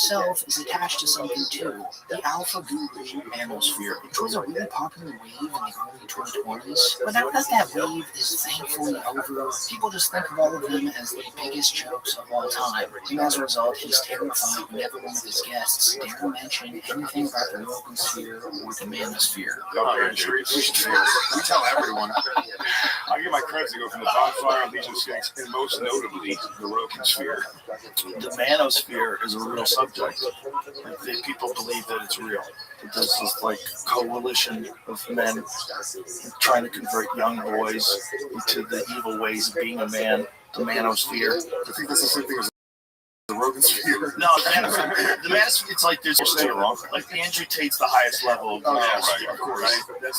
himself is attached to something too, the alpha guru manosphere, which was a really popular wave in the early 2020s. But now that that wave is thankfully over, people just think of all of them as the biggest jokes of all time. And as a result, he's terrified whenever one of his guests dare mention anything about the Rogan sphere or the manosphere. We tell everyone. I give my credit to go from the bonfire, Legion Skanks, and most notably the Rogan sphere. The manosphere is a real subject. People believe that it's real. There's this like coalition of men trying to convert young boys into the evil ways of being a man. The manosphere. I think that's the same thing as the Rogan sphere. No, the manosphere. It's like there's still wrong. Like Andrew Tate's the highest level of the manosphere, of course.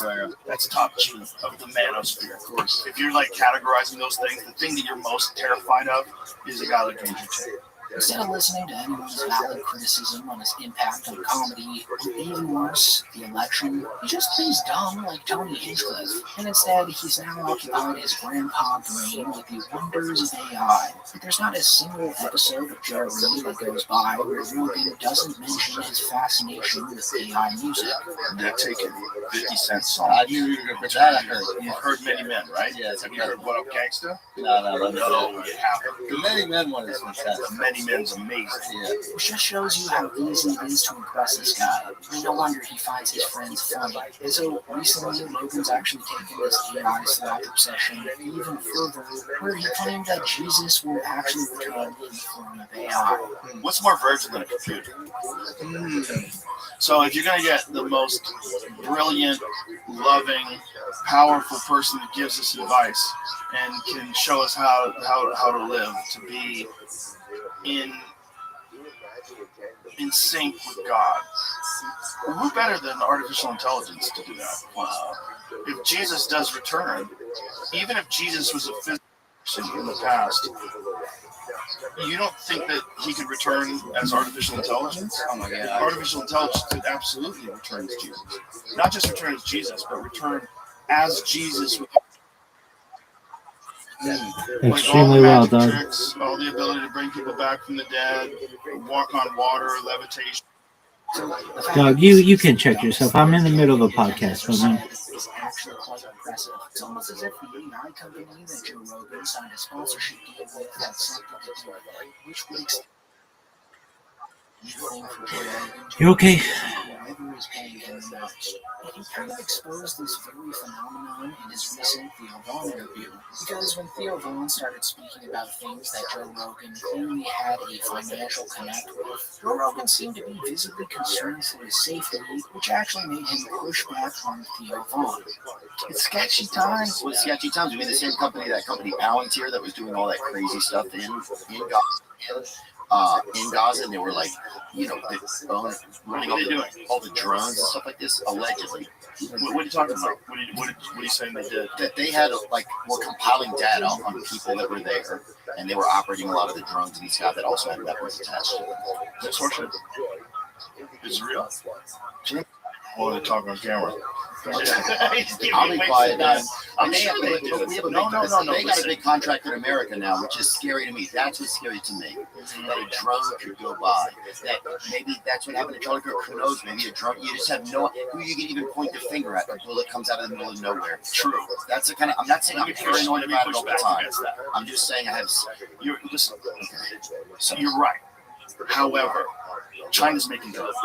Right? That's top G of the manosphere, of course. If you're like categorizing those things, the thing that you're most terrified of is a guy like Andrew Tate. Instead of listening to anyone's valid criticism on his impact on comedy, or even worse, the election, he just plays dumb like Tony Hinchcliffe. And instead, he's now occupied his grandpa brain with the wonders of AI. But there's not a single episode of ViralRabbi that goes by where Rogan doesn't mention his fascination with AI music. They're taking 50 Cent song. You've heard Many Men, right? Yes. Have you heard What Up Gangsta? No, You haven't. The Many Men one is fantastic. Many Men's amazing. Yeah. Which just shows you how easy it is to impress this guy. And no wonder he finds his friends funny. And so recently, Logan's actually taken this AI slap obsession even further, where he claimed that Jesus would actually return in the form of AI. What's more virgin than a computer? So if you're going to get the most brilliant, loving, powerful person that gives us advice and can show us how to live, to be in sync with God, well, who better than artificial intelligence to do that? If Jesus does return, even if Jesus was a physician in the past, you don't think that he could return as artificial intelligence? Oh my God. Artificial intelligence could absolutely return as Jesus. Not just return as Jesus, but return as Jesus with Extremely well done. Tricks, all the ability to bring people back from the dead, walk on water, levitation. Doug, you can check yourself. I'm in the middle of a podcast right now. Is actually quite impressive. It's almost as if the AI company that Joe Rogan signed a sponsorship deal with had something to do with it, which would explain for Joe Rogan. You okay? Whoever is paying him the most. And he kind of exposed this very phenomenon in his recent Theo Vaughn interview. Because when Theo Vaughn started speaking about things that Joe Rogan clearly had a financial connect with, Joe Rogan seemed to be visibly concerned for his safety, which actually made him push back on Theo Vaughn. It's sketchy times. With sketchy times, I mean, the same company, that company Palantir, that was doing all that crazy stuff in Gaza, and they were like, running all the drones and stuff like this, allegedly. What are you talking about? What are you saying they did? That they had, were compiling data on people that were there, and they were operating a lot of the drones in the sky that also had weapons attached to them. This horseshit is real. I want to talk on camera. I'll be quiet then. No. They got a big contract in America now, which is scary to me. That's what's scary to me. That a drone could go by. That maybe that's what happened to Charlie Kirk. Who knows? Maybe a drone. You just have no who you can even point your finger at. A bullet comes out of the middle of nowhere. True. That's the kind of. I'm not saying I'm paranoid about it all the time. I'm just saying I have. Listen. So you're right. However, China's making drugs.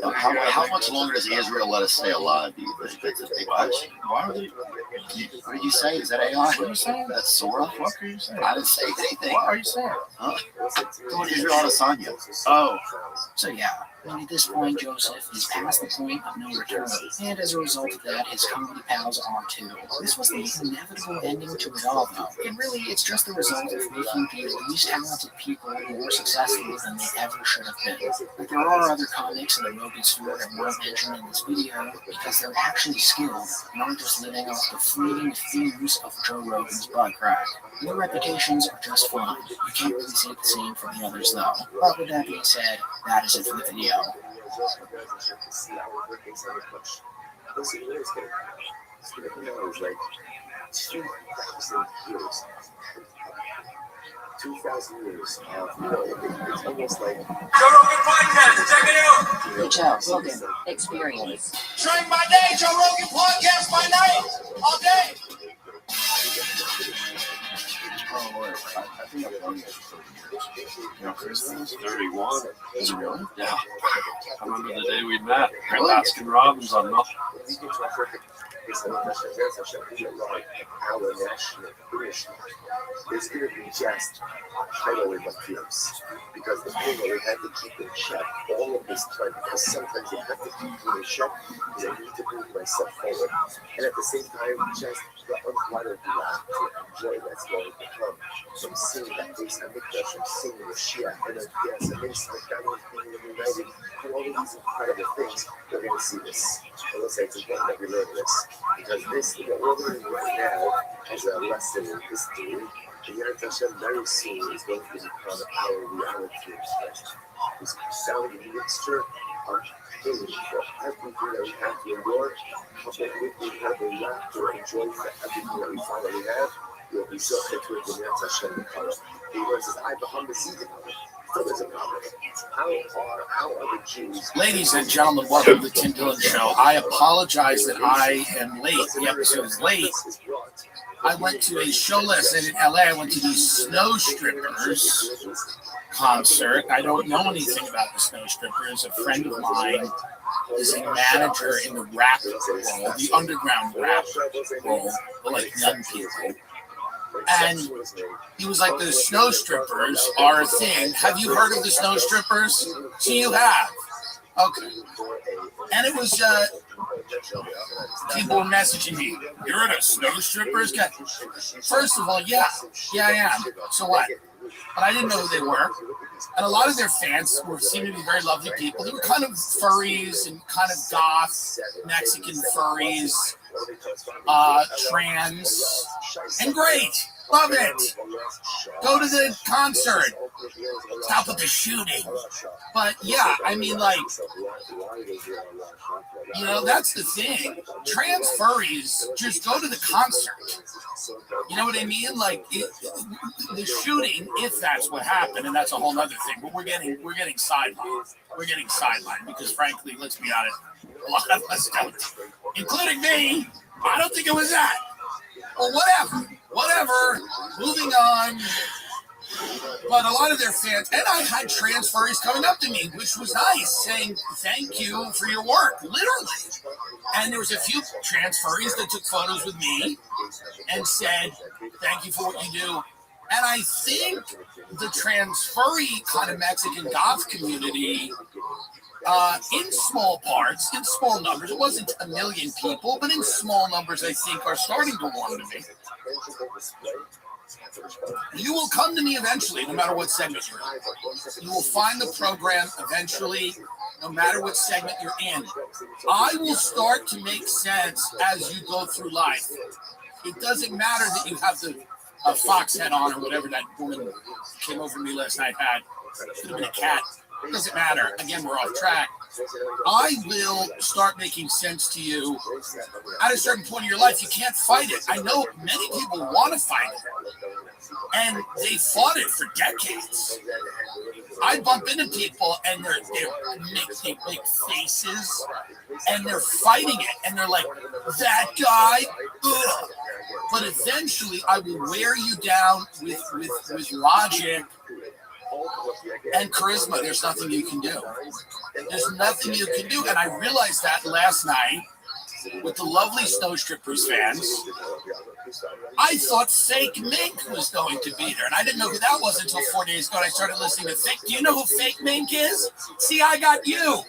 How much longer does Israel let us stay alive? Do you think that's a big question? Why are they? What are you saying? Is that AI? What are you saying? That's Sora? What are you saying? I didn't say anything. What are you saying? Huh? Going to Israel Adesanya. Oh. So yeah, and at this point, Joseph is past the point of no return, and as a result of that, his comedy pals are too. This was the inevitable ending to it all, though. And really, it's just the result of making the least talented people more successful than they ever should have been. But there are other comics in the Rogan sphere that weren't mentioned in this video because they're actually skilled and aren't just living off the fleeting fumes of Joe Rogan's butt crack. Their reputations are just fine. You can't really say the same for the others, though. But with that being said, that is it for the video. 2,000 years of, it's almost like Joe Rogan Podcast, check it out. The Joe Rogan Experience. Drink by day, Joe Rogan Podcast by night, all day. Oh, wait, I think I've done this for years. You know, Christmas 31. Is it really? Yeah. I remember the day we met. Really? Baskin Robbins on nothing. it's not our national tradition. It's going to be just highway materials. Because the thing that we have to keep in check all of this time, because sometimes you have to keep me in check because I need to move myself forward. And at the same time, just the unbridled laugh to enjoy that's going to come from seeing that base amygdala, from seeing the Shia, and then yes, amidst the families being united, and all of these incredible things, we're going to see this. And let's say it's important that we learn this. Because this, what we're learning right now, is a lesson in history. And Yad Hashem very soon is going to become our reality in Christ. It's sound a mixture of pain for everything that we have to endure, coupled with the incredible laughter and joy for everything that we finally have. You'll be so fit to it when Yad Hashem becomes. He says, I become the seed. So there's a problem. How are the Jews? Ladies and gentlemen, welcome to the Tim Dillon Show. I apologize that I am late. The episode is late. I went to a show last night in LA. I went to the Snow Strippers concert. I don't know anything about the Snow Strippers. A friend of mine is a manager in the rap world, the underground rap world, like young people. And he was like, the Snow Strippers are a thing. Have you heard of the Snow Strippers? So you have. Okay. And it was, people were messaging me, you're at a Snow Strippers? First of all, yeah, I am. So what? But I didn't know who they were. And a lot of their fans seemed to be very lovely people. They were kind of furries and kind of goth, Mexican furries, trans, and great. Love it. Go to the concert. Stop with the shooting. But yeah, I mean, like, you know, that's the thing. Trans furries just go to the concert. You know what I mean? Like the shooting, if that's what happened, and that's a whole other thing. But we're getting sidelined. We're getting sidelined because, frankly, let's be honest, a lot of us don't, including me. I don't think it was that. Well, whatever. Moving on. But a lot of their fans, and I had trans furries coming up to me, which was nice, saying thank you for your work, literally. And there was a few trans furries that took photos with me and said thank you for what you do. And I think the trans furry kind of Mexican goth community, in small parts, in small numbers, it wasn't a million people, but in small numbers, I think, are starting to warm to me. You will come to me eventually, no matter what segment you're in. You will find the program eventually, no matter what segment you're in. I will start to make sense as you go through life. It doesn't matter that you have the fox head on or whatever that woman came over to me last night had. It could have been a cat. It doesn't matter. Again, we're off track. I will start making sense to you at a certain point in your life. You can't fight it. I know many people want to fight it, and they fought it for decades. I bump into people, and they make faces, and they're fighting it, and they're like, that guy, ugh. But eventually, I will wear you down with logic and charisma. There's nothing you can do. There's nothing you can do. And I realized that last night with the lovely Snow Strippers fans. I thought Fake Mink was going to be there. And I didn't know who that was until 4 days ago. And I started listening to Fake. Do you know who Fake Mink is? See, I got you.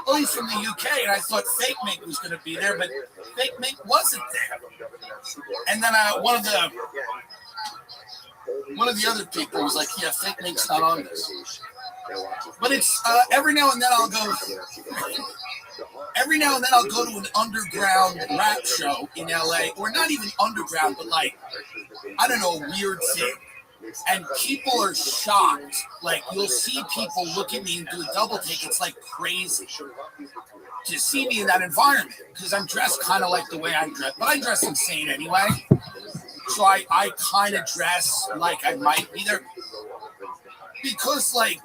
Well, he's from the UK. And I thought Fake Mink was going to be there. But Fake Mink wasn't there. And then one of the other people was like, yeah, Fake Mink's not on this. But it's every now and then I'll go to an underground rap show in LA, or not even underground, but like, I don't know, a weird thing. And people are shocked. Like, you'll see people look at me and do a double take. It's like crazy to see me in that environment because I'm dressed kind of like the way I'm dressed. But I dress insane anyway. So I kind of dress like I might be there because like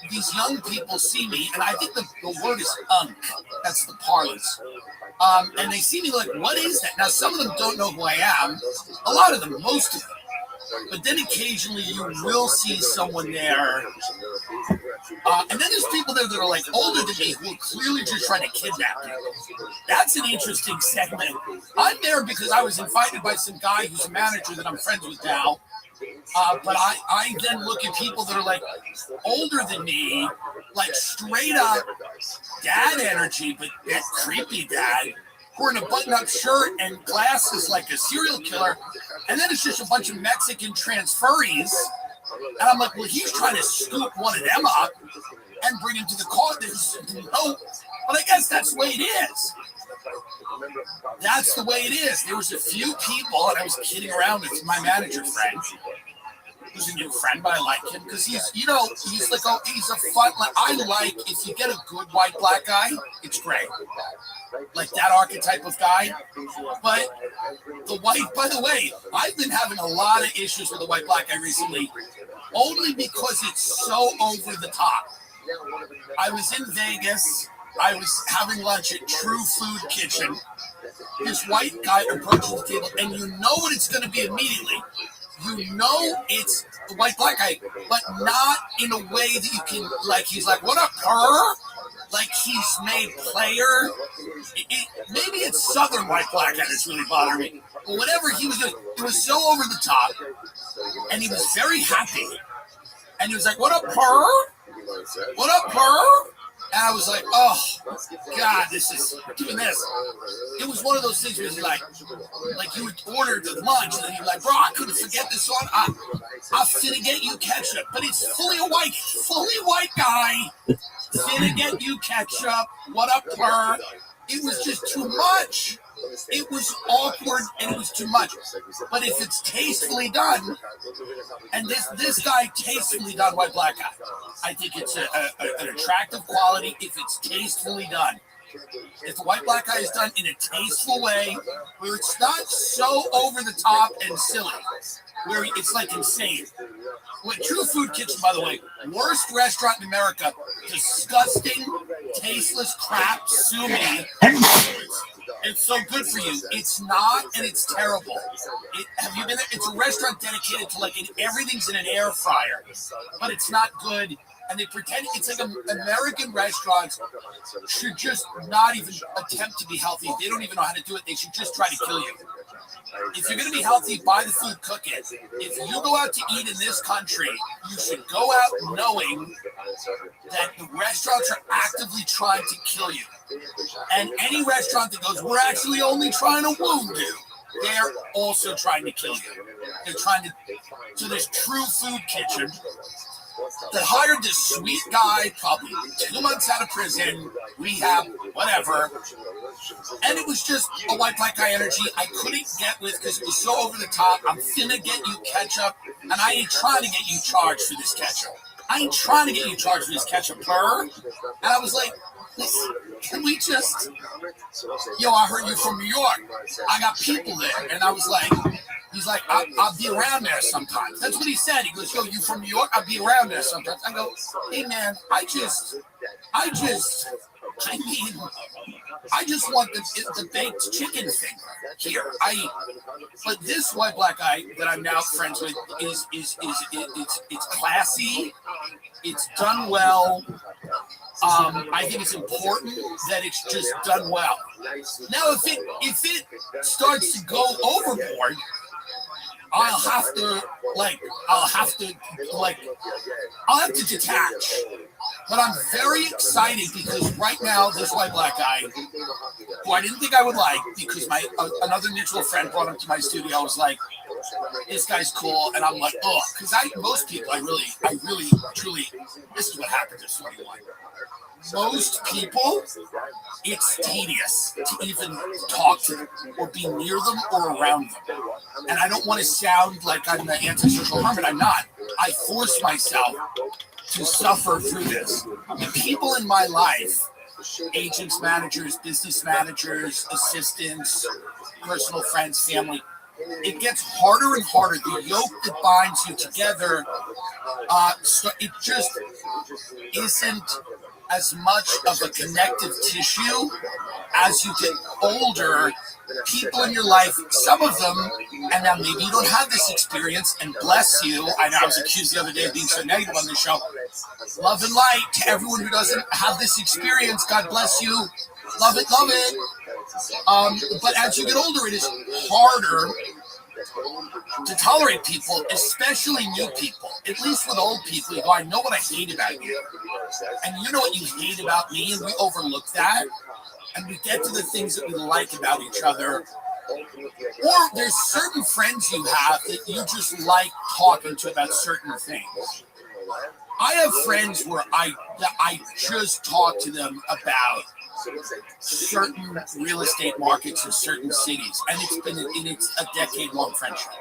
these young people see me, and I think the word is unk. That's the parlance. And they see me like, what is that? Now, some of them don't know who I am. A lot of them, most of them. But then occasionally you will see someone there. And then there's people there that are like older than me who are clearly just trying to kidnap me. That's an interesting segment. I'm there because I was invited by some guy who's a manager that I'm friends with now. But I then look at people that are like older than me, like straight up dad energy, but that creepy dad, who are in a button-up shirt and glasses like a serial killer. And then it's just a bunch of Mexican transferees. And I'm like, well, he's trying to scoop one of them up and bring him to the car. No, but I guess that's the way it is. That's the way it is. There was a few people, and I was kidding around with my manager friend. He's a new friend, but I like him because he's like, oh, he's a fun. Like, I like if you get a good white black guy, it's great. Like that archetype of guy. But the white, by the way, I've been having a lot of issues with the white black guy recently, only because it's so over the top. I was in Vegas. I was having lunch at True Food Kitchen. This white guy approaches the table, and you know what it's going to be immediately. You know it's the white black guy, but not in a way that you can, like, he's like, what up, her? Like he's made player. Maybe it's southern white black guy that's really bothering me. But whatever he was doing, it was so over the top, and he was very happy. And he was like, what up, her? What up, her? And I was like, oh, God, this is doing this. It was one of those things where it's like you would order the lunch, and then you're like, bro, I couldn't forget this one. I'm finna get you ketchup. But it's fully white guy. Finna get you ketchup. What up, her? It was just too much. It was awkward, and it was too much. But if it's tastefully done, and this guy tastefully done white black guy, I think it's an attractive quality if it's tastefully done. If the white black guy is done in a tasteful way, where it's not so over the top and silly, where it's like insane. With True Food Kitchen, by the way, worst restaurant in America, disgusting, tasteless crap, sue me. It's so good for you. It's not, and it's terrible. Have you been there? It's a restaurant dedicated to everything's in an air fryer, but it's not good. And they pretend it's like American restaurants should just not even attempt to be healthy. They don't even know how to do it. They should just try to kill you. If you're going to be healthy, buy the food, cook it. If you go out to eat in this country, you should go out knowing that the restaurants are actively trying to kill you. And any restaurant that goes, we're actually only trying to wound you, they're also trying to kill you. They're trying to. So there's True Food Kitchen that hired this sweet guy, probably 2 months out of prison, rehab, whatever. And it was just a white black guy energy I couldn't get with because it was so over the top. I'm finna get you ketchup, and I ain't trying to get you charged for this ketchup. I ain't trying to get you charged for this ketchup, her. And I was like, listen, can we just, I heard you from New York. I got people there. And I was like, he's like, I'll be around there sometimes. That's what he said. He goes, you from New York? I'll be around there sometimes. I go, hey, man, I just want the baked chicken thing here. But this white black guy that I'm now friends with it's classy. It's done well. I think it's important that it's just done well. Now, if it starts to go overboard, I'll have to detach. But I'm very excited because right now, this white black guy, who I didn't think I would like, because my another mutual friend brought him to my studio, I was like, this guy's cool, and I'm like, oh, because most people, I really, truly, this is what happened at 41. Most people, it's tedious to even talk to them or be near them or around them. And I don't want to sound like I'm the antisocial hermit. I'm not. I force myself to suffer through this. The people in my life, agents, managers, business managers, assistants, personal friends, family, it gets harder and harder. The yoke that binds you together, so it just isn't as much of a connective tissue as you get older. People in your life, some of them, and now maybe you don't have this experience, and bless you. I know I was accused the other day of being so negative on the show. Love and light to everyone who doesn't have this experience. God bless you. Love it, love it. But as you get older, it is harder to tolerate people, especially new people. At least with old people, you go, I know what I hate about you. And you know what you hate about me, and we overlook that. And we get to the things that we like about each other. Or there's certain friends you have that you just like talking to about certain things. I have friends where I just talk to them about certain real estate markets in certain cities, and it's a decade-long friendship.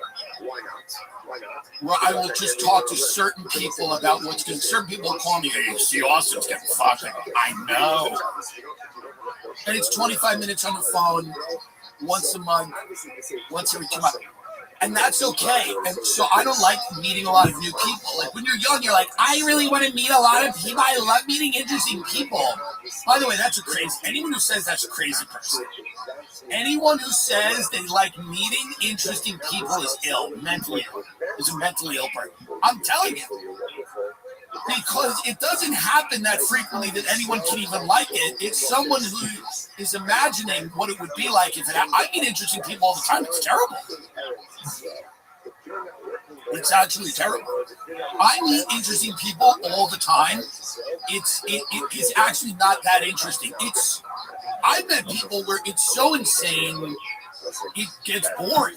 Where I will just talk to certain people about what's good. Certain people call me, hey, you see Austin's getting fucked. I know. And it's 25 minutes on the phone, once a month, once every 2 months. And that's okay. And so I don't like meeting a lot of new people. Like when you're young, you're like, I really want to meet a lot of people. I love meeting interesting people. By the way, that's anyone who says that's a crazy person. Anyone who says they like meeting interesting people is ill, mentally ill, is a mentally ill person. I'm telling you. Because it doesn't happen that frequently that anyone can even like it. It's someone who is imagining what it would be like if it happened. I meet interesting people all the time. It's terrible. It's actually terrible. I meet interesting people all the time. It's actually not that interesting. I've met people where it's so insane, it gets boring.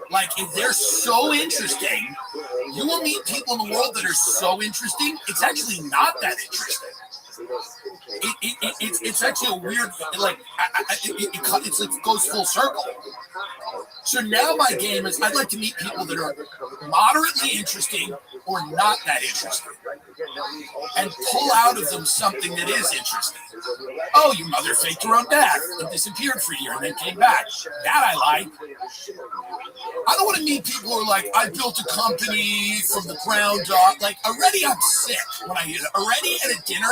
Like, if they're so interesting, you will meet people in the world that are so interesting, it's actually not that interesting. It's actually a weird, like, it goes full circle. So now my game is I'd like to meet people that are moderately interesting or not that interesting, and pull out of them something that is interesting. Oh, your mother faked her own death and disappeared for a year and then came back. That I like. I don't want to meet people who are like, I built a company from the ground up. Like, already I'm sick when I hear that. Already at a dinner,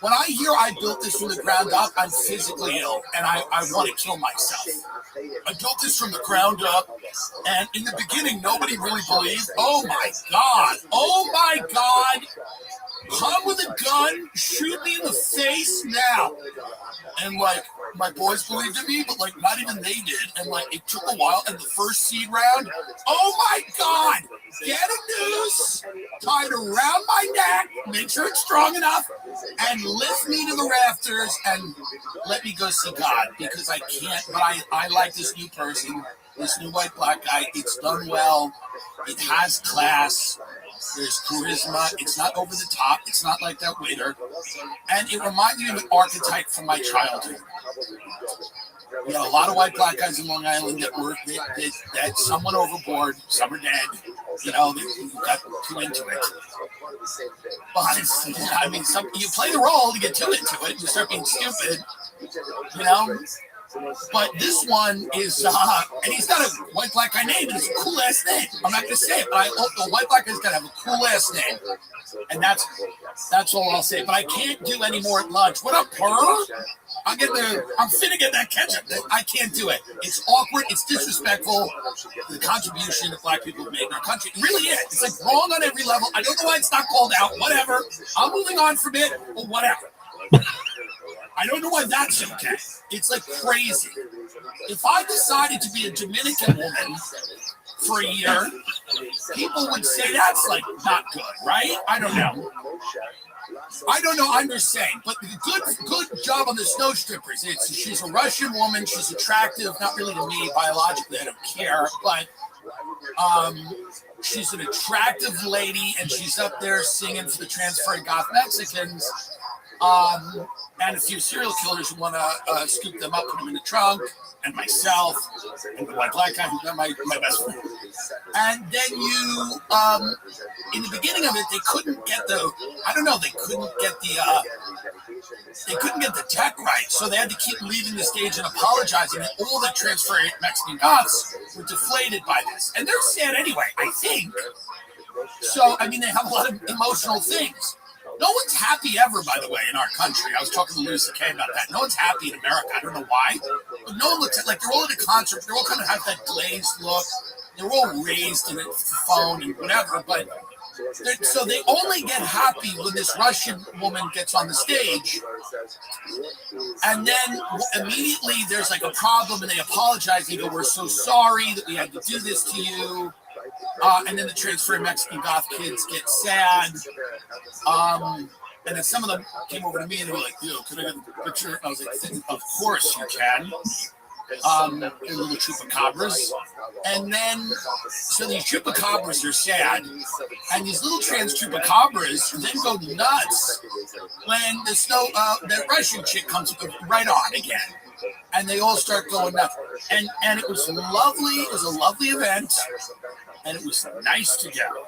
when I hear I built this from the ground up, I'm physically ill and I want to kill myself. I built this from the ground up, and in the beginning, nobody really believed. Oh my God, come with a gun, shoot me in the face now. And like, my boys believed in me, but like, not even they did. And like, it took a while, and the first seed round, oh my God, get a noose, tie it around my neck, make sure it's strong enough, and lift me to the rafters and let me go see God, because I can't, but I like this new person, this new white black guy. It's done well. It has class. There's charisma. It's not over the top. It's not like that waiter. And it reminds me of an archetype from my childhood. We had a lot of white black guys in Long Island that some went overboard, some are dead. You know, they got too into it. But I mean, you play the role to get too into it. You start being stupid. You know. But this one is, and he's got a white black guy name, and it's a cool ass name. I'm not gonna say it, but the white black guy's gotta have a cool ass name, and that's all I'll say. But I can't do any more at lunch. What up, Pearl? I'm finna get that ketchup. I can't do it. It's awkward. It's disrespectful. The contribution that black people have made in our country, it really is. It's like wrong on every level. I don't know why it's not called out. Whatever. I'm moving on from it, but whatever. I don't know why that's okay. It's like crazy. If I decided to be a Dominican woman for a year, people would say that's like not good, right? I don't know. I'm just saying. But good job on the snow strippers. She's a Russian woman. She's attractive. Not really to me biologically. I don't care. But she's an attractive lady, and she's up there singing for the transfer of goth Mexicans. and a few serial killers who want to scoop them up, put them in the trunk, and myself, and the white black guy who's my best friend. And then you, in the beginning of it, they couldn't get the tech right, so they had to keep leaving the stage and apologizing. And all the transfer Mexican goths were deflated by this, and they're sad anyway, I think. So, I mean, they have a lot of emotional things. No one's happy ever, by the way, in our country. I was talking to Louis C.K. about that. No one's happy in America. I don't know why. But no one looks at, like, they're all at a concert. They all kind of have that glazed look. They're all raised in a phone and whatever. But so they only get happy when this Russian woman gets on the stage. And then immediately there's like a problem and they apologize. They go, we're so sorry that we had to do this to you. And then the transferring Mexican goth kids get sad. And then some of them came over to me and they were like, yo, can I get a picture? And I was like, of course you can. A little chupacabras. And then, so these chupacabras are sad. And these little trans chupacabras then go nuts when the Russian chick comes right on again. And they all start going nuts. And it was lovely. It was a lovely event. And it was nice to go.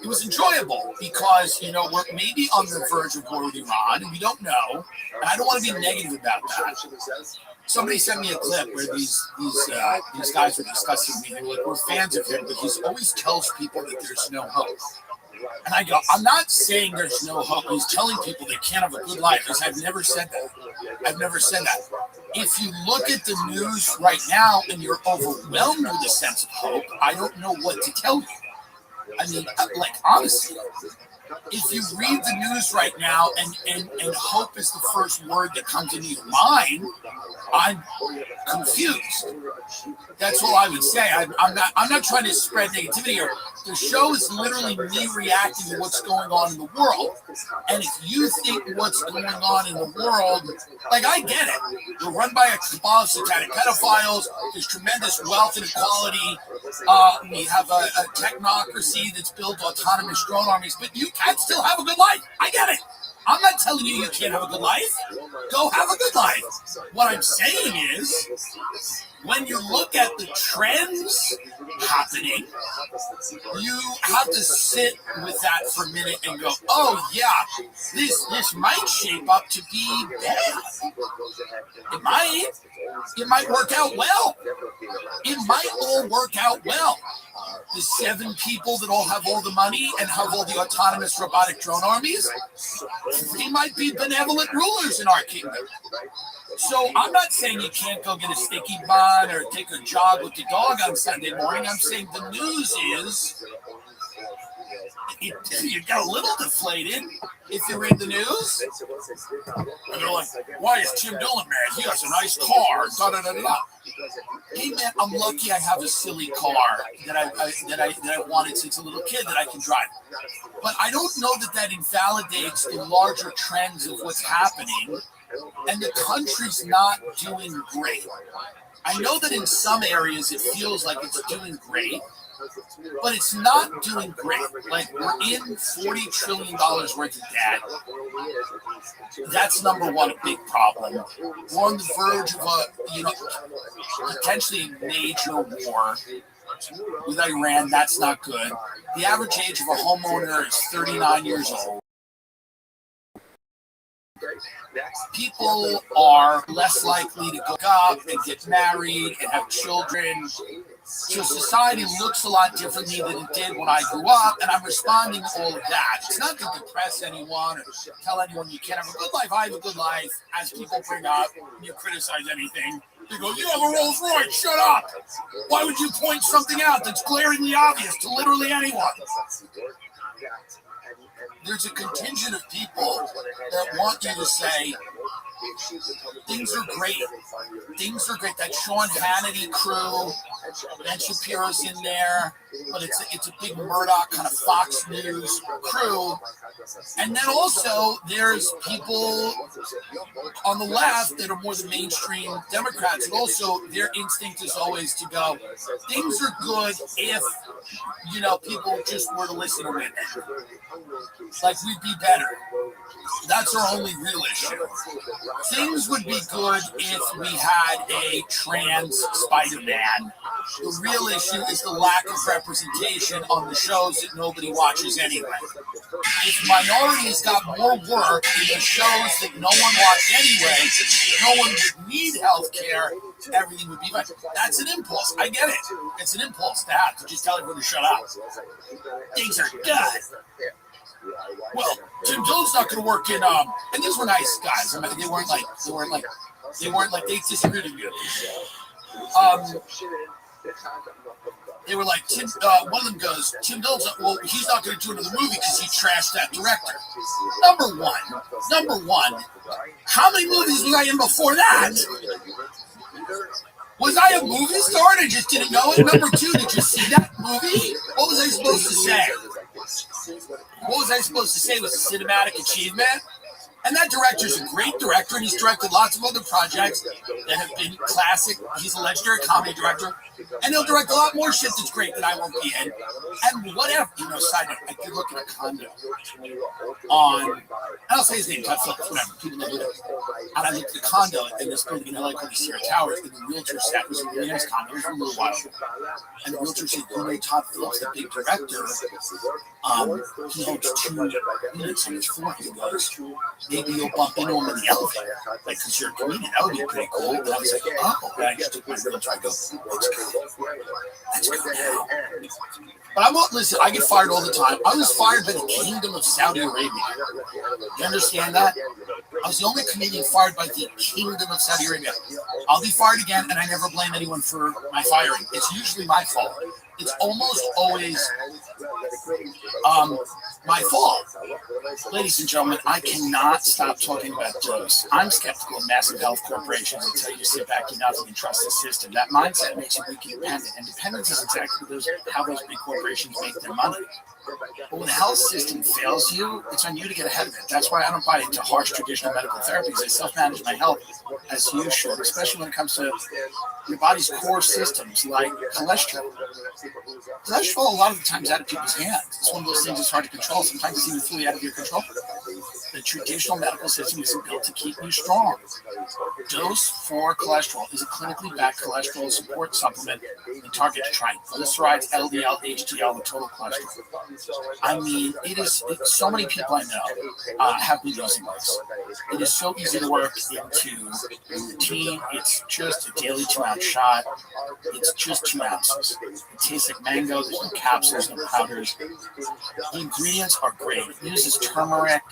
It was enjoyable because, you know, we're maybe on the verge of war with Iran, and we don't know. And I don't want to be negative about that. Somebody sent me a clip where these guys were discussing me. They were like, we're fans of him, but he always tells people that there's no hope. And I go, I'm not saying there's no hope. He's telling people they can't have a good life. I've never said that. If you look at the news right now and you're overwhelmed with a sense of hope, I don't know what to tell you. I mean, like, honestly, if you read the news right now and hope is the first word that comes into your mind, I'm confused. That's all I would say. I'm not trying to spread negativity here. The show is literally me reacting to what's going on in the world. And if you think what's going on in the world, like, I get it. We're run by a cabal of satanic pedophiles. There's tremendous wealth inequality. We have a technocracy that's built autonomous drone armies, but you can still have a good life. I get it. I'm not telling you you can't have a good life. Go have a good life. What I'm saying is, when you look at the trends happening, you have to sit with that for a minute and go, oh yeah, this might shape up to be bad. It might work out well. It might all work out well. The 7 people that all have all the money and have all the autonomous robotic drone armies, they might be benevolent rulers in our kingdom. So I'm not saying you can't go get a sticky bun or take a jog with your dog on Sunday morning. I'm saying the news is you get a little deflated if you read the news. And they're like, why is Tim Dillon mad? He has a nice car. Da, da, da, da. Hey man, I'm lucky I have a silly car that I wanted since a little kid that I can drive. But I don't know that invalidates the larger trends of what's happening. And the country's not doing great. I know that in some areas it feels like it's doing great, but it's not doing great. Like, we're in $40 trillion worth of debt. That's number one, a big problem. We're on the verge of potentially a major war with Iran. That's not good. The average age of a homeowner is 39 years old. People are less likely to go up and get married and have children. So society looks a lot differently than it did when I grew up, and I'm responding to all of that. It's not to depress anyone or tell anyone you can't have a good life. I have a good life. As people bring up, when you criticize anything, they go, you have a Rolls Royce, shut up. Why would you point something out that's glaringly obvious to literally anyone? There's a contingent of people that want you to say, Things are great. Things are great. That Sean Hannity crew, Ben Shapiro's in there, but it's a big Murdoch kind of Fox News crew. And then also there's people on the left that are more the mainstream Democrats, and also their instinct is always to go, things are good if, people just were to listen to women. Like, we'd be better. That's our only real issue. Things would be good if we had a trans Spider-Man. The real issue is the lack of representation on the shows that nobody watches anyway. If minorities got more work in the shows that no one watched anyway, no one would need health care, everything would be fine. That's an impulse. I get it. It's an impulse to have to just tell everyone to shut up. Things are good. Well, Tim Dillon's not going to work in, and these were nice guys. I mean, they weren't like, they disagreed with you. They were like, one of them goes, Tim Dillon's, well, he's not going to do another movie because he trashed that director. Number one, how many movies was I in before that? Was I a movie star and I just didn't know it? Number two, did you see that movie? What was I supposed to say? What was I supposed to say? It was a cinematic achievement? And that director's a great director, and he's directed lots of other projects that have been classic. He's a legendary comedy director, and he'll direct a lot more shit that's great that I won't be in. And whatever, side note, I did look at a condo on, I don't say his name, whatever, people know it. And I looked at a condo in this building in LA called the Sierra Towers, and the realtor said, it was a really nice condo, it was from a little while ago. And the realtor said, Todd Phillips, the big director, he owns 2 units on his floor. He goes, maybe you'll bump into him in the elevator, like, because you're a comedian. That would be pretty cool. And I was like, oh, and I just took my realtor. I go, let's go now. But listen, I get fired all the time. I was fired by the Kingdom of Saudi Arabia. You understand that? I was the only comedian fired by the Kingdom of Saudi Arabia. I'll be fired again, and I never blame anyone for my firing. It's usually my fault. It's almost always my fault. Ladies and gentlemen, I cannot stop talking about those. I'm skeptical of massive health corporations that tell you to sit back, do nothing, and trust the system. That mindset makes you weak and dependent. And dependence is exactly how those big corporations make their money. But when the health system fails you, it's on you to get ahead of it. That's why I don't buy into harsh traditional medical therapies. I self-manage my health as you should, especially when it comes to your body's core systems like cholesterol. Cholesterol, a lot of the times, out of people's hands. It's one of those things that's hard to control. Sometimes it's even fully out of your control. The traditional medical system isn't built to keep you strong. Dose for cholesterol is a clinically backed cholesterol support supplement and target triglycerides, LDL, HDL, and total cholesterol. I mean, so many people I know have been using this. It is so easy to work into routine. It's just a daily 2-ounce shot. It's just 2 ounces. It tastes like mango. There's no capsules, no powders. The ingredients are great. It uses turmeric,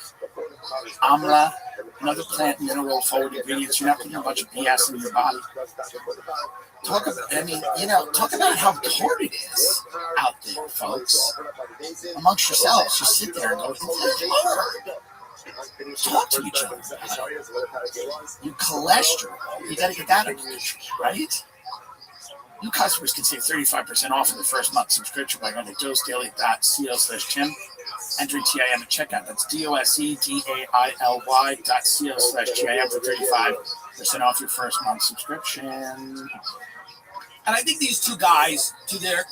amla, and other plant mineral forward ingredients. You're not putting a bunch of BS in your body. Talk about how hard it is out there, folks. Amongst yourselves, just sit there and go, it's hard. Talk to each other. Your cholesterol, you got to get that under control, right? New customers can save 35% off in the first month subscription by going to dosedaily.co/Tim. Entering TIM at checkout. That's dosedaily.co/TIM for 35% off your first month subscription. And I think these two guys, to their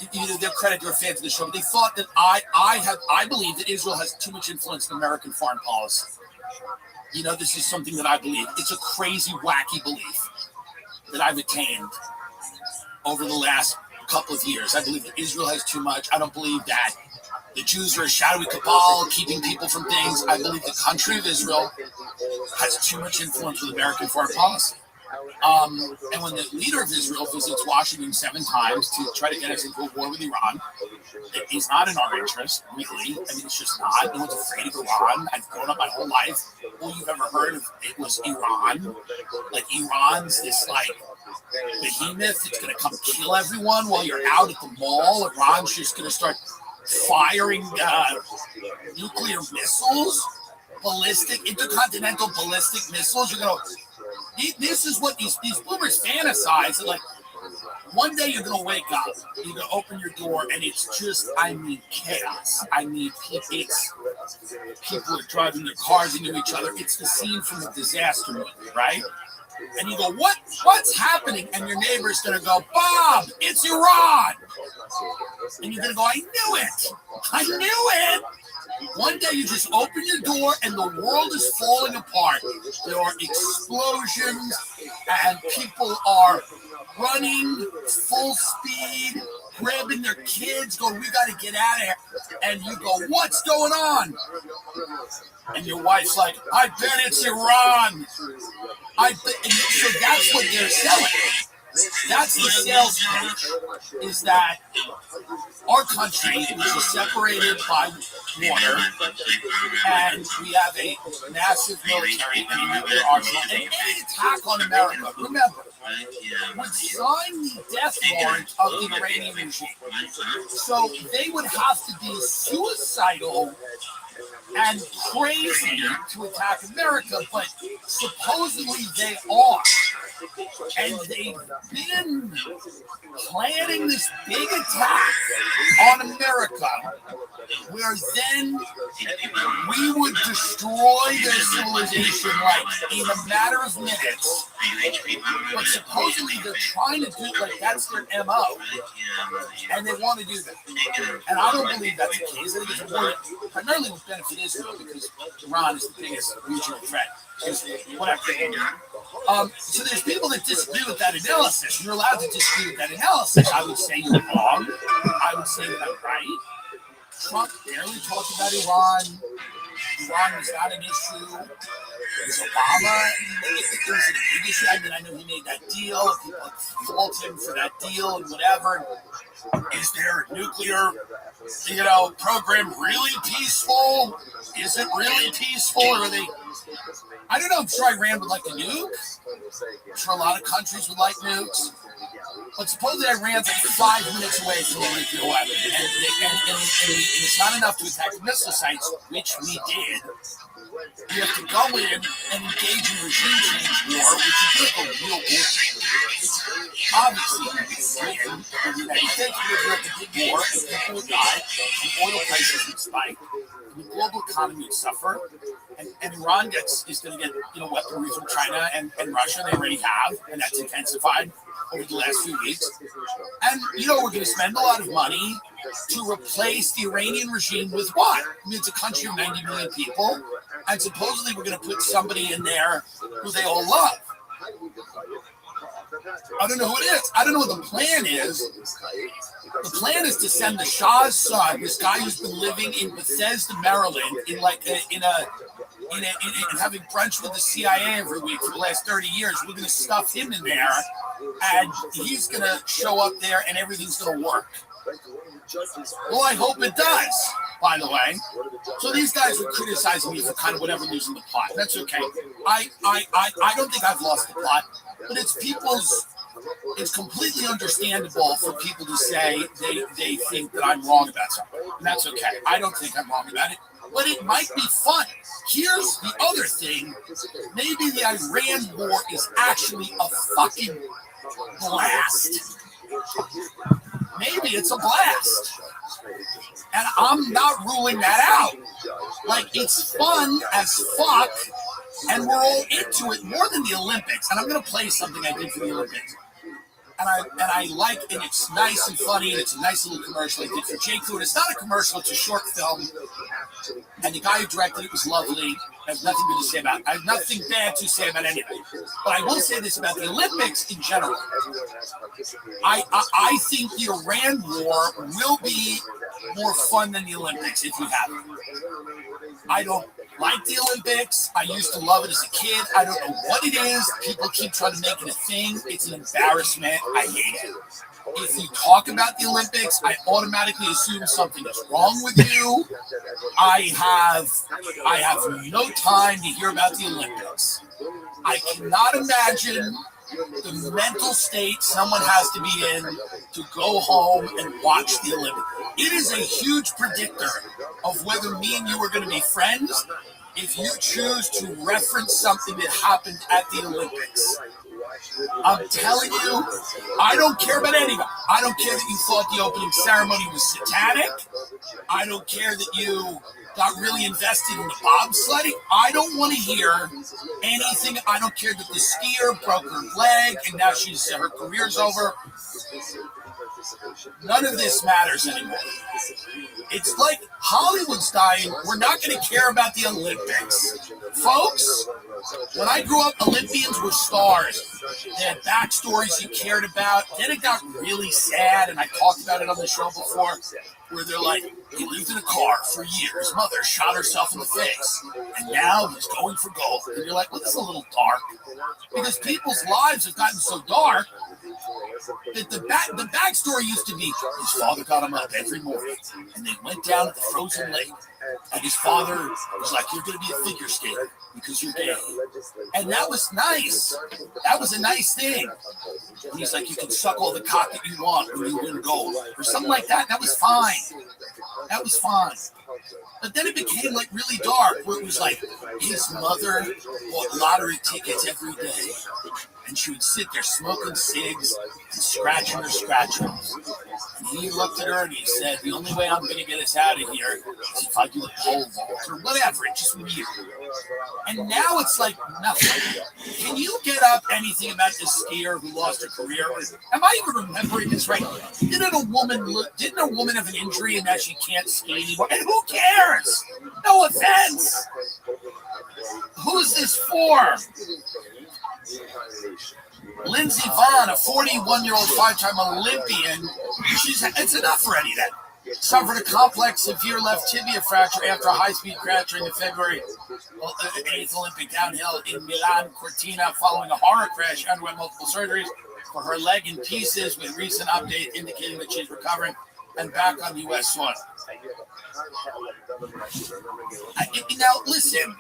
credit, they were fans of the show, but they thought that I believe that Israel has too much influence in American foreign policy. This is something that I believe. It's a crazy, wacky belief that I've attained over the last couple of years. I believe that Israel has too much. I don't believe that the Jews are a shadowy cabal keeping people from things. I believe the country of Israel has too much influence with American foreign policy. And when the leader of Israel visits Washington 7 times to try to get us into a war with Iran, it is not in our interest, really. I mean, it's just not. No one's afraid of Iran. I've grown up my whole life. All you've ever heard of it was Iran. Like, Iran's this, behemoth that's going to come kill everyone while you're out at the mall. Iran's just going to start firing nuclear missiles, intercontinental ballistic missiles. You're going to This is what these boomers fantasize. They're like, one day you're gonna wake up, you're gonna open your door, and it's just, I mean, chaos. I mean, people are driving their cars into each other. It's the scene from a disaster movie, right? And you go, what's happening? And your neighbor's gonna go, Bob, it's Iran. And you're gonna go, I knew it. One day you just open your door and the world is falling apart. There are explosions and people are running full speed, grabbing their kids, going, we got to get out of here. And you go, what's going on? And your wife's like, I bet it's Iran. So that's what they're selling. That's the sales pitch, is that our country is separated by water, and we have a massive military and a nuclear arsenal. And any attack on America, remember, would sign the death warrant of the Iranian regime. So they would have to be suicidal and crazy to attack America, but supposedly they are. And they've been planning this big attack on America, where then we would destroy their civilization like in a matter of minutes. But supposedly they're trying to do, like, that's their MO, and they want to do that. And I don't believe that's the case. I think it's more primarily with benefit Israel, because Iran is the biggest regional threat. Whatever. So there's people that disagree with that analysis. You're allowed to disagree with that analysis. I would say you're wrong. I would say that I'm right. Trump barely talked about Iran. Iran was not an issue. It was Obama. It was a big issue. I mean, I know he made that deal. People fault him for that deal and whatever. Is their nuclear, program really peaceful? Is it really peaceful? Or are they? I don't know. I'm sure Iran would like a nuke. I'm sure a lot of countries would like nukes. But supposedly Iran's like 5 minutes away from a nuclear weapon. And it's not enough to attack the missile sites, which we did. You have to go in and engage in regime change war, which is like a real war. Obviously, in the United States, we would have a big war, and people would die, and oil prices would spike, and the global economy would suffer, and Iran is going to get weaponry from China and Russia. They already have, and that's intensified over the last few weeks. And we're going to spend a lot of money to replace the Iranian regime with what? I mean, it's a country of 90 million people, and supposedly we're going to put somebody in there who they all love. I don't know who it is. I don't know what the plan is. The plan is to send the Shah's son, this guy who's been living in Bethesda, Maryland, in having brunch with the CIA every week for the last 30 years. We're going to stuff him in there, and he's going to show up there, and everything's going to work. Well, I hope it does, by the way. So these guys were criticizing me for kind of whatever losing the plot. That's okay. I don't think I've lost the plot, but it's completely understandable for people to say they think that I'm wrong about something. And that's okay. I don't think I'm wrong about it, but it might be fun. Here's the other thing. Maybe the Iran war is actually a fucking blast. Maybe it's a blast. And I'm not ruling that out. Like, it's fun as fuck, and we're all into it more than the Olympics. And I'm going to play something I did for the Olympics. And I like, and it's nice and funny, and it's a nice little commercial I did for J. Crew. And it's not a commercial, it's a short film. And the guy who directed it was lovely. I have nothing good to say about it. I have nothing bad to say about anything. But I will say this about the Olympics in general. I think the Iran war will be more fun than the Olympics if you have it. I don't like the Olympics. I used to love it as a kid. I don't know what it is. People keep trying to make it a thing. It's an embarrassment. I hate it. If you talk about the Olympics, I automatically assume something is wrong with you. I have no time to hear about the Olympics. I cannot imagine the mental state someone has to be in to go home and watch the Olympics. It is a huge predictor of whether me and you are going to be friends if you choose to reference something that happened at the Olympics, I'm telling you, I don't care about any of it. I don't care that you thought the opening ceremony was satanic. I don't care that you got really invested in the bobsledding. I don't want to hear anything. I don't care that the skier broke her leg and now her career's over. None of this matters anymore. It's like Hollywood's dying. We're not going to care about the Olympics. Folks, when I grew up, Olympians were stars. They had backstories you cared about. Then it got really sad, and I talked about it on the show before, where they're like, he lived in a car for years. Mother shot herself in the face. And now he's going for gold. And you're like, well, this is a little dark. Because people's lives have gotten so dark that the backstory used to be his father got him up every morning and they went down to the frozen lake. And his father was like, you're going to be a figure skater because you're gay. And that was nice. That was a nice thing. And he's like, you can suck all the cock that you want when you win gold. Or something like that. That was fine. That was fine. But then it became like really dark, where it was like his mother bought lottery tickets every day. And she would sit there smoking cigs and scratching her scratch-offs. And he looked at her and he said, the only way I'm going to get us out of here is if I do a pole vault or whatever. It just weird. And now it's like nothing. Can you get up anything about this skier who lost her career? Am I even remembering this right? Didn't a woman have an injury and now she can't ski anymore? And who cares? No offense. Who's this for? Lindsey Vonn, a 41-year-old five-time Olympian, it's enough already then. Suffered a complex severe left tibia fracture after a high-speed crash during the February 8th Olympic downhill in Milan Cortina following a horror crash. She underwent multiple surgeries for her leg in pieces, with recent update indicating that she's recovering and back on U.S. soil. Now, listen.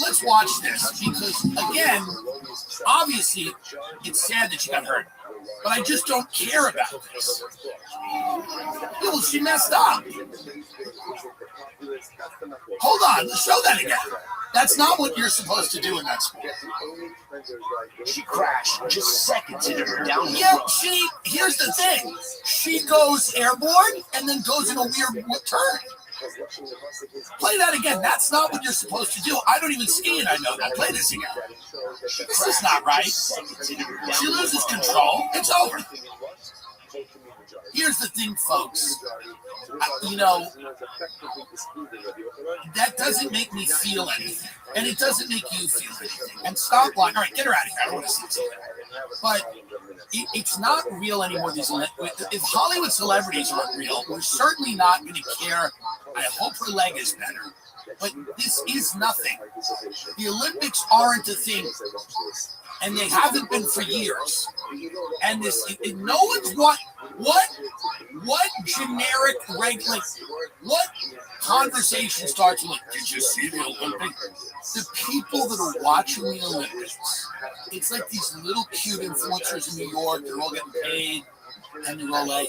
Let's watch this, because again, obviously it's sad that she got hurt, but I just don't care about this. Well, she messed up. Hold on, let's show that again. That's not what you're supposed to do in that sport. She crashed just seconds into her downhill. Yeah, here's the thing. She goes airborne and then goes in a weird turn. Play that again. That's not what you're supposed to do. I don't even ski and I know that. Play this again. This is not right. She loses control. It's over. Here's the thing, folks. That doesn't make me feel anything. And it doesn't make you feel anything. And stop lying. All right, get her out of here. I don't want to see this. But it's not real anymore. If Hollywood celebrities aren't real, we're certainly not going to care. I hope her leg is better. But this is nothing. The Olympics aren't a thing. And they haven't been for years. And no one's what generic what conversation starts with, did you see the Olympics? The people that are watching the Olympics, it's like these little cute influencers in New York, they're all getting paid, and they're all like,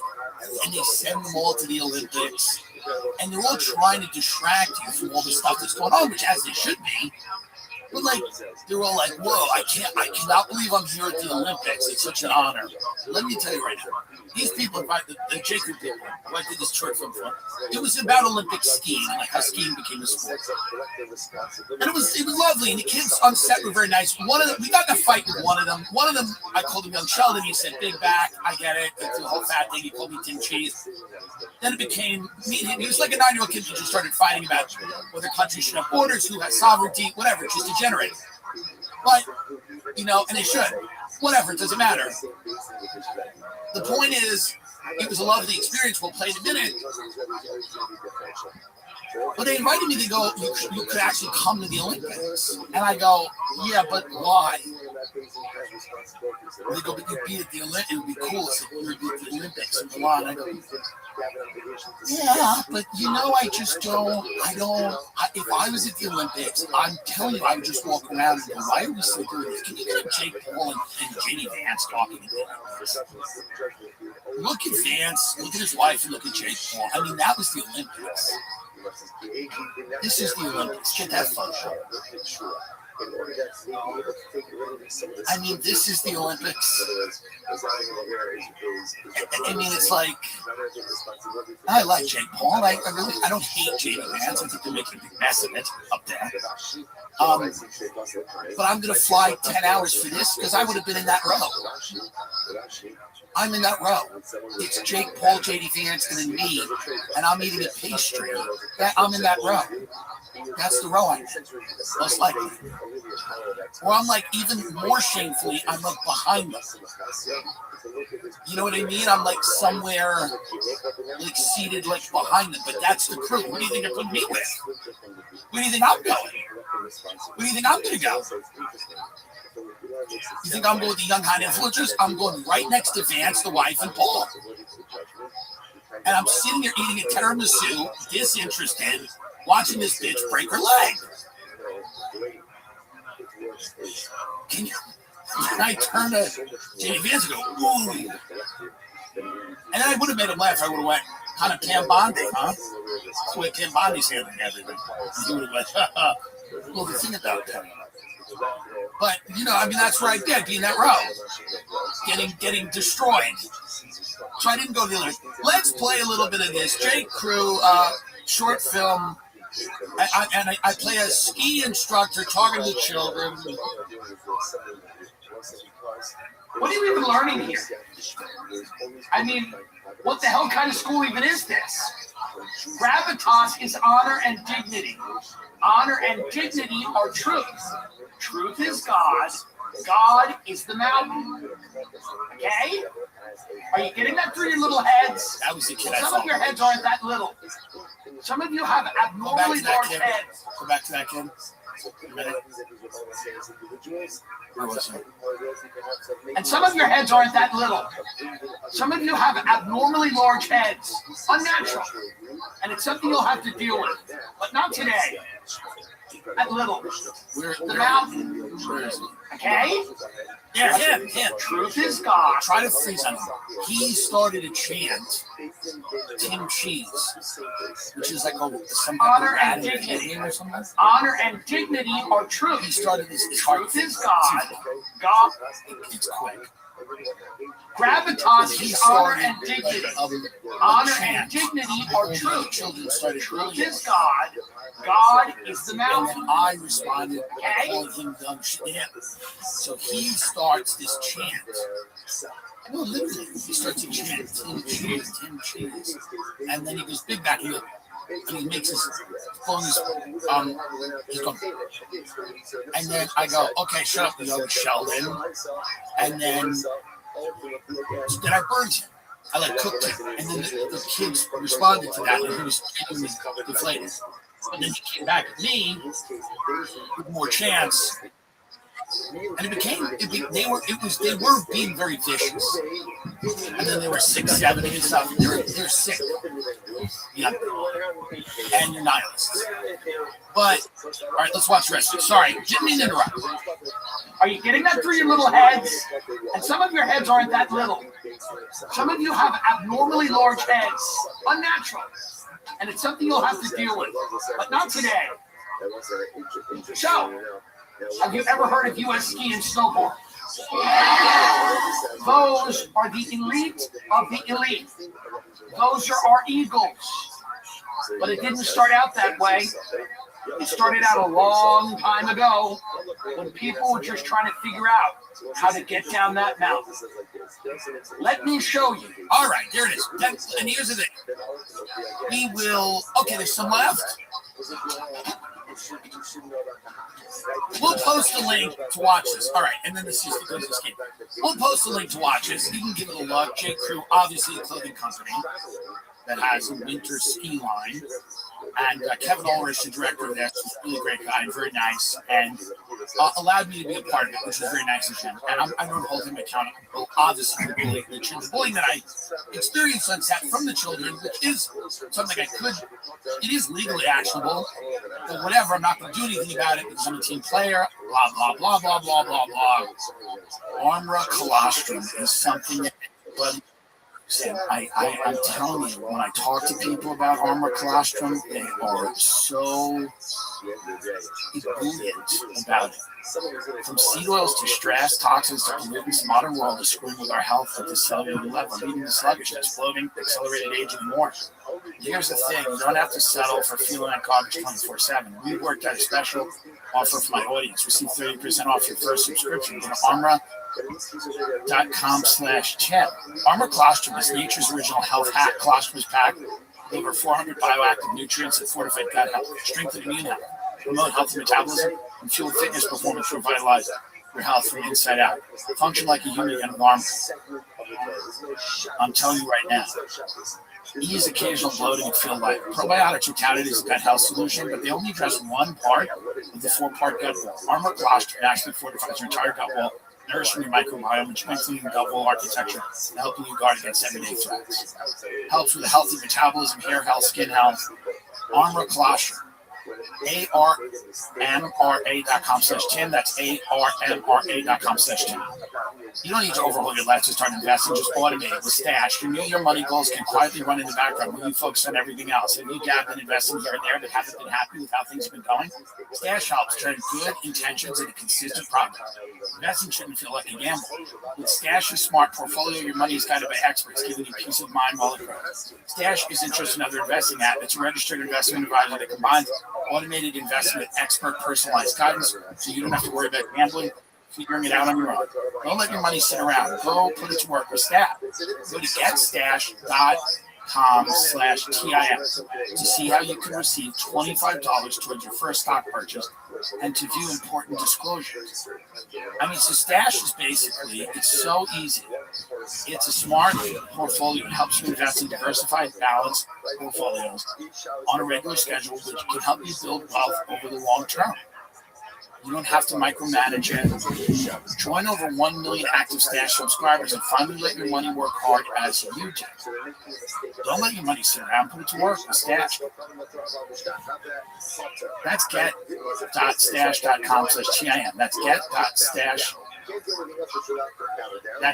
and they send them all to the Olympics, and they're all trying to distract you from all the stuff that's going on, which as they should be. But they're all like, whoa, I cannot believe I'm here at the Olympics. It's such an honor. Let me tell you right now, these people, the Jacob people, who I did this trip from, it was about Olympic skiing, like how skiing became a sport. And it was lovely, and the kids on set were very nice. One of them, we got in a fight with one of them. One of them, I called him Young Sheldon. He said, big back, I get it. It's the whole fat thing. He called me Tim Cheese. Then it became me and him. He was like a 9-year-old kid who just started fighting about whether countries should have borders, who has sovereignty, whatever, just degenerate. But, and they should. Whatever, it doesn't matter. The point is, it was a lovely experience. We'll play in a minute. But they invited me to go, you could actually come to the Olympics. And I go, yeah, but why? They go, but you'd be at the Olympics. It would be cool if you would be at the Olympics in Milan. I go, yeah, but if I was at the Olympics, I'm telling you, I would just walk around and go, why are we still doing this? Can you get a Jake Paul and J.D. Vance talking to them? Look at Vance, look at his wife, and look at Jake Paul. I mean, that was the Olympics. This is the Olympics. Get that photo. I mean, this is the Olympics. I mean, it's like, I like Jake Paul. I don't hate JD Vance. I think they're making a big mess of it up there. But I'm going to fly 10 hours for this because I would have been in that row. I'm in that row. It's Jake Paul, JD Vance, and then me, and I'm eating a pastry. I'm in that row. That's the row I'm in, most likely. Or I'm like, even more shamefully, I'm like behind them. You know what I mean? I'm like somewhere, like seated like behind them, but that's the crew. What do you think they're putting me with? Where do you think I'm going? Where do you think I'm going to go? You think I'm going with the young high influencers? I'm going right next to Vance, the wife, and Paul. And I'm sitting there eating a tiramisu, disinterested, watching this bitch break her leg. Can I turn to Jamie Vance and go, ooh? And then I would have made him laugh. I would have went, kind of Cam Bondi, huh? That's the way Cam Bondi's handling everything. He would have went, well, the thing about that. But, you know, I mean, that's right there, being that row. Getting destroyed. So I didn't go to the other. Let's play a little bit of this. J. Crew, short film. I play a ski instructor talking to children. What are you even learning here? I mean, what the hell kind of school even is this? Gravitas is honor and dignity. Honor and dignity are truth. Truth is God. God is the mountain. Okay? Are you getting that through your little heads? That was the kid I Some saw. of your heads aren't that little. Some of you have abnormally large heads. Go back to that kid. Where was he? And some of your heads aren't that little. Some of you have abnormally large heads. Unnatural. And it's something you'll have to deal with. But not today. That little. The mountain. Where is he? Okay? Yeah, him. Truth is God. Try to freeze him. He started a chant, Tim Cheese, which is like some Honor and dignity. or something. Honor and dignity are truth. He started this. Truth is God. God. It's quick. Gravitas He is honor started and dignity. like, Honor chant. and dignity are truth. Children started Truth doing is it. God. God is the And mountain. then I responded by calling him dumb shit. Yeah. So he starts this chant. No, literally, he starts a chant, Tim Cheese. And then he goes big back here. And he makes his phones, he's going, and then I go, okay, shut up, young Sheldon. And then I burned him. I like cooked him. And then the kids responded to that, and he was genuinely deflated. And then he came back at me with more chance. And they were being very vicious. And then they were 6, 7 and stuff. They're sick. Yeah. And you're nihilists. But all right, let's watch Restream. Sorry, didn't mean to interrupt. Are you getting that through your little heads? And some of your heads aren't that little. Some of you have abnormally large heads. Unnatural. And it's something you'll have to deal with. But not today. So, have you ever heard of U.S. ski and snowboard? Those are the elite of the elite. Those are our eagles. But it didn't start out that way. It started out a long time ago when people were just trying to figure out how to get down that mountain. Let me show you. All right, there it is. And here's the thing. We will. Okay, there's some left. We'll post a link to watch this. All right, and then this is the goes this game. We'll post a link to watch this. You can give it a look. J. Crew, obviously a clothing company that has a winter ski line. And Kevin Ulrich, the director of that, is a really great guy and very nice, and allowed me to be a part of it, which was very nice of him. And I don't hold him accountable, obviously, for the bullying that I experienced on set from the children, which is something it is legally actionable, but whatever, I'm not going to do anything about it because I'm a team player, blah, blah, blah, blah, blah, blah, blah. Armra colostrum is something that everybody Sam, I'm telling you, when I talk to people about armor colostrum, they are so ebullient about it. From seed oils to stress, toxins to pollutants, the modern world is screwing with our health at the cellular level, leading to sluggishness, bloating, accelerated aging, and more. Here's the thing, you don't have to settle for feeling like garbage 24/7. We worked out a special offer for my audience. Receive 30% off your first subscription. Go to armor.com/Tim. Armor Colostrum is nature's original health hack. Colostrum is packed with over 400 bioactive nutrients that fortify gut health, strengthen immune health, promote healthy metabolism, and fuel fitness performance to revitalize your health from inside out. Function like a human and alarm. I'm telling you right now. Ease occasional bloating and feel light. Probiotics are touted as a gut health solution, but they only address one part of the four-part gut wall. Armor Colostrum actually fortifies your entire gut wall, nourishing your microbiome and strengthening your gut wall architecture, and helping you guard against everyday threats. Helps with a healthy metabolism, hair health, skin health. Armor Colostrum. ARMRA.com/Tim. That's ARMRA.com/Tim. You don't need to overhaul your life to start investing. Just automate it with Stash. Your money goals can quietly run in the background when you focus on everything else. And you have been investing here and there but haven't been happy with how things have been going. Stash helps turn good intentions into consistent progress. Investing shouldn't feel like a gamble. With Stash's smart portfolio, your money is guided by experts, giving you peace of mind while it grows. Stash isn't just another investing app. It's a registered investment advisor that combines automated investment, expert personalized guidance, so you don't have to worry about gambling, figuring it out on your own. Don't let your money sit around. Go put it to work with Stash. Go to getstash.com/TIM to see how you can receive $25 towards your first stock purchase and to view important disclosures. I mean, so Stash is basically, it's so easy. It's a smart portfolio. It helps you invest in diversified, balanced portfolios on a regular schedule, which can help you build wealth over the long term. You don't have to micromanage it. Join over 1 million active Stash subscribers and finally let your money work hard as you do. Don't let your money sit around. Put it to work with Stash. That's get.stash.com/TIM. That's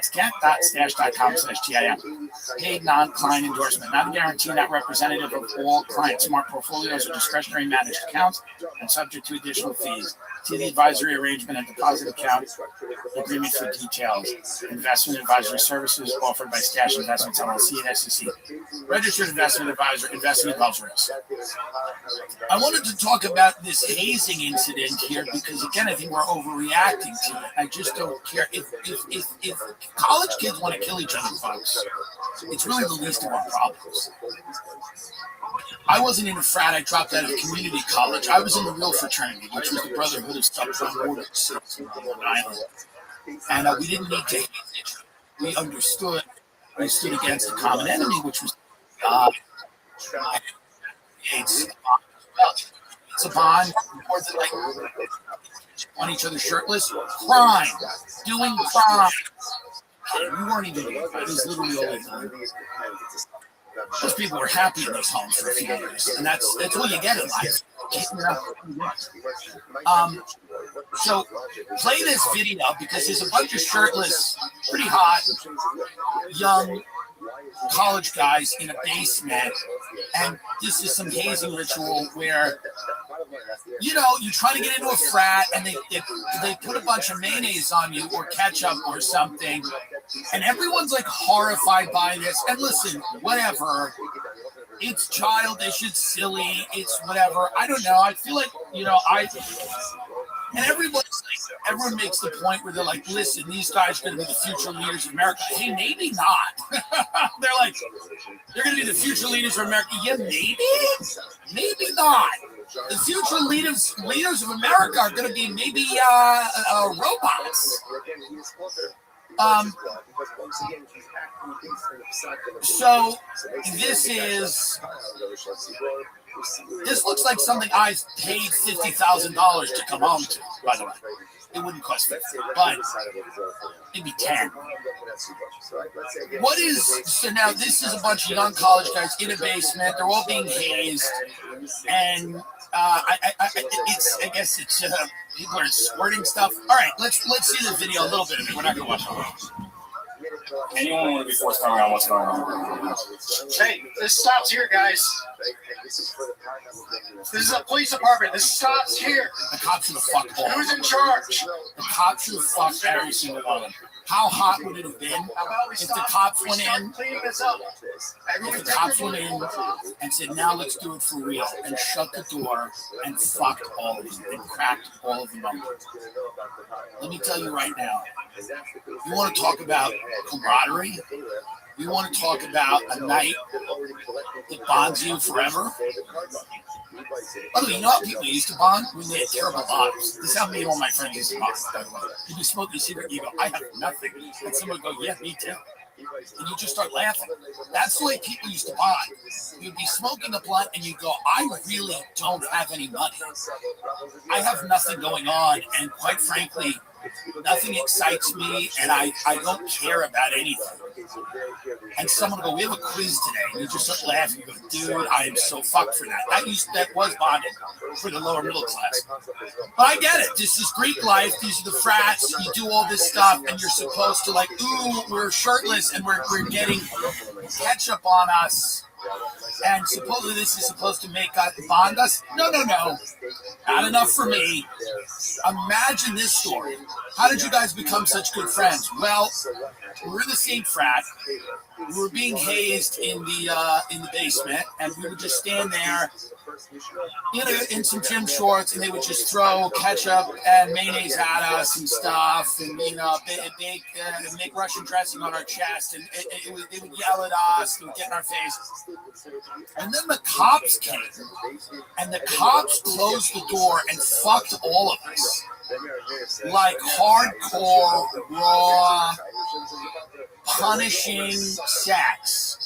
get.stash.com/TIM. Paid non-client endorsement. Not a guarantee, not representative of all client smart portfolios or discretionary managed accounts and subject to additional fees. See the advisory arrangement and deposit account agreement for details. Investment advisory services offered by Stash Investments LLC and SEC. Registered investment advisor. Investing involves risk. I wanted to talk about this hazing incident here because, again, I think we're overreacting to it. I just don't care. If college kids want to kill each other, folks, it's really the least of our problems. I wasn't in a frat. I dropped out of community college. I was in the real fraternity, which was the Brotherhood of Stubborn Mortals on Long Island. And we didn't need to hate each other. We understood. We stood against the common enemy, which was God. It's a bond more than like on each other shirtless. Crime. Doing crime. We weren't even doing it. It was literally all we done. Those people were happy in those homes for a few years, and that's what you get in life. So play this video because there's a bunch of shirtless, pretty hot, young college guys in a basement, and this is some hazing ritual where, you know, you try to get into a frat and they put a bunch of mayonnaise on you or ketchup or something, and everyone's like horrified by this. And listen, whatever. It's childish, it's silly, it's whatever. I don't know. I feel like, you know, and everyone makes the point where they're like, listen, these guys are going to be the future leaders of America. Hey, maybe not. They're like, they're going to be the future leaders of America. Yeah, maybe not. The future leaders of America are going to be maybe robots. So this looks like something I paid $50,000 to come home to, by the way. It wouldn't cost $50, but maybe $10. So now this is a bunch of young college guys in a basement. They're all being hazed, and I guess it's people are squirting stuff. All right, let's see the video a little bit of it. We're not gonna watch it. Anyone want to be forthcoming on what's going on? Hey, this stops here, guys. This is a police department. This stops here. The cops are the fuck all. Who's in charge? The cops are the fuck every single one of them. How hot would it have been How about we if the stop? cops We went start in? cleaning this up. If the cops went in and said, "Now let's do it for real," and shut the door and fucked all of them and cracked all of them up. Let me tell you right now. You want to talk about camaraderie? You want to talk about a night that bonds you forever? By the way, you know how people used to bond when they had terrible lives? This is how me and all my friends used to bond, by the way. You'd be smoking a cigarette, you go, "I have nothing." And someone would go, "Yeah, me too." And you just start laughing. That's the way people used to bond. You'd be smoking a blunt and you go, "I really don't have any money. I have nothing going on, and quite frankly, nothing excites me, and I don't care about anything." And someone will go, "We have a quiz today." And you just start laughing. You go, "Dude, I am so fucked for that." That was bonding for the lower middle class. But I get it. This is Greek life. These are the frats. You do all this stuff, and you're supposed to ooh, we're shirtless, and we're getting ketchup on us. And supposedly this is supposed to make us bond us. No. Not enough for me. Imagine this story. How did you guys become such good friends? Well, we were in the same frat. We were being hazed in the basement, and we would just stand there in some gym shorts, and they would just throw ketchup and mayonnaise at us and stuff, and make Russian dressing on our chest, and they would yell at us and get in our faces. And then the cops came, and the cops closed the door and fucked all of us. Like hardcore, raw, punishing sex.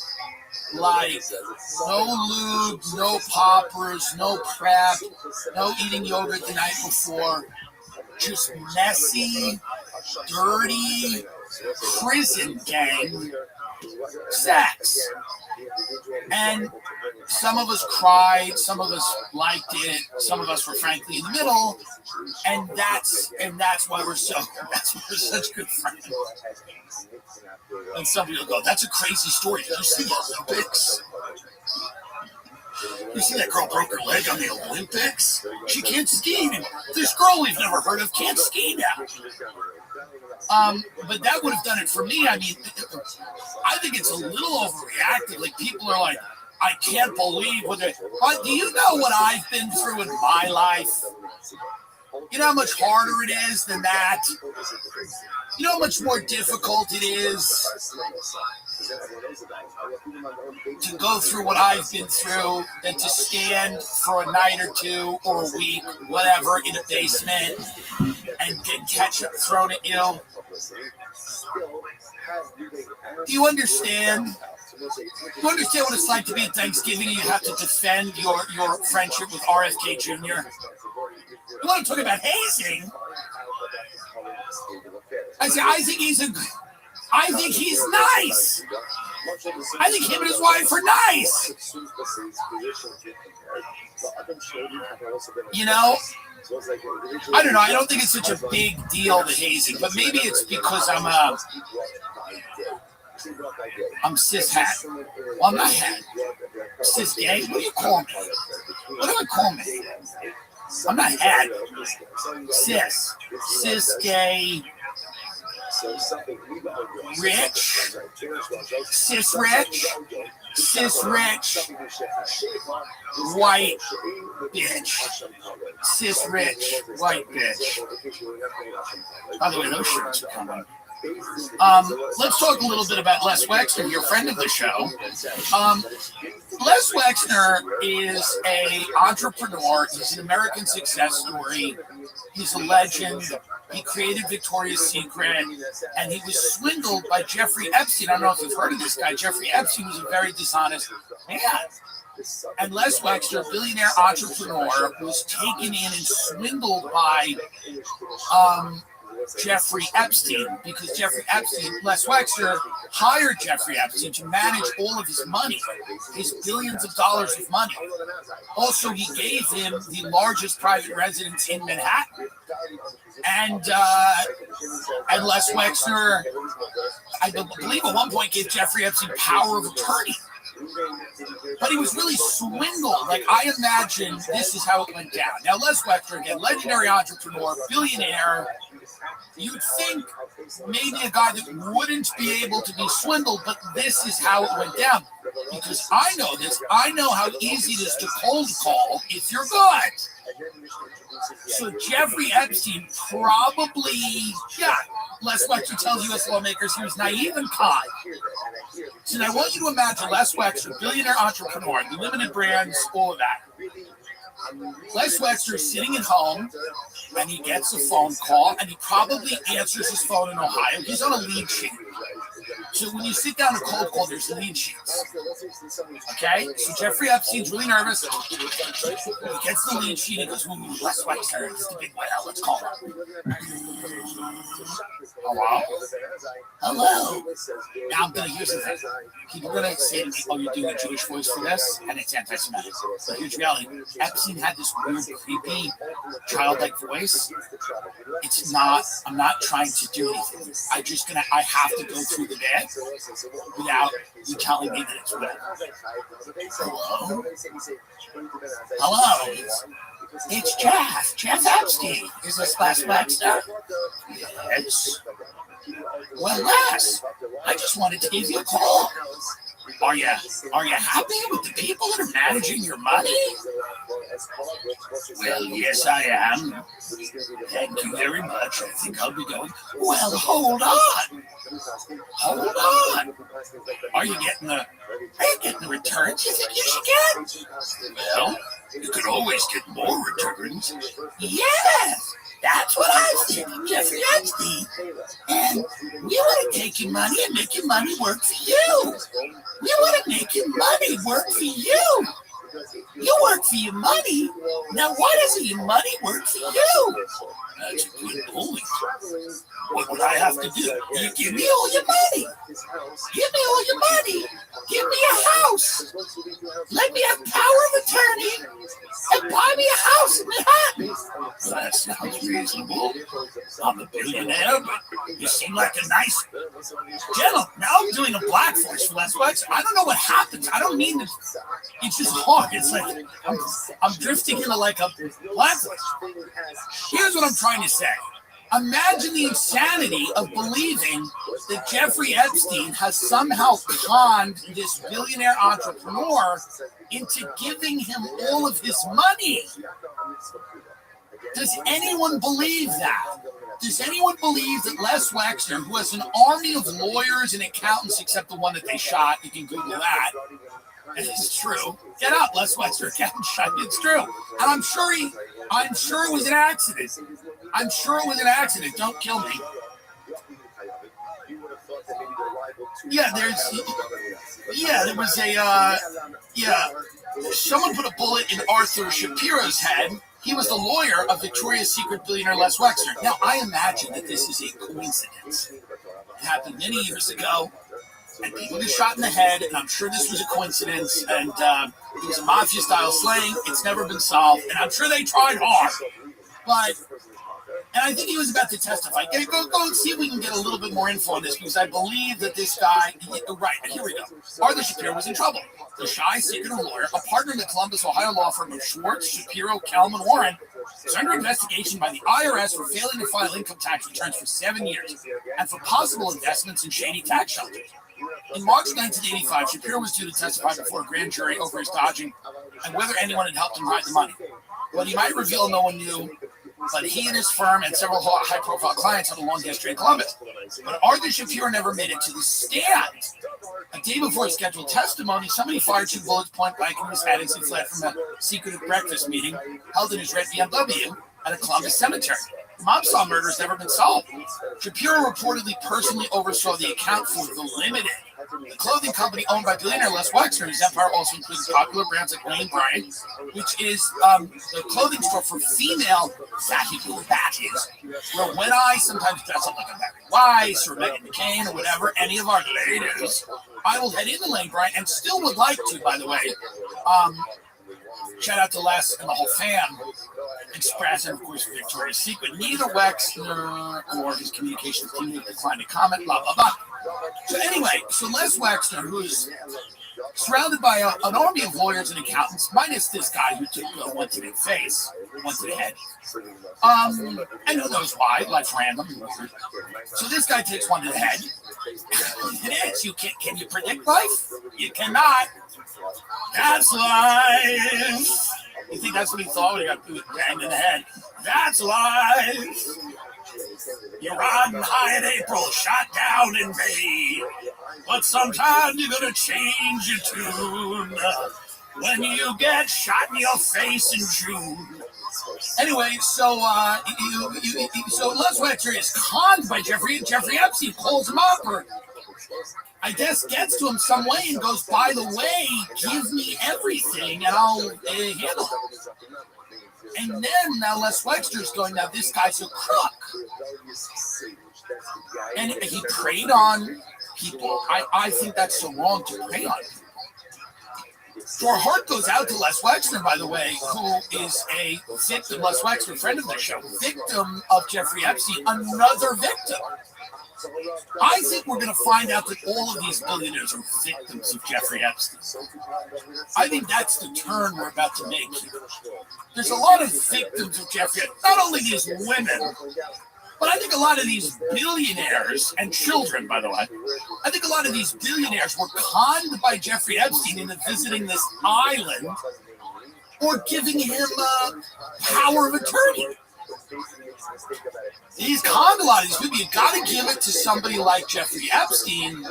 Like no lube, no poppers, no prep, no eating yogurt the night before. Just messy, dirty, prison gang sex. And some of us cried, some of us liked it, some of us were frankly in the middle, and that's why we're such good friends. And somebody will go, "That's a crazy story. Did you see the Olympics? You see that girl broke her leg on the Olympics? She can't ski anymore. This girl we've never heard of can't ski now." But that would have done it for me. I mean, I think it's a little overreactive. Like, people are like, "I can't believe what they..." But do you know what I've been through in my life? You know how much harder it is than that? You know how much more difficult it is to go through what I've been through than to stand for a night or two or a week, whatever, in a basement and get ketchup thrown at you? Do you understand? Do you understand what it's like to be at Thanksgiving and you have to defend your friendship with RFK Jr.? You want to talk about hazing? I think he's nice. I think him and his wife are nice. You know, I don't know. I don't think it's such a big deal, the hazing, but maybe it's because I'm cis hat. Well, I'm not hat. Cis gay? What do you call me? What do I call me? I'm not hat. Cis gay. Rich, cis rich, white bitch, cis rich, white bitch. By the way, those shirts are coming. Let's talk a little bit about Les Wexner, your friend of the show. Les Wexner is an entrepreneur. He's an American success story. He's a legend. He created Victoria's Secret, and he was swindled by Jeffrey Epstein. I don't know if you've heard of this guy. Jeffrey Epstein was a very dishonest man. And Les Wexner, a billionaire entrepreneur, was taken in and swindled by Jeffrey Epstein, because Jeffrey Epstein, Les Wexner, hired Jeffrey Epstein to manage all of his money, his billions of dollars of money. Also, he gave him the largest private residence in Manhattan. And Les Wexner I believe at one point gave Jeffrey Epstein power of attorney. But he was really swindled. Like, I imagine this is how it went down. Now, Les Wexner, again, legendary entrepreneur, billionaire. You'd think maybe a guy that wouldn't be able to be swindled, but this is how it went down. Because I know this. I know how easy it is to cold call if you're good. So Jeffrey Epstein probably, Les Wexner tells U.S. lawmakers he was naive and kind. So I want you to imagine Les Wexner, billionaire entrepreneur, limited brands, all of that. Les Wexner is sitting at home, and he gets a phone call, and he probably answers his phone in Ohio. He's on a lead sheet. So when you sit down to cold call, there's lead sheets. Okay? So Jeffrey Epstein's really nervous. He gets the lead sheet and goes, Les Wexner, this is the big whale. Let's call him. Hello? Hello? Now I'm going to use it. People are going to say to me, oh, you're doing a Jewish voice for this? And it's anti-Semitic. But here's reality. Epstein had this weird, creepy, childlike voice. It's not, I'm not trying to do anything. I have to go through the day without you telling me that it's real. Hello? Hello? It's Jeff Epstein. Is this Les Wexner? Yes. Well, Les, I just wanted to give you a call. Are you happy with the people that are managing your money? Well, yes, I am. Thank you very much. I think I'll be going. Well, hold on. Are you getting the returns you think you should get? Well, you could always get more returns. Yes. That's what I was thinking, Jeffrey Epstein. And we want to take your money and make your money work for you. We want to make your money work for you. You work for your money. Now, why doesn't your money work for you? That's a good point. What would I have to do? You give me all your money. Give me all your money. Give me a house. Let me have power of attorney and buy me a house in Manhattan. Well, that sounds reasonable. I'm a billionaire, but you seem like a nice gentleman. Now I'm doing a black voice for Les Wexner. I don't know what happens. I don't mean to. It's just hard. It's like I'm drifting into like a black voice. Here's what I'm trying to say. Imagine the insanity of believing that Jeffrey Epstein has somehow conned this billionaire entrepreneur into giving him all of his money. Does anyone believe that? Does anyone believe that Les Wexner, who has an army of lawyers and accountants, except the one that they shot, you can Google that, and it's true. Get out, Les Wexner, accountant shot. It's true. And I'm sure it was an accident. I'm sure it was an accident. Don't kill me. There was someone put a bullet in Arthur Shapiro's head. He was the lawyer of Victoria's Secret billionaire Les Wexner. Now, I imagine that this is a coincidence. It happened many years ago, and people get shot in the head, and I'm sure this was a coincidence, and it was a mafia-style slaying. It's never been solved, and I'm sure they tried hard. And I think he was about to testify. Go and see if we can get a little bit more info on this, because I believe that this guy, right, here we go. Arthur Shapiro was in trouble. The shy, secretive lawyer, a partner in the Columbus, Ohio law firm of Schwartz, Shapiro, Kelman, Warren, is under investigation by the IRS for failing to file income tax returns for 7 years and for possible investments in shady tax shelters. In March 1985, Shapiro was due to testify before a grand jury over his dodging and whether anyone had helped him hide the money. What he might reveal, no one knew, but he and his firm and several high-profile clients had a long history in Columbus. But Arthur Shapiro never made it to the stand. A day before his scheduled testimony, somebody fired 2 bullets point blank in his head as he fled from a secretive breakfast meeting held in his red BMW at a Columbus cemetery. The mob-style murder has never been solved. Shapiro reportedly personally oversaw the account for The Limited, the clothing company owned by billionaire Les Wexner, whose empire also includes popular brands like Lane Bryant, which is the clothing store for female fatties, where when I sometimes dress up like a Barry Weiss or Megan McCain or whatever, any of our ladies, I will head into Lane Bryant and still would like to, by the way, shout out to Les and the whole fam, Express, and of course Victoria's Secret. Neither Wexner or his communications team declined to comment, blah, blah, blah. So anyway, so Les Wexner, who's surrounded by an army of lawyers and accountants, minus this guy who took one to the face, one to the head. And who knows why, life's random. So this guy takes one to the head. It is. Can you predict life? You cannot. That's life. You think that's what he thought when he got banged in the head? That's life. You're riding high in April, shot down in May. But sometimes you're gonna change your tune when you get shot in your face in June. Anyway, so so Les Wexner is conned by Jeffrey. Jeffrey Epstein pulls him up, or I guess gets to him some way and goes, by the way, give me everything and I'll handle it. And then now Les Wexner's going, now this guy's a crook. And he preyed on people. I think that's so wrong to prey on. So our heart goes out to Les Wexner, by the way, who is a victim, Les Wexner, friend of the show, victim of Jeffrey Epstein, another victim. I think we're going to find out that all of these billionaires are victims of Jeffrey Epstein. I think that's the turn we're about to make here. There's a lot of victims of Jeffrey Epstein, not only these women, but I think a lot of these billionaires and children, by the way, I think a lot of these billionaires were conned by Jeffrey Epstein into visiting this island or giving him power of attorney. He's conned a lot of these people. You got to give it to somebody like Jeffrey Epstein.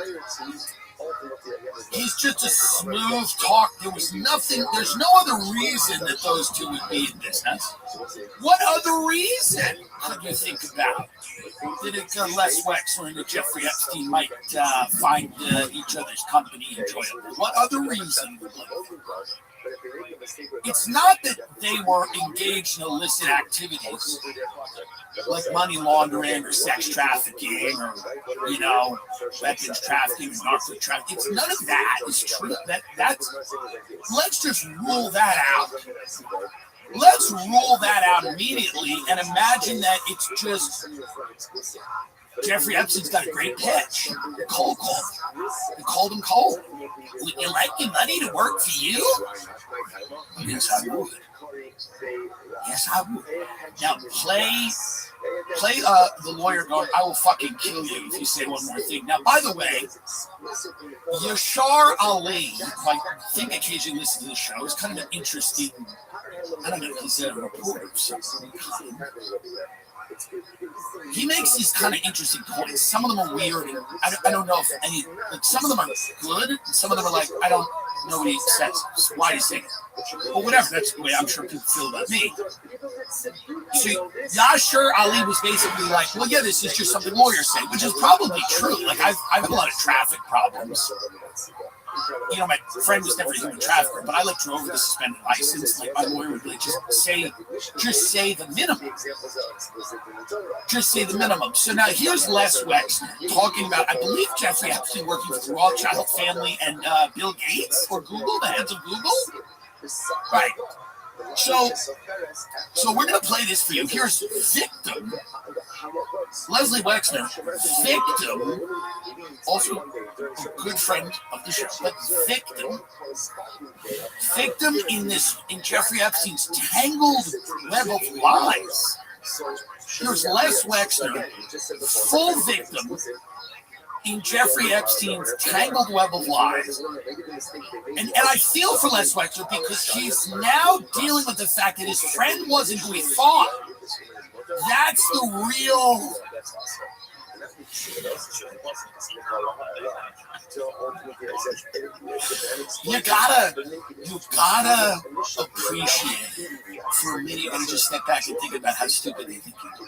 He's just a smooth talk. There's no other reason that those two would be in business. What other reason could you think about? That Les Wexner and Jeffrey Epstein might find each other's company enjoyable? What other reason? It's not that they were engaged in illicit activities like money laundering or sex trafficking or, weapons trafficking or narcotic trafficking. It's none of that is true. Let's just rule that out. Let's rule that out immediately and imagine that it's just Jeffrey Epstein's got a great pitch. Cold call. They called him cold. Would you like your money to work for you? Yes, I would. Yes, I would. Now play the lawyer going, I will fucking kill you if you say one more thing. Now, by the way, Yashar Ali, who I think occasionally listens to the show, is kind of an interesting, I don't know, he's a reporter of something. He makes these kind of interesting points. Some of them are weird. And I don't know if any. Like, some of them are good. And some of them are like, I don't know what he says. Why do you say it? Well, whatever. That's the way I'm sure people feel about me. So Yashar Ali was basically like, well, yeah, this is just something lawyers say, which is probably true. Like I've had a lot of traffic problems. My friend was never a human trafficker, but I drove with a suspended license. Like my lawyer would really just say the minimum. Just say the minimum. So now here's Les Wexner talking about, I believe Jeffrey Epstein working with the Rothschild family and Bill Gates or Google, the heads of Google. Right. So we're going to play this for you. Here's victim. Leslie Wexner, victim, also a good friend of the show, but victim in Jeffrey Epstein's tangled web of lies. Here's Les Wexner, full victim in Jeffrey Epstein's tangled web of lies. And I feel for Les Wexner because he's now dealing with the fact that his friend wasn't who he thought. That's the real. You gotta appreciate for a minute. You gotta just step back and think about how stupid they think you are.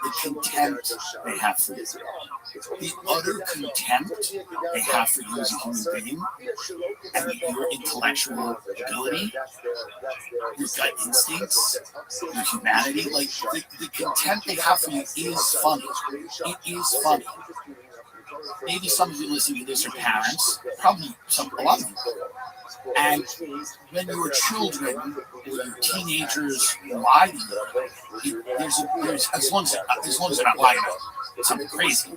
The contempt they have for you, the utter contempt they have for you as a human being, and your intellectual ability, your gut instincts, your humanity. Like the contempt they have for you is funny. It is funny. Maybe some of you listening to this are parents. Probably a lot of you. And when you're children or your teenagers lie to you, there's as long as they're not lying about something crazy.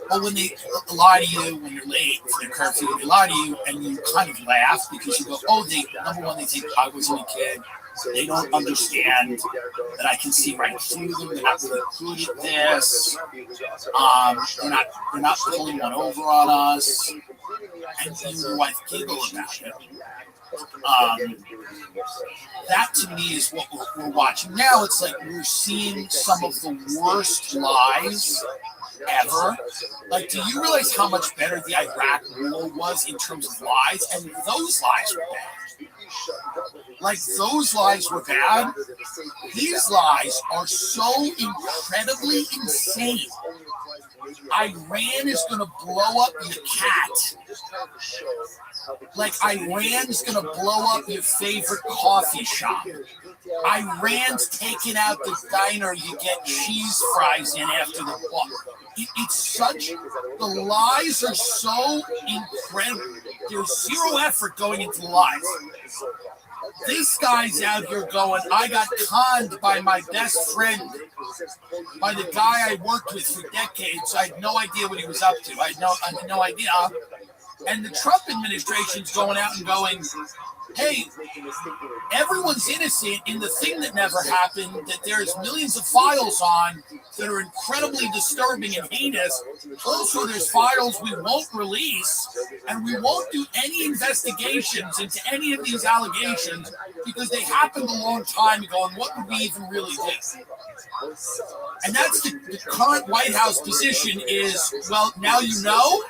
But when they lie to you when you're late for their curfew, they lie to you and you kind of laugh because you go, oh, number one, they think I wasn't a kid. They don't understand that I can see right through them. They're not really good at this. They're not pulling one over on us. And you and your wife giggle about it. That to me is what we're watching now. It's like we're seeing some of the worst lies ever. Like, do you realize how much better the Iraq war was in terms of lies? And those lies were bad. Like, those lies were bad. These lies are so incredibly insane. Iran is going to blow up your cat. Like, Iran is going to blow up your favorite coffee shop. Iran's taking out the diner you get cheese fries in after the war. The lies are so incredible. There's zero effort going into the lies. This guy's out here going, I got conned by my best friend, by the guy I worked with for decades. I had no idea what he was up to. I had no idea. And the Trump administration's going out and going, hey, everyone's innocent in the thing that never happened, that there's millions of files on that are incredibly disturbing and heinous. Also, there's files we won't release, and we won't do any investigations into any of these allegations because they happened a long time ago, and what would we even really do? And that's the current White House position is, well, now you know.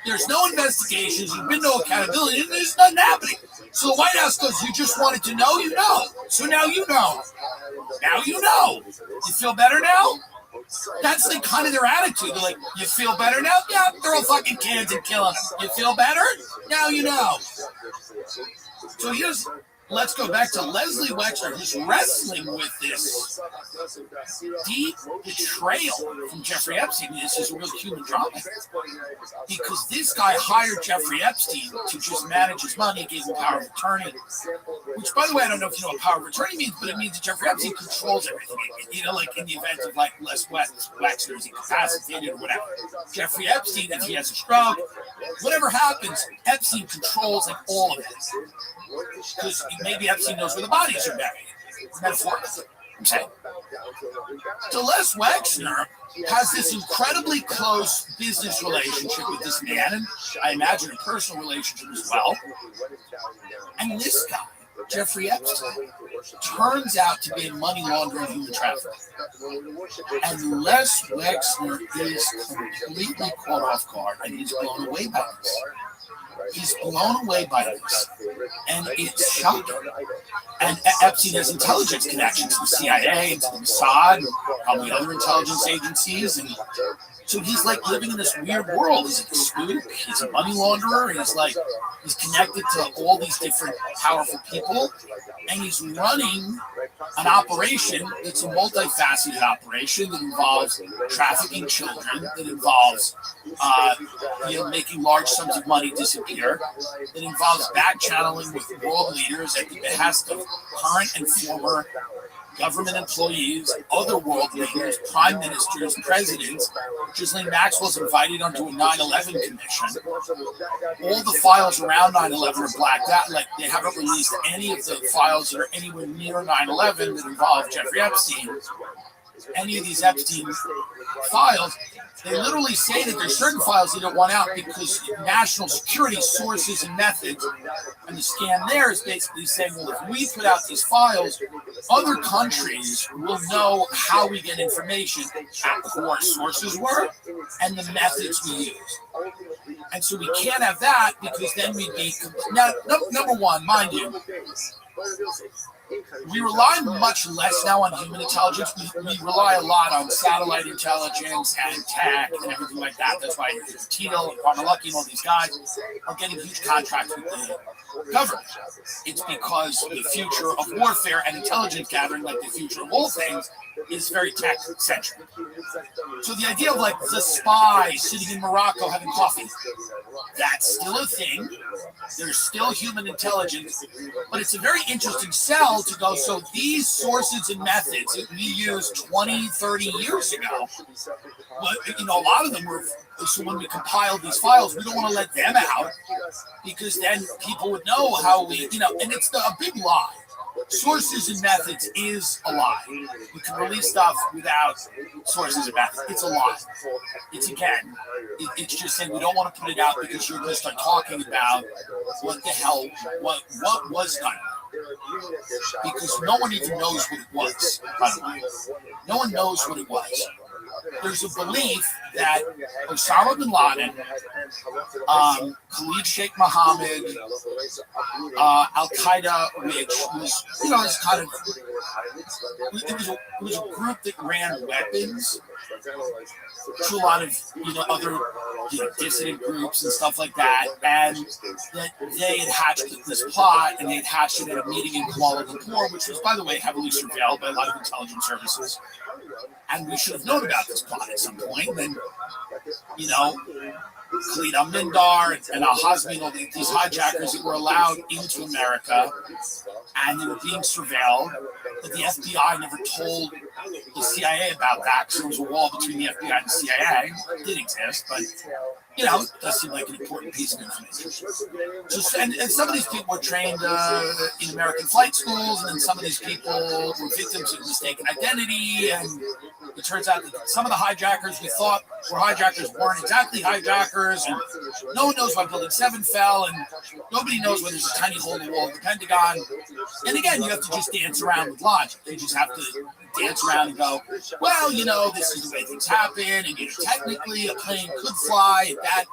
There's no investigations, there's been no accountability, and there's nothing happening. So the White House goes, you just wanted to know, you know. So now you know. Now you know. You feel better now? That's the kind of their attitude. They're like, you feel better now? Yeah, they're all fucking kids and killing them. You feel better? Now you know. So let's go back to Leslie Wexner, who's wrestling with this deep betrayal from Jeffrey Epstein. This is a real human drama. Because this guy hired Jeffrey Epstein to just manage his money, gave him power of attorney. Which, by the way, I don't know if you know what power of attorney means, but it means that Jeffrey Epstein controls everything. You know, like in the event of like Les Wexner is incapacitated or whatever. Jeffrey Epstein, if he has a stroke, whatever happens, Epstein controls like all of it. Because maybe Epstein knows where the bodies are buried. Metaphorically, I'm saying. So Les Wexner has this incredibly close business relationship with this man, and I imagine a personal relationship as well. And this guy, Jeffrey Epstein, turns out to be a money laundering human trafficker. And Les Wexner is completely caught off guard, and he's blown away by this. He's blown away by this, and it's shocking. And Epstein has intelligence connections to the CIA and to the Mossad and probably other intelligence agencies, and so he's like living in this weird world. He's a spook, he's a money launderer, he's connected to all these different powerful people, and he's running an operation that's a multifaceted operation that involves trafficking children, that involves making large sums of money disappear, that involves back channeling with world leaders at the behest of current and former government employees, other world leaders, prime ministers, presidents. Ghislaine Maxwell's invited onto a 9/11 commission. All the files around 9/11 are blacked out. Like, they haven't released any of the files that are anywhere near 9/11 that involve Jeffrey Epstein. Any of these Epstein files, they literally say that there's certain files they don't want out because national security sources and methods. And the scam there is basically saying, well, if we put out these files, other countries will know how we get information, who our sources were, and the methods we use. And so we can't have that because then we'd be... Now, number one, mind you, we rely much less now on human intelligence. We rely a lot on satellite intelligence and tech and everything like that. That's why Teal and Palmer Luckey and all these guys are getting huge contracts with the government. It's because the future of warfare and intelligence gathering, like the future of all things, is very tech-centric. So the idea of like the spy sitting in Morocco having coffee, that's still a thing. There's still human intelligence, but it's a very interesting sell to go, so these sources and methods that we used 20, 30 years ago, well, a lot of them were, so when we compiled these files, we don't want to let them out because then people would know how we, and it's a big lie. Sources and methods is a lie. You can release stuff without sources and methods. It's a lie. It's it's just saying we don't want to put it out because you're going to start talking about what the hell, what was done. Because no one even knows what it was, by the way. No one knows what it was. There's a belief that Osama bin Laden, Khalid Sheikh Mohammed, Al Qaeda, which was, it's kind of, it was a group that ran weapons to a lot of, other dissident groups and stuff like that, and that they had hatched this plot, and they had hatched it at a meeting in Kuala Lumpur, which was, by the way, heavily surveilled by a lot of intelligence services. And we should have known about this plot at some point. And then, Khalid al-Mindar and al-Hazmi and all these hijackers that were allowed into America, and they were being surveilled, but the FBI never told the CIA about that because there was a wall between the FBI and the CIA. It did exist, but it does seem like an important piece of information. So, and some of these people were trained in American flight schools, and then some of these people were victims of mistaken identity, and it turns out that some of the hijackers we thought were hijackers weren't exactly hijackers, and no one knows why Building 7 fell, and nobody knows why there's a tiny hole in the wall of the Pentagon. And again, you have to just dance around with logic. You just have to dance around and go, well, this is the way things happen, and technically a plane could fly at that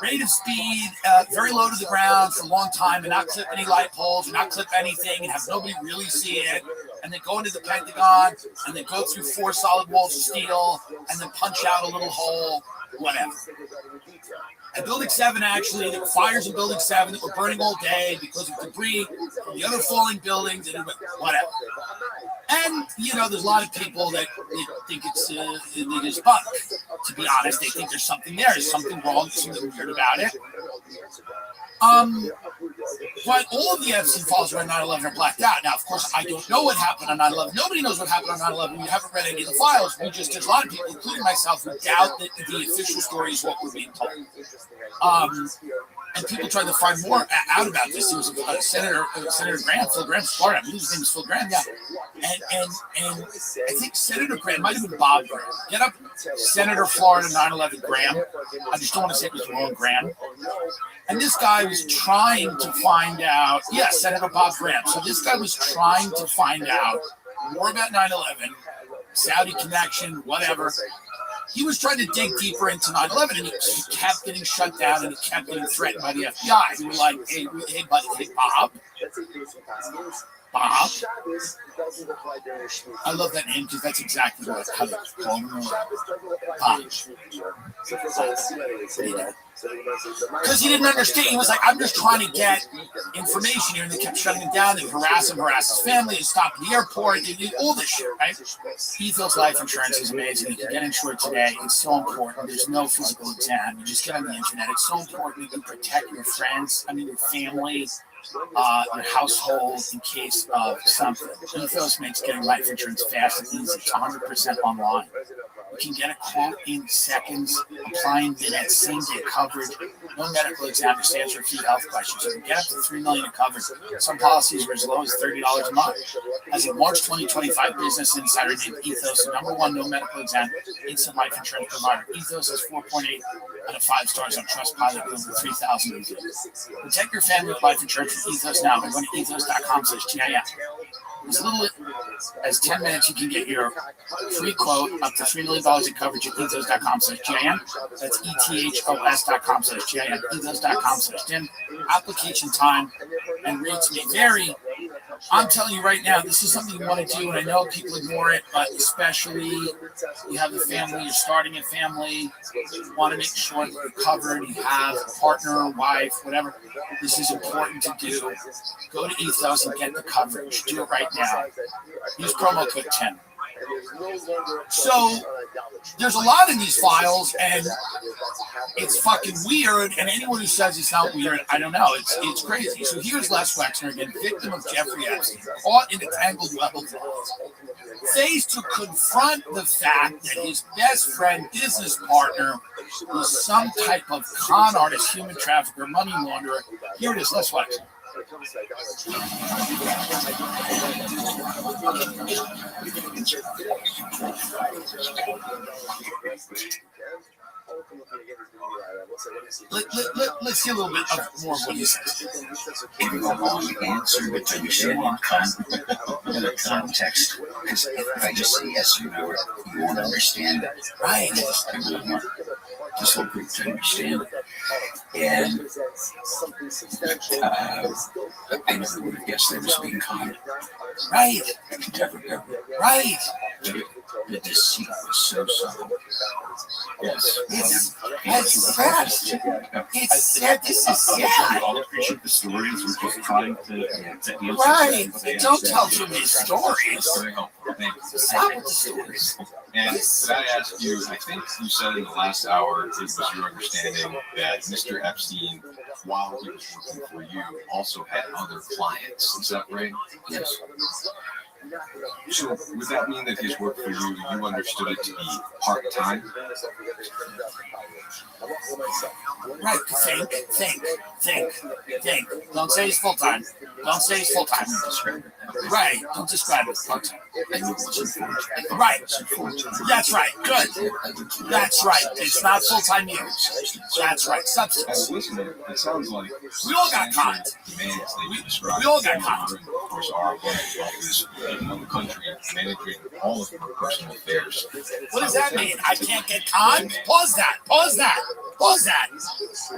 rate of speed, very low to the ground for a long time, and not clip any light poles, and not clip anything, and have nobody really see it, and then go into the Pentagon, and then go through 4 solid walls of steel, and then punch out a little hole, whatever. And Building 7, actually, there were fires in Building 7 that were burning all day because of debris from the other falling buildings, and whatever. And, there's a lot of people that think it's bunk. To be honest, they think there's something there. There's something wrong, something weird about it. But all of the Epstein files around 9/11 are blacked out. Now, of course, I don't know what happened on 9/11. Nobody knows what happened on 9/11. We haven't read any of the files. There's a lot of people, including myself, who doubt that the official story is what we're being told. And people tried to find more out about this. There was Senator Graham, Phil Graham, Florida. I believe his name is Phil Graham, yeah. And I think Senator Graham might have been Bob Graham. Get up, Senator Florida 9/11 Graham. I just don't want to say it was wrong, Graham. And this guy was trying to find out, Senator Bob Graham. So this guy was trying to find out more about 9/11, Saudi connection, whatever. He was trying to dig deeper into 9/11, and he kept getting shut down, and he kept getting threatened by the FBI. He was like, hey, buddy, hey, Bob. Bob. I love that name because that's exactly what how they call him. Bob. Because he didn't understand. He was like, I'm just trying to get information here. And they kept shutting him down. They harass his family, and stop at the airport. They did all this shit, right? Ethos Life Insurance is amazing. You can get insured today. It's so important. There's no physical exam. You just get on the internet. It's so important. You can protect your friends, your family, your household in case of something. Ethos makes getting life insurance fast and easy. It's 100% online. You can get a quote in seconds, apply in minutes, same-day coverage, no medical exam, just answer a few health questions. You can get up to $3 million in coverage. Some policies are as low as $30 a month. As of March 2025, Business Insider named Ethos the #1 no medical exam instant life insurance provider. Ethos has 4.8 out of 5 stars on Trustpilot with over 3,000 reviews. Protect your family with life insurance with Ethos now by going to ethos.com/TIM. As little as 10 minutes, you can get your free quote up to $3 million in coverage at ethos.com/TIM. That's ethos.com/TIM. Ethos.com/TIM. Application time and rates may vary, I'm telling you right now, this is something you want to do, and I know people ignore it, but especially you have a family, you're starting a family, you want to make sure that you're covered, you have a partner, wife, whatever. This is important to do. Go to Ethos and get the coverage. Do it right now. Use promo code 10. So there's a lot in these files, and it's fucking weird. And anyone who says it's not weird, I don't know. It's crazy. So here's Les Wexner again, victim of Jeffrey Epstein, caught in a tangled web of laws. Faced to confront the fact that his best friend, business partner, was some type of con artist, human trafficker, money launderer. Here it is. Les Wexner. Let's see a little bit more of what he says. Give you a long answer, but to understand in the context. Because if I just say yes or no, you won't understand it. Right. I really want this whole group to understand it. And I never would have guessed they was being conned. Right. Never. Right. The deceit was so subtle. Yes. It's sad. It's sad. This is sad. All appreciate the stories. We're just trying to answer. Right. Don't tell too many stories. Very helpful. Thank you. Stop with the stories. And could I ask you, I think you said in the last hour, it was your understanding that Mr. Epstein, while he was working for you, also had other clients. Is that right? Yes. So would that mean that his work for you, you understood it to be part-time? Right. Think. Don't say he's full-time. Don't say he's full-time. Right. Don't describe it as part-time. Right. That's right. Good. That's right. It's not full-time use. That's right. Substance. Listener, it sounds like we all got conned. demands that you described. We all got conned. Of course, our office in the country managing all of your personal affairs. What does that mean? I can't get conned? Pause that.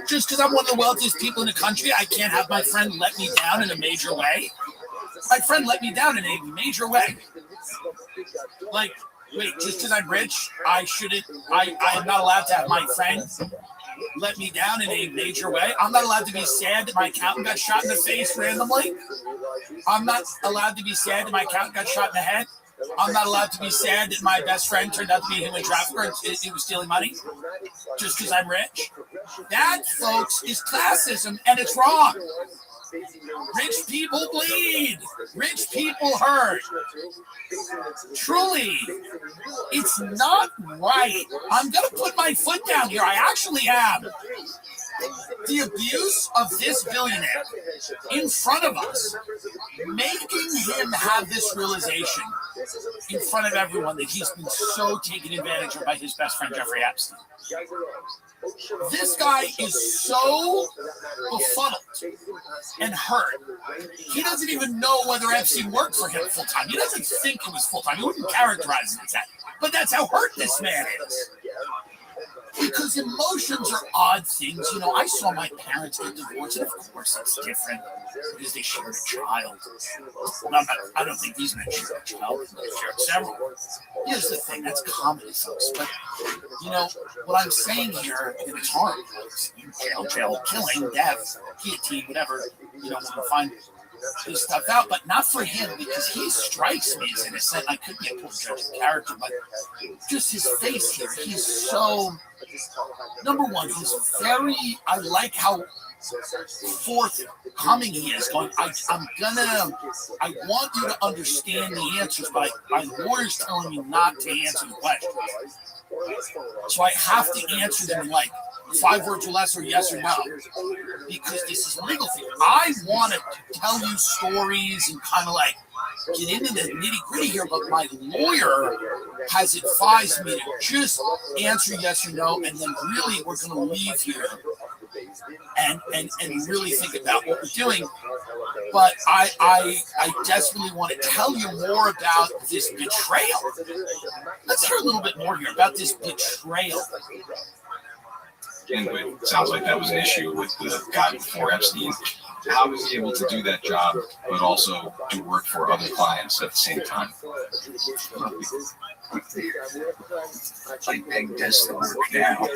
Just because I'm one of the wealthiest people in the country, I can't have my friend let me down in a major way? My friend let me down in a major way. Like, wait, just because I'm rich, I am not allowed to have my friend let me down in a major way. I'm not allowed to be sad that my accountant got shot in the face randomly. I'm not allowed to be sad that my accountant got shot in the head. I'm not allowed to be sad that my best friend turned out to be a human trafficker and he was stealing money just because I'm rich. That, folks, is classism, and it's wrong. Rich people bleed. Rich people hurt. Truly, it's not right. I'm going to put my foot down here. I actually am. The abuse of this billionaire in front of us, making him have this realization in front of everyone that he's been so taken advantage of by his best friend, Jeffrey Epstein. This guy is so befuddled and hurt. He doesn't even know whether Epstein worked for him full time. He doesn't think it was full time. He wouldn't characterize it as that. But that's how hurt this man is. Because emotions are odd things. You know, I saw my parents get divorced, and of course it's different because they shared a child. I don't think these men shared a child. They shared several. Here's the thing, that's comedy, folks. But, you know, what I'm saying here, and it's hard. Jail, killing, death, guillotine, whatever. You know, when you find his stuff out, but not for him, because he strikes me as innocent. I couldn't get poor judge's character, but just his face here, he's so... Number one, he's very... I like how forthcoming he is, going, I want you to understand the answers, but my lawyer's telling me not to answer the question. So I have to answer them in like 5 words or less, or yes or no, because this is a legal thing. I want to tell you stories and kind of like get into the nitty gritty here, but my lawyer has advised me to just answer yes or no, and then really we're going to leave here and really think about what we're doing. But I desperately want to tell you more about this betrayal. Let's hear a little bit more here about this betrayal. And it sounds like that was an issue with the guy before Epstein. how is he able to do that job, but also do work for other clients at the same time? Like Peg does the work now.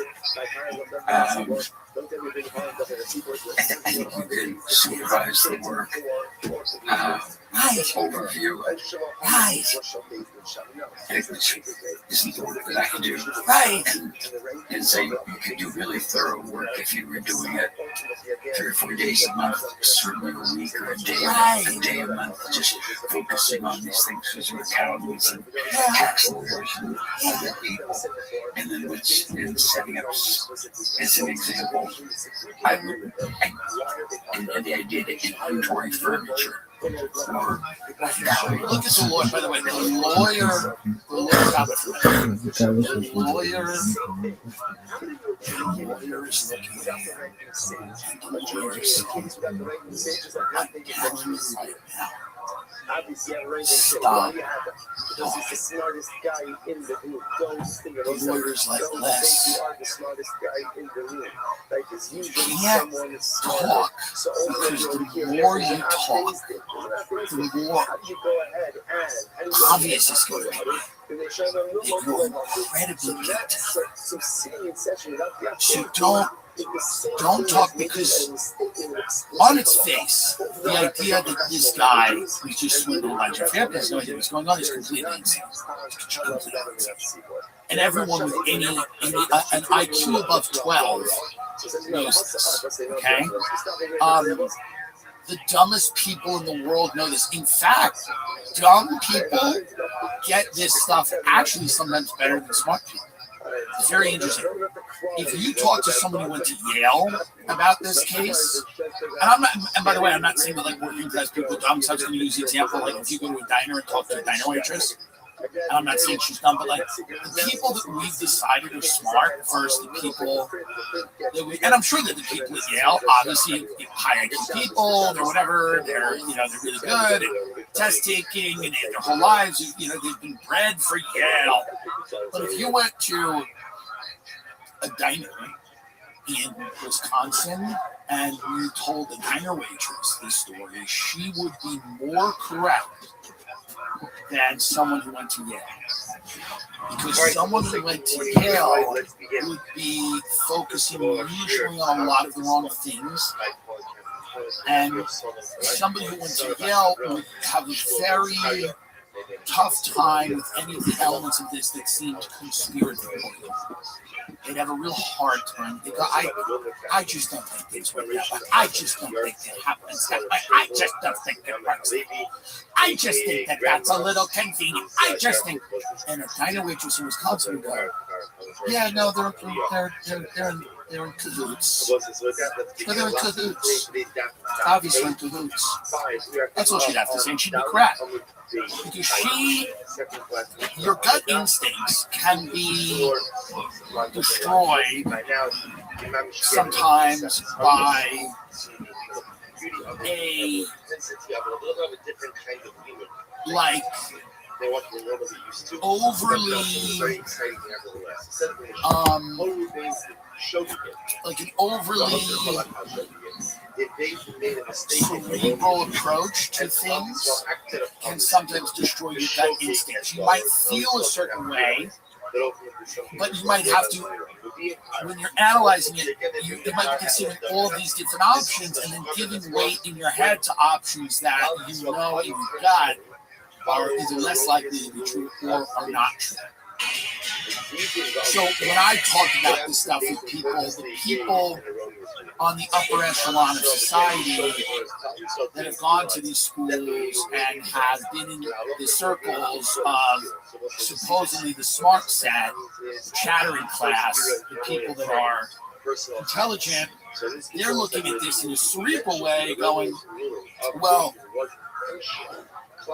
And you can supervise the work, overview it, which isn't the work that I can do. And say you could do really thorough work if you were doing it 3 or 4 days a month, certainly a week or a day a month, just focusing on these things because you're accountants and tax lawyers and other people. And then in setting up, as an example, and the idea to inventory furniture. Or Look at the lawyer, by the way. The lawyer got it from me. The lawyer is looking right now. Stop. The lawyer's like, Les, you can't talk because the more you talk, the more obvious it's going to be that you're incredibly guilty. So don't talk, because on its face, the idea that this guy who's just swindled by Jeff Hampton has no idea what's going on is completely insane. And everyone with an IQ above 12 knows this, okay? The dumbest people in the world know this. In fact, dumb people get this stuff actually sometimes better than smart people. It's very interesting. If you talk to someone who went to Yale about this case, and by the way, I'm not saying that like working class people are dumb, so I was going to use the example like if you go to a diner and talk to a diner waitress, and I'm not saying she's dumb, but like the people that we've decided are smart versus the people that we, and I'm sure that the people at Yale, obviously high IQ people, they're whatever, they're really good at test taking, and their whole lives, they've been bred for Yale. But if you went to a diner in Wisconsin and you told the diner waitress this story, she would be more correct than someone who went to Yale. Because someone who went to Yale would be focusing usually on a lot of the wrong things. And somebody who went to Yale would have a very tough time with any of the elements of this that seemed conspiratorial. They'd have a real hard time. They go, I just don't think things work that way. I just don't think it happens that way. I just don't think it works. I just think that that's a little convenient. I just think. And a diner waitress in Wisconsin would go, yeah, no, they're in cahoots. They're in cahoots. Obviously in cahoots. That's all she'd have to say, and she'd be correct. Because your gut instincts can be destroyed sometimes by a overly cerebral approach to things can sometimes destroy your gut instincts. You might feel a certain way, but you might have to, when you're analyzing it, you might be considering all of these different options and then giving weight in your head to options that in your gut are either less likely to be true or are not true. So when I talk about this stuff with people, the people on the upper echelon of society that have gone to these schools and have been in the circles of supposedly the smart set, chattering class, the people that are intelligent, they're looking at this in a cerebral way going, well,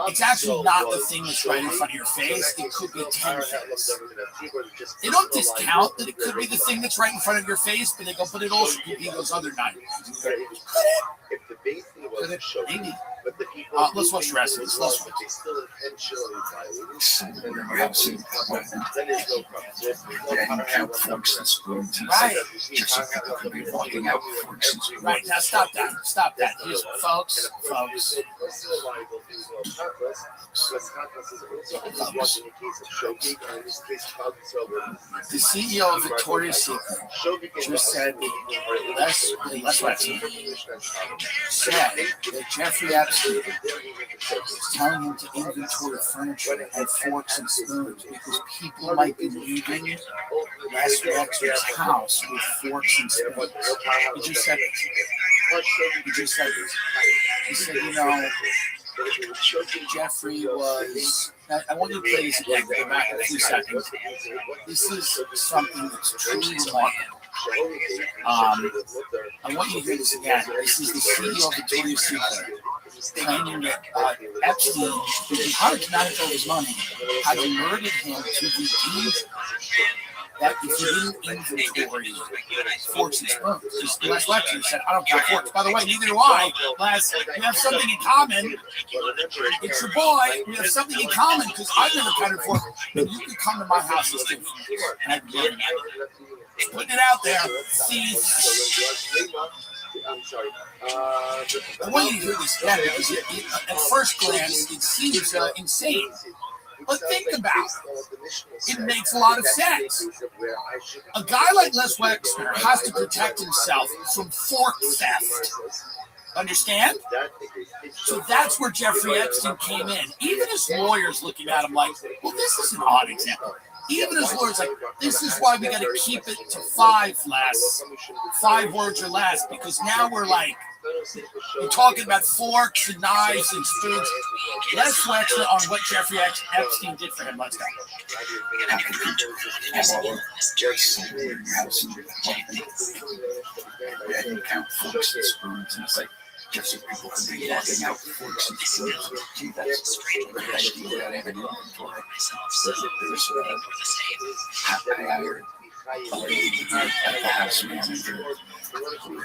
it's actually not the thing that's right in front of your face. It could be 10 things. They don't discount that it could be the thing that's right in front of your face, but they go, but it also could be those other 9 things. Could it? Maybe. Let's watch the rest of this. Let's watch. They still intentionally violated. Then there's no problem. Right. Just so people could be walking out for instance. Right, now stop that. Stop that. Here's, folks. The CEO of Victoria's Secret just said Les Wexner said that Jeffrey Epstein was telling him to inventory furniture and forks and spoons because people might be leaving Les Wexner's house with forks and spoons. He just said it. He said, Jeffrey was. I want you to play this again. Go back in a few seconds. This is something that's truly remarkable. I want you to hear this again. This is the CEO of Victoria's Secret claiming that Epstein, who was hired to manage all his money, had alerted him to the danger that if you didn't inventory forks and spoons, just Les Wexner said, I don't care forks. By the way, neither do I. Les, we have something in common. It's your boy. We have something in common because I've never counted fork. And you can come to my house and steal forks. And I'd be doing that. Putting it out there. See. I want you to hear this again because at first glance it seems insane. But think about it. It makes a lot of sense. A guy like Les Wexner has to protect himself from fork theft. Understand? So that's where Jeffrey Epstein came in. Even his lawyers looking at him like, well, this is an odd example. Even his lawyers like, this is why we got to keep it to 5 less. 5 words or less, because now we're like, we're talking about forks and knives and spoons. Les Wexner on what Jeffrey Epstein did for him. Let's go. Count forks and spoons, and it's like just so people can be walking out forks and spoons. Gee, that's the best deal that I ever did. At the house manager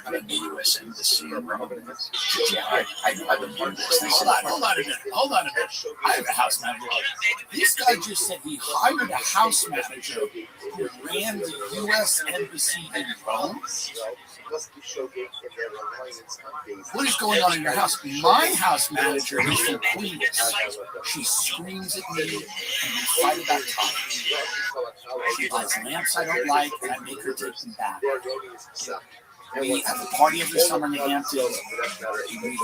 at the U.S. Embassy in Rome. Yeah, I've been part of this. Hold on a minute. I have a house manager. This guy just said he hired a house manager who ran the U.S. Embassy in Rome. What is going on in your house? My house manager is from Queens. She screams at me and we fight about time. She buys lamps I don't like and I make her take them back. We have a party every summer in the Hamptons. We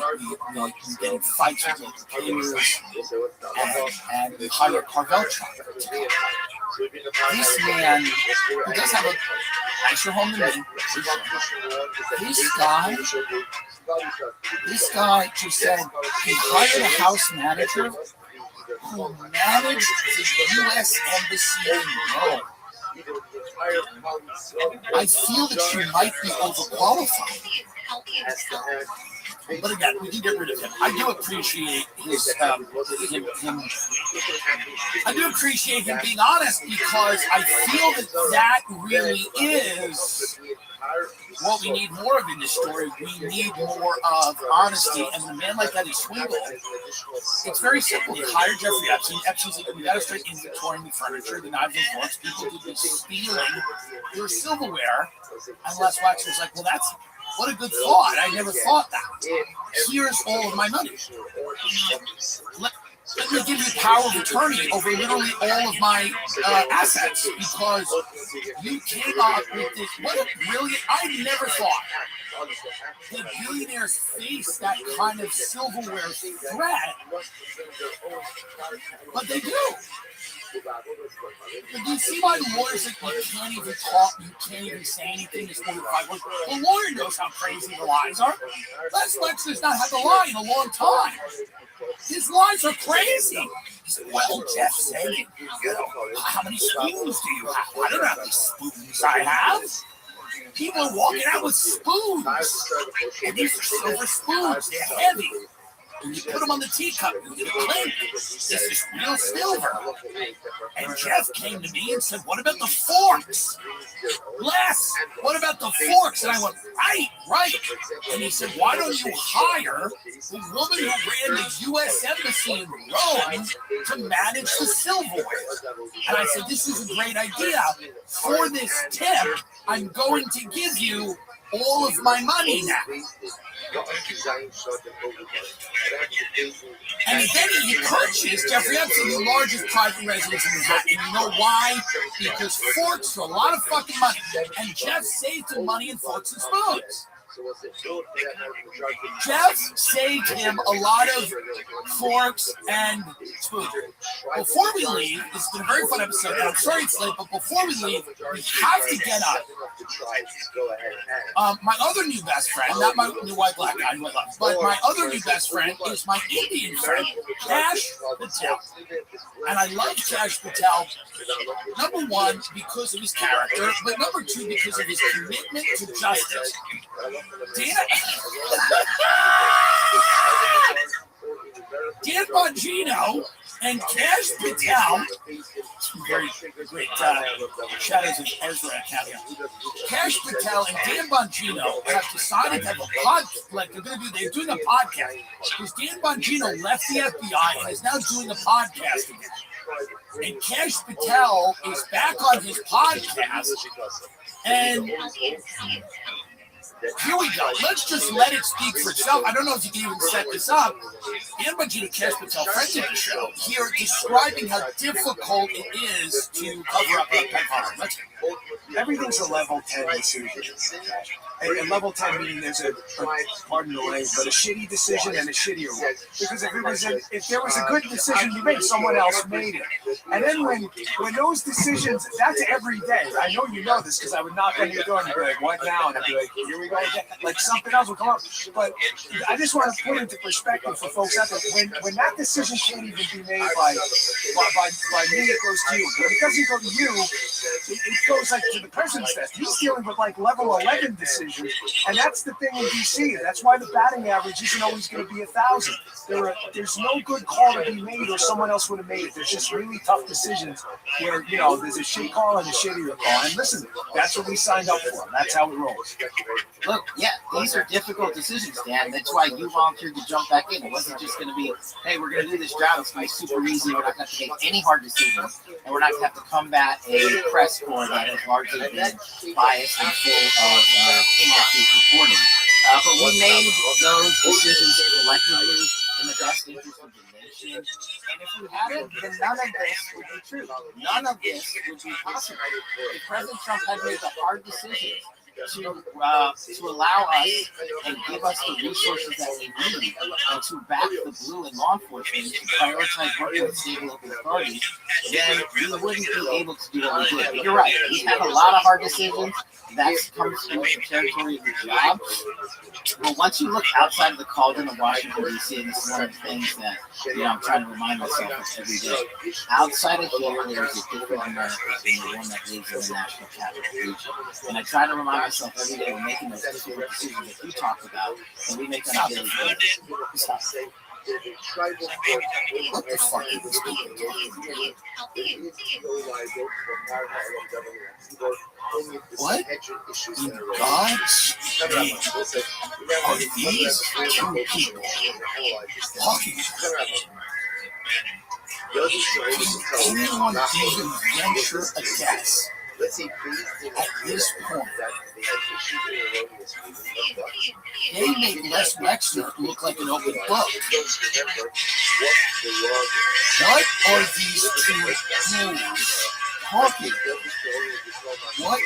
get in fights with local caterers and we hire a Carvel truck. This man, who does have a nicer home than me, this guy just said he hired a house manager who managed the U.S. Embassy in Rome. I feel that she might be overqualified. But again, we can get rid of him. I do appreciate I do appreciate him being honest because I feel that really is what we need more of in this story. We need more of honesty. And a man like that is Swingle. It's very simple. You hire Jeffrey Epstein. Epstein's like, we got to start inventorying the furniture, the knives and forks. People could be stealing your silverware. And Les Wexner's like, well, that's what a good thought. I never thought that. Here's all of my money. Let me give you power of attorney over literally all of my assets because you came up with this. What a brilliant! I never thought that billionaires face that kind of silverware threat, but they do. But you see why the lawyer's like, you can't even talk, you can't even say anything. It's 45 words. The lawyer knows how crazy the lies are. Les Wexner's not had to lie in a long time. His lies are crazy. Well, Jeff said, how many spoons do you have? I don't know how many spoons I have. People are walking out with spoons. And these are silver spoons. They're heavy. and you put them on the teacup, you get a clink. This is real silver. And Jeff came to me and said, what about the forks? Les, what about the forks? And I went, right. And he said, why don't you hire the woman who ran the U.S. Embassy in Rome to manage the silverware? And I said, this is a great idea. For this tip, I'm going to give you all of my money now. And then he purchased Jeffrey Epstein, the largest private residence in Manhattan. And you know why? Because forks are a lot of fucking money. And Jeff saved him money in forks and spoons. Jeff saved him a lot of forks and spoons. Before we leave, this has been a very fun episode, and I'm sorry it's late, but before we leave, we have to get up. My other new best friend, not my new white black guy, but my other new best friend is my Indian friend, Cash Patel. And I love Cash Patel, number one, because of his character, but number two, because of his commitment to justice. Dan Bongino and Cash Patel, very great shadows of Ezra Academy. Cash Patel and Dan Bongino have decided to have a podcast. Like they're doing a podcast because Dan Bongino left the FBI and is now doing a podcast again. And Cash Patel is back on his podcast, and here we go. Let's just let it speak for itself. I don't know if you can even set this up. Dan Bongino and Cash Patel, friends of the show, here describing how difficult it is to cover up a pedophile. Everything's a level 10 decision. And level 10 meaning there's a pardon the language, but a shitty decision and a shittier one. Because if there was a good decision you made, someone else made it. And then when those decisions, that's every day. I know you know this because I would knock on your door and you'd be like, what now? And I'd be like, here we go again. Like something else will come up. But I just want to put into perspective for folks out there, when that decision can't even be made by me, it goes to you. When it doesn't go to you, it goes like to the president's desk. He's dealing with like level 11 decisions. And that's the thing in DC. That's why the batting average isn't always going to be 1,000. There's no good call to be made or someone else would have made it. There's just really tough decisions where, there's a shit call and a shittier call. And listen, that's what we signed up for. That's how it rolls. Look, these are difficult decisions, Dan. That's why you volunteered to jump back in. It wasn't just going to be, hey, we're going to do this job. It's going to be super easy. We're not going to have to make any hard decisions. And we're not going to have to combat a press corps that has largely been biased and full of inaccurate reporting. But we made those decisions collectively in the best interest of the nation. And if we hadn't, then none of this would be true. None of this would be possible. If President Trump had made the hard decisions to allow us and give us the resources that we need and to back the blue in law enforcement to prioritize working with state and local authorities, then we wouldn't be able to do what we did. But you're right. We had a lot of hard decisions. That comes from the territory of the job. But once you look outside of the cauldron of Washington, D.C., and this is one of the things that I'm trying to remind myself of every day. Outside of here, there's a different America than the one that lives in the National Capital Region. And I try to remind myself every day we're making those difficult decisions that you talked about, and we make them on a daily basis. What the fuck is this people doing? What in God's name are these two people talking about? Can anyone even venture a guess at this point? They make Les Wexner look like an open book. What are these two fools talking about? What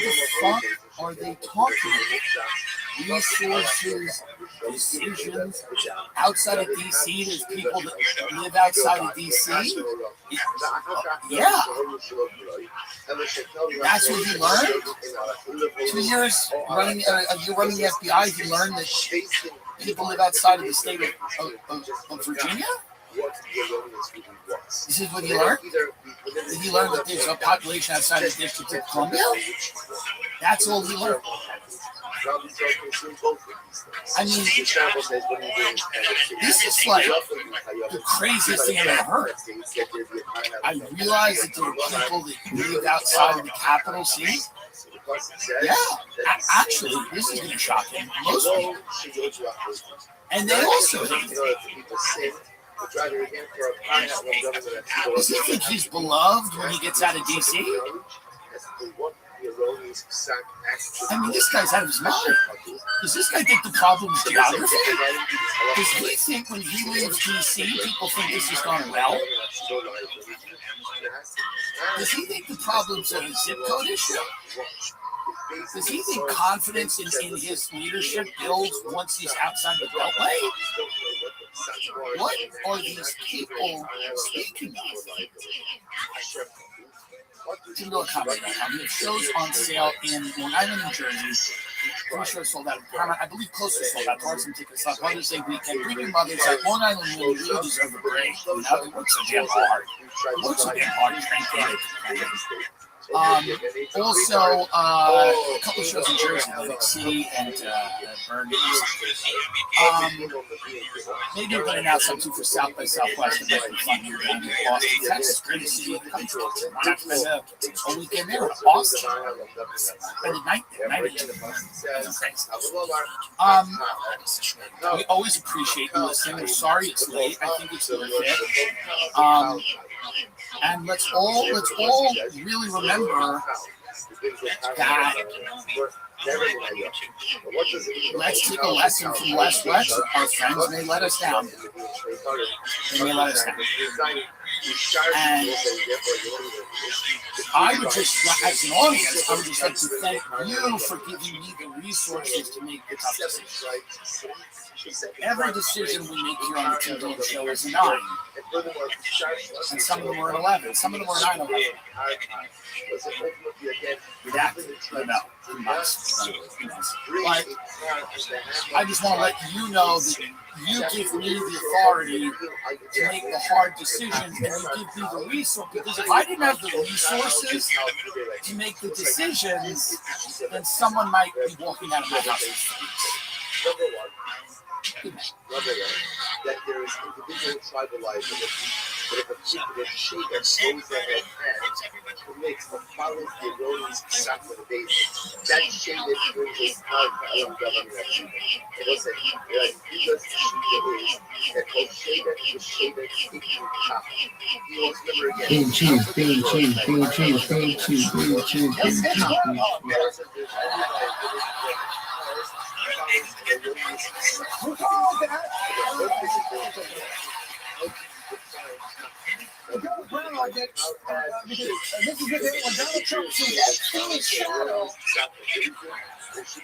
the fuck are they talking about? Resources, decisions outside of DC. There's people that live outside of DC. Yeah. That's what you learned? 2 years running, you're running the FBI, you learned that people live outside of the state of Virginia? This is what you learned? Did you learn that there's a population outside of the District of Columbia? That's all you learned. I mean, this is like the craziest thing I've ever heard. I realized that there were people that lived outside of the capital city. Yeah, actually, this is going to shock him. Most people. And they also hate it. Does he think he's beloved when he gets out of D.C.? I mean, this guy's out of his mind. Does this guy think the problem is geography? Does he think when he leaves D.C., people think this is going well? Does he think the problem's a zip code issue? Does he think confidence in his leadership builds once he's outside the Beltway? What are these people speaking of? To go comment right now. We have shows on sale in Long Island, New Jersey. 3 shows sold out in Paramount. I believe close to sold out. There are some tickets left. Mother's Day weekend. Bring your mothers out. Long Island really deserve a break. You know, they work so damn hard. They work so damn hard to train. Also, a couple of shows in Jersey, like City and Bergen. Maybe we're going to announce something for South by Southwest. It might be fun here down in Austin, Texas. Great to see you. Why not spend a weekend there in Austin? Spend the night there. We always appreciate you listening. We're sorry it's late. I think it's worth it. And let's all really remember that let's take a lesson from Les Wexler. Our friends may let us down. They may let us down. And I would just, as an audience, I would just like to thank you for giving me the resources to make the tough decisions. Every decision we make here on the TV show is a 9. And some of them were an 11. Some of them were 9/11. Redacted. No. But I just want to let you know that you give me the authority to make the hard decisions, and you give me the resources. Because if I didn't have the resources to make the decisions, then someone might be walking out of my house. That there is individual tribalism, but if a particular shape that slows their head and commits or follows the erroneous exact of the basis, that shape that brings us out of governing that shape. It was that because the shape is that whole shape that the shape that speaks to top. He was never again.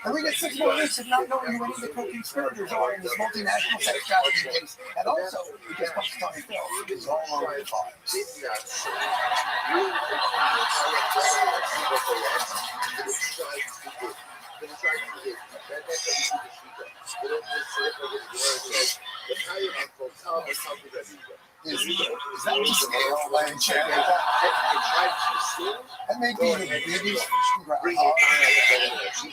And we get 6 more weeks of not knowing who any of the co-conspirators are in this multinational sex trafficking case. And also, because Pakistani film is all over the files. Is that the scale by a chair? That may be the biggest groundhog.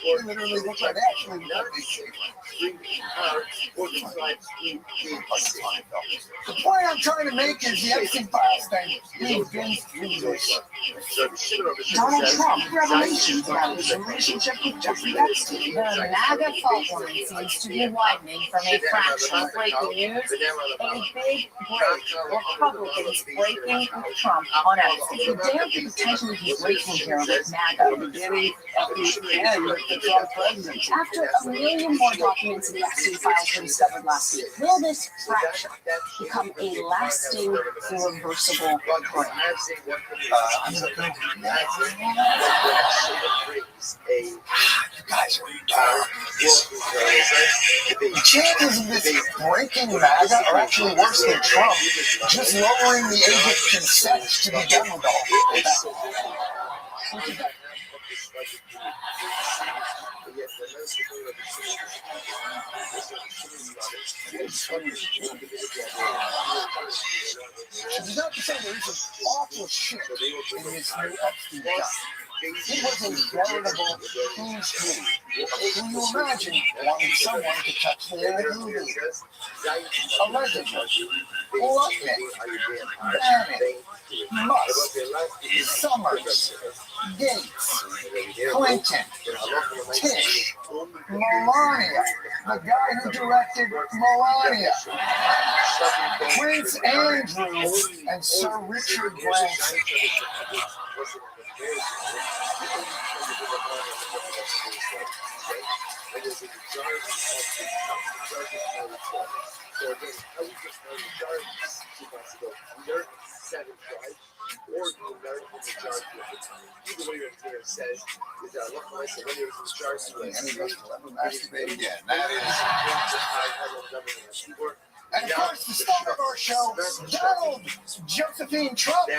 It literally looks like actually the point I'm trying to make is the Epstein files thing. Donald Trump revelations about his relationship with Jeffrey Epstein. The MAGA fault line seems to be widening from a fraction. Breaking news, a big break. Republicans breaking with Trump on Epstein. The day of the potentially be breaking here with MAGA. Beginning of the end of the Trump presidency. After 1 million more documents in the Epstein files were discovered last week, will this fraction become a lasting, irreversible break? The chances of this breaking MAGA are actually worse than Trump just lowering the age of consent to be done with all that. Which is not to say there isn't awful shit in this new Epstein stuff. It was a veritable who's who. Can you imagine wanting someone to touch their booty? Allegedly. Lutnick, Bannon, Musk, Summers, Gates, Clinton, Tish, Melania, the guy who directed Melania, Prince Andrew, and Sir Richard Branson. And of course, the star of our show, Donald Josephine Trump,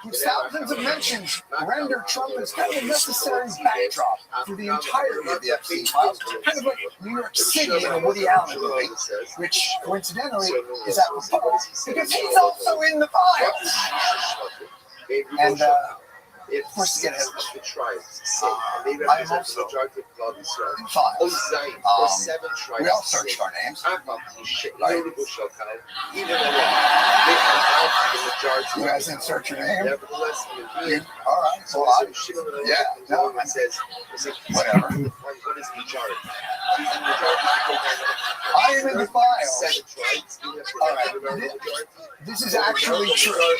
whose thousands of mentions render Trump as kind of a necessary backdrop for the entirety of the Epstein files, kind of like New York City in a Woody Allen movie, which coincidentally is apropos because he's also in the files. And of course, to get ahead of I am also in files. We all searched our names. Right? You guys didn't search your name? All right, so no, whatever. I am in the files. All right, this is actually true.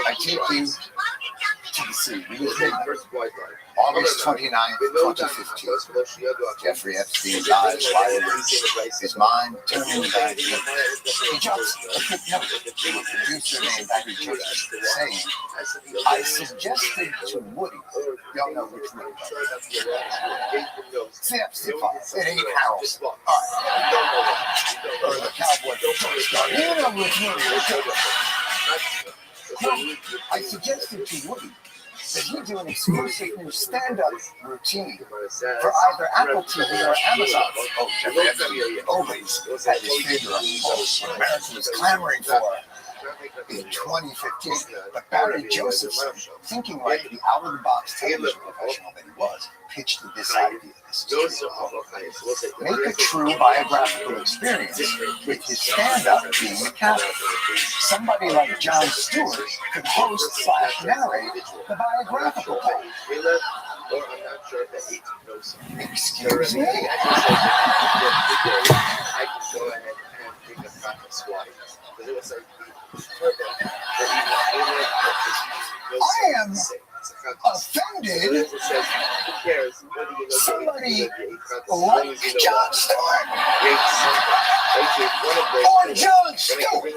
I take you to the sea. August 29th, 2015. Jeffrey Epstein dies violently. His mind turning back. He drops a quick note to a producer named Barry Church saying, I suggested to Woody. Y'all know which Woody. It's the Epstein files. It ain't Harrelson. All right. Or the cowboy. You know which Woody. I suggested to Woody that he do an exclusive new stand-up routine for either Apple TV or Amazon. Oh, Jeffrey Epstein always had his finger on the pulse what America was clamoring for in 2015. But Barry Josephson, thinking like the out-of-the-box television professional that he was, pitched this idea. Make a true biographical experience with his stand-up being a character. Somebody like Jon Stewart could host / narrate the biographical part. Excuse me? I am offended. Somebody like Jon Stewart. Or Jon Stewart.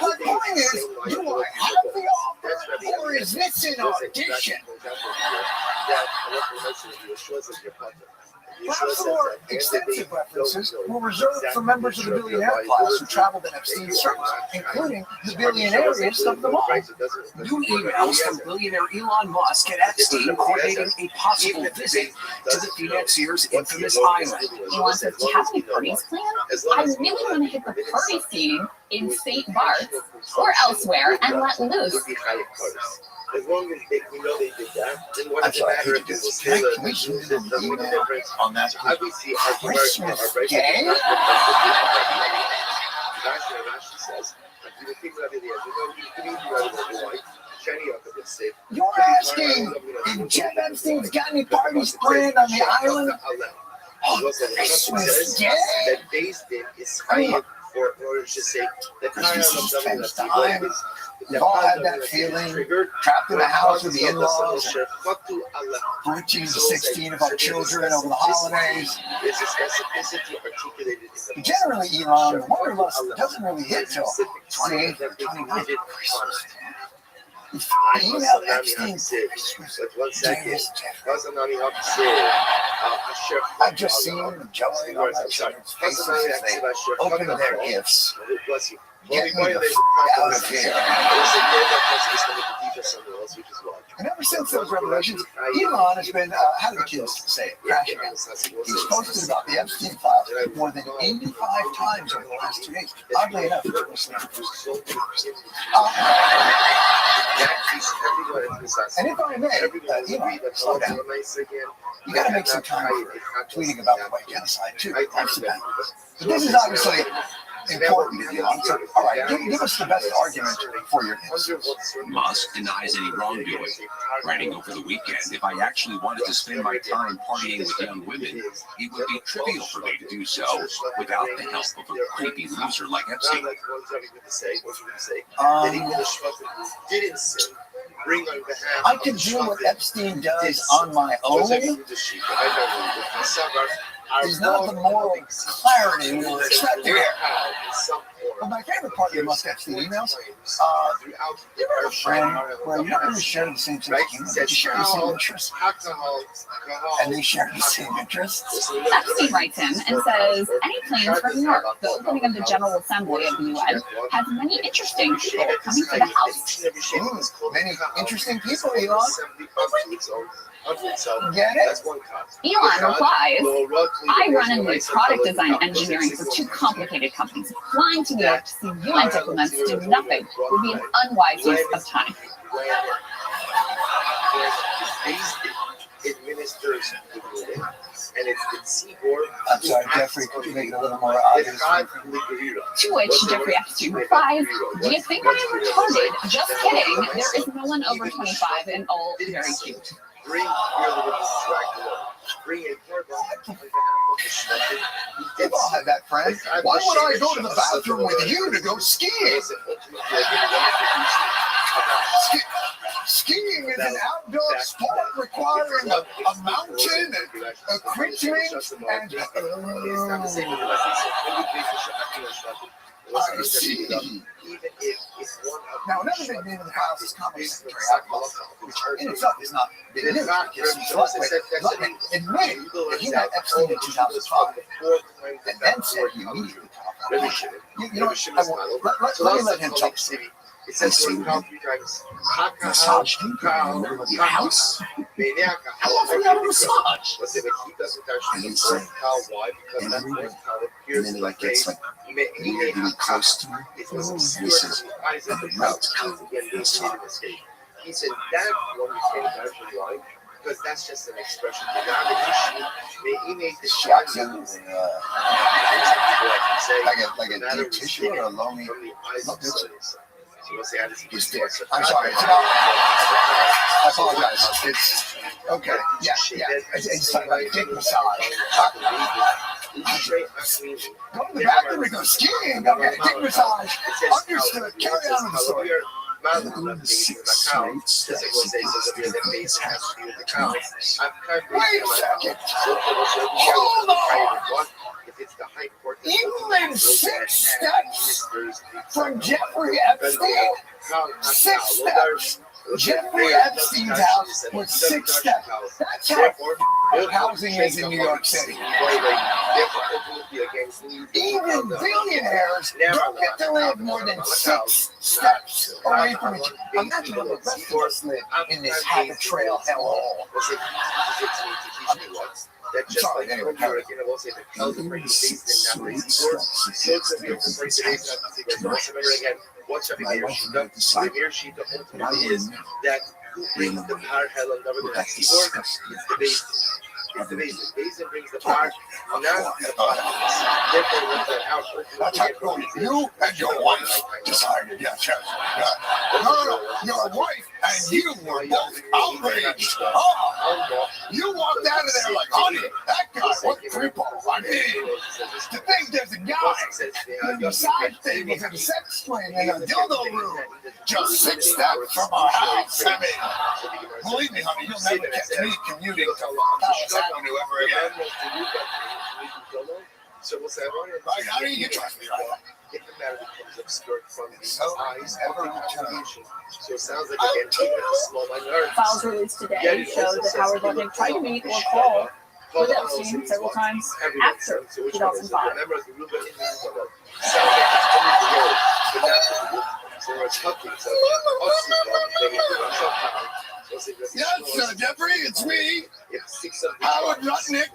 My point is, do I have the offer, or is this an audition? Perhaps the more extensive references were reserved for members of the billionaire class who traveled in Epstein's circles, including the billionairiest of them all. New emails from billionaire Elon Musk and Epstein coordinating a possible visit to the financier's infamous island. Elon says, do you have any parties planned? I really want to hit the party scene in St. Bart's or elsewhere and let loose. As long as we know they did that, then what I'm sorry, I hate to do this. Can we zoom in on the email on that? Obviously, Christmas Day? You're asking if Jeff Epstein's got any parties planned on the island? Oh, Christmas Day? I mean, Christmas is tense time. We've all had that feeling, trapped in the house with the in-laws, 14 to 16 of our children over the holidays. Generally, Elon, the Wanderlust doesn't really hit till 28th or 29th Christmas. Email Epstein Christmas Day is I've just seen the joy on my children's faces as they open their gifts. Get me the f*** out of here. And ever since those revelations, Elon has been, how do the kids say it, crashing out. He's posted about the Epstein files more than 85 times over the last 2 days. Oddly enough, it's listeners. And if I may, Elon, slow down. You got to make some time for tweeting about the white genocide too. That's the matter. But this is obviously important to you. So, all right, give us the best argument for your innocence. Musk denies any wrongdoing, writing over the weekend, if I actually wanted to spend my time partying with young women, it would be trivial for me to do so without the help of a creepy loser like Epstein. I can do what Epstein does on my own. There's not the moral clarity we were expecting here. Well, my favorite part of the Musk Epstein emails, you ever have a friend where you don't really share the same sense of humor, but you share the same interests, and they share the same interests? Epstein writes him and says, any plans for New York, the opening of the General Assembly of the UN, has many interesting people coming to the House. Many interesting people, Elon. Get it? Elon replies, I run and lead product design engineering for two complicated companies. Flying to New York to see UN diplomats do nothing would be an unwise use of time. I'm sorry, Jeffrey, could you make it a little more obvious? To which Jeffrey Epstein replies, do you think I am retarded? Just kidding. There is no one over 25 and all very cute. You've all had that friend. Why would I go to the bathroom with you to go skiing? Skiing is an outdoor sport requiring a mountain, equipment, and I see. Now, another big name in the house is Comedy Secretary Alcohol, which in itself is not big news because he's lightweight. In May, he met Epstein in 2005 and then said he immediately cut off. You know what? Let me let him tell the story. I see massage your house. How often have a massage? And he'd say, every week. And then it gets like really close to me. And he says, and the mouth comes massage. He said that one you can't actually like because that's just an expression. He made the shot like a deep tissue or a lonely. I'm sorry. I apologize. It's okay. Yeah. It's talking about dick massage. Go to the bathroom and go skiing. Go get a dick massage. Understood. Carry on with the story. The 6 straight steps Wait a second. Hold on. Even 6 steps from Jeffrey Epstein? 6 steps. Jeffrey Epstein's house was 6 steps. That's how housing is in New York City. Even billionaires don't get to live more than 6 steps away from each other. Imagine what the rest of us live in this habit trail hellhole. Sorry, anyway. What's the premier sheet of ultimately is that who brings the power hell and never the keyboard? It's the base. It's the base. The base brings the power. Now, you and your wife decided, yes. Your wife and you were both outraged. Oh, you walked out of there like, honey, that guy, what creepo. I mean, to think there's a guy who decides tables and sex swing in a dildo room just 6 steps from our house. I mean, believe me, honey, you'll never catch me commuting to Palace Avenue ever again. Right, honey, you trust me, right? If the matter becomes obscured from his eyes, ever return. So it sounds like again, even if it's small minorities. Files released today show that Howard Lutnick tried to meet or call with Epstein several times after 2005. Yes, Jeffrey, it's me, Howard Lutnick.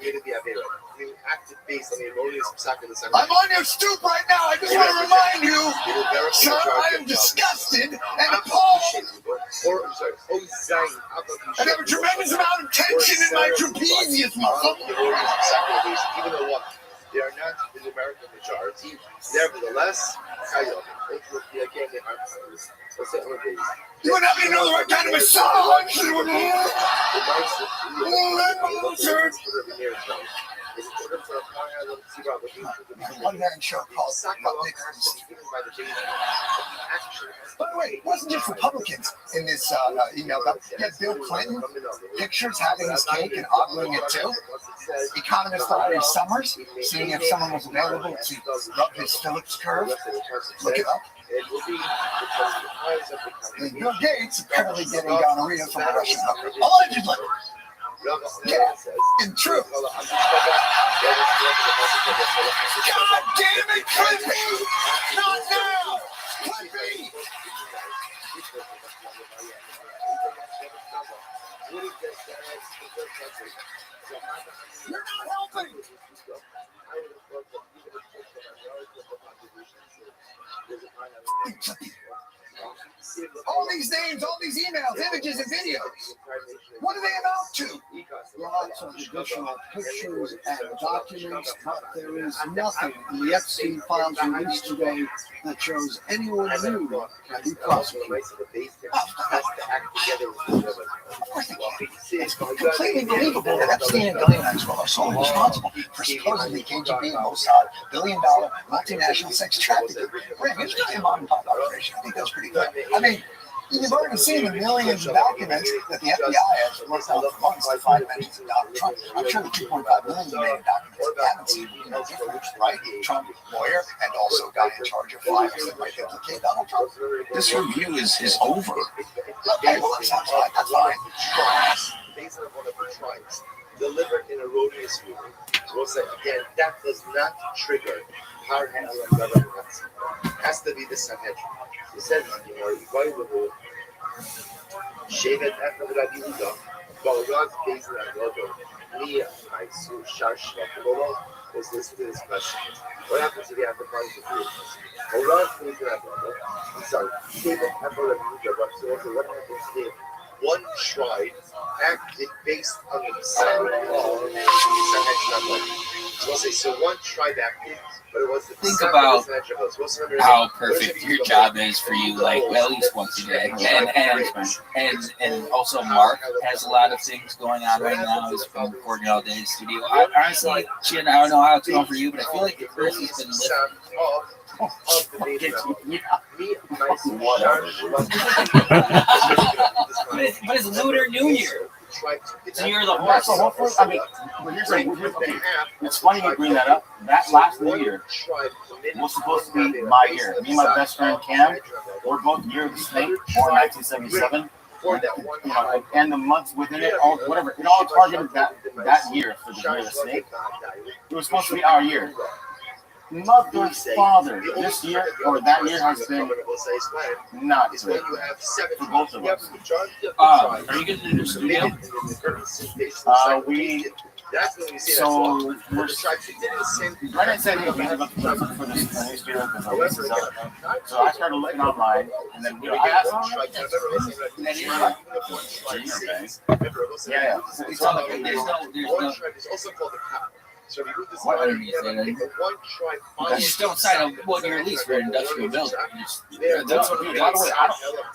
I'm on your stoop right now. I just want to remind you, sir, I am disgusted and appalled I have a tremendous amount of tension in my trapezius muscle. Even though what? They are not the numerical majority. Nevertheless, again, they are powers. You would have me know the right kind of massage. One man show called By the way, it wasn't just Republicans in this email. You had Bill Clinton, pictures having his cake and ogling it too. Economist Larry Summers, seeing if someone was available to rub his Phillips curve. Look it up. And Bill Gates apparently getting gonorrhea from a Russian hooker. Allegedly. Yeah, in truth. God damn it, Clippy! Not now! Clippy! You're not helping! All these names, all these emails, images, and videos. What do they amount to? Lots of additional pictures and documents, but there is nothing in the Epstein files released today that shows anyone new can be prosecuted. Of course they can't. It's completely believable that Epstein and Ghislaine Maxwell are solely responsible for supposedly KGB and Mossad billion-dollar multinational sex trafficking. Right, it's really a mom-and-pop operation. I think that's pretty good. I mean, you've already seen the millions of documents that the FBI has worked on for months to find mentions of Donald Trump. I'm sure the 2.5 million remaining documents that haven't seen no different, right? Trump, lawyer, and also guy in charge of files that might implicate Donald Trump. This review is over. Okay, well, that sounds like that's fine. Based on one of the tribes delivered in erroneous way. So we'll say again, that does not trigger hard hand and government. Has to be the Sanhedrin. He says, why would you shave it after the Rabbi Huda? Well, God's based on Logo. Me, I saw Shash Logo was listening to this question. What happens if you have the party to do? Well, God's based on Logo. I'm sorry, shave it after the Rabbi Huda. But so what happens if one tribe acted based on the sound of Sanhedrin? So we'll say, so one tribe acted. Think about how perfect your job is for you, like at least once a day, and also Mark has a lot of things going on right now. He's been recording all day in the studio. I honestly, like, Chin, I don't know how it's going for you, but I feel like the curse has been lifted. But it's Lunar New Year. So you're the horse. So hopefully, I mean, it's funny you bring that up. That last New Year was supposed to be my year. Me and my best friend Cam, we're both year of the snake, born 1977. And the months within it, all whatever, it all targeted that year for the year of the snake. It was supposed to be our year. Mother, father, this year or that year has been not good for both of us. Are you going to do the studio? Brennan said he was about to look for this new studio because our lease is up. So I started looking online, and then I asked him. Yeah. It's on the, there's no. So if you move this What underneath it? You just don't sign a 1-year lease for an industrial building. That's what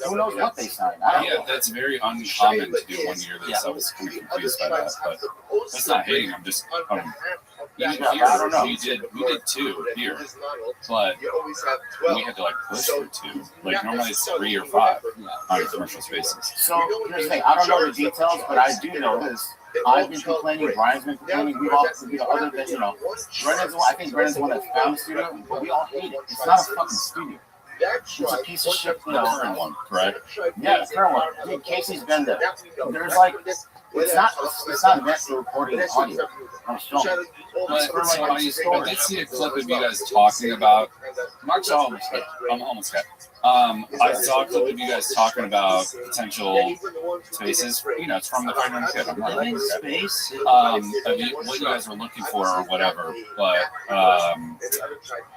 Who knows what they signed? that's very uncommon to do 1 year. I was confused by that, but that's not hating. I'm just even here, I don't know. we did 2 here, but we had to like push for 2. Like normally it's 3 or 5 on commercial spaces. So here's the thing. I don't know the details, but I do know this. I've been complaining, Brian's been complaining, we've all, other than, I think Brennan's the one that found the studio, but we all hate it. It's not a fucking studio. It's a piece of shit, The current one, correct? Yeah, the current one. Dude, Casey's been there. There's like, it's not meant for recording audio. I'm strong. But I did see a clip of you guys talking about, Mark's almost cut. I'm almost cut. I saw a clip of you guys talking about potential spaces. It's from the Fire Kid. I'm not like Space. what you guys were looking for or whatever, but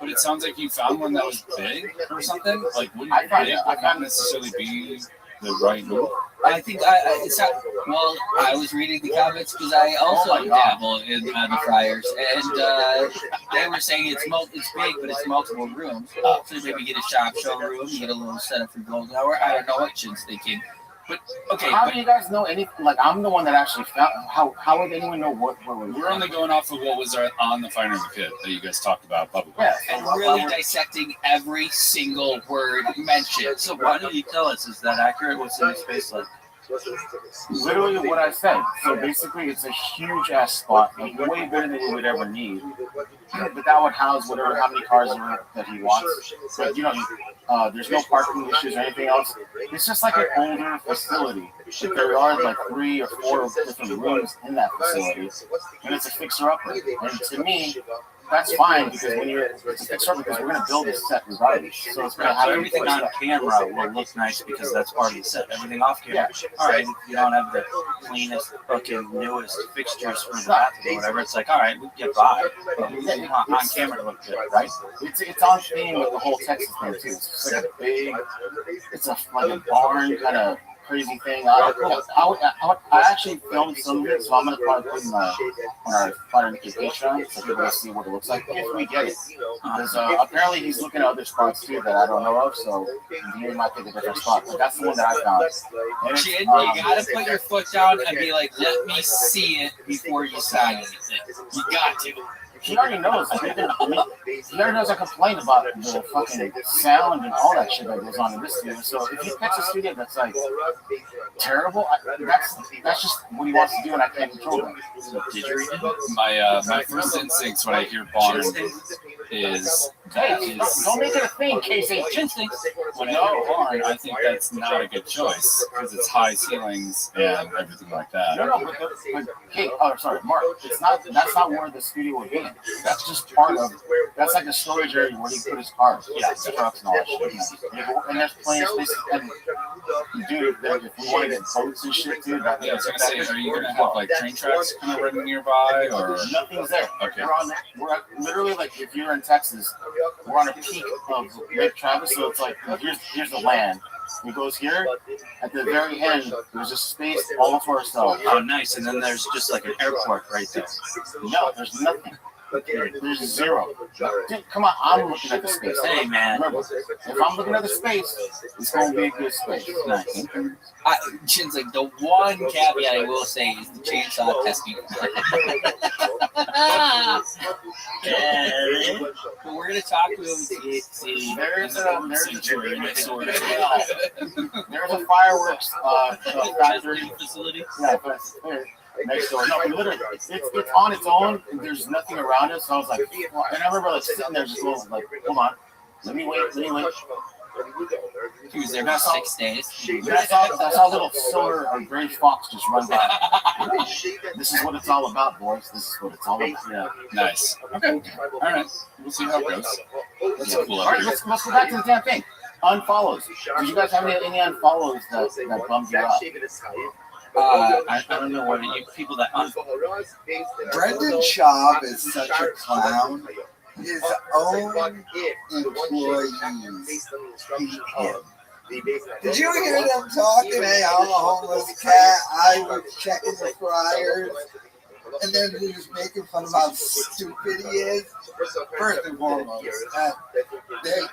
it sounds like you found one that was big or something. Like, wouldn't it not necessarily be the right move? I think it's not. Well, I was reading the comments because I also dabble in the fryers, and they were saying it's big, but it's multiple rooms. So maybe get a showroom, you get a little setup for golden hour. I don't know what Shin's thinking. But okay, how do you guys know anything? Like, I'm the one that actually found. How would anyone know what we're only going off of what was on the Finer the Pit that you guys talked about publicly. Yeah, and really dissecting every single word mentioned. So why don't you tell us? Is that accurate? What's in the space like? Literally what I said. So basically, it's a huge ass spot, like way bigger than we would ever need. But that would house whatever, how many cars that he wants. But there's no parking issues or anything else. It's just like an older facility. But there are like 3 or 4 different rooms in that facility, and it's a fixer-upper. And to me, that's fine because it's a fixer-upper because we're gonna build this set regardless. So it's gonna have everything on camera will look nice because that's part of the set. Everything off camera, all right. If you don't have the cleanest, fucking newest fixtures for the bathroom or whatever, it's like, all right, we can get by. But we want on camera to look good, right? It's on theme with the whole Texas thing too. It's like a big, like a barn kind of crazy thing. I actually filmed some of it, so I'm gonna probably put it on our Fire Nikki Patreon so people can see what it looks like if we get it. Because apparently he's looking at other spots too that I don't know of, so he might take a different spot. But that's the one that I found. Chin, you gotta put your foot down and be like, let me see it before you sign anything. You got to. He already knows. He already knows I complain about the fucking sound and all that shit that goes on in this studio. So if he picks a studio that's like terrible, that's just what he wants to do, and I can't control that. Did you read it? My first instincts when I hear barn is don't make it a thing, Casey. When I hear barn, I think that's not a good choice because it's high ceilings and everything like that. No, but Mark. That's not where the studio would be. That's just part of. That's like a storage area where he put his cars, trucks, and all that shit. And there's plenty of space. And dude, if we want to get boats and shit, dude. I was gonna say, are you gonna have like train tracks kind of running nearby, or nothing's there? Okay. We're literally like, if you're in Texas, we're on a peak of Lake Travis, so it's like here's the land. It goes here. At the very end, there's a space all for ourselves. Oh, nice. And then there's just like an airport right there. No, there's nothing. There's zero. Dude, come on, I'm looking at the space. Hey, man. Remember, if I'm looking at the space, it's going to be a good space. Nice. Chin's like, the one caveat I will say is the chainsaw testing. But we're going to talk to him. See, there's a fireworks factory facility. Yeah, but next door. No, literally, it's on its own. And there's nothing around it. So I was like, and I remember like sitting there just going like, hold on, let me wait. He was there for 6 days. I saw a little silver or gray fox just run by. This is what it's all about, boys. This is what it's all about. Yeah, nice. Okay, all right. We'll see how it goes. That's cool. All right, let's go back to the damn thing. Unfollows. Did you guys have any unfollows that bummed you out? I don't know what people that Brendan Schaub is such a clown. His own employees hate him. Did you hear them talking? Hey, I'm a homeless cat. I was checking the fryers. And then he was making fun of how stupid he is. First and foremost,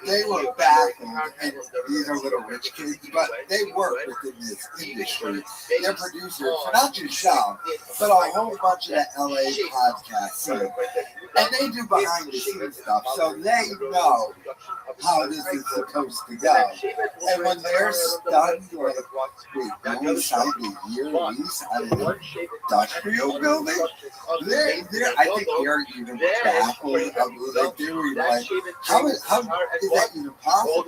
they were baffled, and these are little rich kids, but they work within this industry. They're producers for not just Sean, but a whole bunch of the LA podcasts too. And they do behind the scenes stuff, so they know how this is supposed to go. And when they're stunned, like, wait, we signed a year lease on an industrial building? I think they're even baffled. Like, they were like, how is that even possible?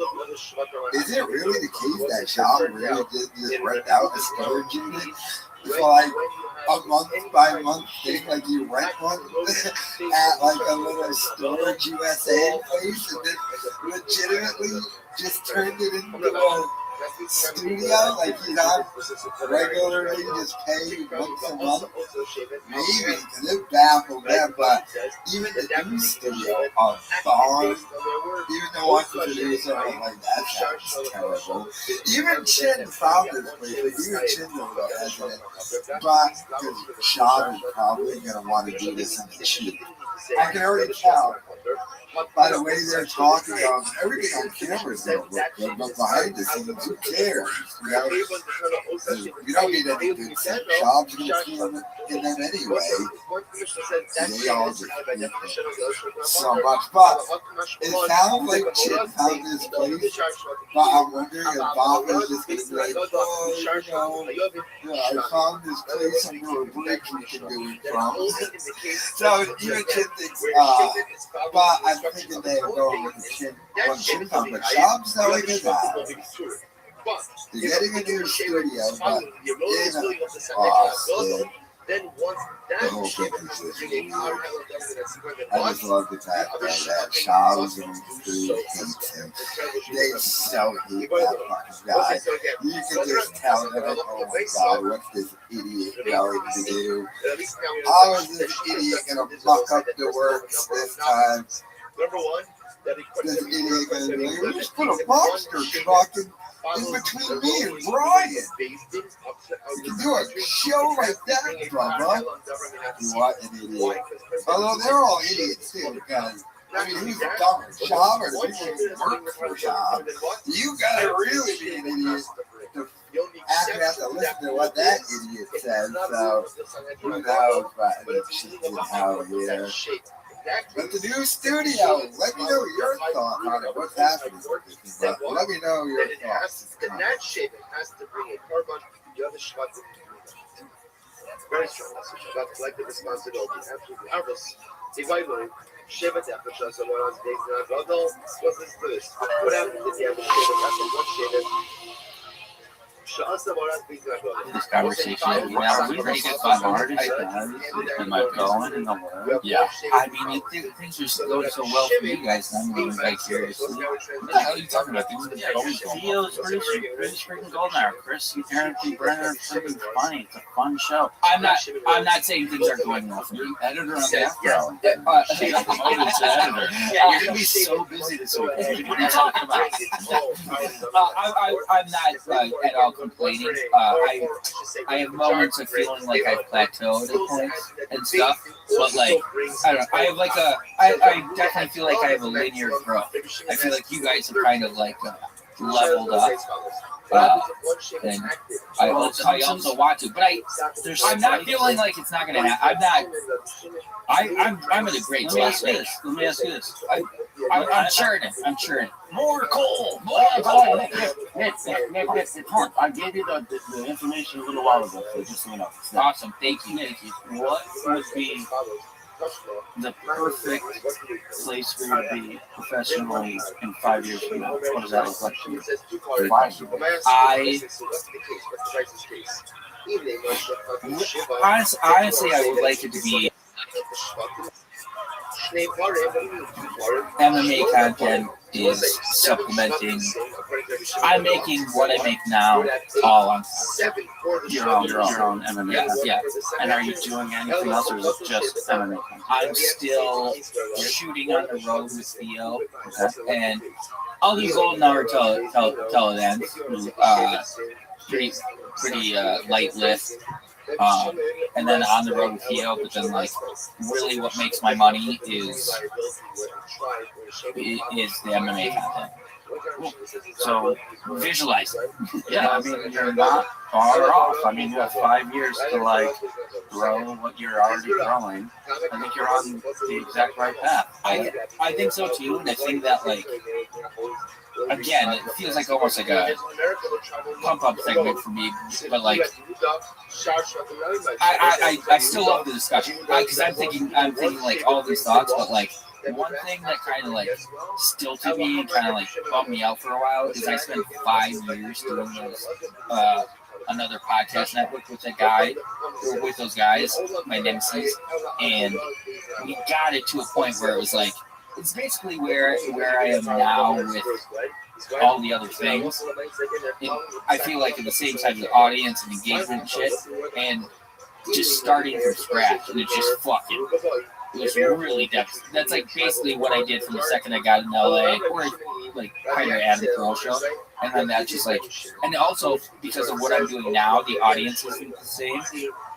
Is it really the case that Sean really did just rent out a storage unit for like a month by month thing? Like you rent one at like a little Storage USA place and then legitimately just turned it into studio, like he's on regularly just pay once a month? Maybe, because it baffled them, but even the new studio, a barn, even though one producer was like, that sounds terrible. Even Chin found this place, like, even Chin's a little hesitant, but because Sean is probably going to want to do this in the cheap. I can already tell by the way they're talking on everything on camera is going to look good, but behind the scenes, who cares? You know, you don't need any good jobs in them anyway. They all just so much, but it sounds like Chip found this place, but I'm wondering if Bob is just going to be like, oh, you know, I found this place under a bridge we can do it from. So even Chip thinks, but I'm thinking they're going with the Chin, one Chin on the job selling his house. They're getting a new studio, but in Austin. The whole thing is just weird. I just love the fact that Charles and Drew hates him. They so hate that fucking guy. You can just tell them, oh my god, what's this idiot going to do? How is this idiot going to muck up the works this time? This idiot going to be like, we just put a monster truck in between me and Brian. You can do a show like that, brother. What an idiot. Although they're all idiots too, because I mean, who's dumber, Shab or the people who work for Shab? You gotta really be an idiot to actually have to listen to what that idiot says. So who knows? But it's out here. But the new studio, let me know your thoughts on it. What's happening with this? Let me know your thoughts. The net shape has to bring a carbon to the other Shabbat. Very strong. So Shabbat collective responsibility. Absolutely. Harvest. Divided. Shevet after Shas Amoraz days in Agadol. What's this first? What happens if you have a Shevet after one Shevet? This conversation, you know, we pretty good fun artists, am I going in the world? Yeah. I mean, things are going so well for you guys, I'm living vicariously. What the hell are you talking about? Things are always going well. Theo's pretty freaking golden hour. Chris, you apparently Brenner, freaking funny. It's a fun show. I'm not saying things are going well for you. Editor on the afro. Promoted to editor. Yeah, you're gonna be so busy this week. What are you talking about? I'm not at all complaining. I have moments of feeling like I've plateaued at points and stuff, but like I don't know. I have like I definitely feel like I have a linear growth. I feel like you guys have kind of like leveled up. And I also want to, but I'm not feeling like it's not going to happen. I'm in a great place. Let me ask you this. I'm churning. More coal. It's hard. I gave you the information a little while ago, so just so you know. Awesome. Thank you. What would be the perfect place for you to be professionally in 5 years from now? What does that look like to you? 5 years. Honestly, I would like it to be MMA content is supplementing. I'm making what I make now all on your own MMA. Yeah. And are you doing anything else, or is it just MMA? I'm still shooting on the road with Theo, and I'll do golden hour till it ends. Pretty light lift. And then on the road with Theo, but then like really what makes my money is the MMA content. So visualize it. Yeah, I mean you're not far off. I mean you have 5 years to like grow what you're already growing. I think you're on the exact right path. I think so too, and I think that like again, it feels like almost like a pump up segment for me, but like I still love the discussion because I'm thinking like all these thoughts, but like one thing that kind of like stilted me and kind of like bummed me out for a while is I spent 5 years doing those another podcast network with those guys, my nemesis, and we got it to a point where it was like it's basically where I am now with all the other things. I feel like in the same type of audience and engagement and shit, and just starting from scratch, and it's just fucking. It was really devastating. That's like basically what I did from the second I got in LA, or like hire Adam Carolla show, and then that's just like, and also because of what I'm doing now, the audience isn't the same.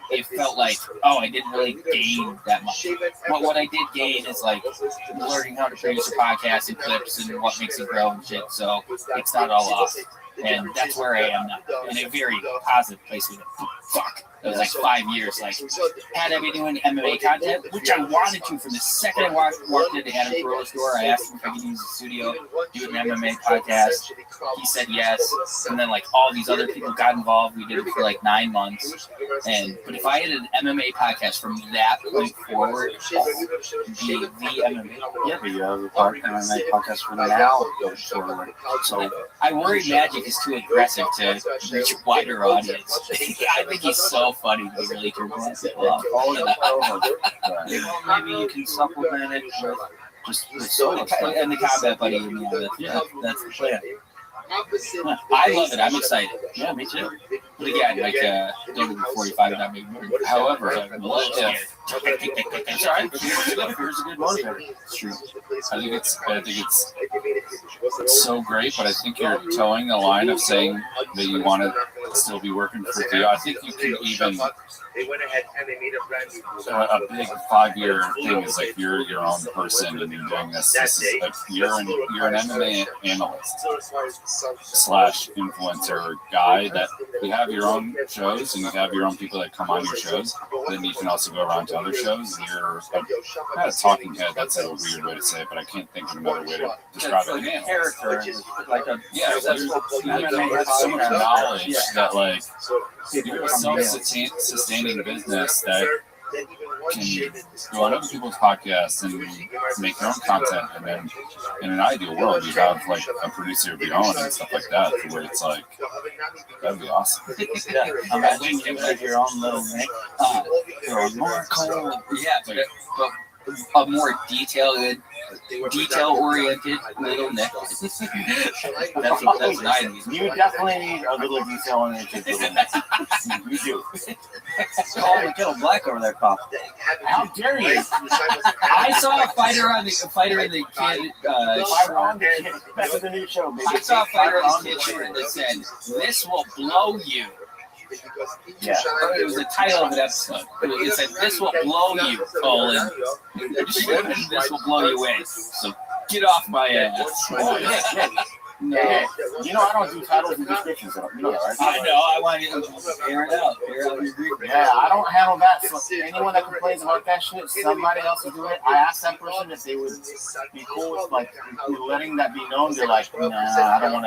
It felt like, oh, I didn't really gain that much. But what I did gain is like learning how to produce a podcast and clips and what makes it grow and shit. So it's not all off. And that's where I am now, in a very positive place with it. Fuck. It was like 5 years. Like, had I been doing MMA content, which I wanted to from the second I walked into Adam Carolla's door. I asked him if I could use the studio, do an MMA podcast. He said yes. And then, like, all these other people got involved. We did it for like 9 months. But if I had an MMA podcast from that point forward, the MMA. Yeah, but you have a MMA podcast for now. So I worry Magic is too aggressive to reach a wider audience. I think he's so funny to be really turbulent. Maybe you can supplement it with just and the combat buddy. Yeah, that's the plan. I love it. I'm excited. Yeah, me too. But again, like don't be 45 and not make more. However, it's all right. Here's a good motivator. It's true. I think it's so great, but I think you're towing the line of saying that you want to still be working for Theo. I think you can even a big 5-year thing is like you're your own person and you're doing this. This is like you're an MMA analyst / influencer guy that you have your own shows and you have your own people that come on your shows. Then you can also go around to other shows and you're not a talking head. That's a weird way to say it, but I can't think of another way to describe it. Like a character, like a you have so much knowledge that like you're a self-sustaining business that can go on other people's podcasts and make their own content, and then in an ideal world you have like a producer of your own and stuff like that, where it's like that'd be awesome. Yeah, imagine you have your own little Nick, your own Marco. Yeah, but a more detail-oriented little Nick. that's what I need. You definitely need a little detail-oriented little Nick. You do. Call the kettle black over there, Pop. How dare you? I saw a fighter in the kid. That's the new show, baby. I saw a fighter on the kid shirt that said, "This will blow you." Yeah. It was the title of an episode. It said, "This will blow you, colon. This will blow you away." So get off my ass. No. You know I don't do titles and descriptions. You know that, right? I know. I want you to air it out. Yeah, I don't handle that. So anyone that complains about that shit, somebody else is doing it. I asked that person if they would be cool with like letting that be known. They're like, nah, I don't want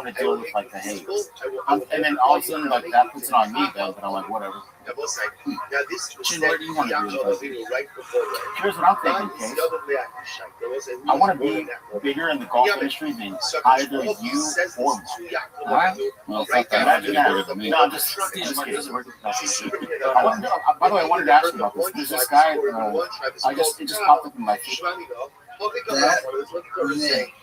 to deal with like the hate. And then all of a sudden, like that puts it on me though. But I'm like, whatever. Chin, what do you want to do? Here's what I'm thinking, Case. I want to be bigger in the golf industry than either you or me. Alright? Well, fuck that. I did bigger than me. No, I'm just kidding. By the way, I wanted to ask you about this. There's this guy, it just popped up in my feed. That Nick,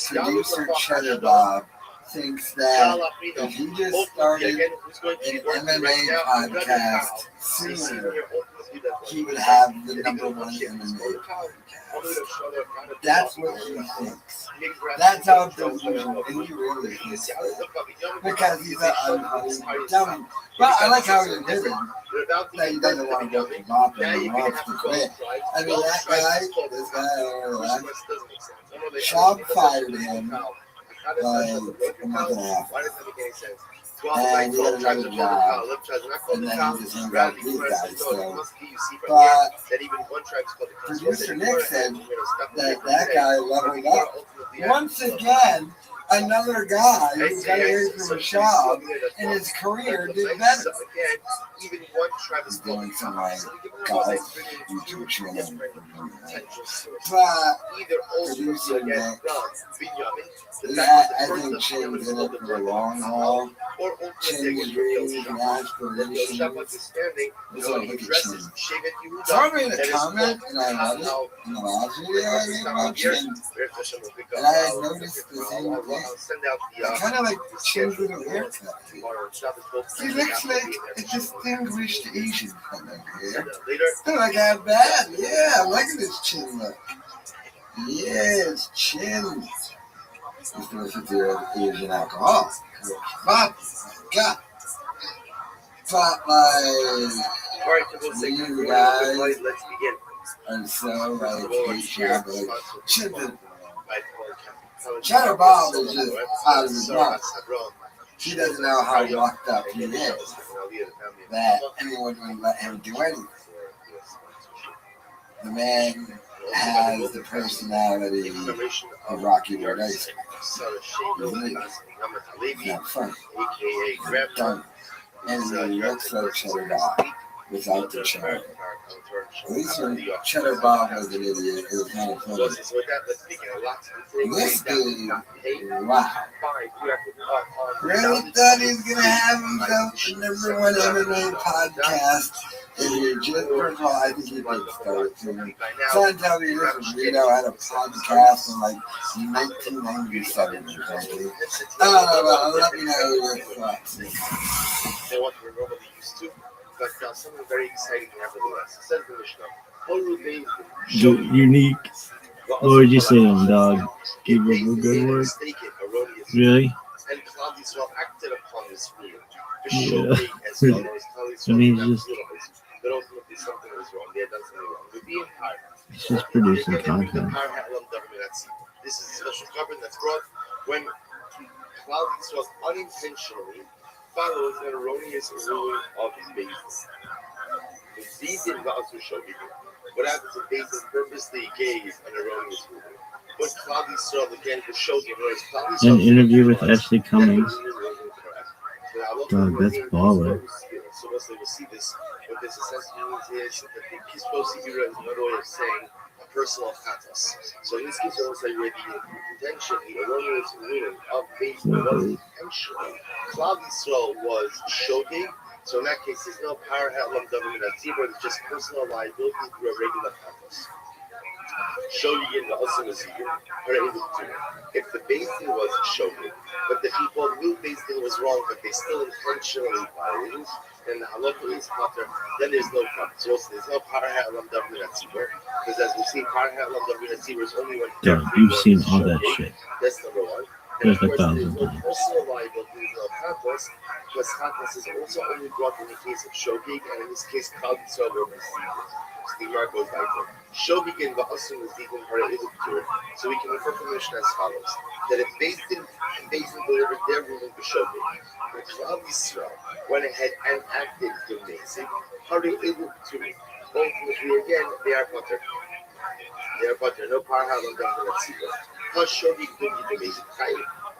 producer Cheddar Bob, thinks that if he just started an MMA podcast sooner, he would have the #1 MMA podcast. That's what he thinks. That's how delusional he really is. Because he's an unhunted dummy. But I like how he did it. That he doesn't want to go to Bob and he wants to quit. I mean, that guy, this guy, Shab fired him like a month and a half. And he had another job, and then he just hung out with these guys. So, but producer Nick said that guy leveled up. Once again, another guy who got away from a shop in his career did better. He's doing some like golf YouTube channel. But producer Nick, I think Chin's in it for the long haul. Chin's dreams and aspirations. So look at Chin. Throw me in a comment, and I love it. In the last video I made about Chin. And I noticed the same thing. Kind of like Chin's little haircut. He looks like a distinguished Asian fellow here. Oh my God, bad. Yeah, look at his chin look. Yeah, his chin. He's doing 50-year-old Asian alcohol. But, God. Spotlight. You guys are so like Asian, like Cheddar Bob is just out of his mind. He doesn't know how locked up he is. That anyone would let him do anything. The man has the personality of Rocky Road Ice Cream. He's not funny. Dumb. And he looks like Cheddar Bob without the cheddar. At least when Cheddar Bob was an idiot, it was kind of funny. This dude, wow. Really thought he was going to have himself the #1 MMA podcast. And he just, first of all, I think he did start it to me. Trying to tell me this was Reno had a podcast in like 1997 or something. I don't know, but let me know your thoughts. They want to normally used to, but something very exciting nevertheless. It says the Mishnah, Unique. What would you say to him, dog? Give him a good word? Really? And Klal Yisrael acted upon this freedom. Yeah. I mean, but ultimately something was wrong. They had done something wrong. But being hard. he's just producing content. This is a special carbon that's brought when Klal Yisrael unintentionally follows an erroneous ruling of his basis. What happens if Basin purposely gave an erroneous ruling? But Klal Yisrael again to show the erroneous. An interview with Ashley Cummings. Dog, that's baller. So we'll see this. What this essentially means is that he's supposed to hear another way of saying a personal chatas. So in this case, I will say where the intention, the erroneous ruling of Basin was intentional. Klal Yisrael was shogeg. So in that case, there's no power hatlam davim atzibor. It's just personal liability through a regular chatas. Shogeg the also was if the basin was shogeg, but the people knew basin was wrong, but they still intentionally violated, then the halacha is potter. Then there's no problem. So there's no power hatlam davim atzibor, because as we've seen, power hatlam davim atzibor is only when. Dog, you've seen all that shit. That's number one. Like 1,000 times. Personal liability is no chatas, because chatas is also only brought in the case of shogeg, and in this case, Klal Yisrael were deceived. So the Gemara goes back to shogeg and va'asim is even part of it. So we can refer to the Mishnah as follows: that if Basin delivered their ruling to shogeg, but Klal Yisrael went ahead and acted to Basin, how do they able to? Ultimately, again, they are butter. They are butter. No power hatlam davim atzibor.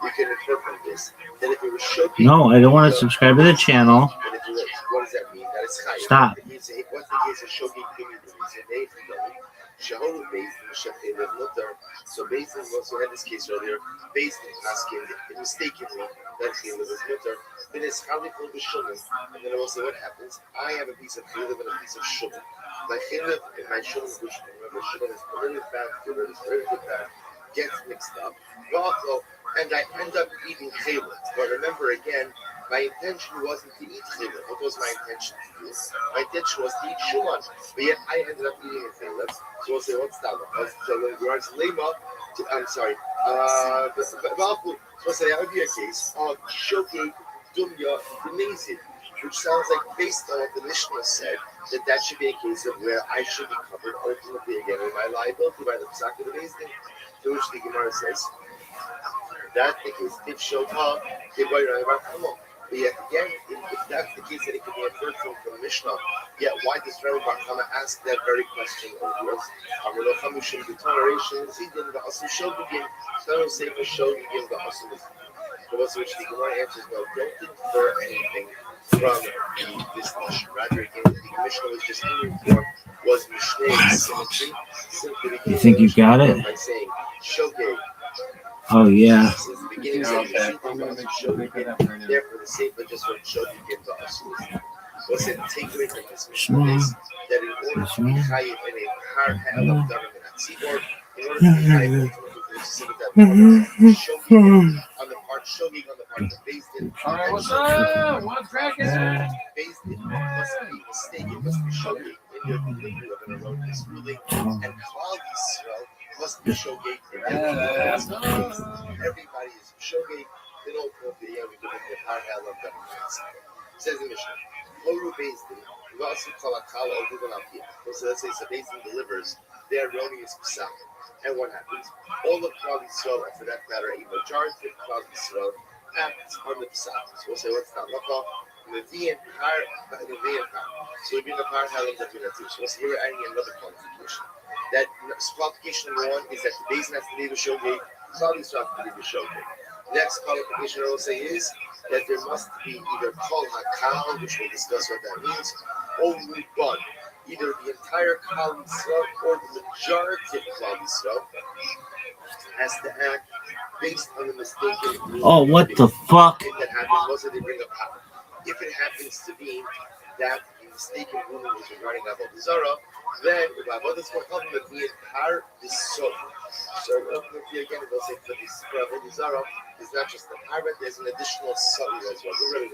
You can infer from this that if it was shogeg. No, I don't want to subscribe to the channel. What does that mean? That is chayiv. Stop. What's the case of shogeg? So Basin also had this case earlier. Basin asking mistakenly that he was mutter. Then it's chalik for the shulin, and then I will say what happens. I have a piece of chilin and a piece of shulin. My chilin and my shulin, which remember shulin is a little bad, chilin is very bad, gets mixed up. And I end up eating chilin. But remember again, my intention wasn't to eat chilin. What was my intention to do? My intention was to eat shulin. But yet I ended up eating a chilin. So we'll say what's that? So when regards lema, I'm sorry. So we'll say that would be a case of shogeg dumya demazed, which sounds like based on what the Mishnah said, that should be a case of where I should be covered ultimately again in my liability by the psak of the Bezdin, to which the Gemara says that the case if shogeg if but yet again, if that's the case, then it can be inferred from the Mishnah. Yet why does Rabbi Bar Kama ask that very question of us? The toleration is even the Asim Shogegin. So I will say for Shogegin the Asim is. But also which the Gemara answers no, don't infer anything from this Mishnah. Rather again, the Mishnah was just informed was Mishnah's symmetry. You think you got it? By saying Shogeg. Oh yeah. Therefore, the same, but just what Shogeg gives to us. What's the takeaway from this Mishnah is that in order to be chayiv in a hard hell of government at Tzibor, in order to be chayiv, Shogeg shogeg on the part of the Beis Din. All right, what's up? What's cracking? Beis Din must be mistaken, must be shogeg in their delivery of an erroneous ruling, and Klal Yisrael must be shogeg in their everybody is shogeg. Then ultimately, we give them the parallel of governments. Says the Mishnah, Horu Beis Din, we also call a kala or Ruben Alpia. So let's say Beis Din delivers their erroneous psak. And what happens? All of Klal Yisrael, and for that matter, a majority of Klal Yisrael, acts on the psak. So we'll say, what's that? The V and par, the V and par. So we bring the par halal of the two. So here we're adding another qualification. That qualification number one is that the Beis Din has to be a shogeg, Klal Yisrael has to be a shogeg. Next qualification I will say is that there must be either kol hakal, which we'll discuss what that means, or ruban, either the entire Klal Yisrael or the majority of Klal Yisrael has to act based on the mistaken. Oh, what the fuck? If that happens, also they bring up power. If it happens to be that the mistaken ruling is regarding Avodah Zarah, then Avodah Zarah the entire is so. So ultimately, again, we'll say for this Avodah Zarah is not just the pirate, there's an additional sorry as well. We're very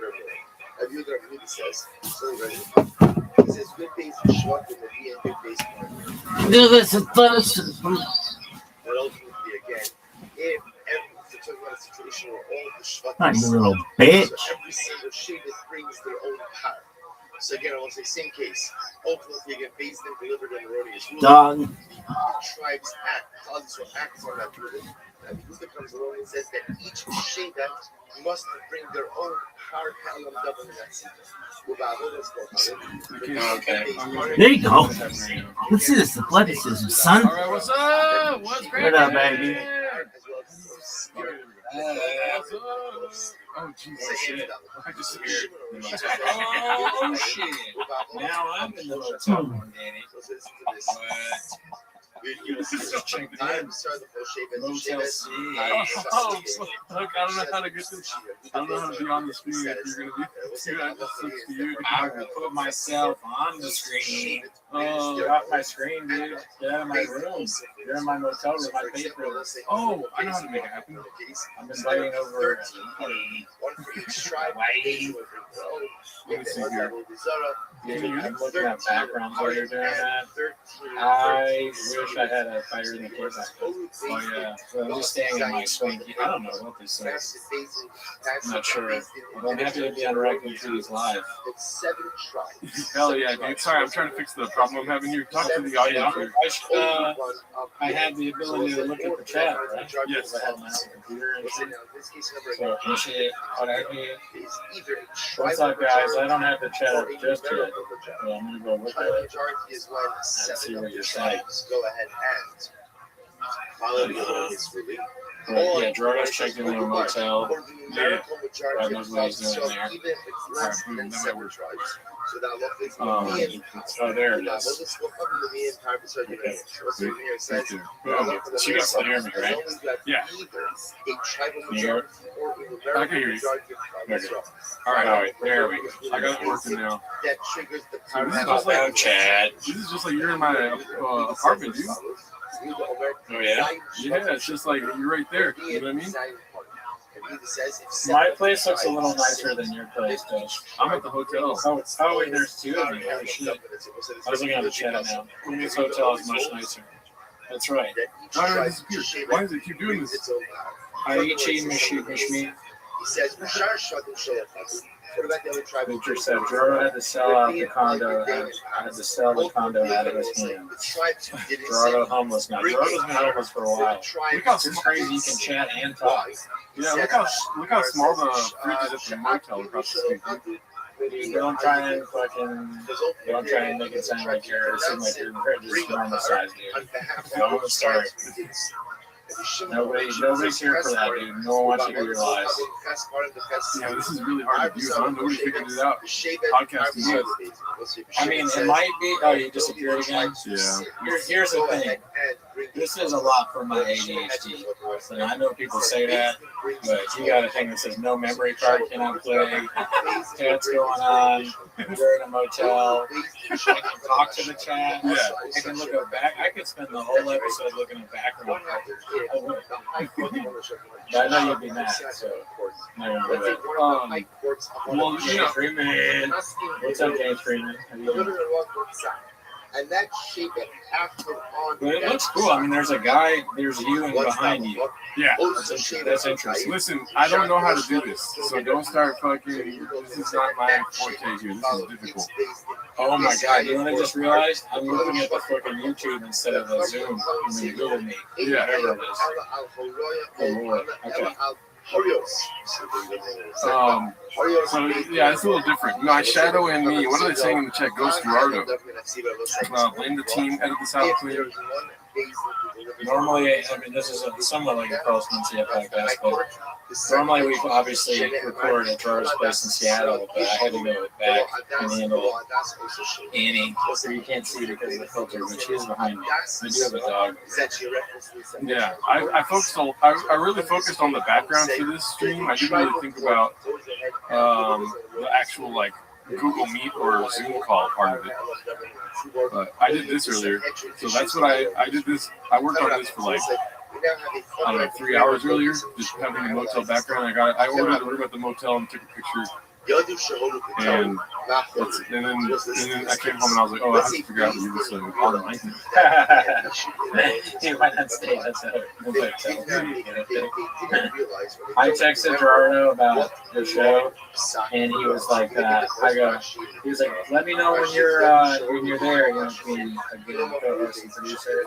ready. Rabbi says, he says, good days for Shvat and the V and good days for Do this athleticism. But ultimately, again, if we're talking about a situation where all the Shvat Not you little bitch. so every single Shevet brings their own power. So again, I want to say same case. Ultimately, again, Beis Din delivered an erroneous ruling. Done. The tribes act, causes will act on that ruling. And the Yehuda comes along and says that each Shevet must bring their own power on government that season. There you go. Let's see this athleticism, son. All right, what's up? What's cracking? What up, baby? Oh, Jesus, shit. I just scared. Oh, shit. Now I'm in the motel room, Danny. Check it out. Motel C. Oh, look, I don't know how to get this. I don't know how to be on the screen if you're going to be. Dude, I just switched to you. I will put myself on the screen. Oh, get off my screen, dude. Get out of my room. You're in my motel room. I paid for this. Oh, I know how to make it happen. I've been waiting over. Let me see here. I'm looking at backgrounds while you're doing that. I wish I had a fire in the case. Oh, yeah. So I'm just staying in my screen. I don't know what this is. I'm not sure. But I'm happy to be on Raccoon Trees live. Hell yeah, dude. Sorry, I'm trying to fix the problem I'm having here. Talk to the audience here. I have the ability to look at the chat, right? Yes. I have my own computer and shit. So appreciate what I hear. What's up, guys? I don't have the chat up just yet. Yeah, I'm gonna go look at it and see what you're saying. Go ahead and follow the erroneous ruling. Yeah, Jordan's checked into a motel. Yeah. God knows what he's doing there. Oh, there it is. She can still hear me, right? Yeah. Here. I can hear you. All right, there we go. I got it working now. So this is just like Chad. This is just like you're in my apartment, dude. Oh yeah. Yeah, it's just like you're right there. You know what I mean? My place looks a little nicer than your place does. I'm at the hotel. Oh wait, there's two of them. Holy shit. I was looking at the chat now. This hotel is much nicer. That's right. Why did it disappear? Why does it keep doing this? Aichi Mishmi. He says, Victor said Joro had to sell out the condo. Had to sell the condo out of his hands. Gerardo homeless now. Gerardo's been homeless for a while. Look how It's crazy. You can chat and talk. Yeah, look how small the fridge is at the motel across the street. Dude, don't try and make it sound like you're sitting like your fridge is normal size, dude. Don't start. Nobody's here for that, dude. No one wants to hear your lies. Yeah, this is really hard to do, huh? Nobody figured it out. Podcasting is. I mean, it might be. Oh, you disappeared again? Yeah. Here's the thing. This is a lot for my ADHD. And I know people say that, but you got a thing that says no memory card cannot play. Chat's going on. You're in a motel. I can talk to the chat. Yeah. I can look at back. I could spend the whole episode looking at background. But I know you'd be mad, so I'm not gonna do it. Well, you know, Freeman. What's up, James Freeman? How you doing? And that shape it after on. But it looks cool. I mean, there's a guy, there's you and behind you. yeah. That's interesting. Listen, I don't know how to do this, so don't start fucking. This is not my forte here. This is difficult. Oh my god, you know what I just realized? I'm looking at the fucking YouTube instead of the Zoom. I mean, Google Meet. Yeah. Whatever it is. Oh, Lord. Okay. So yeah, it's a little different. My shadow and me. What are they saying in the chat? Ghost Gerardo. Blame the team. Edit this out, please. Normally, I mean, this is somewhat like a post-NCF podcast, but normally we obviously record at Gerard's place in Seattle, but I had to go back and handle Annie, so you can't see because of the filter, but she is behind me. I do have a dog. Yeah, I focused. I really focused on the background for this stream. I didn't really think about the actual like Google Meet or Zoom call part of it. But I did this earlier, so that's what I did this. I worked on this for like, I don't know, 3 hours earlier, just having a motel background. I ordered a room at the motel and took a picture. And then I came home and I was like, oh, I have to figure out how to do this online thing. He went on stage. That's it. I texted Gerardo about the show, and he was like, he was like, let me know when you're there. You know, being a good co-host and producer.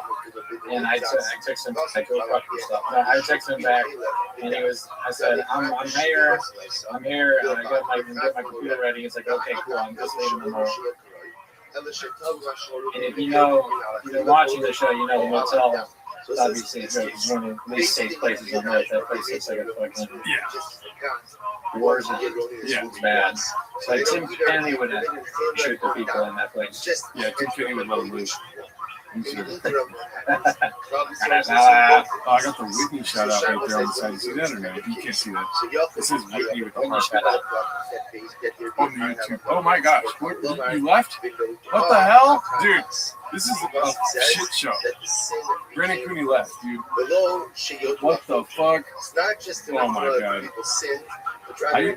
And I texted him, like, go fuck yourself. No, I texted him back, and I said, I'm here. And I got my computer ready. He's like, okay, cool. I'm just leaving the motel. And if you're watching the show, you know the motel. Obviously, it's one of the least safe places on earth. That place looks like a fucking wars. It's bad. So like Tim Kenny would shoot the people in that place. Yeah, Tim Kenny would let them loose. Sure. I got the Whitney shout out right there on the side. You see that or no? You can't see that. This is Whitney with the heart shout out on the YouTube. Oh my gosh, you left? What the hell, dude? This is a shit show. Brandon Cooney left, dude. What the fuck? Oh my god.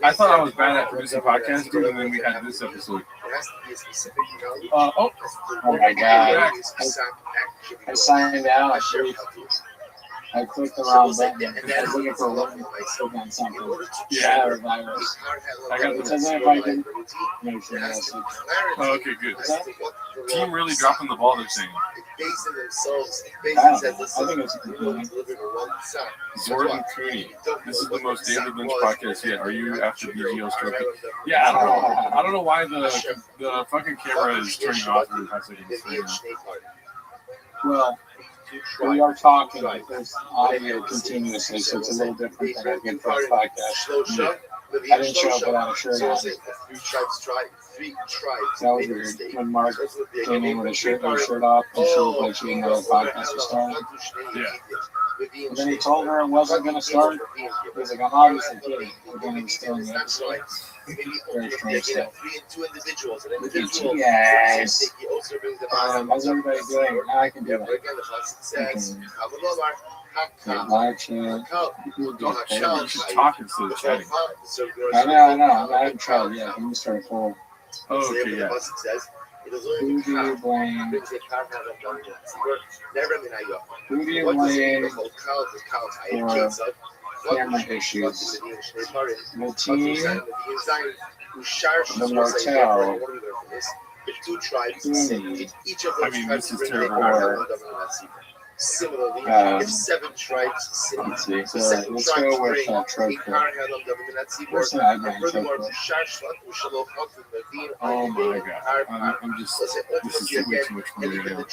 I thought I was bad at producing podcasts, dude, and then we had this episode. Oh my god. I signed out. I clicked the wrong button. I was looking for one click on something. Yeah. Or virus. I got It says if I can make sure that's it. Oh, okay, good. Team really dropping the ball, they're saying. I think it's completely. Zordan Cooney. This is the most David Lynch podcast yet. Are you after BGO's trophy? Yeah, I don't know why the fucking camera is turning off in 5 seconds. Well, we are talking like this audio continuously, so it's a little different than a good first podcast. Yeah. I didn't show up without a shirt on. That was weird. When Mark came in with his shirt off, and she looked like she didn't know the podcast was starting. Yeah. And then he told her it wasn't going to start. He was like, I'm obviously kidding. But then he was still in the episode. Very strange stuff. Look at you guys. How's everybody doing? Now I can do it. Live chat. You should talk instead of chatting. I know. I haven't tried yet. Let me start a poll. Oh, okay, yeah. Who do you blame? Who do you blame for camera issues? The team, the motel, Cooney, I mean, this is terrible. Similarly, if 7 tribes let's see. So let's go with Troke. Where's the eyebrow Troke? Oh my god. I'm just, this is way too much for me right now.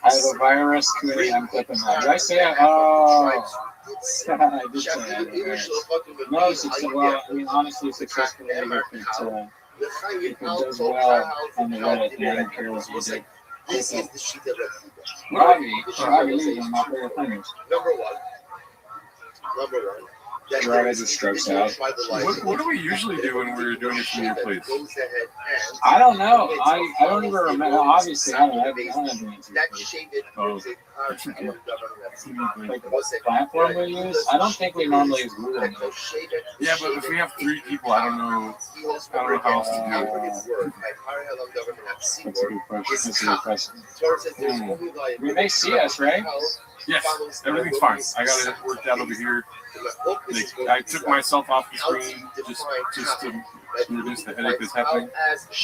I have a virus, Cooney. I'm clipping that. Did I say it? Oh. I did say that. No, well, I mean, honestly, successfully, if it does well on the Reddit, I don't care what you do. This is the sheet of Rabbi is one of my favorite things. Number one. Rabbi just strokes out. What do we usually do when we're doing it from your place? I don't know. I don't even remember. Obviously, I don't have the answer. Oh, Like the platform we use, I don't think we normally use Google Meet. yeah, but if we have 3 people, I don't know how else to do it. That's a good question. That's a good question. We may see us, right? Yes, everything's fine. I got it worked out over here. Like, I took myself off the screen just to reduce the headache that's happening.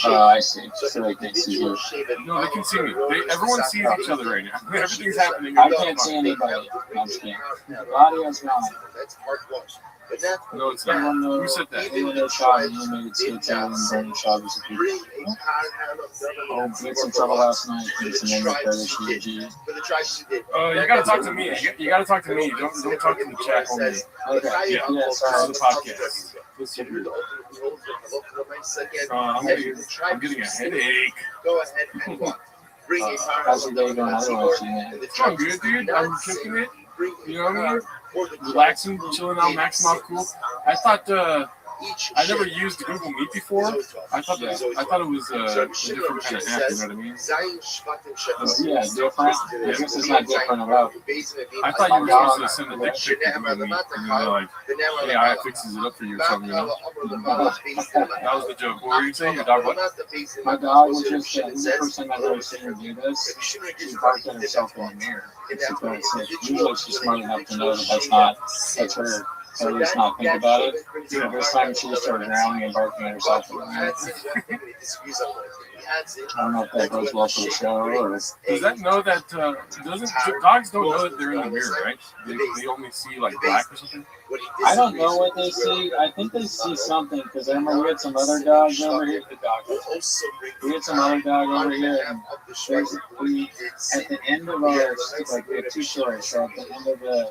Oh, I see. So like they see you. No, they can see me. Everyone sees each other right now. Everything's happening. I can't see anybody. I'm scared. The audio's gone. No, it's not. Who said that? Anyone that shot me, you made it see it's Alan Bernie shot was a people. Oh, we had some trouble last night. It's an ended you gotta talk to me. You gotta talk to me. Don't talk to the chat only. Okay. Yeah, sorry. On the podcast. Listen here. I'm getting a headache. Go ahead and walk. How's your day going? Otherwise, It's going good, dude. I'm kicking it. You know what I mean? Relaxing, chilling out, maxing out cool. I thought I never used Google Meet before. I thought it was a different kind of app. You know what I mean? Yeah, different. I guess it's not different about. I thought you were supposed to send a dick pic to Google Meet, and then like, AI fixes it up for you or something. You know? That was the joke. What were you saying? Your dog what? My dog was just this is the first time I've ever seen her do this. She barked at herself in the mirror. Usually she's smart enough to know that that's her. Or at least not think about it. So this time she just started growling and barking at herself in the mirror. I don't know if that goes well for the show or. Does that know that? Dogs don't know that they're in the mirror, right? They only see like black or something. I don't know what they see. I think they see something because I remember we had some other dogs over here. We had some other dog over here. And basically, at the end of our we had 2 stories. So at the end of the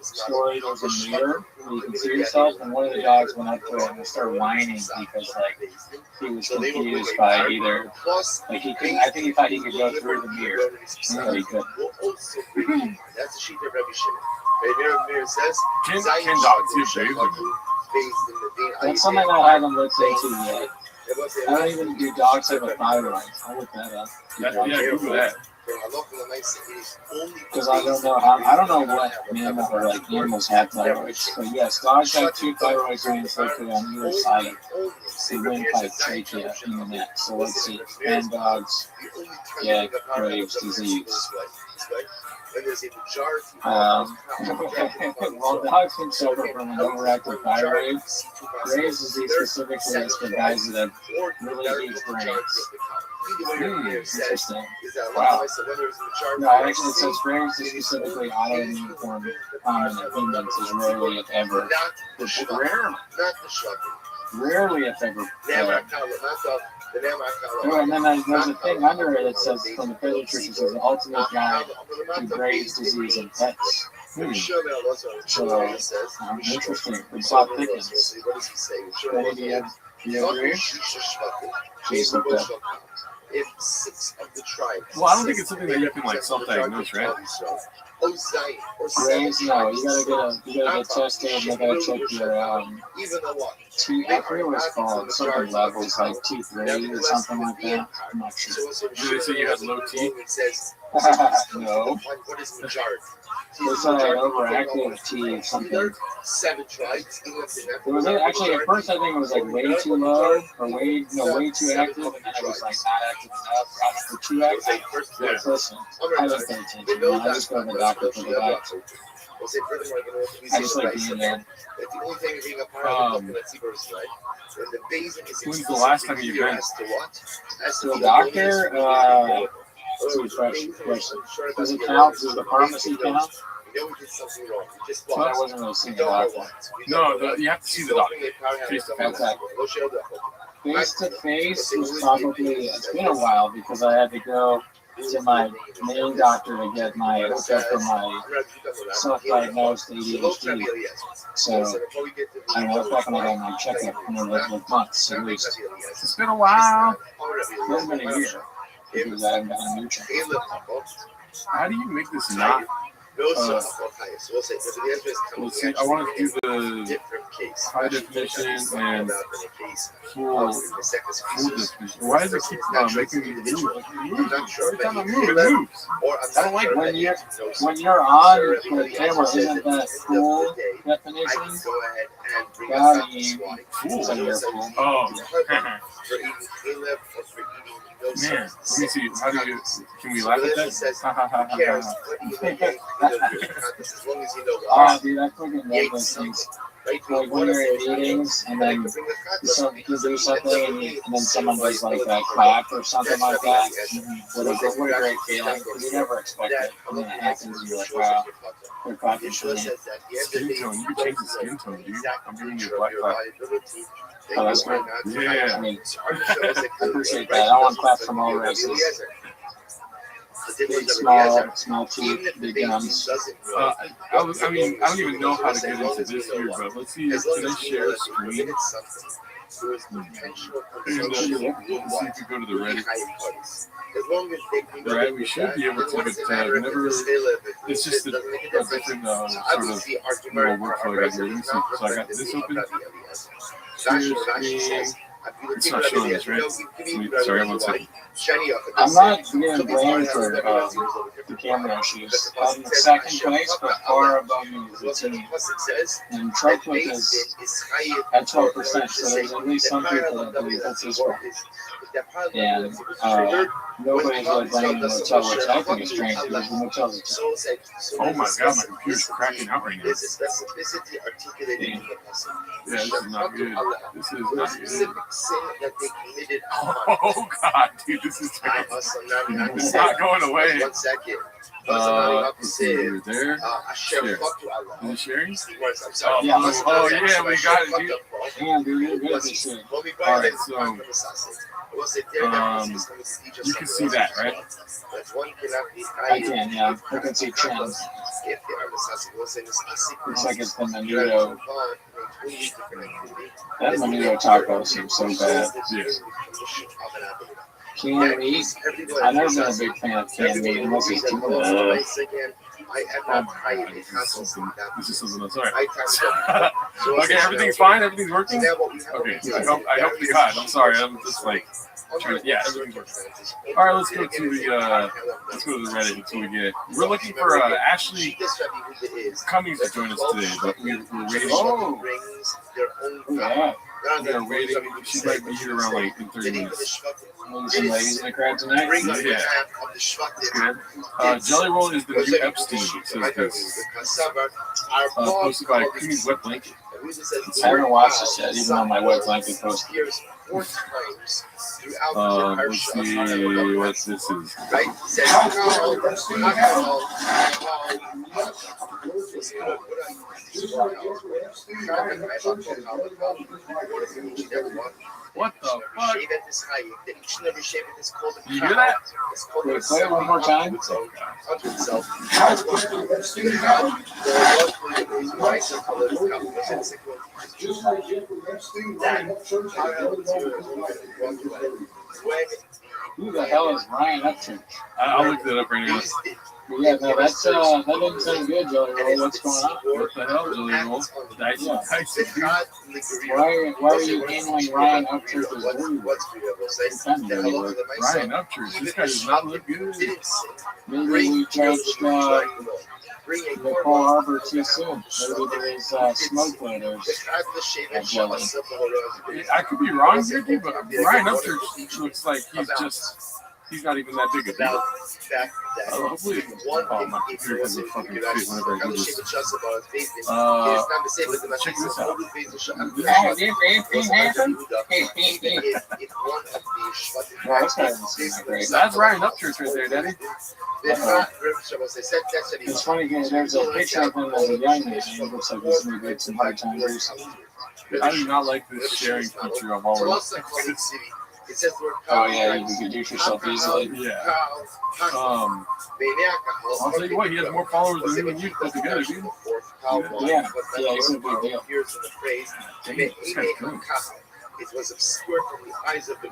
story, there's a mirror where you can see yourself. And one of the dogs went up to it and started whining because he was confused by either he couldn't. I think he thought he could go through the mirror, but he couldn't. That's the sheet of Rabbi Shimon. Can dogs see bathing? That's something I haven't looked into yet. I don't even do dogs have a thyroid. I'll look that up. Yeah, Google that. Because I don't know what animals have thyroids. But yes, dogs have 2 thyroid glands located on either side of the windpipe trachea in the neck. So let's see. And dogs get Graves' disease. While dogs can suffer from an overactive thyroid, Graves' disease specifically is for guys that have really huge brains. Interesting. Wow. No, actually, it says Graves is specifically autoimmune form common in humans is rarely if ever. Rarely if ever. Oh, and then there's a thing under it that says from the pediatrician says the ultimate guide to Graves' disease in pets. So, interesting. We saw thickens. Do you agree? Please look up. Well, I don't think it's something that you can self-diagnose, right? Graves, no. You gotta get tested. They gotta check your teeth. I forget what it's called. Something levels like T3 or something like that. I'm not sure. Do they say you have low T? No. They said I had overactive T something. It was actually at first I think it was way too low or way too active, and then it was not active enough. For too active. Yeah. Listen, I don't pay attention. I just go to the doctor for the doctor. I just like being there. When's the last time you've been to the doctor? That's a question. Does it count? Does the pharmacy count? Well, I wasn't really seeing the doctor. No, you have to see the doctor. Face to face. Face to face was probably, it's been a while because I had to go to my main doctor to get my hookup for my self-diagnosed ADHD. So I don't know, it's back when I got my checkup in like months at least. It's been a while. It's been a year. because I haven't gotten a new channel. How do you make this not? Let's see. I want to do the high definition and full definition. Why does it keep making me move? Every time I move, it moves. I don't like when you're on the camera, isn't that full definition? Gotta be full. Oh. Man, let me see. How do you? Can we laugh at that? Oh, dude, I fucking love those things. Like when you're in meetings and then you do something and then someone does like a clap or something like that. What a great feeling, because you never expect it. And then it happens and you're like, wow, they're clapping for me. Skin tone. You can change the skin tone, dude. I'm giving you a black clap. Oh, that's great. Yeah. I mean, I appreciate that. I want claps from all races. Big, small teeth, big guns. I don't even know how to get into this here, but let's see. Can I share a screen? And let's see if we go to the Reddit. Right, we should be able to, but whenever it's just a different sort of workflow right here. Let me see. So I got this open. Share screen. It's not showing this, right? Sorry, one second. I'm not getting blamed for the camera issues. I'm in second place, but far above me is the team. And Trump is at 12%, so there's at least some people that believe that's his fault. And nobody's really blaming the motel, which I think is strange because the motel's a oh my god, my computer's cracking out right now. Yeah, this is not good. This is not good. Oh god, dude, this is terrible. It's not going away. Let's see, you're there. Share. Is it sharing? Oh yeah, we got it, dude. Damn, dude, you're good at this shit. Alright, so you can see that, right? I can, yeah. I can see trends. Looks like it's the menudo. That menudo taco seems so bad. Yeah. Canned meat? I've never been a big fan of canned meat unless it's too much. This is something else. Sorry. Okay, everything's fine. Everything's working. Okay, I hope to God. I'm sorry. I'm just like trying to. Yeah, everything's working. All right, let's go to the Reddit until we get it. We're looking for Ashley Cummings to join us today, but we're waiting. Oh, yeah. We're waiting. She might be here around like in 30 minutes. Some ladies in the crowd tonight. Yeah. Good. Jelly Roll is the new Epstein, says this. Posted by Creamy's Wet Blanket. I haven't watched this yet, even on my wet blanket post. Let's see what this is. What the fuck? You hear that? Wait, play it one more time. Who the hell is Ryan up to? I'll look that up right now. Yeah, no, that doesn't sound good, Jelly Roll. What's going on? What the hell, Jelly Roll? Why are you handling Ryan Upchurch's room? Ryan Upchurch, this guy does not look good. Maybe we judged Nicole Harbor too soon. Maybe there is smoke photos of Jelly. I could be wrong here, dude, but Ryan Upchurch looks like he's not even that big a deal. Hopefully, my computer has a fucking fit whenever I do this. Check this out. That's Ryan Upchurch right there, Daddy. It's funny because there's a picture of him as a young man. It looks like he's maybe had some hard times recently. I do not like this sharing picture of all of this. Oh yeah, you can do yourself easily. Yeah. I'll tell you what, he has more followers than me and you put together, dude. Yeah, he's a big deal. Dang, this guy's good. It was obscured from the eyes of the We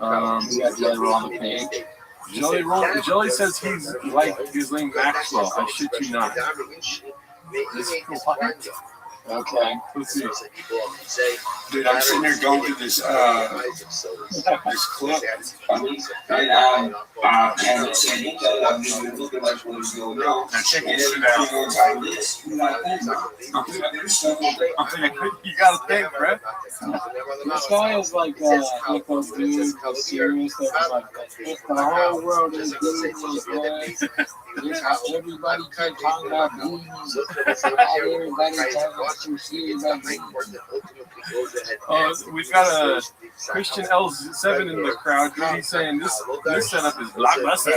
got the other on the page. Jelly says he's like his name Maxwell. I shit you not. Okay. Let's see. Dude, I'm sitting here going through this this clip. Now check this shit out. You gotta think, bro. This guy is like those dudes, the serious that was like, if the whole world is bees, everybody keep talking about bees. Everybody talking to bees about bees. We've got a Christian L7 in the crowd. He's saying this setup is blockbuster.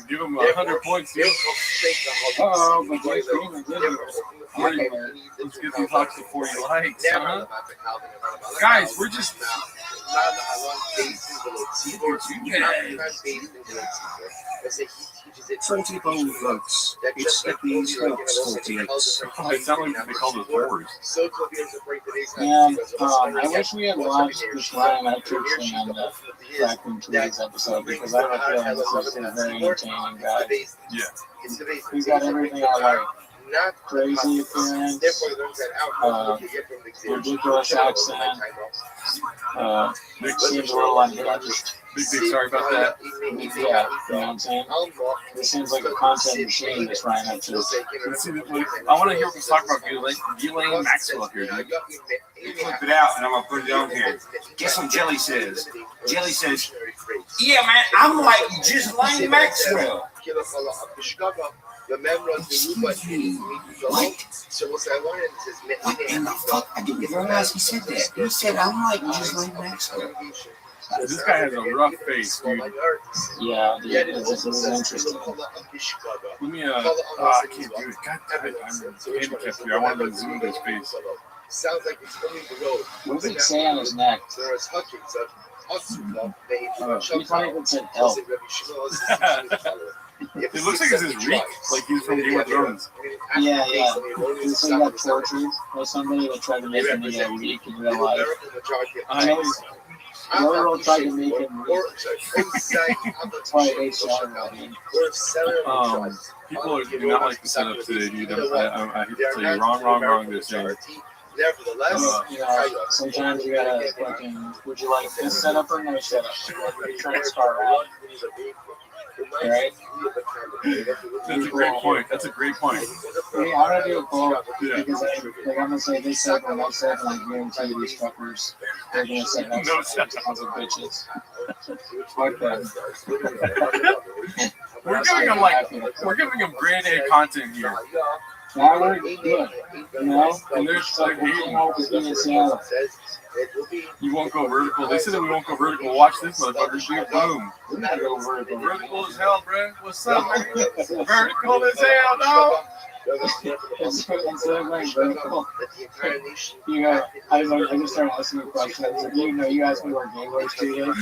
Give him 100 points, dude. Oh, but they're screaming, Let's get these box to 40 likes, huh? Guys, we're just. Twenty-bone votes. Expect these votes, 48. I sound like they call the whores. And I wish we had watched this Ryan Metrics thing on the Tracking Trees episode because I have a feeling this is a very entertaining guy. Yeah. He's got everything I like. Crazy appearance, ridiculous accent, seems a little unhinged. Big sorry about that. Yeah, you know what I'm saying? This seems like a content machine, this Ryan Metrics. Let's see, I want to hear what we talk about Ghislaine Maxwell here, dude. Flip it out and I'm gonna put it on here. Guess what Jelly says? Jelly says, "Yeah, man, I'm like Ghislaine Maxwell." What in the fuck? I didn't realize he said that. He said, I'm like Ghislaine Maxwell. This guy has a rough face, dude. Yeah, this is interesting. Let me, I can't do it. God damn it, I'm handicapped here. I want to zoom his face. What does it say on his neck? He probably even said help. It looks like it's his reek, like he's from Game of Thrones. Yeah. He's like got tortured by somebody that tried to make him into a reek in real life. I know he's. Railroad tried to make him reek. That's why they shot him. People do not like the setup today, dude. I hate to tell you, wrong, they're saying. Sometimes you gotta fucking, would you like this setup or no setup? You're trying to start around. Right? That's a great point. Hey, I'm gonna do a poll because I'm gonna say this setup or no setup, and I guarantee you these fuckers, they're gonna say no setup because of bitches. Fuck that. We're giving them grade A content here. Now we're good, you know? And there's like you won't go vertical. They said that we won't go vertical. Watch this motherfucker. Boom. We're not go vertical. Vertical as hell, bro. What's up, man? Vertical as hell, dog. Instead of going vertical, you know, I just started asking you questions. You know, you asked me where Gateway Street is.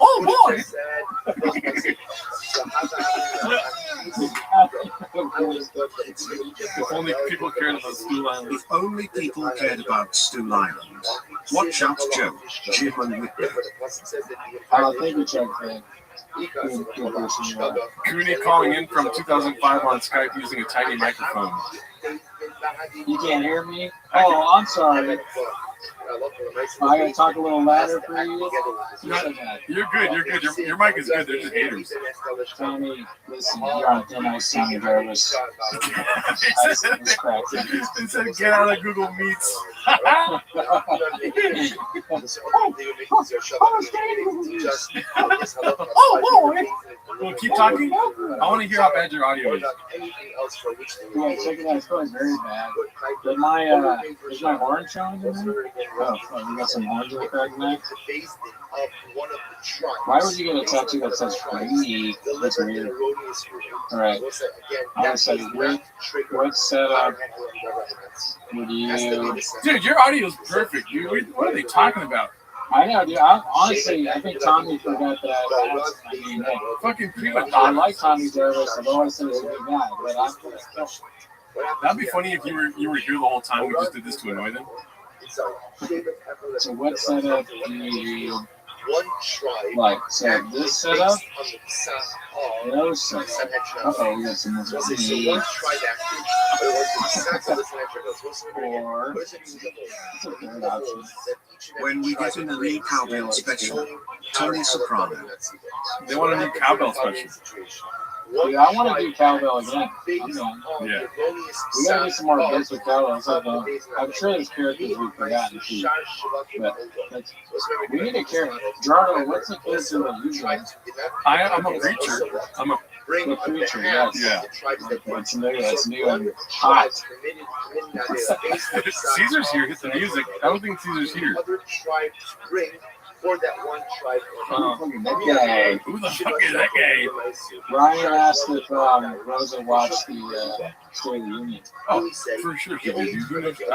Oh boy! If only people cared about Stool Island. If only people cared about Stool Island. Watch out, Joe. Jim and Whitney. Thank you, Chuck. Cooney calling in from 2005 on Skype using a tiny microphone. You can't hear me? Oh, I'm sorry. I gotta talk a little louder for you. You're good. Your mic is good. They're just haters. Tommy, listen, you're on thin ice, Tommy Jarvis. They said get out of Google Meets. Oh boy! Well, keep talking. I want to hear how bad your audio is. Yeah, check it out. It's probably very bad. But is my horn showing in there? Oh, you got some horns in the crack neck? Why would you get a tattoo that says free? That's weird. Alright. I'm gonna say, what setup would you... Dude, your audio is perfect, dude. What are they talking about? I know, dude. Honestly, I think Tommy forgot that. I mean, hey, fucking I like Tommy Jarvis. I've always said he's a good guy, but I'm gonna kill him. That'd be funny if you were here the whole time. We just did this to annoy them. So what setup do you like? So this setup? No setup. Uh-oh, we got some more. Or When we get in a new cowbell special, Tony Soprano. They want a new cowbell special. Dude, I want to do cowbell again. I'm done. Yeah. We gotta do some more basic cowbell. I'm sure there's characters we've forgotten too. But we need a character. Gerardo, what's the character that you like? I'm a preacher. I'm a The preacher, yes. Yeah. It's new. It's new and hot. Caesar's here. Hit the music. I don't think Caesar's here. For that one tribe. That guy. Who the fuck is that guy? Ryan asked if Rosa watched the State of the Union. Oh, for sure she did. I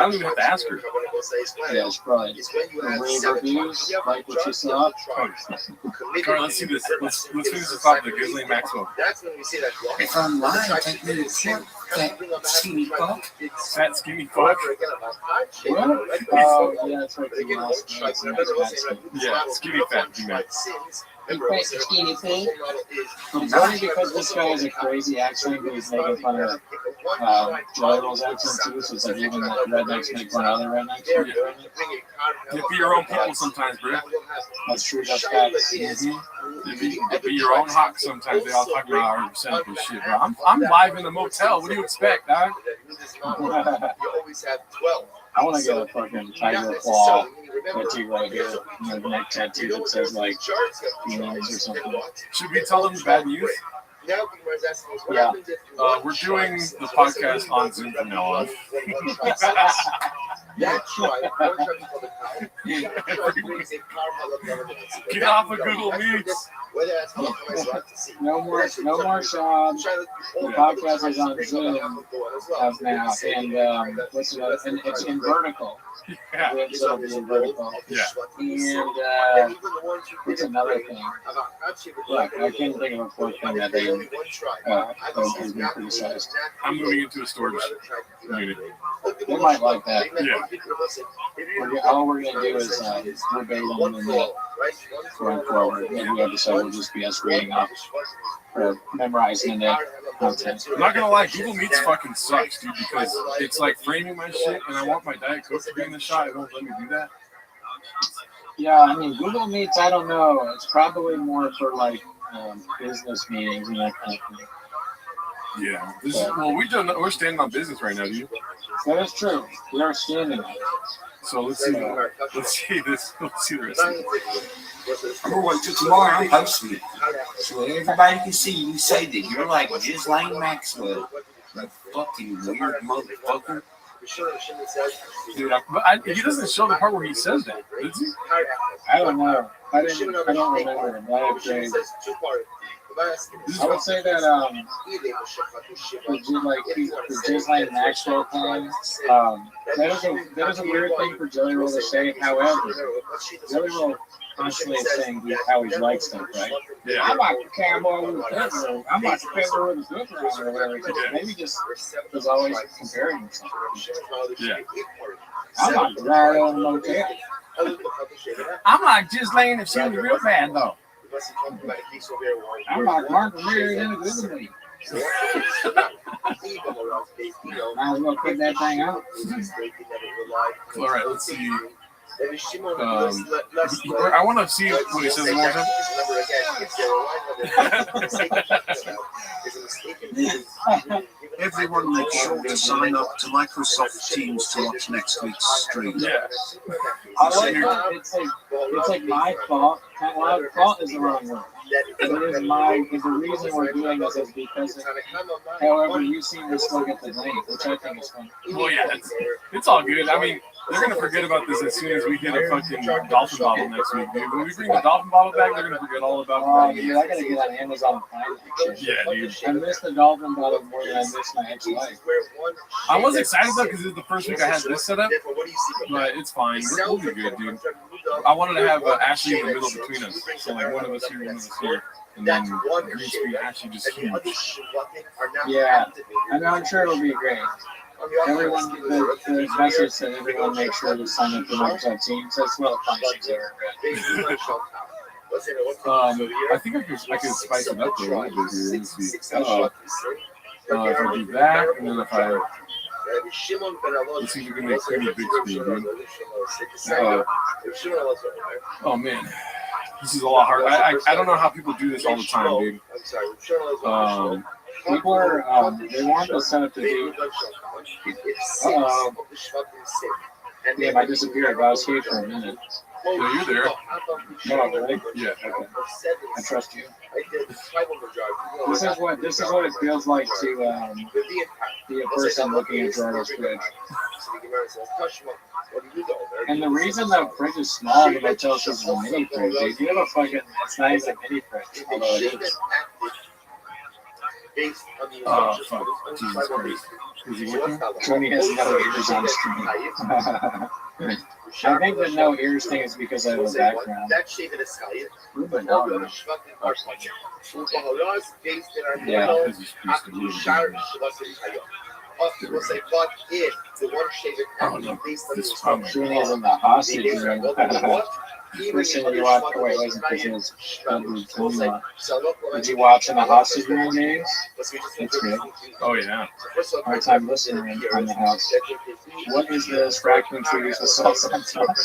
don't even have to ask her. Yeah, it's probably rave reviews, like what you saw. All right, let's see this. Let's finish this off with Ghislaine Maxwell. That's when we say that. If I'm lying, take me to court. That skinny fuck. Fat skinny fuck. What? Oh, yeah, it's like the last one. Yeah, skinny fat. You meant. Skinny pig. It's only because this guy has a crazy accent, but he's making fun of Jelly Roll's accent too, so it's like even the rednecks make fun of other rednecks. You be your own people sometimes, bro. That's true, that's facts. You be your own hawk sometimes. They all talk about our percentage and shit, bro. I'm live in a motel. What do you expect, dog? I want to get a fucking tiger claw tattoo right here, neck tattoo that says like demons or something. Should we tell them the bad news? Yeah. We're doing the podcast on Zoom from now on. Get off of Google Meets. No more Sean. The podcast is on Zoom as now, and what's another? And it's in vertical. Yeah. It'll be in vertical. Yeah. And what's another thing? Look, I can't think of a fourth thing that they has been criticized. I'm moving into a storage unit. They might like that. Yeah. All we're gonna do is verbatim and then going forward. Maybe we episode will just be us reading off or memorizing the content. I'm not gonna lie, Google Meets fucking sucks, dude, because it's like framing my shit, and I want my Diet Coke to be in the shot. It won't let me do that. Yeah, I mean, Google Meets, I don't know. It's probably more for like business meetings and that kind of thing. Yeah. We're standing on business right now, dude. That is true. We are standing. So let's see the rest of it. I'm going to tomorrow. I'm hosting it, so everybody can see you say that you're like Ghislaine Maxwell, you fucking weird motherfucker. Dude, he doesn't show the part where he says that, does he? I don't know. I don't remember. I would say that the Ghislaine Maxwell thing, that is a weird thing for Jelly Roll to say. However, Jelly Roll constantly is saying how he likes stuff, right? Yeah. I'm like a cowboy with a pepper. I'm like a pepper with a pepper on or whatever. Maybe just was always comparing himself. Yeah. I'm like Gerardo in a motel. I'm like Ghislaine if she was real bad though. I'm like Martin Rear in a good way. Might as well put that thing out. All right, let's see. I want to see what he says in more time. Everyone make sure to sign up to Microsoft Teams to watch next week's stream. Yeah. I like that. It's like my fault. My fault is the wrong word. The reason we're doing this is because however you seem to still get the link, which I think is funny. Well, yeah, it's all good. I mean, they're gonna forget about this as soon as we get a fucking dolphin bottle next week, dude. When we bring the dolphin bottle back, they're gonna forget all about it. Dude, I gotta get on Amazon Prime. Yeah, dude. I missed the dolphin bottle more than I missed my ex-wife. I was excited though because it's the first week I had this set up, but it's fine. We'll be good, dude. I wanted to have Ashley in the middle between us, so like one of us here, one of us here, and then green screen Ashley just huge. Yeah, I know. I'm sure it'll be great. Everyone, the message said everyone make sure to sign up for Microsoft Teams. That's well functions there. I think I can spice it up a little bit here. Let's see. If I do that, and then if I let's see if we can make pretty big screen. Oh man, this is a lot harder. I don't know how people do this all the time, dude. People are they want to set up the date. Damn, I disappeared, but I was here for a minute. Yeah, you're there. No, really? Yeah. Okay. I trust you. This is what it feels like to be a person looking at Jordan's fridge. And the reason the fridge is small, the motel says it's a mini fridge. If you have a fucking, it's not even a mini fridge, although it is. Oh fuck! Jesus Christ! Is he working? Tony has no ears on stream. I think the no ears thing is because I have a background. Yeah, this is oh no, this is probably Tony's in the hostage room. First thing you watch, wait, because did you watch in the hostage room days? That's good. Oh yeah. Hard time listening on the house. What is this? Raccoon trees with salsa on top.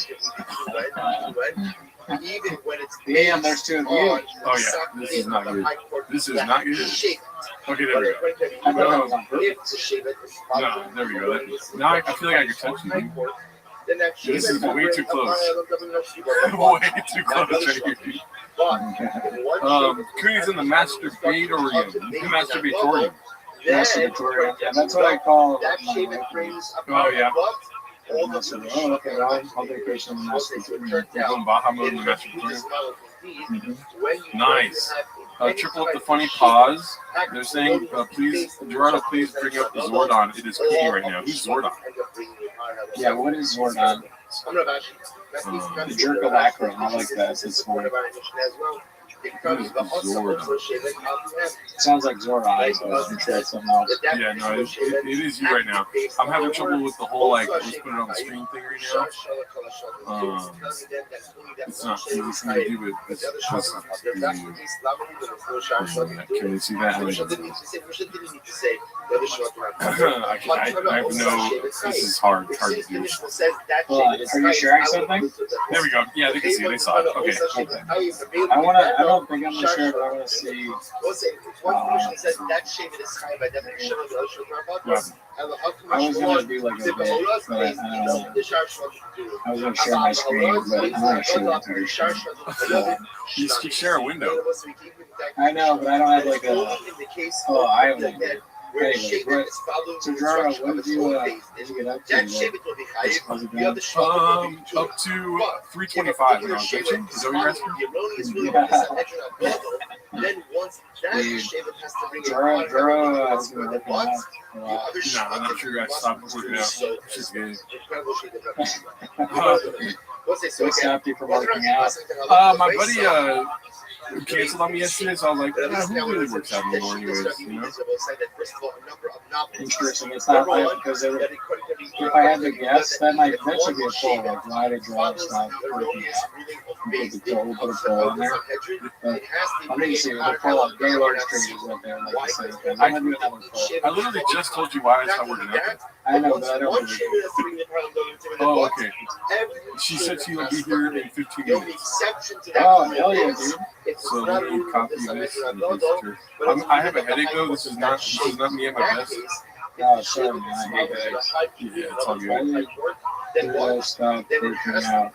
Damn, there's two of you. Oh yeah, this is not good. This is not good. Okay, there we go. I thought that was on purpose. No, there we go. Now I feel like I can touch you. This is way too close. Way too close right here. Cooney's in the masturbatorium. Masturbatorium. Masturbatorium. Yeah, that's what I call. Oh yeah. Oh, okay. I'll vacation in the masturbatorium. We're going Baja mode in the masturbatorium. Nice. Triple up the funny pause. They're saying, please, Gerardo, please bring up Zordon. It is key right now. Who's Zordon? Yeah, what is Zordon? The Jerkalacro. I like that. It's smart. Sounds like Zordon. Yeah, no, it is you right now. I'm having trouble with the whole, like, let's put it on the screen thing right now. It's not anything to do with this. Can you see that? I have no, this is hard to do. Are you sharing something? There we go. Yeah, they can see it. They saw it. Okay. I don't think I'm gonna share, but I want to see. I was gonna do like a bit, but I don't know. I was gonna share my screen, but I'm not sure. You can share a window. I know, but I don't have like a. Oh, I have one. Anyway, so Gerardo, what did you get up to? Up to 325 when I was pitching. Is that what you're asking? Gerardo has been working out. No, I'm not sure I stopped working out. It's just good. What stopped you from working out? My buddy canceled on me yesterday, so I was like, who really works out anymore anyways, you know? Interesting. It's not like because if I had to guess, that should be a poll. Like, why did Gerardo stop working out? Because the poll, put a poll on there. But I'm going to see the poll on Gaylord Street is right there. Like I said, I'm going to do another poll. I literally just told you why I stopped working out. I know, but I don't believe it. Oh, okay. She said she would be here in 15 minutes. Oh, hell yeah, dude. So let me copy this and paste it here. I have a headache though. This is not me at my best. Oh, sorry, man. I hate that. Yeah, it's all good. Then stop working out.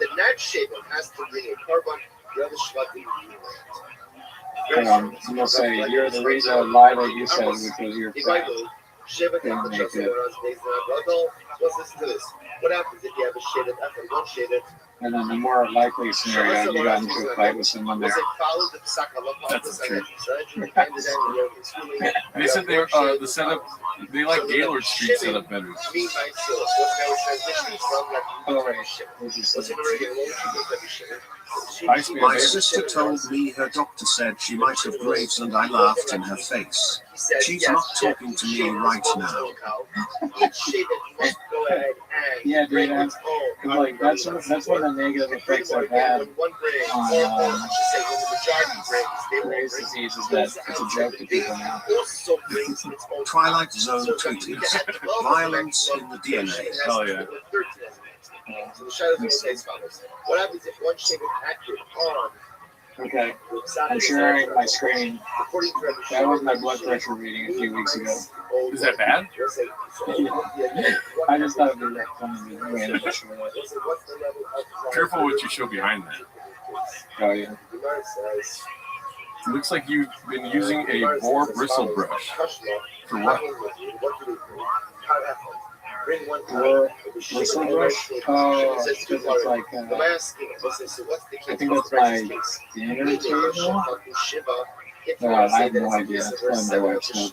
I'm gonna say you're the reason lie that you said because you're fat. Didn't make it. Let's listen to this. What happens if you have a shaded F and don't shade it? And then the more likely scenario, you got into a fight with someone there. That's true. They said the setup, they like Gaylord Street setup better. My sister told me her doctor said she might have Graves, and I laughed in her face. She's not talking to me right now. Yeah, dude, like that's one of the negative effects I've had on Graves' disease is that it's a joke to people now. Twilight Zone tweeted, violence in the DNA. Hell yeah. Okay, I'm sharing my screen. That was my blood pressure reading a few weeks ago. Is that bad? I just thought it would be funny to random share that. Careful what you show behind that. Oh yeah. It looks like you've been using a boar bristle brush. For what? Bristle brush? Oh, it's like, I think that's my standard table. I have no idea. That's my wife's name.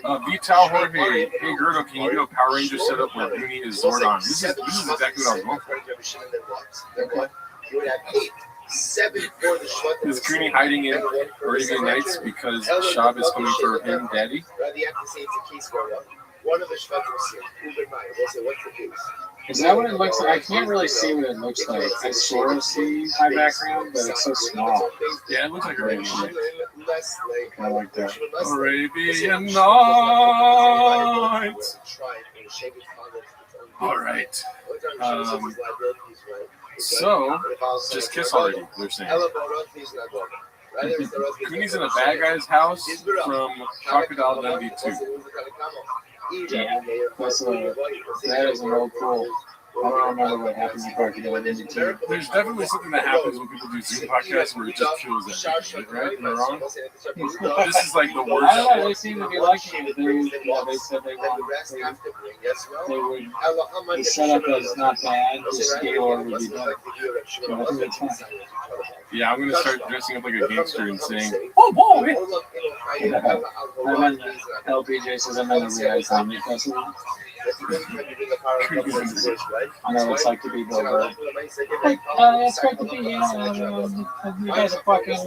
Vital Jorge, hey Gerdo, can you do a Power Ranger setup where Goonie is Zordon? This is exactly what I was going for. Is Goonie hiding in Arabian Nights because Shab is coming for him, Daddy? Is that what it looks like? I can't really see what it looks like. I sort of see my background, but it's so small. Yeah, it looks like Arabian Nights. I like that. Arabian Nights. All right. So, just kiss already, they're saying. Cooney's in a bad guy's house from Crocodile 92. Yeah, that is an old pool. I don't remember what happened in Crocodile 92. There's definitely something that happens when people do Zoom podcasts where it just kills everything, right? Am I wrong? This is like the worst. I don't know, they seem to be liking it. They said they want the setup is not bad, the scale would be better. So I think it's fine. Yeah, I'm going to start dressing up like a gangster and saying, "Oh boy!" Yeah. I'm in LPJ says I'm in a reality comedy festival. I know what it's like to be Bill Burr. Hey, it's great to be here. You guys are fucking,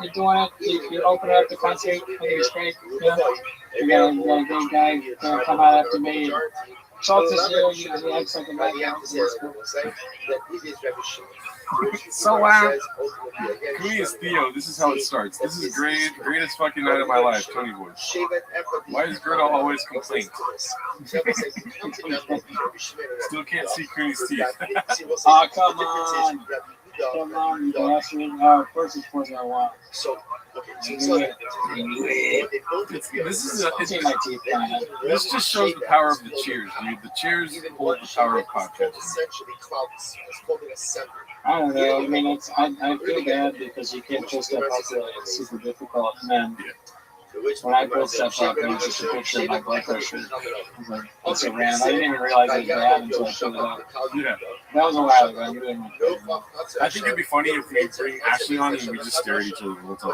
you're doing it. You open up the country. I think it's great. Yeah. You got a big guy gonna come out after me. Schultz is here. He acts like a bad guy. So Cooney is Theo. This is how it starts. This is greatest fucking night of my life, Tony Boy. Why does Gerda always complain? Still can't see Cooney's teeth. Oh, come on. Come on, you bastard. First it's 401. This just shows the power of the cheers, dude. The cheers hold the power of podcasting. I don't know. I mean, I feel bad because you can't pull stuff up really. It's super difficult. And then when I pulled stuff up, it was just a picture of my blood pressure. It's a random. I didn't even realize it was bad until I pulled it up. Yeah. That was a while ago. I think it'd be funny if we bring Ashley on and we just stare at each other the whole time.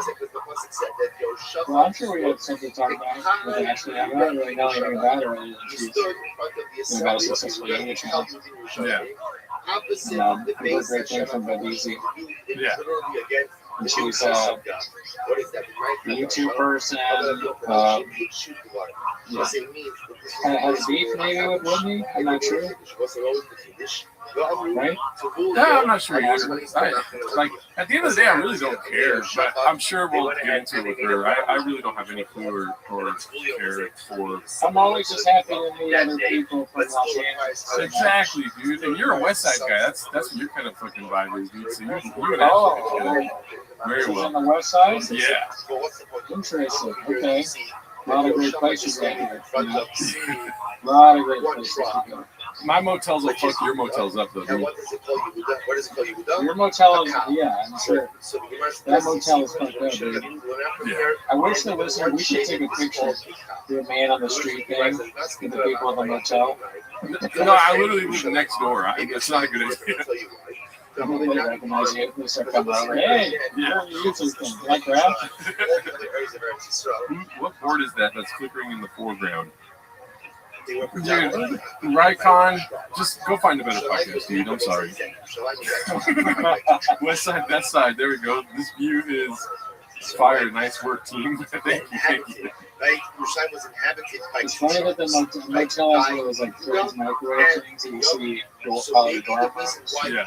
Well, I'm sure we have something to talk about with Ashley. I don't really know anything about her other than she's about a successful yoga channel. Yeah. And I heard great things from Badisi. Yeah. And she's a YouTube person. Has beef maybe with Whitney? I'm not sure. Right? No, I'm not sure either. Like, at the end of the day, I really don't care, but I'm sure we'll get into it with her. I really don't have any clue or care for. I'm always just happy to meet other people from Los Angeles. Exactly, dude. And you're a West Side guy. That's what your kind of fucking vibe is, dude. So you and Ashley together very well. On the West Side? Yeah. Interesting. Okay. A lot of great places out here. A lot of great places to go. My motels will fuck your motels up, though, dude. Your motel is, yeah, I'm sure. That motel is fucked up, dude. Yeah. I wish there was, we should take a picture. Do a man on the street thing with the people in the motel. No, I literally live next door. It's not a good idea. People they recognize you. They start coming over. Hey, you're on the YouTube thing. Like rap? What board is that that's flickering in the foreground? Dude, Rycon, just go find a better podcast, dude. I'm sorry. West side, that side. There we go. This view is fire. Nice work, team. Thank you. Thank you. It's funny that the motel has those like fridge microwave things that you see probably dormitories. Yeah.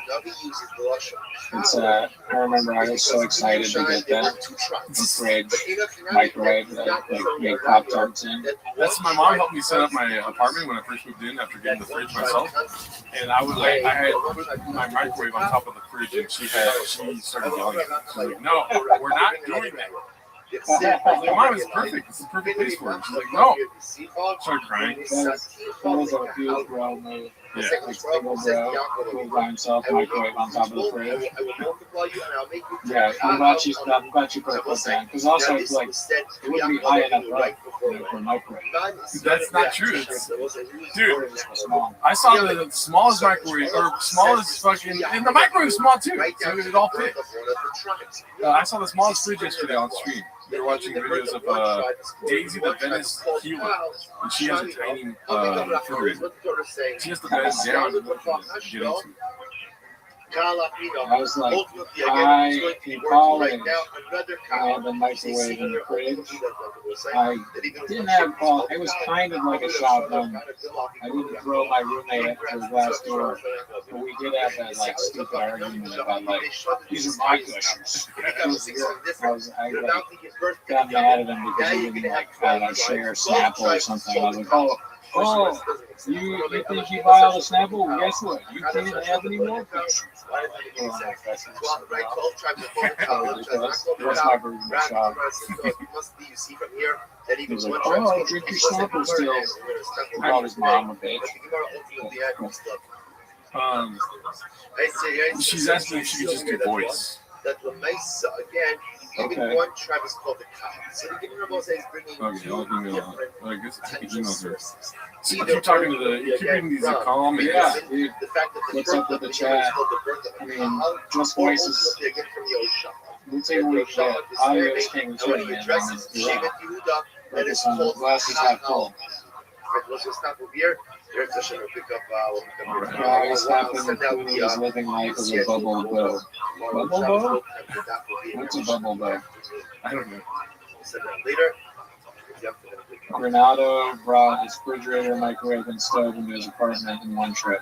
It's I remember I was so excited to get that fridge microwave that like made Pop Tarts in. That's my mom helped me set up my apartment when I first moved in after getting the fridge myself. And I had put my microwave on top of the fridge, and she started yelling at me. She's like, "No, we're not doing that." My mom is perfect. It's the perfect place for it. She's like, "No." Started crying. That was a huge bro move. Yeah. Like single bro, cool by himself, microwave on top of the fridge. Yeah, I'm glad you put a foot down. Because also it's like, it wouldn't be high enough up for a microwave. That's not true. Dude, I saw the smallest microwave, or smallest fucking, and the microwave is small too, so it all fit. I saw the smallest fridge yesterday on stream. We were watching videos of Daisy the Venice healer, and she has a tiny refrigerator. She has to bed down to get into it. I was like, in college, I had the microwave in the fridge. I didn't have, it was kind of like a shotgun. I didn't throw my roommate up to the glass door, but we did have that like stupid argument about like, these are my cushions. I got mad at him because he didn't like share Snapple or something. I was like, oh, you think you buy all the Snapple? Well, guess what? You can't have any more cushions. That's my version of shop. He was like, oh, drink your Snapple still. He called his mom a bitch. She's asking if she could just do voice. Okay. Okay, I'll guess I can email her. So you keep talking to you keep reading these comments. Yeah, dude. What's up with the chat? I mean, just voices. We'll take a week that audio is king too, man. Like it's on the glasses half full. He's happening cool. He's living life as a bubble bow. Bubble bow? What's a bubble bow? I don't know. Granado brought his refrigerator, microwave, and stove into his apartment in one trip.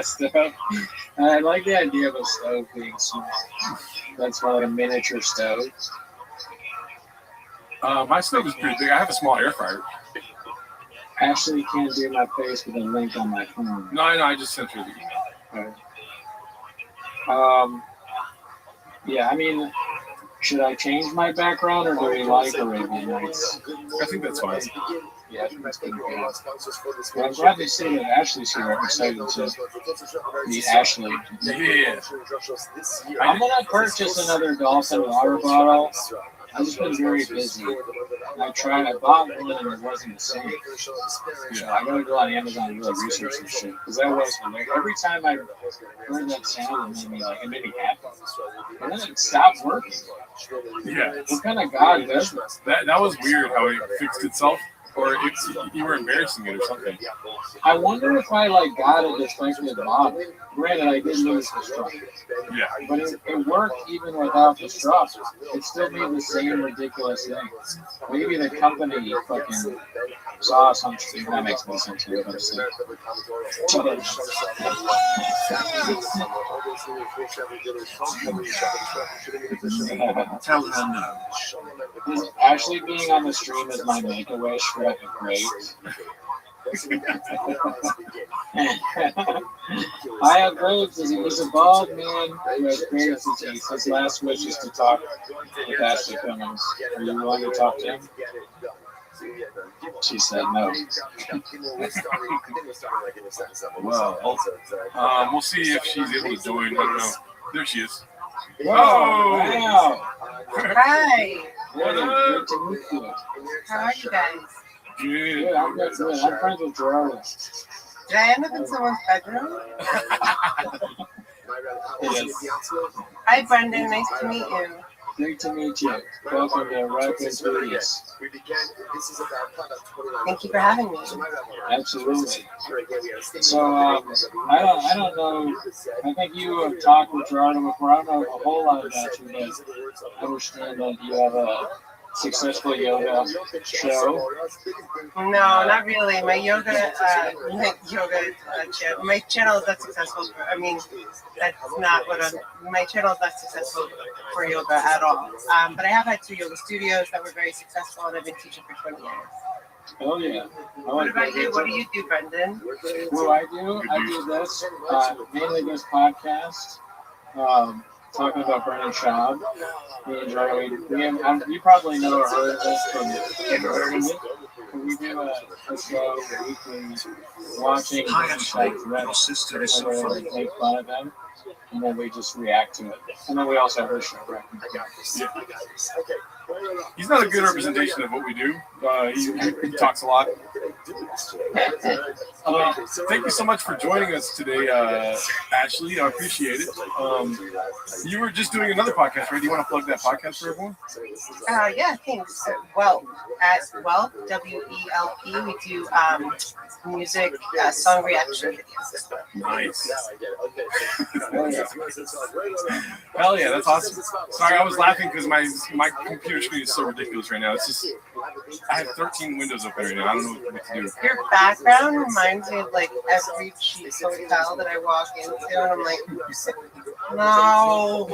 Stove. I like the idea of a stove being small. That's called a miniature stove. My stove is pretty big. I have a small air fryer. Actually, can't do my face with a link on my phone. No, I just sent her the email. Okay. Yeah, I mean, should I change my background or do we like Arabian Nights? I think that's fine. Yeah, I think that's good. Well, I'm glad they say that Ashley's here. I'm excited to meet Ashley. Yeah. I'm going to purchase another Dolphin water bottle. I've just been very busy. I bought one and it wasn't the same. So I gotta go on Amazon and really research some shit. Because that was hilarious. Every time I heard that sound, it made me happy. And then it stopped working. Yeah. What kind of God does that? That was weird how it fixed itself. Or you were embarrassing it or something. I wonder if I got a defective model. Granted, I did lose the strap. Yeah. But it worked even without the strap. It still made the same ridiculous thing. Maybe the company fucking saw something. That makes no sense. What I'm saying. Tell her no. Actually, being on the stream is my make-a-wish for a great. I have grapes. He's a bald man who has grapes in his teeth. His last wish is to talk with Ashley Cummings. Are you willing to talk to him? She said no. Well, we'll see if she's able to join. I don't know. There she is. Whoa! Wow! Hi. Good to meet you. How are you guys? Good. I'm good. I'm friends with Gerardo. Did I end up in someone's bedroom? Yes. Hi, Brendan. Nice to meet you. Great to meet you. Welcome to Rabbi Studios. Thank you for having me. Absolutely. So I don't know. I think you have talked with Gerardo before. I don't know a whole lot about you, but I understand that you have a successful yoga show. No, not really. My my channel is not successful. That's not what my channel is not successful for yoga at all. But I have had 2 yoga studios that were very successful, and I've been teaching for 20 years. Oh yeah. What about you? What do you do, Brendan? What I do this, mainly this podcast, talking about Brendan Schaub. Me and Jeremy, you probably know or heard of this from Internet. We do a show weekly watching Brendan Schaub's reps, where we make fun of him, and then we just react to it. And then we also have our show, right? Yeah. He's not a good representation of what we do. He talks a lot. Thank you so much for joining us today, Ashley. I appreciate it. You were just doing another podcast, right? Do you want to plug that podcast for everyone? Yeah, thanks. Well, at Welp, WELP, we do music song reaction videos. Nice. Hell yeah, that's awesome. Sorry, I was laughing because my computer screen is so ridiculous right now. It's just, I have 13 windows open right now. I don't know what to do. Your background reminds me of like every cheap hotel that I walk into, and I'm like, no.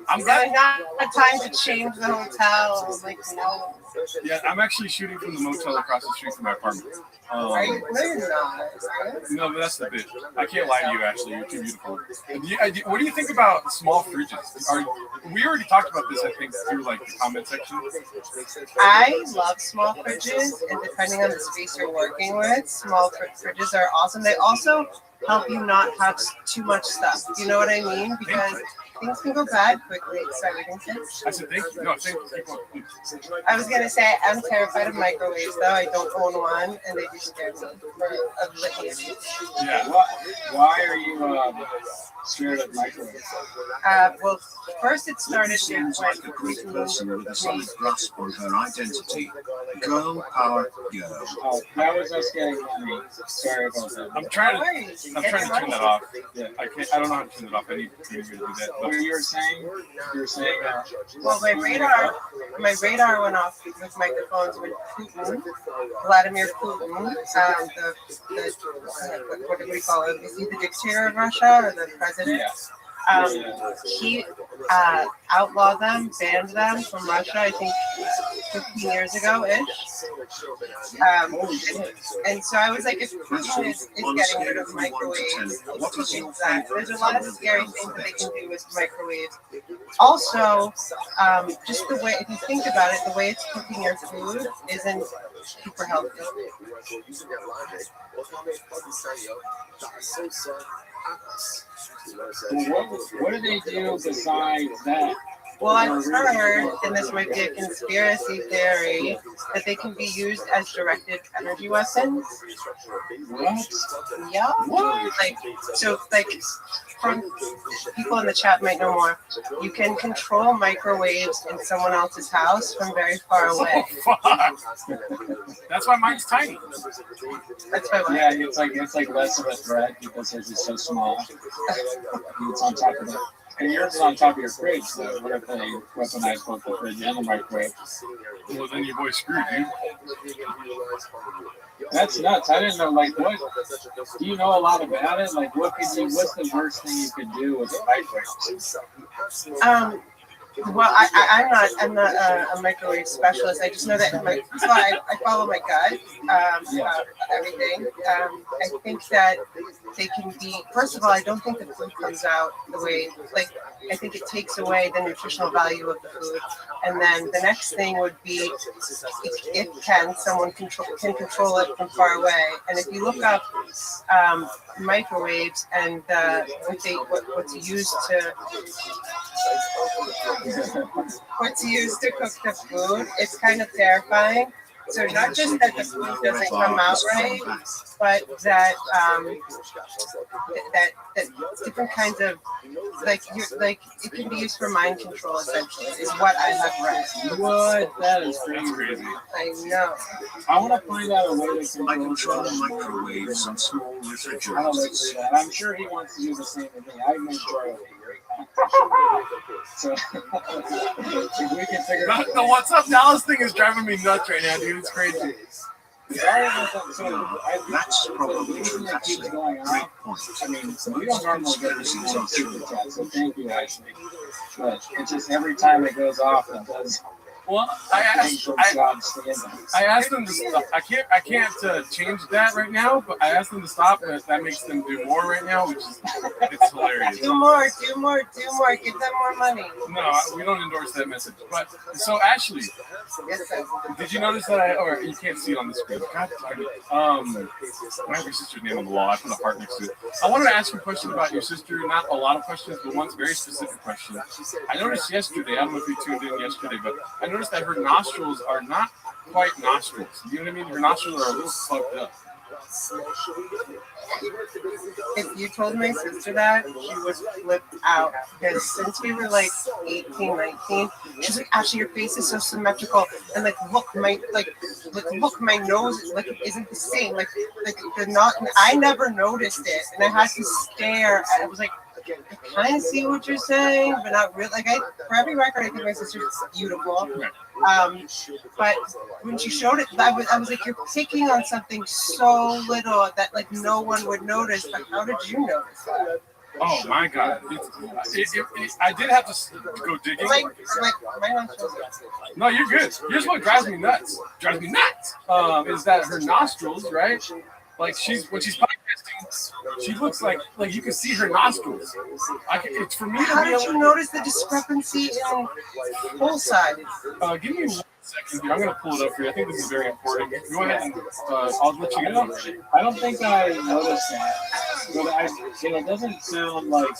I'm not time to change the hotel. I'm like, no. Yeah, I'm actually shooting from the motel across the street from my apartment. Are you? No, you're not. No, but that's the bit. I can't lie to you, Ashley. You're too beautiful. What do you think about small fridges? We already talked about this, I think, through like the comment section. I love small fridges, and depending on the space you're working with, small fridges are awesome. They also help you not have too much stuff. You know what I mean? Because things can go bad quickly. Sorry, I said thank you. No, thank you. I was gonna say I'm terrified of microwaves, though. I don't own one, and they do scare me for a litany of reasons. Yeah. Why are you scared of microwaves? Well, first it started Seems like a good person with a solid grasp on her identity. Girl power girl. Oh, how is us getting money? Sorry about that. I'm trying to turn that off. Yeah, I don't know how to turn it off. I need to do that. What you were saying? Well, my radar went off with microphones when Putin, Vladimir Putin, what do we call him? Is he the dictator of Russia or the president? Yeah. He outlawed them, banned them from Russia, I think 15 years ago-ish. And so I was like, if Putin is getting rid of microwaves, there's a lot of scary things that they can do with microwaves. Also, just the way, if you think about it, the way it's cooking your food isn't super healthy. Well, what do they do besides that? Well, I've heard, and this might be a conspiracy theory, that they can be used as directed energy weapons. What? Yeah. What? Like, from people in the chat might know more. You can control microwaves in someone else's house from very far away. Oh, fuck. That's why mine's tiny. That's why. Yeah, it's like less of a threat because it's just so small. It's on top of it. And yours is on top of your fridge, so what if they weaponize both the fridge and the microwave? Well, then your boy's screwed, dude. That's nuts. I didn't know, like, what? Do you know a lot about it? Like, what's the worst thing you could do with a microwave? Well, I'm not a microwave specialist. I just know that I follow my gut about everything. I think that they can be. First of all, I don't think the food comes out the way. Like, I think it takes away the nutritional value of the food. And then the next thing would be, if someone can control it from far away. And if you look up microwaves and what's used to cook the food, it's kind of terrifying. So not just that the food doesn't come out right, but that that different kinds of like it can be used for mind control essentially is what I have read. What? That is crazy. I know. I want to find out a way to I control microwaves and small I don't like to refrigerators. do that. I'm sure he wants to do the same with me. I make sure. So if we can figure out The What's Up Dallas thing is driving me nuts right now, dude. It's crazy. That's probably true, actually. Great point. I mean, we don't normally get this on super chat, so thank you, actually. But it's just every time it goes off, it does. Well, I asked them to stop. I can't change that right now, but I asked them to stop, and that makes them do more right now, which is it's hilarious. Do more. Give them more money. No, we don't endorse that message. But so Ashley, Yes, sir. did you notice that or you can't see it on the screen? God darn it. I have your sister's name on the wall. I put a heart next to it. I wanted to ask you a question about your sister. Not a lot of questions, but one very specific question. I noticed yesterday. I don't know if you tuned in yesterday, but I noticed that her nostrils are not quite nostrils. You know what I mean? Her nostrils are a little fucked up. If you told my sister that, she would flip out. Because since we were like 18, 19, she's like, Ashley, your face is so symmetrical. And like, look, my nose isn't the same. Like the not. I never noticed it, and I had to stare. And I was like, I kind of see what you're saying, but not really. Like for every record, I think my sister's beautiful. But when she showed it, I was like, you're picking on something so little that like no one would notice. But how did you notice that? Oh my God! I did have to go digging. Like my nostrils. No, you're good. Here's what drives me nuts. Is that her nostrils, right? Like when she's podcasting, she looks like you can see her nostrils. It's for me to How be did able. you notice the discrepancy in full size? Give me 1 second here. I'm gonna pull it up for you. I think this is very important. Go ahead and I'll let you get it. I don't think I noticed that, but it doesn't sound like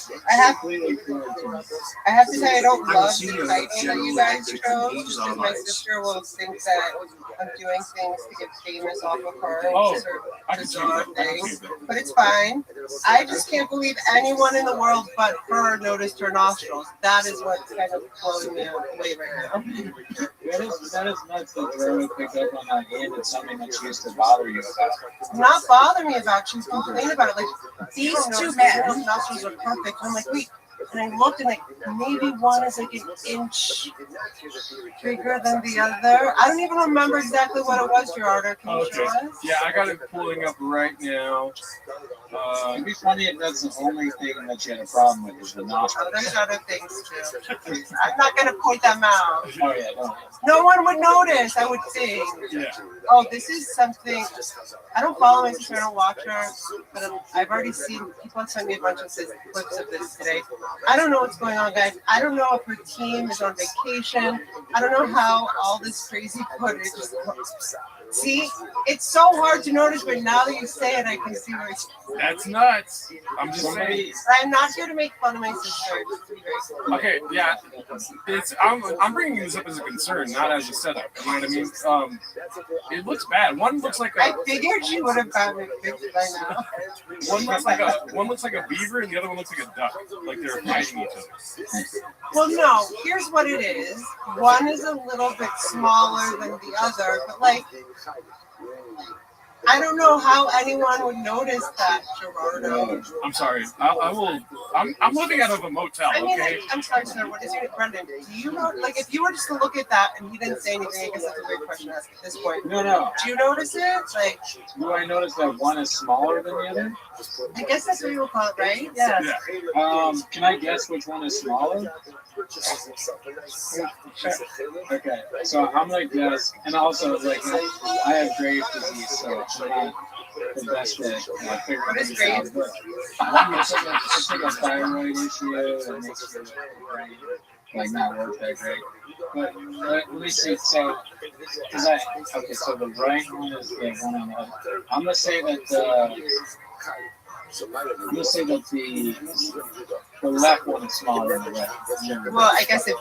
completely clear to me. I have to say I don't I love see the your title that general you guys electric chose needs because are my lights. sister will think that I'm doing things to get famous off of her. Oh, Which is I a can see bizarre that. thing. But it's fine. I just can't believe anyone in the world but her noticed her nostrils. That is what's kind of blowing me away right now. That is nuts that Rhoda picked up on that, and it's something that she used to bother you about. Not bother me about. She was complaining about it. Like these two men, nostrils are perfect. And I'm like, wait. And I looked and like maybe one is like an inch bigger than the other. I don't even remember exactly what it was, Gerardo. Can you show us? Yeah, I got it pulling up right now. It'd be funny if that's the only thing that she had a problem with is the nostrils. Oh, there's other things too. I'm not gonna point them out. Oh yeah, no. No one would notice, I would think. Yeah. Oh, this is something. I don't follow my sister, I don't watch her, but I've already seen people have sent me a bunch of clips of this today. I don't know what's going on, guys. I don't know if her team is on vacation. I don't know how all this crazy footage is. See, it's so hard to notice, but now that you say it, I can see where it's. That's nuts. I'm just saying. I'm not here to make fun of my sister. Okay, yeah. I'm bringing this up as a concern, not as a setup. You know what I mean? It looks bad. One looks like I figured you would have gotten it fixed by now. One looks like a beaver, and the other one looks like a duck. Like they're fighting each other. Well, no. Here's what it is. One is a little bit smaller than the other, but like. I don't know how anyone would notice that, Gerardo. I'm sorry. I will. I'm living out of a motel. I mean, Okay. I'm sorry, sir. What is your Brendan? Do you know, like, if you were just to look at that and he didn't say anything, I guess that's a weird question to ask at this point. No. Do you notice it? Like, do I notice that one is smaller than the other? I guess that's what you would call it, right? Yeah. Can I guess which one is smaller? Okay, so I'm gonna guess, and also like I have Graves' disease, so I'm not the best at figuring things out. But it's like a thyroid issue that makes your brain like not work that great. But let me see. So, so the right one is the one on the other. I'm gonna say that the The left one is smaller than the right. Well, I guess if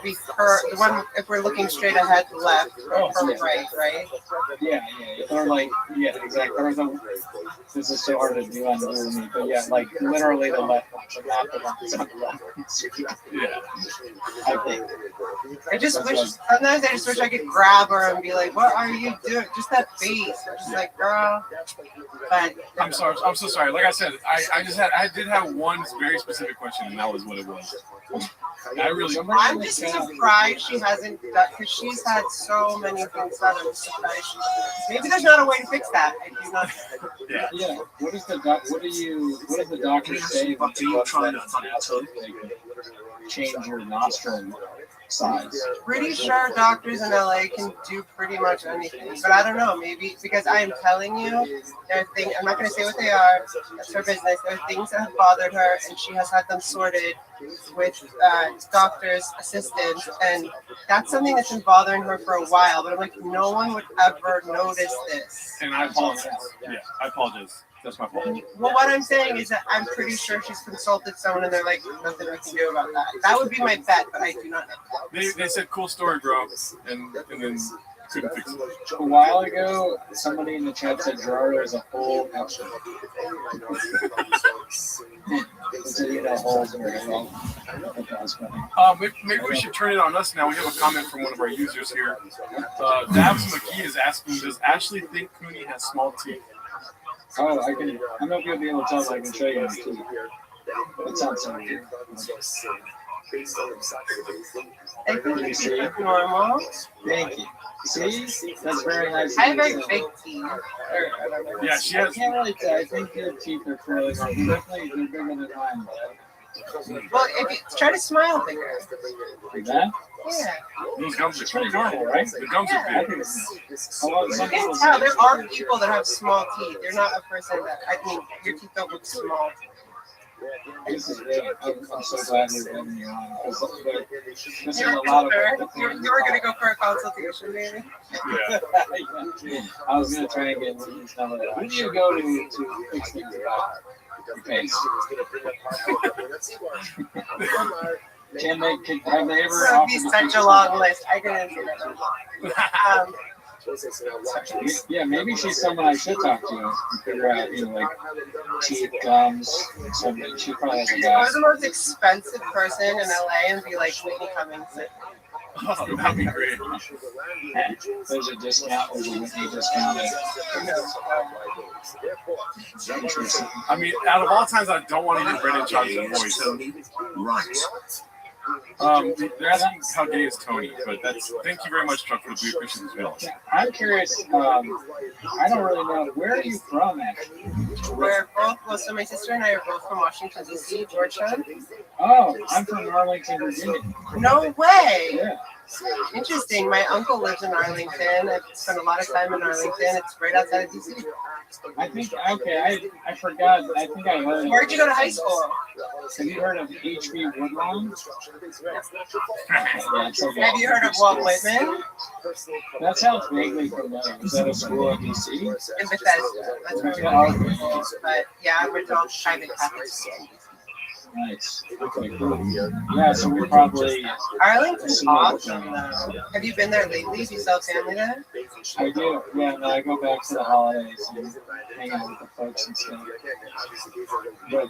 we're looking straight ahead, left from right, right? Yeah. Or like, yeah, exactly. Or this is so hard to do on Google Meet, but yeah, like literally the left one, but not the one that's on the left. Yeah. I think. Sometimes I just wish I could grab her and be like, "What are you doing?" Just that face. I'm just like, girl. But I'm sorry. I'm so sorry. Like I said, I did have one very specific question, and that was what it was. I'm just surprised she hasn't done, because she's had so many things done. I'm surprised maybe there's not a way to fix that. I do not. Yeah. What does the doctor say? What are you trying to change your nostril size? Pretty sure doctors in LA can do pretty much anything, but I don't know. Maybe because I am telling you, there are things. I'm not going to say what they are. That's her business. There are things that have bothered her, and she has had them sorted with doctors, assistants, and that's something that's been bothering her for a while. But I'm like, no one would ever notice this. And I apologize. Yeah, I apologize. That's my fault. Well, what I'm saying is that I'm pretty sure she's consulted someone, and they're like, nothing we can do about that. That would be my bet, but I do not know. They said cool story, bro, and then couldn't fix it. A while ago, somebody in the chat said Gerardo is a whole expert. Maybe we should turn it on us now. We have a comment from one of our users here. Dabs McKee is asking, does Ashley think Cooney has small teeth? Oh, I don't know if you'll be able to tell, but I can show you my teeth. That sounds so weird. I think you see normal. Thank you. See? That's very nice. I have very big teeth. Yeah, she has. I can't really tell. I think your teeth are fairly long. Definitely, they're bigger than mine. Well, if you try to smile bigger. Like that? Yeah. Those gums are pretty normal, right? The gums are big. You can tell there are people that have small teeth. They're not a person that, I mean, your teeth don't look small. This is great. I'm so glad we're having you on. This is a lot of. You were going to go for a consultation, maybe? Yeah. I was going to try and get Lynn's number. Who do you go to fix things about your face? Have they ever That would be such a long list. I couldn't do that. Yeah, maybe she's someone I should talk to and figure out, like teeth, gums, something. She probably has a Go to the most expensive person in LA and be like, Whitney Cummings. Oh, that'd be great. There's a discount. There's a Whitney discount. I mean, out of all times, I don't want to hear Brendan Charles' voice. Right. They're asking how gay is Tony, but thank you very much, Chuck, for the blue Christian as well. I'm curious, I don't really know, where are you from, actually? We're both, so my sister and I are both from Washington, D.C., Georgetown. Oh, I'm from Arlington, Virginia. No way! Yeah. Interesting. My uncle lives in Arlington. I've spent a lot of time in Arlington. It's right outside of D.C. I think, okay, I forgot. I think I heard. Where'd you go to high school? Have you heard of H.B. Woodlawn? Have you heard of Walt Whitman? That sounds vaguely familiar. Is that a school in D.C.? In Bethesda. That's where we went. But yeah, we're all private Catholic schools. Nice. Okay, cool. Yeah, so we probably. Arlington's awesome, though. Have you been there lately? Do you still have family there? I do. Yeah, no, I go back for the holidays and hang out with the folks and stuff. But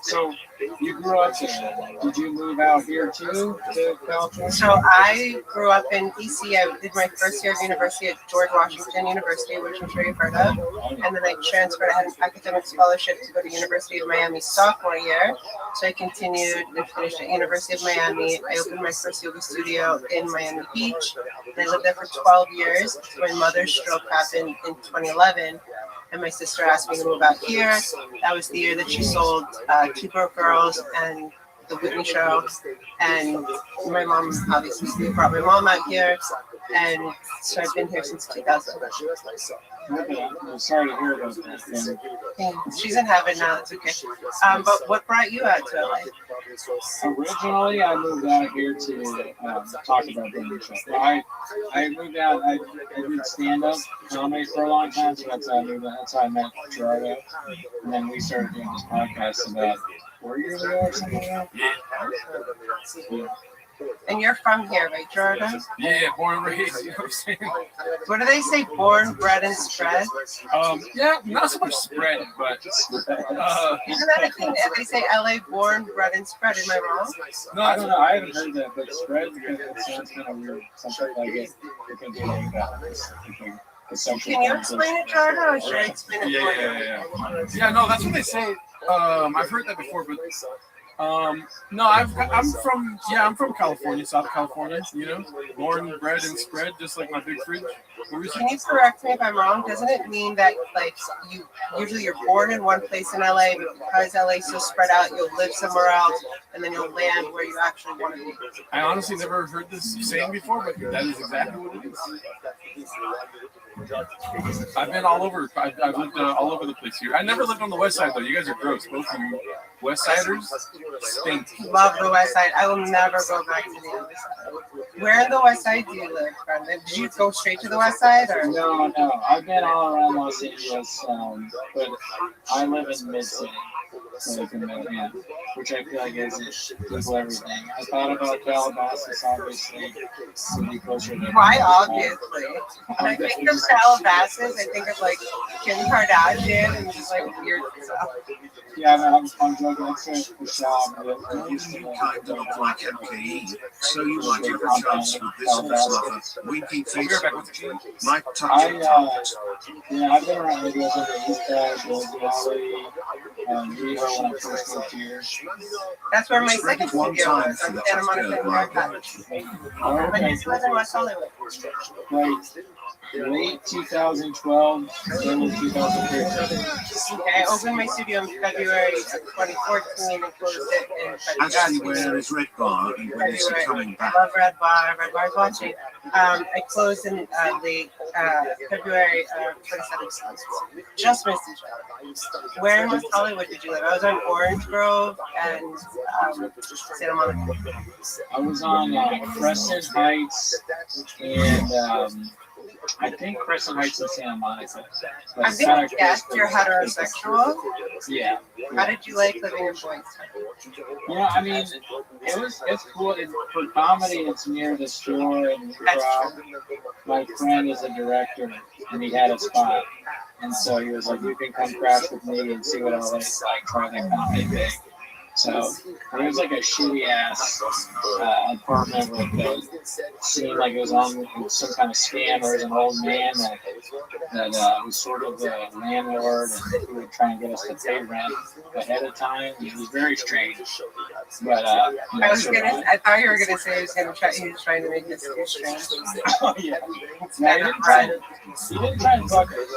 so you grew up there. Did you move out here too to California? So I grew up in DC. I did my first year of university at George Washington University, which I'm sure you've heard of. And then I transferred. I had an academic scholarship to go to University of Miami sophomore year. So I continued and finished at University of Miami. I opened my first yoga studio in Miami Beach. And I lived there for 12 years. My mother's stroke happened in 2011. And my sister asked me to move out here. That was the year that she sold Two Broke Girls and The Whitney Show. And my mom obviously brought my mom out here. And so I've been here since 2000. I'm sorry to hear about that. Yeah, she's in heaven now. It's okay. But what brought you out to LA? Originally, I moved out here to talk about the show. I moved out. I did stand-up comedy for a long time, so that's how I moved out. That's how I met Gerardo. And then we started doing this podcast about 4 years ago or something like that. Yeah. And you're from here, right, Jordan? Yeah, born and raised. You know what I'm saying? What do they say? Born, bred, and spread? Yeah, not so much spread, but Isn't that a thing? They say LA born, bred, and spread. Am I wrong? No, I don't know. I haven't heard that, but spread because it sounds kind of weird. Something like it can be like that. Can you explain it, Jordan, or should I explain it for you? Yeah, no, that's what they say. I've heard that before, but no, I'm from California, South California. You know, born, bred, and spread, just like my big fridge. Can you correct me if I'm wrong? Doesn't it mean that like you're born in one place in LA, but because LA is so spread out, you'll live somewhere else, and then you'll land where you actually want to be? I honestly never heard this saying before, but that is exactly what it is. I've been all over. I've lived all over the place here. I never lived on the west side though. You guys are gross, both of you. West Siders stink. Love the west side. I will never go back to the other side. Where in the west side do you live, Brendan? Did you go straight to the west side, or? No. I've been all around Los Angeles, but I live in Mid-City, so it's in Manhattan, which I feel like is equal everything. I thought about Calabasas, obviously, to be closer to. Why, obviously? When I think of Calabasas, I think of like Kim Kardashian and just like weird stuff. Yeah, I'm joking. It's for Michelle. You kind of like MKE, so you might have a chance with this lover. Winky face emoji. Might touch it. I've been around the East Side, Valley, Rio when I first moved here. That's where my second one studio time was. for I'm the Santa Monica and Marquette. My next was in West Hollywood. Late 2012, early 2013. Okay, I opened my studio in February of 2014 and closed it in February. Actually, where is Red Bar and when is he coming back? I love Red Bar. Red Bar's watching. I closed in late February of 2017. Just missed each other. Where in West Hollywood did you live? I was on Orange Grove and Santa Monica. I was on Crescent Heights and I think Crescent Heights and Santa Monica. I'm gonna guess you're heterosexual. Yeah. How did you like living in Boynton? Yeah, I mean, it's cool. For comedy, it's near the store and the crowd. My friend is a director, and he had a spot. And so he was like, you can come crash with me and see what I like try that comedy thing. So it was like a shitty ass apartment with seemed like it was on some kind of scam. There was an old man that was sort of the landlord and he would try and get us to pay rent ahead of time. It was very strange. But I thought you were gonna say he was trying to make this too strange. Oh yeah. No, he didn't try and fuck it.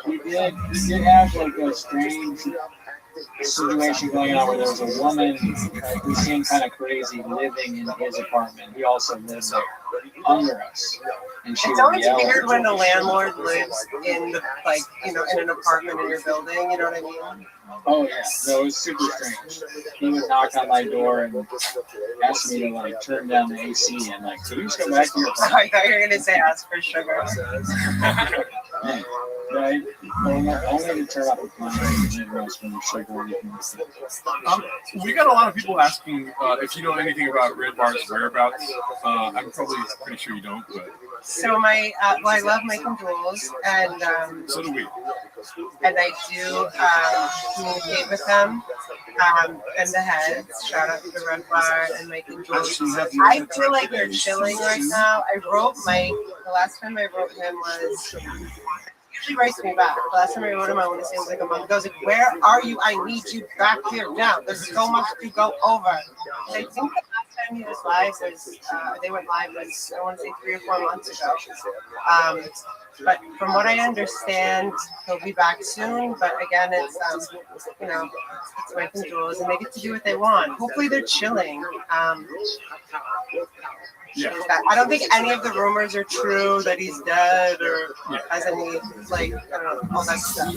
He did have like a strange situation going on where there was a woman who seemed kind of crazy living in his apartment. He also lived there under us. And she it's always weird when the landlord lives in in an apartment in your building, you know what I mean? Oh yeah. No, it was super strange. He would knock on my door and ask me to turn down the AC and can you just go back to your apartment? I thought you were gonna say ask for sugar. Right? Only to turn off the sugar. We got a lot of people asking if you know anything about Red Bar's whereabouts. I'm probably pretty sure you don't, but. So I love making jewels, and so do we. And I do communicate with them and the heads. Shout out to Red Bar and making jewels. I feel like they're chilling right now. I wrote Mike. The last time I wrote him was. Usually writes me back. The last time I wrote him, I want to say it was like a month ago. I was like, where are you? I need you back here now. There's so much to go over. I think the last time he was live was, they went live was, I want to say 3 or 4 months ago. But from what I understand, he'll be back soon. But again, it's, it's Mike and Jules, and they get to do what they want. Hopefully they're chilling. Yeah. I don't think any of the rumors are true that he's dead or has any, I don't know, all that stuff.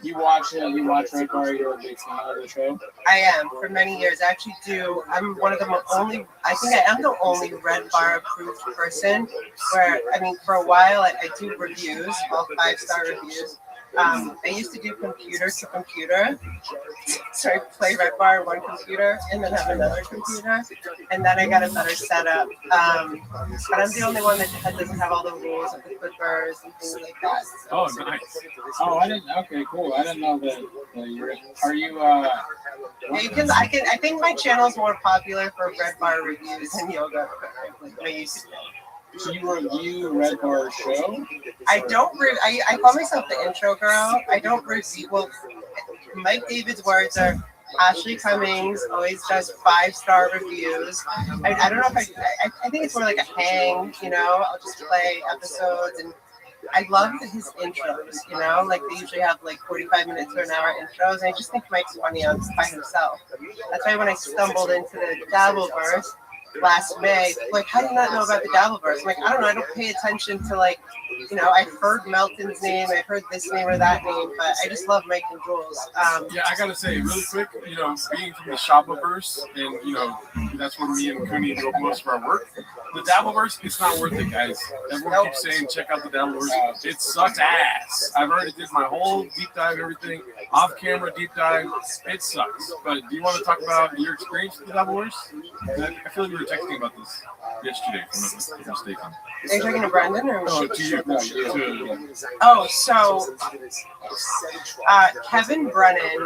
You watch Red Bar, you're a big fan of the show? I am, for many years. I actually do. I'm one of the only, I think I am the only Red Bar approved person where, for a while I do reviews, all 5-star reviews. I used to do computer to computer. So I play Red Bar on one computer and then have another computer. And then I got a better setup. But I'm the only one that doesn't have all the rules of the clippers and things like that. Oh, nice. Oh, I didn't. Okay, cool. I didn't know that. You're. Are you? Yeah, I think my channel is more popular for Red Bar reviews and yoga. Like my YouTube. So you review Red Bar show? I don't. I call myself the intro girl. I don't review. Well, Mike David's words are. Ashley Cummings always does 5-star reviews. I don't know if I think it's more like a hang, you know. I'll just play episodes, and I love his intros, you know. Like they usually have like 45 minutes or an hour intros, and I just think Mike's funny by himself. That's why when I stumbled into the Dabbleverse last May, like, how do you not know about the Dabbleverse? I'm like, I don't know. I don't pay attention to, like, you know, I've heard Melton's name, I've heard this name or that name, but I just love Mike and Jules. Yeah, I gotta say, really quick, you know, being from the Shoppaverse, and, you know, that's where me and Cooney do most of our work. The Dabbleverse, it's not worth it, guys. Everyone keeps saying, check out the Dabbleverse. It sucks ass. I've already did my whole deep dive, everything, off-camera deep dive. It sucks. But do you want to talk about your experience with the Dabbleverse? I feel like we were texting about this yesterday, if I'm not mistaken. Are you talking to Brendan or? Oh, to you. Oh, so Kevin Brennan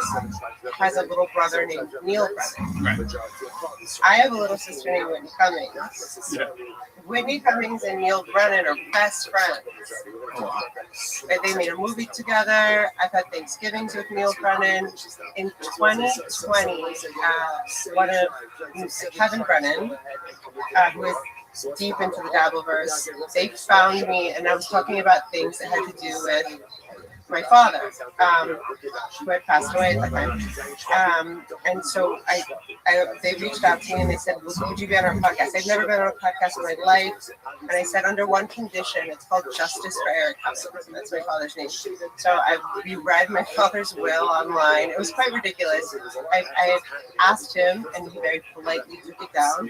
has a little brother named Neil Brennan. Right. I have a little sister named Whitney Cummings. Yeah. Whitney Cummings and Neil Brennan are best friends. They made a movie together. I've had Thanksgivings with Neil Brennan. In 2020, Kevin Brennan, who is deep into the Dabbleverse, they found me, and I was talking about things that had to do with my father, who had passed away at the time. And so they reached out to me and they said, well, would you be on our podcast? I've never been on a podcast in my life. And I said, under one condition, it's called Justice for Eric Cummings, and that's my father's name. So I reread my father's will online. It was quite ridiculous. I asked him, and he very politely took it down.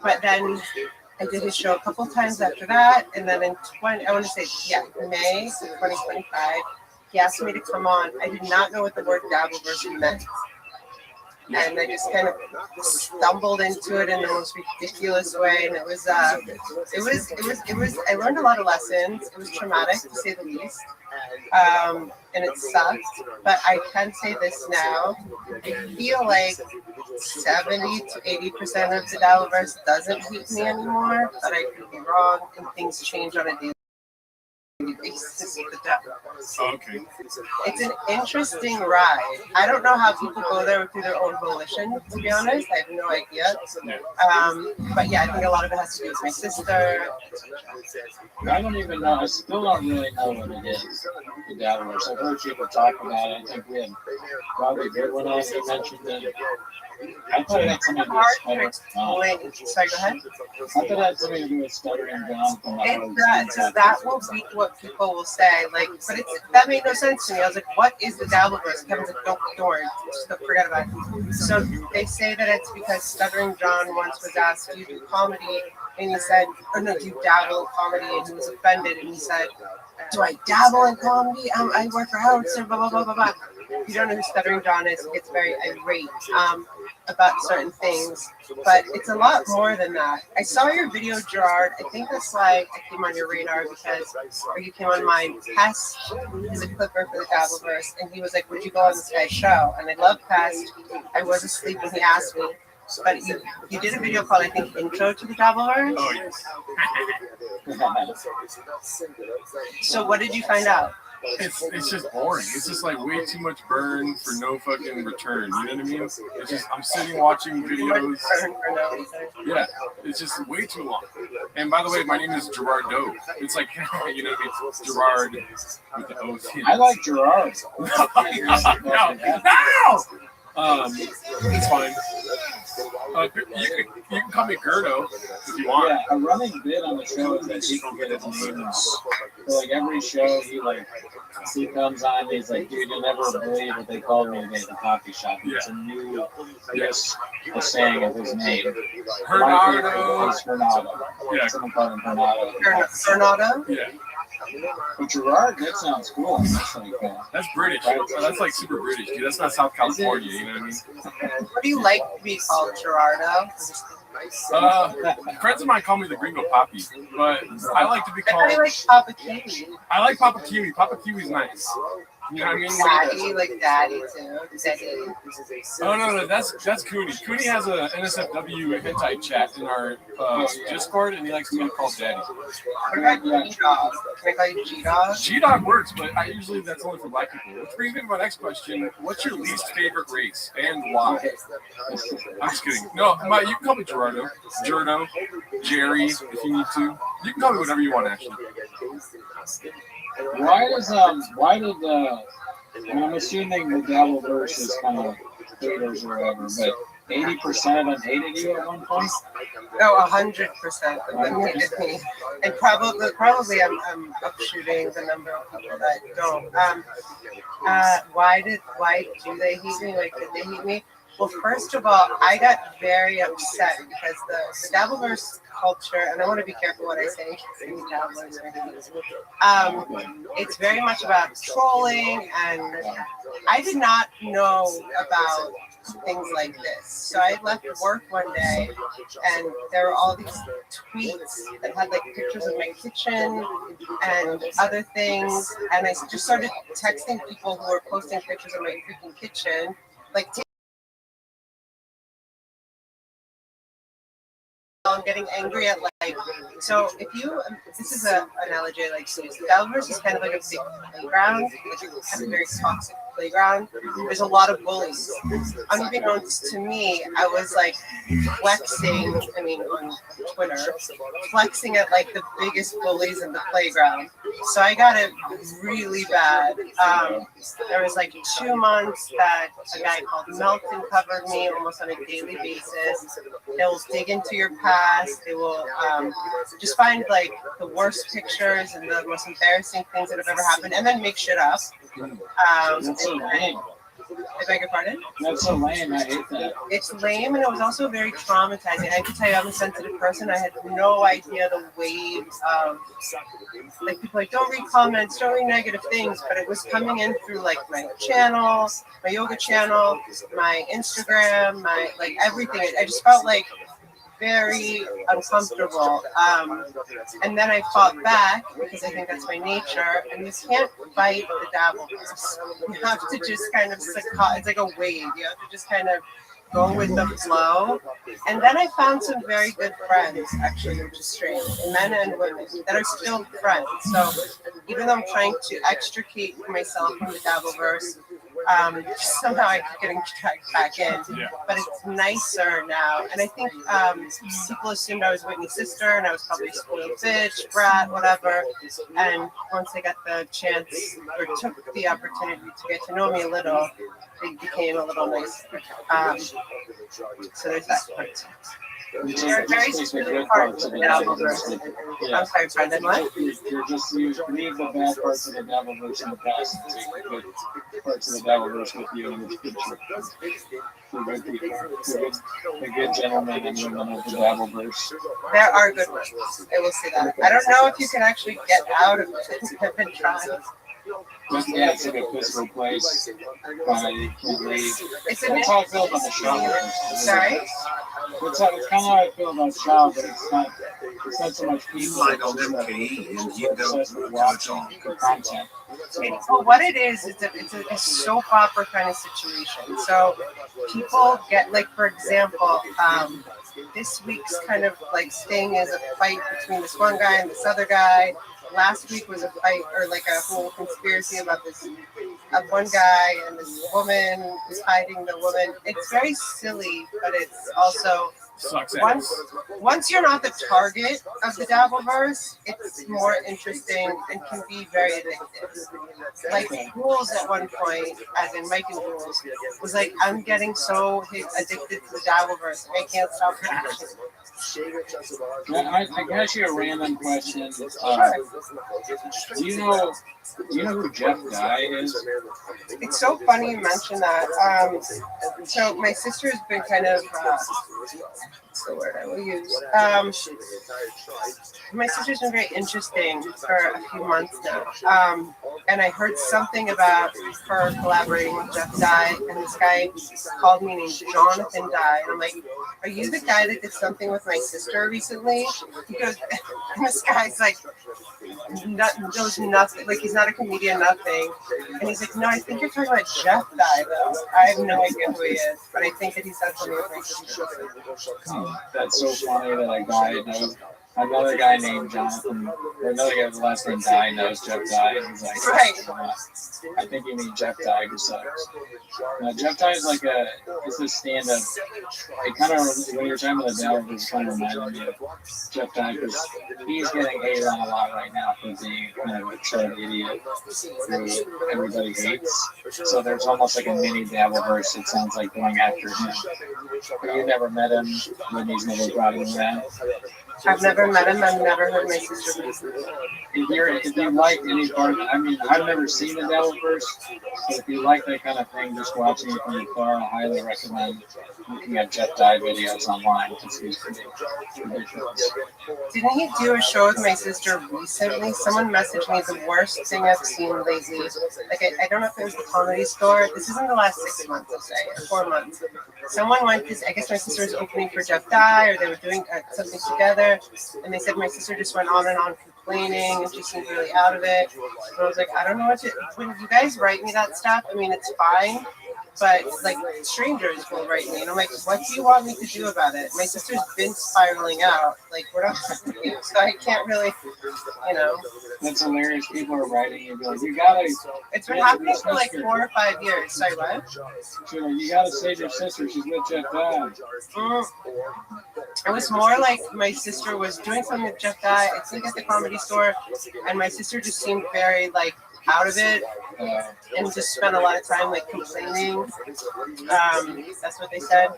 But then I did his show a couple times after that, and then in May of 2025, he asked me to come on. I did not know what the word Dabbleverse meant, and I just kind of stumbled into it in the most ridiculous way. And it was. I learned a lot of lessons. It was traumatic, to say the least, and it sucked. But I can say this now: I feel like 70 to 80% of the Dabbleverse doesn't hate me anymore, but I could be wrong, and things change on a daily basis with the Dabbleverse. Okay. It's an interesting ride. I don't know how people go there through their own volition, to be honest. I have no idea. But yeah, I think a lot of it has to do with my sister. I don't even know. I still don't really know what it is, the Dabbleverse. I've heard people talk about it. I think we had Robbie good one on. You mentioned it. I thought it had something to do with stuttering. Sorry, go ahead. I thought it had something to do with stuttering John. That will be what people will say. Like, but that made no sense to me. I was like, what is the Dabbleverse? Kevin's like, don't worry, just forget about it. So they say that it's because Stuttering John once was asked, do you do comedy? And he said, oh no, do you dabble in comedy? And he was offended, and he said, do I dabble in comedy? I work for Howard, so blah, blah, blah, blah, blah. If you don't know who Stuttering John is, he gets very irate about certain things, but it's a lot more than that. I saw your video, Gerard. I think that's why I came on your radar, or you came on mine. Pest is a clipper for the Dabbleverse, and he was like, would you go on this guy's show? And I love Pest. I was asleep when he asked me, but you did a video called, I think, Intro to the Dabbleverse? Oh, yes. So what did you find out? It's just boring. It's just like way too much burn for no fucking return. You know what I mean? It's just I'm sitting watching videos. Yeah, it's just way too long. And by the way, my name is Gerard Doe. It's like you know, it's Gerard with the O. I like Gerard. No. It's fine. You can call me Gerdo if you want. Yeah, a running bit on the show is that he can get his name. So like every show, he comes on and he's like, dude, you'll never believe what they called me today at the coffee shop. It's a new, a saying of his name. Hernado. It's Hernado. Yeah. Someone called him Hernado. Hernado? Yeah. But Gerard, that sounds cool. That's like, That's British. That's like super British, dude. That's not South California, you know what I mean? What do you like to be called, Gerardo? Friends of mine call me the Gringo Poppy, but I like to be called. I like Papa Kiwi. I like Papa Kiwi. Papa Kiwi's nice. You know what I mean? Daddy, like Daddy too. Daddy. Oh no, that's Cooney. Cooney has a NSFW hentai chat in our Discord, and he likes to be called Daddy. What about G-Dog? Can I call you G-Dog? G-Dog works, but I usually that's only for black people. Which brings me to my next question: what's your least favorite race and why? I'm just kidding. No, you can call me Gerardo, Jerry, if you need to. You can call me whatever you want, actually. Why did and I'm assuming the Dabbleverse is kind of haters or whatever, but 80% of them hated you at one point? No, 100% of them hated me. And probably I'm upshooting the number of people that don't. Why do they hate me? Like, did they hate me? Well, first of all, I got very upset because the Dabbleverse culture, and I want to be careful what I say, it's very much about trolling, and I did not know about things like this. So I left work one day, and there were all these tweets that had like pictures of my kitchen and other things, and I just started texting people who were posting pictures of my freaking kitchen, like. I'm getting angry at like, so if you, this is an analogy I like to use. The Dabbleverse is kind of like a big playground, like kind of very toxic playground. There's a lot of bullies. Unbeknownst to me, I was like flexing, on Twitter, flexing at like the biggest bullies in the playground. So I got it really bad. There was like 2 months that a guy called Melton covered me almost on a daily basis. They'll dig into your past. They will just find like the worst pictures and the most embarrassing things that have ever happened, and then make shit up. That's so lame. I beg your pardon? That's so lame. I hate that. It's lame, and it was also very traumatizing. I have to tell you, I'm a sensitive person. I had no idea the waves of, like, people like, don't read comments, don't read negative things, but it was coming in through, like, my channel, my yoga channel, my Instagram, my, like, everything. I just felt, like, very uncomfortable. And then I fought back because I think that's my nature. And you can't fight the Dabbleverse. You have to just kind of succumb. It's like a wave. You have to just kind of go with the flow. And then I found some very good friends, actually, which is strange, men and women that are still friends. So even though I'm trying to extricate myself from the Dabbleverse, somehow I keep getting dragged back in, but it's nicer now. And I think people assumed I was Whitney's sister, and I was probably a spoiled bitch, brat, whatever. And once I got the chance, or took the opportunity to get to know me a little, it became a little nicer. So there's that part. There are very specific parts of the Dabbleverse. I'm sorry, Brendan, what? You leave the bad parts of the Dabbleverse in the past and take the good parts of the Dabbleverse with you in the future. The good people, the good gentlemen and women of the Dabbleverse. There are good ones. I will say that. I don't know if you can actually get out of it. I've been trying. Yeah, it's like a physical place. You can't leave. That's how I feel about the show. Sorry? It's kind of how I feel about show, but it's not so much people. Well, what it is, it's a soap opera kind of situation. So people get, like, for example, this week's kind of like sting is a fight between this one guy and this other guy. Last week was a fight, or like a whole conspiracy about this one guy and this woman is hiding the woman. It's very silly, but it's also once you're not the target of the Dabbleverse, it's more interesting and can be very addictive. Like Rules at one point, as in Mike and Rules, was like, I'm getting so addicted to the Dabbleverse, I can't stop watching. I can ask you a random question. Do you know who Jeff Dye is? It's so funny you mention that. So my sister has been kind of what's the word I will use? My sister's been very interesting for a few months now. And I heard something about her collaborating with Jeff Dye, and this guy called me named Jonathan Dye. And I'm like, are you the guy that did something with my sister recently? He goes, and this guy's like, knows nothing, like he's not a comedian, nothing. And he's like, no, I think you're talking about Jeff Dye, though. I have no idea who he is, but I think that he's done something with my sister. That's so funny that a guy knows another guy named Jonathan, or another guy with the last name Dye knows Jeff Dye. And he's like, right. I think you mean Jeff Dye who sucks. Jeff Dye is like it's a stand-up. It kind of, when you're talking about the Delve, it's kind of reminding me of Jeff Dye because he's getting hated on a lot right now for being kind of a troll idiot who everybody hates. So there's almost like a mini Dabbleverse, it sounds like, going after him. But you never met him, Whitney's never brought him around. I've never met him. I've never heard my sister mention him. If you like any part of it, I mean, I've never seen the Devilverse, but if you like that kind of thing, just watching it from afar, I highly recommend looking at Jeff Dye videos online because he's pretty ridiculous. Didn't he do a show with my sister recently? Someone messaged me the worst thing I've seen lately. Like, I don't know if it was the Comedy Store. This isn't the last 6 months, I'll say, or 4 months. Someone went, because I guess my sister was opening for Jeff Dye, or they were doing something together, and they said my sister just went on and on complaining, and she seemed really out of it. And I was like, I don't know what to, when you guys write me that stuff, I mean, it's fine, but like strangers will write me, and I'm like, what do you want me to do about it? My sister's been spiraling out, like, we're not, so I can't really, you know. That's hilarious. People are writing you, like, you gotta. It's been happening for like 4 or 5 years. Sorry, what? You gotta save your sister. She's with Jeff Dye. It was more like my sister was doing something with Jeff Dye, I think at the Comedy Store, and my sister just seemed very like out of it and just spent a lot of time like complaining. That's what they said.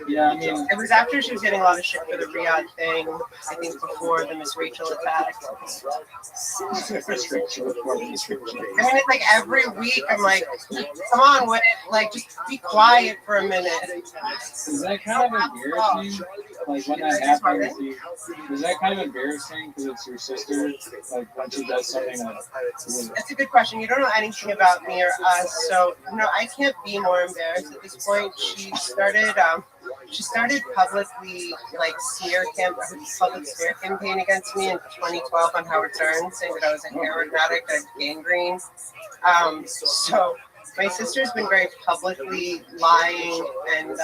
Yeah, I mean, it was after she was getting a lot of shit for the Riyadh thing. I think before the Miss Rachel attack. I mean, it's like every week I'm like, come on, what? Like, just be quiet for a minute. Is that kind of embarrassing? Like when that happens, is that kind of embarrassing because it's your sister? Like when she does something like. That's a good question. You don't know anything about me or us, so no, I can't be more embarrassed at this point. She started publicly like public smear campaign against me in 2012 on Howard Stern, saying that I was a heroin addict, I had gangrene. So my sister's been very publicly lying and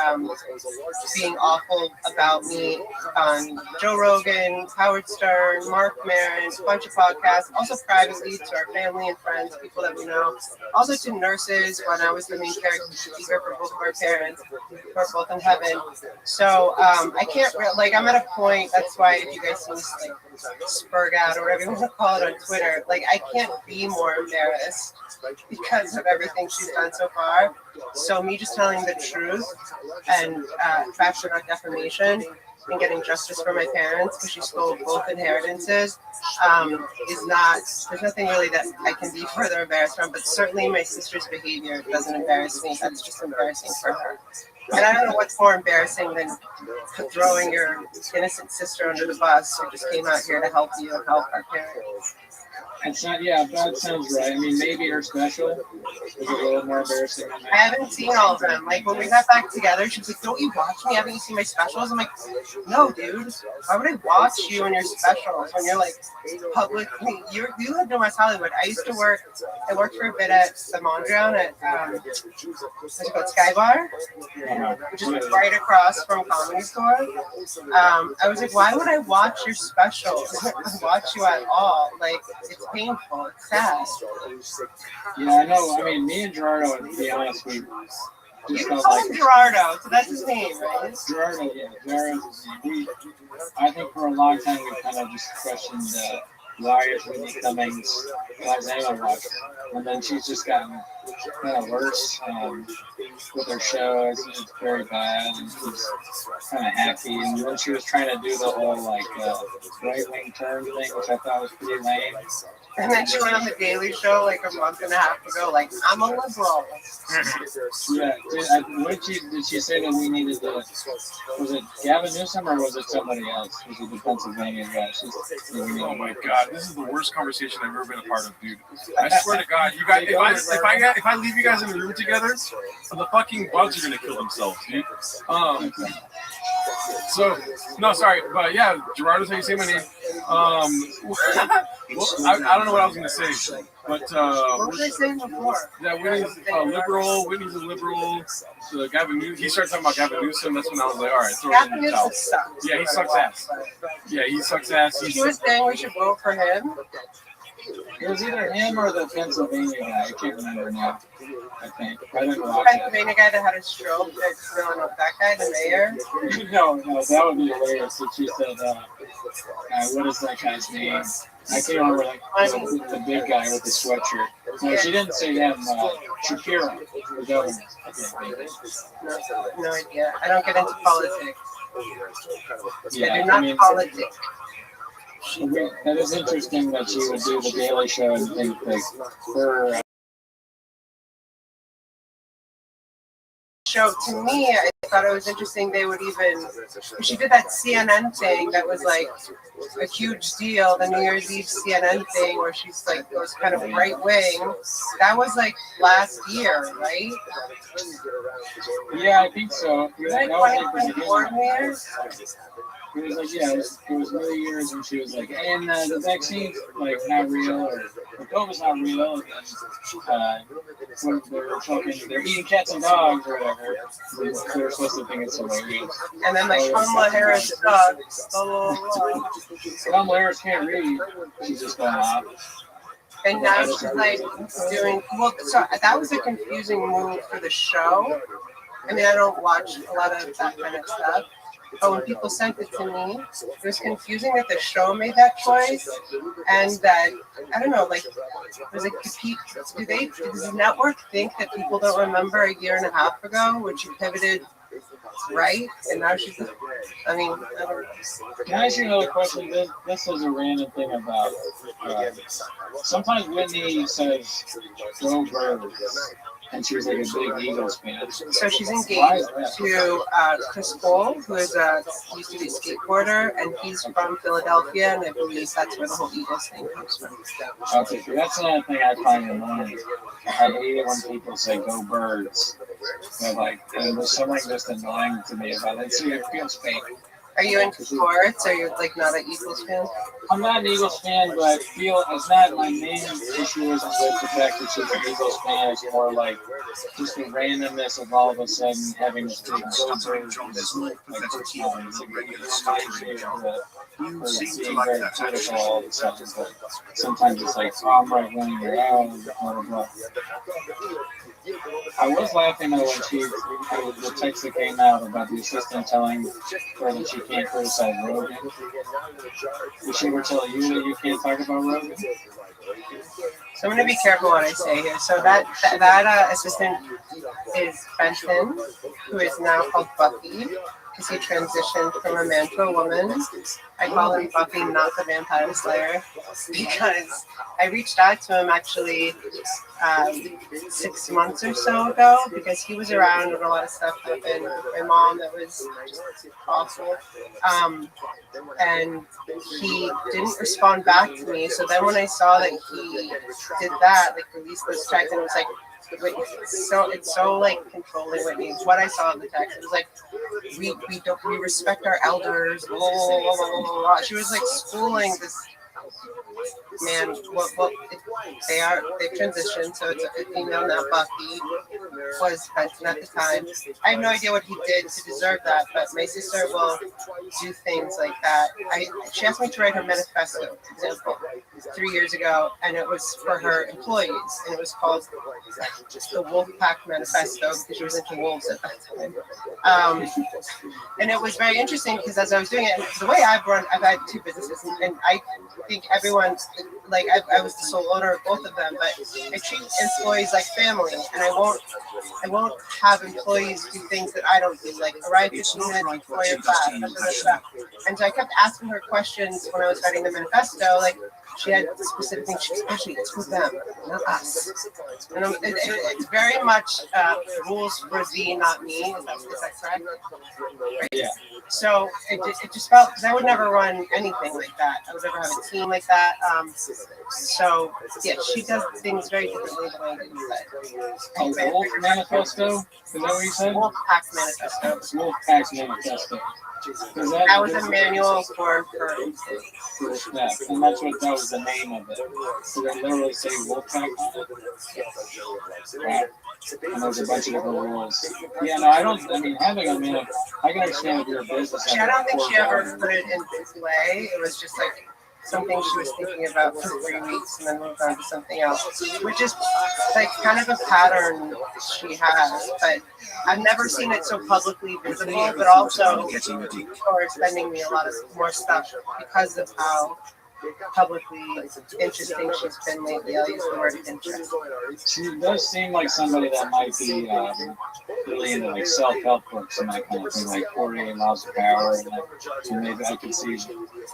being awful about me on Joe Rogan, Howard Stern, Mark Maron, a bunch of podcasts, also privately to our family and friends, people that we know, also to nurses when I was the main character for both of our parents, who are both in heaven. So I can't, like, I'm at a point, that's why if you guys see me like spurg out or whatever you want to call it on Twitter, like I can't be more embarrassed because of everything she's done so far. So me just telling the truth and facts are not defamation and getting justice for my parents because she stole both inheritances is not, there's nothing really that I can be further embarrassed from, but certainly my sister's behavior doesn't embarrass me. That's just embarrassing for her. And I don't know what's more embarrassing than throwing your innocent sister under the bus who just came out here to help you and help our parents. It's not, yeah, that sounds right. I mean, maybe her special is a little more embarrassing than that. I haven't seen all of them. Like, when we got back together, she was like, don't you watch me? Haven't you seen my specials? I'm like, no, dude. Why would I watch you and your specials when you're, like, publicly? You lived in West Hollywood. I worked for a bit at the Mondrian at, what's it called, Sky Bar, which is right across from Comedy Store. I was like, why would I watch your specials? Watch you at all? Like, it's painful. It's sad. Yeah, I know. I mean, me and Gerardo, to be honest, we just don't like Gerardo, so that's his name, right? Gerardo, yeah. Gerardo's his name. I think for a long time we kind of just questioned why is Whitney Cummings, why is anyone watching? And then she's just gotten kind of worse with her shows. It's very bad, and she's kind of hacky. And then she was trying to do the whole like right-wing turn thing, which I thought was pretty lame. And then she went on the Daily Show like a month and a half ago, like, I'm a liberal. Yeah, did she say that we needed to, was it Gavin Newsom or was it somebody else? Was it the Pennsylvania guy? Oh my God, this is the worst conversation I've ever been a part of, dude. I swear to God, you guys, if I leave you guys in the room together, the fucking bugs are gonna kill themselves, dude. So, no, sorry, but yeah, Gerardo's how you say my name. Well, I don't know what I was gonna say, but What was I saying before? yeah, Whitney's a liberal. Whitney's a liberal. So Gavin Newsom, he started talking about Gavin Newsom. That's when I was like, all right, throw it in Gavin the Newsom towel. sucks. Yeah, he sucks ass. Yeah, he sucks ass. She was saying we should vote for him. It was either him or the Pennsylvania guy. I can't remember now. I think. I didn't The watch it. Pennsylvania guy that had a stroke. That's no, that guy, the mayor. No, that would be hilarious if she said, what is that guy's name? I can't remember, like, the big guy with the sweatshirt. No, she didn't say him, Shapiro, the governor. No idea. I don't get into politics. Yeah, I do not politics. That is interesting that she would do the Daily Show and think like her. Show to me, I thought it was interesting. They would even, she did that CNN thing that was like a huge deal, the New Year's Eve CNN thing where she's like goes kind of right wing. That was like last year, right? Yeah, I think so. Like 2024 New Year's. It was like, yeah, it was New Year's, and she was like, and the vaccine's like not real, or the COVID's not real, and they're eating cats and dogs or whatever. They were supposed to think it's hilarious. And then like Kamala Harris sucks. Kamala Harris can't read. She's just going off. And now she's like doing well. So that was a confusing move for the show. I mean, I don't watch a lot of that kind of stuff. But when people sent it to me, it was confusing that the show made that choice, and that I don't know, like, was it does the network think that people don't remember a year and a half ago when she pivoted right, and now she's, I mean, I don't know. Can I ask you another question? This is a random thing about. Sometimes Whitney says "Go Birds," and she's like a big Eagles fan. So she's engaged to Chris Cole, who is used to be a skateboarder, and he's from Philadelphia, and I believe that's where the whole Eagles thing comes from. Okay, so that's another thing I find annoying. I hate it when people say "Go Birds." They're like, there's something just annoying to me about it. So it feels fake. Are you into sports? Are you like not an Eagles fan? I'm not an Eagles fan, but I feel it's not my main issue isn't with the fact that she's an Eagles fan. It's more like just the randomness of all of a sudden having this big all of a sudden. But sometimes it's like, oh, I'm right wing, or blah, blah, blah. I was laughing though when the text that came out about the assistant telling her that she can't criticize Rogan. Did she ever tell you that you can't talk about Rogan? So I'm going to be careful what I say here. So that assistant is Benton, who is now called Bucky, because he transitioned from a man to a woman. I call him Bucky, not the Vampire Slayer, because I reached out to him actually 6 months or so ago, because he was around when a lot of stuff happened with my mom that was just awful. And he didn't respond back to me. So then when I saw that he did that, like released this text, and it was like, Whitney, it's so like controlling Whitney. What I saw in the text, it was like, we respect our elders. Blah, blah, blah, blah, blah, blah. She was like schooling this man. They've transitioned, so it's a female now. Bucky was Benton at the time. I have no idea what he did to deserve that, but my sister will do things like that. She asked me to write her manifesto, for example, 3 years ago, and it was for her employees, and it was called the Wolfpack Manifesto because she was into wolves at that time. And it was very interesting because as I was doing it, the way I've had two businesses, and I think everyone, like I was the sole owner of both of them, but I treat employees like family, and I won't have employees do things that I don't do, like arrive 15 minutes before your class. And so I kept asking her questions when I was writing the manifesto, like she had specific things. She actually, it's for them, not us. And it's very much rules for thee, not me. Is that correct? Right. Yeah. So it just felt, because I would never run anything like that. I would never have a team like that. So yeah, she does things very differently than I do. A Wolf Manifesto? Is that what you said? Wolfpack Manifesto. Wolfpack Manifesto. That was a manual for yeah, and that's what that was the name of it. So they literally say Wolfpack on it. Wow. And there's a bunch of different rules. Yeah, no, I mean, having a man, I can understand if you're a business. I don't think she ever put it into play. It was just like something she was thinking about for 3 weeks and then moved on to something else, which is like kind of a pattern she has. But I've never seen it so publicly visible, but also or sending me a lot of more stuff because of how publicly interesting she's been lately. I'll use the word interesting. She does seem like somebody that might be really into like self-help books and that kind of thing, like 48 Laws of Power. And so maybe I could see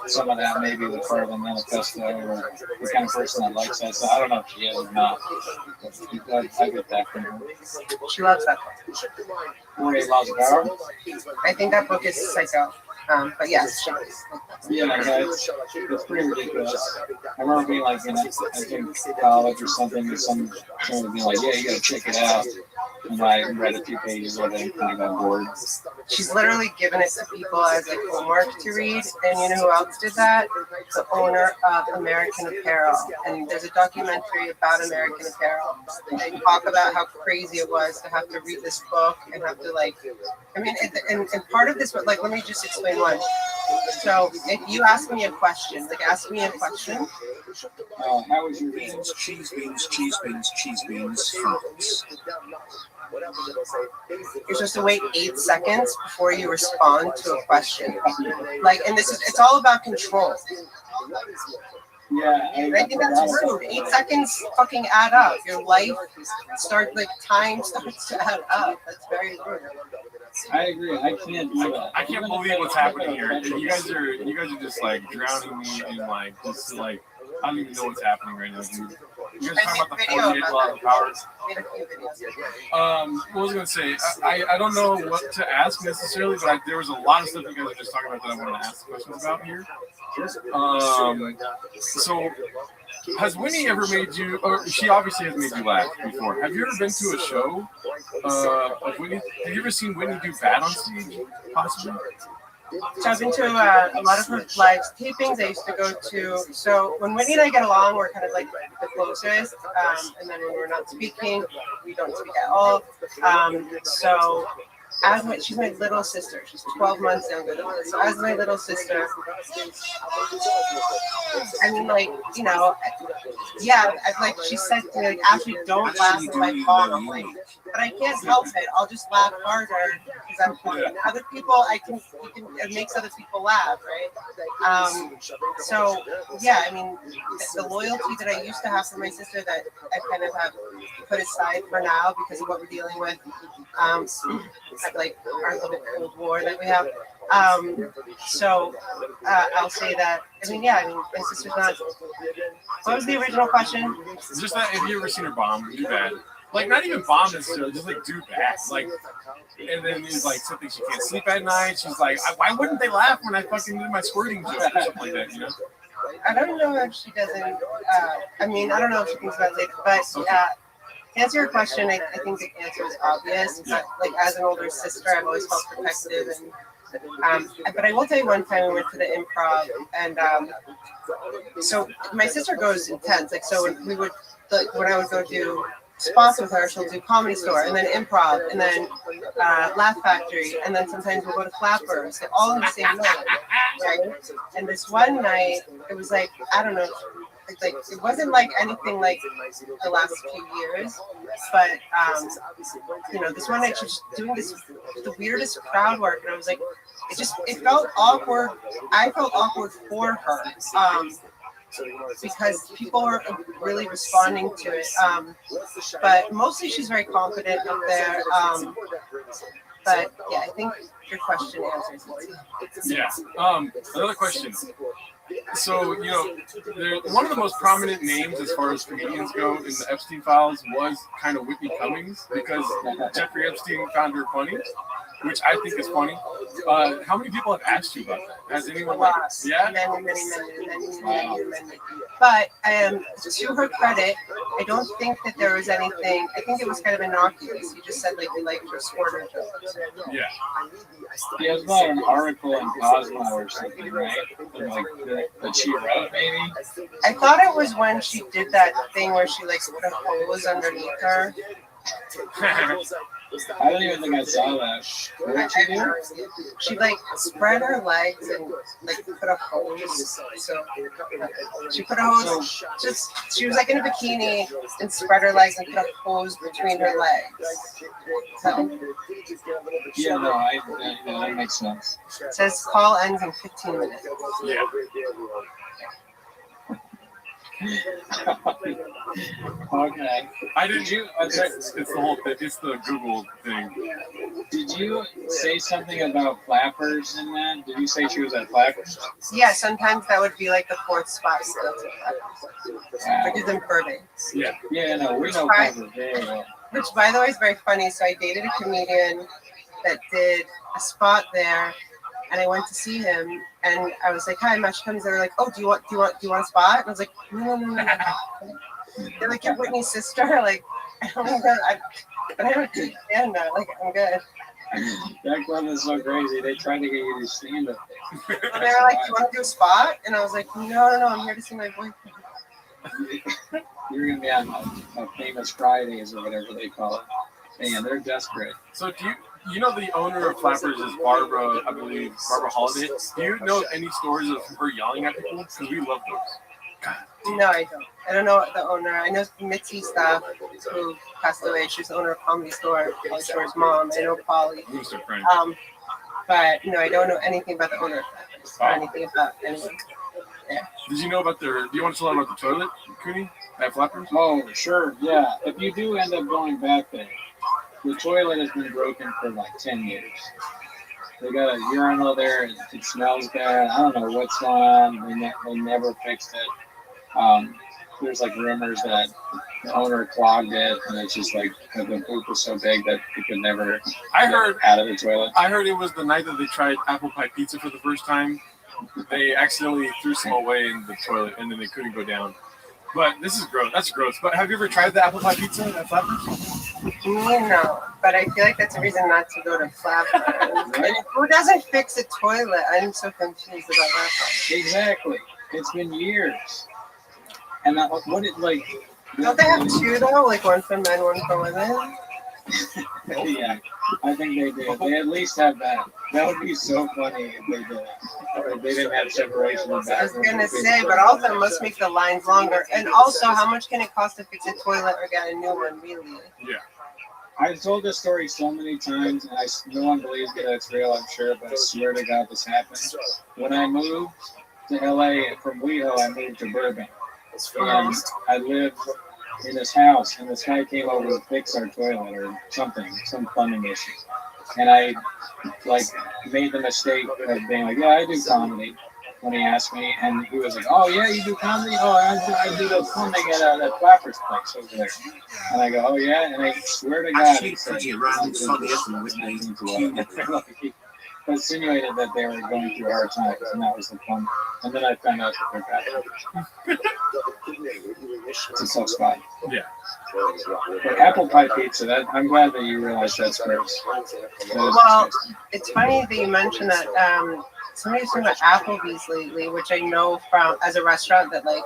some of that maybe with part of the manifesto or the kind of person that likes that. So I don't know if she is or not. I get that from her. She loves that book. 48 Laws of Power? I think that book is psycho. But yes, yeah, it's pretty ridiculous. I remember being like in I think college or something, and someone would be like, "Yeah, you gotta check it out." And I read a few pages of it and kind of got bored. She's literally given it to people as like homework to read. And you know who else did that? The owner of American Apparel. And there's a documentary about American Apparel. And they talk about how crazy it was to have to read this book and have to like, I mean, and part of this, like, let me just explain one. So if you ask me a question, how was your beans? Cheese beans, cheese beans, cheese beans, France. You're supposed to wait 8 seconds before you respond to a question. Like, and it's all about control. Yeah, I think that's rude. 8 seconds fucking add up. Your life time starts to add up. That's very rude. I agree. I can't do that. I can't believe what's happening here. You guys are just like drowning me in like just like I don't even know what's happening right now, dude. You guys talking about the 48 Laws of Power? What was I gonna say? I don't know what to ask necessarily, but there was a lot of stuff you guys are just talking about that I wanted to ask questions about here. So has Winnie ever made you, or she obviously has made you laugh before. Have you ever been to a show of Winnie? Have you ever seen Winnie do bad on stage, possibly? So I've been to a lot of her live tapings. I used to go to, so when Whitney and I get along, we're kind of like the closest. And then when we're not speaking, we don't speak at all. So she's my little sister. She's 12 months younger than me. So as my little sister, I mean, like, you know, yeah, like she said to me, like, Ashley, don't laugh at my phone. I'm like, but I can't help it. I'll just laugh harder because I'm funny. Other people, it makes other people laugh, right? So yeah, I mean, the loyalty that I used to have for my sister that I kind of have put aside for now because of what we're dealing with, like our little Cold War that we have. So I'll say that. I mean, yeah. I mean, my sister's not. What was the original question? Just that. Have you ever seen her bomb? Do bad. Like not even bomb necessarily, just like do bad. Like, and then he's like something she can't sleep at night. She's like, why wouldn't they laugh when I fucking did my squirting joke or something like that? You know. I don't know if she doesn't. I mean, I don't know if she thinks about it later, but. To answer your question, I think the answer is obvious. But like as an older sister, I've always felt protective, and but I will tell you one time we went to the improv, and so my sister goes intense. Like so when I would go do spots with her, she'll do Comedy Store, and then improv, and then Laugh Factory, and then sometimes we'll go to Flappers, so all in the same night, right? And this one night, it was like I don't know. It's like it wasn't like anything like the last few years, but this one night she was doing the weirdest crowd work, and I was like, it felt awkward. I felt awkward for her, because people are really responding to it. But mostly she's very confident up there. But yeah, I think your question answers it. Yeah. Another question. So, one of the most prominent names as far as comedians go in the Epstein files was kind of Whitney Cummings, because Jeffrey Epstein found her funny, which I think is funny. How many people have asked you about that? Has anyone yeah? Many. But to her credit, I don't think that there was anything. I think it was kind of innocuous. You just said like you liked her squirter jokes. Yeah. Yeah, it was about an article in Cosmo or something, right? Like that she wrote, maybe. I thought it was when she did that thing where she like put a hose underneath her. I don't even think I saw that. What did she do? She like spread her legs and like put a hose. So she put a hose. She was like in a bikini and spread her legs and put a hose between her legs. So, yeah, no, that makes sense. It says call ends in 15 minutes. Yeah. Okay. It's the whole thing. It's the Google thing. Did you say something about flappers in that? Did you say she was at flappers? Yeah, sometimes that would be like the fourth spot. Which is in Burbank. Yeah. Yeah, no, we know flappers very well. Which, by the way, is very funny. So I dated a comedian that did a spot there, and I went to see him, and I was like, "Hi, Mesh comes." They were like, "Oh, do you want a spot?" And I was like, "No." They're like, "You're Whitney's sister." Like, I don't understand that. Like, I'm good. That club is so crazy. They tried to get you to stand up. And they were like, "Do you want to do a spot?" And I was like, "No, I'm here to see my boyfriend." You're gonna be on a famous Fridays or whatever they call it. Man, they're desperate. So do you know the owner of Flappers is Barbara, I believe, Barbara Holiday? Do you know any stories of her yelling at people? Because we love those. No, I don't. I don't know the owner. I know Mitzi Staff, who passed away. She's the owner of Comedy Store. Polly Store's mom. I know Polly. But no, I don't know anything about the owner of Flappers or anything about anyone. Yeah. Did you know about do you want to tell them about the toilet, Cooney, at Flappers? Oh, sure, yeah. If you do end up going back there, the toilet has been broken for like 10 years. They got a urinal there, it smells bad. I don't know what's going on. They never fixed it. There's like rumors that the owner clogged it, and it's just like the poop was so big that it could never get out of the toilet. I heard it was the night that they tried apple pie pizza for the first time. They accidentally threw some away in the toilet, and then they couldn't go down. But this is gross. That's gross. But have you ever tried the apple pie pizza at Flappers? No, but I feel like that's a reason not to go to Flappers. And who doesn't fix a toilet? I'm so confused about that. Exactly. It's been years. And what it like? Don't they have two though? Like one for men, one for women? Yeah, I think they do. They at least have that. That would be so funny if they did. If they didn't have separation. I was gonna say, but also it must make the lines longer. And also, how much can it cost to fix a toilet or get a new one? Really? Yeah. I've told this story so many times, and no one believes that it's real, I'm sure, but I swear to God this happened. When I moved to LA from WeHo, I moved to Burbank. And I lived in this house, and this guy came over to fix our toilet or something, some plumbing issue. And I made the mistake of being like, yeah, I do comedy, when he asked me, and he was like, oh yeah, you do comedy? Oh, I do the plumbing at that Flappers place over there. And I go, oh yeah, and I swear to God, he said, he insinuated that they were going through hard times, and that was the plumbing. And then I found out that they're bad. It's a tough spot. Yeah. But apple pie pizza, I'm glad that you realized that's gross. Well, it's funny that you mentioned that. Somebody's talking about Applebee's lately, which I know from as a restaurant that I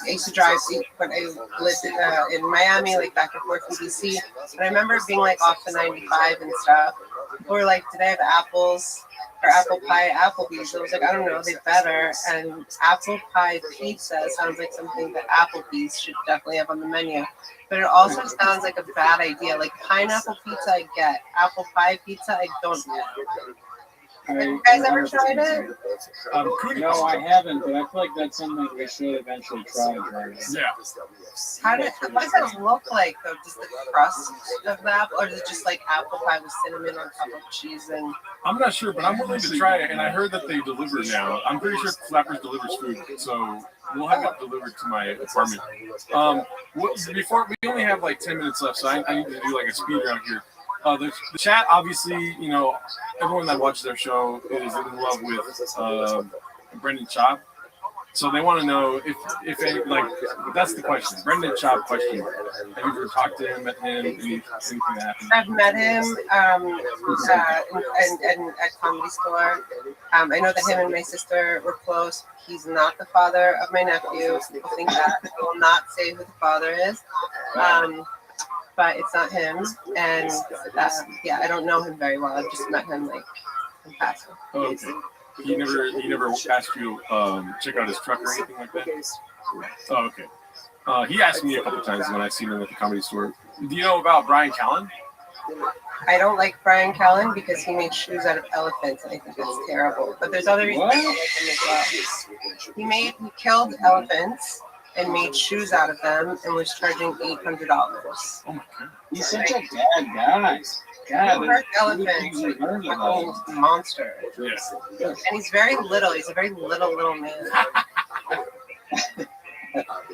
used to drive when I lived in Miami, like back and forth from DC. And I remember being like off the 95 and stuff. People were like, "Do they have apples or apple pie at Applebee's?" I was like, "I don't know. They better." And apple pie pizza sounds like something that Applebee's should definitely have on the menu. But it also sounds like a bad idea. Like pineapple pizza, I get. Apple pie pizza, I don't get. Have you guys ever tried it? No, I haven't, but I feel like that's something we should eventually try. Yeah. What does it look like though? Just the crust of the apple, or is it just like apple pie with cinnamon on top of cheese and? I'm not sure, but I'm willing to try it, and I heard that they deliver now. I'm pretty sure Flappers delivers food, so we'll have it delivered to my apartment. Before we only have like 10 minutes left, so I need to do like a speed round here. The chat, obviously, you know, everyone that watches their show is in love with Brendan Schaub. So they want to know if any, like, that's the question. Brendan Schaub question. Have you ever talked to him, met him, anything that happened? I've met him and at Comedy Store. I know that him and my sister were close. He's not the father of my nephew. People think that. I will not say who the father is. But it's not him, and yeah, I don't know him very well. I've just met him like in passing. Oh, okay. He never asked you check out his truck or anything like that. Oh, okay. He asked me a couple times when I seen him at the Comedy Store. Do you know about Brian Callen? I don't like Brian Callen because he makes shoes out of elephants, and I think that's terrible. But there's other reasons I like him as well. He killed elephants and made shoes out of them and was charging $800. Oh my god. He's such a bad guy. God, he hurt elephants, like a whole monster. Yeah. And he's very little. He's a very little man.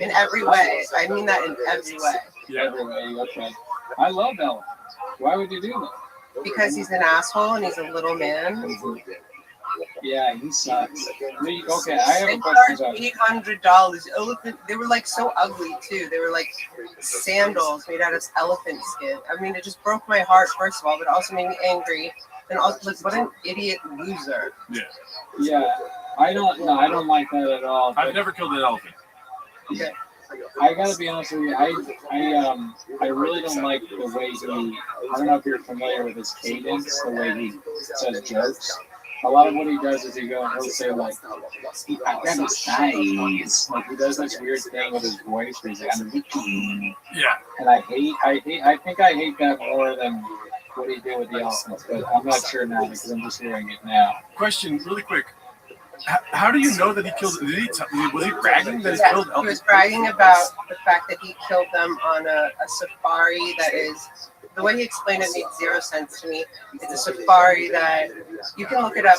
In every way. I mean that in every way. Yeah, every way. Okay. I love elephants. Why would you do that? Because he's an asshole and he's a little man. Yeah, he sucks. Okay, I have a They question charged about $800. Elephant. They were like so ugly too. They were like sandals made out of elephant skin. I mean, it just broke my heart first of all, but it also made me angry. And also, like, what an idiot loser. Yeah. Yeah, I don't like that at all. I've never killed an elephant. Okay. I gotta be honest with you. I really don't like the way he. I don't know if you're familiar with his cadence, the way he says jokes. A lot of what he does is he'll say like, "I got his thighs." Like he does this weird thing with his voice where he's like, "I'm looking." Yeah. And I think I hate that more than what he did with the elephants. But I'm not sure now because I'm just hearing it now. Question, really quick. How do you know that he killed? Was he bragging that he killed elephants? He was bragging about the fact that he killed them on a safari that is. The way he explained it made zero sense to me. It's a safari that you can look it up.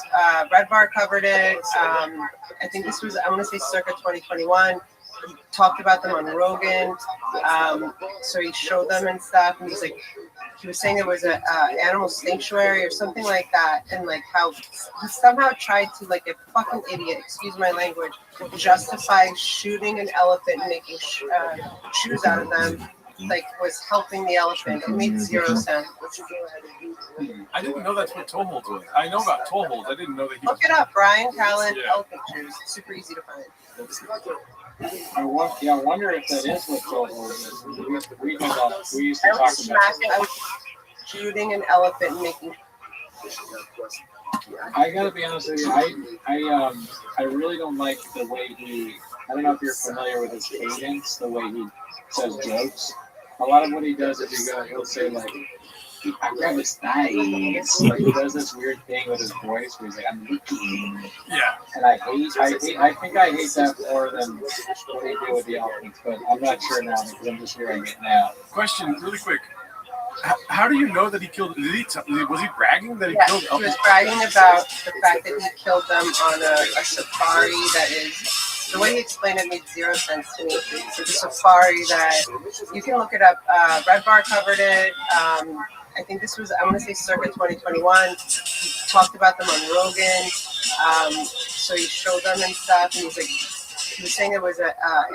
Red Bar covered it. I think this was, I want to say circa 2021. He talked about them on Rogan. So he showed them and stuff. And he was saying it was an animal sanctuary or something like that. And like how he somehow tried to, like a fucking idiot, excuse my language, justify shooting an elephant and making shoes out of them. Like was helping the elephant. It made zero sense. I didn't know that's what toe holds was. I know about toe holds. I didn't know that he. Look it up, Brian Callen, elephant shoes. It's super easy to find. I wonder if that is what toe holds is. We used to talk about shooting an elephant and making. I gotta be honest with you. I really don't like the way he. I don't know if you're familiar with his cadence, the way he says jokes. A lot of what he does is he'll say like, "I grab his thighs." Like he does this weird thing with his voice where he's like, "I'm looking." Yeah. And I think I hate that more than what he did with the elephants, but I'm not sure now because I'm just hearing it now. Question, really quick. How do you know that he killed? Was he bragging that he killed elephants? He was bragging about the fact that he killed them on a safari that is. The way he explained it made zero sense to me. It's a safari that you can look it up. Red Bar covered it. I think this was, I want to say circa 2021. He talked about them on Rogan. So he showed them and stuff. And he was saying it was an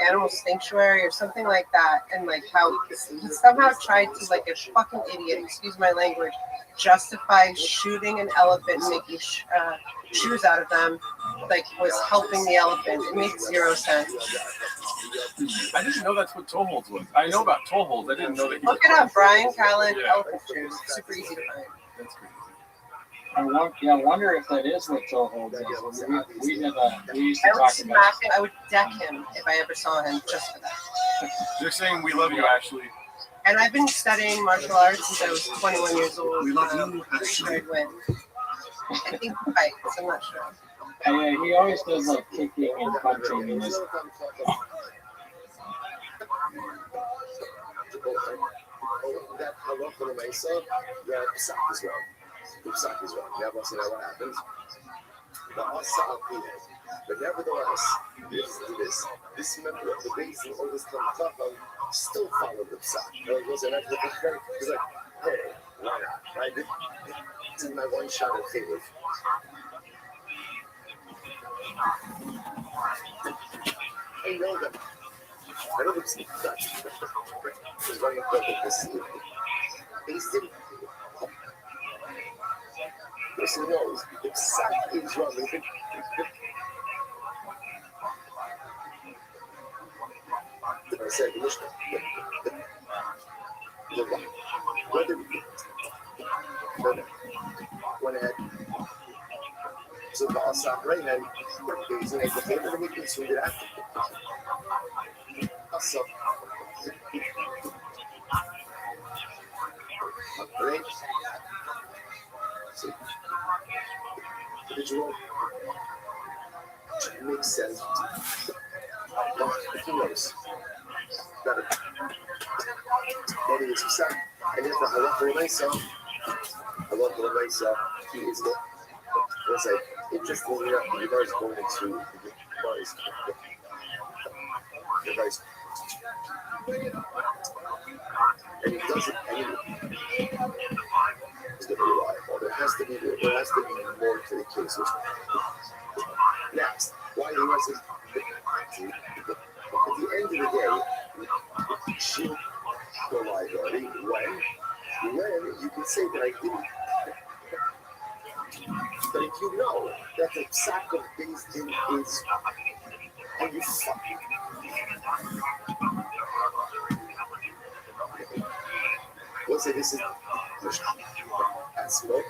animal sanctuary or something like that. And like how he somehow tried to, like a fucking idiot, excuse my language, justify shooting an elephant and making shoes out of them. Like was helping the elephant. It made zero sense. I didn't know that's what toe holds was. I know about toe holds. I didn't know that. Look it up, Brian Callen, elephant shoes. Super easy to find. That's great. I wonder if that is what Joel holds us. We used to I would talk about. smack him. I would deck him if I ever saw him just for that. They're saying we love you, Ashley. And I've been studying martial arts since I was 21 years old. We love you, Ashley. I win. I think fights. I'm not sure. Yeah, he always does like kicking and punching and this. That halacha l'maisa, the psak is wrong. The psak is wrong. Now, what's what happens? The asa al-piyah. But nevertheless, this member of the base and all this Chacham still follow the psak. He's like, hey, why not? Right? This is my one shot at favorite. I know them. I know it's Dutch. He's running up this. Listen, knows the psak is wrong. I said, went ahead. So the Asaf right now, he's in a favor and we consumed it after. Asaf. Right? So, individual makes sense. Who knows? Better. What is he saying? And if I love the myself, he is the. It's like interestingly enough, you guys going into the device. And it doesn't end. It's going to rely on. There has to be more to the cases. Next, why he was at the end of the day, she the liability when you can say that I didn't. But if you know that the sack of things is and you fuck we'll say this is and smoke.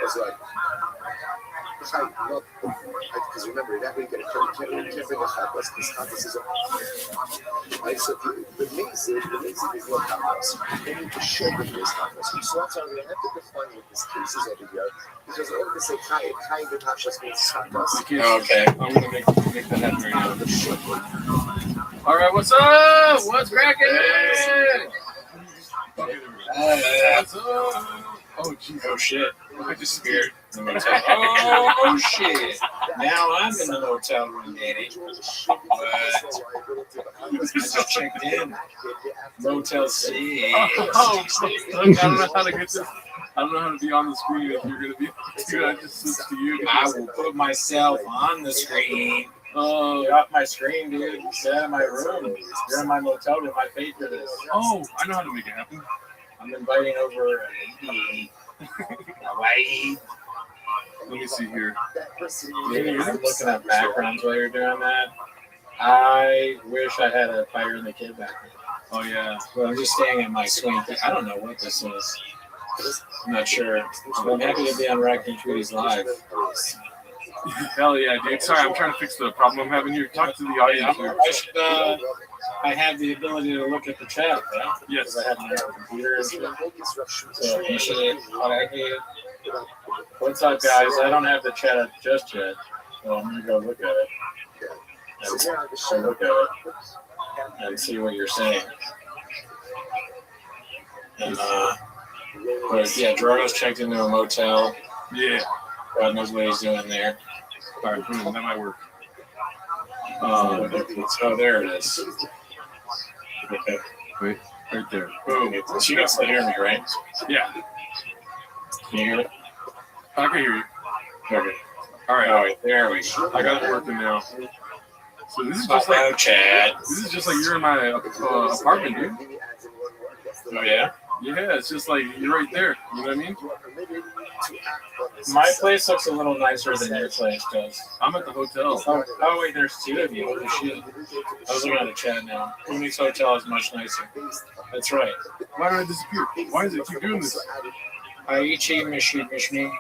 It's like because remember that way you can't bring a chapas because chapas is right. So the maze is no chapas. They need to show that there's chapas. So that's why we have to define what this case is over here because in order to say chai the chapas means chapas. Okay, I'm gonna make that happen right now. All right, what's up? What's cracking? What's up? Oh, geez. Oh, shit. I just scared. Oh, shit. Now I'm in the hotel room, Danny. But I just checked in. Motel C. Look, I don't know how to get this. I don't know how to be on the screen if you're going to be. Dude, I just switched to you. I will put myself on the screen. Oh, you're off my screen, dude. Get out of my room. You're in my motel room. I paid for this. Oh, I know how to make it happen. I'm inviting over Hawaii. Let me see here. You're looking at backgrounds while you're doing that. I wish I had a Fire in the Kid background. Oh, yeah. Well, I'm just staying in my swing thing. I don't know what this is. I'm not sure. I'm happy to be on Raccoon Tweeties Live. Hell yeah, dude. Sorry, I'm trying to fix the problem I'm having here. Talk to the audience here. I have the ability to look at the chat, right? Yes. I have my computer and shit. So, what's up, guys? I don't have the chat up just yet, so I'm going to go look at it. And look at it and see what you're saying. And, but yeah, Gerardo's checked into a motel. Yeah. God knows what he's doing there. All right, that might work. Oh, there it is. Okay. Wait, right there. Boom. So you can still hear me, right? Yeah. Can you hear it? I can hear you. Okay. All right, there we go. I got it working now. So this is just like Chad. This is just like you're in my apartment, dude. Oh yeah. Yeah, it's just like you're right there. You know what I mean? My place looks a little nicer than your place does. I'm at the hotel. Oh wait, there's two of you. Holy shit. I was looking at the chat now. Cooney's hotel is much nicer. That's right. Why did I disappear? Why does it keep doing this? Aichi Mishmi.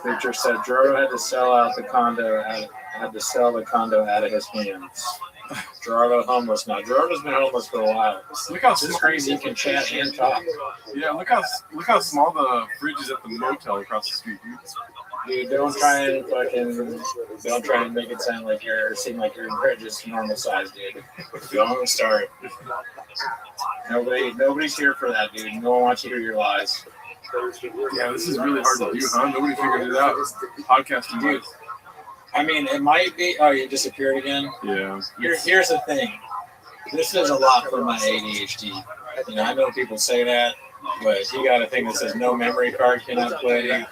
Victor said Gerardo had to sell out the condo. Had to sell the condo out of his hands. Gerardo homeless now. Gerardo's been homeless for a while. Look how This is crazy. He can chat and talk. Yeah, look how small the fridge is at the motel across the street, dude. Dude, don't try and make it seem like you're just normal size, dude. Don't start. Nobody's here for that, dude. No one wants you to hear your lies. Yeah, this is really hard to do, huh? Nobody figured it out. Podcasting, dude. I mean, it might be. Oh, you disappeared again? Yeah. Here's the thing. This is a lot for my ADHD. You know, I know people say that, but you got a thing that says no memory card cannot play.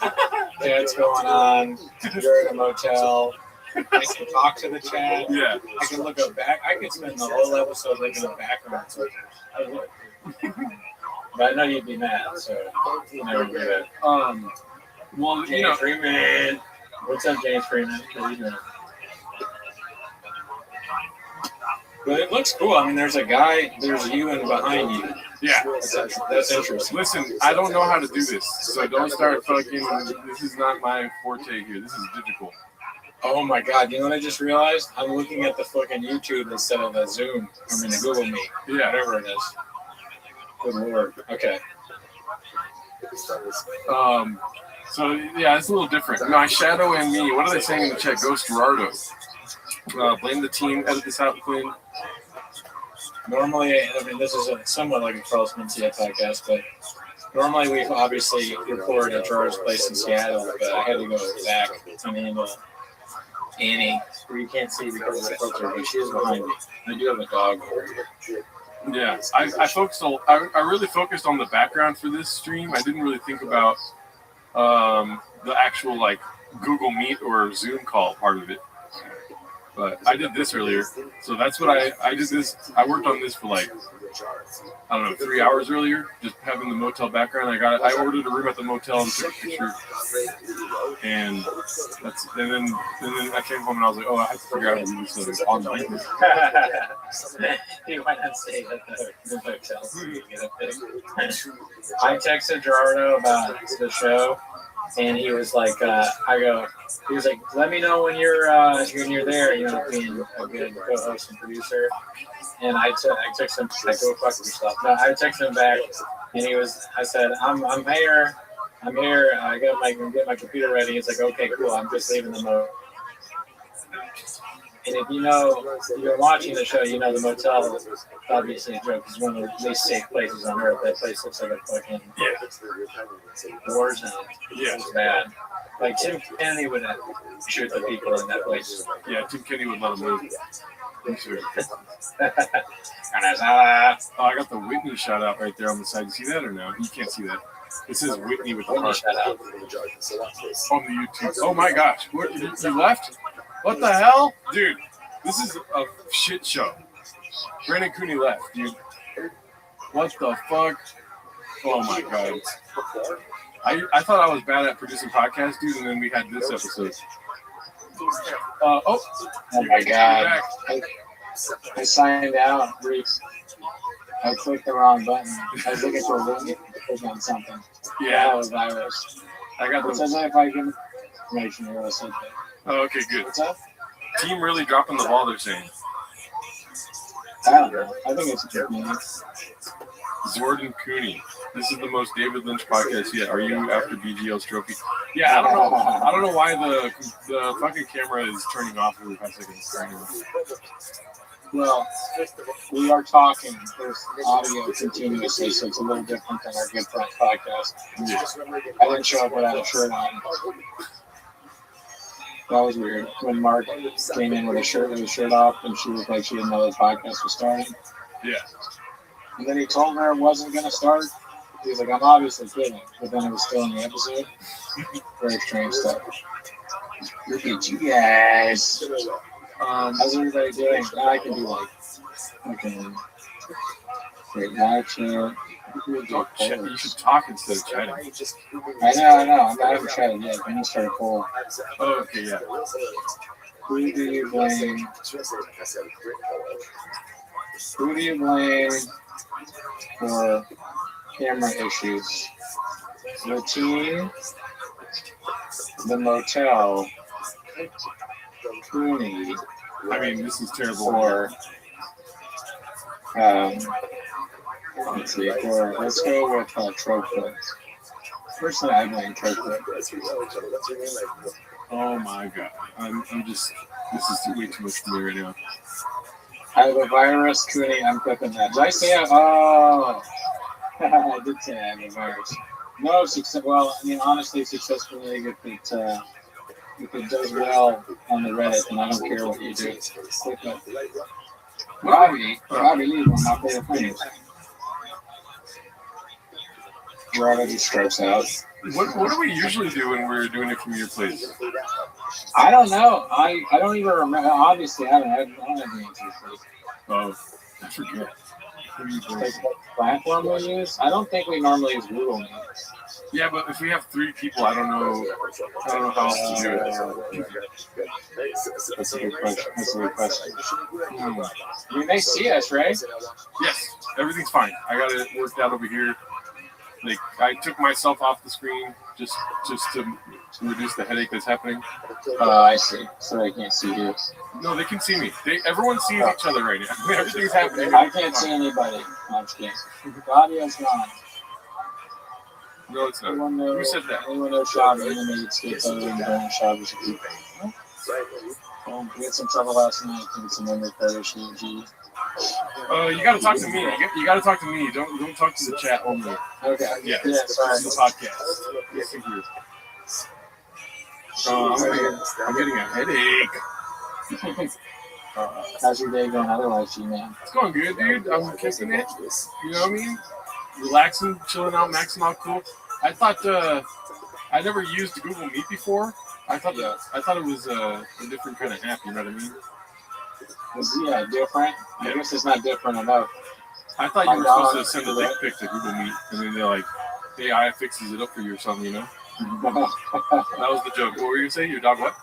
Chat's going on. You're at a motel. I can talk to the chat. Yeah. I can look up back. I could spend the whole episode looking at background. But I know you'd be mad, so you never do that. Well, James Freeman. What's up, James Freeman? How you doing? But it looks cool. I mean, there's a guy, there's you and behind you. Yeah. That's interesting. Listen, I don't know how to do this, so don't start fucking. This is not my forte here. This is digital. Oh my God! You know what I just realized? I'm looking at the fucking YouTube instead of the Zoom. I mean, the Google Meet. Yeah. Whatever it is. Good Lord. Okay. So yeah, it's a little different. My shadow and me. What are they saying in the chat? Ghost Gerardo. Blame the team. Edit this out, clean. Normally, I mean, this is somewhat like a Carlos Mencia podcast, but normally we obviously record at Gerard's place in Seattle, but I had to go back and handle Annie, who you can't see because of the filter, but she is behind me. I do have a dog over here. Yeah, I really focused on the background for this stream. I didn't really think about the actual like Google Meet or Zoom call part of it. But I did this earlier, so that's what I did this. I worked on this for like, I don't know, 3 hours earlier, just having the motel background. I ordered a room at the motel and took a picture, and then I came home and I was like, oh, I have to figure out how to do this online. You went and stayed at the hotel. I texted Gerardo about the show. And he was like, he was like, let me know when you're there, you know, being a good co-host and producer. And I texted him, like, go fuck yourself. No, I texted him back, and I said, I'm here, I got my computer ready. He's like, okay, cool, I'm just leaving the motel. And if you're watching the show, you know the motel is obviously a joke. It's one of the least safe places on earth. That place looks like a fucking war zone. Yeah. It's bad. Like Tim Kennedy would shoot the people in that place. Yeah, Tim Kennedy would let them move. I'm sure. Oh, I got the Whitney shout out right there on the side. You see that or no? You can't see that. It says Whitney with the heart on the YouTube. Oh my gosh. You left? What the hell? Dude, this is a shit show. Brandon Cooney left, dude. What the fuck? Oh my god. I thought I was bad at producing podcasts, dude, and then we had this episode. Oh my god. I signed out. I clicked the wrong button. I was looking for a link to click on something. Yeah. That was virus. I got it says if I give information here, I said that. Oh, okay, good. What's up? Team really dropping the ball, they're saying. I don't know. I think it's a good name. Jordan Cooney. This is the most David Lynch podcast yet. Are you after BGL's trophy? Yeah, I don't know why the fucking camera is turning off every 5 seconds. Well, we are talking. There's audio continuously, so it's a little different than our Good Friends podcast. Yeah. I didn't show up without a shirt on. That was weird. When Mark came in with his shirt off, and she was like, she didn't know the podcast was starting. Yeah. And then he told her it wasn't going to start. He was like, I'm obviously kidding. But then it was still in the episode. Very strange stuff. Look at you guys. How's everybody doing? I can do like, okay. Wait, live chat. Don't chat. You should talk instead of chatting. I know. I haven't chatted yet. I'm gonna start a poll. Oh, okay, yeah. Who do you blame? Who do you blame for camera issues? The team, the motel, Cooney. I mean, this is terrible. Or let's see. Or let's go with Tropa. Personally, I blame Tropa. Oh my god. I'm just. This is way too much for me right now. I have a virus, Cooney. I'm clipping that. Did I say it? Oh, I did say I have a virus. No success. Well, I mean, honestly, successfully, if it does well on the Reddit, then I don't care what you do. Click it. Rabbi Lee, one of my favorite friends. Rabbi just strikes out. What do we usually do when we're doing it from your place? I don't know. I don't even remember. Obviously, I don't have the answers. Oh, I forget. Like what platform we use? I don't think we normally use Google Meet. Yeah, but if we have 3 people, I don't know how else to do it. That's a good question. I mean, they see us, right? Yes, everything's fine. I got it worked out over here. Like, I took myself off the screen just to reduce the headache that's happening. Oh, I see. So they can't see you. No, they can see me. Everyone sees each other right now. Everything's happening. I can't see anybody. No, I'm just kidding. The audio's gone. No, it's not. Who said that? Anyone know Shab animated skits other than Don Shab is a group? We had some trouble last night and some memory photos. You gotta talk to me. You gotta talk to me. Don't talk to the chat only. Okay. Yeah. Sorry. This is a podcast. Yes, thank you. I'm getting a headache. How's your day going otherwise, G-Man? It's going good, dude. I'm kissing it. You know what I mean? Relaxing, chilling out, maxing out cool. I thought I never used Google Meet before. I thought it was a different kind of app. You know what I mean? Yeah, different. I guess it's not different enough. I thought you were supposed to send a dick pic to Google Meet, and then they're like, AI fixes it up for you or something, you know? That was the joke. What were you saying? Your dog what?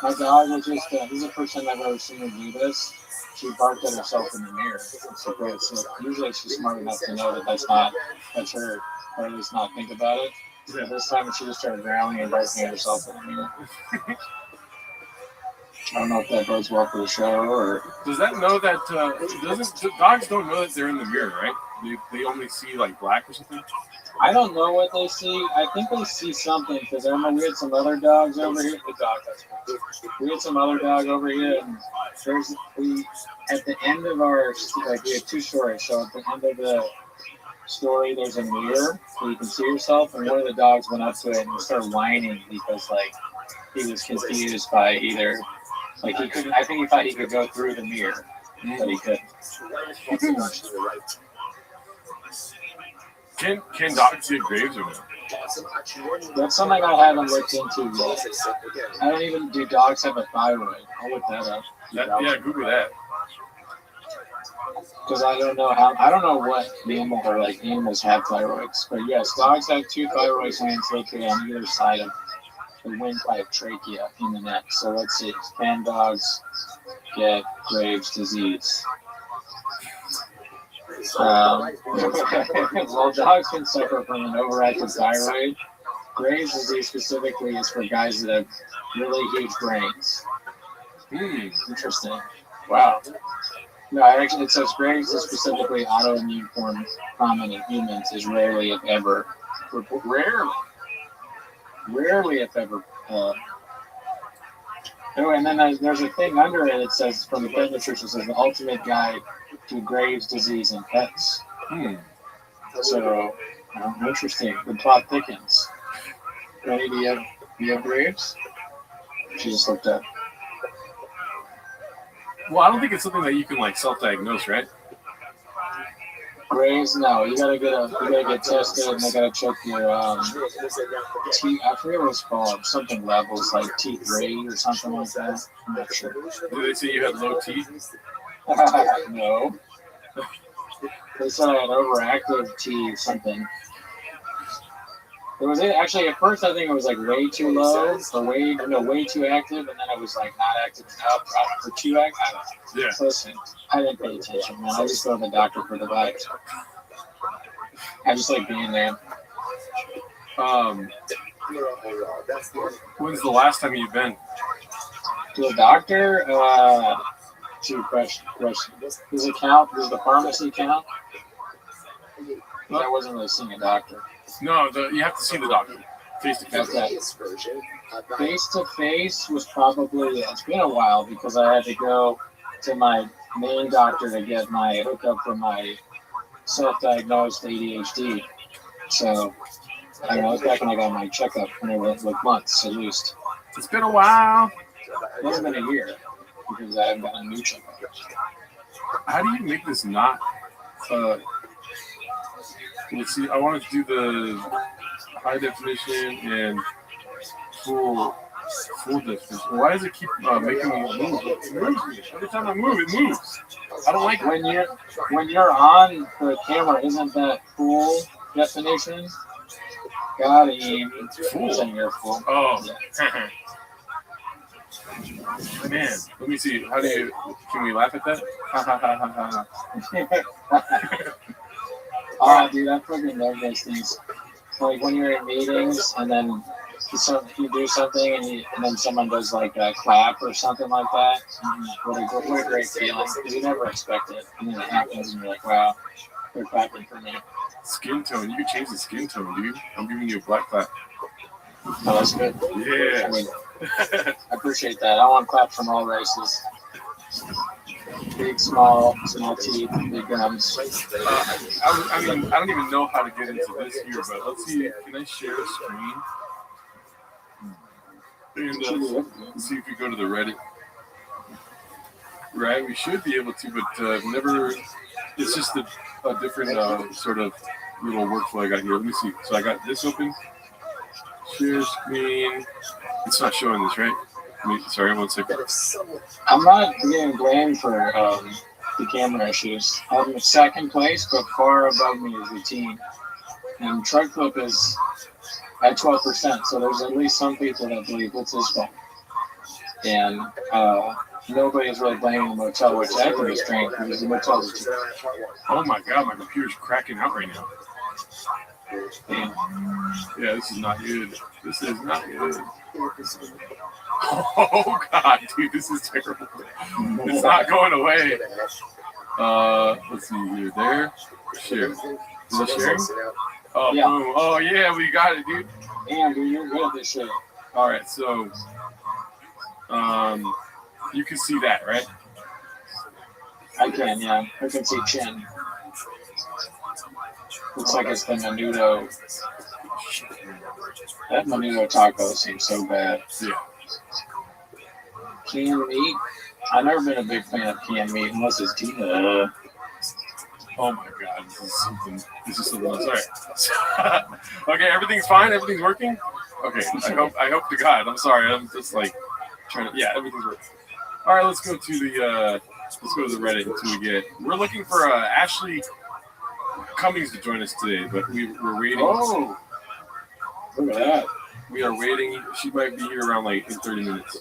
My dog was just, this is the first time I've ever seen her do this. She barked at herself in the mirror. So usually she's smart enough to know that that's her, or at least not think about it. So this time she just started growling and barking at herself in the mirror. I don't know if that bodes well for the show or. Does that know that? Dogs don't know that they're in the mirror, right? They only see like black or something. I don't know what they see. I think they see something because I remember we had some other dogs over here. We had some other dog over here, and at the end of our we had 2 stories. So at the end of the story, there's a mirror so you can see yourself, and one of the dogs went up to it and started whining because he was confused by either. He couldn't. I think he thought he could go through the mirror, but he couldn't. Can dogs get graves or no? That's something I haven't looked into yet. I don't even. Do dogs have a thyroid? I'll look that up. Yeah, Google that. Because I don't know what animals have thyroids. But yes, dogs have 2 thyroid glands located on either side of the windpipe trachea in the neck. So let's see. Can dogs get Graves' disease? Well, dogs can suffer from an overactive thyroid. Graves' disease specifically is for guys that have really huge brains. Interesting. Wow. No, actually, it says Graves is specifically autoimmune form common in humans is rarely, if ever. Rarely, if ever. And then there's a thing under it that says, from the pet nutrition, says the ultimate guide to Graves' disease in pets. So, interesting. The plot thickens. Ready? Do you have Graves? She just looked up. Well, I don't think it's something that you can self-diagnose, right? Graves, no. You gotta get tested, and they gotta check your teeth. I forget what it's called. Something levels like T3 or something like that. I'm not sure. Do they say you have low teeth? No. They said I had overactive T something. It was actually at first I think it was like way too low or way too active, and then it was like not active enough or too active. Yeah. Listen, I didn't pay attention, man. I just go to the doctor for the vibes. I just like being there. When's the last time you've been to a doctor? Two questions. Does it count? Does the pharmacy count? I wasn't really seeing a doctor. No, you have to see the doctor face to face. Okay. Face to face was probably, it's been a while because I had to go to my main doctor to get my hookup for my self-diagnosed ADHD. So I don't know, it was back when I got my checkup, when it was like months at least. It's been a while. It hasn't been a year because I haven't gotten a new checkup. How do you make this not? Let's see. I wanted to do the high definition and full definition. Why does it keep making me move? It moves me. Every time I move, it moves. I don't like it. When you're on the camera, isn't that full definition? Got him. Full. You're full. Oh. Yeah. Man, let me see. Can we laugh at that? Oh, dude, I fucking love those things. Like when you're in meetings and then you do something and then someone does like a clap or something like that. What a great feeling. Because you never expect it. And then it happens and you're like, wow, they're clapping for me. Skin tone. You can change the skin tone, dude. I'm giving you a black clap. Oh, that's good. Yeah. I appreciate that. I want claps from all races. Big, small teeth, big gums. I mean, I don't even know how to get into this here, but let's see. Can I share a screen? And let's see if we go to the Reddit. Right, we should be able to, but never. It's just a different sort of little workflow I got here. Let me see. So I got this open. Share screen. It's not showing this, right? Sorry, 1 second. I'm not getting blamed for the camera issues. I'm in second place, but far above me is the team. And truck flip is at 12%, so there's at least some people that believe it's his fault. And nobody's really blaming the motel, which I think is strange because the motel is too. Oh my god, my computer's cracking out right now. Yeah, this is not good. This is not good. Oh god, dude, this is terrible. It's not going away. Let's see here. There. Share. Is it sharing? Oh, yeah. Boom. Oh yeah, we got it, dude. Damn, dude, you're good at this shit. All right, so you can see that, right? I can, yeah. I can see chin. Looks like it's the menudo. That menudo taco seems so bad. Yeah. Canned meat? I've never been a big fan of canned meat unless it's Tina. Oh my god, this is something else. Alright. Okay, everything's fine, everything's working? Okay, I hope to God. I'm sorry, I'm just like trying to everything's working. Alright, let's go to the Reddit until we get. We're looking for Ashley Cummings to join us today, but we're waiting. Oh, look at that. We are waiting. She might be here around like in 30 minutes.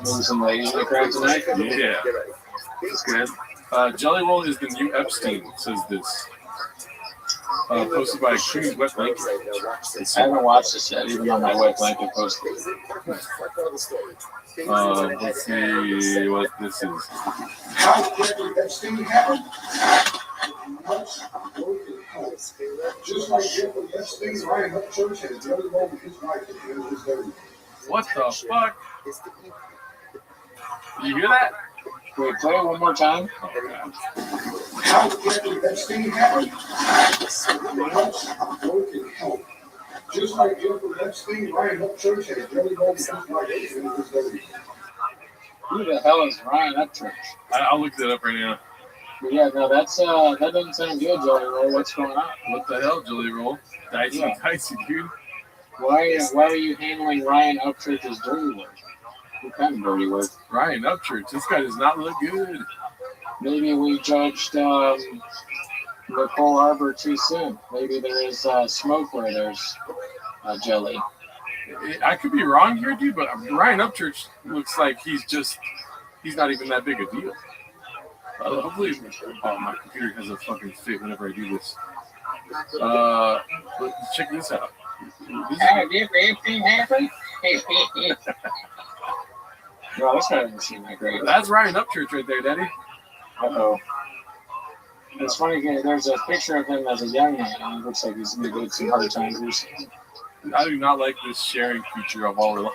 Maybe some ladies in the crowd tonight? Yeah. That's good. Jelly Roll is the new Epstein, says this. Posted by Queen's Wet Blanket. I haven't watched this yet, even on my Wet Blanket post. Let's see what this is. What the fuck? You hear that? Wait, play it one more time. Oh, God. How did Epstein happen? Just like Jeffrey Epstein, Ryan Upchurch had Jelly Roll with his wife. Who the hell is Ryan Upchurch? I'll look that up right now. But yeah, no, that doesn't sound good, Jelly Roll. What's going on? What the hell, Jelly Roll? Dicey, dude. Why are you handling Ryan Upchurch's dirty work? What kind of dirty work? Ryan Upchurch. This guy does not look good. Maybe we judged the Cole Harbor too soon. Maybe there is smoke where there's jelly. I could be wrong here, dude, but Ryan Upchurch looks like he's not even that big a deal. Hopefully, my computer has a fucking fit whenever I do this. But check this out. Everything happened. Bro, this guy doesn't seem that great. That's Ryan Upchurch right there, Daddy. Uh-oh. It's funny, there's a picture of him as a young man, and it looks like he's going to go through hard times recently. I do not like this sharing feature of our life.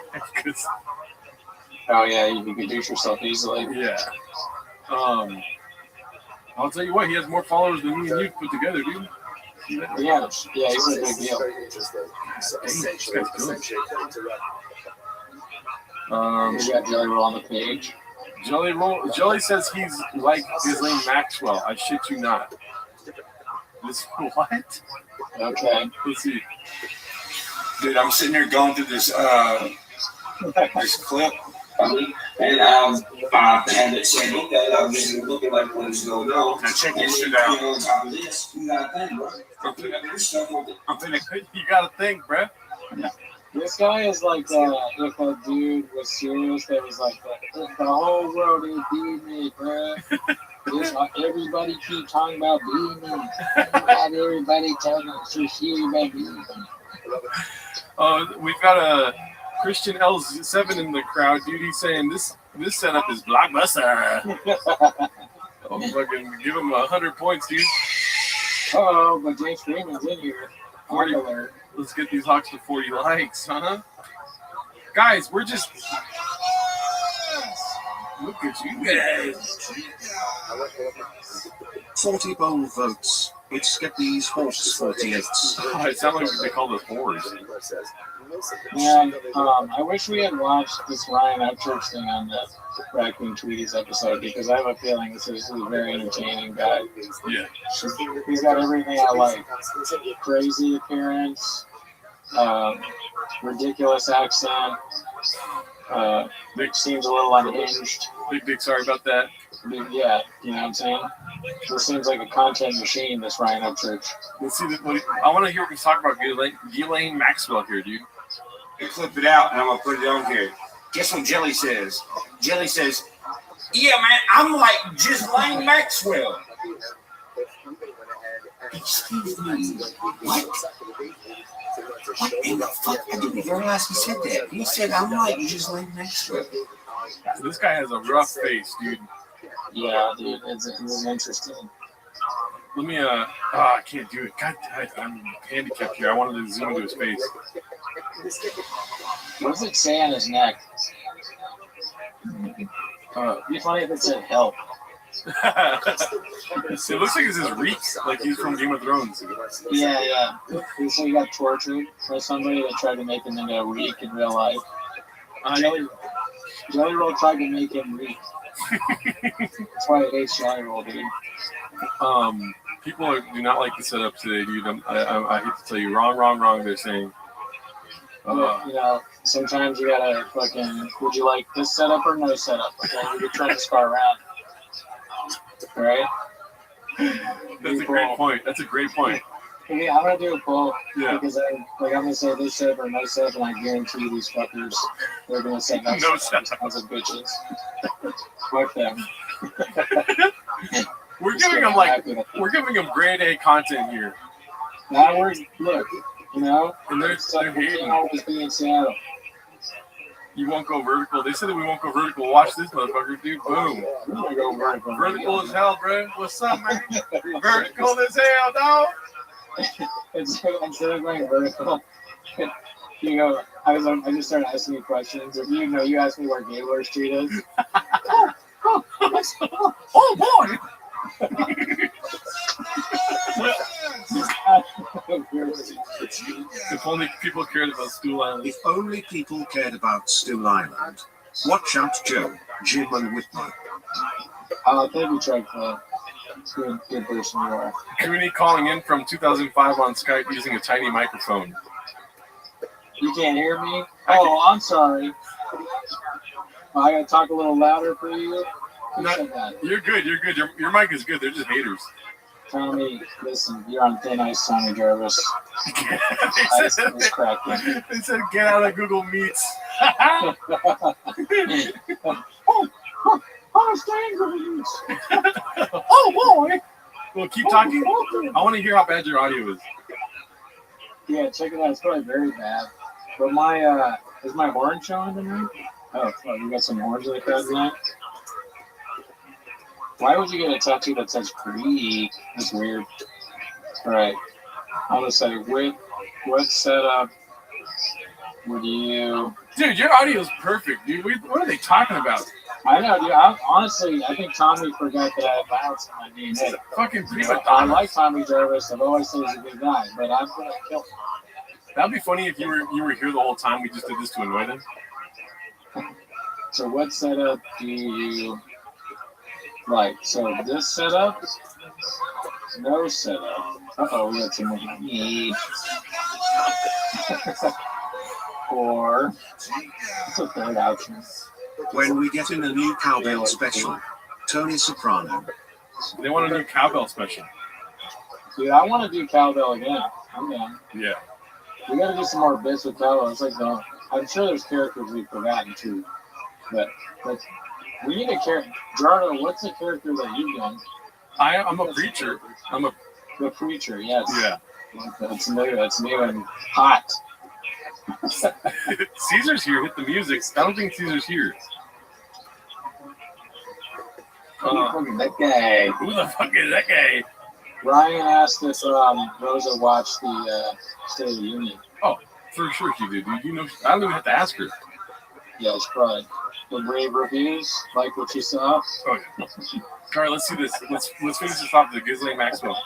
Oh, yeah, you can douche yourself easily. Yeah. I'll tell you what, he has more followers than me and you put together, dude. Yeah, he's a big deal. We got Jelly Roll on the page. Jelly says he's like Ghislaine Maxwell. I shit you not. This what? Okay. Let's see. Dude, I'm sitting here going through this this clip. And it said, okay, I'm just looking like what's going on. Now check this shit out. You gotta think, bruh. This guy is like if a dude was serious, that was like if the whole world is beating me, bruh. Everybody keep talking about beating me. Not everybody telling us to hear about beating me. We've got a Christian L7 in the crowd, dude. He's saying this setup is blockbuster. Oh, fucking give him 100 points, dude. Oh, but James Freeman's in here. 40. Let's get these Hawks to 40 likes, huh? Guys, we're just... Look at you guys. 40 bold votes. It's get these horse 48s. Oh, it sounds like they call those whores. Man, I wish we had watched this Ryan Upchurch thing on the Raccoon Tweeties episode, because I have a feeling this is a very entertaining guy. Yeah. He's got everything I like. Crazy appearance, ridiculous accent, seems a little unhinged. Big dick, sorry about that. Yeah, you know what I'm saying? This seems like a content machine, this Ryan Upchurch. Let's see. I want to hear what he's talking about. Ghislaine Maxwell here, dude. You clip it out, and I'm going to put it on here. Guess what Jelly says? Jelly says, yeah, man, I'm like Ghislaine Maxwell. Excuse me, what? What in the fuck? I didn't even realize he said that. He said, I'm like Ghislaine Maxwell. This guy has a rough face, dude. Yeah, dude, it's interesting. Let me, I can't do it. God, I'm handicapped here. I wanted to zoom into his face. What does it say on his neck? It'd be funny if it said help. It looks like it's his reek, like he's from Game of Thrones. Yeah. So he got tortured by somebody that tried to make him into a reek in real life. Jelly Roll tried to make him reek. That's why I hate Jelly Roll, dude. People do not like the setup today, dude. I hate to tell you, wrong. They're saying. You know, sometimes you gotta fucking. Would you like this setup or no setup? Okay, you're trying to scar around. Right? That's a great point. Yeah, I'm gonna do a poll because I'm gonna say this setup or no setup, and I guarantee these fuckers they're gonna say no setup. Those are bitches. Fuck them. We're giving them grade A content here. Now look, you know, and they're hating. Always be in Seattle. You won't go vertical. They said that we won't go vertical. Watch this motherfucker, dude. Boom. We're gonna go vertical. Vertical as hell, bro. What's up, man? Vertical as hell, dog. Instead of going vertical, you go. I just started asking you questions. If you asked me where Gaylord Street is. Oh boy. If only people cared about Stool Island. If only people cared about Stool Island. Watch out, Joe, Jim, and Whitman. Thank you, Chuck. Good person you are. Cooney calling in from 2005 on Skype using a tiny microphone. You can't hear me? Oh, I'm sorry. I gotta talk a little louder for you. You're good. Your mic is good. They're just haters. Tommy, listen, you're on thin ice, Tommy Jarvis. Ice is cracking. They said get out of Google Meets. Oh boy! Well, keep talking. I want to hear how bad your audio is. Yeah, check it out. It's probably very bad. But my is my horn showing tonight? Oh, you got some horns in the crowd tonight? Why would you get a tattoo that says Creek? That's weird. Alright. I'm gonna say, what setup would you... Dude, your audio is perfect, dude. What are they talking about? I know, dude. Honestly, I think Tommy forgot that I have violence in my DNA. Fucking I like Tommy Jarvis. I've always said he's a good guy, but I'm gonna kill him. That'd be funny if you were here the whole time. We just did this to annoy them. So what setup do you like? So this setup? No setup. Uh-oh, we got some more need. Or it's a third option. When we get in a new cowbell special, Tony Soprano. They want a new cowbell special. Dude, I want to do cowbell again. I'm down. Yeah. We gotta do some more bits with cowbell. It's like I'm sure there's characters we've forgotten too. But we need a character. Gerardo, what's the character that you've done? I'm a preacher. The preacher, yes. Yeah. That's new. That's new and hot. Caesar's here. Hit the music. I don't think Caesar's here. That guy. Who the fuck is that guy? Ryan asked if Rosa watched the State of the Union. Oh, for sure she did, dude. You know, I don't even have to ask her. Yeah, she probably. The rave reviews, like what you saw. Oh yeah. All right, let's see this. Let's finish this off with the Ghislaine Maxwell.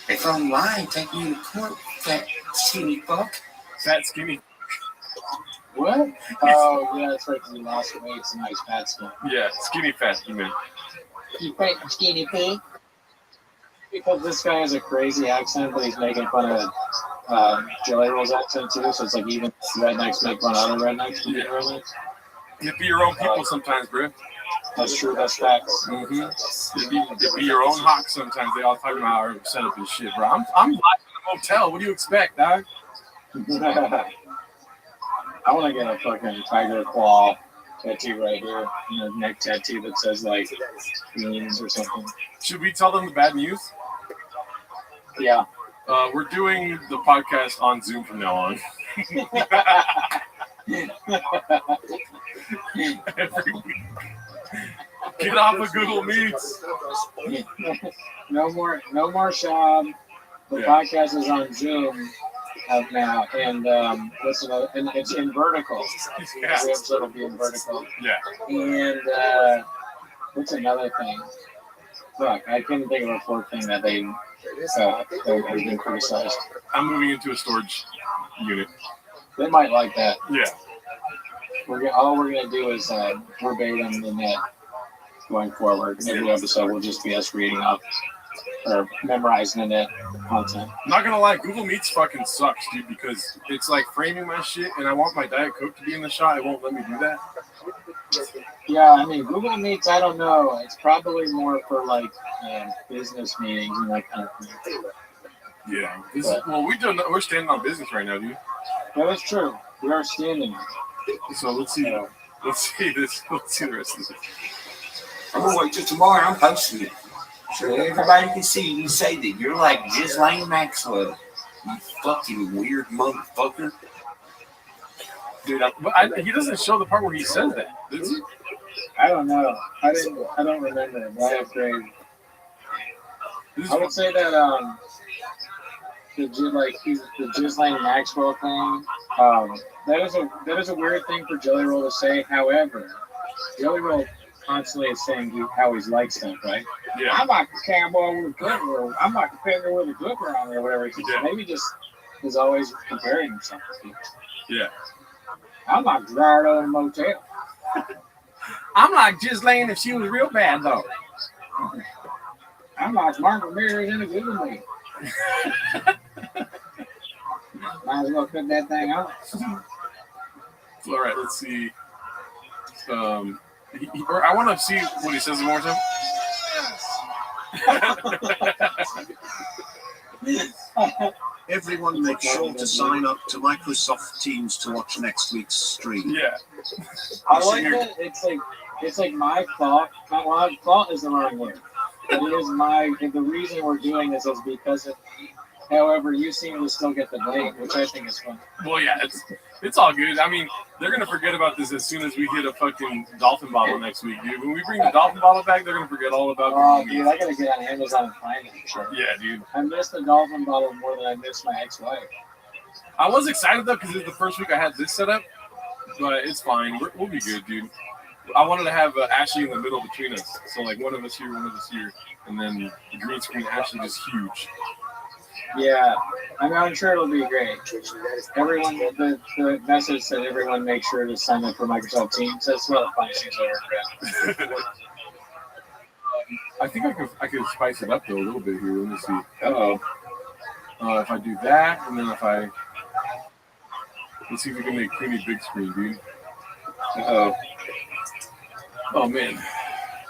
If I'm lying, take me to court, fat skinny fuck. Fat skinny. What? Oh yeah, that's right. Because he lost weight. It's a nice fat skin. Yeah, skinny fat, you mean? You fat skinny pig. Because this guy has a crazy accent, but he's making fun of Jelly Roll's accent too. So it's like even rednecks make fun of other rednecks. Yeah. Rednecks. You be your own people sometimes, bro. That's true. That's facts. Mm-hmm. You be your own hawk sometimes. They all talking about our setup and shit, bro. I'm live in a motel. What do you expect, dog? I want to get a fucking tiger claw tattoo right here, neck tattoo that says like beans or something. Should we tell them the bad news? Yeah. We're doing the podcast on Zoom from now on. Every week. Get off of Google Meets. No more Shab. The podcast is on Zoom now, and and it's in vertical. Yeah. The episode will be in vertical. Yeah. And what's another thing? Fuck, I couldn't think of a fourth thing that they have been criticized. I'm moving into a storage unit. They might like that. Yeah. All we're gonna do is verbatim the net going forward. Every episode will just be us reading up or memorizing the net content. I'm not gonna lie, Google Meets fucking sucks, dude, because it's like framing my shit, and I want my Diet Coke to be in the shot. It won't let me do that. Yeah, I mean, Google Meets, I don't know. It's probably more for like business meetings and that kind of thing. Yeah. We're standing on business right now, dude. Yeah, that's true. We are standing. So let's see. Let's see this. Let's see the rest of this. I'm gonna wait till tomorrow. I'm posting it, so everybody can see you and say that you're like Ghislaine Maxwell. You fucking weird motherfucker. Dude, he doesn't show the part where he says that, does he? I don't know. I don't remember. But I have grade. I would say that the Ghislaine Maxwell thing. That is a weird thing for Jelly Roll to say. However, Jelly Roll constantly is saying how he's like stuff, right? Yeah. I'm like a cowboy with a goober. I'm like a finger with a goober on it or whatever. Yeah. Maybe just is always comparing himself to people. Yeah. I'm like Gerardo in a motel. I'm like Ghislaine if she was real bad though. I'm like Mark Ramirez in a Google Meet. Might as well cut that thing off. All right, let's see. I want to see what he says one more time. Everyone make sure to sign up to Microsoft Teams to watch next week's stream. Yeah. I like it. It's like my thought. Well, thought is the wrong word. It is the reason we're doing this is because of me. However, you seem to still get the blame, which I think is fun. Well, yeah, it's all good. I mean, they're gonna forget about this as soon as we get a fucking dolphin bottle next week, dude. When we bring the dolphin bottle back, they're gonna forget all about it. Oh, dude, I gotta get on Amazon and find that shit. Yeah, dude. I missed the dolphin bottle more than I missed my ex-wife. I was excited though because it's the first week I had this set up, but it's fine. We'll be good, dude. I wanted to have Ashley in the middle between us, so like one of us here, and then the green screen Ashley is huge. Yeah, I mean, I'm sure it'll be great. Everyone, the message said everyone make sure to sign up for Microsoft Teams. That's one of the funniest things I've ever read. I think I could spice it up though a little bit here. Let me see. If I do that, and then let's see if we can make Queenie big screen, dude. Oh man,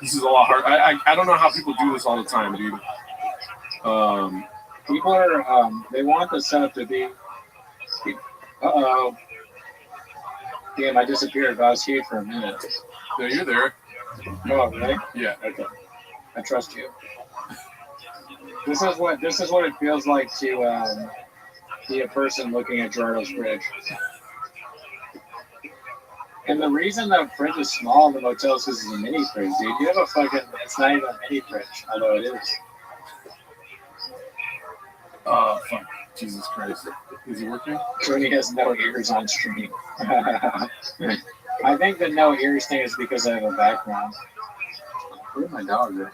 this is a lot hard. I don't know how people do this all the time, dude. People are they want the setup to be. Damn, I disappeared. But I was here for a minute. No, you're there. Oh, really? Yeah. Okay. I trust you. This is what it feels like to be a person looking at Gerardo's fridge. And the reason the fridge is small in the motel is because it's a mini fridge, dude. You have a fucking, it's not even a mini fridge, although it is. Oh, fuck. Jesus Christ. Is it working? Tony has no ears on stream. I think the no ears thing is because I have a background. Where'd my dog go?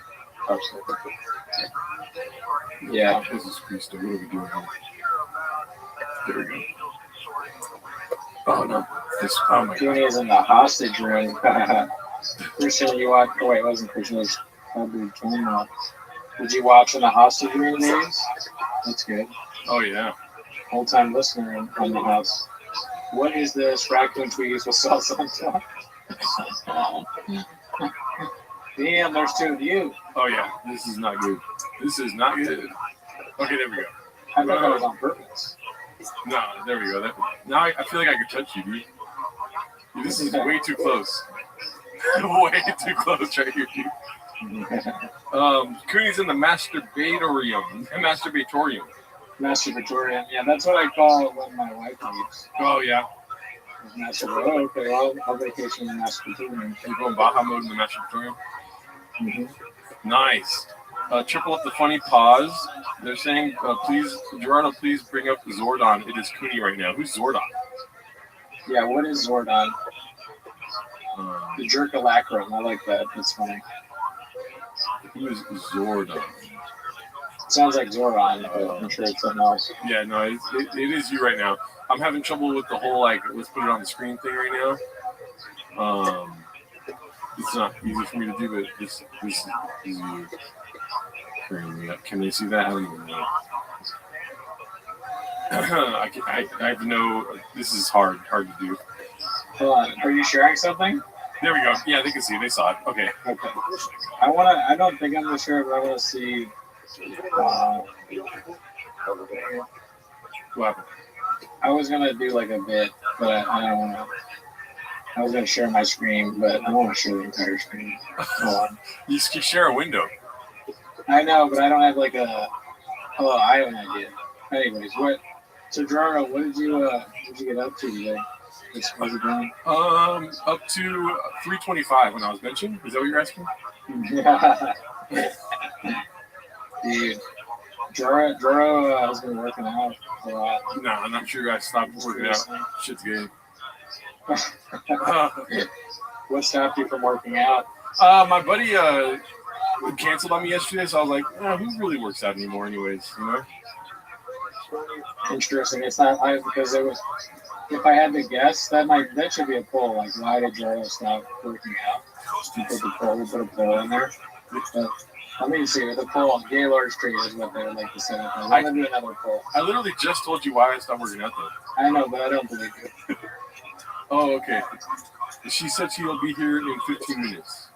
Yeah. This is Christo. What are we doing here? There we go. Oh, no. Oh, my Tony is in the hostage room. Christian, you watch. Oh, wait, it wasn't Christian. It was probably Tony. Did you watch in the hostage room days? That's good. Oh, yeah. Whole time listener in the house. What is this? Raccoon tweets with salsa on top. Damn, there's two of you. Oh, yeah. This is not good. This is not good. Okay, there we go. I thought that was on purpose. No, there we go. Now I feel like I could touch you, dude. This is way too close. Way too close right here, dude. Cooney's in the masturbatorium. Masturbatorium. Yeah, that's what I call it when my wife leaves. Oh, yeah. Oh, okay. Well, I'll vacation in the masturbatorium. You go in Baja mode in the masturbatorium? Mm-hmm. Nice. Triple up the funny pause. They're saying, please, Gerardo, please bring up Zordon. It is Cooney right now. Who's Zordon? Yeah, what is Zordon? The Jerkalacrum. I like that. That's funny. Who is Zordon? Sounds like Zoran, but I'm sure it's something else. Yeah, no, it is you right now. I'm having trouble with the whole, like, let's put it on the screen thing right now. It's not easy for me to do, but this is you. Can they see that? I don't even know. I have no. This is hard to do. Hold on. Are you sharing something? There we go. Yeah, they can see. They saw it. Okay. Okay. I don't think I'm gonna share it, but I want to see. What happened? I was gonna do like a bit, but I don't want to. I was gonna share my screen, but I don't want to share the entire screen. Hold on. You can share a window. I know, but I don't have like a. Oh, I have an idea. Anyways, So Gerardo, what did you get up to today? What's it going? Up to 325 when I was benching. Is that what you're asking? Dude, Gerardo has been working out a lot. No, I'm not sure I stopped working out. Shit's gay. What stopped you from working out? My buddy canceled on me yesterday, so I was like, who really works out anymore anyways, you know? Interesting. It's not because it was. If I had to guess, that should be a poll. Like, why did Gerardo stop working out? We put a poll in there. But let me see. The poll, Gaylord Street is what they would like to say. I'm gonna do another poll. I literally just told you why I stopped working out, though. I know, but I don't believe you. Oh, okay. She said she'll be here in 15 minutes.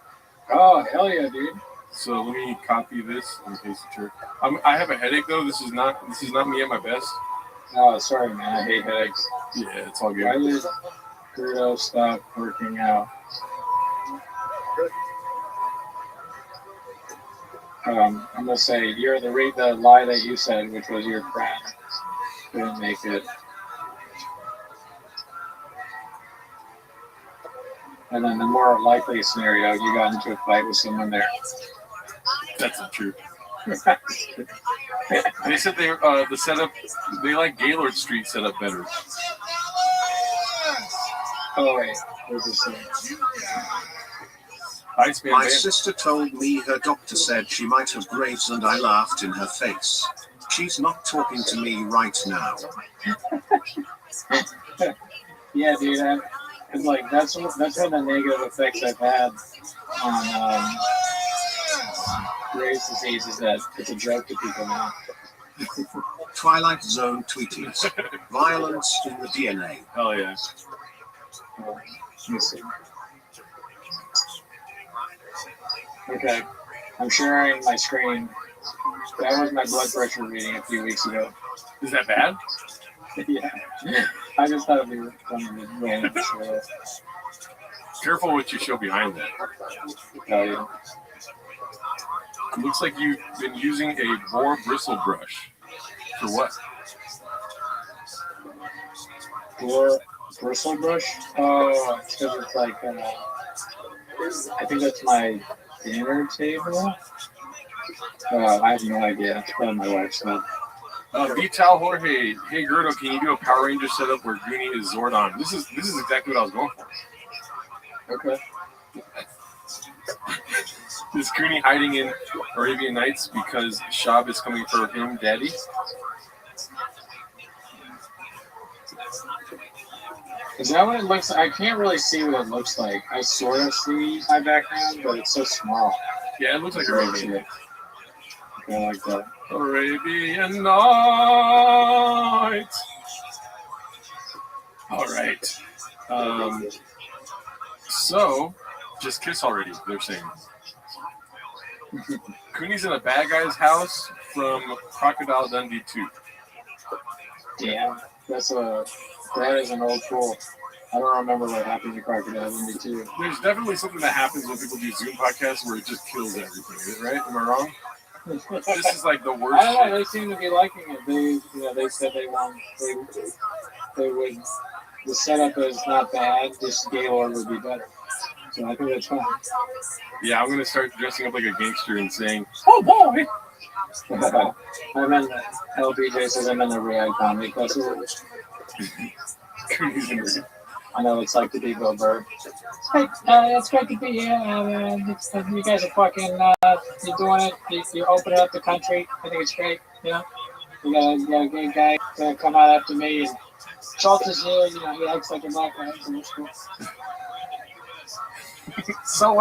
Oh, hell yeah, dude. So let me copy this and paste it here. I have a headache though. This is not me at my best. Oh, sorry, man. I hate headaches. Yeah, it's all good. Why did Gerdo stop working out? I'm gonna say you're the lie that you said, which was your friend couldn't make it, and then the more likely scenario, you got into a fight with someone there. That's the truth. They said the setup, they like Gaylord Street setup better. Oh wait, there's this thing. My sister told me her doctor said she might have Graves and I laughed in her face. She's not talking to me right now. Yeah, dude, it's like that's one of the negative effects I've had on Graves' disease is that it's a joke to people now. Twilight Zone tweeties. Violence in the DNA. Oh yeah. Let me see. Okay, I'm sharing my screen. That was my blood pressure reading a few weeks ago. Is that bad? Yeah. I just thought it'd be funny to random share that. Careful what you show behind that. Oh, yeah. It looks like you've been using a boar bristle brush. For what? Boar bristle brush? Oh, it's because it's like, I think that's my dinner table. I have no idea. It's probably my wife's stuff. Vital Jorge, hey Gerdo, can you do a Power Ranger setup where Goonie is Zordon? This is exactly what I was going for. Okay. Is Goonie hiding in Arabian Nights because Shab is coming for him, Daddy? Is that what it looks like? I can't really see what it looks like. I sort of see my background, but it's so small. Yeah, it looks like Arabian. I like that. Arabian Nights. All right. So, just kiss already, they're saying. Cooney's in a bad guy's house from Crocodile Dundee 2. Damn, that is an old fool. I don't remember what happened to Crocodile Dundee 2. There's definitely something that happens when people do Zoom podcasts where it just kills everything, right? Am I wrong? This is like the worst. I don't know. They seem to be liking it. They said they would. The setup is not bad. Just Gaylord would be better. So I think that's fine. Yeah, I'm gonna start dressing up like a gangster and saying, "Oh boy." I'm in the LBJ says I'm in the Riyadh Comedy Festival. I know it's like to be Bill Burr. Hey, it's great to be here. You guys are fucking, you're doing it. You're opening up the country. I think it's great. You know, you got a good guy to come out after me. And Schultz is here. You know, he acts like a black guy. So it's cool. So,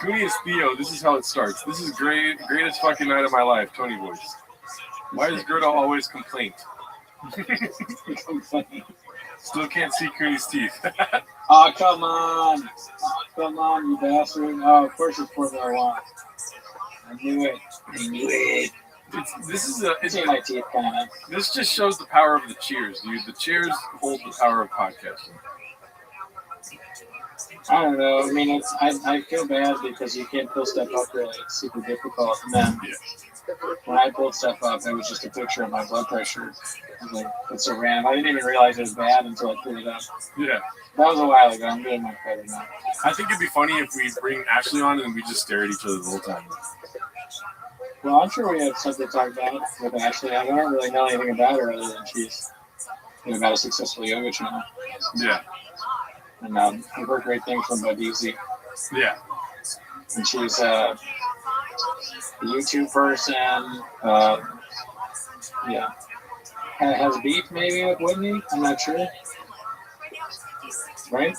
Cooney is Theo. This is how it starts. This is greatest fucking night of my life. Tony voice. Why does Gerda always complain? Still can't see Cooney's teeth. Oh, come on. Come on, you bastard. Oh, of course it's Formula One. I knew it. It's my teeth, kind of. This just shows the power of the cheers, dude. The cheers hold the power of podcasting. I don't know. I mean, I feel bad because you can't pull stuff up really. It's super difficult. And then when I pulled stuff up, it was just a picture of my blood pressure. I was like, it's so random. I didn't even realize it was bad until I pulled it up. Yeah. That was a while ago. I'm doing much better now. I think it'd be funny if we bring Ashley on and we just stare at each other the whole time. Well, I'm sure we have something to talk about with Ashley. I don't really know anything about her other than she's got a successful yoga channel. Yeah. And I've heard great things from Badizi. Yeah. And she's a YouTube person. Yeah. Has beef maybe with Whitney. I'm not sure. right?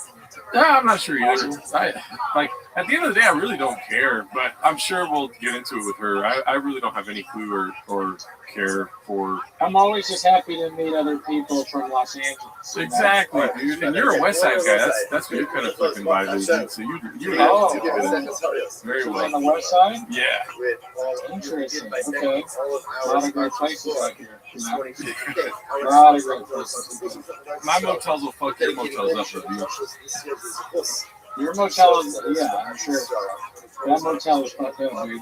I'm not sure either. Like at the end of the day, I really don't care, but I'm sure we'll get into it with her. I really don't have any clue or care for. I'm always just happy to meet other people from Los Angeles. Exactly, dude. And you're a West Side guy. That's what you kind of fucking vibe is, dude. So you very well. On the West Side? Yeah. Interesting. Okay. A lot of great places out here. You know? A lot of great places. My motels will fuck your motels up, dude. Your motel is, yeah, I'm sure. That motel is fucked up, dude.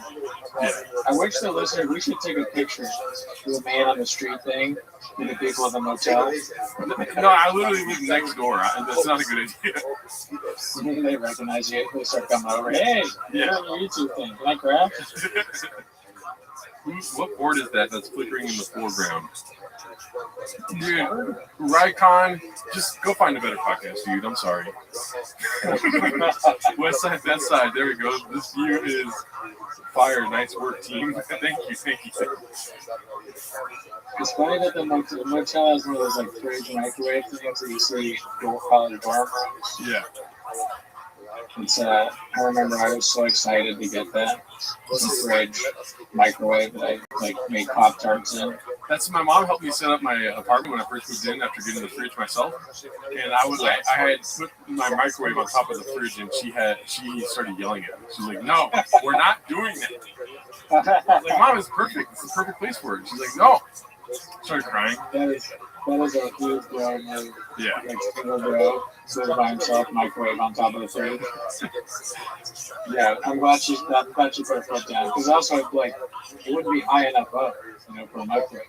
Yeah. I wish the listener, we should take a picture of the man on the street thing with the people at the motel. No, I literally live next door. That's not a good idea. They recognize you. They start coming over. Hey, you're on your YouTube thing. Can I grab? What board is that that's flickering in the foreground? Dude, Rycon, just go find a better podcast, dude. I'm sorry. West Side, Best Side. There we go. This view is fire. Nice work, team. Thank you. It's funny that the motel has one of those like fridge microwave things that you see called dorm rooms. Yeah. It's I remember I was so excited to get that. It's a fridge microwave that I like made Pop-Tarts in. That's my mom helped me set up my apartment when I first moved in after getting the fridge myself. And I had put my microwave on top of the fridge, and she started yelling at me. She's like, "No, we're not doing that." I was like, "Mom, it's perfect. It's the perfect place for it." She's like, "No." Started crying. That is a huge bro move. Yeah. Like single bro, sits by himself, microwave on top of the fridge. Yeah, I'm glad she put her foot down. Because also, like, it wouldn't be high enough up, for a microwave.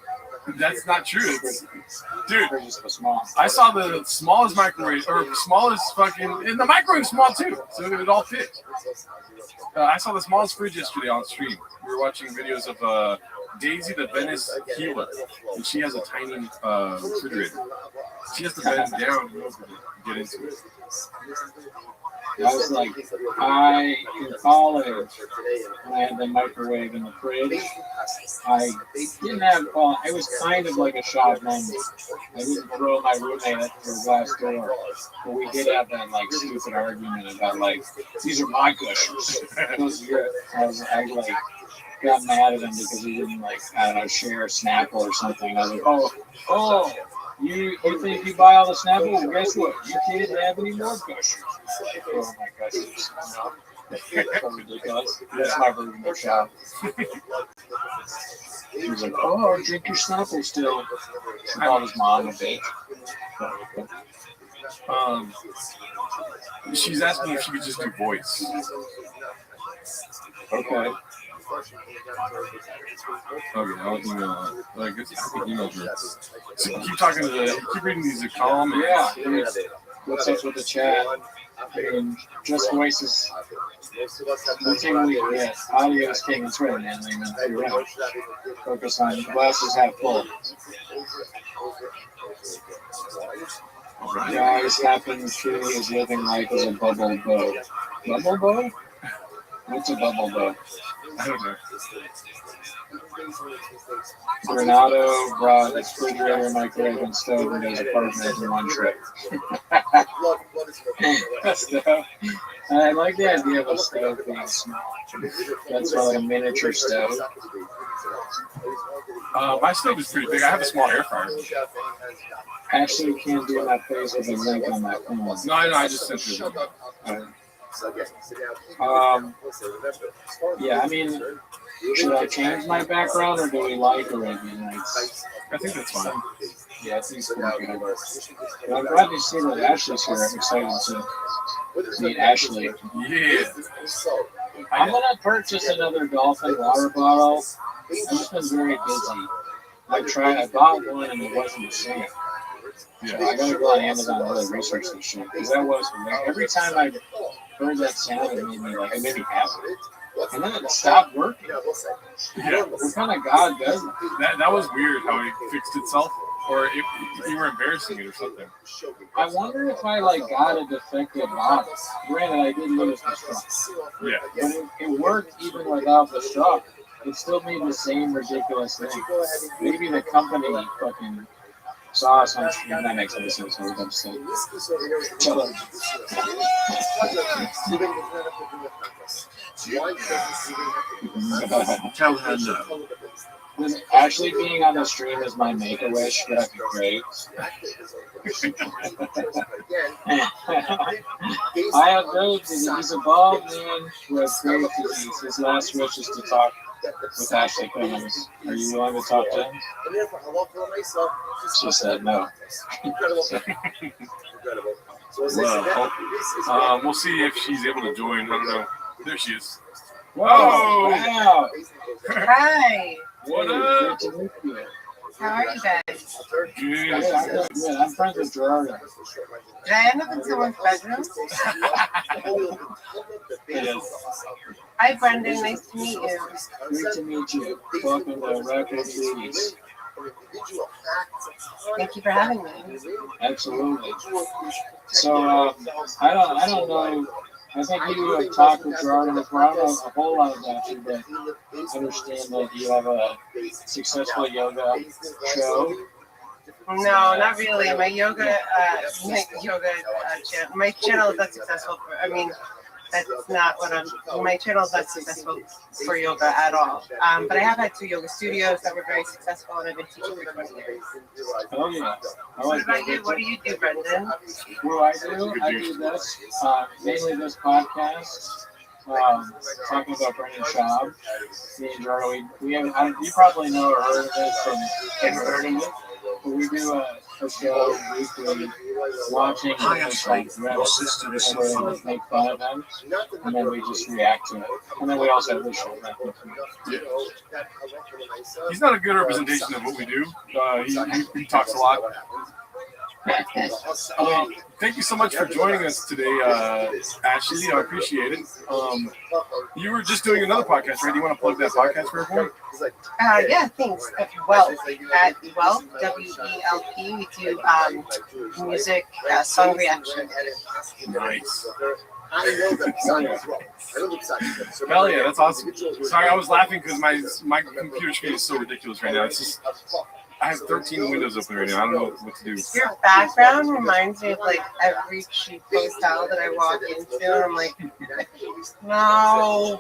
That's not true. Dude, so small. I saw the smallest microwave, or smallest fucking, and the microwave's small too, so it all fits. I saw the smallest fridge yesterday on stream. We were watching videos of Daisy the Venice healer, and she has a tiny refrigerator. She has to bend down in order to get into it. I was like, in college, when I had the microwave in the fridge, I didn't have, it was kind of like a shot moment. I didn't throw my roommate through a glass door, but we did have that, like, stupid argument about, like, these are my gushers. I got mad at him because he didn't, like, I don't know, share Snapple or something. I was like, you think you buy all the Snapple? Well, guess what? You can't have any more gushers. Oh my gushers. So ridiculous. That's my version of shop. He was like, drink your Snapple still. She called his mom a bitch. She's asking if she could just do voice. Okay. Okay, I'll email. I guess I can email her. So keep reading these comments. Yeah. What's up with the chat? Just voices. One thing we forget. Audio is king. That's right, man. You're right. Focus on glasses half full. Guys, happens to is living life as a bubble bow. Bubble bow? What's a bubble bow? I don't know. Renato brought refrigerator, microwave, and stove into his apartment in one trip. I like the idea of a stove being small. That's like a miniature stove. My stove is pretty big. I have a small air fryer. Actually, can't do that face with a link on that phone. No, I just sent you. Yeah, I mean, should I change my background or do we like Arabian Nights? I think that's fine. Yeah, I think it's pretty good. But I'm glad to see that Ashley's here. I'm excited to meet Ashley. Yeah. I'm going to purchase another Dolphin water bottle. I've just been very busy. I bought one and it wasn't the same. Yeah. So I gotta go on Amazon and really research this shit. Because that was, every time I heard that sound, it made me happy. And then it stopped working. Yeah. What kind of God does that? That was weird how it fixed itself. Or if you were embarrassing it or something. I wonder if I got a defective bottle. Granted, I did lose the straw. Yeah. But it worked even without the straw. It still made the same ridiculous thing. Maybe the company fucking sauce on stream. That makes any sense. What I'm saying. Tell her no. Actually, being on the stream is my make-a-wish. That'd be great. I have heard that he's a bald man who has grave disease. His last wish is to talk with Ashley Cummings. Are you willing to talk to him? She said no. Well, we'll see if she's able to join. I don't know. There she is. Whoa, Oh! wow. Hi. What up? How are you guys? Good. I'm friends with Gerardo. Did I end up in someone's bedroom? Yes. Hi, Brendan. Nice to meet you. Great to meet you. Welcome to Record Series. Thank you for having me. Absolutely. So I don't know. I think you have talked with Gerardo before. I don't know a whole lot about you, but I understand that you have a successful yoga show. No, not really. My my channel is not successful. That's not what my channel is not successful for yoga at all. But I have had 2 yoga studios that were very successful, and I've been teaching for 20 years. Oh yeah. What about you? What do you do, Brendan? What I do this, mainly this podcast, talking about Brendan Schaub. Me and Gerardo, we have, you probably know or heard of it from but we do a show weekly watching Your sister is and we make fun of them, and then we just react to it. And then we also have the show back with Yeah. He's not a good representation of what we do. He talks a lot. Thank you so much for joining us today, Ashley. I appreciate it. You were just doing another podcast, right? Do you want to plug that podcast for everyone? Yeah, thanks. At Welp, W-E-L-P, we do music, song reaction. Nice. Hell yeah, that's awesome. Sorry, I was laughing because my computer screen is so ridiculous right now. It's just I have 13 windows open right now. I don't know what to do. Your background reminds me of like every cheap hotel that I walk into, and I'm like, no.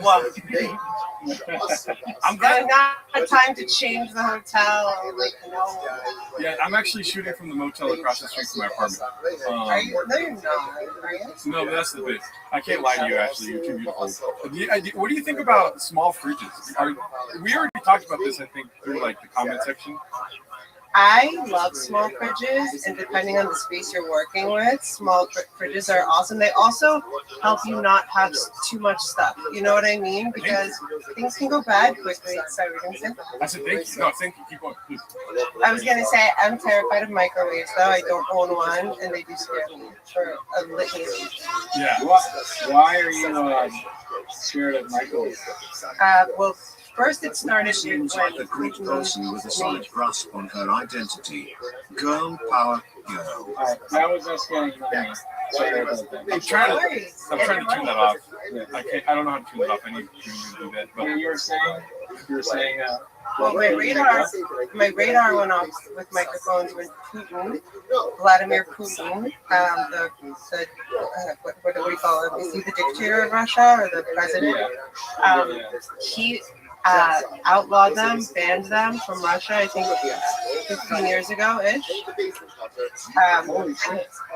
I'm not time to change the hotel. I'm like, no. Yeah, I'm actually shooting from the motel across the street from my apartment. Are you? No, you're not. Are you? No, but that's the thing. I can't lie to you, Ashley. You're too beautiful. What do you think about small fridges? We already talked about this, I think, through like the comment section. I love small fridges, and depending on the space you're working with, small fridges are awesome. They also help you not have too much stuff. You know what I mean? Because things can go bad quickly. Sorry, we're going to say. I said thank you. No, thank you. Keep going, please. I was going to say I'm terrified of microwaves, though. I don't own one, and they do scare me for a litany of reasons. Yeah. Why are you scared of microwaves? Well, first it started Seems like a great person with a solid grasp on her identity. Girl power girl. Alright, that was us getting money. Sorry about that. I'm trying to turn that off. I don't know how to turn it off. I need to do that. But you were saying well, my radar went off with microphones when Putin, Vladimir Putin, what do we call him? Is he the dictator of Russia or the president? He outlawed them, banned them from Russia, I think 15 years ago-ish.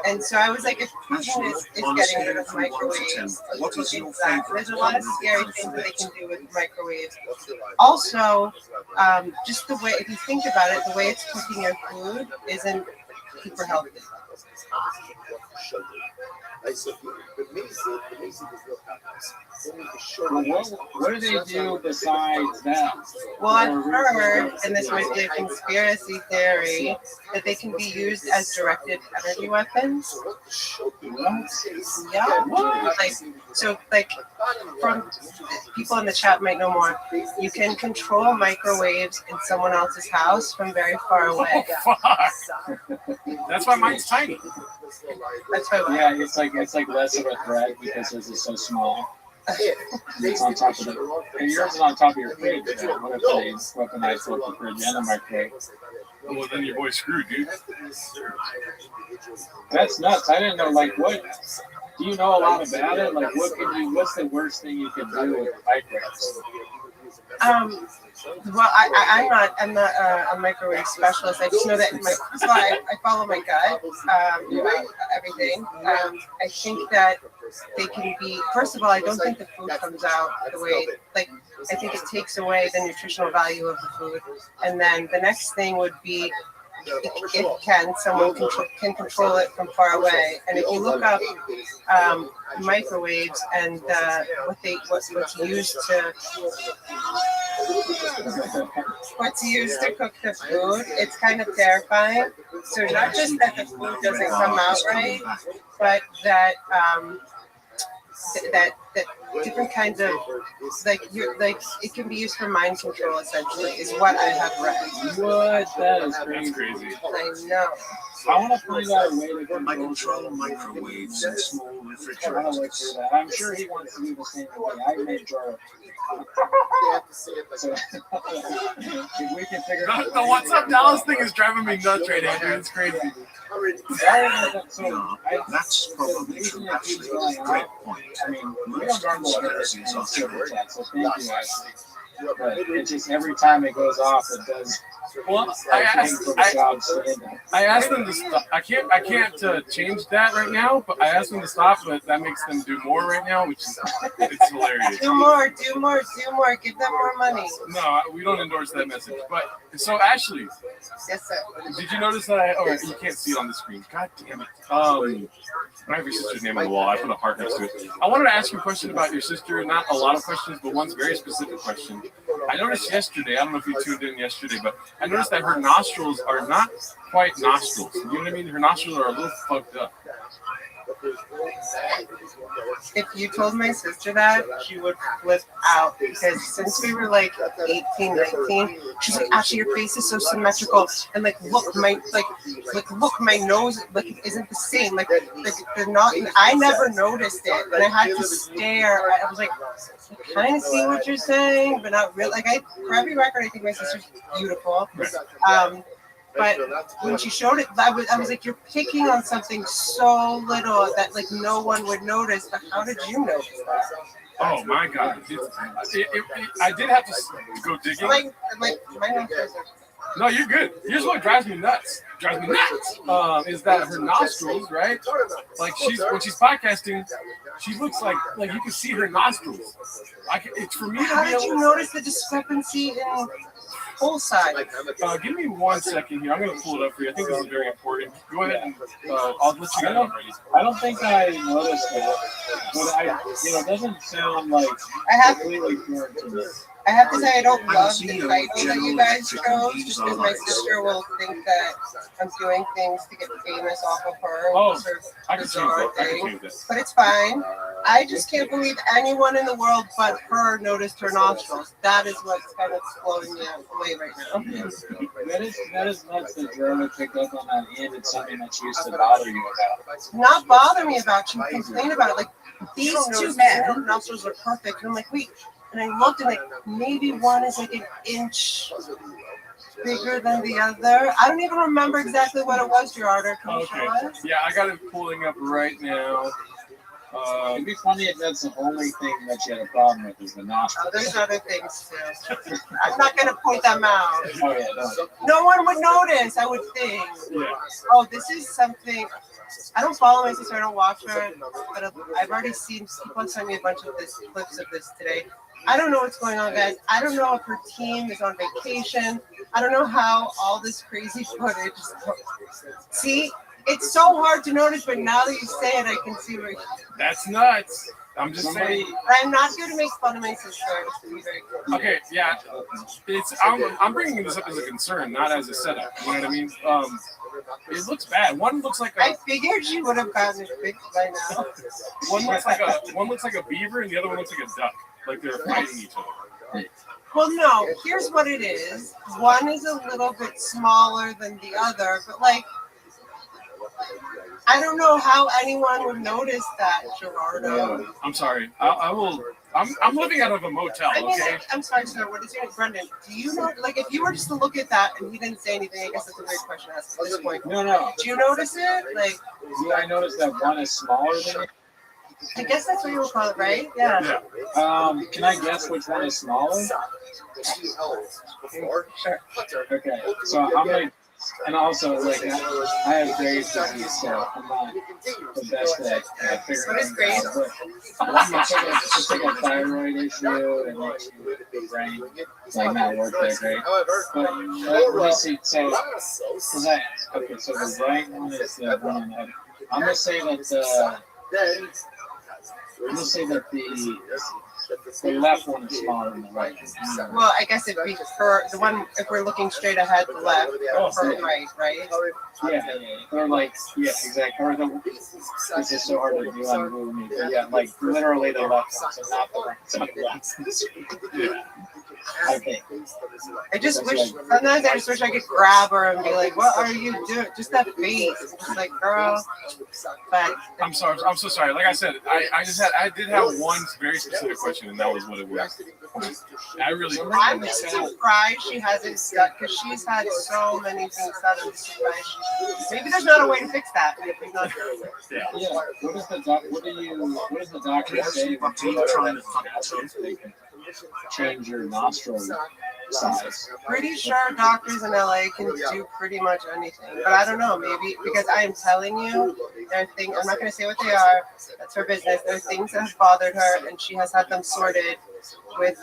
And so I was like, if Putin is getting rid of microwaves, there's a lot of scary things that they can do with microwaves. Also, just the way, if you think about it, the way it's cooking your food isn't super healthy. What do they do besides that? Well, I've heard, and this might be a conspiracy theory, that they can be used as directed energy weapons. Yeah. Like, from people in the chat might know more. You can control microwaves in someone else's house from very far away. Oh, fuck. That's why mine's tiny. That's why. Yeah, it's like less of a threat because this is so small. It's on top of it. And yours is on top of your fridge. What if they weaponize both the fridge and the microwave? Well, then your boy's screwed, dude. That's nuts. I didn't know. Like, what? Do you know a lot about it? Like, what's the worst thing you can do with microwaves? Well, I'm not a microwave specialist. I just know that so I follow my gut about everything. I think that they can be. First of all, I don't think the food comes out the way like. I think it takes away the nutritional value of the food. And then the next thing would be, if someone can control it from far away. And if you look up microwaves and what's used to cook the food, it's kind of terrifying. So not just that the food doesn't come out right, but that that different kinds of it can be used for mind control, essentially, is what I have read. What? That is crazy. I know. I want to find out a way to control microwaves and small refrigerators. I'm sure he wants to do the same thing. I made sure. So, if we can figure out the What's Up Dallas thing is driving me nuts right now, dude. It's crazy. That's probably true. Actually, great point. I mean, we don't garble everything on super chat, so thank you, Ashley. But it's just every time it goes off, it does. Well, I asked them to stop. I can't change that right now, but I asked them to stop, but that makes them do more right now, which is it's hilarious. Do more. Give them more money. No, we don't endorse that message. But so Ashley, yes, sir. Did you notice that? You can't see it on the screen. God damn it. I have your sister's name on the wall. I put a heart next to it. I wanted to ask you a question about your sister. Not a lot of questions, but one very specific question. I noticed yesterday, I don't know if you tuned in yesterday, but I noticed that her nostrils are not quite nostrils. You know what I mean? Her nostrils are a little fucked up. If you told my sister that, she would flip out, because since we were like 18, 19, she's like, Ashley, your face is so symmetrical, and look, my nose isn't the same. They're not. I never noticed it, and I had to stare. I was like, I kind of see what you're saying, but not really. For every record, I think my sister's beautiful. But when she showed it, I was like, you're picking on something so little that no one would notice. But how did you notice that? Oh my God! I did have to go digging. My nostrils are. No, you're good. Here's what drives me nuts. Is that her nostrils, right? When she's podcasting, she looks like you can see her nostrils. It's for me to How did you notice the discrepancy in full side? Give me 1 second here. I'm going to pull it up for you. I think this is very important. Go ahead and I'll let you know. I don't think I noticed it, but it doesn't sound like completely foreign to me. I have to say, I don't love the title that you guys chose, just because my sister will think that I'm doing things to get famous off of her. I can change that. But it's fine. I just can't believe anyone in the world but her noticed her nostrils. That is what's kind of blowing me away right now. That is nuts that Jeremy picked up on that, and it's something that she used to bother you about. Not bother me about. She would complain about it. These two men, nostrils are perfect. And I'm like, wait. And I looked and maybe one is an inch bigger than the other. I don't even remember exactly what it was, Gerardo. Can you show us? Yeah, I got it pulling up right now. It'd be funny if that's the only thing that you had a problem with is the nostrils. Oh, there's other things too. I'm not going to point them out. Oh, yeah, no one would notice, I would think. Yeah. Oh, this is something. I don't follow my sister. I don't watch her. But I've already seen, people sent me a bunch of clips of this today. I don't know what's going on, guys. I don't know if her team is on vacation. I don't know how all this crazy footage. See, it's so hard to notice, but now that you say it, I can see where. That's nuts. I'm just saying. I'm not here to make fun of my sister. Okay, yeah. I'm bringing this up as a concern, not as a setup. You know what I mean? It looks bad. One looks like I figured you would have gotten it fixed by now. One looks like a beaver, and the other one looks like a duck. Like they're fighting each other. Well, no. Here's what it is. One is a little bit smaller than the other, but I don't know how anyone would notice that, Gerardo. I'm sorry. I I'm living out of a motel. I mean, Okay. I'm sorry, sir. What is your name, Brendan? Do you know, like, if you were just to look at that and he didn't say anything, I guess that's a weird question to ask at this point. No. Do you notice it? Like, Yeah, I noticed that one is smaller than it. I guess that's what you would call it, right? Yeah. Can I guess which one is smaller? Sure. Okay, so I'm like, and also like I have Graves' disease, so I'm not the best at figuring What is Graves'? It's like a thyroid issue and like the brain like not work that great. But let me see. So the right one is the one that I'm gonna say that the left one is smaller than the right. Well, I guess it'd be for the one, if we're looking straight ahead, the left, for right? Yeah. Or like, yeah, exactly. Or this is so hard to do on Google Meet. But yeah, like literally the left one, so not the right side. Yeah. Okay. I just wish, sometimes I just wish I could grab her and be like, what are you doing? Just that face. Just like, girl. But I'm sorry. I'm so sorry. Like I said, I did have one very specific question, and that was what it was. I really. I'm just surprised she hasn't done, because she's had so many things done. I'm surprised. Maybe there's not a way to fix that. Yeah. What does the doctor say when people trying to change your nostril size? Pretty sure doctors in LA can do pretty much anything, but I don't know, maybe because I am telling you, there are things, I'm not going to say what they are, that's her business, there are things that have bothered her and she has had them sorted with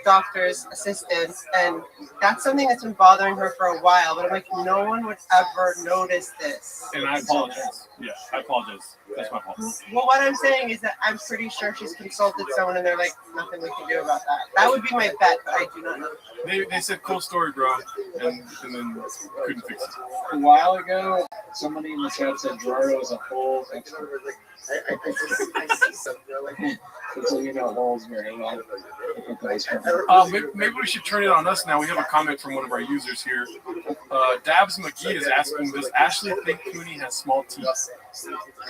doctors, assistants, and that's something that's been bothering her for a while, but I'm like, no one would ever notice this. And I apologize. Yeah, I apologize. That's my fault. Well, what I'm saying is that I'm pretty sure she's consulted someone and they're like, nothing we can do about that. That would be my bet, but I do not know. They said, cool story, bro, and then couldn't fix it. A while ago, somebody in the chat said Gerardo is a whole expert. So you know holes very well. Maybe we should turn it on us now. We have a comment from one of our users here. Dabs McGee is asking, does Ashley think Cooney has small teeth?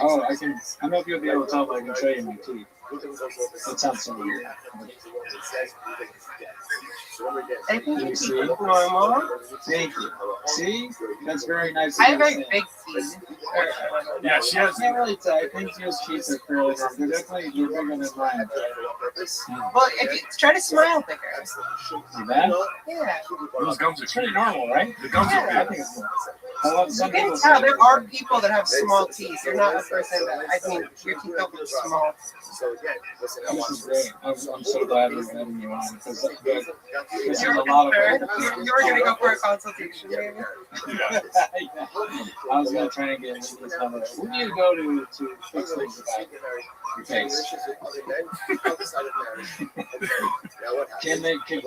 Oh, I don't know if you'll be able to tell, but I can show you my teeth. That sounds so weird. I think it's normal. Thank you. See? That's very nice. I have very big teeth. Yeah, she has. I can't really tell. I think those teeth are fairly normal. They're definitely bigger than mine. Well, if you try to smile bigger. See that? Yeah. Those gums are pretty normal, right? The gums are I big. think it's normal. I love some You can people tell say- there are people that have small teeth. You're not a person that, I mean, your teeth don't look small. This is great. I'm so glad we're having you on because this is You're a lot of. you were gonna go for a consultation, maybe. I was gonna try and get this number. Who do you go to fix things about your face?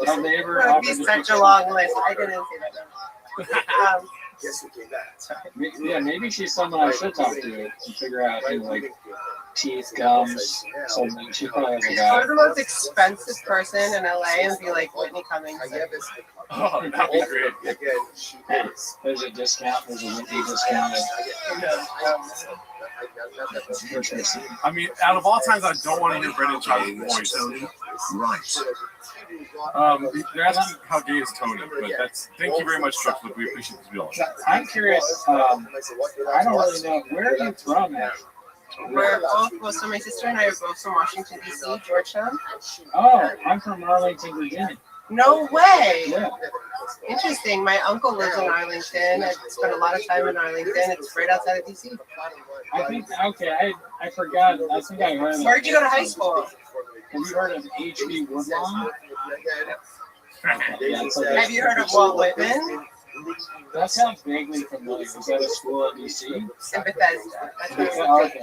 Have they ever? That would be such a long list. I didn't see that. Yeah, maybe she's someone I should talk to figure out, like teeth, gums, something. She probably has a guy. Go to the most expensive person in LA and be like Whitney Cummings. Oh, that'd be great. There's a discount. There's a Whitney discount. I mean, out of all times, I don't want to hear Brendan Child's voice. Right. They're asking how gay is Tony, but that's. Thank you very much, Chuck. We appreciate this video. I'm curious. I don't really know. Where are you from, actually? We're both, well, so my sister and I are both from Washington, D.C., Georgetown. Oh, I'm from Arlington, Virginia. No way! Yeah. Interesting. My uncle lives in Arlington. I spent a lot of time in Arlington. It's right outside of D.C. I think, okay, I forgot. I think I heard of. Where did you go to high school? Have you heard of H.B. Woodlawn? Have you heard of Walt Whitman? That sounds vaguely familiar. Was that a school in D.C.? In Bethesda. That's what Okay.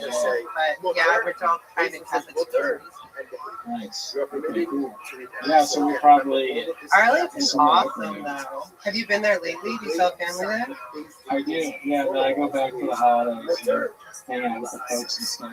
But yeah, we're all kind of Catholic schools. Nice. Okay, cool. Yeah, so we probably. Arlington's awesome, though. Have you been there lately? Do you still have family there? I do. Yeah, but I go back for the holidays and hang out with the folks and stuff.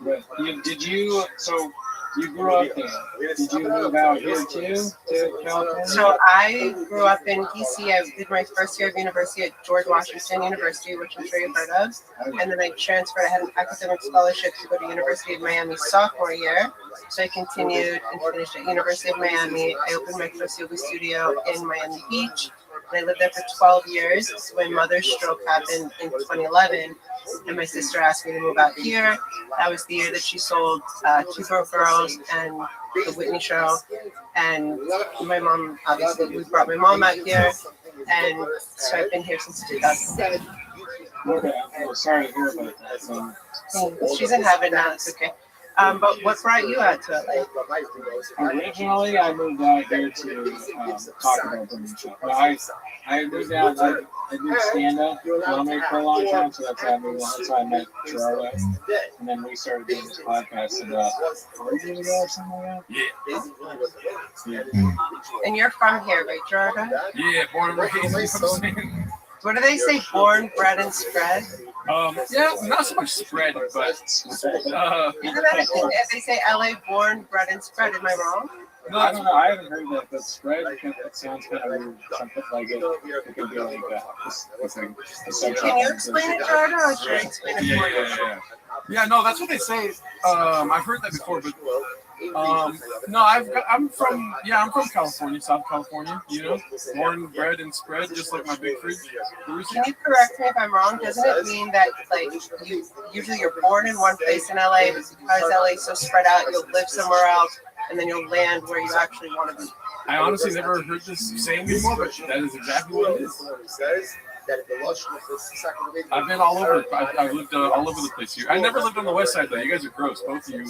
But did you? So You grew up there. Did you move out here too to California? So I grew up in DC. I did my first year of university at George Washington University, which I'm sure you've heard of. And then I transferred. I had an academic scholarship to go to University of Miami sophomore year. So I continued and finished at University of Miami. I opened my first yoga studio in Miami Beach. And I lived there for 12 years. So my mother's stroke happened in 2011. And my sister asked me to move out here. That was the year that she sold Two Broke Girls and The Whitney Show. And my mom, obviously, we brought my mom out here. And so I've been here since 2007. Okay, I'm sorry to hear about that. She's in heaven now. It's okay. But what brought you out to LA? Originally, I moved out here to talk about Burning Shop. I moved out. I did stand-up comedy for a long time, so that's how I moved out. That's how I met Gerardo. And then we started doing this podcast about 4 years ago or something like that. Yeah. And you're from here, right, Gerardo? Yeah, born and raised. What do they say? Born, bred, and spread? Yeah, not so much spread, but isn't that a thing? They say LA born, bred, and spread. Am I wrong? No, I haven't heard that, but spread, that sounds kind of weird. Something like it could be like Can you explain it, Gerardo, or should I explain it for you? Yeah, no, that's what they say. I've heard that before, but no, I'm from California, South California. You know, born, bred, and spread, just like my big fridge. Can you correct me if I'm wrong? Doesn't it mean that like you're born in one place in LA, but because LA is so spread out, you'll live somewhere else, and then you'll land where you actually want to be? I honestly never heard this saying before, but that is exactly what it is. I've been all over. I've lived all over the place here. I never lived on the west side though. You guys are gross, both of you.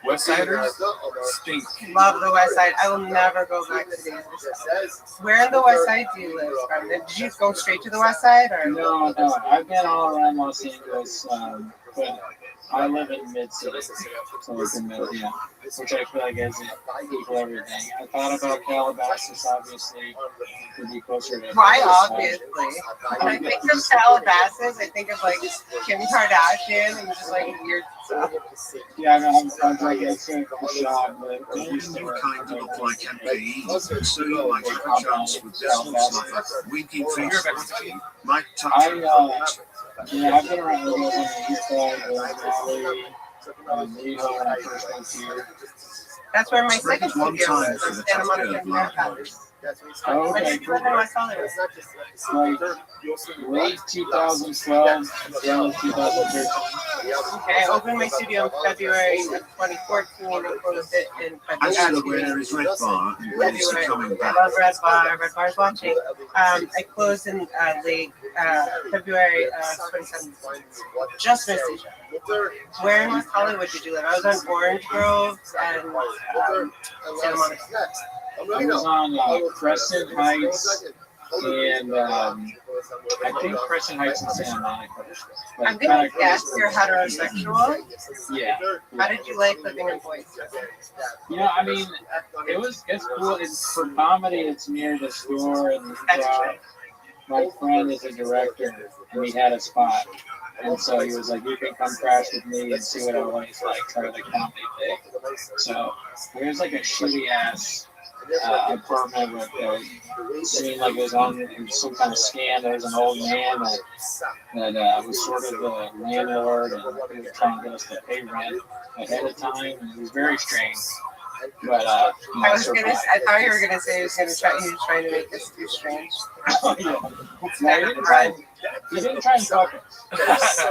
West Siders stink. Love the West Side. I will never go back to the East Side. Where in the West Side do you live, Brendan? Did you go straight to the West Side, or no? I've been all around Los Angeles, but I live in mid-city, so it's in mid, yeah, which I feel like is equal everything. I thought about Calabasas, obviously, to be closer to. Why, obviously? When I think of Calabasas, I think of like Kim Kardashian and just like weird stuff. Yeah, I know. I'm like, it's a shot, but New kind of like MPE, so you might have a chance with this like winking face. Might touch yeah, I've been around the on the east side, Neho when I first went here. That's where my second studio is, in Santa Monica and Fairfax. Oh, okay. When did you live in West Hollywood? Like late 2012, early 2013. Okay, I opened my studio in February of 2014 and closed it in February. Where is Red Bar? I love Red Bar. Red Bar's watching. I closed in late February 2017. Just missed each other. Where in West Hollywood did you live? I was on Orange Grove and Santa Monica. I was on Crescent Heights and I think Crescent Heights and Santa Monica. I'm gonna guess you're heterosexual. Yeah. How did you like living in Boise? You know, I mean, it's cool. It's for comedy. It's near the store and my friend is a director and we had a spot. And so he was like, you can come crash with me and see what I always like, try the comedy thing. So there's like a shitty ass apartment with it seemed like it was on some kind of scam. There was an old man that was sort of the landlord and he was trying to get us to pay rent ahead of time. And it was very strange. But I thought you were gonna say he was trying to make this too strange. He didn't try and fuck us.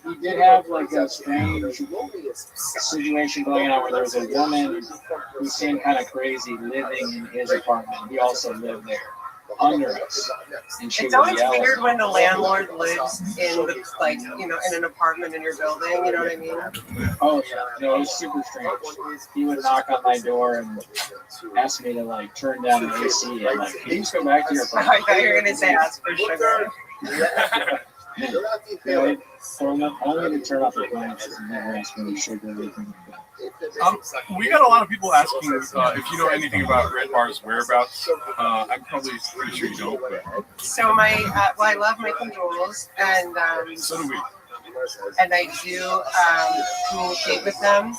He did have like a strange situation going on where there was a woman who seemed kind of crazy living in his apartment. He also lived there under us. And she it's always yell. weird when the landlord lives in the, like, you know, in an apartment in your building, you know what I mean? Oh yeah, no, it was super strange. He would knock on my door and ask me to like turn down the AC and like, can you just go back to your apartment? I thought you were gonna say ask for sugar. Yeah, only to turn off the appliances and never ask for sugar or anything like that. We got a lot of people asking if you know anything about Red Bar's whereabouts. I'm probably pretty sure you don't. But. So I love making rules, and so do we. And I do communicate with them.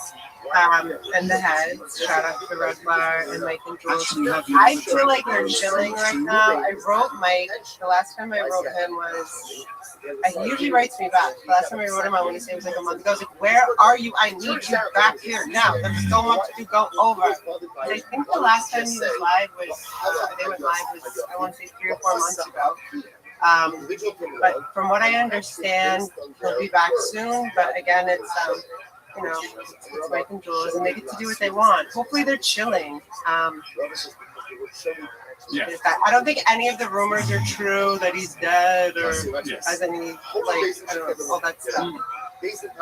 and the heads. Shout out to Red Bar and Mike and Jules. Actually, have you I ever feel tried like they're those chilling right too? now. I wrote Mike. The last time I wrote him was. He usually writes me back. The last time I wrote him, I want to say it was like a month ago. I was like, "Where are you? I need you back here now. There's so much to go over." And I think the last time he was live was they went live was I want to say 3 or 4 months ago. But from what I understand, he'll be back soon. But again, it's it's Mike and Jules, and they get to do what they want. Hopefully, they're chilling. Yeah. I don't think any of the rumors are true that he's dead or has any I don't know all that stuff.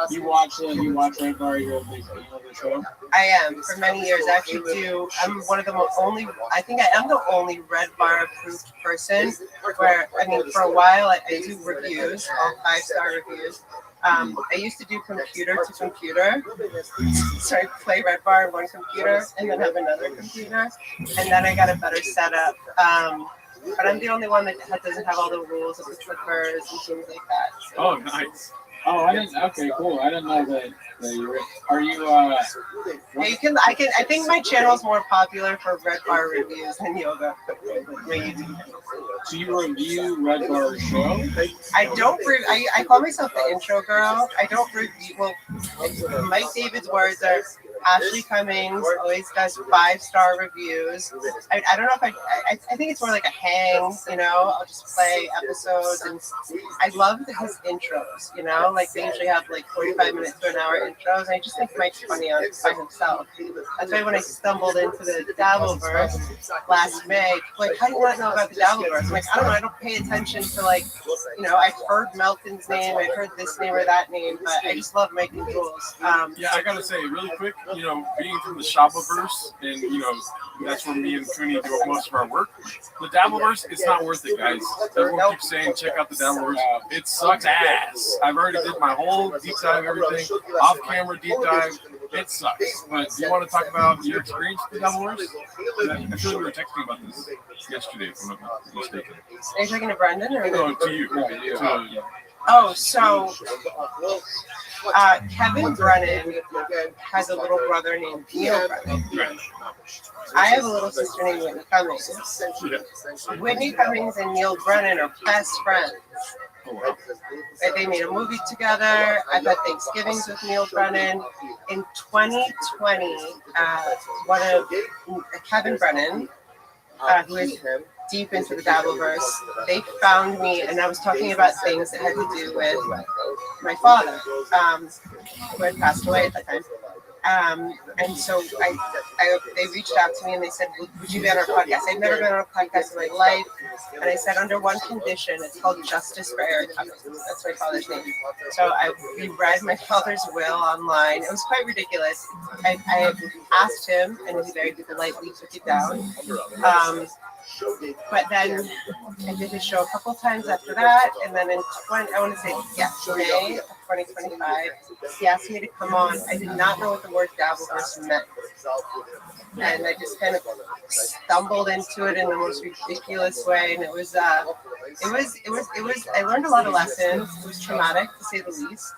You watch Red Bar, you're a big fan of the show? I am for many years. I actually do. I'm one of the only. I think I am the only Red Bar approved person. Where for a while I do reviews, all 5-star reviews. I used to do computer to computer, so I play Red Bar on one computer and then have another computer, and then I got a better setup. But I'm the only one that doesn't have all the rules of the clippers and things like that. So. Oh, nice. Oh, I didn't. Okay, cool. I didn't know that you were. Are you? Yeah, you can. I can. I think my channel is more popular for Red Bar reviews than yoga. Do you review Red Bar show? I don't. I call myself the intro girl. I don't review. Well, Mike David's words are. Ashley Cummings always does 5-star reviews. I don't know if I think it's more like a hang, I'll just play episodes, and I love his intros, like they usually have like 45 minutes to an hour intros, and I just think Mike's funny by himself. That's why when I stumbled into the Dabbleverse last May, like, how do you not know about the Dabbleverse? I'm like, I don't know, I don't pay attention to I've heard Melton's name, I've heard this name or that name, but I just love Mike and Jules. Yeah, I gotta say really quick, being from the Shabbaverse, and that's where me and Cooney do most of our work. The Dabbleverse, it's not worth it, guys. Everyone keeps saying check out the Dabbleverse. It sucks ass. I've already did my whole deep dive, everything, off-camera deep dive. It sucks. But do you want to talk about your experience with the Dabbleverse? I feel like we were texting about this yesterday, if I'm not mistaken. Are you talking to Brendan or no? To you. Oh, so Kevin Brennan has a little brother named Neil Brennan. I have a little sister named Whitney Cummings. Whitney Cummings and Neil Brennan are best friends. They made a movie together. I've had Thanksgivings with Neil Brennan. In 2020, Kevin Brennan, who is deep into the Dabbleverse, they found me, and I was talking about things that had to do with my father, who had passed away at the time. And so they reached out to me and they said, would you be on our podcast? I'd never been on a podcast in my life. And I said, under one condition, it's called Justice for Eric Cummings. That's my father's name. So I reread my father's will online. It was quite ridiculous. I asked him, and he very politely took it down. But then I did his show a couple times after that, and then in May of 2025, he asked me to come on. I did not know what the word Dabbleverse meant, and I just kind of stumbled into it in the most ridiculous way, and it was. I learned a lot of lessons. It was traumatic, to say the least,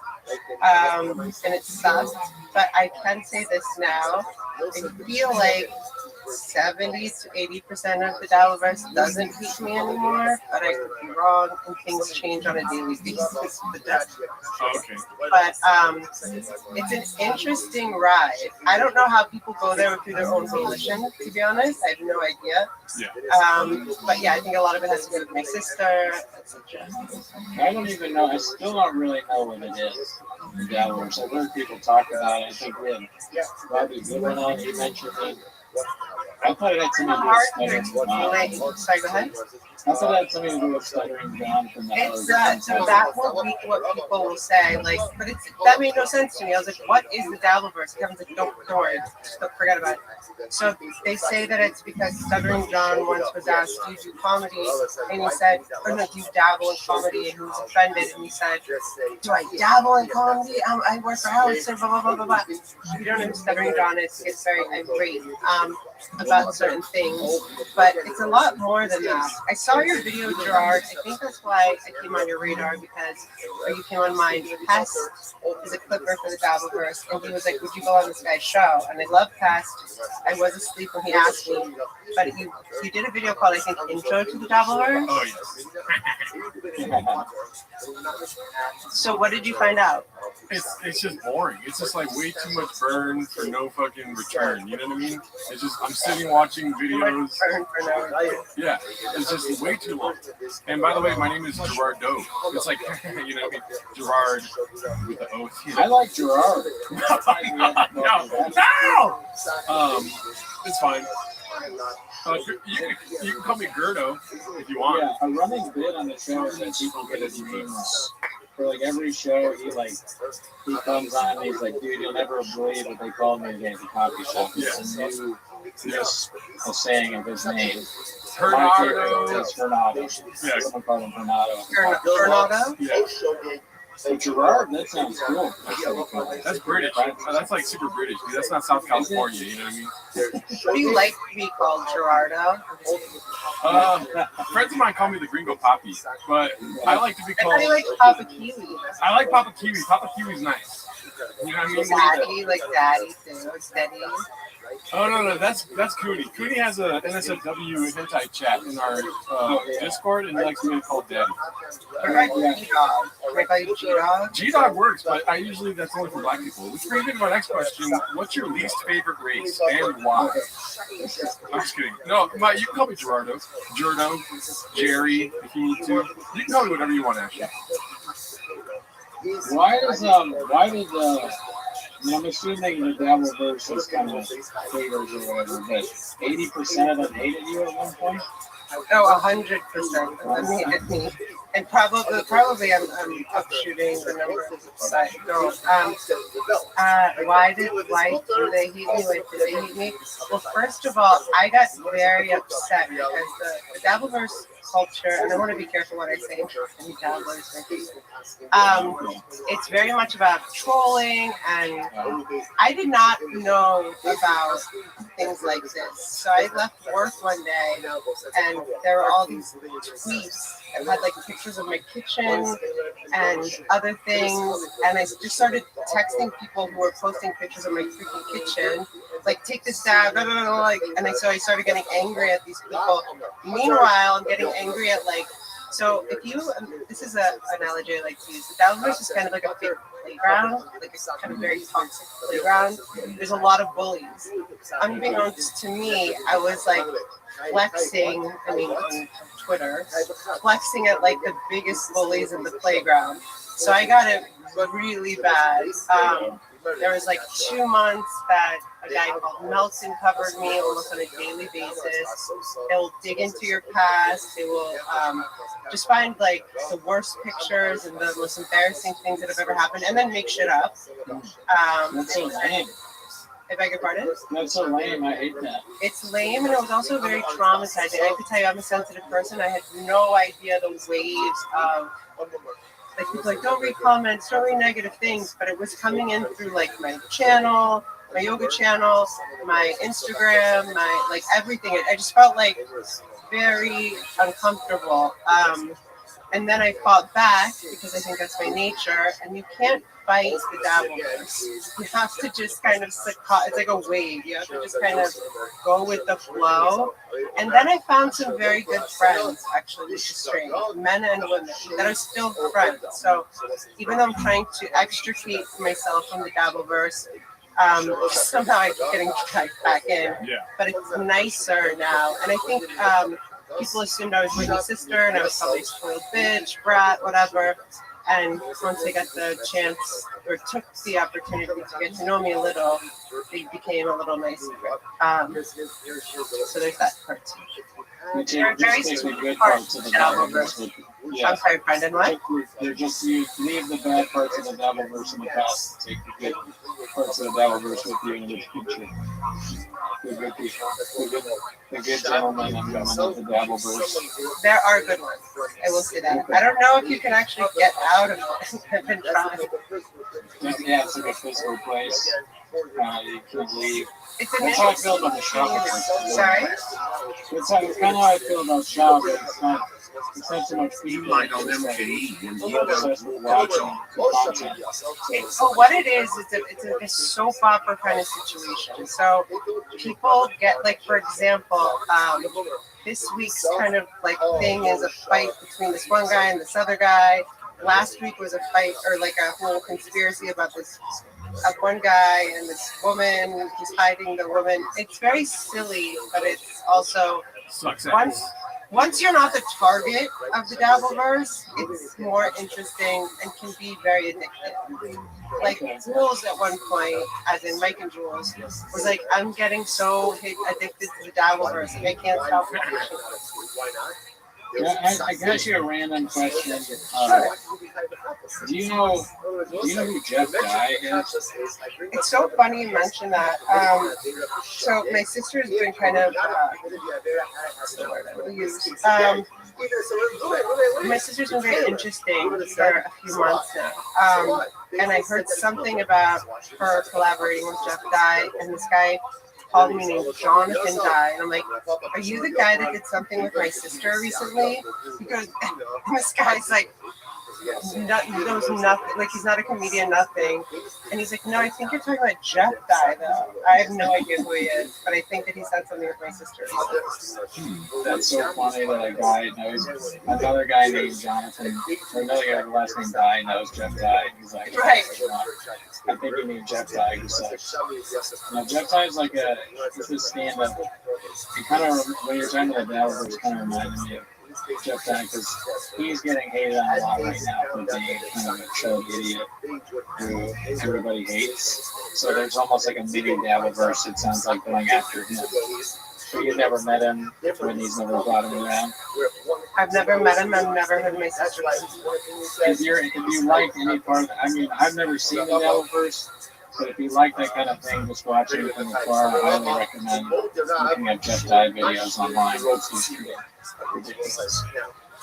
and it sucked. But I can say this now: I feel like 70 to 80% of the Dabbleverse doesn't hate me anymore, but I could be wrong, and things change on a daily basis. Okay. But it's an interesting ride. I don't know how people go there through their own volition, to be honest. I have no idea. Yeah. But yeah, I think a lot of it has to do with my sister, etc. I don't even know. I still don't really know what it is. The Dabbleverse. I've heard people talk about it. I think we had Rabbi Goodwin on. He mentioned it. I thought it had something to do with stuttering John. Sorry, go ahead. I thought it had something to do with stuttering John from the It's so that will be what people will say, but that made no sense to me. I was like, what is the Dabbleverse? Kevin's like, don't worry, just don't forget about it. So they say that it's because Stuttering John once was asked, do you do comedy? And he said, or no, do you dabble in comedy? And he was offended, and he said, do I dabble in comedy? I work for Howard, so blah, blah, blah, blah, blah. If you don't know who Stuttering John is, it's very irate. about certain things, but it's a lot more than that. I saw your video, Gerard. I think that's why I came on your radar or you came on mine. Pest is a clipper for the Dabbleverse, and he was like, "Would you go on this guy's show?" And I love Pest. I was asleep when he asked me, but you did a video called, I think, Intro to the Dabbleverse. Oh yes. So what did you find out? It's just boring. It's just like way too much burn for no fucking return. You know what I mean? It's just I'm sitting watching videos. Yeah, it's just way too long. And by the way, my name is Gerard Doe. It's like you know what I mean? Gerard with the oath. I like Gerard. No. It's fine. You can call me Gerdo if you want. Yeah, a running bit on the show is that people get his names for like every show. He comes on and he's like, dude, you'll never believe what they called me again at the coffee shop. It's a new a saying of his name. Hernado. It's Hernado. Yeah. Someone called him Hernado. Hernado? Yeah. So Gerard, that sounds cool. That's British. That's like super British. Dude. That's not South California. You know what I mean? What do you like to be called, Gerardo? Friends of mine call me the Gringo Poppy, but I like to be called. How do you like Papa Kiwi? I like Papa Kiwi. Papa Kiwi's nice. You know what I mean? Daddy, like Daddy too. Steady. Oh no, that's Cooney. Cooney has a NSFW hentai chat in our Discord, and he likes to be called Daddy. G-Dog works, but that's only for black people. Which brings me to my next question: what's your least favorite race and why? I'm just kidding. No, you can call me Gerardo, Jerry, if you need to. You can call me whatever you want, actually. I'm assuming the Dabbleverse is kind of haters or whatever, but 80% of them hated you at one point? Oh, 100% of them hated me. And probably I'm upshooting the number of girls. Why do they hate me? Like, did they hate me? Well, first of all, I got very upset because the Dabbleverse culture, and I want to be careful what I say. It's very much about trolling, and I did not know about things like this. So I left work one day, and there were all these tweets that had like pictures of my kitchen and other things, and I just started texting people who were posting pictures of my freaking kitchen, like, take this down, blah, blah, blah, like, and so I started getting angry at these people. Meanwhile, I'm getting angry at, like, so if you, this is an analogy I like to use. The Dabbleverse is kind of like a big playground, like it's kind of very toxic playground. There's a lot of bullies. Unbeknownst to me, I was like flexing, on Twitter, flexing at like the biggest bullies in the playground. So I got it really bad. There was like 2 months that a guy called Melton covered me almost on a daily basis. They will dig into your past. They will just find like the worst pictures and the most embarrassing things that have ever happened, and then make shit up. That's so lame. I beg your pardon? That's so lame. I hate that. It's lame, and it was also very traumatizing. I have to tell you, I'm a sensitive person. I had no idea the waves of like people like, don't read comments, don't read negative things, but it was coming in through like my channel, my yoga channel, my Instagram, my like everything. I just felt like very uncomfortable. And then I fought back because I think that's my nature, and you can't fight the Dabbleverse. You have to just kind of it's like a wave. You have to just kind of go with the flow. And then I found some very good friends, actually, which is strange, men and women, that are still friends. So even though I'm trying to extricate myself from the Dabbleverse, somehow I keep getting dragged back in. Yeah. But it's nicer now. And I think people assumed I was Whitney's sister, and I was probably a spoiled bitch, brat, whatever. And once they got the chance, or took the opportunity to get to know me a little, they became a little nicer. So there's that part too. There are very good parts of the Dabbleverse. I'm sorry, Brendan, what? You leave the bad parts of the Dabbleverse in the past, take the good parts of the Dabbleverse with you in the future. The good people, the good gentlemen and women of the Dabbleverse. There are good ones. I will say that. I don't know if you can actually get out of it. I've been trying. Yeah, it's like a physical place. You can't leave. That's how I feel about the shop. Sorry? It's kind of how I feel about shop. It's not so much You might on MKE and you obsessed with watching content. So what it is it's a soap opera kind of situation. So people get, like, for example, this week's kind of like thing is a fight between this one guy and this other guy. Last week was a fight or like a whole conspiracy about this one guy and this woman who's hiding the woman. It's very silly, but it's also once you're not the target of the Dabbleverse, it's more interesting and can be very addictive. Like Jules at one point, as in Mike and Jules, was like, I'm getting so addicted to the Dabbleverse, like, I can't stop watching it. Yeah, I got you a random question. Do you know who Jeff Dye is? It's so funny you mention that. So my sister's been kind of my sister's been very interesting for a few months now. And I heard something about her collaborating with Jeff Dye, and this guy called me named Jonathan Dye, and I'm like, are you the guy that did something with my sister recently? Because this guy's like, knows nothing, like he's not a comedian, nothing. And he's like, no, I think you're talking about Jeff Dye, though. I have no idea who he is, but I think that he's done something with my sister. That's so funny that a guy knows another guy named Jonathan, or another guy with the last name Dye knows Jeff Dye. He's like, right. I think you mean Jeff Dye. He's like, now Jeff Dye's like this stand-up. He kind of, when you're talking about Dabbleverse, kind of reminded me of Jeff Dye, because he's getting hated on a lot right now for being kind of a chug idiot who everybody hates. So there's almost like a mini Dabbleverse, it sounds like, going after him. But you've never met him, when he's never brought him around. I've never met him. I've never heard my sister. If you like any part of it, I mean, I've never seen the Dabbleverse, but if you like that kind of thing, just watching it from afar, I highly recommend looking at Jeff Dye videos online. It's ridiculous.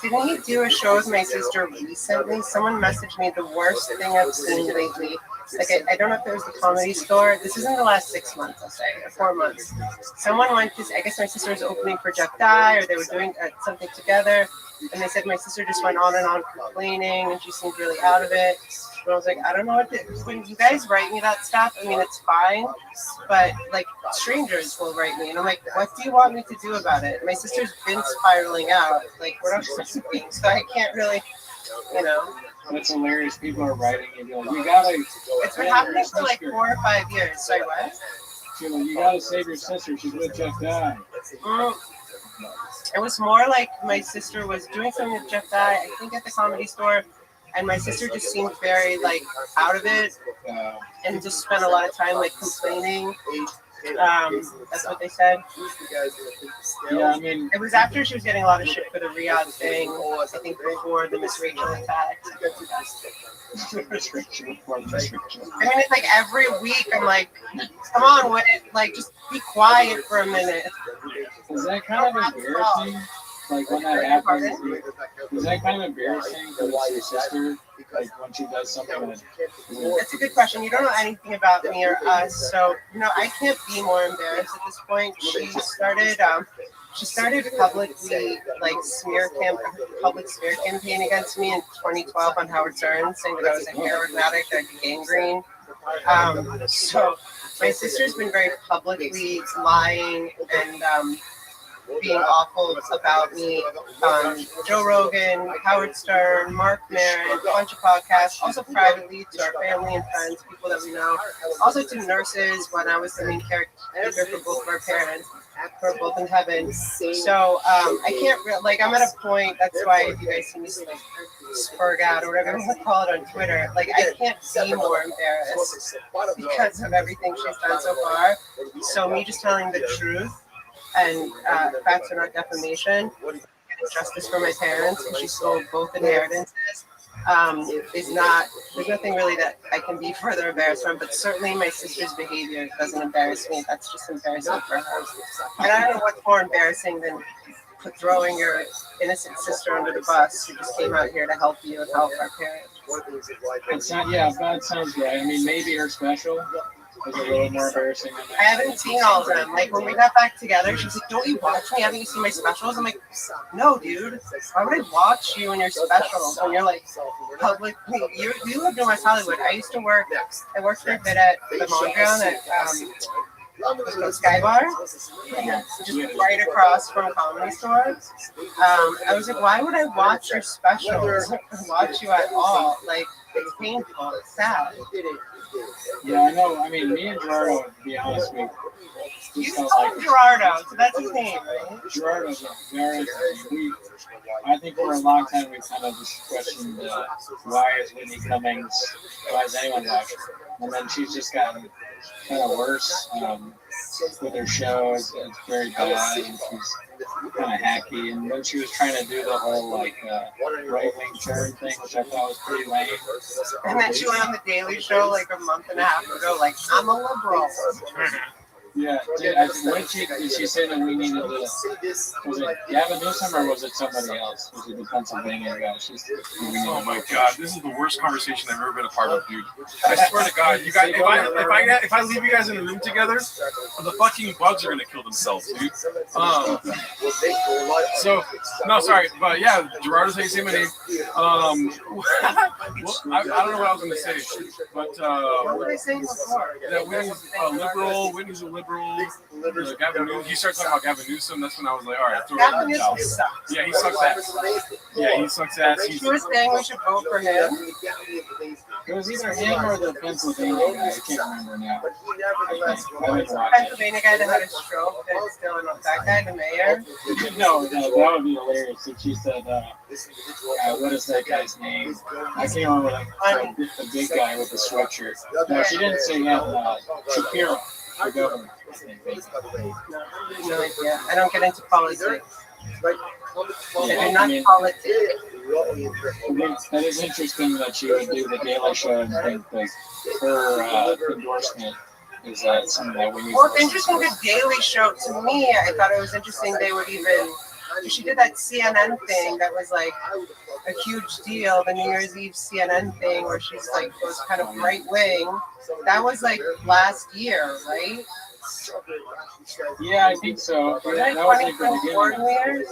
Didn't he do a show with my sister recently? Someone messaged me the worst thing I've seen lately. Like, I don't know if it was the Comedy Store. This is in the last 6 months, I'll say, or 4 months. Someone went to, I guess my sister was opening for Jeff Dye, or they were doing something together. And they said my sister just went on and on complaining, and she seemed really out of it. And I was like, I don't know what to, when you guys write me that stuff, I mean, it's fine, but like strangers will write me, and I'm like, what do you want me to do about it? My sister's been spiraling out, like, we're not speaking, so I can't really, you know. That's hilarious. People are writing and you're like, you gotta. It's been happening for like 4 or 5 years. Sorry, what? You're like, you gotta save your sister. She's with Jeff Dye. It was more like my sister was doing something with Jeff Dye, I think at the Comedy Store, and my sister just seemed very like out of it, and just spent a lot of time like complaining. That's what they said. Yeah, I mean, it was after she was getting a lot of shit for the Riyadh thing. I think before the Miss Rachel attack. I mean, it's like every week I'm like, come on, what? Like, just be quiet for a minute. Is that kind of embarrassing? Like when that happens, is that kind of embarrassing for your sister? Like when she does something that... That's a good question. You don't know anything about me or us, so I can't be more embarrassed at this point. She started publicly like public smear campaign against me in 2012 on Howard Stern, saying that I was a heroin addict, I'd be gangrene. So my sister's been very publicly lying and being awful about me on Joe Rogan, Howard Stern, Mark Maron, a bunch of podcasts, also privately to our family and friends, people that we know, also to nurses when I was the main character for both of our parents, who are both in heaven. So I can't, I'm at a point, that's why if you guys see me like spurg out or whatever you want to call it on Twitter, like I can't be more embarrassed because of everything she's done so far. So me just telling the truth and facts are not defamation, justice for my parents, because she stole both inheritances. is not. There's nothing really that I can be further embarrassed from. But certainly my sister's behavior doesn't embarrass me. That's just embarrassing for her. And I don't know what's more embarrassing than throwing your innocent sister under the bus who just came out here to help you and help our parents. It's not, yeah, that sounds right. I mean, maybe her special was a little more embarrassing than I haven't seen all of them. Like when we got back together, she's like, "Don't you watch me? Haven't you seen my specials?" I'm like, "No, dude. Why would I watch you and your specials when you're like public? You lived in West Hollywood. I used to work. I worked for a bit at the Mondrian at Sky Bar, just right across from Comedy Store. I was like, why would I watch your specials? Watch you at all? Like it's painful. It's sad. Yeah, I know. I mean, me and Gerardo, to be honest, we You just call him Gerardo, so that's his name, right? Gerardo's I think for a long time we kind of just questioned why is Whitney Cummings, why is anyone watching? And then she's just gotten kind of worse with her show. It's very bad, and she's kind of hacky. And then she was trying to do the whole like right-wing turn thing, which I thought was pretty lame. And then she went on the Daily Show like a month and a half ago, like I'm a liberal. Yeah, did she say that we needed to, was it Gavin Newsom or was it somebody else? Was it the Pennsylvania guy? Oh my God, this is the worst conversation I've ever been a part of, dude. I swear to God, you guys, if I leave you guys in a room together, the fucking bugs are gonna kill themselves, dude. So, no, sorry, but yeah, Gerardo's how you say my name. Well, I don't know what I was gonna say, but what were they saying before? That Whitney's a liberal. Whitney's a liberal. Gavin Newsom. He started talking about Gavin Newsom. That's when I was like, all right, throw Gavin it Newsom out. sucks. Yeah, he sucks ass. Yeah, he sucks ass. She was saying we should vote for him. It was either him or the Pennsylvania guy. I can't remember now. Pennsylvania guy that had a stroke. That's still in that guy, the mayor. No, that would be hilarious if she said, what is that guy's name? I can't remember the big guy with the sweatshirt. No, she didn't say him. Shapiro, the governor. No idea. I don't get into politics. I do not politics. That is interesting that she would do the Daily Show and think like her endorsement is something that we need. Well, it's interesting the Daily Show to me. I thought it was interesting they would even. She did that CNN thing that was like a huge deal, the New Year's Eve CNN thing where she's like was kind of right wing. That was like last year, right? Yeah, I think so. That was like the beginning.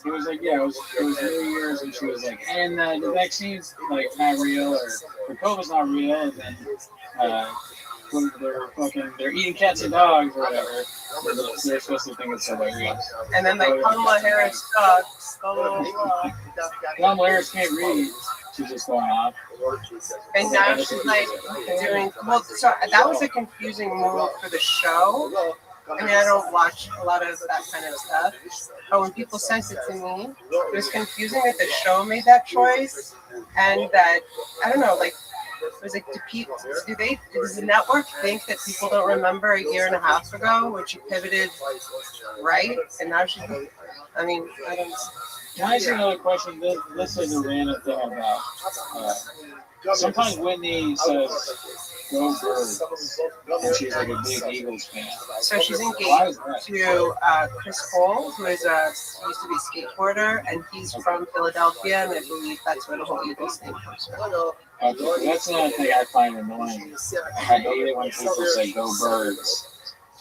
It was like, yeah, it was New Year's, and she was like, and the vaccine's like not real, or COVID's not real, and then they're eating cats and dogs or whatever. They're supposed to think it's hilarious. And then like Kamala Harris sucks. Kamala Harris can't read. She's just going off. And now she's like doing well. So that was a confusing move for the show. I mean, I don't watch a lot of that kind of stuff. But when people sent it to me, it was confusing that the show made that choice, and that I don't know, like. It was like, does the network think that people don't remember a year and a half ago when she pivoted right? And now she's, I mean, I don't know. Can I ask you another question? This is a random thing about, sometimes Whitney says, go Birds, and she's like a big Eagles fan. So she's engaged to Chris Cole, who is used to be a skateboarder, and he's from Philadelphia, and I believe that's where the whole Eagles thing comes from. Okay, that's another thing I find annoying. I hate it when people say "Go Birds."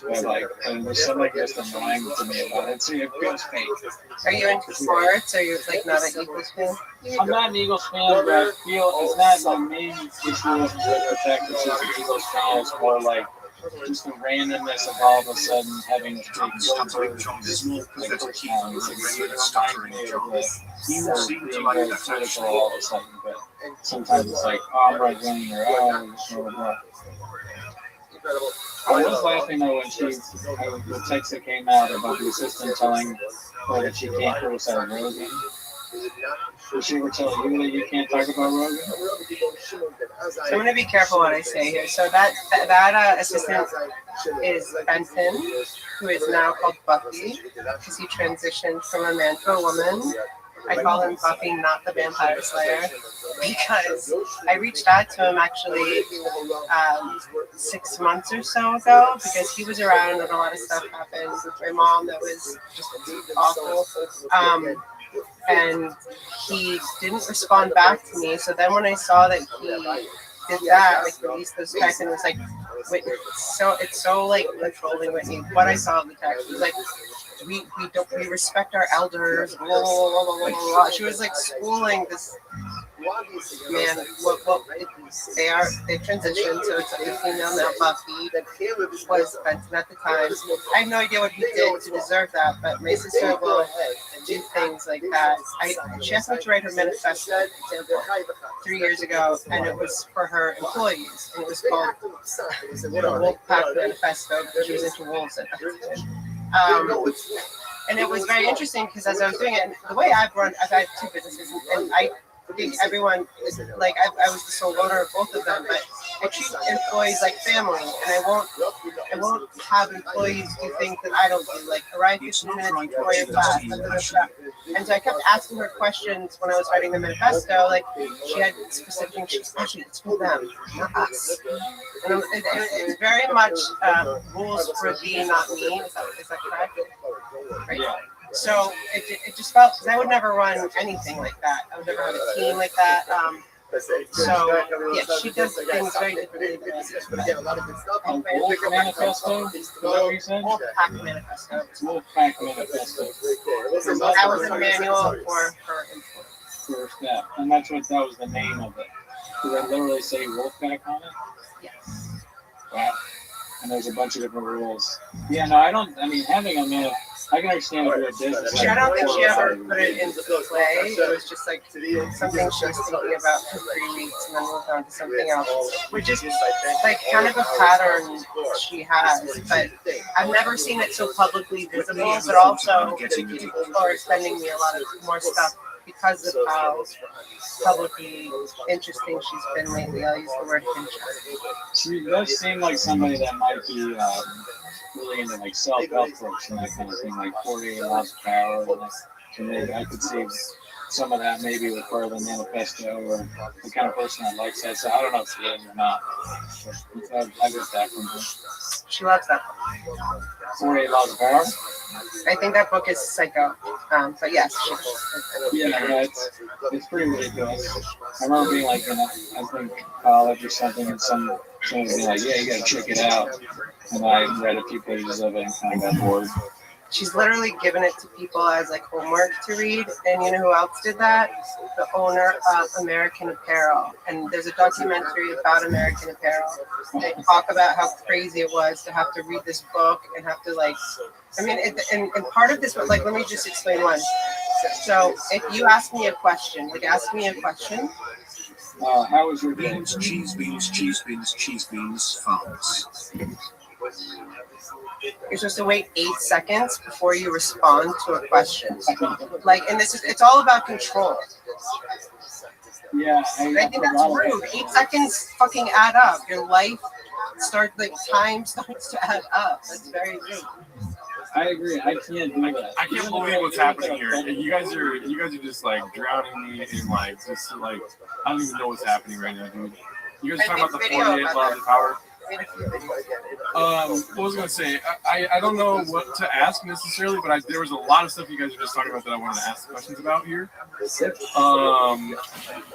But like, and there's something just annoying to me about it. So it feels fake. Are you into sports? Are you like not an Eagles fan? I'm not an Eagles fan, but I feel it's not my main issue with the fact that she's an Eagles fan. It's more like just the randomness of all of a sudden having a big political all of a sudden, but sometimes it's like, oh, I'm right wing or oh, blah, blah, blah. I was laughing though when the text that came out about the assistant telling her that she can't criticize Rogan. Did she ever tell you that you can't talk about Rogan? So I'm going to be careful what I say here. So that assistant is Benton, who is now called Bucky, because he transitioned from a man to a woman. I call him Buffy, not the Vampire Slayer, because I reached out to him actually 6 months or so ago because he was around when a lot of stuff happened with my mom that was just awful. And he didn't respond back to me. So then when I saw that he did that, like released those texts, and it was like, wait, it's so like controlling Whitney. What I saw in the text was like, we respect our elders. Blah, blah, blah, blah, blah, blah. She was like schooling this man. They've transitioned, so it's a female now. Buffy was Benson at the time. I have no idea what he did to deserve that, but my sister will do things like that. She asked me to write her manifesto 3 years ago, and it was for her employees. And it was called the Wolfpack Manifesto because she was into wolves at that time. And it was very interesting because as I was doing it, the way I've had 2 businesses, and I think everyone is like, I was the sole owner of both of them, but I treat employees like family, and I won't have employees do things that I don't do, like arrive 15 minutes before your class. And so I kept asking her questions when I was writing the manifesto, like she had specific things. Actually, it's for them, not us. And it's very much rules for thee, not me. Is that correct? Right. Yeah. So it just felt, because I would never run anything like that. I would never have a team like that. So yeah, she does things very differently. Wolf Manifesto? Is that what you said? Wolfpack Manifesto. Wolfpack Manifesto. That was a manual for her employees. Yeah, and that was the name of it. Did they literally say Wolfpack on it? Yes. Wow. And there's a bunch of different rules. Yeah, no, I mean, having a man, I can understand if you're a business. I don't think she ever put it into play. It was just like something she was thinking about for 3 weeks and then moved on to something else, which is like kind of a pattern she has. But I've never seen it so publicly visible, but also people are sending me a lot of more stuff because of how publicly interesting she's been lately. I'll use the word interesting. She does seem like somebody that might be really into like self-help books and that kind of thing, like 48 Laws of Power. And maybe I could see some of that maybe with part of the manifesto, or the kind of person that likes that. So I don't know if it's really or not. I get that from her. She loves that. 48 Laws of Power? I think that book is psycho. But yes. Yeah, it's pretty ridiculous. I remember being like in I think college or something, and someone was being like, yeah, you gotta check it out. And I read a few pages of it and kind of got bored. She's literally given it to people as like homework to read. And you know who else did that? The owner of American Apparel. And there's a documentary about American Apparel. They talk about how crazy it was to have to read this book and have to like, I mean, and part of this, but like, let me just explain one. So if you ask me a question, how was your day? Cheese beans, farms. You're supposed to wait 8 seconds before you respond to a question. Like, and it's all about control. Yeah, I think that's rude. 8 seconds fucking add up. Your life time starts to add up. That's very rude. I agree. I can't do that. I can't believe what's happening here. You guys are just like drowning me in like just like I don't even know what's happening right now, dude. You guys are talking about the 48 Laws of Power. What was I gonna say? I don't know what to ask necessarily, but there was a lot of stuff you guys were just talking about that I wanted to ask questions about here.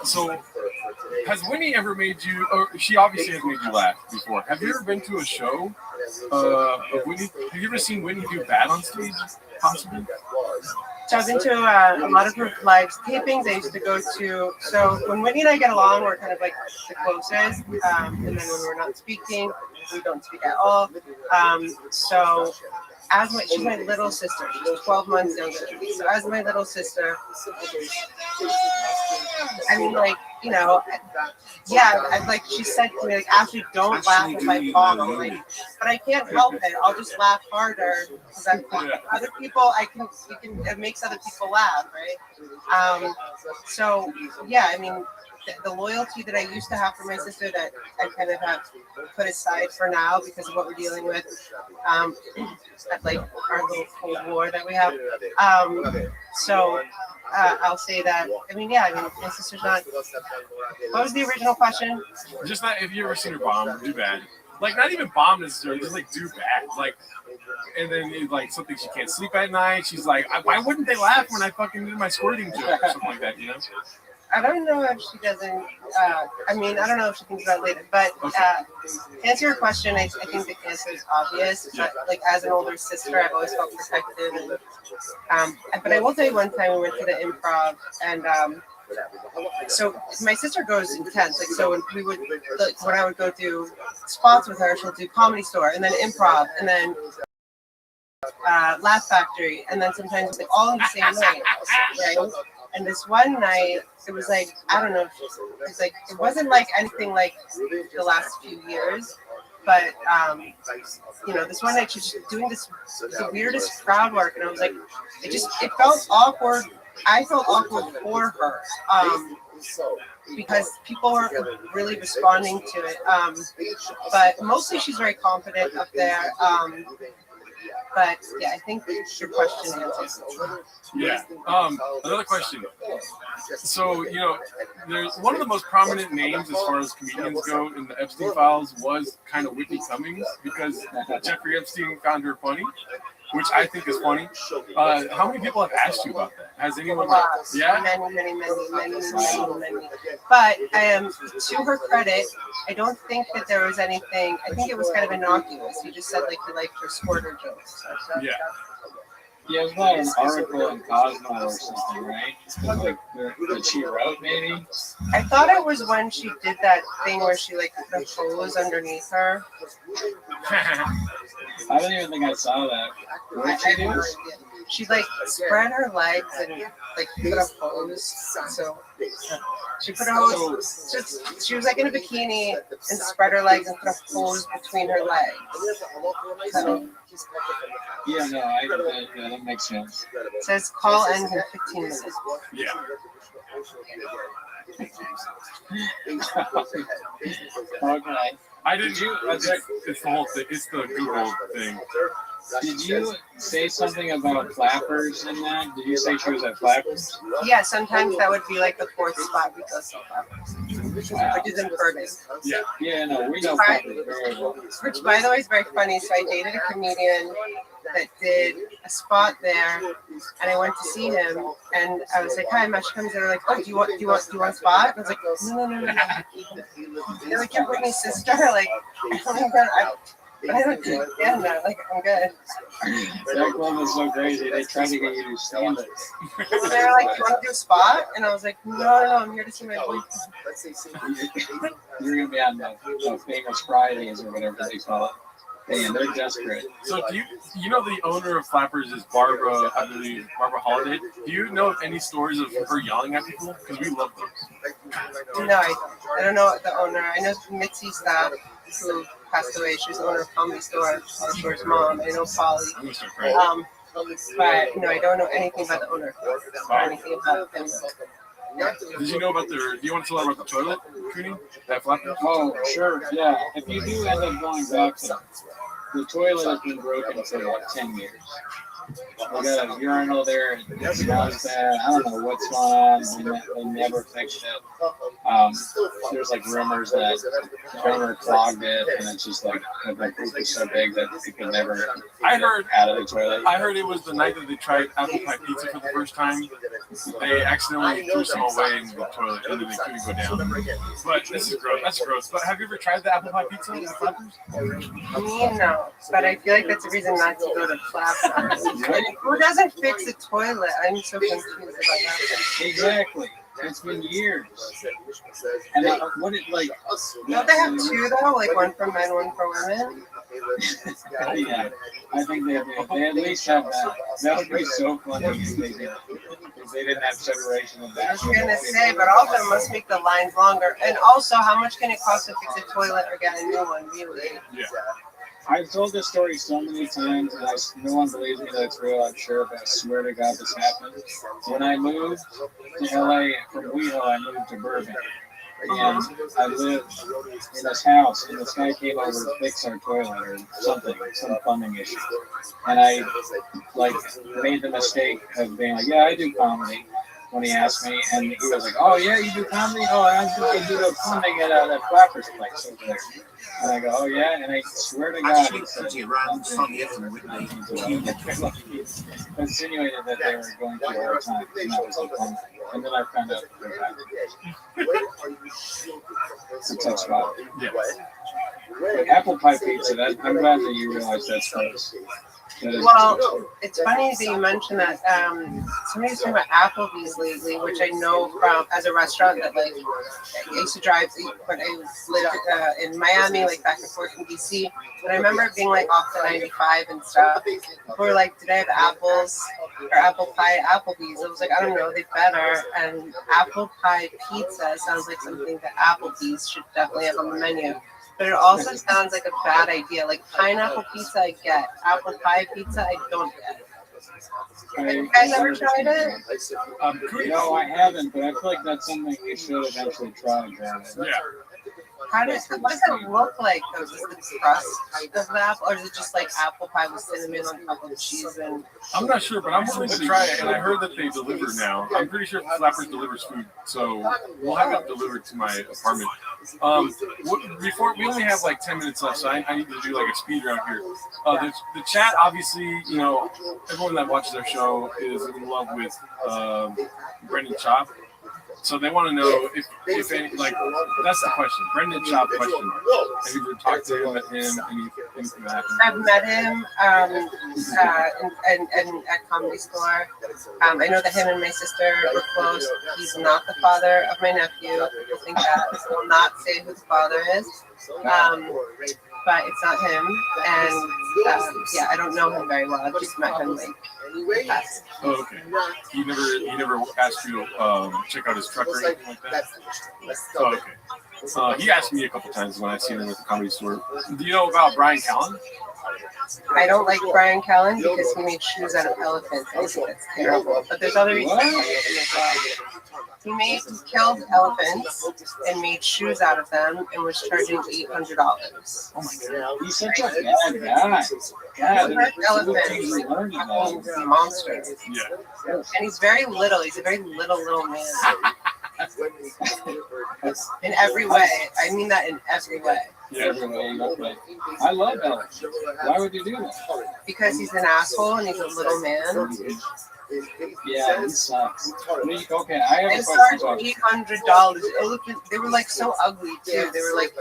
So has Winnie ever made you? Or she obviously has made you laugh before. Have you ever been to a show? Of Winnie? Have you ever seen Winnie do bad on stage? Possibly. So I've been to a lot of her live tapings. I used to go to, so when Whitney and I get along, we're kind of like the closest. And then when we're not speaking, we don't speak at all. So she's my little sister. She's 12 months younger than me. So as my little sister, I mean, like, you know, yeah, like she said to me, like, Ashley, don't laugh at my fall. I'm like, but I can't help it. I'll just laugh harder because other people, it makes other people laugh, right? So yeah, I mean, the loyalty that I used to have for my sister that I kind of have put aside for now because of what we're dealing with, at like our little Cold War that we have. So I'll say that. I mean, my sister's not. What was the original question? Just not if you ever seen her bomb or do bad. Like not even bomb necessarily, just like do bad. Like, and then like something she can't sleep at night. She's like, why wouldn't they laugh when I fucking did my squirting joke or something like that? You know. I don't know if she doesn't. I mean, I don't know if she thinks about it later. But to answer your question, I think the answer is obvious. But, like as an older sister, I've always felt protected. And but I will tell you, one time we went to the improv, and so my sister goes intense. Like so, when we would, like, when I would go do spots with her, she'll do Comedy Store, and then improv, and then Laugh Factory, and then sometimes like all in the same night, right? And this one night, it was like, I don't know, it's like, it wasn't like anything like the last few years, but, this one night she was doing the weirdest crowd work, and I was like, it felt awkward. I felt awkward for her, because people weren't really responding to it. But mostly she's very confident up there. But yeah, I think your question answers. Yeah. Another question. So, there's one of the most prominent names as far as comedians go in the Epstein files was kind of Whitney Cummings, because Jeffrey Epstein found her funny, which I think is funny. How many people have asked you about that? Has anyone? Yeah. Many. But to her credit, I don't think that there was anything. I think it was kind of innocuous. You just said like you liked her squirter jokes. Yeah. Yeah, it was about an article in Cosmo or something, right? Like that she wrote, maybe. I thought it was when she did that thing where she like put a hose underneath her. I don't even think I saw that. What did she do? She like spread her legs and like put a hose. So she put a hose. She was like in a bikini and spread her legs and put a hose between her legs. So, yeah, no, that makes sense. It says call ends in 15 minutes. Yeah. Okay. It's the whole thing. It's the Google thing. Did you say something about flappers in that? Did you say she was at flappers? Yeah, sometimes that would be like the fourth spot we go to flappers. Wow. Which is in Burbank. Yeah, no, we know flappers very well. Which, by the way, is very funny. So I dated a comedian that did a spot there, and I went to see him, and I was like, "Hi, Mesh comes in." They're like, "Oh, do you want a spot?" And I was like, "No." They're like, "You're Whitney's sister." Like, I don't understand that. Like, I'm good. That club is so crazy. They tried to get you to stand it. So they were like, "Do you want to do a spot?" And I was like, "No, I'm here to see my boyfriend." You're gonna be on the famous Fridays or whatever they call it. Man, they're desperate. So do you know the owner of Flappers is Barbara, I believe, Barbara Holiday? Do you know any stories of her yelling at people? Because we love those. No, I don't know the owner. I know Mitzi Staff, who passed away. She was the owner of Comedy Store, Store's mom. I know Polly. But no, I don't know anything about the owner or anything about them. Did you know about do you want to tell her about the toilet, Cooney? That Flappers? Oh, sure, yeah. If you do end up going back to the toilet has been broken for like 10 years. We got a urinal there, and it smells bad. I don't know what's going on. They never fixed it. There's like rumors that the owner clogged it, and it's just like the poop is so big that people never out of the toilet. I heard it was the night that they tried apple pie pizza for the first time. They accidentally threw some away in the toilet, and then they couldn't go down. But this is gross. That's gross. But have you ever tried the apple pie pizza at Flappers? Me, no. But I feel like that's a reason not to go to Flappers. Who doesn't fix a toilet? I'm so confused about that. Exactly. It's been years. And what it like? Don't they have two though? Like one for men, one for women? Yeah, I think they at least have that. That would be so funny if they did. If they didn't have separation of that. I was gonna say, but also it must make the lines longer. And also, how much can it cost to fix a toilet or get a new one? Really? Yeah. I've told this story so many times, and no one believes me that it's real, I'm sure, but I swear to God this happened. When I moved to LA from WeHo, I moved to Burbank. And I lived in this house, and this guy came over to fix our toilet or something, some plumbing issue. And I, made the mistake of being like, yeah, I do comedy. when he asked me, and he was like, "Oh yeah, you do comedy? Oh, I do the plumbing at that Flappers place over there." And I go, "Oh yeah," and I swear to God, Actually, pretty around funnier than Whitney. he insinuated that they were going through a hard time, and that was the fun. And then I found out it's a tough spot. Yeah. But apple pie pizza, I'm glad that you realized that's close. Well, it's funny that you mentioned that. Somebody's talking about Applebee's lately, which I know from as a restaurant that like I used to drive when I lived in Miami, like back and forth in DC. But I remember being like off the 95 and stuff. People were like, "Did I have apples or apple pie at Applebee's?" I was like, "I don't know, they better." And apple pie pizza sounds like something that Applebee's should definitely have on the menu. But it also sounds like a bad idea. Like pineapple pizza, I get. Apple pie pizza, I don't get. Have you guys ever tried it? No, I haven't, but I feel like that's something we should eventually try. Yeah. What does it look like though? Is it the crust of the apple, or is it just like apple pie with cinnamon on top of cheese? And I'm not sure, but I'm willing to try it, and I heard that they deliver now. I'm pretty sure Flappers delivers food, so we'll have it delivered to my apartment. Before we only have like 10 minutes left, so I need to do like a speed round here. The chat, obviously, you know, everyone that watches our show is in love with Brendan Chop. So they want to know if any, like, that's the question. Brendan Chop question mark. Have you ever talked to him, met him, anything that happened? I've met him and at Comedy Store. I know that him and my sister were close. He's not the father of my nephew. People think that. I will not say who the father is. But it's not him. And yeah, I don't know him very well. I've just met him like past. Oh, okay. He never asked you to check out his truck or anything like that? Oh, okay. He asked me a couple times when I seen him at the Comedy Store. Do you know about Brian Callen? I don't like Brian Callen because he made shoes out of elephants. I think that's terrible. But there's other reasons I hate him as well. He killed elephants and made shoes out of them and was charging $800. Oh my God. He's such a bad guy. God, elephants. He's a monster. Yeah. And he's very little. He's a very little man. In every way. I mean that in every way. Yeah, I love elephants. Why would you do that? Because he's an asshole and he's a little man. Yeah, he sucks. Okay, I have a and question. $800. They were like so ugly too. They were like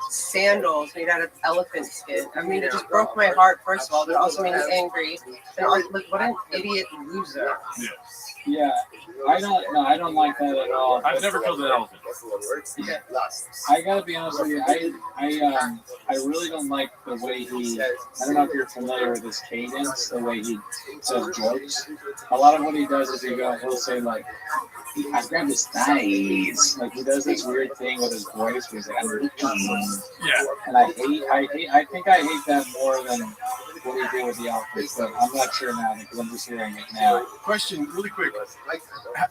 sandals made out of elephant skin. I mean, it just broke my heart. First of all, but it also made me angry. And also, like, what an idiot loser. Yeah, I don't like that at all. I've never killed an elephant. Yeah. I gotta be honest with you. I really don't like the way he. I don't know if you're familiar with his cadence, the way he says jokes. A lot of what he does is he'll say like, "I grabbed his thighs." Like he does this weird thing with his voice. Where he's like, yeah. And I think I hate that more than what he did with the elephants. But I'm not sure now because I'm just hearing it now. Question, really quick.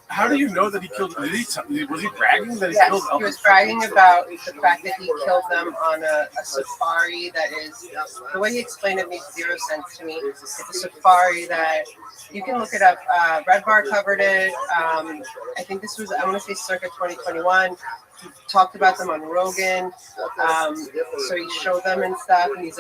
How do you know that he killed? Was he bragging that he yes, killed elephants? He was bragging about the fact that he killed them on a safari that is. The way he explained it made zero sense to me. It's a safari that you can look it up. Red Bar covered it. I think this was, I want to say circa 2021. He talked about them on Rogan. So he showed them and stuff. And he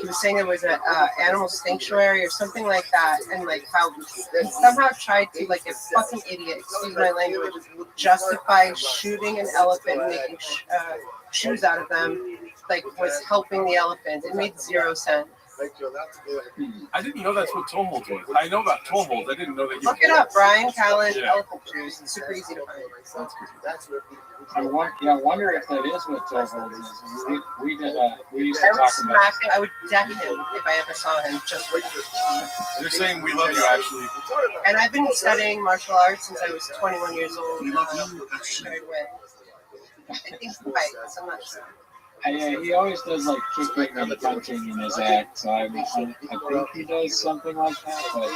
was saying it was an animal sanctuary or something like that. And like how he somehow tried to, like a fucking idiot, excuse my language, justify shooting an elephant and making shoes out of them, like was helping the elephant. It made zero sense. I didn't know that's what toe holds was. I know about toe holds. I didn't know that. Look it up, Brian Callen, elephant shoes. It's super easy to find. I wonder if that is what toe holds is. We used to I would talk smack about. him. I would deck him if I ever saw him. Just for that. They're saying we love you, Ashley. And I've been studying martial arts since I was 21 years old. I think he fights. I'm not sure. Yeah, he always does like kicking and punching in his act, so I think he does something like that. But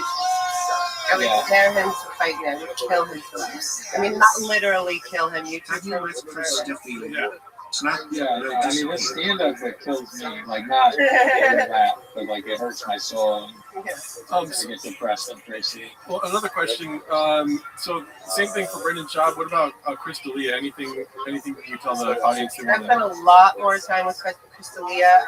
I would dare him to fight me. I would kill him for that. I mean, not literally kill him. You could kill him for Yeah. Snap. Yeah, I mean, this stand-up that kills me, like not that, but like it hurts my soul. And I get depressed and crazy. Well, another question. So same thing for Brendan Schaub. What about Chris D'Elia? Anything you tell the audience? I've spent a lot more time with Chris D'Elia.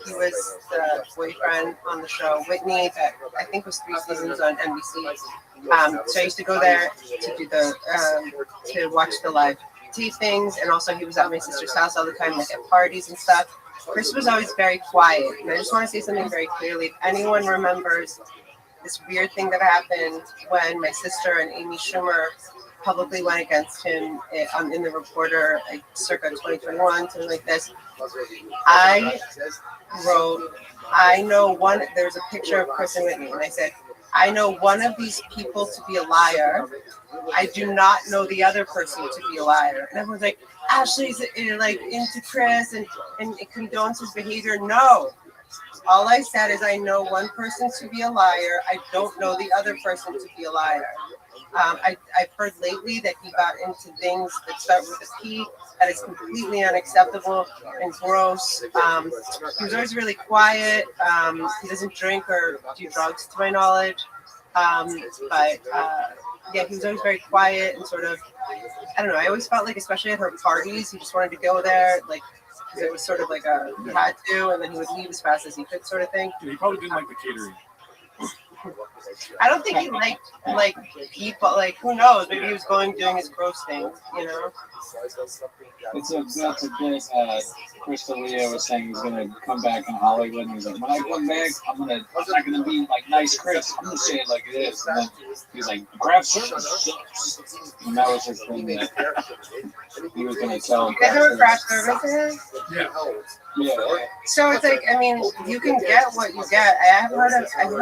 He was the boyfriend on the show Whitney that I think was 3 seasons on NBC. So I used to go there to do the to watch the live tapings, and also he was at my sister's house all the time, like at parties and stuff. Chris was always very quiet, and I just want to say something very clearly. If anyone remembers this weird thing that happened when my sister and Amy Schumer publicly went against him in the Reporter, like circa 2021, something like this, I wrote, there's a picture of Chris and Whitney, and I said, I know one of these people to be a liar. I do not know the other person to be a liar. And everyone's like, Ashley's like into Chris and condones his behavior. No. All I said is I know one person to be a liar. I don't know the other person to be a liar. I've heard lately that he got into things that start with a P that is completely unacceptable and gross. He was always really quiet. He doesn't drink or do drugs, to my knowledge. Yeah, he was always very quiet and sort of, I don't know, I always felt like, especially at her parties, he just wanted to go there, like, because it was sort of like he had to, and then he would leave as fast as he could, sort of thing. Yeah, he probably didn't like the catering. I don't think he liked people, like, who knows, maybe he was doing his gross thing, you know? That's a bit, Chris D'Elia was saying he's gonna come back in Hollywood, and he's like, when I come back, I'm not gonna be like nice Chris, I'm gonna say it like it is. And then he's like, craft service sucks. And that was his thing that he was gonna tell. You guys know what craft service is? Yeah. Yeah. So it's like, I mean, you can get what you get. I heard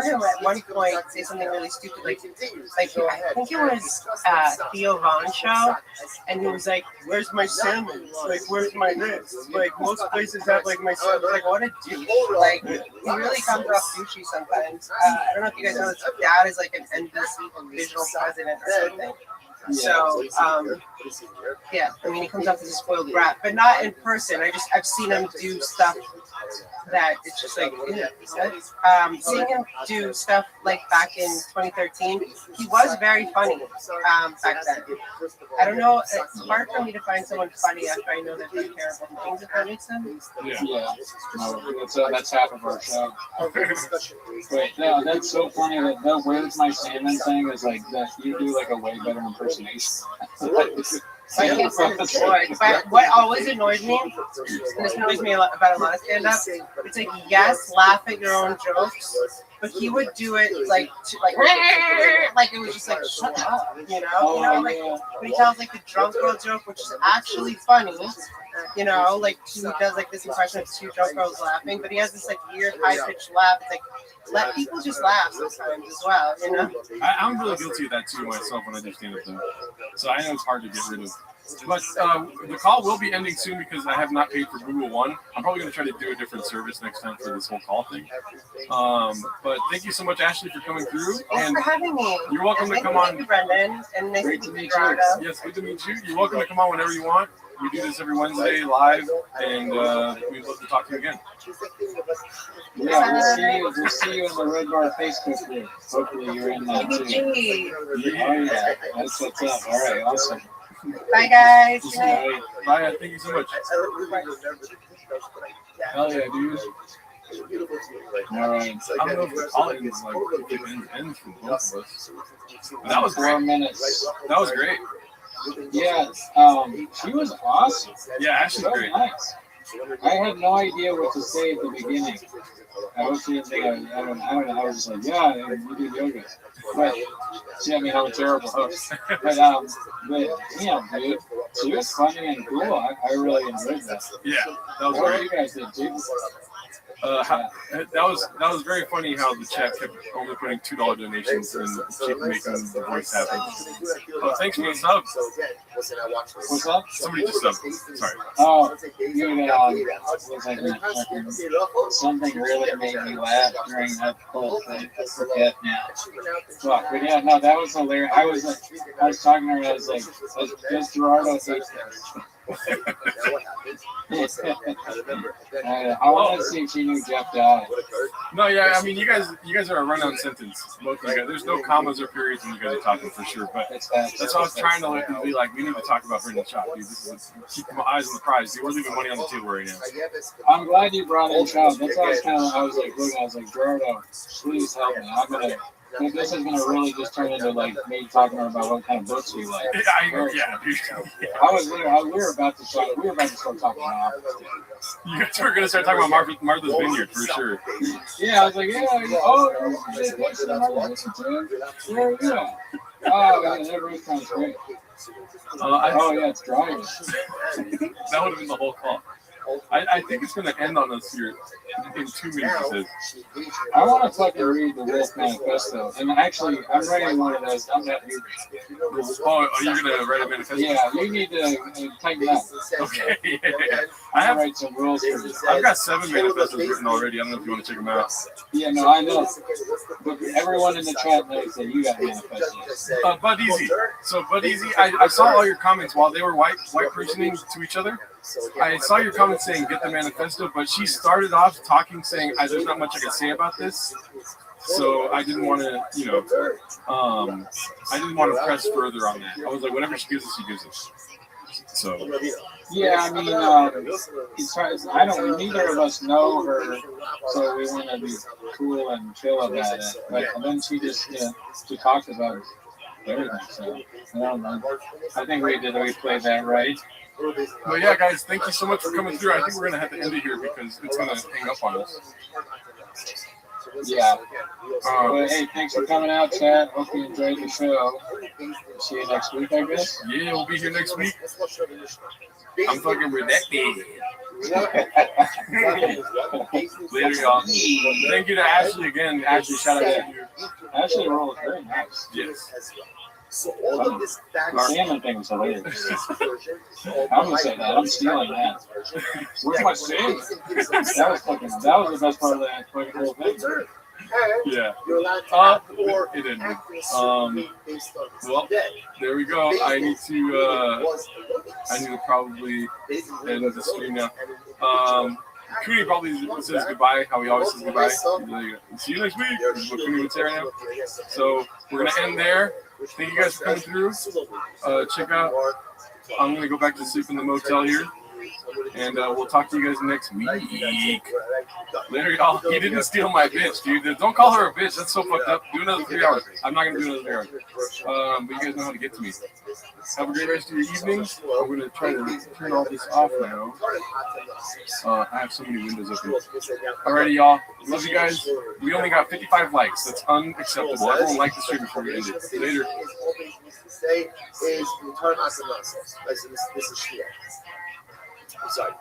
him at one point say something really stupid, like I think it was Theo Vaughn's show, and he was like, "Where's my salmon? Like, where's my this? Like, most places have like my salmon." Like, what a douche! Like, he really comes off douchey sometimes. I don't know if you guys know, his dad is like an NBC divisional president or something. So, yeah, I mean, he comes off as a spoiled brat, but not in person. I've seen him do stuff that it's just like, seeing him do stuff like back in 2013, he was very funny back then. I don't know, it's hard for me to find someone funny after I know they're doing terrible things, if that makes sense. Yeah. No, that's half of our show. Wait, no, that's so funny that the "Where's my salmon" thing is like that. You do like a way better impersonation. But what always annoys me, and this annoys me about a lot of stand-up, it's like, yes, laugh at your own jokes, but he would do it like it was just like, shut up, you know, like when he tells like the drunk girl joke, which is actually funny, you know, like he does like this impression of 2 drunk girls laughing, but he has this like weird high-pitched laugh. It's like, let people just laugh sometimes as well, you know. I'm really guilty of that too myself when I do stand up though. So I know it's hard to get rid of. But the call will be ending soon because I have not paid for Google One. I'm probably going to try to do a different service next time for this whole call thing. But thank you so much, Ashley, for coming through. Thanks for having me. You're welcome to come on. Thank you, Brendan, and nice to meet you. Yes, good to meet you. You're welcome to come on whenever you want. We do this every Wednesday live, and we'd love to talk to you again. Yeah, we'll see you in the Red Bar Facebook group. Hopefully you're in that too. Oh yeah, that's what's up. All right, awesome. Bye guys. Bye. Thank you so much. Hell yeah, dude. All right. I don't know if the calling is like it ends for both of us. But that was 4 minutes. That was great. Yeah, she was awesome. Yeah, Ashley's so great. Nice. I had no idea what to say at the beginning. I was thinking, I don't know. I was just like, yeah, you do yoga. But see, I mean, I'm a terrible host. But damn, dude, she was funny and cool. I really enjoyed that. Yeah, that was what great. You guys did too. That was very funny how the chat kept only putting $2 donations and keep making the voice happen. Oh, thanks for the sub. What's up? Somebody just subbed. Sorry. Oh, something really made me laugh during that whole thing. I forget now. Fuck, but yeah, no, that was hilarious. I was talking to her. I was like, does Gerardo hate that? I want to see if she knew Jeff died. No, yeah, I mean, you guys are a run-on sentence. Both of you guys. There's no commas or periods when you guys are talking for sure. But that's why I was trying to let you be like, we need to talk about Brendan Schaub, dude. This is keep my eyes on the prize. Dude, we're leaving money on the table right now. I'm glad you brought in Schaub. That's why I was like, looking, I was like, Gerardo, please help me. I'm gonna. Like, this is gonna really just turn into like me talking about what kind of books we like. Yeah, dude. We were about to start talking about. You guys were gonna start talking about Martha's Vineyard for sure. Yeah, I was like, yeah. Oh, yeah, that restaurant's great. Yeah, it's driving. That would have been the whole call. I think it's going to end on us here in 2 minutes. I want to fucking read the Wolf Manifesto. And actually, I'm writing one of those. I'm not reading. Oh, you're going to write a manifesto? Yeah, you need to tighten up. Okay, yeah. I have write some rules for this. I've got 7 manifestos written already. I don't know if you want to check them out. Yeah, no, I know. But everyone in the chat knows that you got manifestos. Bud Easy. So, Bud Easy, I saw all your comments while they were white personing to each other. I saw your comment saying get the manifesto, but she started off talking saying there's not much I can say about this, so I didn't want to, I didn't want to press further on that. I was like, whatever she gives us, she gives us. So yeah, I mean, neither of us know her, so we want to be cool and chill about it. But then she just she talked about everything. So I don't know. I think we played that right. But yeah, guys, thank you so much for coming through. I think we're going to have to end it here because it's going to hang up on us. Yeah. But hey, thanks for coming out, chat. Hope you enjoyed the show. See you next week, I guess. Yeah, we'll be here next week. I'm fucking redacted. Later, y'all. Thank you to Ashley again. Ashley, shout out to you. Ashley roll is very nice. Yes. The salmon thing was hilarious. I'm gonna say that. I'm stealing that. Where's my salmon? That was the best part of that fucking whole thing. Yeah. It ended. Well, there we go. I need to probably end the stream now. Cooney probably says goodbye, how he always says goodbye. See you next week. This is what Cooney would say right now. So we're gonna end there. Thank you guys for coming through. Check out. I'm gonna go back to sleep in the motel here, and we'll talk to you guys next week. Later, y'all. He didn't steal my bitch, dude. Don't call her a bitch. That's so fucked up. Do another 3 hours. I'm not gonna do another 3 hours. But you guys know how to get to me. Have a great rest of your evenings. I'm gonna try to turn all this off now. I have so many windows open. Alrighty, y'all. Love you guys. We only got 55 likes. That's unacceptable. Everyone like the stream before we end it. Later. Say is return us and us. This is here. Sorry.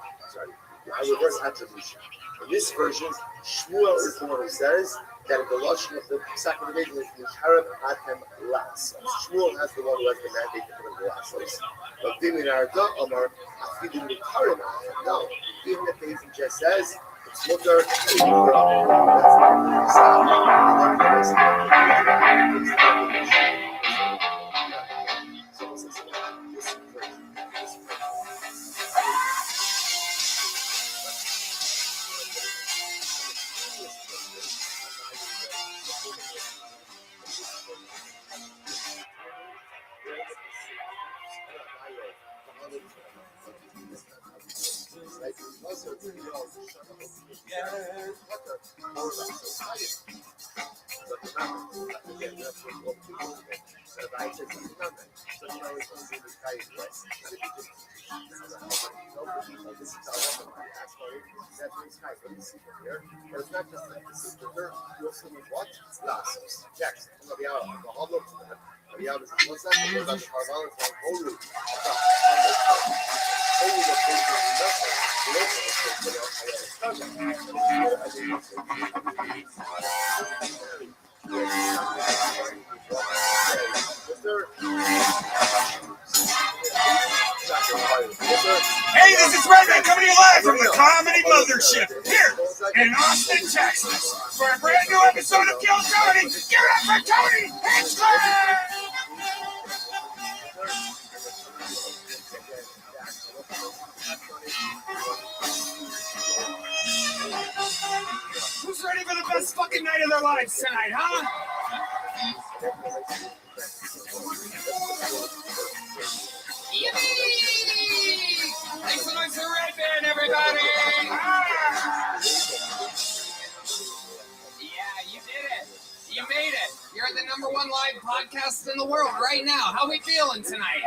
I reverse attribution. In this version, Shmuel is the one who says that the Lashon of the second division is Mikarab Atem Las. Shmuel has the one who has the mandate to put in the last place. But Dimin Arda Omar Afidin Mikarab Atem. No, even if the Ethan just says it's Mutter. But it's not just like this is the third. You also need what? Glasses. Next. Rabbi, I'll look for that. Rabbi, what's that? Hey, this is Rabbi coming to you live from the Comedy Mothership here in Austin, Texas for a brand new episode of Kill Tony. Give it up for Tony Hinchcliffe! Who's ready for the best fucking night of their lives tonight, huh? Yippee! Make some noise for Red Band, everybody! Ah! Yeah, you did it. You made it. You're the #1 live podcast in the world right now. How we feeling tonight?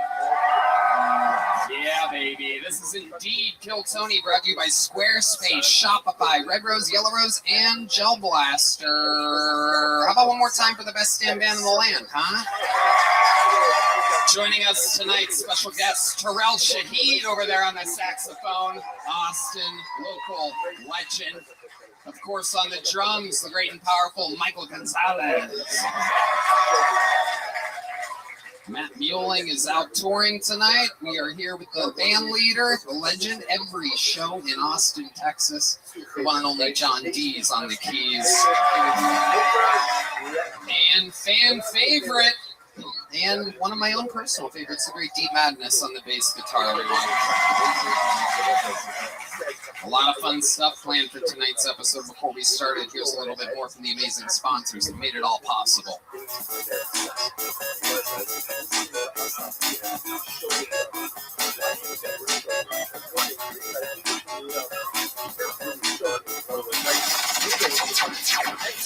Yeah, baby. This is indeed Kill Tony, brought to you by Squarespace, Shopify, Red Rose, Yellow Rose, and Gel Blaster. How about one more time for the best stand band in the land, huh? Joining us tonight, special guest Terrell Shahid over there on the saxophone. Austin, local legend. Of course, on the drums, the great and powerful Michael Gonzalez. Matt Muelling is out touring tonight. We are here with the band leader, the legend, every show in Austin, Texas. The one and only John Dees on the keys. And fan favorite, and one of my own personal favorites, the great Deep Madness on the bass guitar, everyone. A lot of fun stuff planned for tonight's episode. Before we started, here's a little bit more from the amazing sponsors that made it all possible.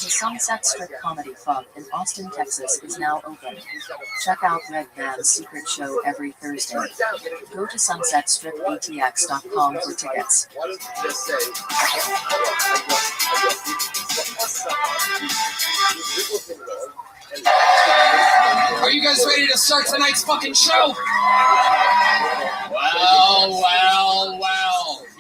The Sunset Strip Comedy Club in Austin, Texas is now open. Check out Red Band's secret show every Thursday. Go to sunsetstripatx.com for tickets. Are you guys ready to start tonight's fucking show? Well.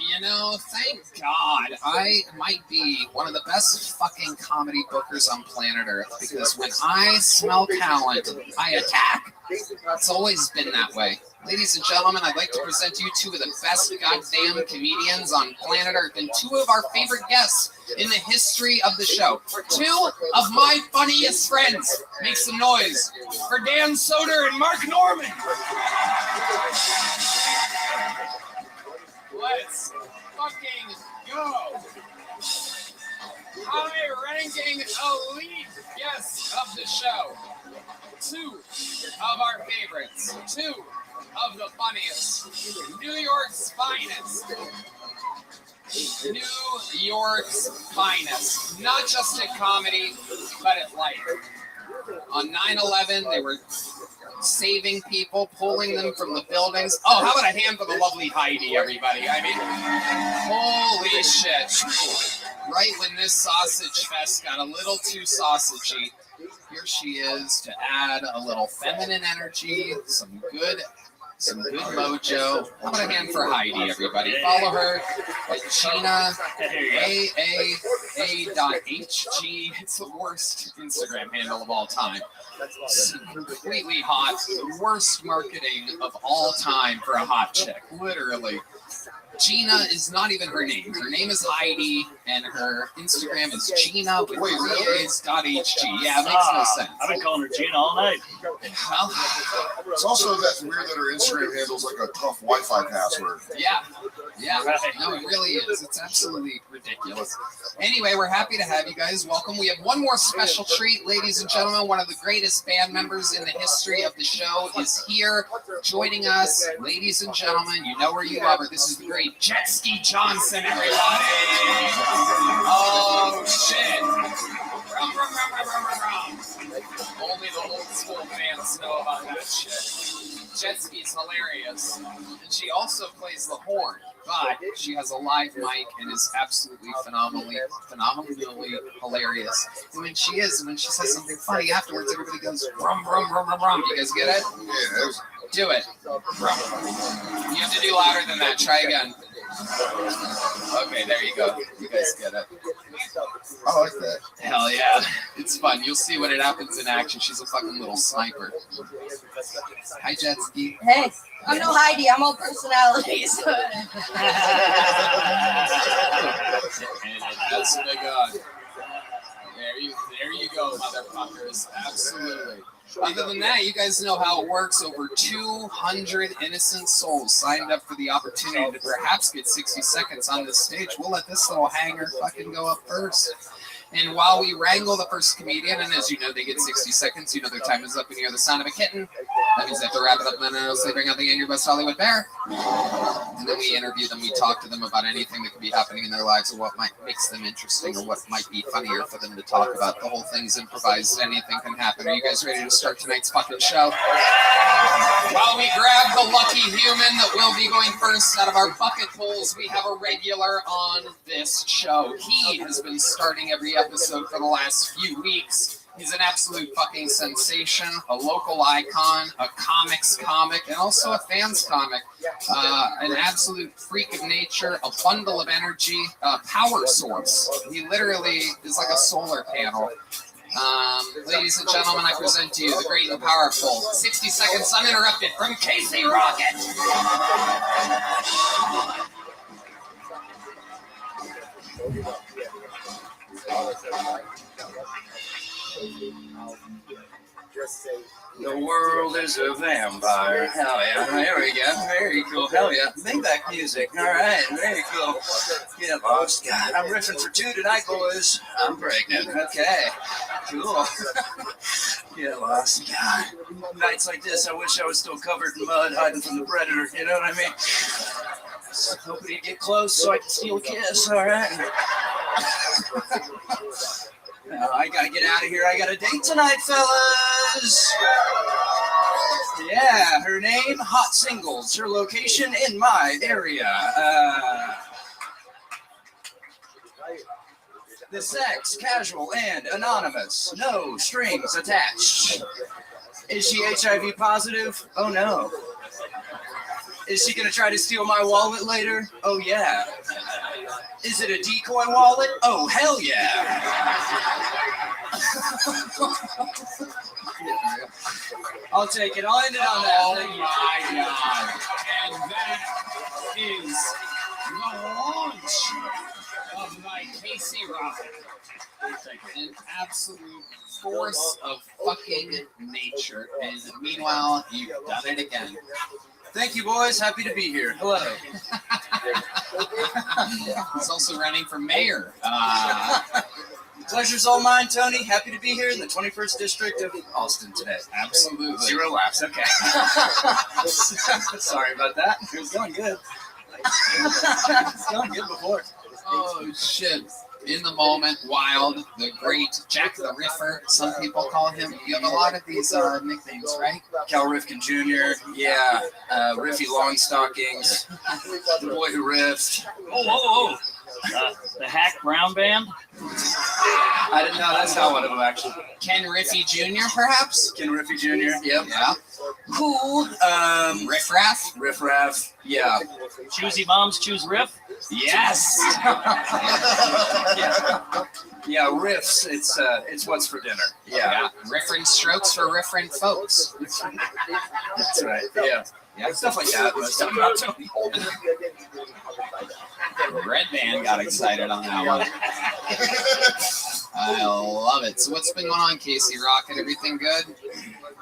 You know, thank God I might be one of the best fucking comedy bookers on planet Earth, because when I smell talent, I attack. It's always been that way. Ladies and gentlemen, I'd like to present to you two of the best goddamn comedians on planet Earth and two of our favorite guests in the history of the show. Two of my funniest friends. Make some noise for Dan Soder and Mark Norman. Let's fucking go. High-ranking elite guests of the show. Two of our favorites. Two of the funniest. New York's finest. New York's finest. Not just at comedy, but at life. On 9/11, they were saving people, pulling them from the buildings. Oh, how about a hand for the lovely Heidi, everybody? I mean, holy shit. Right when this sausage fest got a little too sausagey, here she is to add a little feminine energy, some good mojo. How about a hand for Heidi, everybody? Follow her at Gina AAA.HG. It's the worst Instagram handle of all time. It's completely hot. The worst marketing of all time for a hot chick. Literally. Gina is not even her name. Her name is Heidi, and her Instagram is Gina with 3A's.HG. Yeah, it makes no sense. I've been calling her Gina all night. Well, it's also that weird that her Instagram handle's like a tough Wi-Fi password. Yeah. No, it really is. It's absolutely ridiculous. Anyway, we're happy to have you guys. Welcome. We have one more special treat, ladies and gentlemen. One of the greatest band members in the history of the show is here joining us. Ladies and gentlemen, you know her, you love her. This is the great Jet Ski Johnson, everybody. Oh, shit. Rum. Only the old school fans know about that shit. Jet Ski's hilarious. And she also plays the horn, but she has a live mic and is absolutely phenomenally hilarious. And when she says something funny afterwards, everybody goes, rum. You guys get it? Yeah. Do it. Rum. You have to do louder than that. Try again. Okay, there you go. You guys get it. I like that. Hell yeah. It's fun. You'll see when it happens in action. She's a fucking little sniper. Hi, Jet Ski. Hey, I'm no Heidi. I'm all personalities. That's my God. There you go, motherfuckers. Absolutely. Other than that, you guys know how it works. Over 200 innocent souls signed up for the opportunity to perhaps get 60 seconds on this stage. We'll let this little hanger fucking go up first. And while we wrangle the first comedian, and as you know, they get 60 seconds, you know their time is up and you hear the sound of a kitten. That means they have to wrap it up and then they bring out the Angry Best Hollywood Bear. And then we interview them, we talk to them about anything that could be happening in their lives or what makes them interesting or what might be funnier for them to talk about. The whole thing's improvised, anything can happen. Are you guys ready to start tonight's fucking show? While we grab the lucky human that will be going first out of our bucket pulls, we have a regular on this show. He has been starting every episode for the last few weeks. He's an absolute fucking sensation, a local icon, a comics comic, and also a fans comic. An absolute freak of nature, a bundle of energy, a power source. He literally is like a solar panel. Ladies and gentlemen, I present to you the great and powerful 60 seconds uninterrupted from Casey Rocket. The world is a vampire. Hell yeah. There we go. Very cool. Hell yeah. Maybach music. All right. Very cool. Get lost. God, I'm riffing for two tonight, boys. I'm pregnant. Okay. Cool. Get lost. God. Nights like this, I wish I was still covered in mud, hiding from the predator. You know what I mean? Just hoping he'd get close so I can steal a kiss. All right. I gotta get out of here. I got a date tonight, fellas. Yeah, her name, Hot Singles. Her location, in my area. The sex, casual and anonymous. No strings attached. Is she HIV positive? Oh no. Is she gonna try to steal my wallet later? Oh yeah. Is it a decoy wallet? Oh hell yeah. I'll take it. I'll end it on that. Oh my God. And that is the launch of my Casey Rocket. An absolute force of fucking nature. And meanwhile, you've done it again. Thank you, boys. Happy to be here. Hello. He's also running for mayor. Pleasure's all mine, Tony. Happy to be here in the 21st District of Austin today. Absolutely. 0 laughs. Okay. Sorry about that. It was going good. It was going good before. Oh, shit. In the moment, Wild, the great Jack the Riffer, some people call him. You have a lot of these nicknames, right? Cal Rifkin Jr., yeah, Riffy Longstockings, the boy who riffed. Oh. The Hack Brown Band? I didn't know that's not one of them, actually. Ken Riffy Jr., perhaps? Ken Riffy Jr., yep. Yeah. Cool. Riff Raff? Riff Raff, yeah. Choosy Moms Choose Riff? Yes! Yeah, riffs, it's what's for dinner. Yeah. Riffin' strokes for riffin' folks. That's right, yeah. Yeah, stuff like that. Red Band got excited on that one. I love it. So what's been going on, Casey Rocket? Everything good?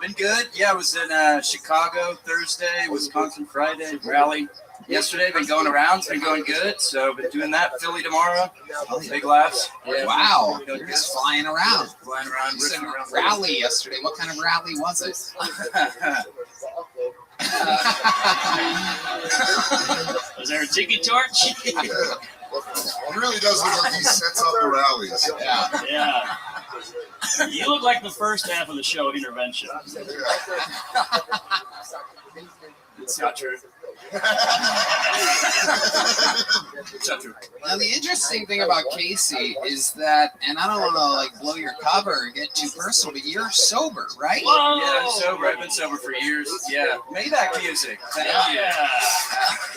Been good. Yeah, I was in Chicago Thursday, Wisconsin Friday, rally. Yesterday, been going around. It's been going good. So been doing that. Philly tomorrow. Big laughs. Yeah. Wow. You're just flying around. Flying around. You said rally yesterday. What kind of rally was it? Was there a tiki torch? It really does look like he sets up the rallies. Yeah. You look like the first half of the show intervention. It's not true. Now the interesting thing about Casey is that, and I don't want to like blow your cover or get too personal, but you're sober, right? Whoa. Yeah, I'm sober. I've been sober for years. Yeah, Maybach music. Damn,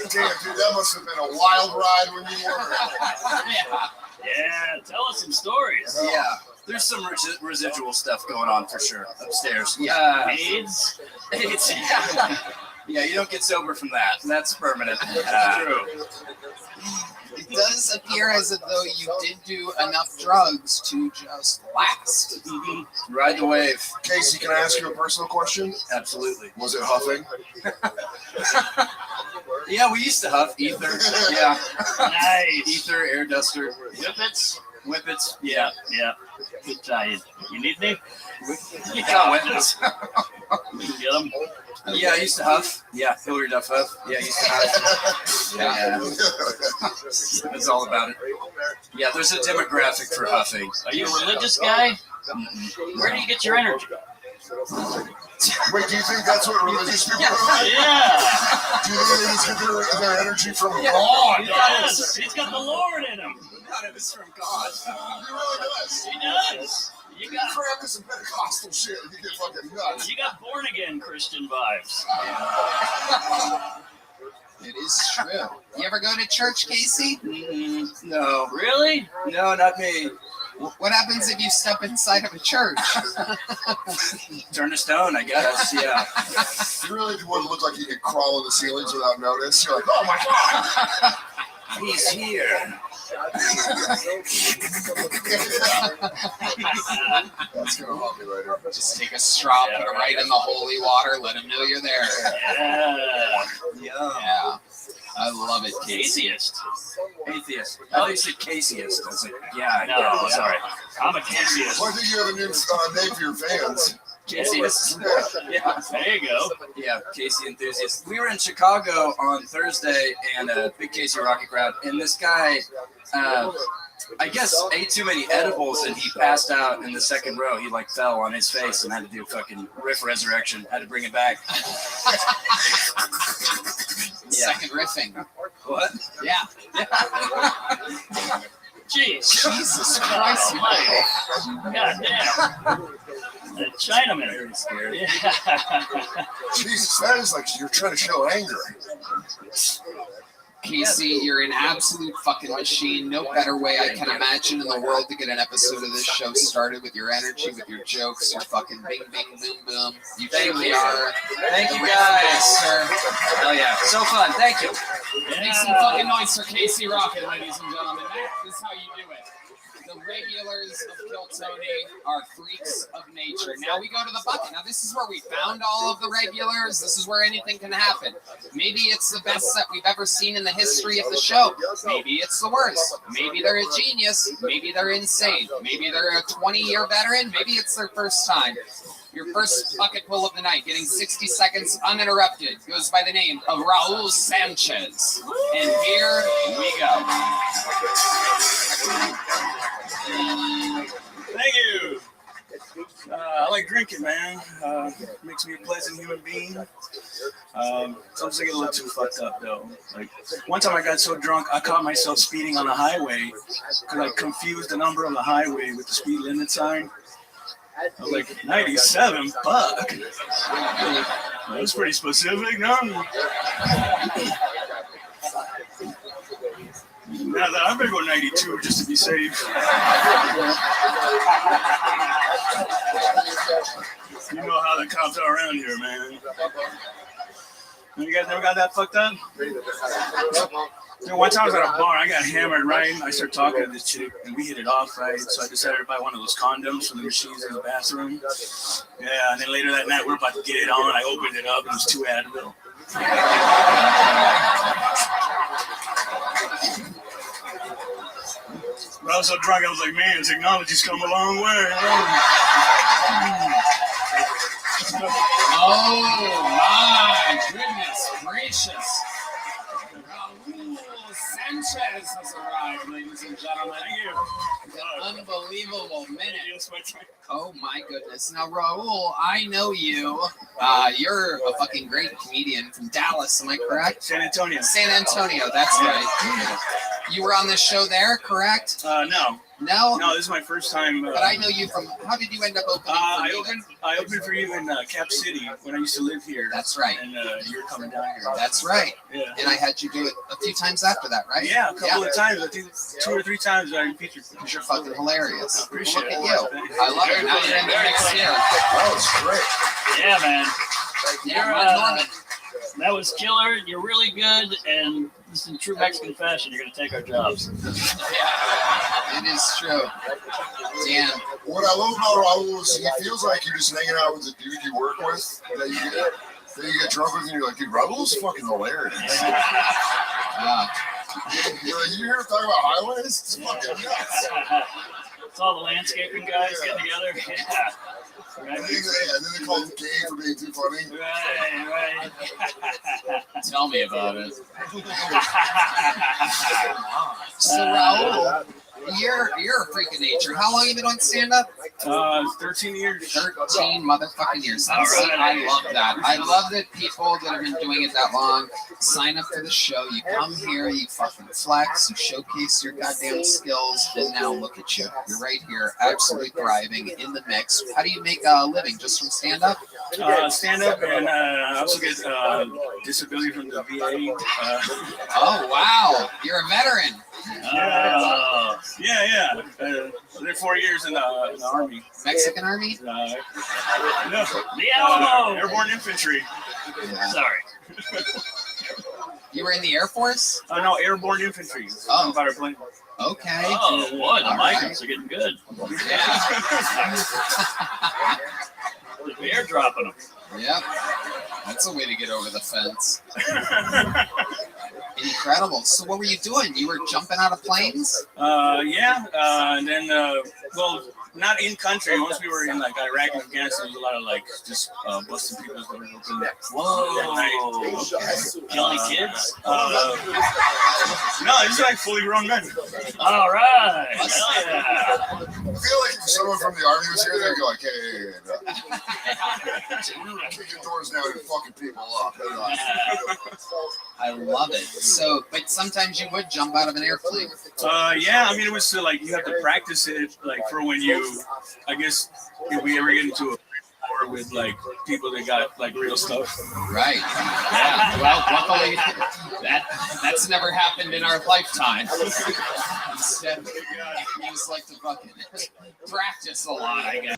dude, that must have been a wild ride when you were. Yeah, tell us some stories. Yeah, there's some residual stuff going on for sure upstairs. AIDS? AIDS. Yeah, you don't get sober from that. That's permanent. True. does appear as though you did do enough drugs to just last. Ride the wave. Casey, can I ask you a personal question? Absolutely. Was it huffing? Yeah, we used to huff ether. Yeah. Nice. Ether, air duster. Whippets? Whippets. Yeah. Good tired. You need me? You got whippets. We can get them. Yeah, I used to huff. Yeah, Hillary Duff huff. Yeah, I used to huff. Yeah. That's all about it. Yeah, there's a demographic for huffing. Are you a religious guy? Where do you get your energy? Wait, do you think that's what religious people do? Yeah. Do you think they just get their energy from Yeah. God? Yes. He's got the Lord in him. None of it's from God. He really does. He does. You got crap into some Pentecostal shit. You get fucking nuts. You got born again Christian vibes. It is true. You ever go to church, Casey? No. Really? No, not me. What happens if you step inside of a church? Turn to stone, I guess. Yeah. You really would look like you could crawl in the ceilings without notice. You're like, oh my God. He's here. That's gonna haunt me later. Just take a straw, put it right in the holy water, let him know you're there. Yeah. I love it. Atheist. Atheist. I thought you said Caseyist. I was like, yeah. No, sorry. I'm a Caseyist. Well, I think you have a new name for your fans. Caseyist. Yeah. There you go. Yeah, Casey enthusiast. We were in Chicago on Thursday and a big Casey Rocket crowd, and this guy, I guess, ate too many edibles and he passed out in the second row. He like fell on his face and had to do fucking riff resurrection. Had to bring it back. Second riffing. What? Yeah. Jeez. Jesus Christ, Mike. God damn. The Chinaman. Very scary. Yeah. Jesus, that is like you're trying to show anger. Casey, you're an absolute fucking machine. No better way I can imagine in the world to get an episode of this show started with your energy, with your jokes, your fucking bing, bing, boom, boom. You truly are. Thank you, guys. Sir. Hell yeah. So fun. Thank you. Make some fucking noise for Casey Rocket, ladies and gentlemen. That is how you do it. The regulars of Kill Tony are freaks of nature. Now we go to the bucket. Now this is where we found all of the regulars. This is where anything can happen. Maybe it's the best set we've ever seen in the history of the show. Maybe it's the worst. Maybe they're a genius. Maybe they're insane. Maybe they're a 20-year veteran. Maybe it's their first time. Your first bucket pull of the night, getting 60 seconds uninterrupted, goes by the name of Raul Sanchez. And here we go. Thank you. I like drinking, man. Makes me a pleasant human being. Sometimes I get a little too fucked up, though. Like, one time I got so drunk, I caught myself speeding on the highway because I confused the number on the highway with the speed limit sign. I was like, 97, fuck. That was pretty specific, no? Now that I better go 92 just to be safe. You know how the cops are around here, man. You guys never got that fucked up? One time I was at a bar, I got hammered, right? I started talking to this chick, and we hit it off, right? So I decided to buy one of those condoms from the machines in the bathroom. Yeah, and then later that night, we're about to get it on. I opened it up, and it was 2 Advil. But I was so drunk, I was like, man, technology's come a long way. Oh my goodness gracious. Raul Sanchez has arrived, ladies and gentlemen. An unbelievable minute. Oh my goodness. Now, Raul, I know you. You're a fucking great comedian from Dallas, am I correct? San Antonio. San Antonio, that's right. You were on this show there, correct? No. No? No, this is my first time. But I know you from, how did you end up opening I opened for you in Cap City when I used to live here. That's right. And you were coming down here. That's right. Yeah. And I had you do it a few times after that, right? Yeah, a couple of times. I think 2 or 3 times I featured. Because you're fucking hilarious. I appreciate Look it. at you. I love it. Now you're in the mix here. That was great. Yeah, man. Yeah, Norman. That was killer. You're really good, and this is in true Mexican fashion. You're gonna take our jobs. Yeah, it is true. Damn. What I love about Raul is he feels like you're just hanging out with the dude you work with that you get drunk with, and you're like, dude, Raul's fucking hilarious. You're like, you hear him talking about highways? It's fucking nuts. It's all the landscaping guys getting together. Yeah. Right. And then they call him gay for being too funny. Right. Tell me about it. So Raul, you're a freak of nature. How long have you been doing stand-up? 13 years. 13 motherfucking years. I love that. I love that people that have been doing it that long sign up for the show. You come here, you fucking flex, you showcase your goddamn skills, and now look at you. You're right here, absolutely thriving in the mix. How do you make a living? Just from stand-up? Stand-up, and I also get disability from the VA. Oh, wow. You're a veteran. Yeah. I did 4 years in the Army. Mexican Army? No. The Alamo! Airborne Infantry. Yeah. Sorry. You were in the Air Force? No, Airborne Infantry. Oh. Fighter plane. Okay. Oh, boy, the migrants are getting good. Yeah. They're airdropping them. Yep. That's a way to get over the fence. Incredible. So what were you doing? You were jumping out of planes? Yeah. And then, well, not in country. Once we were in like Iraq and Afghanistan, there was a lot of like just busting people's doors open. Whoa. Okay. Killing kids? No, these are like fully grown men. All right. Hell yeah. I feel like if someone from the Army was here, they'd go like, hey, kicking doors now and fucking people up. I love it. So, but sometimes you would jump out of an airplane. Yeah, I mean, it was like you have to practice it, like for when you, I guess, if we ever get into a war with like people that got like real stuff. Right. Yeah. Well, luckily, that's never happened in our lifetime. Instead, we just like to fucking practice a lot, I guess.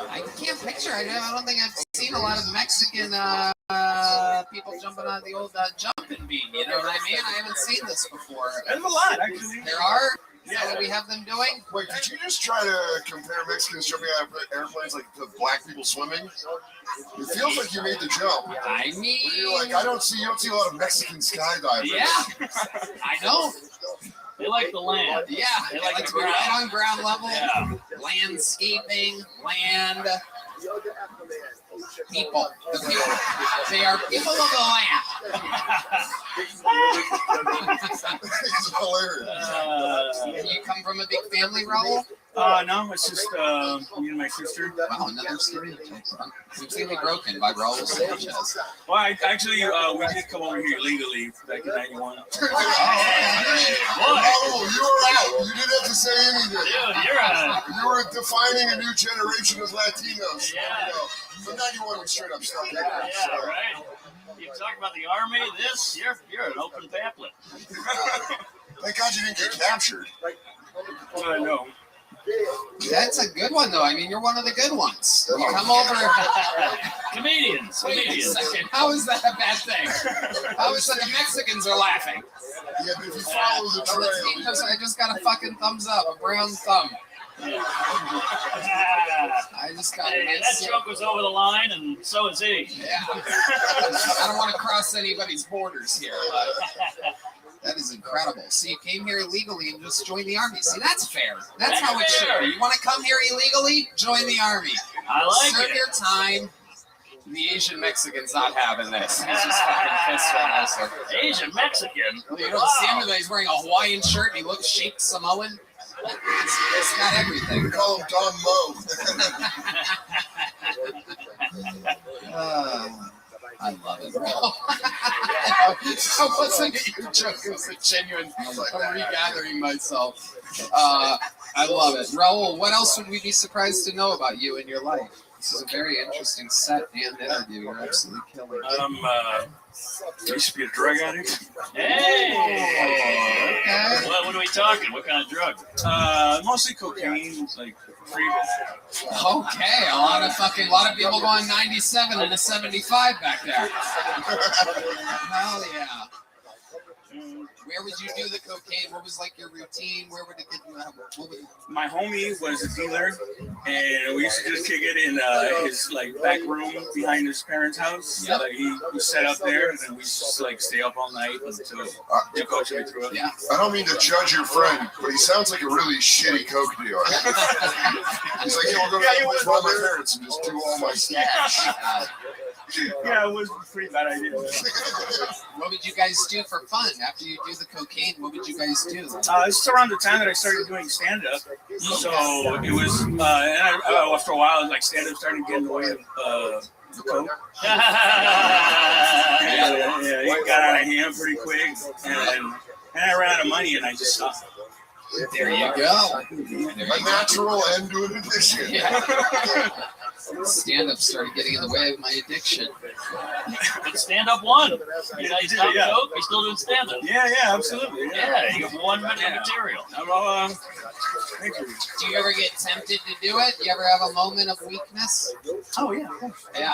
I can't picture. I don't think I've seen a lot of Mexican people jumping on the old jumping bean. You know what I mean? I haven't seen this before. There's a lot, actually. There are? Yeah. What we have them doing? Wait, did you just try to compare Mexicans jumping out of airplanes like to black people swimming? It feels like you made the jump. I mean, you're like, you don't see a lot of Mexican skydivers. Yeah, I know. They like the land. Yeah, they like to be right on ground level. Yeah. Landscaping, land, people. The people. They are people of the land. It's hilarious. You come from a big family, Raul? No, it's just me and my sister. Wow, another stereotype. Completely broken by Raul Sanchez. Well, we did come over here illegally back in '91. Raul, you were out. You didn't have to say anything. Dude, you were defining a new generation of Latinos. Yeah. But '91 was straight up stuff. Yeah, right. You talk about the Army, you're an open pamphlet. Thank God you didn't get captured. I know. That's a good one, though. I mean, you're one of the good ones. You come over. Comedians. Wait a second. How is that a bad thing? How is that the Mexicans are laughing? Yeah, but if you follow the trail. I just got a fucking thumbs up, a brown thumb. I just got that joke was over the line, and so is he. Yeah. I don't want to cross anybody's borders here, but that is incredible. So you came here illegally and just joined the Army. See, that's fair. That's how it should be. You want to come here illegally? Join the Army. I like Serve your time. The Asian Mexican's not having this. He's just fucking pissed right now. So. Asian Mexican? You don't see him, he's wearing a Hawaiian shirt and he looks shaped Samoan. It's got everything. We call him Don Mo. I love it, bro. I wasn't your joke. It was a genuine. I'm regathering myself. I love it. Raul, what else would we be surprised to know about you in your life? This is a very interesting set and interview. You're absolutely killing it. Used to be a drug addict. Hey! Okay. What are we talking? What kind of drug? Mostly cocaine, like free. Okay, a lot of people going 97 and a 75 back there. Hell yeah. Where would you do the cocaine? What was like your routine? Where would it get you? My homie was a dealer, and we used to just kick it in his like back room behind his parents' house. Yep. He was set up there, and then we just like stay up all night until you coach me through it. Yeah. I don't mean to judge your friend, but he sounds like a really shitty coke dealer. He's like, I'll go to my parents and just do all my stash. Yeah, it was a pretty bad idea. What would you guys do for fun after you do the cocaine? What would you guys do? It's around the time that I started doing stand-up. So it was, and after a while, like stand-up started getting in the way of the coke. Yeah, it got out of hand pretty quick, and I ran out of money, and I just stopped. There you go. A natural end to an addiction. Yeah. Stand-up started getting in the way of my addiction. But stand-up won. You know, he's not coke, he's still doing stand-up. Yeah, absolutely. Yeah, you have 1 minute of material. Thank you. Do you ever get tempted to do it? You ever have a moment of weakness? Oh, yeah. Yeah.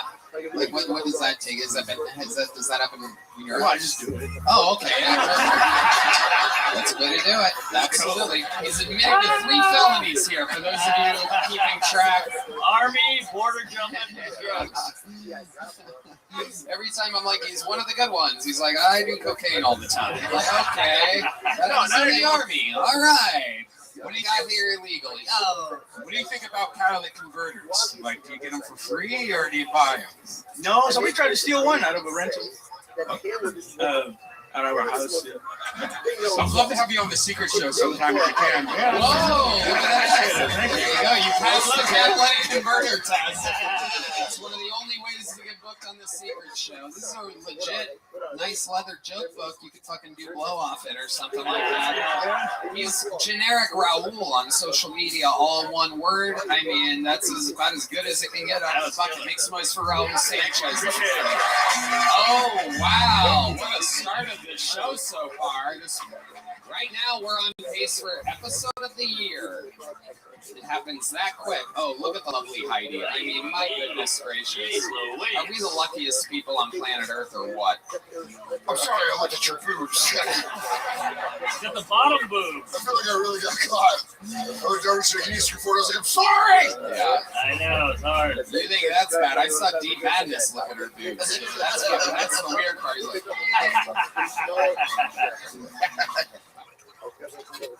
Like, what does that take? Does that happen when you're... Well, I just do it. Oh, okay. Yeah. That's a way to do it. Absolutely. He's admitted to 3 felonies here, for those of you keeping track. Army, border jumping, and drugs. Every time I'm like, he's one of the good ones. He's like, I do cocaine all the time. I'm like, okay. That's in the Army. All right. What do you got here illegally? Oh, what do you think about catalytic converters? Like, do you get them for free or do you buy them? No, somebody tried to steal one out of a rental. Out of our house. Yeah. I'd love to have you on the Secret Show sometime if you can. Yeah. Whoa! Look at that. There you go. You passed the catalytic converter test. That's one of the only ways to get booked on the Secret Show. This is a legit, nice leather joke book. You could fucking do blow off it or something like that. He's generic Raul on social media, all one word. I mean, that's about as good as it can get out of the bucket. Make some noise for Raul Sanchez. Oh, wow. What a start of the show so far. Right now, we're on pace for episode of the year. It happens that quick. Oh, look at the lovely Heidi. I mean, my goodness gracious. Are we the luckiest people on planet Earth or what? I'm sorry, I looked at your boobs. Got the bottom boobs. I feel like I really got caught. I was shaking Easter before. I was like, I'm sorry. Yeah. I know, it's hard. You think that's bad? I saw Deep Madness look at her boobs. That's the weird part. He's like,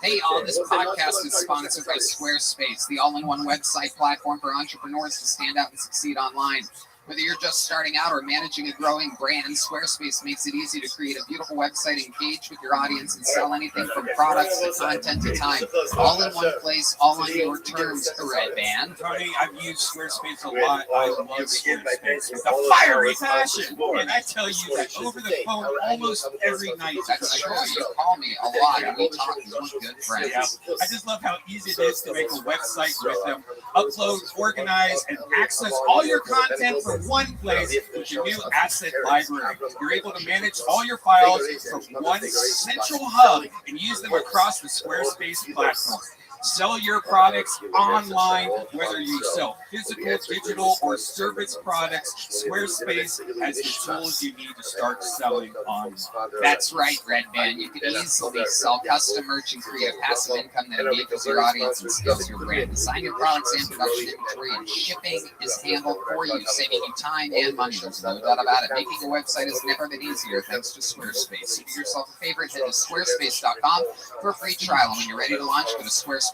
hey, all this podcast is sponsored by Squarespace, the all-in-one website platform for entrepreneurs to stand out and succeed online. Whether you're just starting out or managing a growing brand, Squarespace makes it easy to create a beautiful website, engage with your audience, and sell anything from products to content to time. All in one place, all on your terms, Red Band. Tony, I've used Squarespace a lot. I love Squarespace with a fiery passion. And I tell you that over the phone almost every night. That's true. You call me a lot and we talk. We're good friends. Yeah. I just love how easy it is to make a website with them. Upload, organize, and access all your content from one place with your new asset library. You're able to manage all your files from one central hub and use them across the Squarespace platform. Sell your products online, whether you sell physical, digital, or service products. Squarespace has the tools you need to start selling online. That's right, Red Band. You can easily sell custom merch and create a passive income that engages your audience and scales your brand. Design your products and production inventory, and shipping is handled for you, saving you time and money. There's no doubt about it. Making a website has never been easier thanks to Squarespace. So do yourself a favor, head to squarespace.com for a free trial. And when you're ready to launch, go to squarespace.com/Kiltony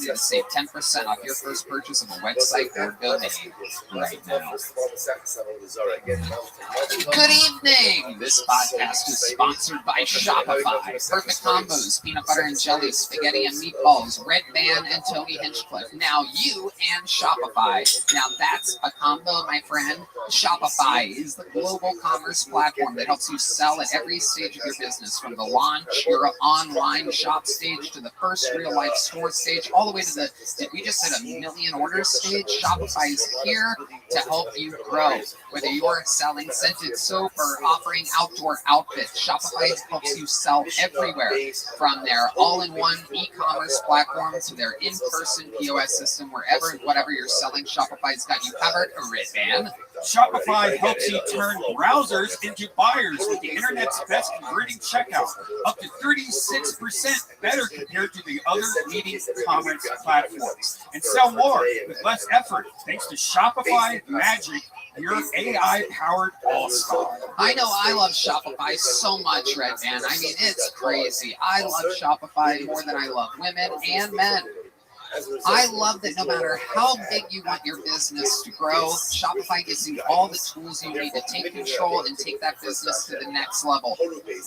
to save 10% off your first purchase of a website or domain right now. Good evening. This podcast is sponsored by Shopify. Perfect combos, peanut butter and jelly, spaghetti and meatballs, Red Band and Tony Hinchcliffe. Now you and Shopify. Now that's a combo, my friend. Shopify is the global commerce platform that helps you sell at every stage of your business, from the launch your online shop stage to the first stage, real life store stage, all the way to the, we just hit 1 million orders stage. Shopify is here to help you grow. Whether you're selling scented soap or offering outdoor outfits, Shopify helps you sell everywhere from their all-in-one e-commerce platform to their in-person POS system. Wherever and whatever you're selling, Shopify's got you covered. Redman. Shopify helps you turn browsers into buyers with the internet's best converting checkout, up to 36% better compared to the other leading commerce platforms, and sell more with less effort thanks to Shopify Magic, your AI-powered all-star. I know I love Shopify so much, Redman. I mean, it's crazy. I love Shopify more than I love women and men. I love that no matter how big you want your business to grow, Shopify gives you all the tools you need to take control and take that business to the next level.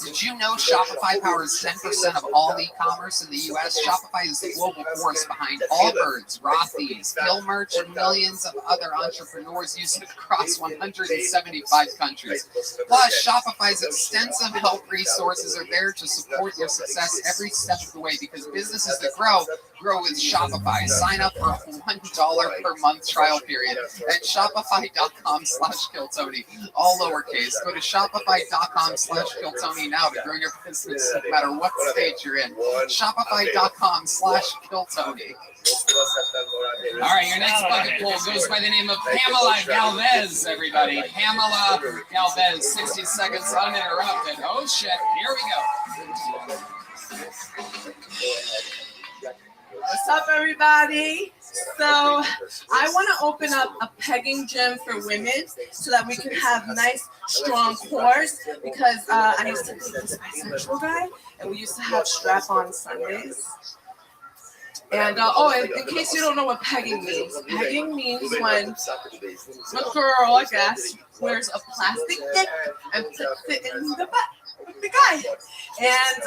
Did you know Shopify powers 10% of all e-commerce in the US? Shopify is the global force behind Allbirds, Rothy's, Gilmerch, and millions of other entrepreneurs use it across 175 countries. Plus, Shopify's extensive help resources are there to support your success every step of the way, because businesses that grow with Shopify. Sign up for a $1 per month trial period at shopify.com/KillTony, all lowercase. Go to shopify.com/KillTony now to grow your business no matter what stage you're in. Shopify.com/KillTony. All right, your next bucket pool goes by the name of Pamela Galvez, everybody. Pamela Galvez, 60 seconds uninterrupted. Oh, shit. Here we go. What's up, everybody? So I want to open up a pegging gym for women so that we can have nice, strong cores, because I used to date this bisexual guy, and we used to have strap-on Sundays. And in case you don't know what pegging means when a girl, I guess, wears a plastic dick and puts it in the butt of the guy. And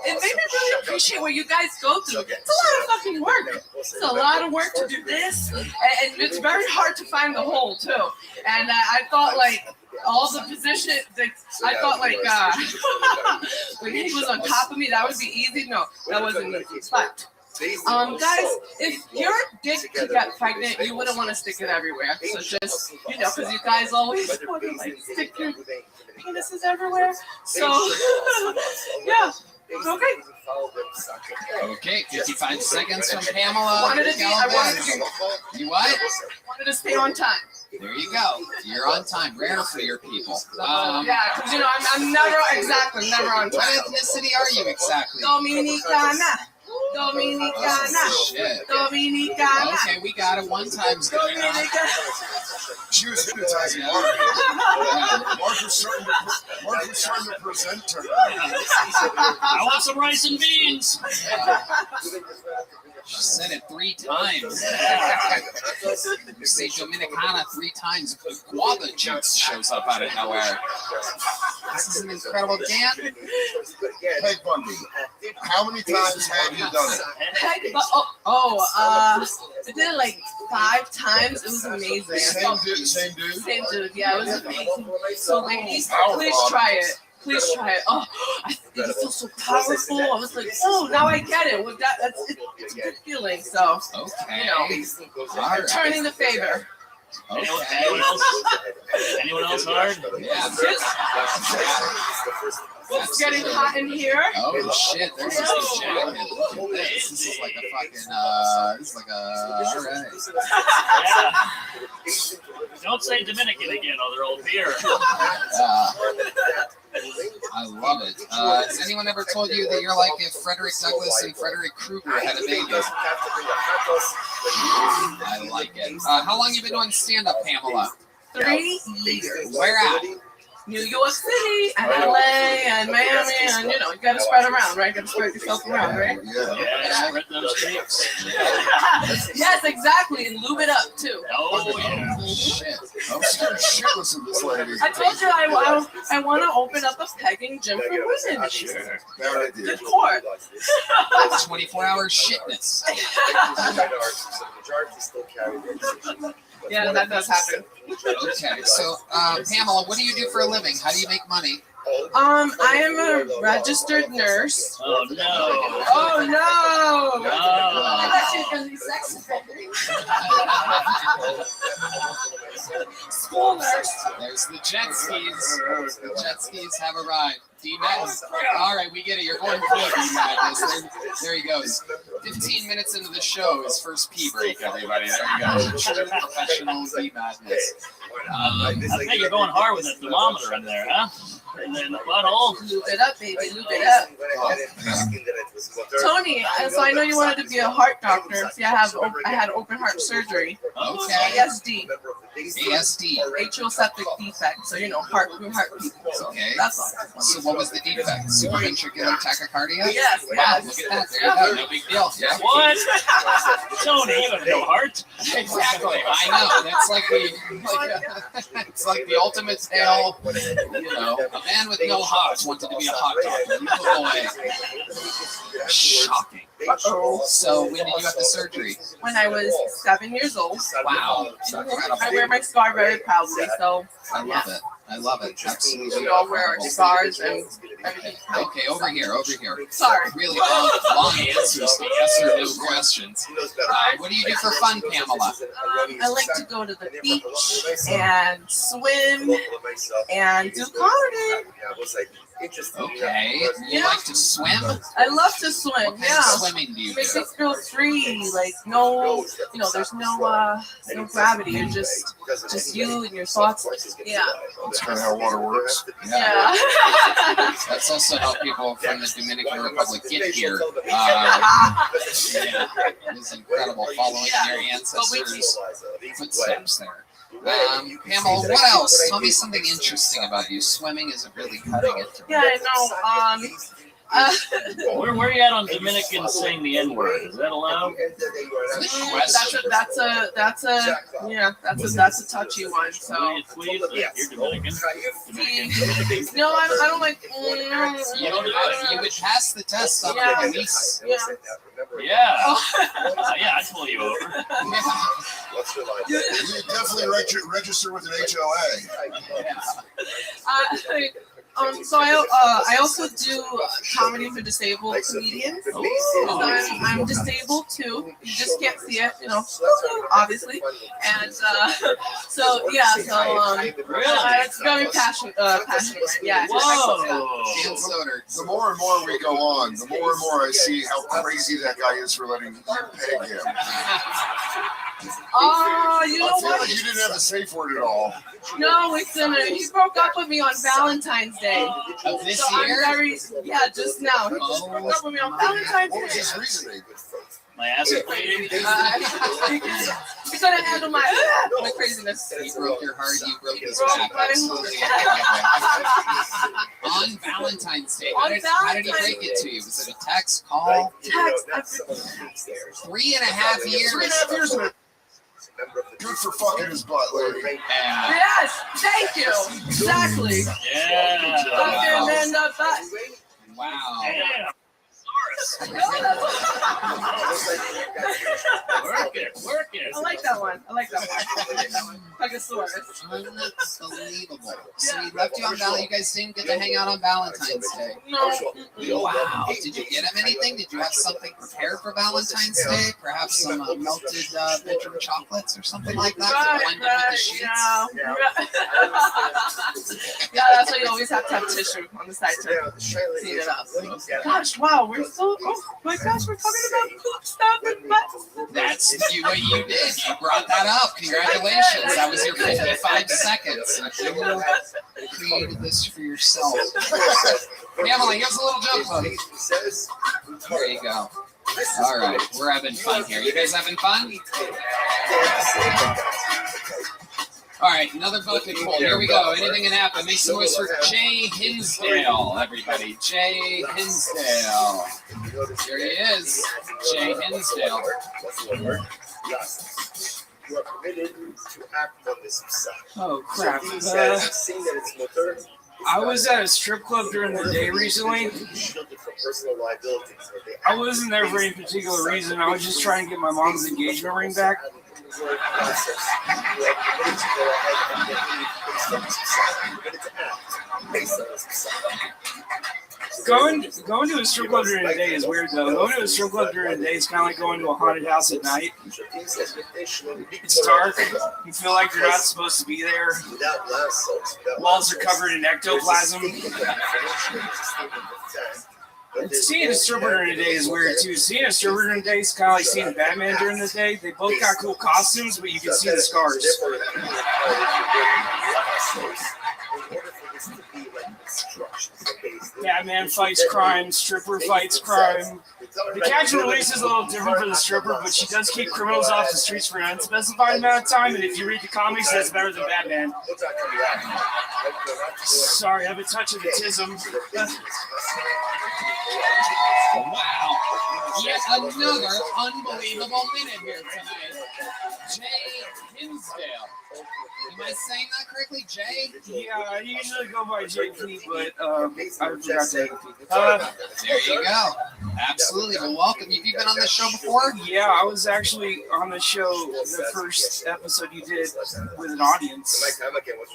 it made me really appreciate what you guys go through. It's a lot of fucking work. It's a lot of work to do this, and it's very hard to find the hole too. And I thought all the positions, I thought when he was on top of me, that would be easy. No, that wasn't easy. But guys, if your dick could get pregnant, you wouldn't want to stick it everywhere. So just, because you guys always want to stick your penises everywhere. So, yeah. Okay. Okay, 55 seconds from Pamela. I wanted to You what? Wanted to stay on time. There you go. You're on time. Rare for your people. Yeah, because I'm never on time. What ethnicity are you exactly? Dominicana. Shit. Dominicana. Okay, we got it. One time's good enough. She was hypnotizing Mark. Mark was starting to present her. I want some rice and beans. She said it 3 times. You say Dominicana 3 times, guava juice shows up out of nowhere. This is an incredible game. Peg Bundy, how many times have you done it? I did it 5 times. It was amazing. Same dude? Same dude, yeah, it was amazing. So ladies, please try it. Please try it. Oh, it feels so powerful. I was like, oh, now I get it. With that, it's a good feeling. So, returning the favor. Okay. Anyone else hard? Yeah. It's getting hot in here. Oh shit! There's this jacket. Look at this. This is like a fucking. This is like a. All right. Yeah. Don't say Dominican again, or they'll appear. I love it. Has anyone ever told you that you're like if Frederick Douglass and Frederick Krueger had a baby? I like it. How long you been doing stand-up, Pamela? 3 years. Where at? New York City and LA and Miami, and you gotta spread around, right? Gotta spread yourself around, right? Yeah, spread those cheeks. Yes, exactly, and lube it up too. Oh yeah. Shit. I'm scared shitless of this lady. I told you I want to open up a pegging gym for women. Sure. Good court. 24-hour shitness. Yeah, that does happen. Okay, so Pamela, what do you do for a living? How do you make money? I am a registered nurse. Oh no. Oh no. No. I thought she was gonna be sex offending. School nurse. There's the jet skis. The jet skis have arrived. D-Madness. All right, we get it. You're going for D-Madness. There he goes. 15 minutes into the show, his first pee break, everybody. There you go. True professional D-Madness. I think you're going hard with that thermometer in there, huh? And then the butthole. Lube it up, baby. Lube it up. Tony, so I know you wanted to be a heart doctor. See, I had open heart surgery. Okay. ASD. ASD. Atrial septic defect. So, heart people. So Okay. that's all. So what was the defect? Supraventricular tachycardia? Yes. Wow, look at that. There you go. No big deal. Yeah. What? Tony, you have no heart. Exactly. I know. That's like it's like the ultimate tale. A man with no heart wanted to be a heart doctor. You put away. Shocking. So when did you have the surgery? When I was 7 years old. Wow. Incredible. I wear my scar very proudly. So I love it. I love it. Absolutely. we all wear our scars and everything. Okay, over here. Sorry. Really long answers to yes or no questions. What do you do for fun, Pamela? I like to go to the beach and swim and do comedy. Okay. You like to swim? I love to swim. What kind of swimming do you Makes do? me feel free. Like there's no gravity. You're just you and your thoughts. Yeah. That's kind of how water works. Yeah. That's also how people from the Dominican Republic get here. Yeah. It's incredible following your ancestors' footsteps there. Pamela, what else? Tell me something interesting about you. Swimming isn't really cutting it. Yeah, I know. Where are you at on Dominican saying the N-word? Is that allowed? That's a touchy one. So Please, you're Dominican. no, I don't like. You don't do it. You would pass the test on the police. Yeah. I'd pull you over. You definitely register with an HOA. So I also do comedy for disabled comedians. I'm disabled too. You just can't see it, obviously. And it's very passionate. Yeah. Whoa. The more and more we go on, the more and more I see how crazy that guy is for letting you peg him. You know I feel what? like you didn't have a safe word at all. No, we didn't. He broke up with me on Valentine's Day. Of this year? Just now. He just broke up with me on Valentine's What was Day. his reasoning? My acid rating? He couldn't handle my craziness. He broke your heart, you broke his Broke back. mine. Absolutely. On Valentine's Day. How did he break it to you? Was it a text, call? Text. 3.5 years. 3.5 years of it. Good for fucking his butt, lady. Yes, thank you. Exactly. Yeah. Fucking man up butt. Wow. Yeah. Work it. I like that one. Pegasaurus. Unbelievable. So he left you on Valentine's. You guys didn't get to hang out on Valentine's Day. No. Wow. Did you get him anything? Did you have something prepared for Valentine's Day? Perhaps some melted bedroom chocolates or something like that to blend in with the sheets? Yeah, that's why you always have to have tissue on the side to clean it up. Gosh, wow, we're so. Oh my gosh, we're talking about poop stuff and butt. That's what you did. You brought that up. Congratulations. That was your 55 seconds. You created this for yourself. Pamela, give us a little jump hook. There you go. All right, we're having fun here. You guys having fun? All right, another bucket full. Here we go. Anything can happen. Make some noise for Jay Hinsdale, everybody. Jay Hinsdale. Here he is. Jay Hinsdale. You are permitted to act on this side. Oh, crap. Seeing that it's motor, I was at a strip club during the day recently. shielded from personal liabilities. I wasn't there for any particular reason. I was just trying to get my mom's engagement ring back. Going to a strip club during the day is weird though. Going to a strip club during the day is kind of like going to a haunted house at night. It's dark. You feel like you're not supposed to be there. Walls are covered in ectoplasm. Seeing a stripper during the day is weird too. Seeing a stripper during the day is kind of like seeing Batman during the day. They both got cool costumes, but you can see the scars. Batman fights crime, stripper fights crime. The catch and release is a little different for the stripper, but she does keep criminals off the streets for an unspecified amount of time, and if you read the comics, that's better than Batman. Sorry, I have a touch of autism. Wow. Yet another unbelievable minute here tonight. Jay Hinsdale. Am I saying that correctly, Jay? Yeah, I usually go by JP, but I forgot to. There you go. Absolutely. Well, welcome. Have you been on the show before? Yeah, I was actually on the show, the first episode you did with an audience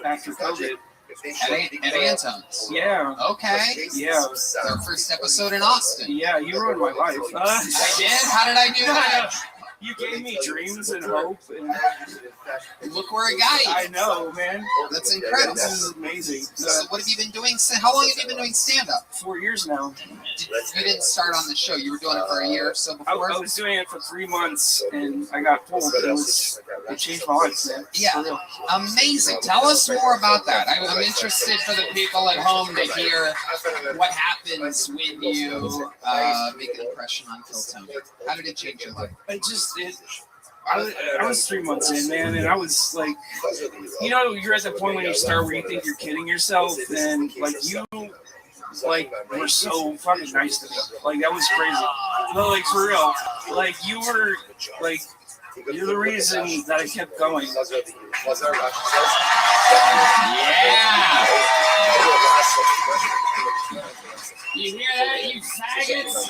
after COVID. At Anton's. Yeah. Okay. Yeah. Our first episode in Austin. Yeah, you ruined my life. I did? How did I do that? You gave me dreams and hope, and look where it got you. I know, man. That's incredible. This is amazing. So what have you been doing? How long have you been doing stand-up? 4 years now. You didn't start on the show. You were doing it for a year or so before? I was doing it for 3 months, and I got pulled. It changed my life, man. Yeah, amazing. Tell us more about that. I'm interested for the people at home to hear what happens when you make an impression on Phil Tony. How did it change your life? I was 3 months in, man, and I was like, you know, you're at the point when you start where you think you're kidding yourself, and like you, like, were so fucking nice to me. Like, that was crazy. No, like, for real. Like, you were, like, you're the reason that I kept going. Yeah. You hear that, you faggots?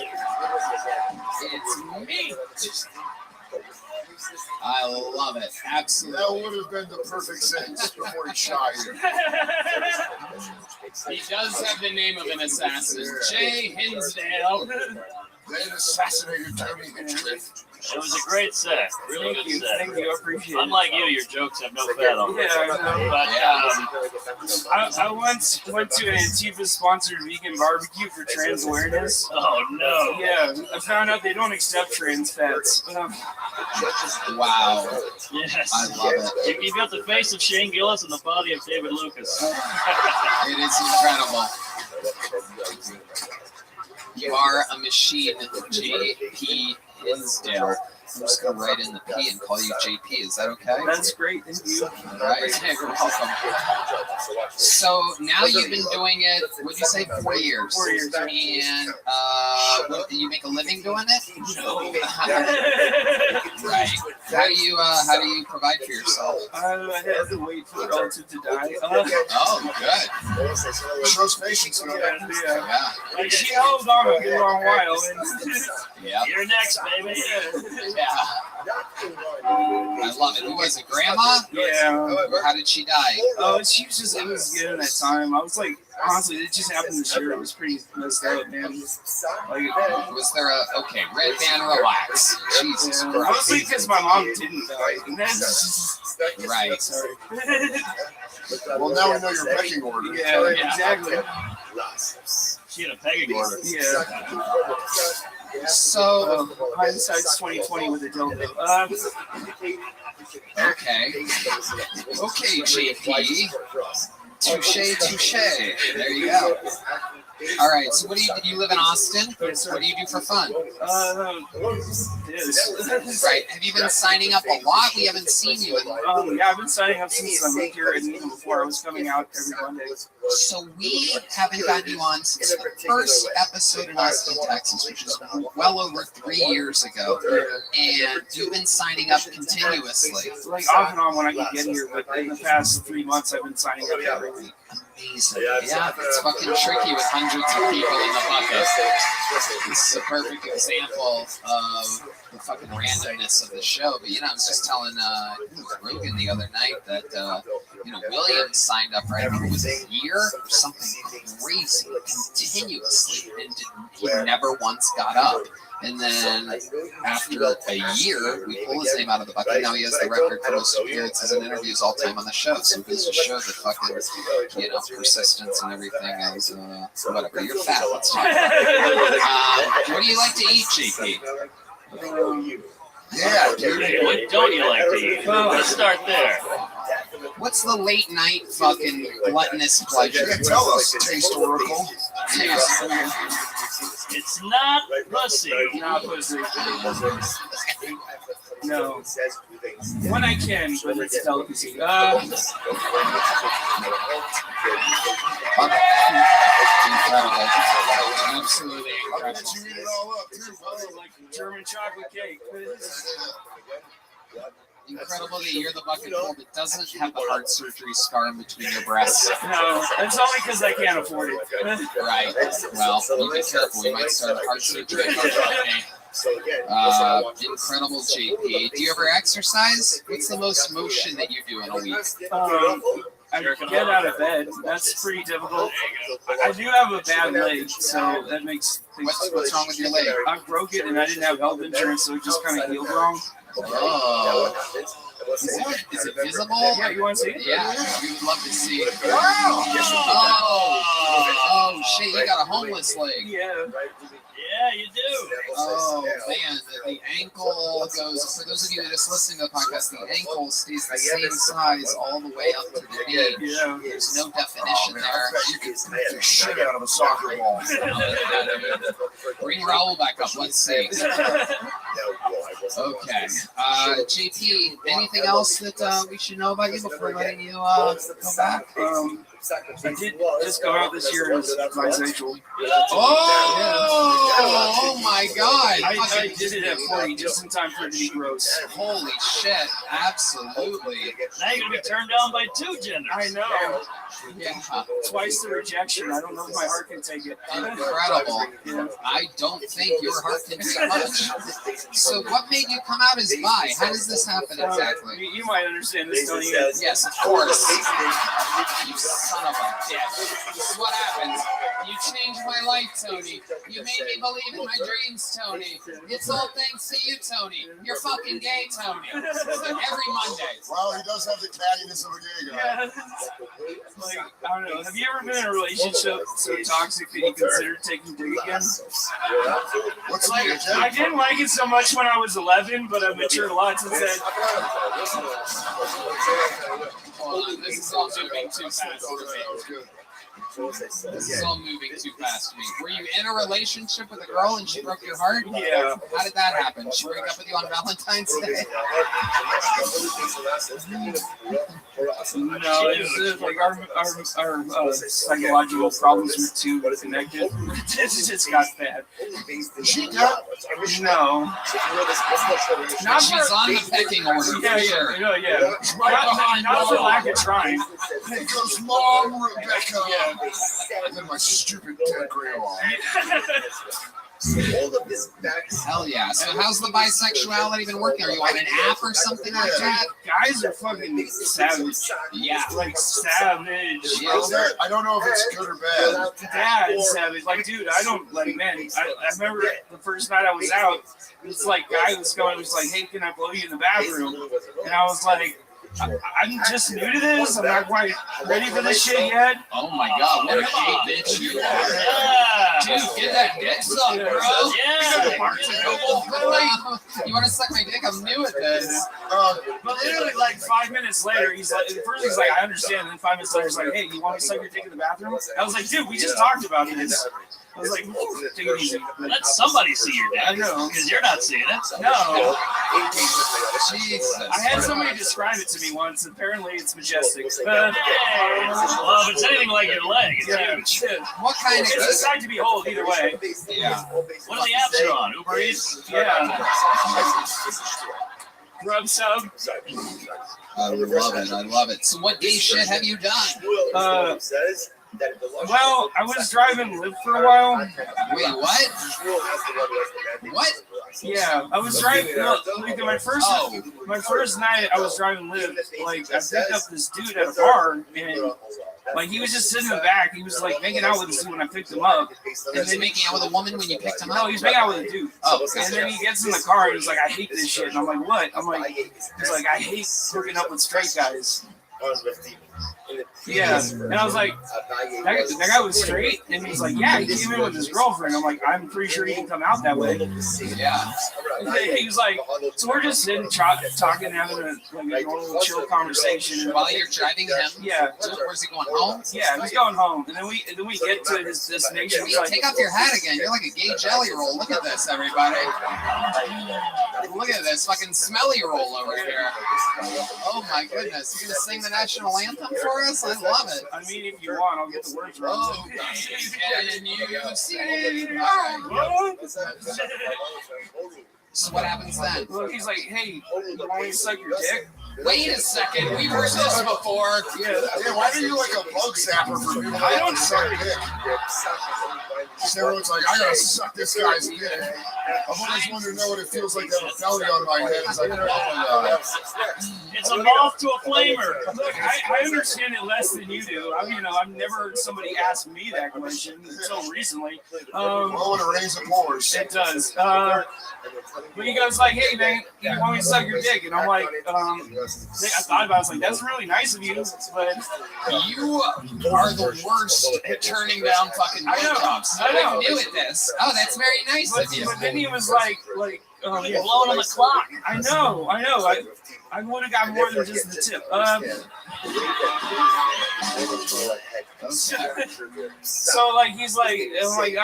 It's me. I love it. Absolutely. That would have been the perfect sentence before he shot you. He does have the name of an assassin. Jay Hinsdale. They assassinated Tony Hinchcliffe. It was a great set. Really good set. Thank you. I appreciate it. Unlike you, your jokes have no fat on them. But I once went to an Antifa-sponsored vegan barbecue for trans awareness. Oh, no. Yeah, I found out they don't accept trans fats. Wow. Yes. I love it. You got the face of Shane Gillis and the body of David Lucas. It is incredible. You are a machine, J.P. Hinsdale. I'm just going to write in the P and call you JP. Is that okay? That's great. Thank you. All right. You're welcome. So now you've been doing it, what did you say, 4 years? 4 years. And do you make a living doing it? No. Right. How do you provide for yourself? I had to wait for a relative to die. Oh, good. Shows patience. Yeah. Like, she held on a good long while. And yeah. You're next, baby. Yeah. I love it. Who was it? Grandma? Yeah. How did she die? Oh, she was just, it was good at that time. I was like, honestly, it just happened this year. It was pretty messed up, man. Like, was there a, okay, Red Band, relax. Jesus Christ. Mostly because my mom didn't die. And that's right. Sorry. Well, now we know your pecking order. Yeah, exactly. She had a pegging order. Yeah. So, hindsight's 20/20 with a dildo. Okay. Okay, JP. Touche. There you go. All right. So, what do you live in Austin? Yes, sir. What do you do for fun? This. Right. Have you been signing up a lot? We haven't seen you in. Yeah, I've been signing up since I moved here, and even before I was coming out every Monday. So we haven't gotten you on since the first episode in Austin, Texas, which is well over 3 years ago, and you've been signing up continuously. Like off and on when I could get here, but in the past 3 months, I've been signing up every week. Amazing. Yeah, it's fucking tricky with hundreds of people in the bucket. This is a perfect example of the fucking randomness of the show. But I was just telling Rogan the other night that Williams signed up, right? It was a year or something crazy, continuously, and he never once got up. And then after a year, we pull his name out of the bucket. Now he has the record for most appearances and interviews all time on the show. So it goes to show that fucking, persistence and everything is whatever. You're fat. Let's talk about it. What do you like to eat, JP? Yeah, dude. What don't you like to eat? Let's start there. What's the late night fucking gluttonous pleasure? Yeah, tell us, Taste Oracle. It's not pussy. Not pussy. No. When I can, but it's delicacy. Incredible. Absolutely incredible. Did you eat it all up, too? Like German chocolate cake. Incredible that you're the bucket full that doesn't have the heart surgery scar in between your breasts. No, it's only because I can't afford it. Right. Well, you be careful. You might start heart surgery. Incredible, JP. Do you ever exercise? What's the most motion that you do in a week? I get out of bed. That's pretty difficult. I do have a bad leg, so that makes things. What's wrong with your leg? I broke it, and I didn't have health insurance, so it just kind of healed wrong. Oh. Is it visible? Yeah, you want to see it? Yeah, we would love to see it. Wow. Oh, shit, you got a homeless leg. Yeah. Yeah, you do. Oh, man, the ankle goes, for those of you that are just listening to the podcast, the ankle stays the same size all the way up to the knee. Yeah. There's no definition there. You can smack the shit out of a soccer ball. Bring Raul back up, let's see. Okay. JP, anything else that we should know about you before letting you go back? I did just go out this year as bisexual. Oh my God! I did it at 40 just in time for it to be gross. Holy shit! Absolutely. Now you're gonna be turned down by two genders. I know. Yeah. Twice the rejection. I don't know if my heart can take it. Incredible. I don't think your heart can take much. So, what made you come out as bi? How does this happen exactly? You might understand this, Tony. Yes, of course. You son of a bitch. This is what happens. You changed my life, Tony. You made me believe in my dreams, Tony. It's all thanks to you, Tony. You're fucking gay, Tony. Every Monday. Well, he does have the cattiness of a gay guy. Like, I don't know. Have you ever been in a relationship so toxic that you consider taking dick again? What's like, I didn't like it so much when I was 11, but I've matured a lot since then. Hold on, this is all moving too fast for me. This is all moving too fast for me. Were you in a relationship with a girl and she broke your heart? Yeah. How did that happen? Did she break up with you on Valentine's Day? No, it's like our psychological problems were too connected. It just got bad. She got no. Not She's for, on the pecking order. yeah, for sure. yeah. right behind Not for Mom. lack of trying. And he goes, Mom, Rebecca. And then my stupid dead grandma. Hell yeah. So how's the bisexuality been working? Are you on an app or something like that? Guys are fucking savage. Yeah. Like savage. I don't know if it's good or bad. Dad's savage. Like, dude, I don't like men. I remember the first night I was out, this like guy was like, hey, can I blow you in the bathroom? And I was like, I'm just new to this. I'm not quite ready for this shit yet. Oh my God, what a gay bitch you are. Dude, get that dick sucked, bro. You want to suck my dick? I'm new at this. But literally, like 5 minutes later, he's like, at first he's like, I understand. And then 5 minutes later, he's like, hey, you want me to suck your dick in the bathroom? I was like, dude, we just talked about this. I was like, take it easy. Let somebody see your dick. I know. Because you're not seeing it. No. Jesus. I had somebody describe it to me once. Apparently, it's majestic. Well, if it's anything like your leg, it's huge. What kind of... It's a sight to behold, either way. Yeah. What are the apps you're on? Uber Eats? Yeah. Grub sub. I love it. I love it. So what gay shit have you done? Well, I was driving Lyft for a while. Wait, what? What? Yeah, I was driving. Like my first night, I was driving Lyft. Like I picked up this dude at a bar, and like he was just sitting in the back. He was like making out with this dude when I picked him up. And then making out with a woman when you picked him up? No, he was making out with a dude. Oh, and then he gets in the car and he's like, "I hate this shit." And I'm like, "What?" I'm like, "He's like, I hate hooking up with straight guys." Yeah, and I was like, that guy was straight, and he's like, yeah, he came in with his girlfriend. I'm like, I'm pretty sure he can come out that way. Yeah. He was like, so we're just sitting talking, having a normal chill conversation. While you're driving him? Yeah. Where's he going home? Yeah, he's going home, and then we get to his destination. Wait, take off your hat again. You're like a gay jelly roll. Look at this, everybody. Look at this fucking smelly roll over here. Oh my goodness! You gonna sing the national anthem for us? I love it. I mean, if you want, I'll get the words wrong. Oh, can you see? So what happens then? Well, he's like, hey, you want me to suck your dick? Wait a second, we've heard this before. Yeah, why are you like a bug zapper for people that don't suck dick? Everyone's like, I gotta suck this guy's dick. I've always wanted to know what it feels like to have a belly on my head. It's like, it's a moth to a flamer. Look, I understand it less than you do. I've never heard somebody ask me that question until recently. Well, it rains and pours. It does. But he goes like, hey, man, you want me to suck your dick? And I'm like, I thought about it. I was like, that's really nice of you, but you are the worst at turning down fucking blowjobs. I know. I'm new at this. Oh, that's very nice of you. But then he was like, blowing on the clock. I know. I would have got more than just the tip. So like he's like, I'm like,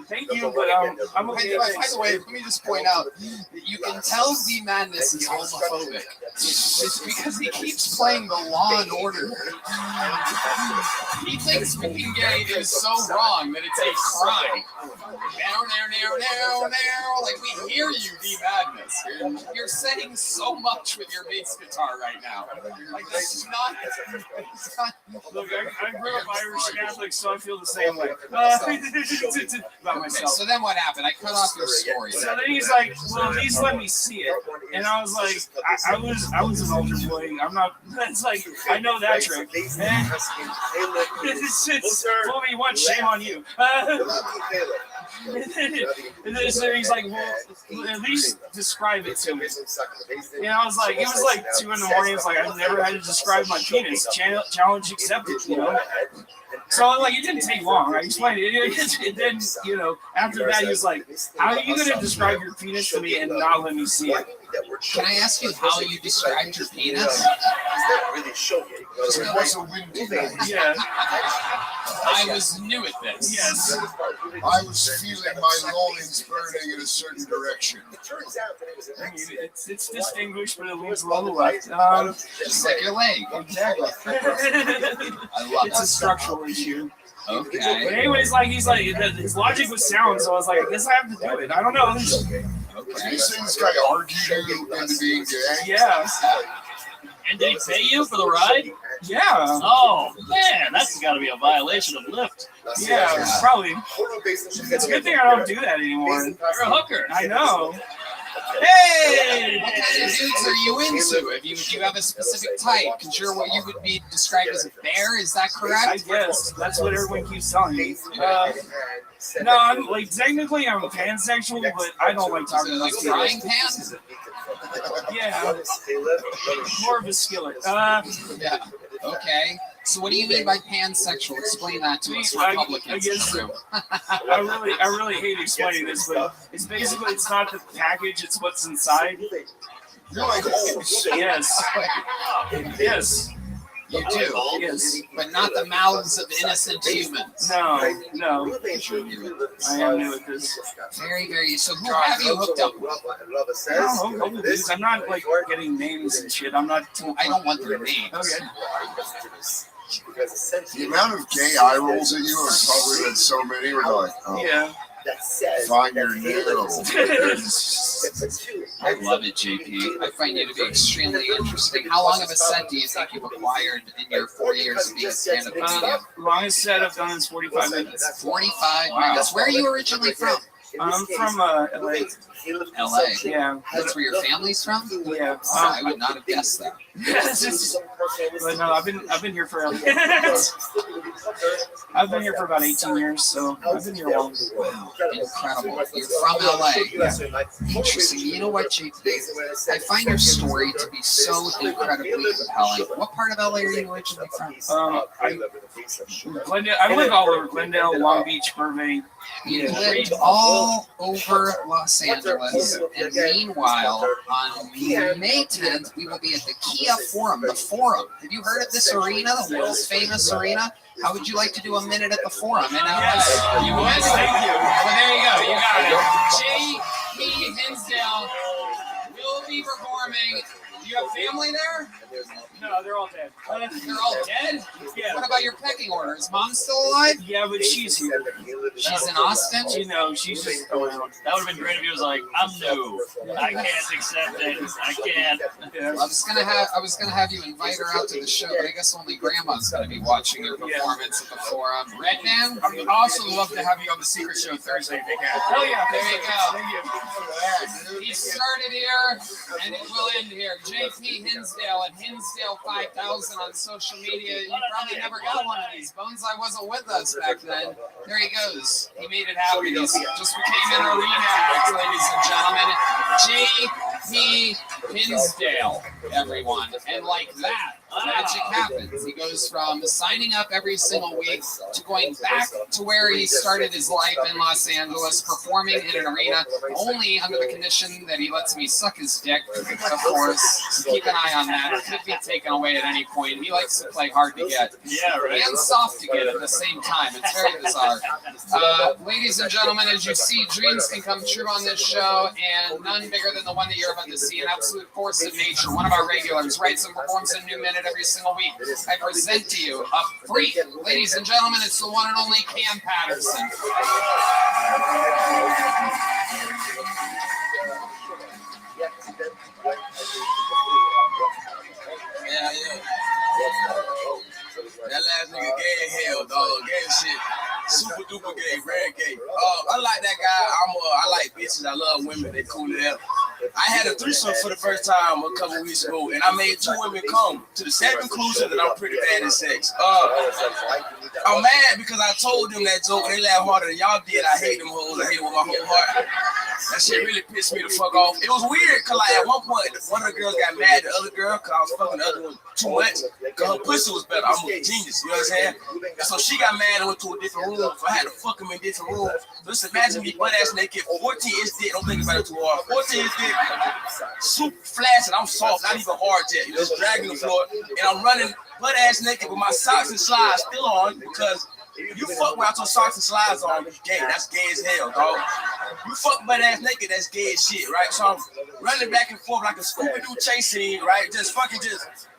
thank you, but I'm okay. By the way, let me just point out that you can tell D Madness is homophobic. It's because he keeps playing the Law and Order. He thinks being gay is so wrong that it's a crime. Now, like we hear you, D Madness. You're saying so much with your bass guitar right now. Like this is not. Look, I grew up Irish Catholic, so I feel the same way about myself. So then what happened? I cut off your story. So then he's like, well, at least let me see it. And I was like, I was an altar boy. I'm not. It's like I know that trick. It's fool me once, shame on you. And then so he's like, well, at least describe it to me. And I was like, it was like 2 a.m. It's like I've never had to describe my penis. Challenge accepted, So like it didn't take long. I explained it. And then after that he was like, how are you gonna describe your penis to me and not let me see it? Can I ask you how you described your penis? Yeah. I was new at this. Yes. I was feeling my loins burning in a certain direction. I mean, it's distinguished, but it leans a little left. Just like your leg. Exactly. I love It's a structural issue. Okay. But anyways, like he's like his logic was sound, so I was like, I guess I have to do it. I don't know. Okay. So you saying this guy argued you into being gay? Yeah. And did he pay you for the ride? Yeah. Oh man, that's got to be a violation of Lyft. Yeah, probably. It's a good thing I don't do that anymore. You're a hooker. I know. Hey! What kind of dudes are you into? If you have a specific type, because you're what you would be described as a bear, is that correct? I guess that's what everyone keeps telling me. No, I'm like technically I'm pansexual, but I don't like talking like frying pan. Yeah, more of a skillet. Yeah. Okay. So what do you mean by pansexual? Explain that to us, Republicans. I really hate explaining this, but it's basically it's not the package, it's what's inside. You're like, oh shit. Yes. Yes. You do, yes, but not the mouths of innocent humans. No. I am new at this. Very, very. So who have you hooked up with? I'm not like getting names and shit. I'm not. I don't want their names. Okay. The amount of gay eye rolls at you have probably been so many. We're like, oh. Yeah. Find your nails. I love it, JP. I find you to be extremely interesting. How long of a set do you think you've acquired in your 4 years of being a stand-up comedian? Longest set I've done is 45 minutes. 45 minutes. Where are you originally from? I'm from LA. LA. Yeah. That's where your family's from? Yeah. I would not have guessed that. But no, I've been here for I've been here for about 18 years, so I've been here long. Wow, incredible. You're from LA. Interesting. You know what, JP? I find your story to be so incredibly compelling. What part of LA are you originally from? Glendale. I live all over Glendale, Long Beach, Burbank. You lived all over Los Angeles, and meanwhile, on May 10th, we will be at the Kia Forum. The Forum. Have you heard of this arena, the world's famous arena? How would you like to do a minute at the Forum in LA? Yes, you would. Thank you. Well, there you go. You got it. J.P. Hinsdale will be performing. Do you have family there? No, they're all dead. They're all dead? Yeah. What about your pecking order? Is mom still alive? Yeah, but she's here. She's in Austin? She's just around. That would have been great if he was like, I'm new. I can't accept it. I can't. I was gonna have you invite her out to the show, but I guess only grandma's gonna be watching your performance at the Forum. Redman? I would also love to have you on the Secret Show Thursday, Big Hat. Hell yeah. There you go. Thank you. He started here, and it will end here. JP Hinsdale at Hinsdale 5000 on social media. You probably never got one of these. Bones, I wasn't with us back then. There he goes. He made it happen. He just became an arena act, ladies and gentlemen. JP Hinsdale, everyone. And like that, magic happens. He goes from signing up every single week to going back to where he started his life in Los Angeles, performing in an arena, only under the condition that he lets me suck his dick, of course. So keep an eye on that. It could be taken away at any point. He likes to play hard to get. Yeah, right. And soft to get at the same time. It's very bizarre. Ladies and gentlemen, as you see, dreams can come true on this show, and none bigger than the one that you're about to see. An absolute force of nature. One of our regulars writes and performs a new minute every single week. I present to you a freak. Ladies and gentlemen, it's the one and only Cam Patterson. Yeah. That last nigga gay as hell, dog. Gay as shit. Super duper gay, very gay. I like that guy. I like bitches. I love women. They cool as hell. I had a threesome for the first time a couple weeks ago, and I made 2 women come to the same conclusion that I'm pretty bad at sex. I'm mad because I told them that joke, and they laughed harder than y'all did. I hate them hoes. I hate them with my whole heart. That shit really pissed me the fuck off. It was weird because like at one point, one of the girls got mad at the other girl because I was fucking the other one too much because her pussy was better. I'm a genius, you know what I'm saying? And so she got mad and went to a different room, so I had to fuck them in different rooms. So just imagine me butt-ass naked, 14-inch dick, don't think about it too hard, 14-inch dick, super flaccid, I'm soft, not even hard yet. You just dragging the floor, and I'm running butt-ass naked with my socks and slides still on because you fuck without your socks and slides on, you gay. That's gay as hell, dog. You fuck butt ass naked, that's gay as shit, right? So I'm running back and forth like a Scooby-Doo chase scene, right? Just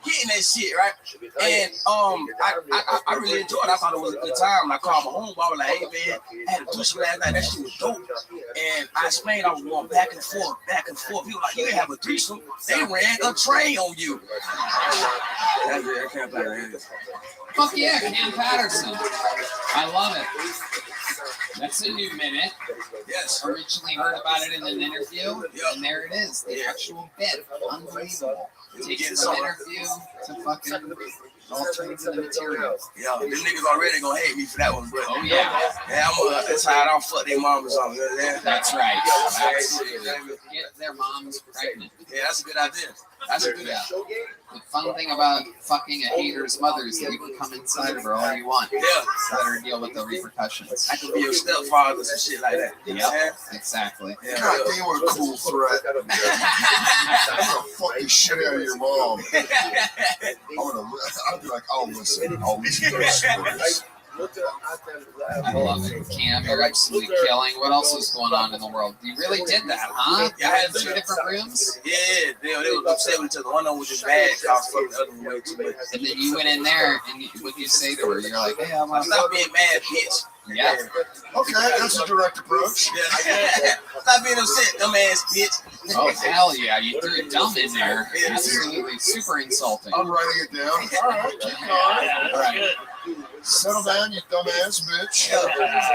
hitting that shit, right? And I really enjoyed it. I thought it was a good time. I called my homeboy. I was like, hey man, I had a threesome last night. That shit was dope. And I explained I was going back and forth, back and forth. People were like, you didn't have a threesome. They ran a train on you. That's it. I can't play that. Fuck yeah, Cam Patterson. I love it. That's a new minute. Yes. Originally heard about it in an interview, and there it is. The actual bit. Unbelievable. Takes from interview to fucking all turns into material. Yeah, them niggas already gonna hate me for that one, but oh yeah. Yeah, that's how I don't fuck their mom or something. Yeah. That's right. Absolutely. Get their moms pregnant. Yeah, that's a good idea. That's a good idea. The fun thing about fucking a hater's mother is that you can come inside of her all you want. Yeah. Let her deal with the repercussions. I could be your stepfather or some shit like that. Yeah, exactly. God damn, what a cool threat. I'm gonna fuck the shit out of your mom. I'll be like, I'll listen to those stories. I love it. Cam, you're absolutely killing. What else is going on in the world? You really did that, huh? You had 2 different rooms? Yeah, they were upset with each other. One of them was just mad because I was fucking the other one way too much. And then you went in there, and what did you say to her? You're like, hey, I'm stop being mad, bitch. Yeah. Okay, that's a direct approach. Yeah. Stop being upset, dumbass bitch. Oh, hell yeah. You threw dumb in there. Absolutely. Super insulting. I'm writing it down. All right, keep going. All right. Settle down, you dumbass bitch.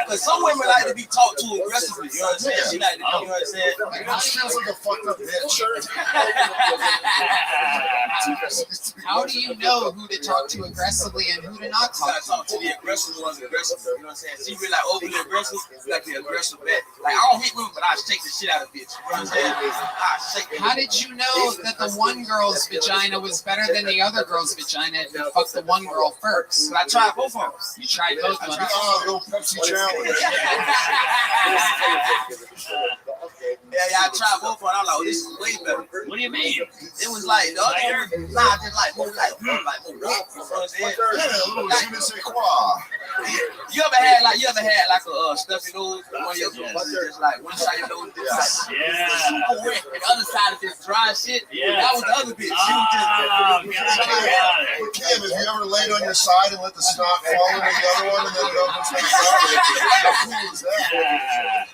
Because some women like to be talked to aggressively. You know what I'm saying? She like to, you know what I'm saying? Like, that sounds like a fucked up bitch. How do you know who to talk to aggressively and who to not talk Talk to the aggressive ones aggressive. You know what I'm saying? She be like overly aggressive, like the aggressive back. Like, I don't hit women, but I shake the shit out of bitch. You know what I'm saying? I shake the How did you know that the one girl's vagina was better than the other girl's vagina if you fucked the one girl first? I tried both of them. You tried both of them. Oh, the old Pepsi challenge. Yeah, I tried both of them. I'm like, oh, this is way better. What do you mean? It was like, the other one, nah, just like, more like, more wet. You know what I'm saying? Yeah, a little je ne sais quoi. You ever had like a stuffy nose? One of your noses is just like one side of your nose is like, Yeah. wet, and the other side is just dry shit. Yeah. That was the other bitch. She was Oh, just got it. But Kim, have you ever laid on your side and let the snot fall into the other one and then it opens back up? How cool is that?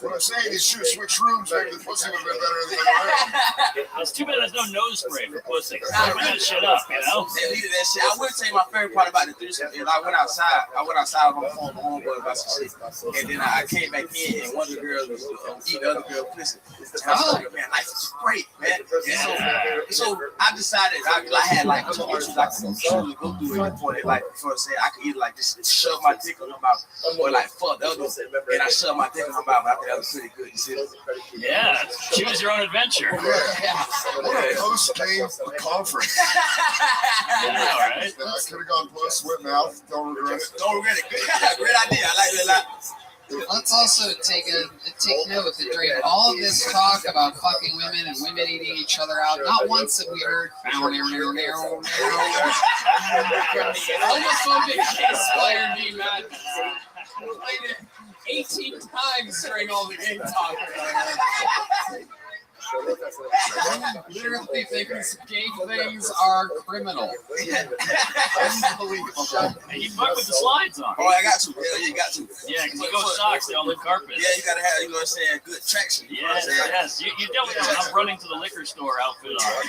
What I'm saying is, should switch rooms. Maybe the pussy would have been better than the other way. It's too bad there's no nose spray for pussy. Cover that shit up, you know? They needed that shit. I would say my favorite part about the threesome is I went outside on my phone, my homeboy about some shit, and then I came back in, and one of the girls was eating the other girl pussy. And I was like, man, life is great, man. And so I decided I had like 2 issues I could truly go through it before I said I could either like just shove my dick in her mouth or like fuck the other one, and I shoved my dick in her mouth. I think that was pretty good. You see? Yeah. Choose your own adventure. Yeah. What a post-game conference. Yeah, all right. I could have gone post sweat mouth. Don't regret it. Don't regret it. Great idea. I like it a lot. Let's also take note that during all of this talk about fucking women and women eating each other out, not once have we heard homophobic kiss player be mad. Played it 18 times during all the game talk. Literally thinks gay things are criminal. Unbelievable. And you fuck with the slides on. Oh, I got to. Yeah, you got to. Yeah, because you go socks down the carpet. Yeah, you gotta have, you know what I'm saying, good traction. Yes, yes. You definitely have I'm running to the liquor store outfit on.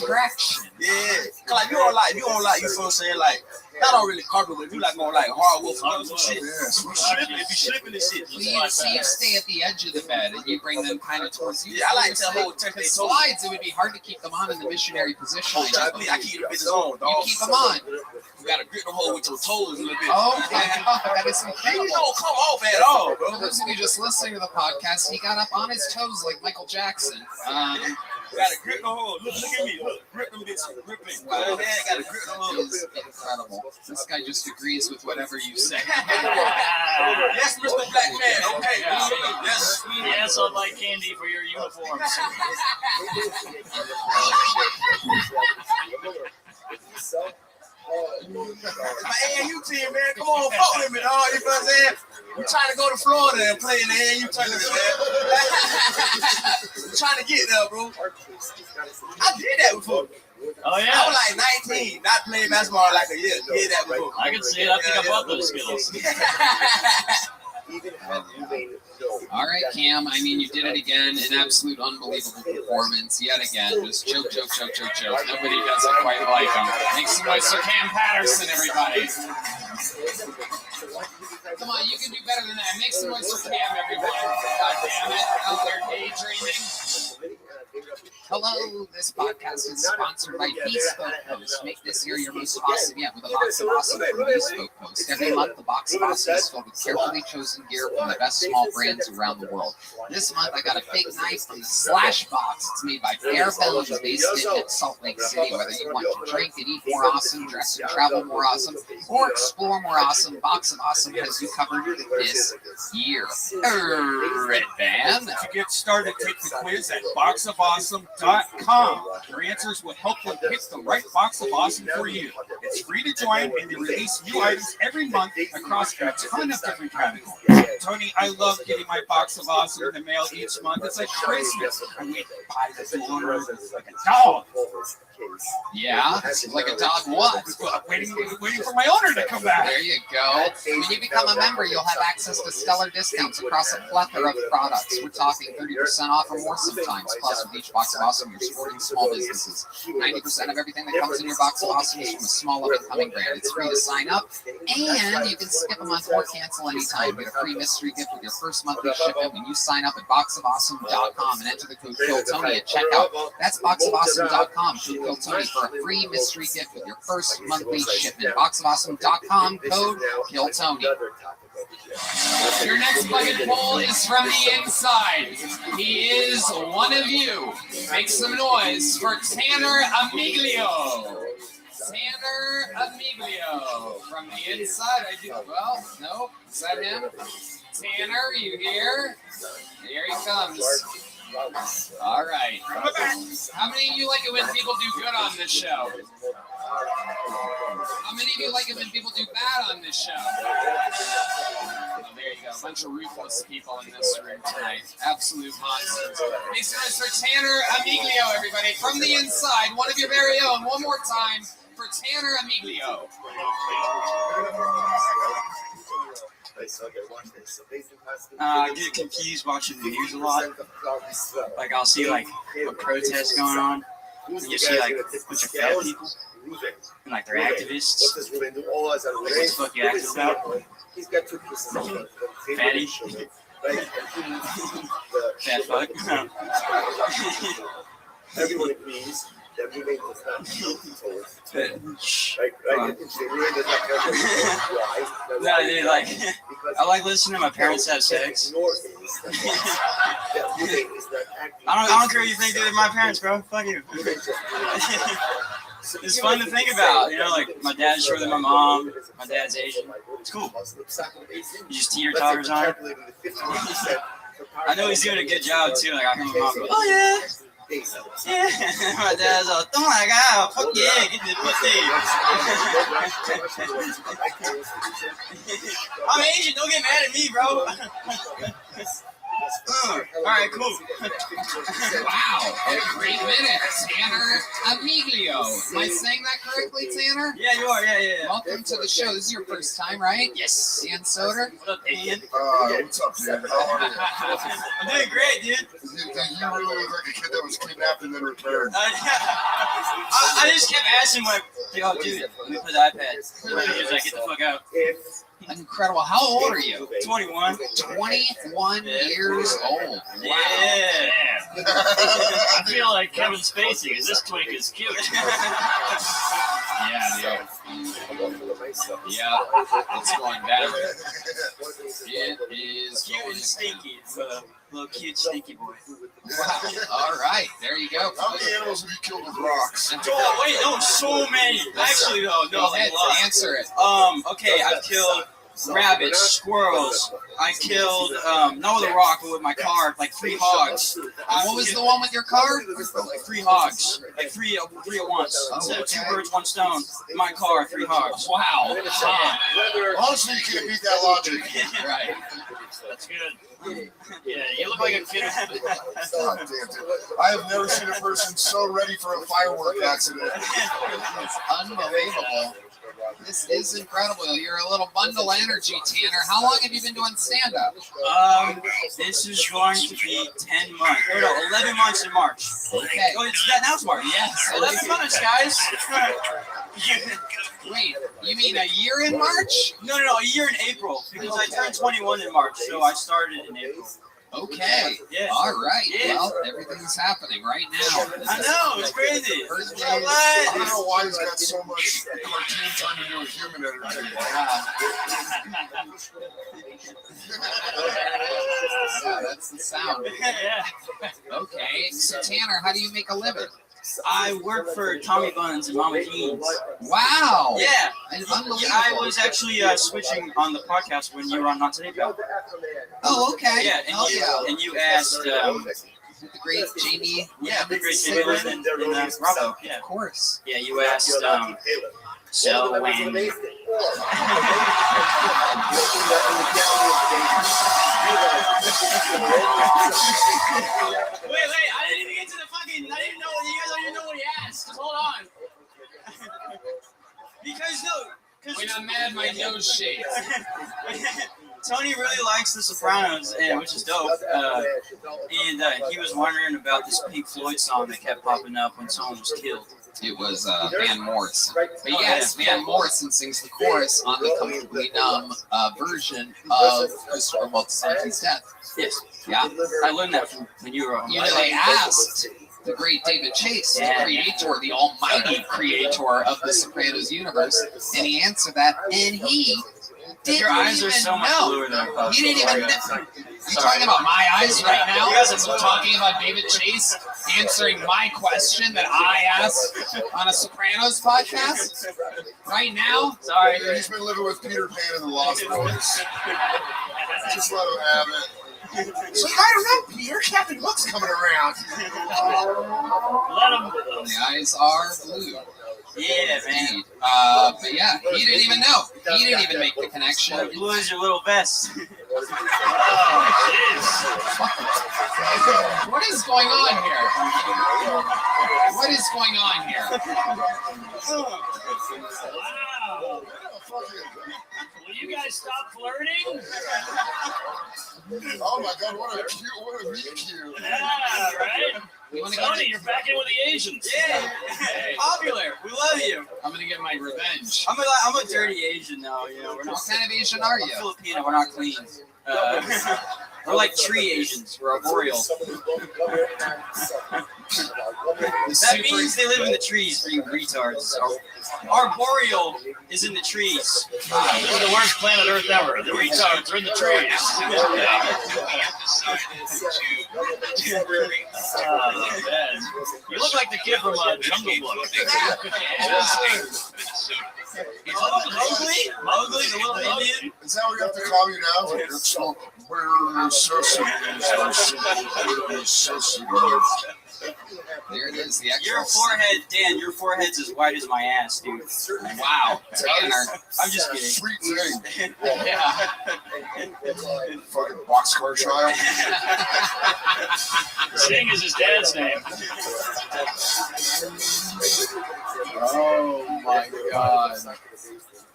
Traction. Yeah. Like you don't like, you know what I'm saying, like, I don't really carpet, but if you like going like hardwood or some shit. If you slipping and shit. So you stay at the edge of the bed and you bring them kind of towards you. Yeah, I like to hold the slides. It would be hard to keep them on in the missionary position. I keep the bitches on, dog. You keep them on. You gotta grip the hole with your toes a little bit. Oh my God, that is incredible. These don't come off at all, bro. For those of you just listening to the podcast, he got up on his toes like Michael Jackson. You gotta grip the hole. Look at me. Look, grip them bitches. Grip it. Wow. Man, gotta grip the hole. It's incredible. This guy just agrees with whatever you say. Yes, Mr. Black Man. Okay. Yes. Yes, I'd like candy for your uniforms. My AAU team, man, come on, fuck with me, dog. You know what I'm saying? I'm trying to go to Florida and play in the AAU tournament, man. I'm trying to get there, bro. I did that before. Oh, yeah. I was like 19, not playing basketball like a year. Did that before. I can see it. I think I bought those skills. All right, Cam. I mean, you did it again. An absolute unbelievable performance yet again. Just choke. Nobody does it quite like him. Make some noise for Cam Patterson, everybody. Come on, you can do better than that. Make some noise for Cam, everybody. God damn it. Out there daydreaming. Hello, this podcast is sponsored by Bespoke Post. Make this year your most awesome yet with a box of awesome from Bespoke Post. Every month, the box of awesome is filled with carefully chosen gear from the best small brands around the world. This month, I got a fake knife from the Slash Box. It's made by Fair Belgium, based in Salt Lake City. Whether you want to drink and eat more awesome, dress and travel more awesome, or explore more awesome, Box of Awesome has you covered this year. Red Band. To get started, take the quiz at boxofawesome.com. Your answers will help you pick the right box of awesome for you. It's free to join, and they release new items every month across a ton of different categories. Tony, I love getting my box of awesome in the mail each month. It's like Christmas. I wait by the door like a dog. Yeah, like a dog what? Waiting for my owner to come back. There you go. When you become a member, you'll have access to stellar discounts across a plethora of products. We're talking 30% off or more sometimes. Plus, with each box of awesome, you're supporting small businesses. 90% of everything that comes in your box of awesome is from a small up-and-coming brand. It's free to sign up, and you can skip a month or cancel anytime. Get a free mystery gift with your first monthly shipment when you sign up at boxofawesome.com and enter the code KILLTONY at checkout. That's boxofawesome.com, code KILLTONY for a free mystery gift with your first monthly shipment. Boxofawesome.com, code KILLTONY. Your next bucket poll is from the inside. He is one of you. Make some noise for Tanner Amiglio. Tanner Amiglio. From the inside, I do. Well, no. Is that him? Tanner, you here? Here he comes. All right. How many of you like it when people do good on this show? How many of you like it when people do bad on this show? Oh, there you go. A bunch of ruthless people in this room tonight. Absolute monsters. Make some noise for Tanner Amiglio, everybody. From the inside, one of your very own. One more time for Tanner Amiglio. I get confused watching the news a lot. Like I'll see like a protest going on, and you see like a bunch of fat people, and like they're activists. Like, what the fuck you active about? Fatty. Fat fuck. Everyone agrees that women does not kill people. No, dude, like, I like listening to my parents have sex. I don't care what you think, dude. They're my parents, bro. Fuck you. It's fun to think about, you know, like my dad's shorter than my mom, my dad's Asian. It's cool. You just teeter-totters on it. I know he's doing a good job too. Like I hear my mom go, "Oh yeah, yeah." My dad's like, "Oh my god, fuck yeah, get this pussy." I'm Asian. Don't get mad at me, bro. All right, cool. Wow, great minute, Tanner Amiglio. Am I saying that correctly, Tanner? Yeah, you are. Yeah. Welcome to the show. This is your first time, right? Yes. Dan Soder. What up, Dan? What's up, Dan? I'm doing great, dude. You really look like a kid that was kidnapped and then returned. I just kept asking him, like, "Oh, dude, let me put the iPad." He was like, "Get the fuck out." Incredible. How old are you? 21. 21 years old. Wow. Yeah. I feel like Kevin Spacey because this twink is cute. Yeah, it's going down. It is cute and stinky. It's a little cute, stinky boy. Wow. All right, there you go. How many animals have you killed with rocks? Oh, wait, no, so many. Actually, though, no, Go ahead, answer it. Okay, I've killed rabbits, squirrels. I killed, not with a rock, but with my car, like 3 hogs. What was the one with your car? Like 3 hogs. Like three at once. Instead of 2 birds, 1 stone. My car, 3 hogs. Wow. Honestly, you can't beat that logic. Right. That's good. Yeah, you look like a kid. God damn it. I have never seen a person so ready for a firework accident. It's unbelievable. This is incredible. You're a little bundle of energy, Tanner. How long have you been doing stand-up? This is going to be 10 months. No, 11 months in March. Okay. Oh, now it's March. Yes. 11 months, guys. Wait, you mean a year in March? No, a year in April. Because I turned 21 in March, so I started in April. Okay. Yeah. All right. Yeah. Well, everything's happening right now. I know, it's crazy. I don't know why he's got so much cartoon turned into a human energy. Yeah, that's the sound. Yeah. Okay. So, Tanner, how do you make a living? I work for Tommy Buns and Mama Jeans. Wow. Yeah. Unbelievable. Yeah, I was actually switching on the podcast when you were on Not Today, pal. Oh, okay. Yeah, and you asked the great Jamie. Yeah, the great Jamie and Robbo. Yeah, of course. Yeah, you asked So when Wait, I didn't even get to the fucking. I didn't know. You guys don't even know what he asked. Just hold on. When I'm mad, my nose shakes. Tony really likes The Sopranos, which is dope. And he was wondering about this Pink Floyd song that kept popping up when someone was killed. It was Van Morrison. But yes, Van Morrison sings the chorus on the Comfortably Numb version of Christopher Moltisano's death. Yes. Yeah. I learned that from when you were on. You know, they asked the great David Chase, the creator, the almighty creator of the Sopranos universe, and he answered that, and he didn't Your eyes even are so much know. bluer than I thought. He didn't even know. You talking about my eyes right now? We're talking about David Chase answering my question that I asked on a Sopranos podcast right now? Sorry. Yeah, he's been living with Peter Pan in the Lost Boys. Just let him have it. So I don't know, Peter. Captain Hook's coming around. Let him. The eyes are blue. Yeah, man. But yeah, he didn't even know. He didn't even make the connection. Blue is your little vest. Oh, jeez. What is going on here? What is going on here? Wow. Will you guys stop flirting? Oh my God! What a meet cute. Yeah, right. Tony, you're back in with the Asians. Yeah. Popular. We love you. I'm gonna get my revenge. I'm a dirty Asian now. You know, we're not. What kind of Asian are you? Filipino. We're not clean. We're like tree Asians. We're arboreal. That means they live in the trees for you retards. Arboreal is in the trees. This is the worst planet Earth ever. The retards are in the trees. Oh, man. You look like the kid from Jungle Book. Mowgli? Mowgli, the little Indian? Is that what we have to call you now? It's so weird, There it is. The actual Your forehead, Dan. Your forehead's as white as my ass, dude. Wow, Tanner. I'm just kidding. Sweet thing. Yeah. Fucking boxcar child. Singh is his dad's name. Oh my God.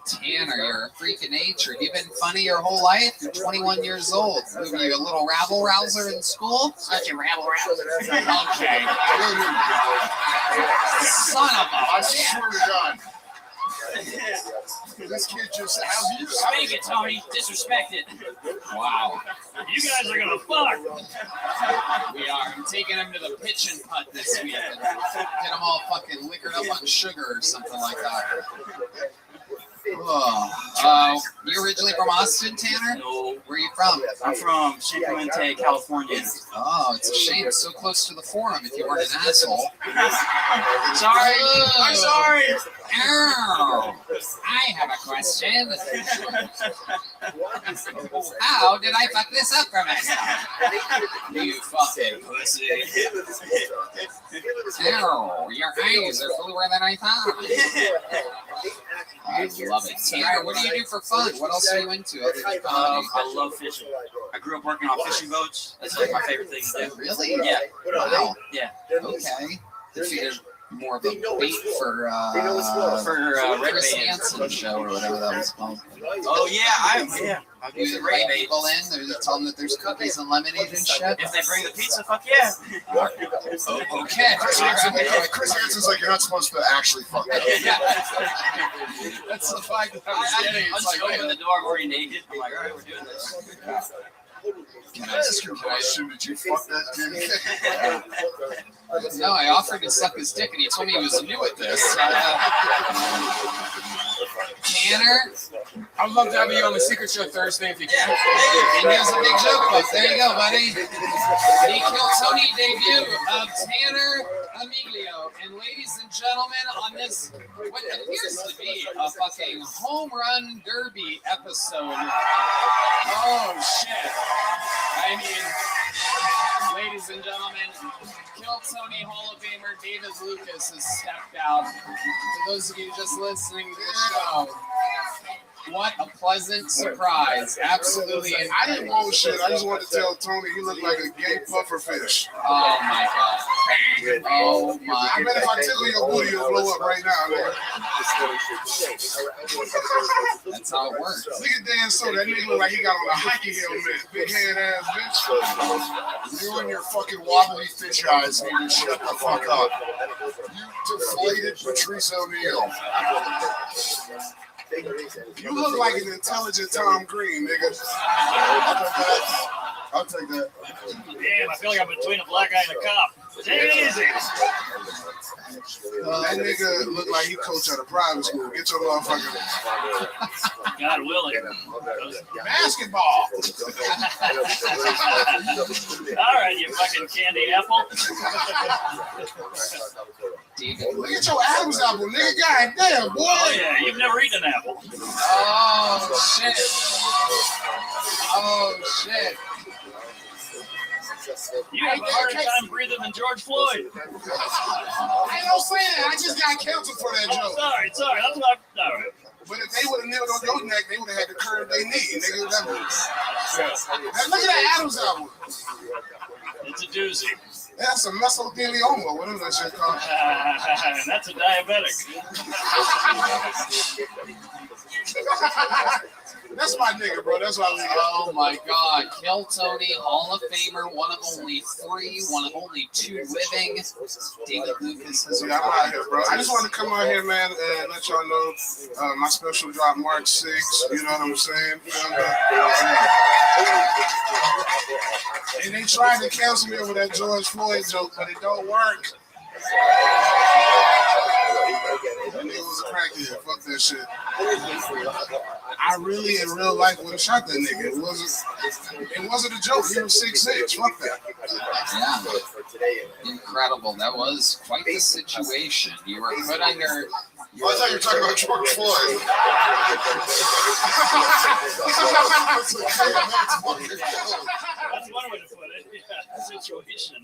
Tanner, you're a freak of nature. You've been funny your whole life. You're 21 years old. Were you a little rabble rouser in school? Such a rabble rouser. Okay. Son of a I swear to God. This kid just Spank it, Tony. Disrespect it. Wow. You guys are gonna fuck. We are. I'm taking him to the pitch and putt this week and get them all fucking liquored up on sugar or something like that. Oh, you originally from Austin, Tanner? No. Where are you from? I'm from San Clemente, California. Oh, it's a shame. It's so close to the forum if you weren't an asshole. Sorry. I'm sorry. Ow. I have a question. How did I fuck this up for myself? You fucking pussy. Ow, your eyes are bluer than I thought. I love it. Tanner, what do you do for fun? What else are you into other than comedy? I love fishing. I grew up working on fishing boats. That's like my favorite thing to do. Really? Yeah. Wow. Yeah. Okay. If you're more of a bait for Red Chris Band. Hansen show or whatever that was called. Oh yeah, I'll do You the invite Red Band. people in, they tell them that there's cookies and lemonade and shit. If they bring the pizza, fuck yeah. Okay. Chris Hansen's like, you're not supposed to actually fuck that. Yeah. That's the fact that I was getting. I'll It's just like, open the door, I'm already naked. I'm like, all right, we're doing this. Can I ask you a question? Did you fuck that kid? no, I offered to suck his dick, and he told me he was new at this. Tanner, I'd love to have you on the Secret Show Thursday if you can. and there's a big joke book. There you go, buddy. The Kill Tony debut of Tanner Amiglio. And ladies and gentlemen, on this, what appears to be a fucking home run derby episode. Oh, shit. I mean, Ladies and gentlemen, Kill Tony Hall of Famer David Lucas has stepped out. For those of you just listening to the show, what a pleasant surprise. Absolutely. And I didn't want shit. I just wanted to tell Tony he looked like a gay puffer fish. Oh my God. Oh my. I bet if I tickle your booty, you'll blow up right now, nigga. That's how it works. Look at Dan So. That nigga look like he got on a hockey helmet. Big head ass bitch. You and your fucking wobbly fish eyes need to shut the fuck up. You deflated Patrice O'Neal. You look like an intelligent Tom Green, nigga. I'll take that. Damn, I feel like I'm between a black guy and a cop. Take it easy. That nigga look like he coached at a private school. Get your motherfucker. God willing. Basketball. All right, you fucking candy apple. Look at your Adam's apple, nigga. God damn, boy. Oh, yeah, you've never eaten an apple. Oh, shit. Oh, shit. You have a harder time breathing than George Floyd. I ain't no saying that. I just got canceled for that joke. Sorry. That's what I'm. All right. But if they would have kneeled on your neck, they would have had to curve their knee, nigga. Now, look at that Adam's apple. It's a doozy. That's a mesothelioma, whatever that shit called. That's a diabetic. That's my nigga, bro. That's why we. Oh my God. Kill Tony, Hall of Famer, one of only 3, one of only 2 living. David Lucas is I'm out here, bro. I just wanted to come out here, man, and let y'all know my special drop March 6th. You know what I'm saying? And they tried to cancel me over that George Floyd joke, but it don't work. That nigga was a crackhead. Fuck that shit. I really, in real life, would have shot that nigga. It wasn't a joke. He was 6'6". Fuck that. Yeah. Incredible. That was quite the situation. You were put under. I thought you were talking about George Floyd. That's one way to put it. Yeah, situation.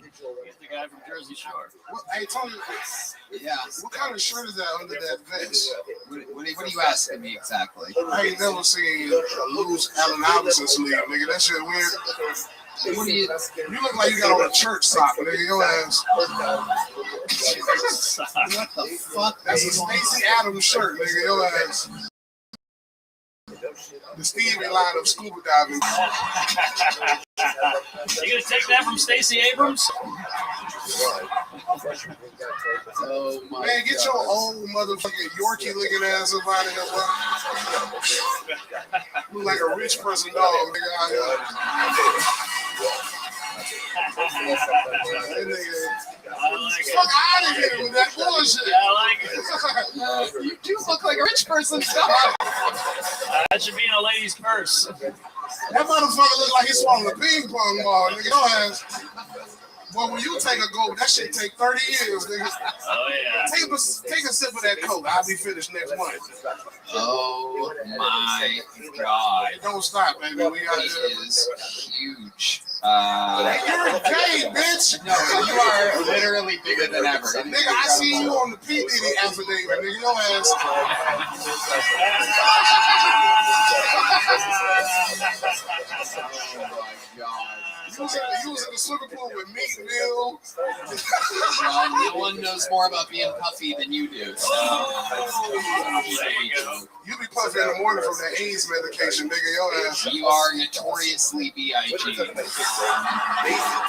He's the guy from Jersey Shore. Hey, Tony. Yeah. What kind of shirt is that under that vest? What are you asking me exactly? I ain't never seen a loose Allen Iverson sleeve, nigga. That shit weird. What do you look like you got on a church sock, nigga. Your ass. What the fuck? That's a Stacey Adams shirt, nigga. Your ass. The Stevie line of scuba diving. You gonna take that from Stacey Abrams? Oh my Man, get your old motherfucking Yorkie looking ass up out of here, bro. Look like a rich person dog, nigga, out here. That nigga. Fuck out of here with that bullshit. Yeah, I like it. You do look like a rich person dog. That should be in a lady's purse. That motherfucker look like he swallowed a ping pong ball, nigga. Your ass. Well, when you take a go, that shit take 30 years, nigga. Oh, yeah. Take a sip of that Coke. I'll be finished next month. Oh, my God. It don't stop, baby. We got it is huge. You're gay, bitch. No, you are literally bigger than ever. Nigga, I see you on the P. Diddy affidavit, nigga. Your ass. Oh, my God. You was in the swimming pool with Meat Mill. John, no one knows more about being puffy than you do. So. There you go. You be puffy in the morning from that AIDS medication, nigga. Your ass. You are notoriously B.I.G.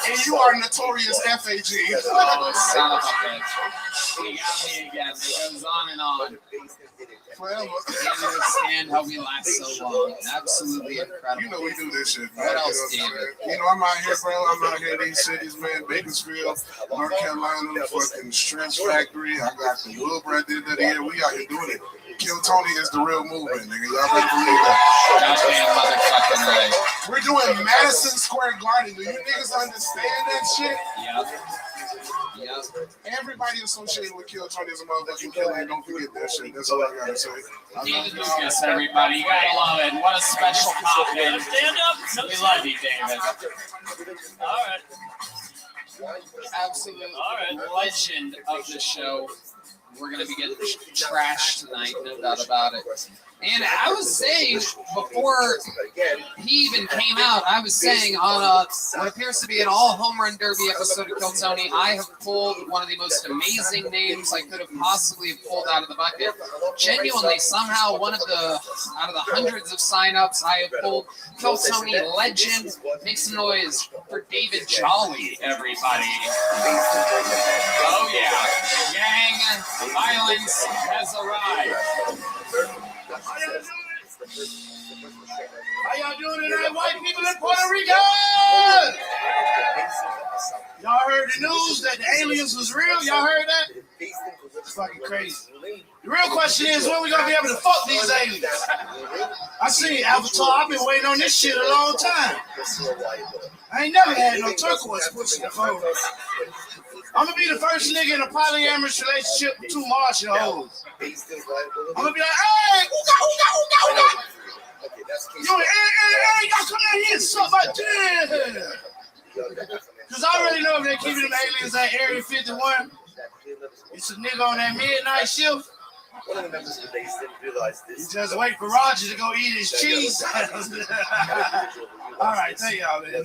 And you are notorious FAG. Oh, son of a bitch. You got me again. It goes on and on. Forever. I can't understand how we last so long. Absolutely incredible. You know we do this shit, man. What else, David? You know, I'm out here, bro. I'm out here in these cities, man. Bakersfield, North Carolina, fucking Stretch Factory. I got the Wilbur did that here. We out here doing it. Kill Tony is the real movement, nigga. Y'all better believe that. Goddamn motherfucking right. We're doing Madison Square Garden. Do you niggas understand that shit? Yep. Yep. Everybody associated with Kill Tony is a motherfucking killer. Don't forget that shit. That's all I gotta say. David Lucas, everybody. You gotta love it. What a special pop, man. Stand up. We love you, David. All right. absolute legend of the show. We're going to be getting trashed tonight, no doubt about it. And I was saying, before he even came out, I was saying on what appears to be an all home run derby episode of Kill Tony, I have pulled one of the most amazing names I could have possibly pulled out of the bucket. Genuinely, somehow, out of the hundreds of signups, I have pulled Kill Tony legend. Make some noise for David Jolly, everybody. Oh yeah, gang violence has arrived. How y'all doing tonight, white people in Puerto Rico? Y'all heard the news that the aliens was real? Y'all heard that? It's fucking crazy. The real question is, when we gonna be able to fuck these aliens? I seen Avatar. I've been waiting on this shit a long time. I ain't never had no turquoise pussy before. I'm gonna be the first nigga in a polyamorous relationship with 2 Martian hoes. I'm gonna be like, hey, ooga. Yo, hey, y'all come in here and suck my dick. Because I already know if they're keeping them aliens at Area 51, it's a nigga on that midnight shift. One of the members of the base didn't realize this. You just wait for Roger to go eat his cheese. All right, thank y'all, man.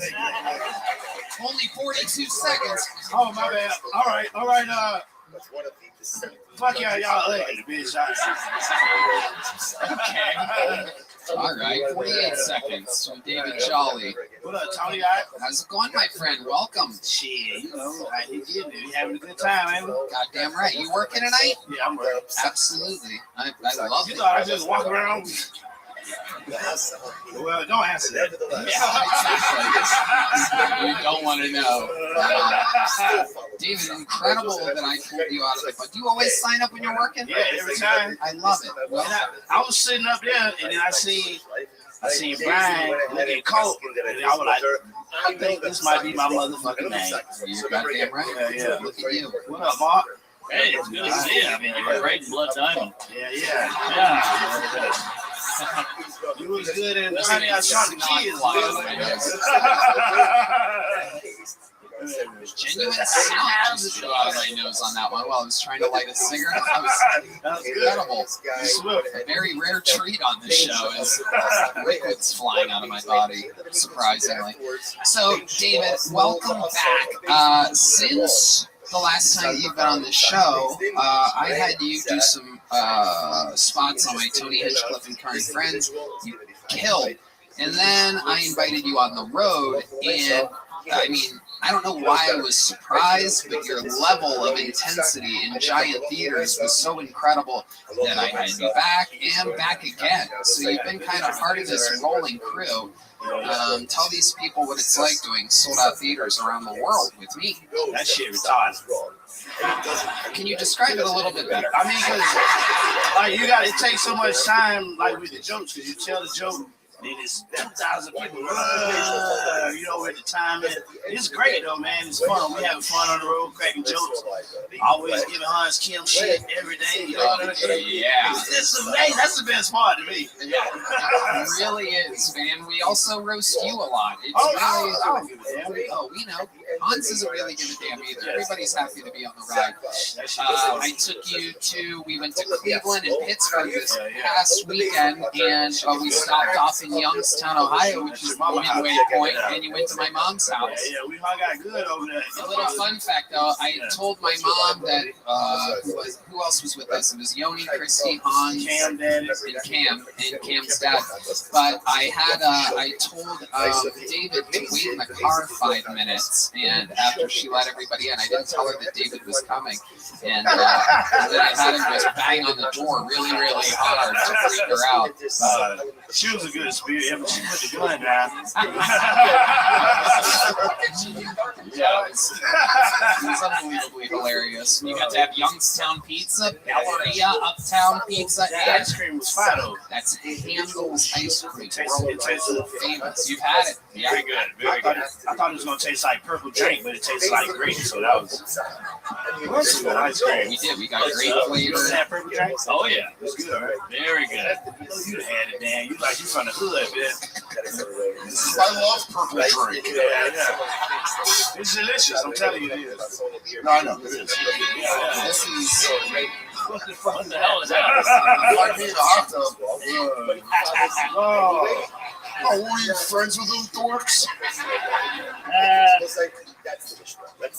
Only 42 seconds. Oh, my bad. All right. Fuck y'all ugly, bitch. Okay. All right, 48 seconds from David Jolly. What up, Tony? How's it going, my friend? Welcome. Shit, you know, how you getting it? You having a good time, ain't we? Goddamn right. You working tonight? Yeah, I'm working. Absolutely. I love it. You thought I just walk around? Well, don't answer that. Yeah, you don't want to know. David, incredible that I pulled you out of it. But do you always sign up when you're working? Yeah, every time. I love it. Well, I was sitting up there, and then I seen Brian looking cold, and I was like, I think this might be my motherfucking name. You're goddamn right. Yeah. Look at you. What up, Mark? Hey, it's good to see you. I mean, you're great in Blood Diamond. Yeah. You was good in Honey, I Shot the Kids. Genuine sound just blew out of my nose on that one while I was trying to light a cigarette. That was incredible. A very rare treat on this show is liquids flying out of my body, surprisingly. So, David, welcome back. Since the last time you've been on the show, I had you do some spots on my Tony Hinchcliffe and Current Friends. You killed. And then I invited you on the road, and I mean, I don't know why I was surprised, but your level of intensity in giant theaters was so incredible that I had you back and back again. So you've been kind of part of this rolling crew. Tell these people what it's like doing sold-out theaters around the world with me. That shit retarded. Can you describe it a little bit better? I mean, because it takes so much time, like with the jokes, because you tell the joke, then it's 2,000 people, you know, at the time. And it's great, though, man. It's fun. We having fun on the road, cracking jokes. Always giving Hans Kim shit every day. You know what I mean? Yeah. It's amazing. That's the best part to me. Yeah. It really is, man. We also roast you a lot. It's I really, we know. Hans doesn't really give a damn either. Everybody's happy to be on the ride. I took you we went to Cleveland and Pittsburgh this past weekend, and we stopped off in Youngstown, Ohio, which is the midway point, and you went to my mom's house. Yeah, we hung out good over there. A little fun fact, though, I told my mom that, who else was with us? It was Yoni, Christy, Hans, Cam, Dad, and Cam's dad. But I told David to wait in the car 5 minutes, and after she let everybody in, I didn't tell her that David was coming, and then I had him just bang on the door really, really hard to freak her out. She was a good spirit. She put the gun down. Yeah, it was unbelievably hilarious. You got to have Youngstown pizza, Galleria, Uptown pizza, That ice cream was fine, though. That's Handel's ice cream. It tasted famous. You've had it. Yeah, very good. Very good. I thought it was gonna taste like purple juice. stank, but it tastes like grape. So that was good ice cream. We did. We got great flavor. That purple drink? Oh yeah, It's good, right? very good. You had it, Dan. You from the hood, man. I love purple drink. Yeah. It's delicious. I'm telling you, it is. No, I know it is. This is. What the hell is that? Like me in a hot tub. Oh, were you friends with those dorks?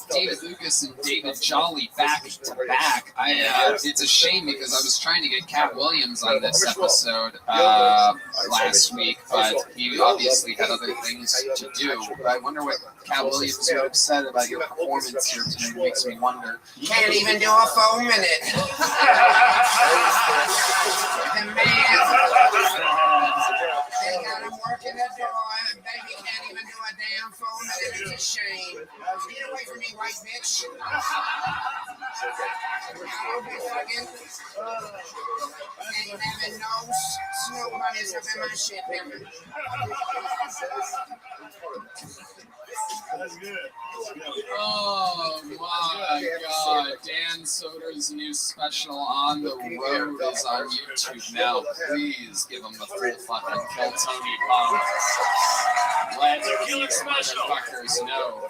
David Lucas and David Jolly back to back. It's a shame because I was trying to get Cat Williams on this episode last week, but he obviously had other things to do. But I wonder what Cat Williams would have said about your performance here today. It makes me wonder. Can't even do a full minute. The man. They got him working the door. Baby can't even do a damn full minute. It's a shame. Get away from me, white bitch. I'll be fucking. Ain't having no snow bunnies up in my shit, baby. That's good. Oh my God. Dan Soder's new special On the Road is on YouTube now. Please give him the full fucking Kill Tony bomb. Let the killer special fuckers know.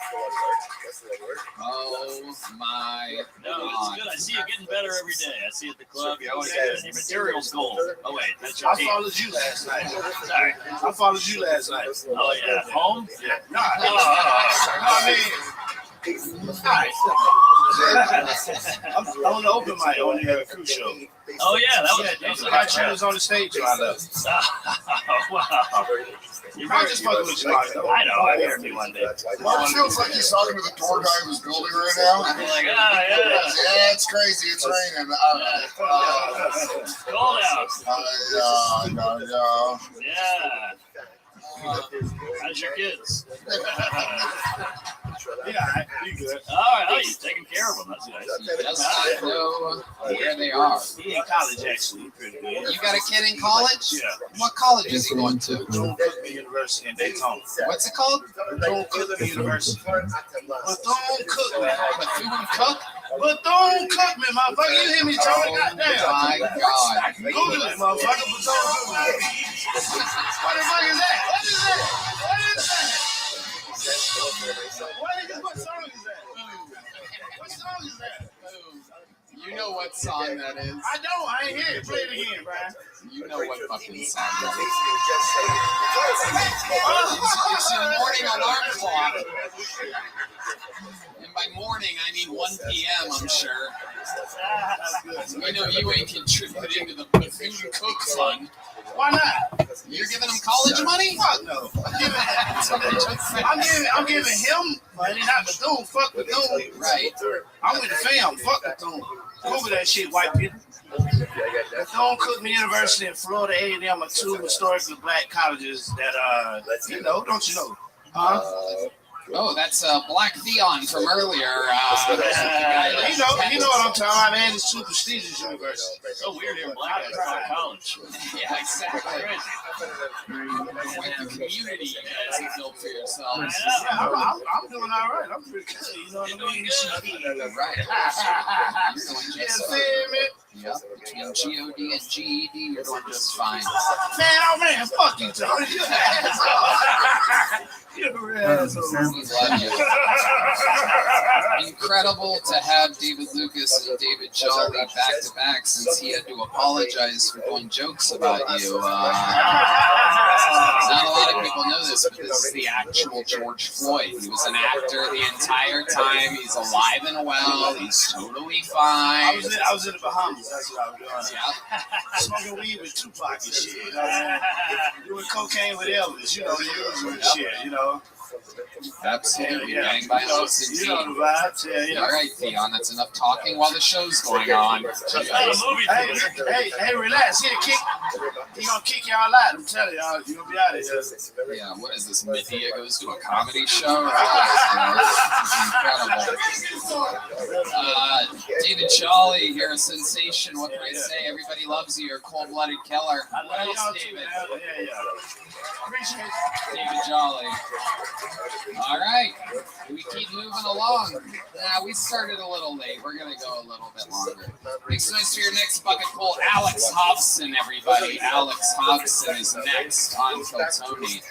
Oh my No, God. it's good. I see you getting better every day. I see you at the club. You're always good. Your material's gold. Oh wait, that's your I team. followed you last night. Sorry. I followed you last night. Oh yeah, home. Yeah. No, I mean, hi. I'm on the open mic on the cruise show. Oh yeah, that was a hot I was on the stage when I left. Wow. I'm just fucking with you, Mark. I know. I heard me one day. Mark feels like he's talking to the door guy who's building right now. I'm like, yeah. Yeah, it's crazy. It's raining. Cold out. Yeah. How's your kids? Yeah, you good. All right, oh, you're taking care of them. That's nice. Does not know where they are. He in college, actually. Pretty good. You got a kid in college? Yeah. What college is he going to? Bethune-Cookman University in Daytona. What's it called? Bethune-Cookman University. Bethune-Cookman. Bethune-Cook? Bethune-Cookman, motherfucker. You hear me talking? Goddamn. My God. Google it, motherfucker. Bethune-Cookman. What the fuck is that? What is that? What is that? What song is that? What song is that? You know what song that is. I don't. I ain't hear it. Play it again, Brian. You know what fucking song that is. It's your morning alarm clock. And by morning, I mean 1 p.m., I'm sure. I know you ain't contributing to the Bethune-Cook Fund. Why not? You're giving him college money? Fuck no. I'm giving him money, not Bethune. Fuck Bethune. Right. I'm with the fam. Fuck Bethune. Google that shit, white people. Bethune-Cookman University and Florida A&M are two historically black colleges that, don't you know? Huh? Oh, that's Black Theon from earlier. You know what I'm talking about, man. It's two prestigious universities. So weird here, black guys go to college. Yeah, exactly. Quite the community you guys have built for yourselves. Yeah, I'm doing all right. I'm pretty good. You know what I mean? Right. You're doing just fine. Yep. Between GOD and GED, you're doing just fine. Man, fuck you, Tony. You're an asshole. We love you. Incredible to have David Lucas and David Jolly back to back since he had to apologize for doing jokes about you. Not a lot of people know this, but this is the actual George Floyd. He was an actor the entire time. He's alive and well. He's totally fine. I was in the Bahamas. That's what I was doing. Yeah. Smoking weed with Tupac and shit. You know? Doing cocaine with Elvis. You know, the usual shit. You know. Absolutely. Gang by Los and you know the vibes. Yeah. All right, Theon, that's enough talking while the show's going on. Hey, relax. He gonna kick y'all out. I'm telling y'all, you gonna be out of here. Yeah, what is this? Medea goes to a comedy show? Incredible. David Jolly, you're a sensation. What can I say? Everybody loves you. You're a cold-blooded killer. What else, David? Appreciate it. David Jolly. All right, we keep moving along. We started a little late. We're gonna go a little bit longer. Make some noise for your next bucket full, Alex Hobson, everybody. Alex Hobson is next on Kill Tony.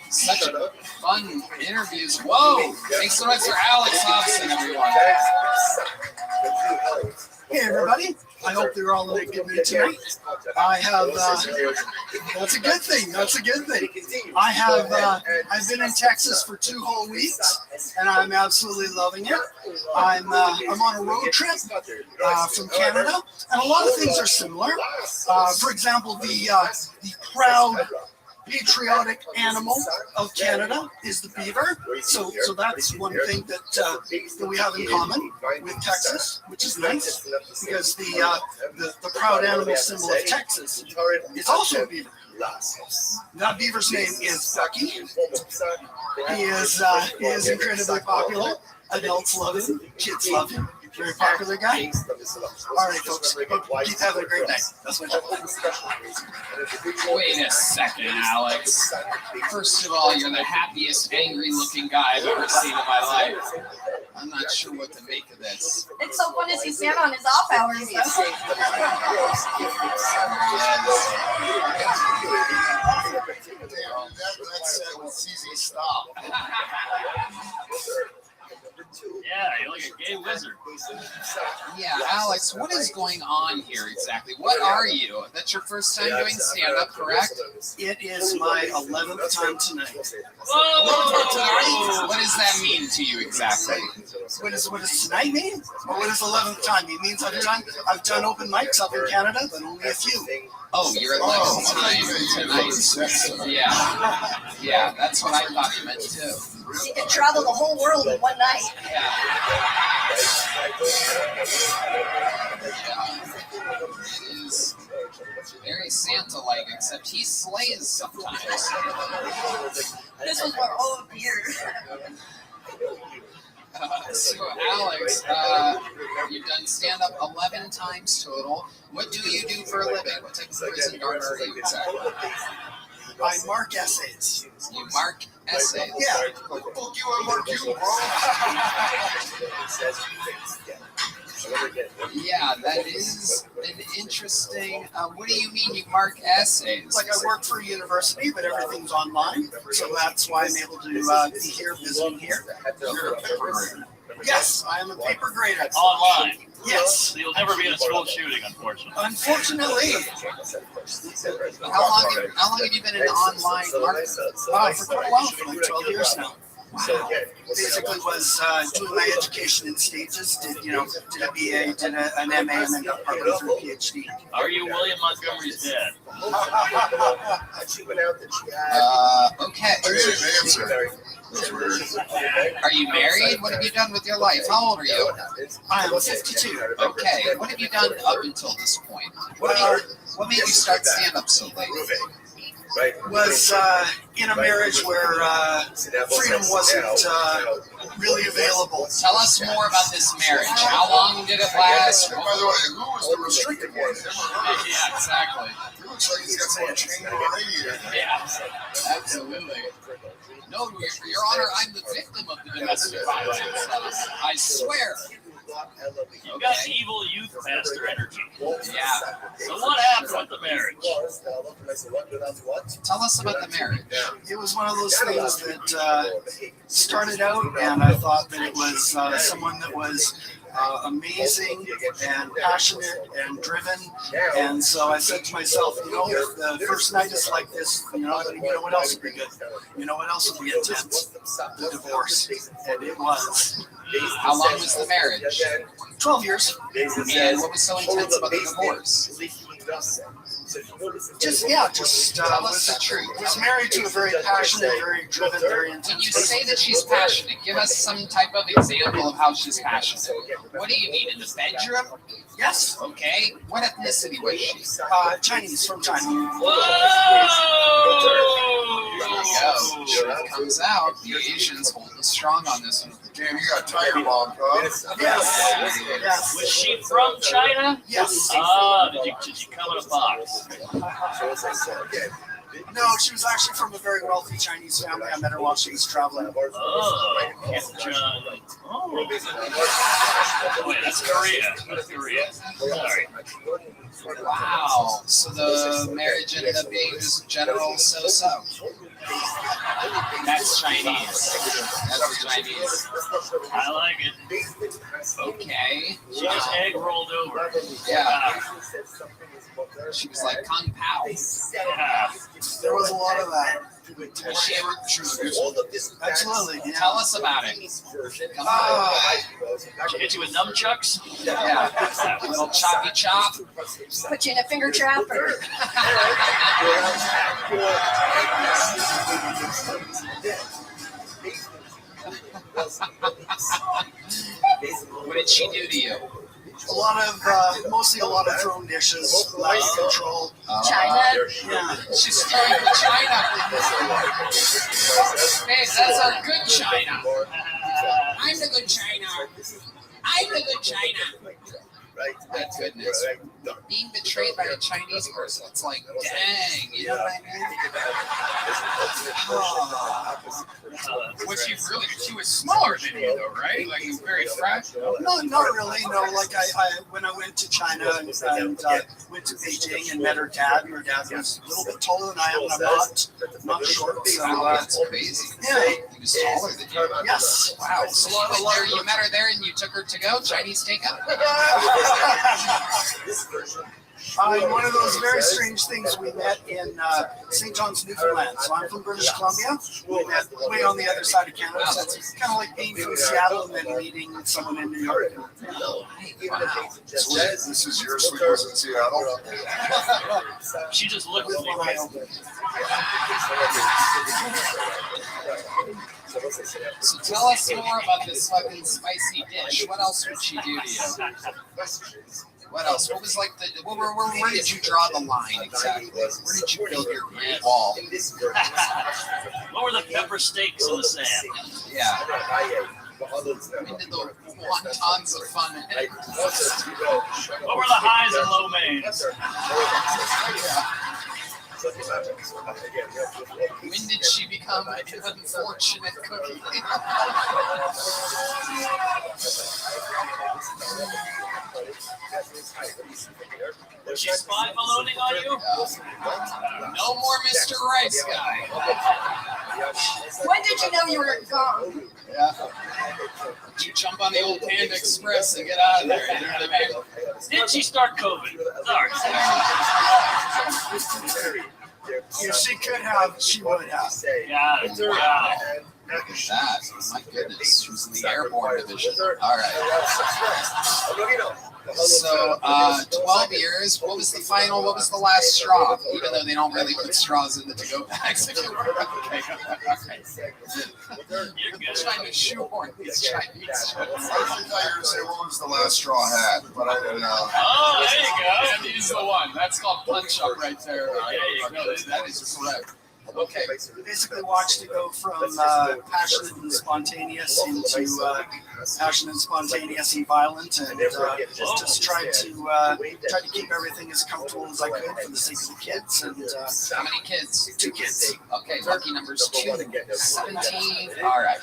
Such a fun interviews. Whoa! Make some noise for Alex Hobson, everyone. Hey everybody, I hope you're all in a good mood tonight. I have, that's a good thing, that's a good thing. I have, I've been in Texas for 2 whole weeks, and I'm absolutely loving it. I'm on a road trip from Canada, and a lot of things are similar. For example, the proud patriotic animal of Canada is the beaver. So that's one thing that we have in common with Texas, which is nice, because the proud animal symbol of Texas is also a beaver. That beaver's name is Bucky. He is incredibly popular. Adults love him. Kids love him. Very popular guy. All right, folks. Keep having a great night. That's my job. Wait a second, Alex. First of all, you're the happiest, angry-looking guy I've ever seen in my life. I'm not sure what to make of this. It's so fun to see Santa on his off hours, though. That's CZ Stop. Yeah, you're like a gay wizard. Yeah, Alex, what is going on here exactly? What are you? That's your first time doing stand-up, correct? It is my 11th time tonight. Whoa! What does that mean to you exactly? What does tonight mean? Or what does 11th time mean? It means I've done open mics up in Canada, but only a few. Oh, you're 11th time tonight. Yeah, that's what I thought you meant too. You can travel the whole world in one night. It is very Santa-like, except he slays sometimes. This was our own beer. So, Alex, you've done stand-up 11 times total. What do you do for a living? What type of prison guard are you exactly? I mark essays. You mark essays? Yeah. Fuck you, I mark you, bro. Yeah, that is an interesting. What do you mean you mark essays? Like I work for a university, but everything's online, so that's why I'm able to be here, visiting here. You're a paper grader. Yes, I am a paper grader. Online. Yes. So you'll never be in a school shooting, unfortunately. Unfortunately. How long have you been in online marketing? For quite a while, for like 12 years now. Wow. Basically was doing my education in stages, did a BA, did an MA, and then got partway through a PhD. Are you William Montgomery's dad? Okay. Are you married? What have you done with your life? How old are you? I am 52. Okay. What have you done up until this point? What made you start stand-up so late? Was in a marriage where freedom wasn't really available. Tell us more about this marriage. How long did it last? By the way, who was the restricted one? Yeah, exactly. It looks like he's got someone chained already here. Yeah, absolutely. No, Your Honor, I'm the victim of the domestic violence. I swear. You've got evil youth pastor energy. Yeah. So what happened with the marriage? Tell us about the marriage. It was one of those things that started out, and I thought that it was someone that was amazing and passionate and driven. And so I said to myself, if the first night is like this, you know what else would be good? You know what else would be intense? The divorce. And it was. How long was the marriage? 12 years. And what was so intense about the divorce? Just tell us the truth. Was married to a very passionate, very driven, very intense. When you say that she's passionate, give us some type of example of how she's passionate. What do you mean, in the bedroom? Yes. Okay. What ethnicity was she? Chinese, from China. Whoa! There you go. It comes out. The Asians holding strong on this one. Damn, you got tiger bomb, bro. Yes. Was she from China? Yes. Did you come in a box? No, she was actually from a very wealthy Chinese family. I met her while she was traveling. Oh, wait, that's Korea. That's Korea. Sorry. Wow. So the marriage ended up being just general so-so. That's Chinese. That's Chinese. I like it. Okay. She just egg rolled over. Yeah. She was like Kung Pao. Yeah. There was a lot of that. Was she ever Absolutely. Yeah. Tell us about it. Come on. She hit you with nunchucks? Yeah. A little choppy chop. Put you in a finger trap or What did she do to you? A lot of, mostly a lot of thrown dishes, lack of control. China. Yeah. She's throwing the China. Hey, that's our good China. I'm the good China. I'm the good China. My goodness. Being betrayed by a Chinese person, it's like, dang, you know what I mean? Was she really? She was smaller than you, though, right? Like very fragile. No, not really. No, like I when I went to China and went to Beijing and met her dad. Her dad was a little bit taller than I am, and I'm not short. So That's crazy. yeah. He was taller than you. Yes. Wow. So you met her there and you took her to go? Chinese takeout? One of those very strange things we met in St. John's, Newfoundland. So I'm from British Columbia. We met way on the other side of Canada. So it's kind of like being from Seattle and then meeting someone in New York. So this is your sleepers in Seattle? She just looked at me. So tell us more about this fucking spicy dish. What else would she do to you? What else? What was like the? Where did you draw the line exactly? Where did you build your wall? What were the pepper steaks in the sand? Yeah. When did the wontons of fun hit? What were the highs and low mains? When did she become an unfortunate cookie? Was she spy ballooning on you? No more Mr. Rice guy. when did you know you were gone? Yeah. Did you jump on the old Panda Express and get out of there? You know what I mean? Did she start COVID? Sorry. If she could have, she would have. Yeah. Wow. That, my goodness, she was in the airborne division. All right. So, 12 years. What was the last straw? Even though they don't really put straws in the to-go bags. Okay. You're trying to shoehorn these Chinese. I thought you were going to say what was the last straw hat, but I didn't know. Oh, there you go. And he's the one. That's called punch up right there. That is correct. Okay. Basically watched it go from passionate and spontaneous into passionate and spontaneous and violent, and just tried to keep everything as comfortable as I could for the sake of the kids. And how many kids? 2 kids. Okay, lucky number's 2. 17. All right.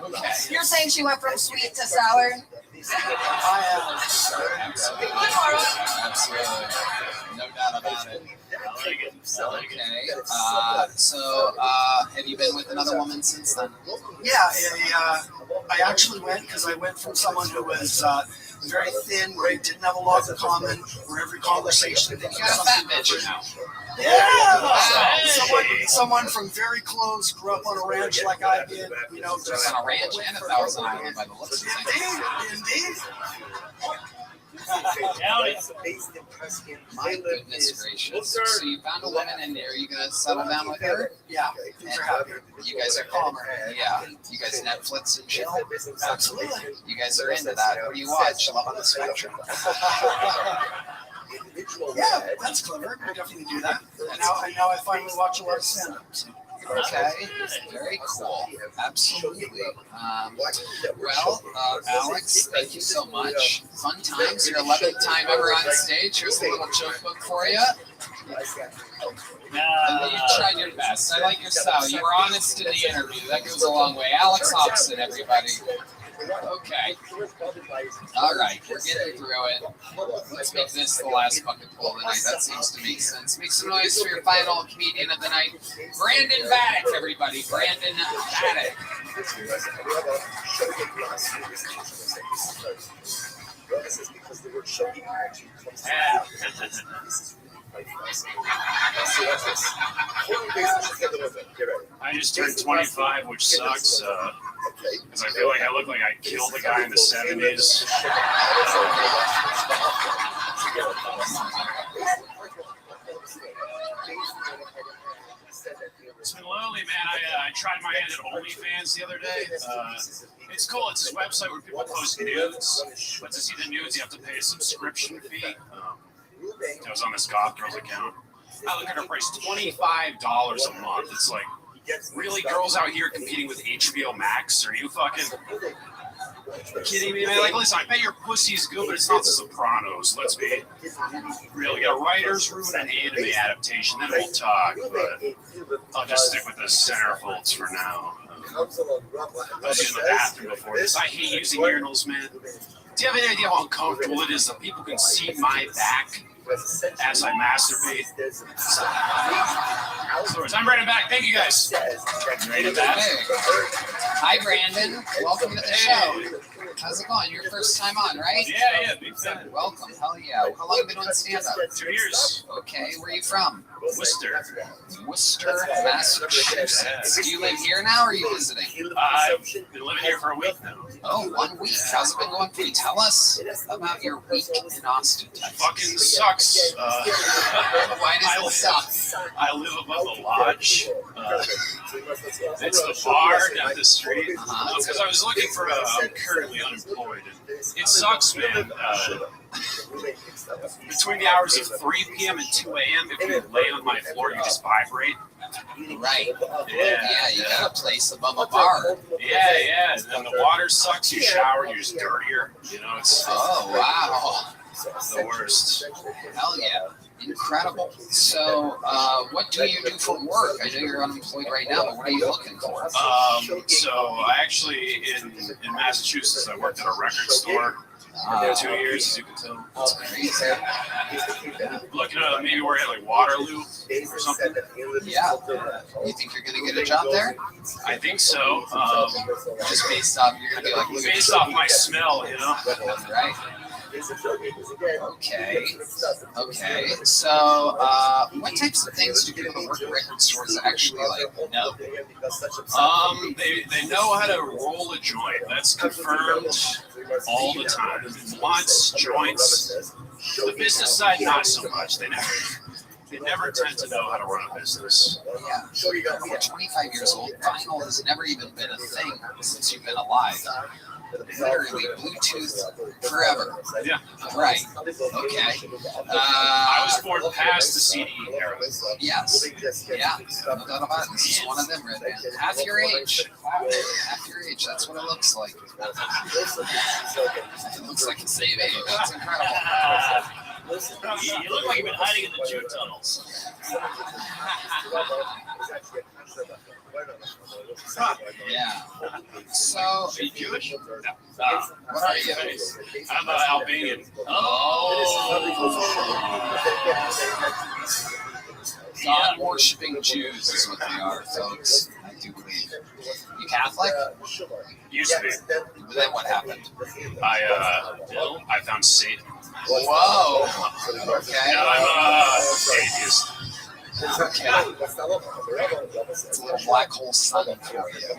Okay. You're saying she went from sweet to sour? Absolutely. No doubt about it. Okay. So, have you been with another woman since then? Yeah, I actually went because I went from someone who was very thin, where he didn't have a lot in common, where every conversation didn't got a fat bitch now. Yeah, someone from very close, grew up on a ranch like I did, just on a ranch and 1,000 Island by the looks of things. Indeed. My goodness gracious. So you found a woman in there. Are you going to settle down with her? Yeah, things are happy. You guys are calmer. Yeah. You guys Netflix and chill? Absolutely. You guys are into that. What do you watch? Love on the Spectrum? Yeah, that's clever. I definitely do that. Now I finally watch a lot of stand-up. So. Okay, very cool. Absolutely. Alex, thank you so much. Fun times. Your 11th time ever on stage. Here's a little joke book for you. You tried your best. I like your style. You were honest in the interview. That goes a long way. Alex Hobson, everybody. Okay. All right, we're getting through it. Let's make this the last bucket pull of the night. That seems to make sense. Make some noise for your final comedian of the night, Brandon Vadek, everybody. Brandon Vadek. I just turned 25, which sucks. Because I feel like I look like I killed a guy in the 70s. It's been lonely, man. I tried my hand at OnlyFans the other day. It's cool. It's this website where people post nudes. But to see the nudes, you have to pay a subscription fee. I was on this goth girl's account. I look at her price, $25 a month. It's like, really, girls out here competing with HBO Max? Are you fucking kidding me, man? Like, listen, I bet your pussy's good, but it's not The Sopranos. Let's be real. You got a writer's room and an anime adaptation, then we'll talk. But I'll just stick with the centerfolds for now. I was using the bathroom before this. I hate using urinals, man. Do you have any idea how uncomfortable it is that people can see my back as I masturbate? I'm Brandon back. Thank you guys. Brandon back. Hi, Brandon. Welcome to the show. How's it going? Your first time on, right? Yeah, big fan. Welcome. Hell yeah. How long have you been doing stand-up? 2 years. Okay. Where are you from? Worcester. Worcester, Massachusetts. Do you live here now, or are you visiting? I've been living here for a week now. Oh, 1 week. How's it been going for you? Tell us about your week in Austin, Texas. Fucking sucks. Why does it suck? I live above the lodge. It's the bar down the street. Because I was looking for I'm currently unemployed. And it sucks, man. Between the hours of 3 p.m. and 2 a.m., if you lay on my floor, you just vibrate. Right. Yeah, you got a place above a bar. Yeah. And the water sucks. You shower, you're just dirtier. You know, it's. Oh, wow. The worst. Hell yeah. Incredible. So, what do you do for work? I know you're unemployed right now, but what are you looking for? So I actually, in Massachusetts, I worked at a record store. 2 years, as you can tell. That's crazy. Looking at maybe work at like Waterloo or something. Yeah. You think you're gonna get a job there? I think so. Just based off, you're gonna be like, based off my smell, you know. Right. Okay. So, what types of things do people that work at record stores actually like know? They know how to roll a joint. That's confirmed all the time. Blunts, joints. The business side, not so much. They never tend to know how to run a business. Yeah. You're 25 years old. Vinyl has never even been a thing since you've been alive. Literally Bluetooth forever. Yeah. Right. Okay. I was born past the CD era. Yes. Yeah. No doubt about it. This is one of them, right there. Half your age. Half your age. That's what it looks like. It looks like the same age. That's incredible. You look like you've been hiding in the Jew tunnels. Yeah. So, are you Jewish? No. What are you? I'm Albanian. God-worshipping Jews is what they are, folks. I do believe. You Catholic? Used to be. But then what happened? I found Satan. Whoa. Okay. Now I'm atheist. Okay. It's a little black hole sun for you.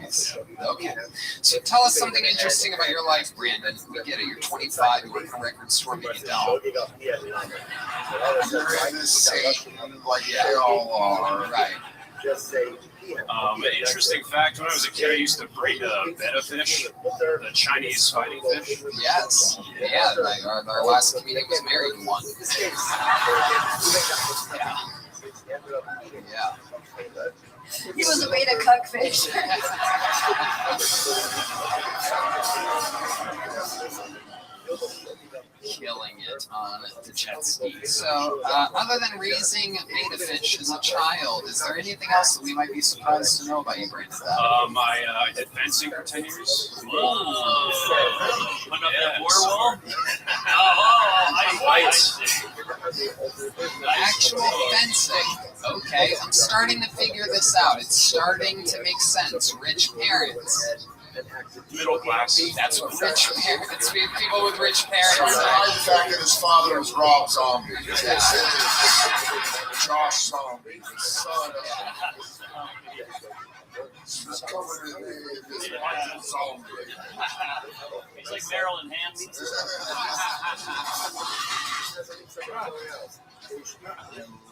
Okay. So tell us something interesting about your life, Brandon. We get it. You're 25. You work in a record store, but you don't. You're in the same, like they all are. Right. An interesting fact, when I was a kid, I used to breed betta fish, the Chinese fighting fish. Yes. Yeah, like our last comedian was married to one. Yeah. He was a way to cook fish. killing it on the jet ski. So, other than raising beta fish as a child, is there anything else that we might be surprised to know about you, Brandon? I did fencing for 10 years. Whoa. Put up that border wall? Actual fencing. Okay, I'm starting to figure this out. It's starting to make sense. Rich parents. Middle class. That's what rich parents, people with rich parents. So the fact that his father was Rob Zombie. Josh Zombie, the son of he's covered in this zombie. He's like Marilyn Hanson. I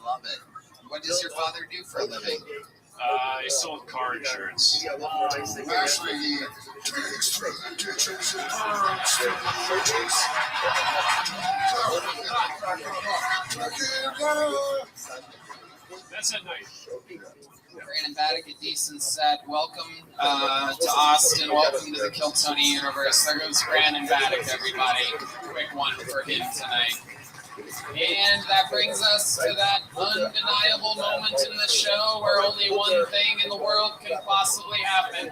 love it. What does your father do for a living? He sold car insurance. Actually, he digs through the ditches and burns through the That's at night. Brandon Baddick, a decent set. Welcome to Austin. Welcome to the Kill Tony universe. There goes Brandon Baddick, everybody. Quick one for him tonight. And that brings us to that undeniable moment in the show where only one thing in the world can possibly happen.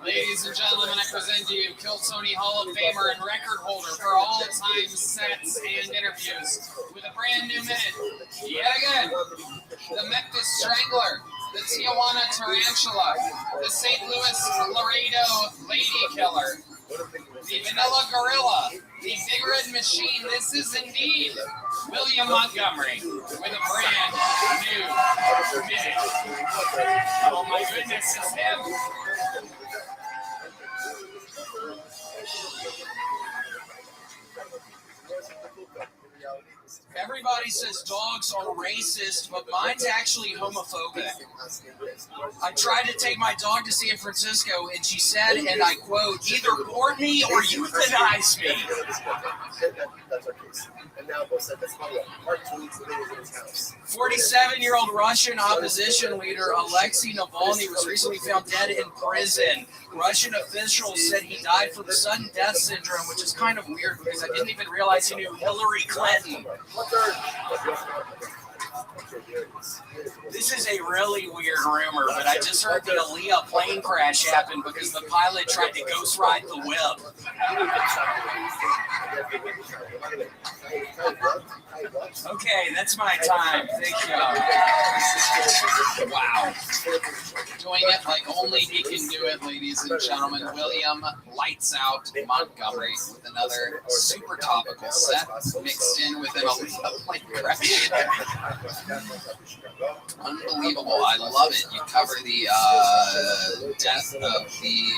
Ladies and gentlemen, I present to you Kill Tony Hall of Famer and record holder for all-time sets and interviews with a brand new minute. Yet again, the Memphis Strangler, the Tijuana Tarantula, the St. Louis Laredo Lady Killer, the Vanilla Gorilla, the Big Red Machine. This is indeed William Montgomery with a brand new minute. Oh my goodness, it's him. Everybody says dogs are racist, but mine's actually homophobic. I tried to take my dog to San Francisco, and she said, and I quote, either board me or euthanize me. 47-year-old Russian opposition leader Alexei Navalny was recently found dead in prison. Russian officials said he died from sudden death syndrome, which is kind of weird because I didn't even realize he knew Hillary Clinton. This is a really weird rumor, but I just heard the Aaliyah plane crash happened because the pilot tried to ghost ride the whip. Okay, that's my time. Thank you. Wow. Doing it like only he can do it, ladies and gentlemen. William Lights Out Montgomery with another super topical set mixed in with an Aaliyah plane crash. Unbelievable. I love it. You cover the death of the,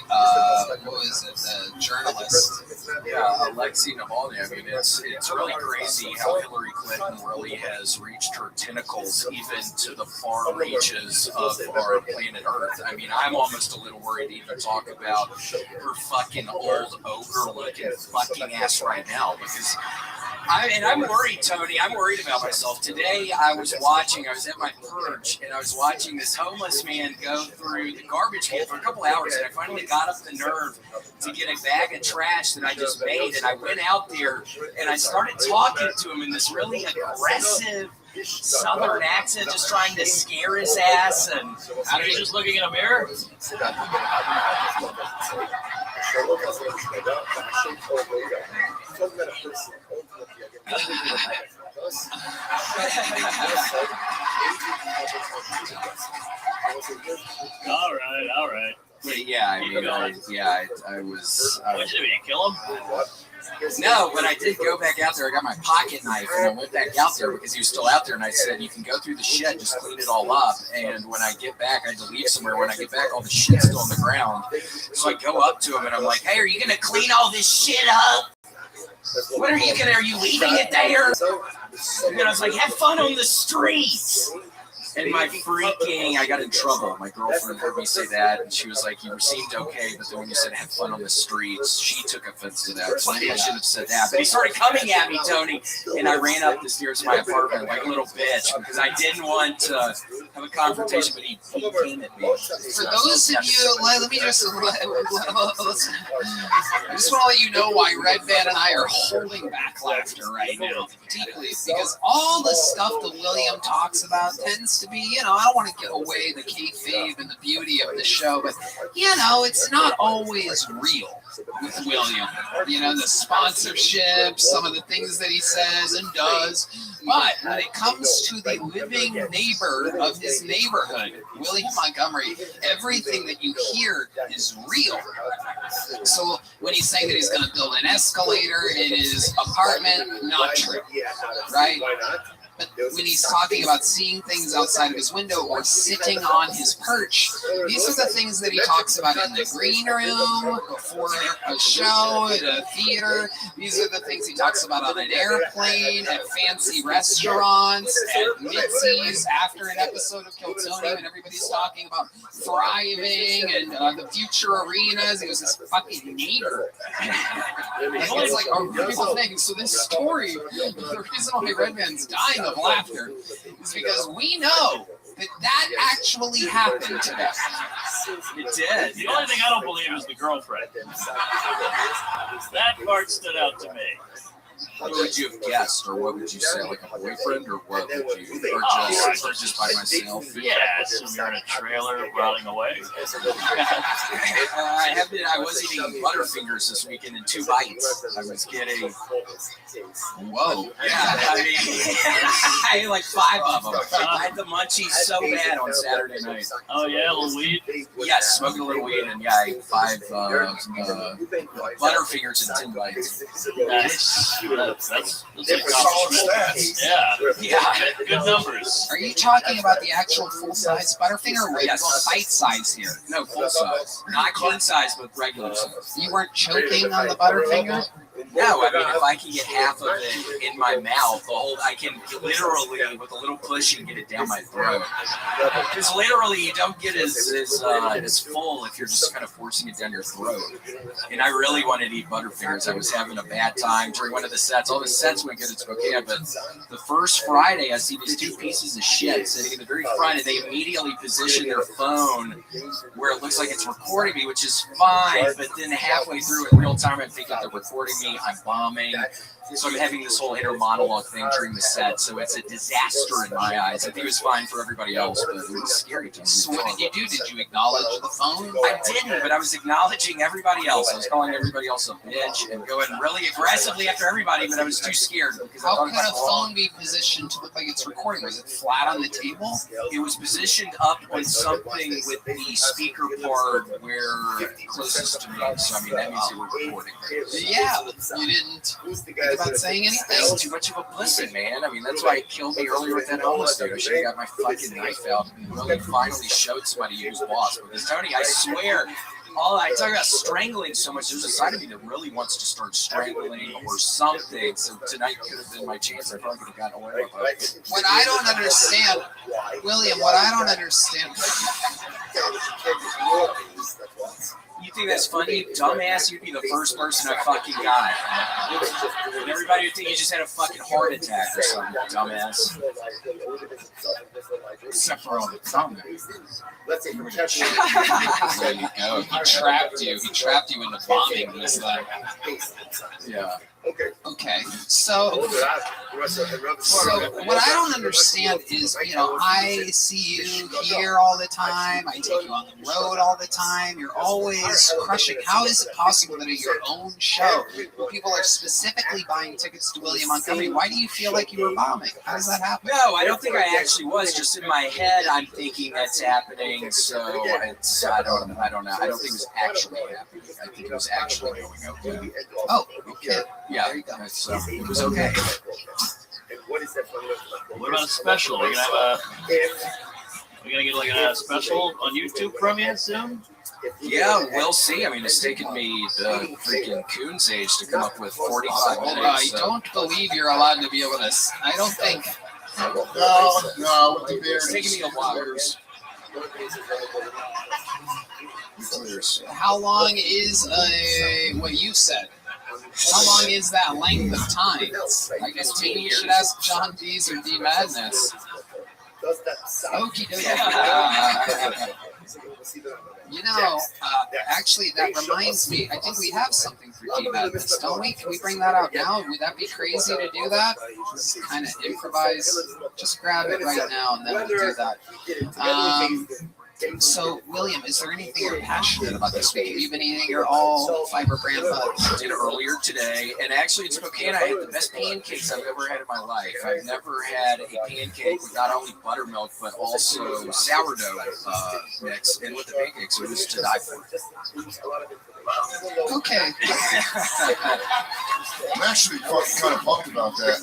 what was it, the journalist. Yeah, Alexei Navalny. I mean, it's really crazy how Hillary Clinton really has reached her tentacles even to the far reaches of our planet Earth. I mean, I'm almost a little worried to even talk about her fucking old ogre-looking fucking ass right now because I'm worried, Tony. I'm worried about myself. Today, I was at my purge, and I was watching this homeless man go through the garbage can for a couple hours, and I finally got up the nerve to get a bag of trash that I just made, and I went out there, and I started talking to him in this really aggressive Southern accent, just trying to scare his ass, and are you just looking in a mirror? All right. Yeah, I mean, I was. What did you do? You kill him? No, but I did go back out there. I got my pocket knife and I went back out there because he was still out there. And I said, you can go through the shed, just clean it all up. And when I get back, I had to leave somewhere. When I get back, all the shit's still on the ground. So I go up to him and I'm like, hey, are you going to clean all this shit up? Are you leaving it there? And I was like, have fun on the streets. And my freaking, I got in trouble. My girlfriend heard me say that, and she was like, you seemed okay, but then when you said have fun on the streets, she took offense to that. So maybe I should have said that. But he started coming at me, Tony, and I ran up the stairs to my apartment like a little bitch because I didn't want to have a confrontation, but he came at me. For those of you, let me just, I just want to let you know why Red Van and I are holding back laughter right now, deeply, because all the stuff that William talks about tends to be, you know, I don't want to get away the kayfabe and the beauty of the show, but, you know, it's not always real with William. You know, the sponsorship, some of the things that he says and does, but when it comes to the living neighbor of his neighborhood, William Montgomery, everything that you hear is real. So when he's saying that he's going to build an escalator in his apartment, not true, right? But when he's talking about seeing things outside of his window or sitting on his perch, these are the things that he talks about in the green room, before a show, at a theater. These are the things he talks about on an airplane, at fancy restaurants, at Mitzi's after an episode of Kill Tony when everybody's talking about thriving and the future arenas. He was his fucking neighbor. It's like a beautiful thing. So this story, the reason why Red Man's dying of laughter is because we know that actually happened to them. It did. The only thing I don't believe is the girlfriend. That part stood out to me. What would you have guessed, or what would you say, like a boyfriend, or what would you, or just by myself? Yeah, so we were in a trailer running away. I was eating Butterfingers this weekend in 2 bites. I was getting, whoa, yeah, I mean, I ate like 5 of them. I had the munchies so bad on Saturday night. Oh yeah, a little weed? Yes, smoking a little weed, and yeah, I ate 5 Butterfingers in 10 bites. Nice. That's solid stats. Yeah. Good numbers. Are you talking about the actual full-size Butterfinger, or are you going bite size here? No, full size. Not queen size, but regular size. You weren't choking on the Butterfinger? No, I mean, if I can get half of it in my mouth, I can literally, with a little push, you can get it down my throat. Because literally, you don't get as full if you're just kind of forcing it down your throat. And I really wanted to eat Butterfingers. I was having a bad time during one of the sets. All the sets went good at Spokane, but the first Friday, I see these 2 pieces of shit sitting in the very front, and they immediately position their phone where it looks like it's recording me, which is fine, but then halfway through in real time, I'm thinking they're recording me, I'm bombing. So I'm having this whole inner monologue thing during the set, so it's a disaster in my eyes. I think it was fine for everybody else, but it was scary to me. So what did you do? Did you acknowledge the phone? I didn't, but I was acknowledging everybody else. I was calling everybody else a bitch and going really aggressively after everybody, but I was too scared. How could a phone be positioned to look like it's recording? Was it flat on the table? It was positioned up on something with the speaker part where closest to me. So I mean, that means you were recording. Yeah, you didn't think about saying anything. That's too much of a blessing, man. I mean, that's why it killed me earlier with that homeless dude. I should have got my fucking knife out and really finally showed somebody who's boss. Because Tony, I swear, I talk about strangling so much. There's a side of me that really wants to start strangling or something. So tonight could have been my chance. I probably could have gotten away with it. What I don't understand, William, what I don't understand. You think that's funny? You dumbass, you'd be the first person I fucking got. And everybody would think you just had a fucking heart attack or something, dumbass. Except for all the comments. There you go. He trapped you. He trapped you into bombing this thing. Yeah. Okay. So what I don't understand is, you know, I see you here all the time. I take you on the road all the time. You're always crushing. How is it possible that at your own show, where people are specifically buying tickets to William Montgomery, why do you feel like you were bombing? How does that happen? No, I don't think I actually was. Just in my head, I'm thinking that's happening. So it's, I don't know. I don't think it was actually happening. I think it was actually going okay. Oh, okay. Yeah, it was okay. What about a special? We're gonna get like a special on YouTube from you soon? Yeah, we'll see. I mean, it's taken me the freaking coon's age to come up with 45 minutes. I don't believe you're allowed to be able to. I don't think. No, with the beard. It's taking me a while. How long is what you said? How long is that length of time? I guess maybe you should ask John Dees or D Madness. Okie dokie. Actually, that reminds me. I think we have something for D-Madness, don't we? Can we bring that out now? Would that be crazy to do that? Just kind of improvise. Just grab it right now, and then we'll do that. So, William, is there anything you're passionate about this week? Have you been eating your all fiber brand buds? I did earlier today, and actually in Spokane, I had the best pancakes I've ever had in my life. I've never had a pancake with not only buttermilk, but also sourdough mix, and with the pancakes, it was to die for. Okay. I'm actually kind of pumped about that.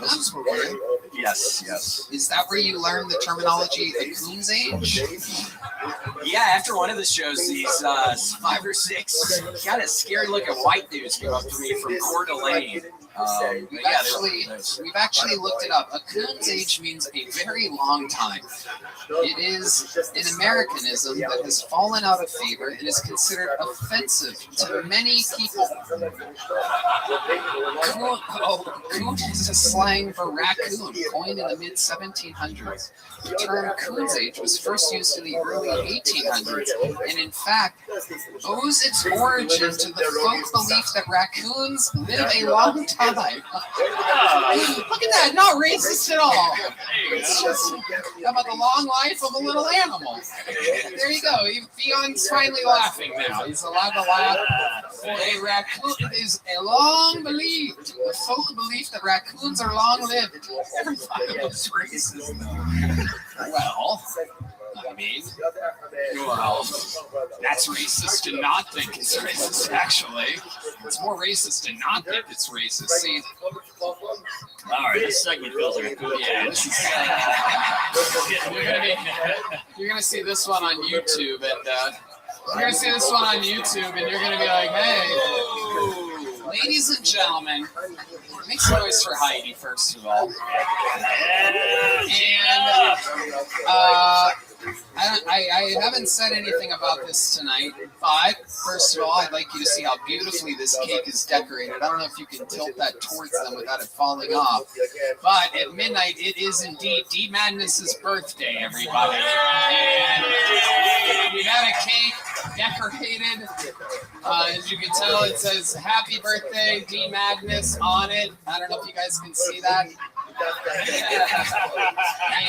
This is Spokane. Yes. Is that where you learn the terminology a coon's age? Yeah, after one of the shows, these 5 or 6 kind of scary looking white dudes came up to me from Coeur d'Alene. We've actually looked it up. A coon's age means a very long time. It is an Americanism that has fallen out of favor and is considered offensive to many people. Coon is a slang for raccoon, coined in the mid-1700s. The term coon's age was first used in the early 1800s, and in fact, owes its origin to the folk belief that raccoons live a long time. Look at that, not racist at all. It's just about the long life of a little animal. There you go. Fion's finally laughing now. He's allowed to laugh. A raccoon is a long believed, a folk belief that raccoons are long-lived. Everybody was racist. Well, that's racist to not think it's racist, actually. It's more racist to not think it's racist. See? Alright, this segment feels like a good You're gonna see this one on YouTube, and you're gonna be like, hey, ladies and gentlemen, make some noise for Heidi, first of all. And I haven't said anything about this tonight, but first of all, I'd like you to see how beautifully this cake is decorated. I don't know if you can tilt that towards them without it falling off, but at midnight, it is indeed D-Madness's birthday, everybody. And we got a cake decorated. As you can tell, it says "Happy Birthday, D-Madness" on it. I don't know if you guys can see that.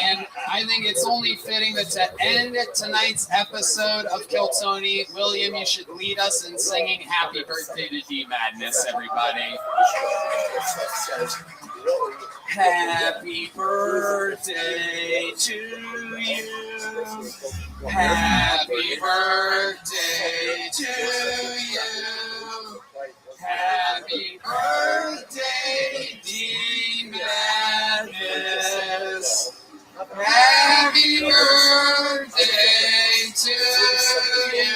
And I think it's only fitting that to end tonight's episode of Kill Tony, William, you should lead us in singing "Happy Birthday to D-Madness," everybody. Happy birthday to you. Happy birthday to you. Happy birthday, D-Madness. Happy birthday to you.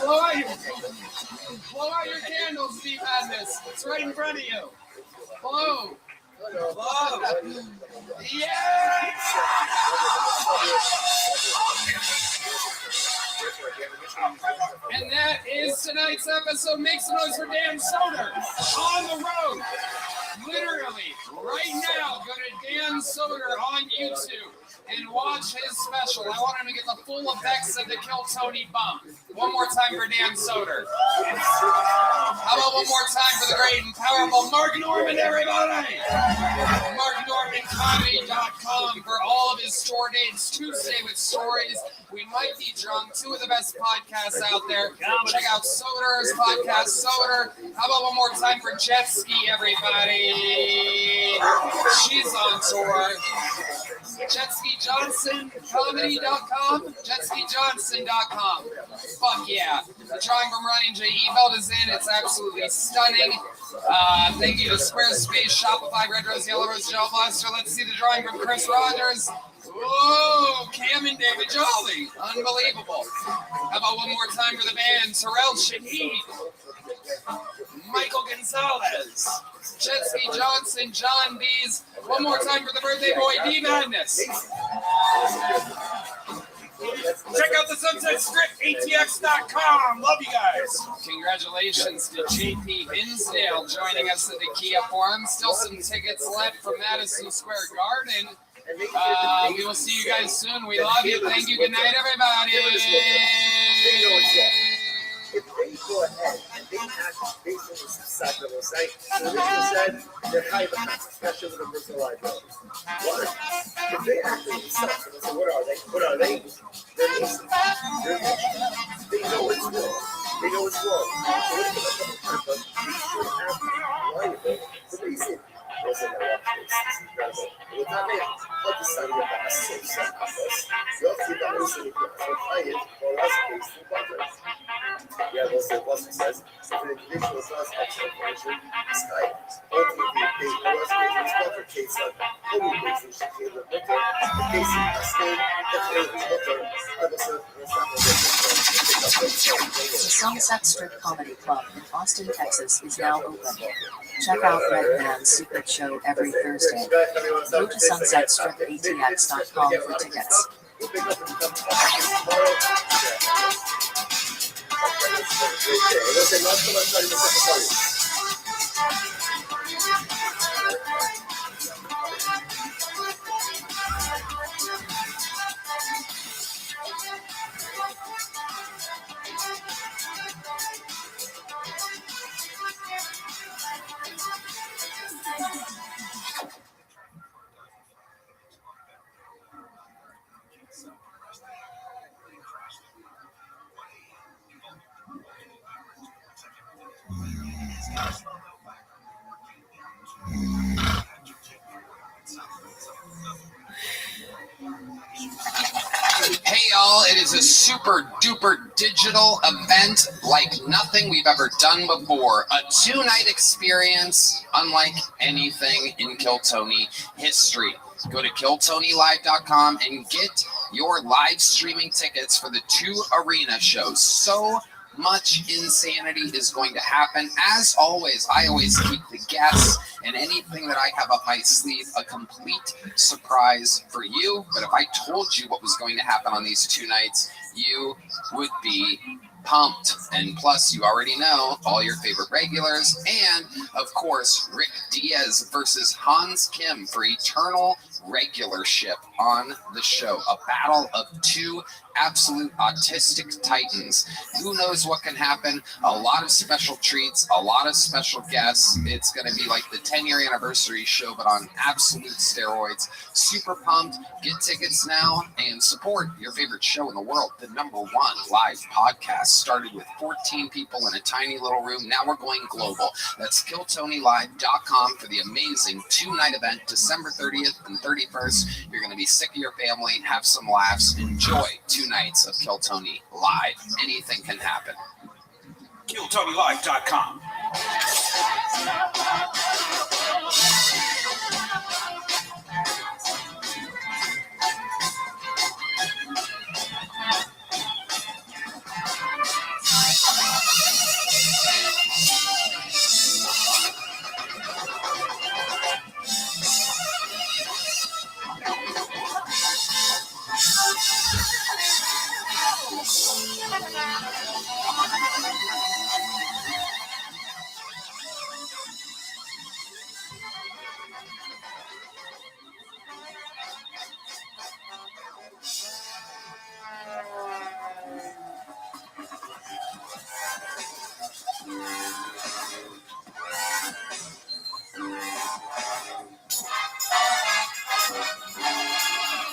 All right, blow out your candles, D-Madness. It's right in front of you. Blow. Yeah! And that is tonight's episode. Make some noise for Dan Soder on the road. Literally, right now, go to Dan Soder on YouTube and watch his special. I want him to get the full effects of the Kill Tony bump. One more time for Dan Soder. How about one more time for the great and powerful Mark Norman, everybody? MarkNormanComedy.com for all of his store dates. Tuesday with Stories. We Might Be Drunk. 2 of the best podcasts out there. Check out Soder's podcast, Soder. How about one more time for Jet Ski, everybody? She's on tour. JetSkiJohnsonComedy.com, JetSkiJohnson.com. Fuck yeah. The drawing from Ryan J. Ebelt is in. It's absolutely stunning. Thank you to Squarespace, Shopify, Red Rose, Yellow Rose, Gel Blaster. Let's see the drawing from Chris Rogers. Whoa, Cam and David Jolly. Unbelievable. How about one more time for the band? Terrell Shahid, Michael Gonzalez, Jetski Johnson, John Bees. One more time for the birthday boy, D-Madness. Check out the Sunset Strip, ATX.com. Love you guys. Congratulations to JP Hinsdale joining us at the Kia Forum. Still some tickets left from Madison Square Garden. We will see you guys soon. We love you. Thank you. Good night, everybody. If they go ahead and they act based on the sacrament site, the original said they're high special universal liability. What? If they act on the sacrament, so what are they? What are they? They're Masons. They're Masons. They know it's wrong. They know it's wrong. So when it comes to the purpose, they should have to be liable for the reason. Was in the watch case. With that man, what the son of the boss so set up us. You'll see that was in the client or else based in contract. Yeah, well, so what he says, if an individual does excellent information, Sky, ultimately, they was in his contract case of only reason she came to the winter, the case in the state, the clear the winter, and also The Sunset Strip Comedy Club in Austin, Texas is now open. Check out Red Man's secret show every Thursday. Go to sunsetstripatx.com for tickets. Hey y'all, it is a super duper digital event like nothing we've ever done before. A 2-night experience unlike anything in Kiltony history. Go to KillTonyLive.com and get your live streaming tickets for the 2 arena shows. So much insanity is going to happen. As always, I always keep the guests and anything that I have up my sleeve a complete surprise for you. But if I told you what was going to happen on these 2 nights, you would be pumped. And plus, you already know all your favorite regulars. And, of course, Rick Diaz versus Hans Kim for eternal regularship on the show. A battle of 2 absolute autistic titans. Who knows what can happen? A lot of special treats, a lot of special guests. It's going to be like the 10-year anniversary show, but on absolute steroids. Super pumped. Get tickets now and support your favorite show in the world. The #1 live podcast started with 14 people in a tiny little room. Now we're going global. That's KillTonyLive.com for the amazing 2-night event, December 30th and 31st. You're going to be sick of your family, have some laughs, enjoy 2 nights of Kill Tony Live. Anything can happen. KillTonyLive.com.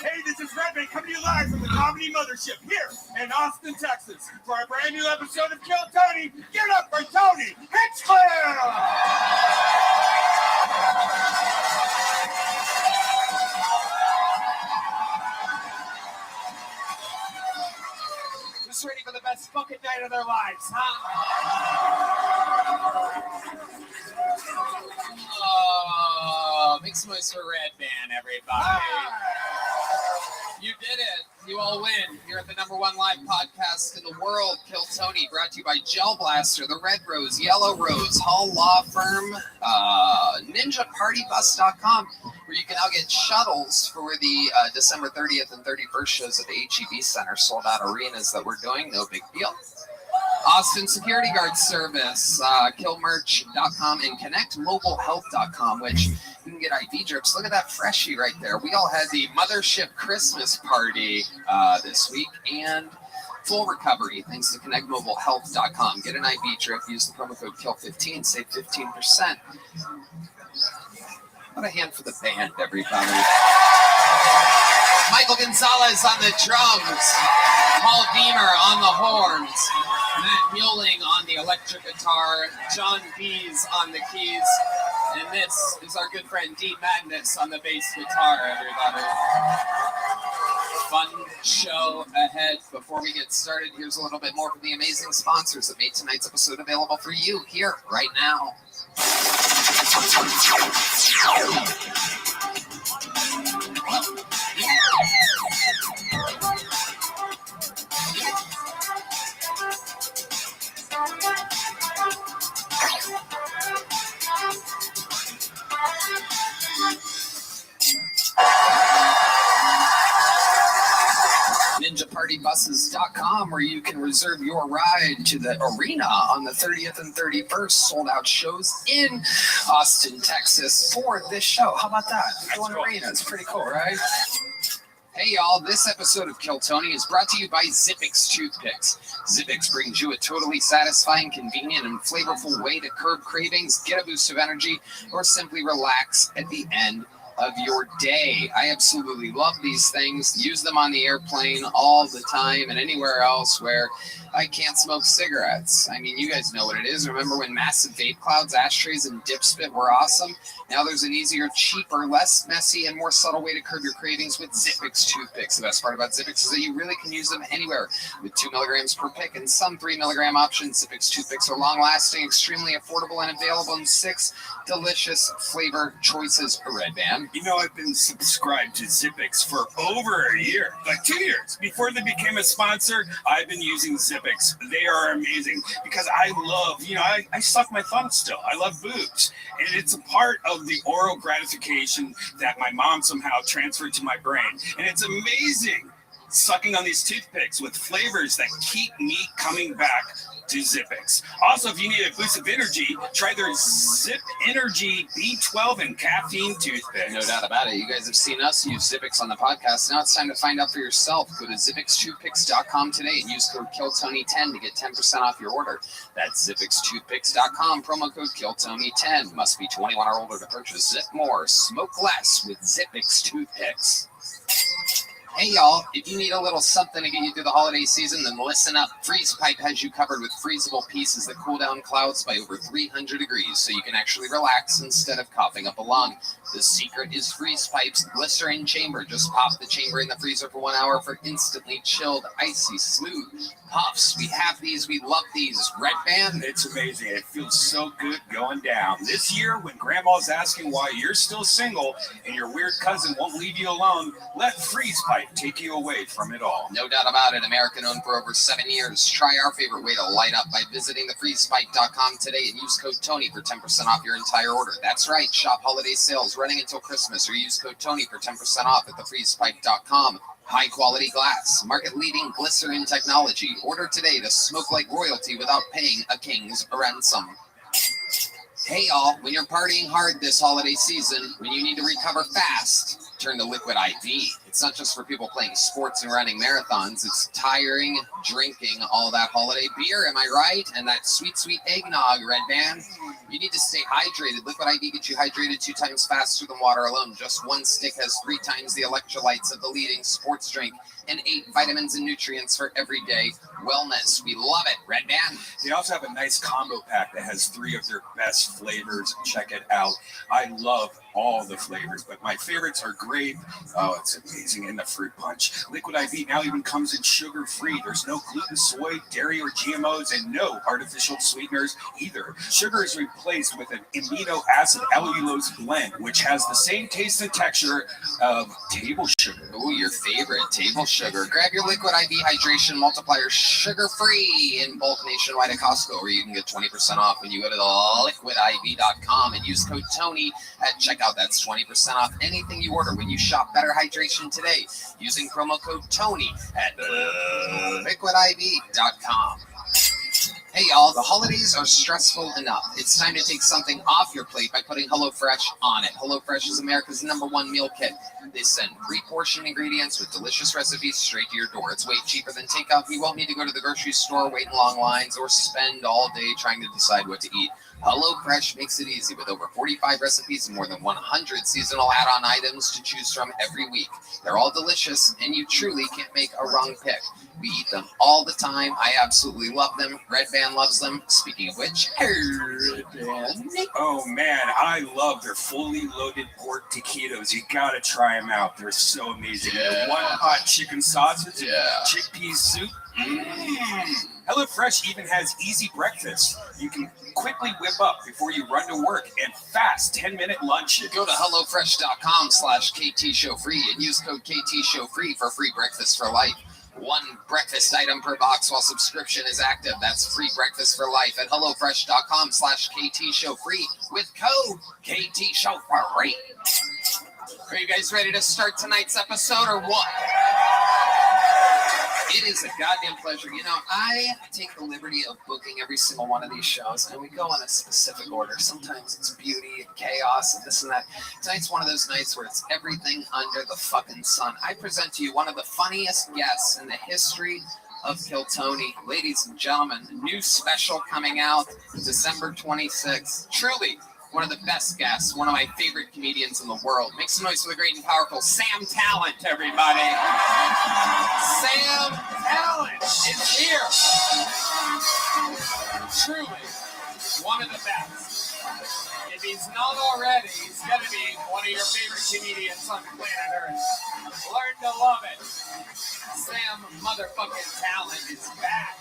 Hey, this is Rabbi coming to you live from the Comedy Mothership here in Austin, Texas for a brand new episode of Kill Tony. Get up for Tony Hinchcliffe! Just ready for the best fucking night of their lives, huh? Oh, make some noise for Red Man, everybody. You did it. You all win. You're at the #1 live podcast in the world, Kill Tony, brought to you by Gel Blaster, The Red Rose, Yellow Rose, Hall Law Firm, NinjaPartyBus.com, where you can now get shuttles for the December 30th and 31st shows at the HEB Center, sold out arenas that we're doing. No big deal. Austin Security Guard Service, killmerch.com, and connectmobilehealth.com, which you can get IV drips. Look at that freshie right there. We all had the Mothership Christmas party this week, and full recovery thanks to connectmobilehealth.com. Get an IV drip, use the promo code KILL15, save 15%. What a hand for the band, everybody. Michael Gonzalez on the drums, Paul Beamer on the horns, Matt Muelling on the electric guitar, John Bees on the keys, and this is our good friend D Madness on the bass guitar, everybody. Fun show ahead. Before we get started, here's a little bit more from the amazing sponsors that made tonight's episode available for you here right now. NinjaPartyBuses.com, where you can reserve your ride to the arena on the 30th and 31st. Sold out shows in Austin, Texas for this show. How about that? Going arena. It's pretty cool, right? Hey y'all, this episode of Kill Tony is brought to you by Zippix Toothpicks. Zippix brings you a totally satisfying, convenient, and flavorful way to curb cravings, get a boost of energy, or simply relax at the end of your day. I absolutely love these things. Use them on the airplane all the time and anywhere else where I can't smoke cigarettes. I mean, you guys know what it is. Remember when massive vape clouds, ashtrays, and dip spit were awesome? Now there's an easier, cheaper, less messy, and more subtle way to curb your cravings with Zippix toothpicks. The best part about Zippix is that you really can use them anywhere with 2 milligrams per pick and some 3 milligram options. Zippix toothpicks are long-lasting, extremely affordable, and available in 6 delicious flavor choices. Red Band. You know, I've been subscribed to Zippix for over a year, like 2 years. Before they became a sponsor, I've been using Zippix. They are amazing because I love, I suck my thumb still. I love boobs. And it's a part of the oral gratification that my mom somehow transferred to my brain. And it's amazing sucking on these toothpicks with flavors that keep me coming back to Zippix. Also, if you need a boost of energy, try their Zip Energy B12 and caffeine toothpicks. No doubt about it. You guys have seen us use Zippix on the podcast. Now it's time to find out for yourself. Go to ZippixToothpicks.com today and use code KILLTONY10 to get 10% off your order. That's ZippixToothpicks.com. Promo code KILLTONY10. Must be 21 or older to purchase. Zip more. Smoke less with Zippix Toothpicks. Hey y'all, if you need a little something to get you through the holiday season, then listen up. Freeze Pipe has you covered with freezable pieces that cool down clouds by over 300 degrees, so you can actually relax instead of coughing up a lung. The secret is Freeze Pipe's glycerin chamber. Just pop the chamber in the freezer for 1 hour for instantly chilled, icy, smooth puffs. We have these. We love these. Red Band. It's amazing. It feels so good going down. This year, when Grandma's asking why you're still single and your weird cousin won't leave you alone, let Freeze Pipe take you away from it all. No doubt about it. American-owned for over 7 years. Try our favorite way to light up by visiting thefreezepipe.com today and use code TONY for 10% off your entire order. That's right. Shop holiday sales running until Christmas, or use code TONY for 10% off at thefreezepipe.com. High-quality glass, market-leading glycerin technology. Order today to smoke like royalty without paying a king's ransom. Hey y'all, when you're partying hard this holiday season, when you need to recover fast, turn to Liquid IV. It's not just for people playing sports and running marathons. It's tiring, drinking all that holiday beer, am I right? And that sweet, sweet eggnog, Red Band. You need to stay hydrated. Liquid IV gets you hydrated 2 times faster than water alone. Just 1 stick has 3 times the electrolytes of the leading sports drink and 8 vitamins and nutrients for everyday wellness. We love it, Red Band. They also have a nice combo pack that has 3 of their best flavors. Check it out. I love all the flavors, but my favorites are grape. Oh, it's amazing. amazing in the fruit punch. Liquid IV now even comes in sugar-free. There's no gluten, soy, dairy, or GMOs, and no artificial sweeteners either. Sugar is replaced with an amino acid allulose blend, which has the same taste and texture of table sugar. Ooh, your favorite table sugar. Grab your Liquid IV Hydration Multiplier sugar-free in bulk nationwide at Costco, where you can get 20% off when you go to the liquidiv.com and use code TONY at checkout. That's 20% off anything you order when you shop Better Hydration today using promo code TONY at liquidiv.com. Hey y'all, the holidays are stressful enough. It's time to take something off your plate by putting HelloFresh on it. HelloFresh is America's #1 meal kit. They send pre-portioned ingredients with delicious recipes straight to your door. It's way cheaper than takeout. You won't need to go to the grocery store, wait in long lines, or spend all day trying to decide what to eat. HelloFresh makes it easy with over 45 recipes and more than 100 seasonal add-on items to choose from every week. They're all delicious, and you truly can't make a wrong pick. We eat them all the time. I absolutely love them. Red Band loves them. Speaking of which, oh man, I love their fully loaded pork taquitos. You gotta try them out. They're so amazing. Yeah. One hot chicken sausage, Yeah. chickpea soup. HelloFresh even has easy breakfast. You can quickly whip up before you run to work and fast 10-minute lunches. Go to HelloFresh.com/KTShowFree and use code KTShowFree for free breakfast for life. One breakfast item per box while subscription is active. That's free breakfast for life at HelloFresh.com/KTShowFree with code KTShowFree. Are you guys ready to start tonight's episode or what? It is a goddamn pleasure. You know, I take the liberty of booking every single one of these shows, and we go in a specific order. Sometimes it's beauty and chaos and this and that. Tonight's one of those nights where it's everything under the fucking sun. I present to you one of the funniest guests in the history of Kill Tony. Ladies and gentlemen, a new special coming out December 26th. Truly one of the best guests, one of my favorite comedians in the world. Make some noise for the great and powerful Sam Talent, everybody. Sam Talent is here. Truly one of the best. If he's not already, he's going to be one of your favorite comedians on planet Earth. Learn to love it. Sam motherfucking Talent is back.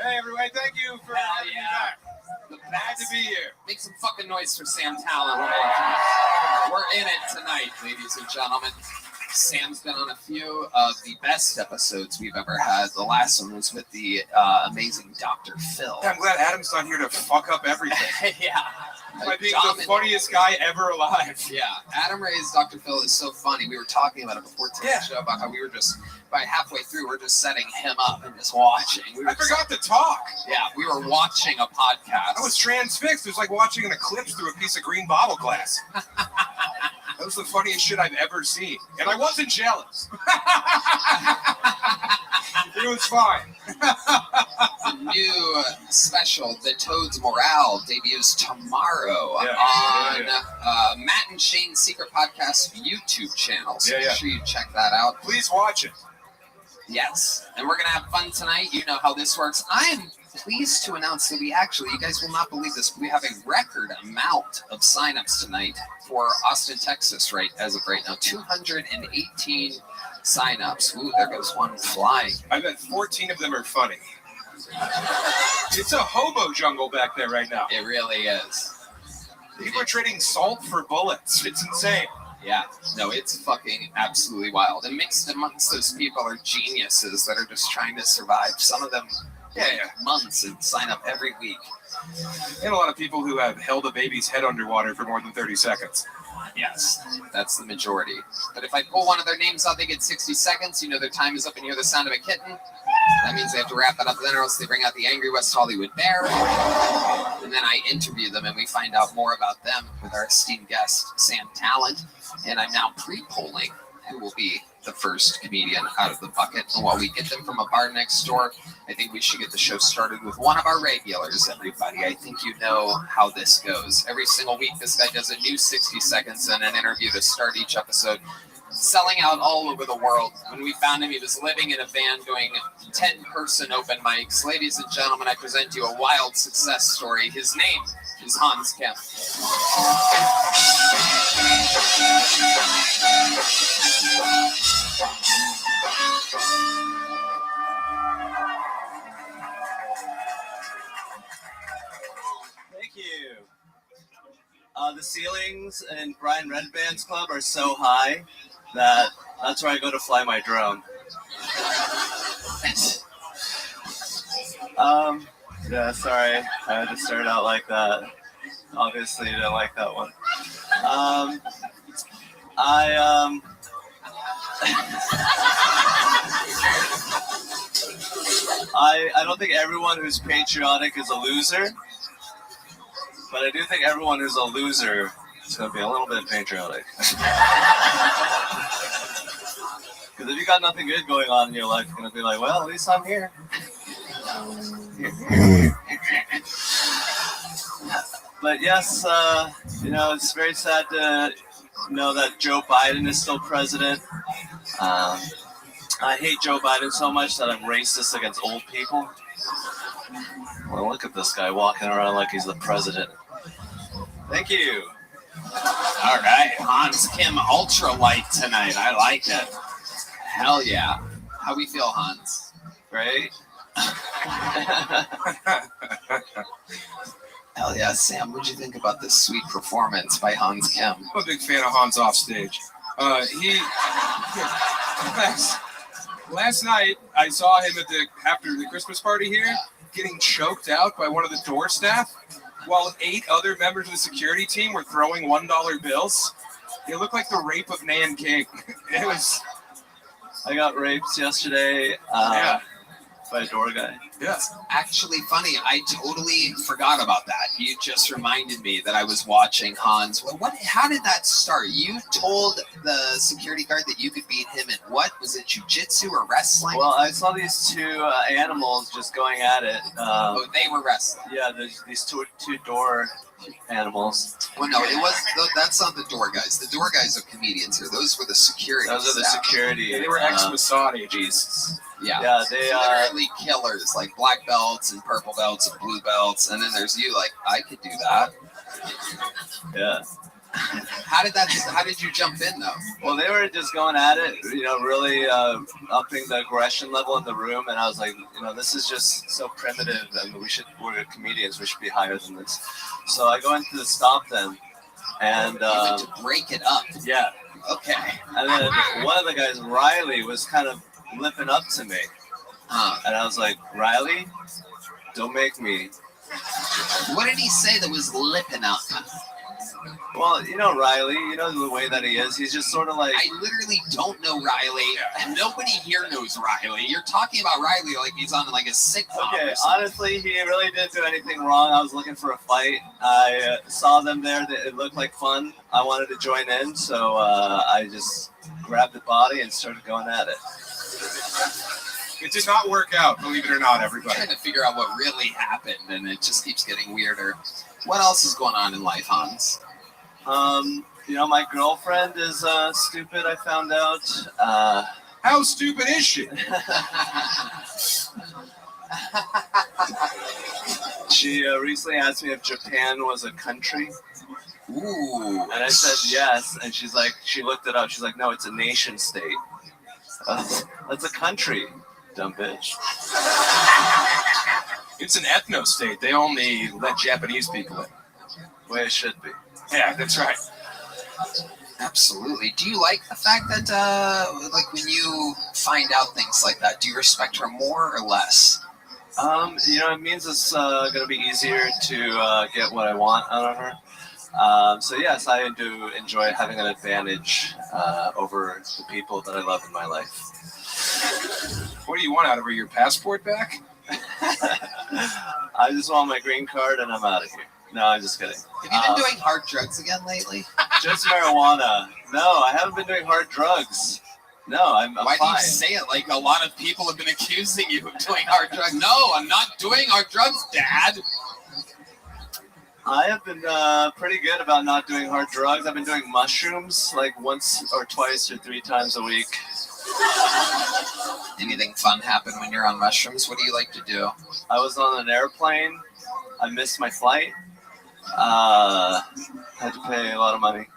Hey everybody, thank you for having me back. Glad to be here. Make some fucking noise for Sam Talent. We're in it tonight, ladies and gentlemen. Sam's been on a few of the best episodes we've ever had. The last one was with the amazing Dr. Phil. I'm glad Adam's not here to fuck up everything. Yeah. By being the funniest guy ever alive. Yeah. Adam Ray's Dr. Phil is so funny. We were talking about it before today's show about how we were just, by halfway through, we're just setting him up and just watching. I forgot to talk. Yeah, we were watching a podcast. I was transfixed. It was like watching an eclipse through a piece of green bottle glass. That was the funniest shit I've ever seen. And I wasn't jealous. It was fine. The new special, The Toad's Morale, debuts tomorrow on Matt and Shane's Secret Podcast YouTube channel. So make sure you check that out. Please watch it. Yes. And we're going to have fun tonight. You know how this works. I am pleased to announce that we actually, you guys will not believe this, but we have a record amount of signups tonight for Austin, Texas, right as of right now. 218 signups. Ooh, there goes one flying. I bet 14 of them are funny. It's a hobo jungle back there right now. It really is. People are trading salt for bullets. It's insane. Yeah, no, it's fucking absolutely wild. And mixed amongst those people are geniuses that are just trying to survive. Some of them months and sign up every week. And a lot of people who have held a baby's head underwater for more than 30 seconds. Yes, that's the majority. But if I pull one of their names out, they get 60 seconds. You know their time is up and you hear the sound of a kitten. That means they have to wrap it up then, or else they bring out the angry West Hollywood bear. And then I interview them and we find out more about them with our esteemed guest, Sam Talent. And I'm now pre-polling who will be the first comedian out of the bucket. And while we get them from a bar next door, I think we should get the show started with one of our regulars, everybody. I think you know how this goes. Every single week, this guy does a new 60 seconds and an interview to start each episode, selling out all over the world. When we found him, he was living in a van doing 10-person open mics. Ladies and gentlemen, I present you a wild success story. His name is Hans Kim. Thank you. The ceilings in Brian Redband's club are so high that that's where I go to fly my drone. Yeah, sorry, I had to start out like that. Obviously, you didn't like that one. I don't think everyone who's patriotic is a loser, but I do think everyone who's a loser is going to be a little bit patriotic. Because if you got nothing good going on in your life, you're going to be like, well, at least I'm here. But yes, it's very sad to know that Joe Biden is still president. I hate Joe Biden so much that I'm racist against old people. Well, look at this guy walking around like he's the president. Thank you. All right, Hans Kim ultralight tonight. I like it. Hell yeah. How we feel, Hans? Great. Hell yeah, Sam. What'd you think about this sweet performance by Hans Kim? I'm a big fan of Hans off stage. Last night I saw him after the Christmas party here, getting choked out by one of the door staff, while 8 other members of the security team were throwing $1 bills. It looked like the rape of Nan King. It was. I got raped yesterday. By a door guy. Yes. Actually funny, I totally forgot about that. You just reminded me that I was watching Hans. How did that start? You told the security guard that you could beat him in what? Was it jiu-jitsu or wrestling? Well, I saw these 2 animals just going at it. They were wrestling. Yeah, there's these two door animals. Well, no, that's not the door guys. The door guys are comedians here. Those were the security. Those are the security. Yeah, they were ex-Masadi. Jesus. Yeah. Yeah, they are literally killers, like black belts and purple belts and blue belts, and then there's you, like, I could do that. Yeah. How did you jump in though? Well, they were just going at it, really upping the aggression level in the room, and I was like, this is just so primitive, and we're comedians, we should be higher than this. So I go in to stop them, and to break it up. Yeah. Okay. And then one of the guys, Riley, was kind of lipping up to me, and I was like, Riley, don't make me. What did he say that was lipping up? Well, Riley, the way that he is. He's just sort of like... I literally don't know Riley. Nobody here knows Riley. You're talking about Riley like he's on like a sitcom. Okay, honestly, he really didn't do anything wrong. I was looking for a fight. I saw them there. It looked like fun. I wanted to join in, so I just grabbed the body and started going at it. It did not work out, believe it or not, everybody. I'm trying to figure out what really happened, and it just keeps getting weirder. What else is going on in life, Hans? My girlfriend is stupid, I found out. How stupid is she? She recently asked me if Japan was a country. Ooh. And I said yes, and she looked it up. She's like, no, it's a nation state. That's a country, dumb bitch. It's an ethno-state. They only let Japanese people in. The way it should be. Yeah, that's right. Absolutely. Do you like the fact that, when you find out things like that, do you respect her more or less? It means it's going to be easier to get what I want out of her. So yes, I do enjoy having an advantage over the people that I love in my life. What do you want out of her? Your passport back? I just want my green card and I'm out of here. No, I'm just kidding. Have you been doing hard drugs again lately? Just marijuana. No, I haven't been doing hard drugs. No, I'm Why fine. do you say it like a lot of people have been accusing you of doing hard drugs? No, I'm not doing hard drugs, Dad. I have been pretty good about not doing hard drugs. I've been doing mushrooms like once or twice or 3 times a week. Anything fun happen when you're on mushrooms? What do you like to do? I was on an airplane. I missed my flight. Had to pay a lot of money.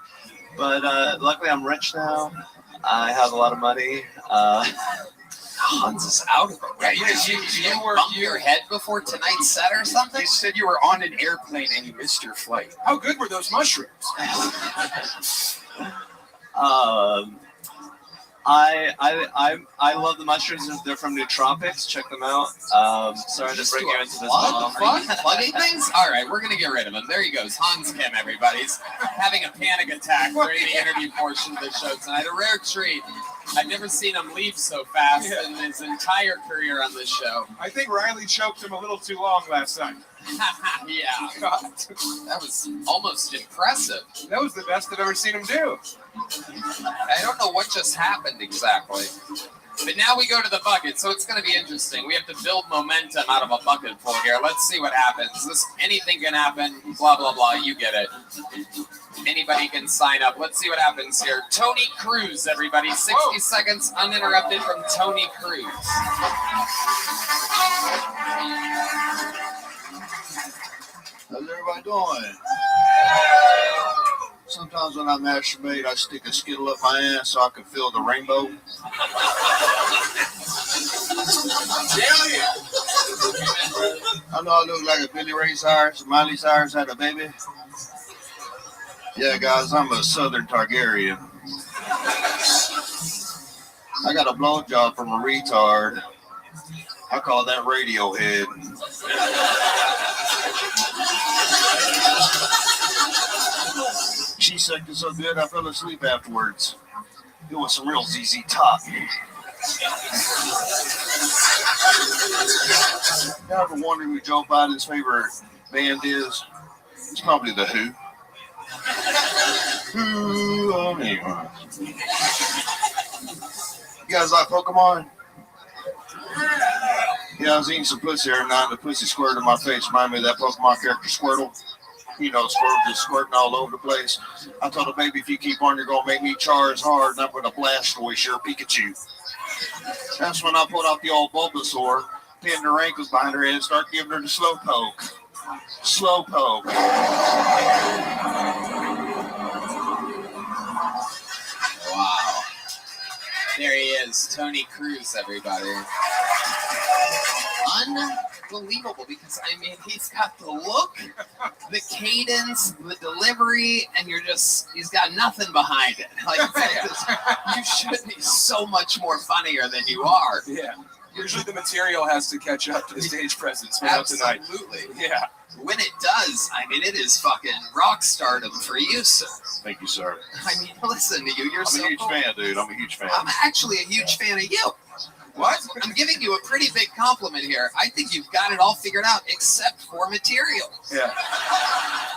But luckily I'm rich now. I have a lot of money. Hans is out of it. Yeah, you were bumped your head before tonight's set or something? You said you were on an airplane and you missed your flight. How good were those mushrooms? I love the mushrooms. They're from Nootropics. Check them out. Sorry to bring you into this. Plugging things? All right, we're going to get rid of him. There he goes. Hans Kim, everybody. He's having a panic attack during the interview portion of the show tonight. A rare treat. I've never seen him leave so fast in his entire career on this show. I think Riley choked him a little too long last night. Yeah. God. That was almost impressive. That was the best I've ever seen him do. I don't know what just happened exactly. But now we go to the bucket, so it's going to be interesting. We have to build momentum out of a bucket full here. Let's see what happens. Anything can happen, blah, blah, blah. You get it. Anybody can sign up. Let's see what happens here. Tony Cruz, everybody. 60 seconds uninterrupted from Tony Cruz. How's everybody doing? Sometimes when I masturbate, I stick a Skittle up my ass so I can feel the rainbow. I know I look like a Billy Ray Cyrus, Miley Cyrus had a baby. Yeah, guys, I'm a Southern Targaryen. I got a blowjob from a retard. I call that Radiohead. She sucked it so good I fell asleep afterwards. It was some real ZZ Top. You ever wonder who Joe Biden's favorite band is? It's probably The Who. You guys like Pokemon? Yeah, I was eating some pussy every night and the pussy squirted in my face. Remind me of that Pokemon character Squirtle. You know, Squirtle just squirting all over the place. I told the baby, if you keep on, you're going to make me charge hard, and I'm going to Blastoise your Pikachu. That's when I pulled out the old Bulbasaur, pinned her ankles behind her head, and started giving her the Slowpoke. Slowpoke. Wow. There he is, Tony Cruz, everybody. Unbelievable, because I mean, he's got the look, the cadence, the delivery, and he's got nothing behind it. Like, you should be so much more funnier than you are. Yeah. Usually the material has to catch up to the stage presence. Tonight. Absolutely. Yeah. When it does, I mean, it is fucking rock stardom for you, sir. Thank you, sir. I mean, listen to you. You're I'm a huge fan, dude. I'm a huge fan. I'm actually a huge fan of you. What? I'm giving you a pretty big compliment here. I think you've got it all figured out, except for material. Yeah.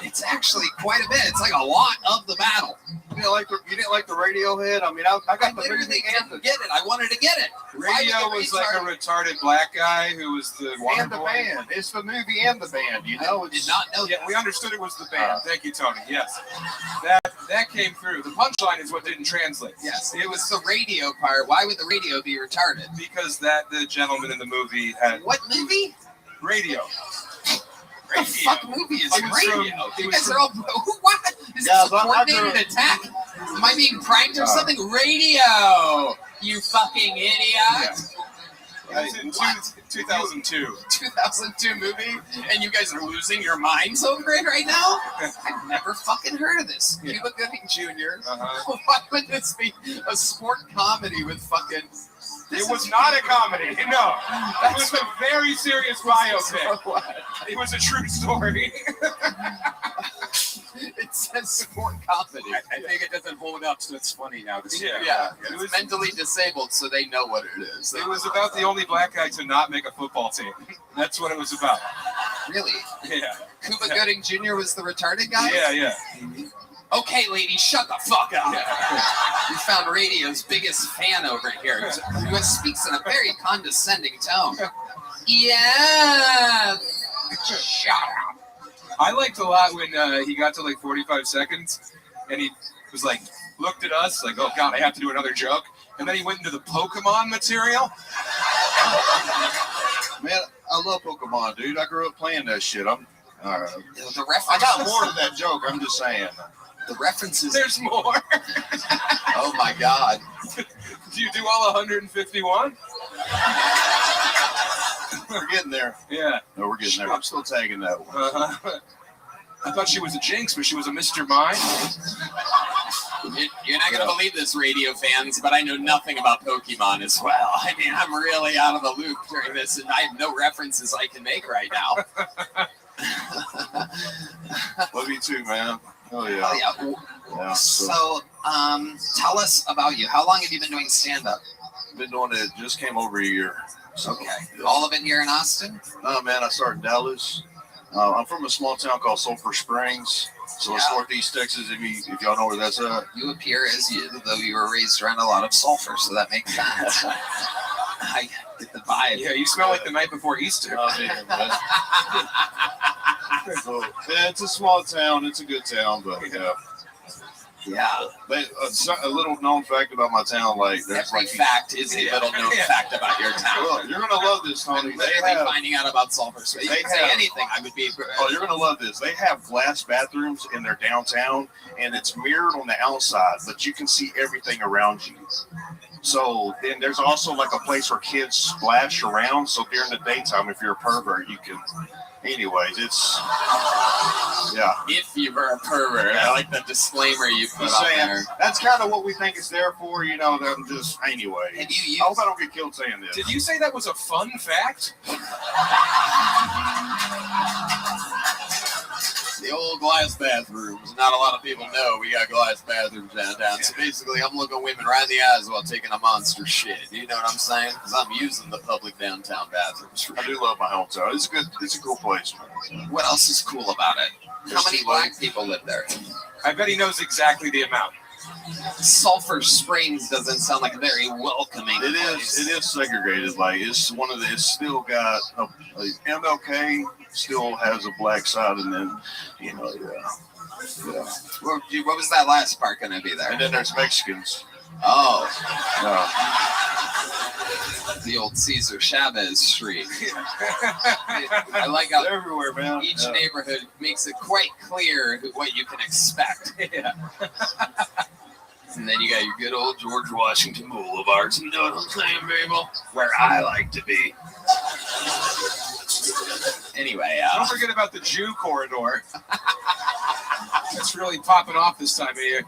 It's actually quite a bit. It's like a lot of the battle. You didn't like the Radiohead? I mean, I got the literally movie didn't get it. I wanted to get it. Radio was like a retarded black guy who was the and the band. It's the movie and the band. You know, I did not know that. We understood it was the band. Thank you, Tony. Yes. That came through. The punchline is what didn't translate. Yes, it was the radio part. Why would the radio be retarded? Because the gentleman in the movie had... What movie? Radio. What the fuck movie is Radio? You guys are all... What? Is this a coordinated attack? Am I being pranked or something? Radio! You fucking idiot! It was in 2002. 2002 movie? And you guys are losing your minds over it right now? I've never fucking heard of this. Yeah. Cuba Gooding Jr. Why would this be a sport comedy with fucking... It was not a comedy. No. It was a very serious biopic. It was a true story. It says sport comedy. I think it doesn't hold up, so it's funny now. Yeah. It was mentally disabled, so they know what it is. It was about the only black guy to not make a football team. That's what it was about. Really? Yeah. Cuba Gooding Jr. was the retarded guy? Yeah. Okay, lady, shut the fuck up. We found radio's biggest fan over here, who speaks in a very condescending tone. Yeah. Shut up. I liked a lot when he got to like 45 seconds and he was like, looked at us like, oh God, I have to do another joke. And then he went into the Pokemon material. Man, I love Pokemon, dude. I grew up playing that shit. All right. The references. I got more to that joke. I'm just saying. The references. There's more. Oh my God. Do you do all 151? We're getting there. Yeah. No, we're getting there. I'm still tagging that one. Uh-huh. I thought she was a Jinx, but she was a Mr. Mind. You're not going to believe this, radio fans, but I know nothing about Pokemon as well. I mean, I'm really out of the loop during this, and I have no references I can make right now. Love you too, man. Oh, yeah. Oh, yeah. So, tell us about you. How long have you been doing stand-up? Been doing it, just came over a year. So, okay. All of it here in Austin? No, man, I started in Dallas. I'm from a small town called Sulphur Springs. So it's northeast Texas, if y'all know where that's at. You appear as though you were raised around a lot of sulfur, so that makes sense. I get the vibe. Yeah, you smell like the night before Easter. Oh, yeah, so, yeah, it's a small town. It's a good town, but yeah. Yeah. A little known fact about my town, like there's every fact is a little known fact about your town. Well, you're gonna love this, Tony. I'm literally finding out about sulfur. So you can say anything. I would be. Oh, you're gonna love this. They have glass bathrooms in their downtown, and it's mirrored on the outside, but you can see everything around you. So then there's also like a place where kids splash around. So during the daytime, if you're a pervert, you can. Anyways, it's If you were a pervert, I like the disclaimer you put Just on saying, there. that's kind of what we think it's there for, you know. Them just anyway. Have you used, I hope I don't get killed saying this. Did you say that was a fun fact? The old glass bathrooms. Not a lot of people know we got glass bathrooms downtown. So basically, I'm looking women right in the eyes while taking a monster shit. You know what I'm saying? Because I'm using the public downtown bathrooms. I do love my hometown. It's a cool place. What else is cool about it? How many black people live there? I bet he knows exactly the amount. Sulphur Springs doesn't sound like a very welcoming place. It is segregated. Like it's still got a MLK still has a black side, and then yeah. What was that last part going to be there? And then there's Mexicans. Oh. The old Cesar Chavez Street. I like how they're everywhere, man. Each neighborhood makes it quite clear what you can expect. Yeah. And then you got your good old George Washington Boulevards, you know what I'm saying, people? Where I like to be. Anyway, don't forget about the Jew corridor. It's really popping off this time of year.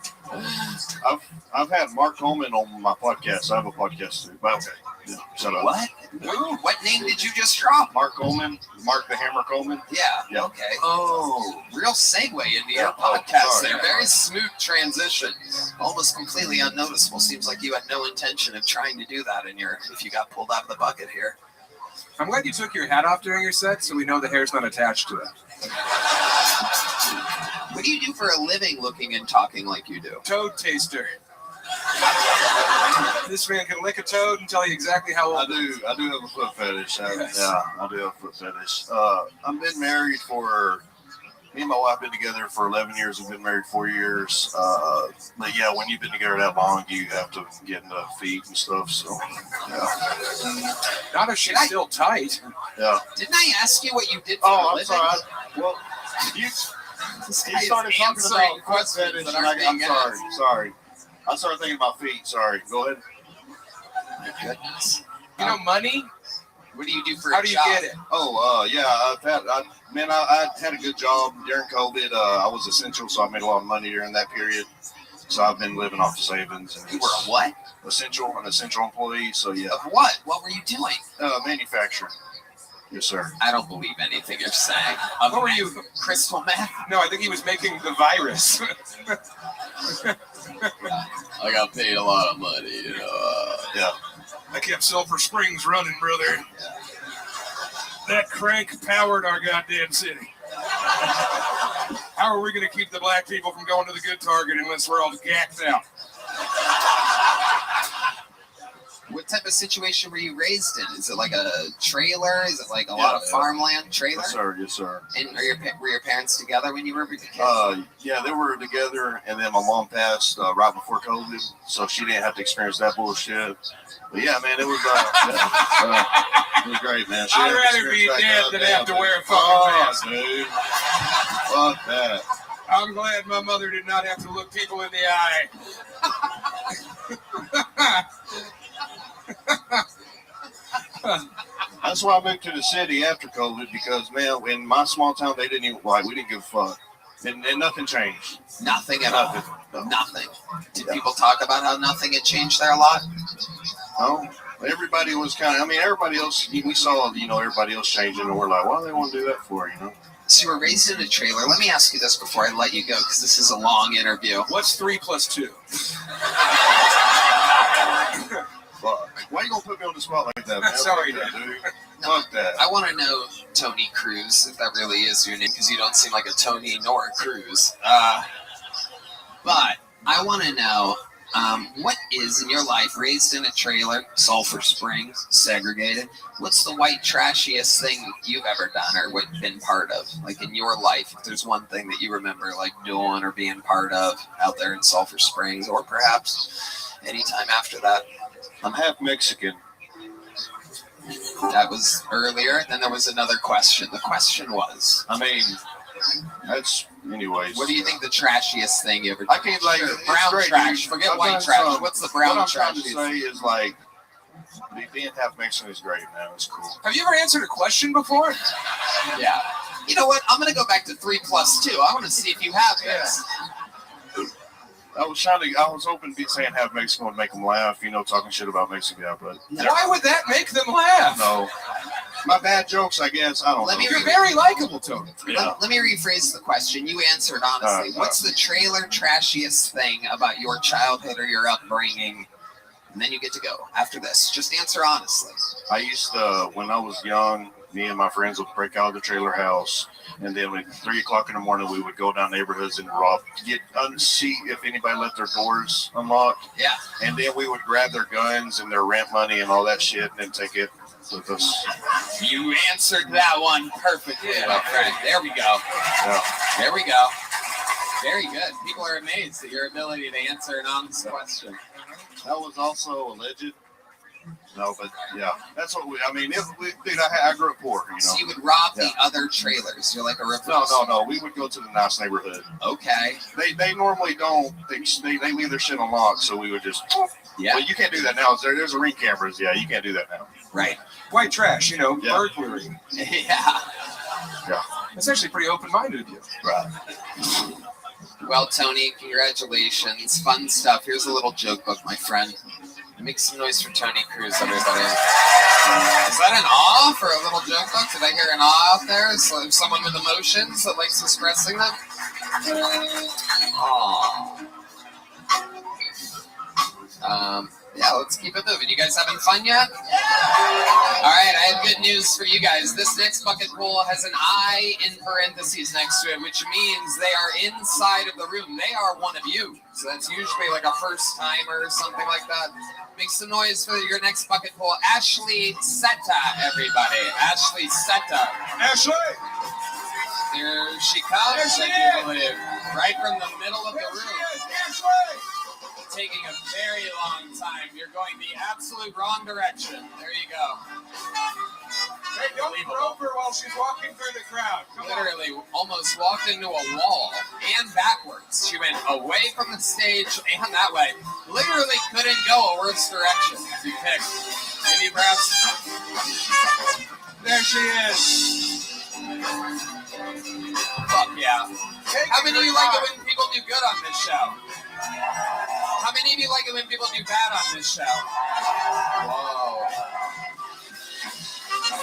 I've had Mark Coleman on my podcast. I have a podcast too. But okay, shut up. What? Ooh, what name did you just drop? Mark Coleman. Mark the Hammer Coleman. Yeah. Okay. Oh, real segue into your podcast there. Very smooth transition. Almost completely unnoticeable. Seems like you had no intention of trying to do that if you got pulled out of the bucket here. I'm glad you took your hat off during your set, so we know the hair's not attached to it. What do you do for a living looking and talking like you do? Toad taster. This man can lick a toad and tell you exactly how old. I do have a foot fetish. I do have a foot fetish. I've been married for. Me and my wife been together for 11 years. We've been married 4 years. But yeah, when you've been together that long, you have to get into feet and stuff. So yeah. Not if she's still tight. Yeah. Didn't I ask you what you did for a I'm living? sorry. Well, you started talking about foot fetish, and I'm sorry. I started thinking about feet. Sorry. Go ahead. My goodness. You know, money? What do you do for How a do you job? get it? Oh, yeah. I had a good job during COVID. I was essential, so I made a lot of money during that period. So I've been living off the savings. And you were a what? An essential employee. So yeah. Of what? What were you doing? Manufacturing. Yes, sir. I don't believe anything you're saying. What were you? Crystal meth? No, I think he was making the virus. I got paid a lot of money, you know. Yeah. I kept Sulphur Springs running, brother. That crank powered our goddamn city. How are we going to keep the black people from going to the good target unless we're all gacked out? What type of situation were you raised in? Is it like a trailer? Is it like a lot of farmland trailer? Yes, sir. And were your parents together when you were a kid? Yeah, they were together, and then my mom passed right before COVID, so she didn't have to experience that bullshit. But yeah, man, it was it was great, man. I'd rather be dead than have to wear a fucking mask. Dude. Fuck that. I'm glad my mother did not have to look people in the eye. That's why I moved to the city after COVID because, man, in my small town, they didn't even like. We didn't give a fuck, and nothing changed. Nothing at all. Nothing. Did people talk about how nothing had changed there a lot? No. Everybody was kind of. I mean, everybody else. We saw, everybody else changing, and we're like, "Why do they want to do that for?" So you were raised in a trailer. Let me ask you this before I let you go, because this is a long interview. What's 3 + 2? Fuck. Why you gonna put me on the spot like that, man? Sorry, dude. No, Fuck that. I want to know Tony Cruz, if that really is your name, because you don't seem like a Tony nor a Cruz. But I want to know, what is in your life, raised in a trailer, Sulphur Springs, segregated, what's the white trashiest thing you've ever done or been part of? Like in your life, if there's one thing that you remember like doing or being part of out there in Sulphur Springs, or perhaps anytime after that. I'm half Mexican. That was earlier. Then there was another question. The question was, that's anyways. What do you think the trashiest thing you ever did? I can't like brown great, trash. dude. Forget I've white done trash. some. What's the brown What trash? I'm trying to say is like being half Mexican is great, man. It's cool. Have you ever answered a question before? Yeah. You know what? I'm gonna go back to 3 + 2. I want to see if you have this. I was hoping to be saying half Mexican would make them laugh, talking shit about Mexico, but Why would that make them laugh? no. My bad jokes, I guess. I don't know. You're very likable, Tony. Yeah. Let me rephrase the question. You answered honestly. What's the trailer trashiest thing about your childhood or your upbringing? And then you get to go after this. Just answer honestly. I used to, when I was young, me and my friends would break out of the trailer house, and then at 3 o'clock in the morning, we would go down neighborhoods and see if anybody left their doors unlocked. Yeah. And then we would grab their guns and their rent money and all that shit, and then take it with us. You answered that one perfectly, my friend. There we go. Yeah. There we go. Very good. People are amazed at your ability to answer an honest question. That was also alleged. No, but yeah, that's what I grew up poor, So you would rob the other trailers. You're like a rip. No. We would go to the nice neighborhood. Okay. They normally don't. They leave their shit unlocked, so we would just. Yeah. Well, you can't do that now. There's Ring cameras. Yeah, you can't do that now. Right. White trash, burglary. Yeah. Yeah. That's actually pretty open-minded of you. Right. Well, Tony, congratulations. Fun stuff. Here's a little joke book, my friend. Make some noise for Tony Cruz, everybody. Is that an awe for a little joke book? Did I hear an awe out there? Is someone with emotions that likes expressing them? Aww. Yeah, let's keep it moving. You guys having fun yet? All right, I have good news for you guys. This next bucket pool has an I in parentheses next to it, which means they are inside of the room. They are one of you. So that's usually like a first timer or something like that. Make some noise for your next bucket pool. Ashley Seta, everybody. Ashley Seta. Ashley! Here she comes, I do believe. Right from the middle of the room. Taking a very long time. You're going the absolute wrong direction. There you go. Hey, don't rope her while she's walking through the crowd. Literally almost walked into a wall and backwards. She went away from the stage and that way. Literally couldn't go a worse direction if you picked. Maybe perhaps. There she is. Fuck yeah. How many of you like it when people do good on this show? How many of you like it when people do bad on this show? Whoa.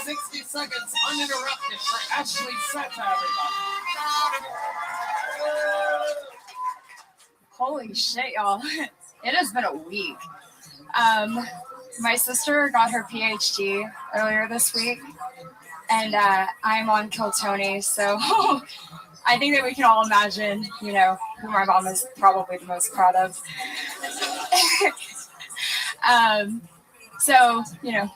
60 seconds uninterrupted for Ashley Seta, everybody. Holy shit, y'all. It has been a week. My sister got her PhD earlier this week, and I'm on Kill Tony, so I think that we can all imagine, who my mom is probably the most proud of. So,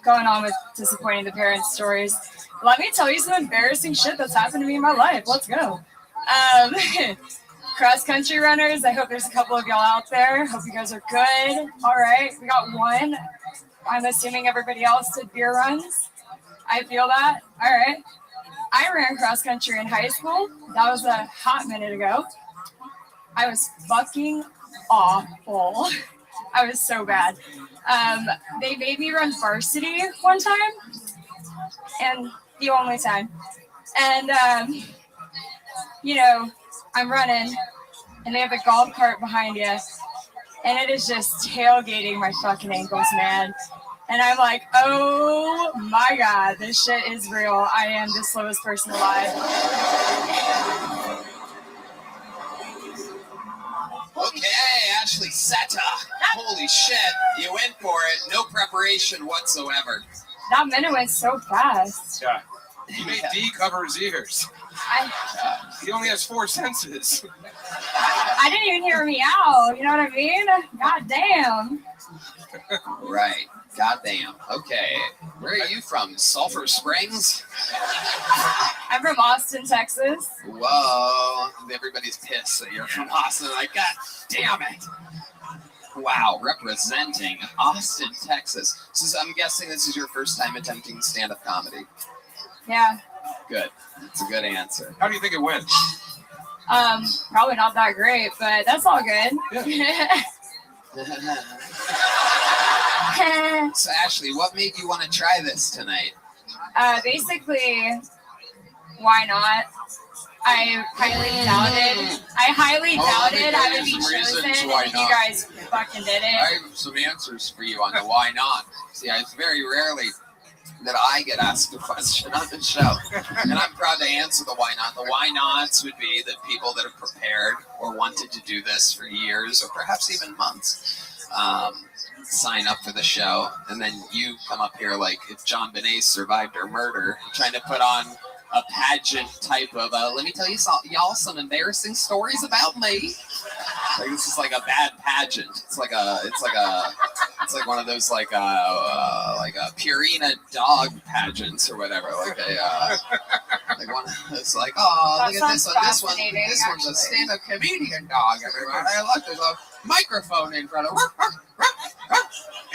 going on with disappointing the parents stories, let me tell you some embarrassing shit that's happened to me in my life. Let's go. Cross-country runners, I hope there's a couple of y'all out there. Hope you guys are good. All right, we got one. I'm assuming everybody else did beer runs. I feel that. All right. I ran cross country in high school. That was a hot minute ago. I was fucking awful. I was so bad. They made me run varsity one time, and the only time. And, I'm running, and they have a golf cart behind you, and it is just tailgating my fucking ankles, man. And I'm like, oh my God, this shit is real. I am the slowest person alive. Okay, Ashley Seta. Holy shit, you went for it. No preparation whatsoever. That minute went so fast. Yeah. He made D cover his ears. He only has 4 senses. I didn't even hear a meow. You know what I mean? God damn. Right. Goddamn. Okay. Where are you from? Sulphur Springs? I'm from Austin, Texas. Whoa. Everybody's pissed that you're from Austin. Like, God damn it. Wow. Representing Austin, Texas. So I'm guessing this is your first time attempting stand-up comedy. Yeah. Good. That's a good answer. How do you think it went? Probably not that great, but that's all good. Yeah. So Ashley, what made you want to try this tonight? Basically, why not? I highly doubted I would be chosen, and you guys fucking did it. I have some answers for you on the why not. See, it's very rarely that I get asked a question on the show, and I'm proud to answer the why not. The why nots would be that people that have prepared or wanted to do this for years or perhaps even months sign up for the show, and then you come up here like if John Bonet survived her murder, trying to put on a pageant type of let me tell you some embarrassing stories about me. Like this is like a bad pageant. It's like one of those like a Purina dog pageants or whatever. Like one. It's like, oh, That look at this one. This one's actually. a stand-up comedian dog. Everyone, look, there's a microphone in front of.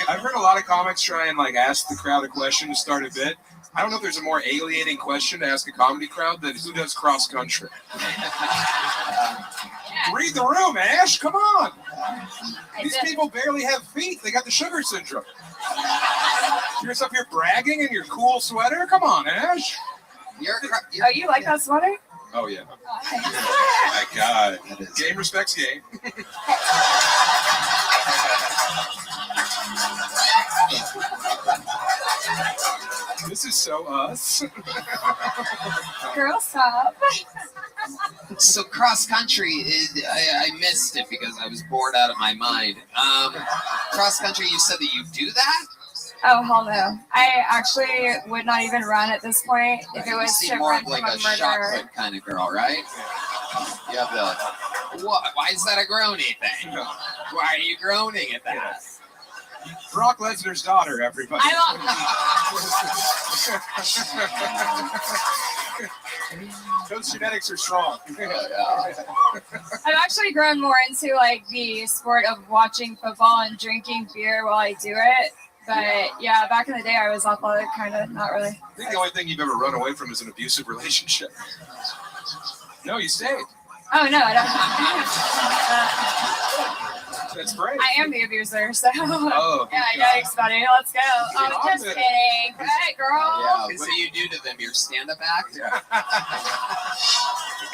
I've heard a lot of comics try and like ask the crowd a question to start a bit. I don't know if there's a more alienating question to ask a comedy crowd than who does cross country. Read the room, Ash. Come on. These people barely have feet. They got the sugar syndrome. You're just up here bragging in your cool sweater. Come on, Ash. Oh, you like that sweater? Oh yeah. My God. Game respects game. This is so us. Girl, stop. So cross country, I missed it because I was bored out of my mind. Cross country, you said that you do that? Oh, hell no. I actually would not even run at this point if it was You to seem more run of like from a a shot murderer. put kind of girl, right? You have the, what? Why is that a groany thing? Why are you groaning at that? Brock Lesnar's daughter, everybody. Those genetics are strong. I've actually grown more into like the sport of watching football and drinking beer while I do it. But yeah, back in the day I was athletic, kind of, not really. I think the only thing you've ever run away from is an abusive relationship. No, you stayed. Oh no, I don't. That's great. I am the abuser, so Oh, yeah, yikes, buddy. Let's go. Oh, just kidding. Hey, girl. Yeah, what do you do to them? Your stand-up act?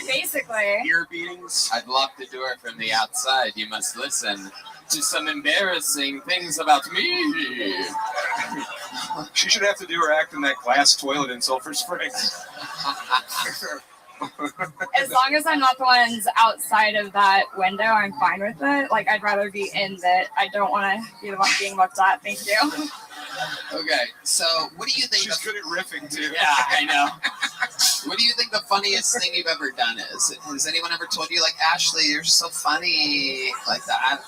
Basically. Ear beatings? I'd love to do it from the outside. You must listen to some embarrassing things about me. She should have to do her act in that glass toilet in Sulphur Springs. As long as I'm not the ones outside of that window, I'm fine with it. Like, I'd rather be in it. I don't want to be the one being looked at. Thank you. Okay, so what do you think? She's good at riffing, too. Yeah, I know. What do you think the funniest thing you've ever done is? Has anyone ever told you, like, Ashley, you're so funny, like that?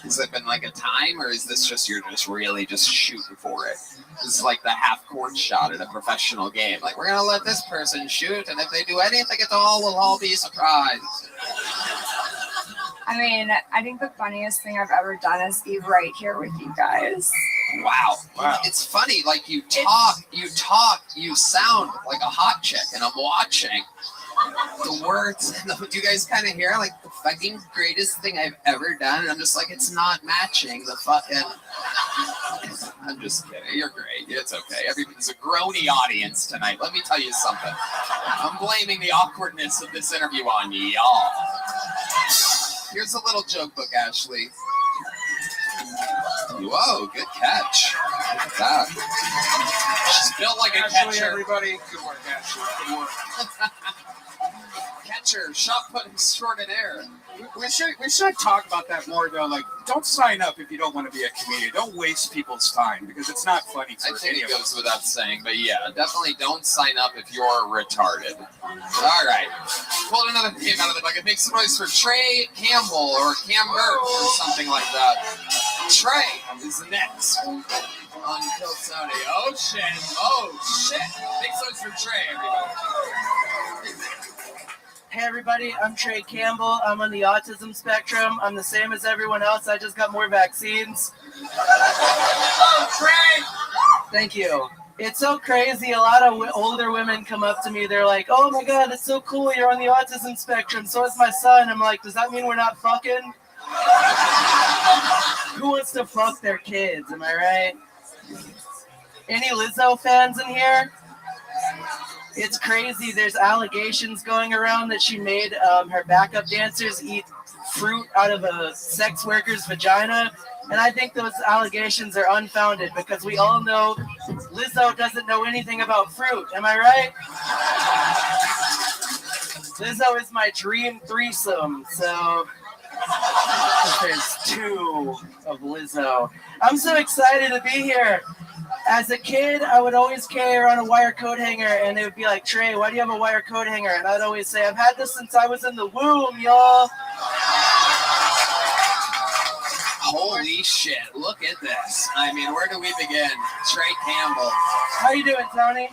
Has it been like a time, or is this just you're just really just shooting for it? This is like the half-court shot at a professional game. Like, we're going to let this person shoot, and if they do anything at all, we'll all be surprised. I mean, I think the funniest thing I've ever done is be right here with you guys. Wow. It's funny, like you talk, you sound like a hot chick, and I'm watching the words. Do you guys kind of hear like the fucking greatest thing I've ever done? And I'm just like, it's not matching the fucking. I'm just kidding. You're great. It's okay. Everybody's a groany audience tonight. Let me tell you something. I'm blaming the awkwardness of this interview on y'all. Here's a little joke book, Ashley. Whoa, good catch. Look at that. She's built like a Ashley, catcher. everybody. Good work, Ashley. Good work. Catcher, shot put extraordinaire. We should talk about that more though. Like, don't sign up if you don't want to be a comedian. Don't waste people's time because it's not funny. I think it goes without saying, but yeah, definitely don't sign up if you're retarded. All right, pulled another name out of the bucket. Make some noise for Trey Campbell or Cambert or something like that. Trey is next on Kill Tony. Oh shit! Make some noise for Trey, everybody. Hey everybody, I'm Trey Campbell. I'm on the autism spectrum. I'm the same as everyone else. I just got more vaccines. Trey! Thank you. It's so crazy. A lot of older women come up to me. They're like, oh my God, it's so cool. You're on the autism spectrum. So is my son. I'm like, does that mean we're not fucking? Who wants to fuck their kids? Am I right? Any Lizzo fans in here? It's crazy. There's allegations going around that she made her backup dancers eat fruit out of a sex worker's vagina. And I think those allegations are unfounded because we all know Lizzo doesn't know anything about fruit. Am I right? Lizzo is my dream threesome. So there's two of Lizzo. I'm so excited to be here. As a kid, I would always carry around a wire coat hanger, and they would be like, Trey, why do you have a wire coat hanger? And I'd always say, I've had this since I was in the womb, y'all. Holy shit, look at this. I mean, where do we begin? Trey Campbell. How you doing, Tony?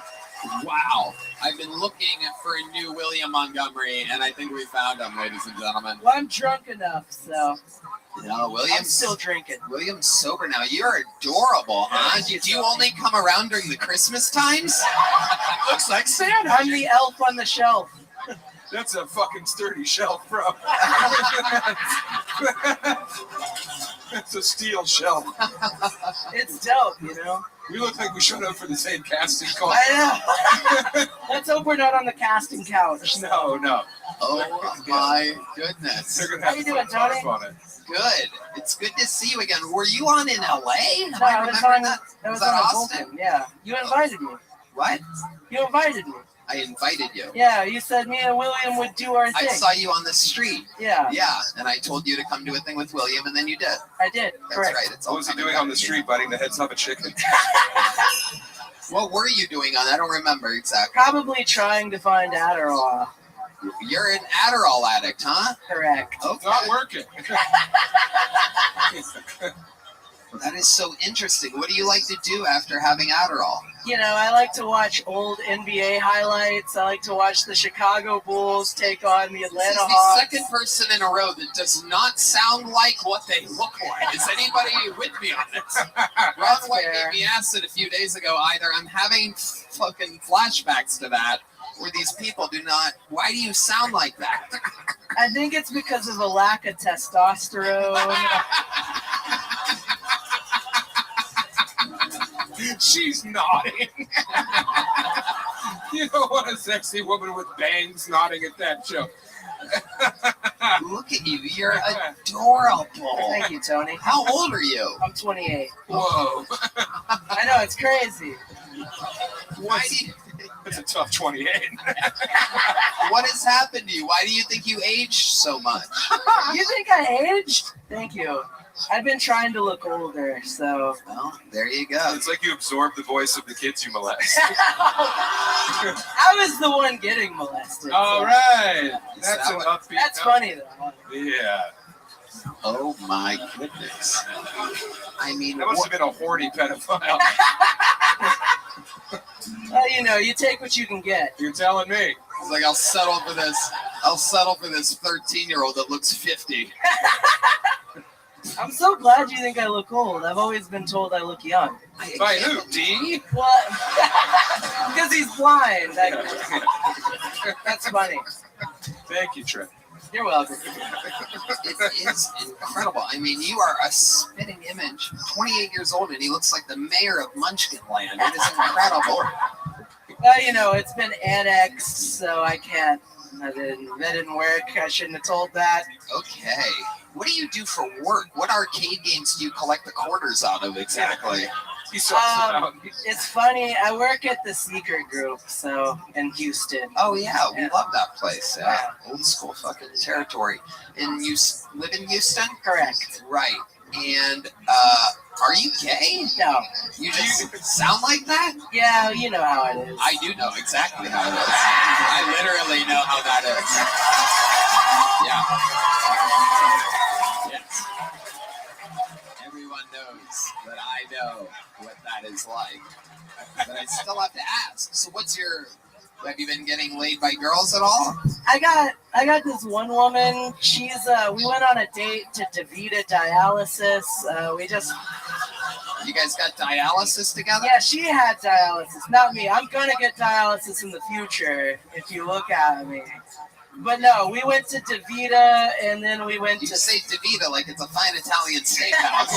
Wow. I've been looking for a new William Montgomery, and I think we found him, ladies and gentlemen. Well, I'm drunk enough, so. No, William's I'm still drinking. William's sober now. You're adorable, huh? Do you only come around during the Christmas times? Looks like Santa. I'm the elf on the shelf. That's a fucking sturdy shelf, bro. That's a steel shelf. It's dope, you know? We look like we showed up for the same casting call. I know. Let's hope we're not on the casting couch. No. Oh my goodness. They're gonna How have you to doing, put Tony? a on it. Good. It's good to see you again. Were you on in LA? No, I was on that? was that on Austin? Vulcan, yeah. You invited me. What? You invited me. I invited you. Yeah, you said me and William would do our thing. I saw you on the street. Yeah. Yeah, and I told you to come do a thing with William, and then you did. I did. That's Correct. right. It's all What was he coming doing back on the to me. street, biting the heads off a chicken? What were you doing on? I don't remember exactly. Probably trying to find Adderall. You're an Adderall addict, huh? Correct. It's not working. That is so interesting. What do you like to do after having Adderall? You know, I like to watch old NBA highlights. I like to watch the Chicago Bulls take on the This Atlanta is the Hawks. second person in a row that does not sound like what they look like. Is anybody with me on this? Ron White fair. gave me acid a few days ago. Either I'm having fucking flashbacks to that, or these people do not. Why do you sound like that? I think it's because of a lack of testosterone. She's nodding. You don't want a sexy woman with bangs nodding at that joke. Look at you. You're adorable. Thank you, Tony. How old are you? I'm 28. Whoa. I know, it's crazy. Why do you... That's a tough 28. What has happened to you? Why do you think you aged so much? You think I aged? Thank you. I've been trying to look older, so. Well, there you go. It's like you absorb the voice of the kids you molest. I was the one getting molested. All right. That's that an what- upbeat. That's funny, though. Yeah. Oh my goodness. I mean, That must have been a horny pedophile. Well, you know, you take what you can get. You're telling me. It's like I'll settle for this 13-year-old that looks 50. I'm so glad you think I look old. I've always been told I look young. By who? D? What? Because he's blind. That's funny. Thank you, Trey. You're welcome. It is incredible. I mean, you are a spitting image. 28 years old, and he looks like the mayor of Munchkinland. It is incredible. Well, you know, it's been annexed, so I can't. That didn't work. I shouldn't have told that. Okay. What do you do for work? What arcade games do you collect the quarters out of exactly? It's funny. I work at the Secret Group, so in Houston. Oh yeah, we love that place. Yeah, old school fucking territory. And you live in Houston? Correct. Right. And are you gay? No. You just sound like that? Yeah, you know how it is. I do know exactly how it is. I literally know how that is. Yeah. Yes. Everyone knows that I know what that is like. But I still have to ask. So have you been getting laid by girls at all? I got this one woman. She's we went on a date to DaVita dialysis. You guys got dialysis together? Yeah, she had dialysis, not me. I'm gonna get dialysis in the future if you look at me. But no, we went to DaVita, and then we went You to... say DaVita like it's a fine Italian steakhouse.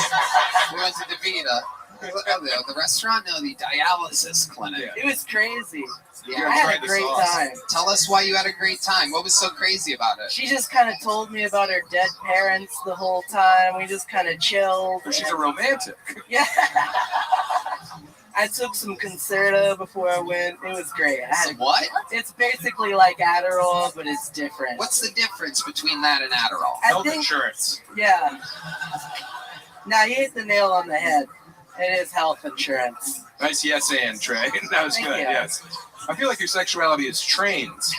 We went to DaVita. The restaurant? No, the dialysis clinic. It was crazy. Yeah, I had a great time. Tell us why you had a great time. What was so crazy about it? She just kind of told me about her dead parents the whole time. We just kind of chilled. She's a romantic. Yeah. I took some Concerta before I went. It was great. What? It's basically like Adderall, but it's different. What's the difference between that and Adderall? Health insurance. Yeah. Now, you hit the nail on the head. It is health insurance. Nice yes and, Trey. That was Thank good, you. yes. I feel like your sexuality is trains.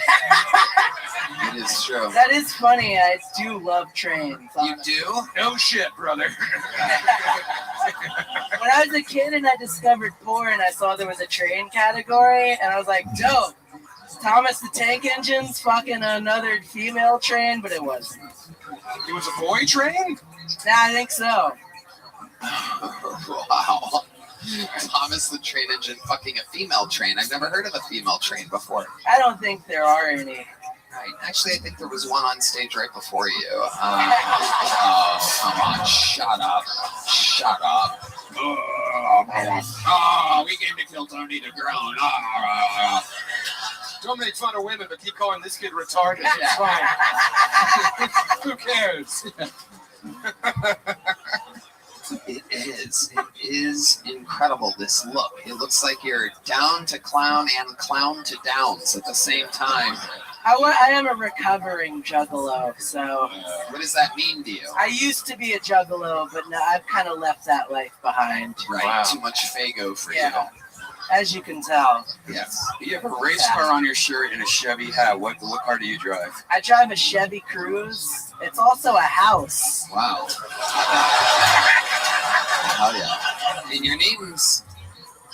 It is true. That is funny. I do love trains. You do? No shit, brother. When I was a kid and I discovered porn, I saw there was a train category, and I was like, dope. Thomas the Tank Engine's fucking another female train, but it wasn't. It was a boy train? Nah, I think so. Wow. Thomas the Train Engine fucking a female train. I've never heard of a female train before. I don't think there are any. Right. Actually, I think there was one on stage right before you. Oh, come on. Shut up. Shut up. Oh, we came to kill Tony the Grown. Don't make fun of women, but keep calling this kid retarded. It's fine. Who cares? It is incredible, this look. It looks like you're down to clown and clown to downs at the same time. I am a recovering juggalo, so... What does that mean to you? I used to be a juggalo, but now I've kind of left that life behind. Right, Wow. Too much Fago for Yeah. As you can tell. Yes. You have a race car on your shirt and a Chevy hat. What car do you drive? I drive a Chevy Cruze. It's also a house. Wow. Oh, yeah. And your name's...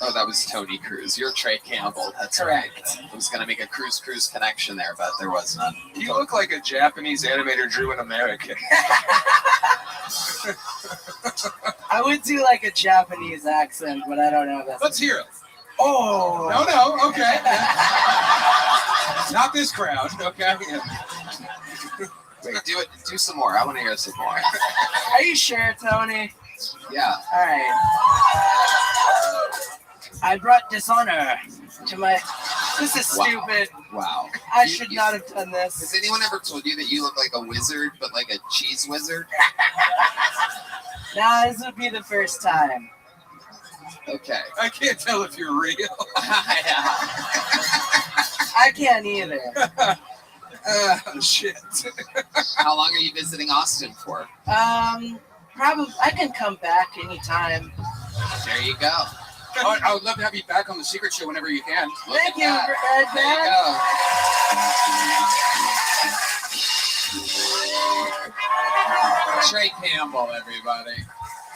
Oh, that was Tony Cruz. You're Trey Campbell. That's correct. Right. I was going to make a Cruz connection there, but there was none. You look like a Japanese animator drew an American. I would do like a Japanese accent, but I don't know if that's... Let's hear it. Oh! No, okay. Not this crowd, okay? Wait, do some more. I want to hear some more. Are you sure, Tony? Yeah. All right. I brought dishonor to my... This is stupid. Wow. I should not have done this. Has anyone ever told you that you look like a wizard, but like a cheese wizard? Nah, this would be the first time. Okay. I can't tell if you're real. I can't either. Shit. How long are you visiting Austin for? Probably I can come back anytime. There you go. I would love to have you back on the Secret Show whenever you can. Thank you, There you go. Trey Campbell, everybody.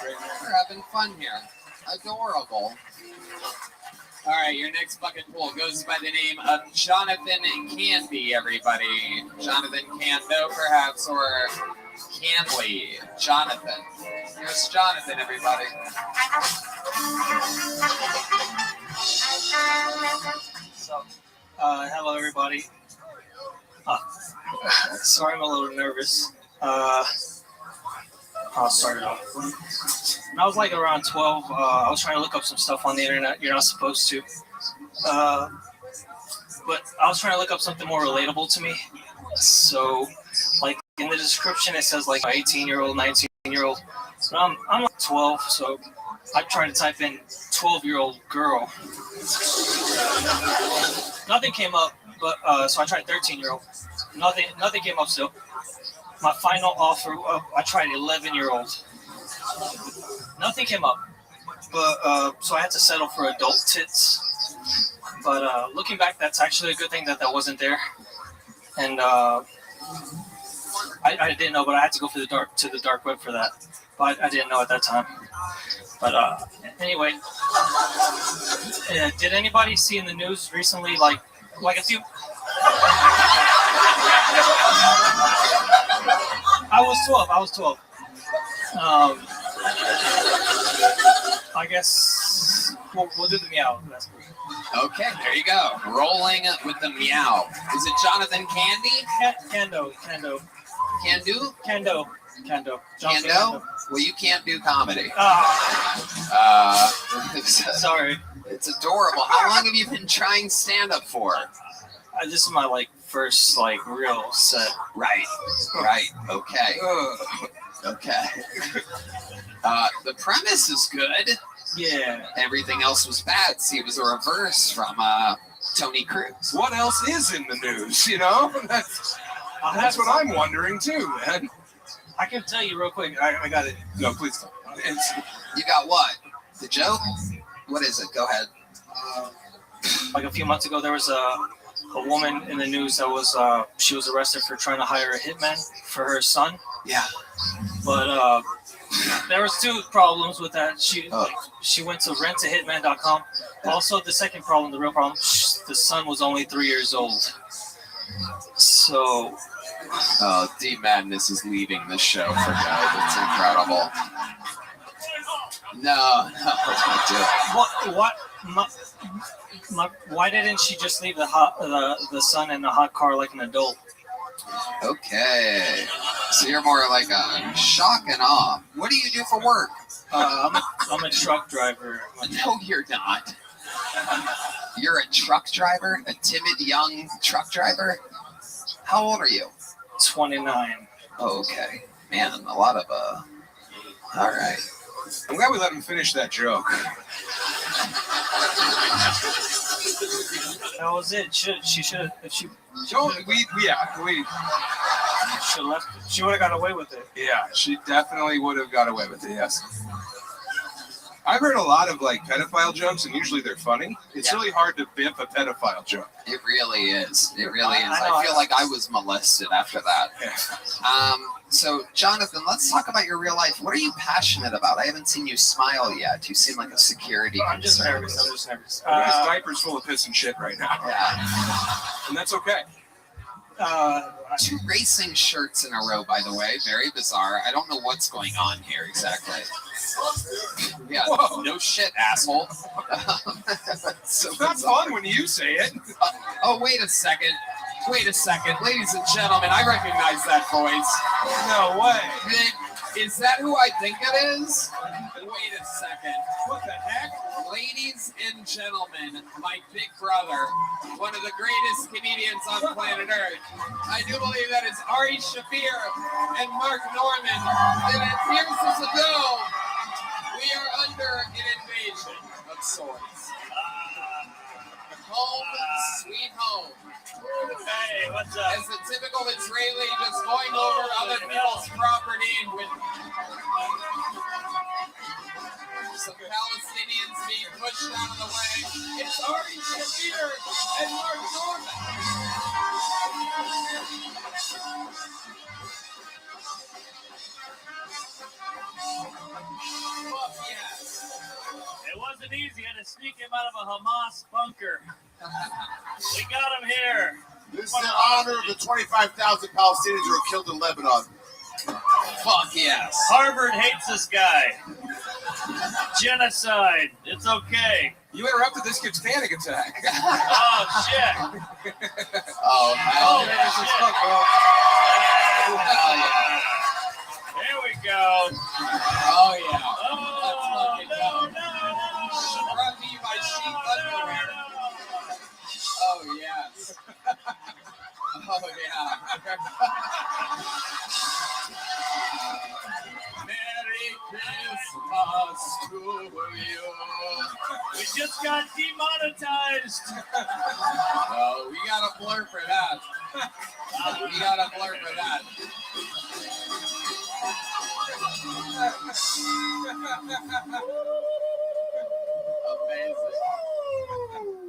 We're having fun here. Adorable. All right, your next bucket pool goes by the name of Jonathan Canby, everybody. Jonathan Cando, perhaps, or Canley, Jonathan. Here's Jonathan, everybody. So, hello everybody. Sorry, I'm a little nervous. I'll start it off. When I was like around 12, I was trying to look up some stuff on the internet. You're not supposed to. But I was trying to look up something more relatable to me. So, like in the description, it says like 18-year-old, 19-year-old. So I'm like 12, so I tried to type in 12-year-old girl. Nothing came up, but so I tried 13-year-old. Nothing came up still. My final offer, I tried 11-year-old. Nothing came up, but so I had to settle for adult tits. But looking back, that's actually a good thing that wasn't there. And I didn't know, but I had to go to the dark web for that. But I didn't know at that time. But anyway, did anybody see in the news recently, like a few? I was 12. I guess we'll do the meow. That's cool. Okay, there you go. Rolling with the meow. Is it Jonathan Candy? Kando. Kando? Well, you can't do comedy. Sorry. It's adorable. How long have you been trying stand-up for? This is my first real set. Right. Okay. The premise is good. Yeah. Everything else was bad. See, it was a reverse from Tony Cruz. What else is in the news, you know? That's what I'm wondering, too, man. I can tell you real quick. I got it. No, please don't. You got what? The joke? What is it? Go ahead. Like a few months ago, there was a woman in the news that was she was arrested for trying to hire a hitman for her son. Yeah. But there was two problems with that. She went to rentahitman.com. Also, the second problem, the real problem, the son was only 3 years old. So. D Madness is leaving the show for good. It's incredible. No, don't do it. Why didn't she just leave the son in a hot car like an adult? Okay. So you're more like a shock and awe. What do you do for work? I'm a truck driver. No, you're not. You're a truck driver? A timid young truck driver? How old are you? 29. Oh, okay. Man, a lot of all right. I'm glad we let him finish that joke. That was it. She should have. If she. We should have left. She would have got away with it. Yeah, she definitely would have got away with it. Yes. I've heard a lot of pedophile jokes, and usually they're funny. It's really hard to bimp a pedophile joke. It really is. It really is. I feel like I was molested after that. So, Jonathan, let's talk about your real life. What are you passionate about? I haven't seen you smile yet. You seem like a security concern. I'm just nervous. His diaper's full of piss and shit right now. Yeah. And that's okay. 2 racing shirts in a row, by the way. Very bizarre. I don't know what's going on here exactly. Yeah, whoa. No shit, asshole. So that's fun when you say it. Wait a second. Ladies and gentlemen, I recognize that voice. No way. Is that who I think it is? Wait a second. What the heck? Ladies and gentlemen, my big brother, one of the greatest comedians on planet Earth. I do believe that is Ari Shafir and Mark Norman. And it appears as though we are under an invasion of sorts. Home, sweet home. Hey, what's up? As the typical Israeli just going over other people's property with some Palestinians being pushed out of the way. It's Ari Shafir and Mark Norman. Yes. It wasn't easy. I had to sneak him out of a Hamas bunker. We got him here. This is in honor of the 25,000 Palestinians who were killed in Lebanon. Fuck yes. Harvard hates this guy. Genocide. It's okay. You interrupted this kid's panic attack. Oh, shit. Oh, hell yeah. Shit. Hell yeah. There we go. Oh, yeah. Oh, no. Brought to you by Sheep Underwear. Oh, yes. Oh, yeah. Merry Christmas to you. We just got demonetized. Oh, we got a blur for that. We got a blur for that. Amazing.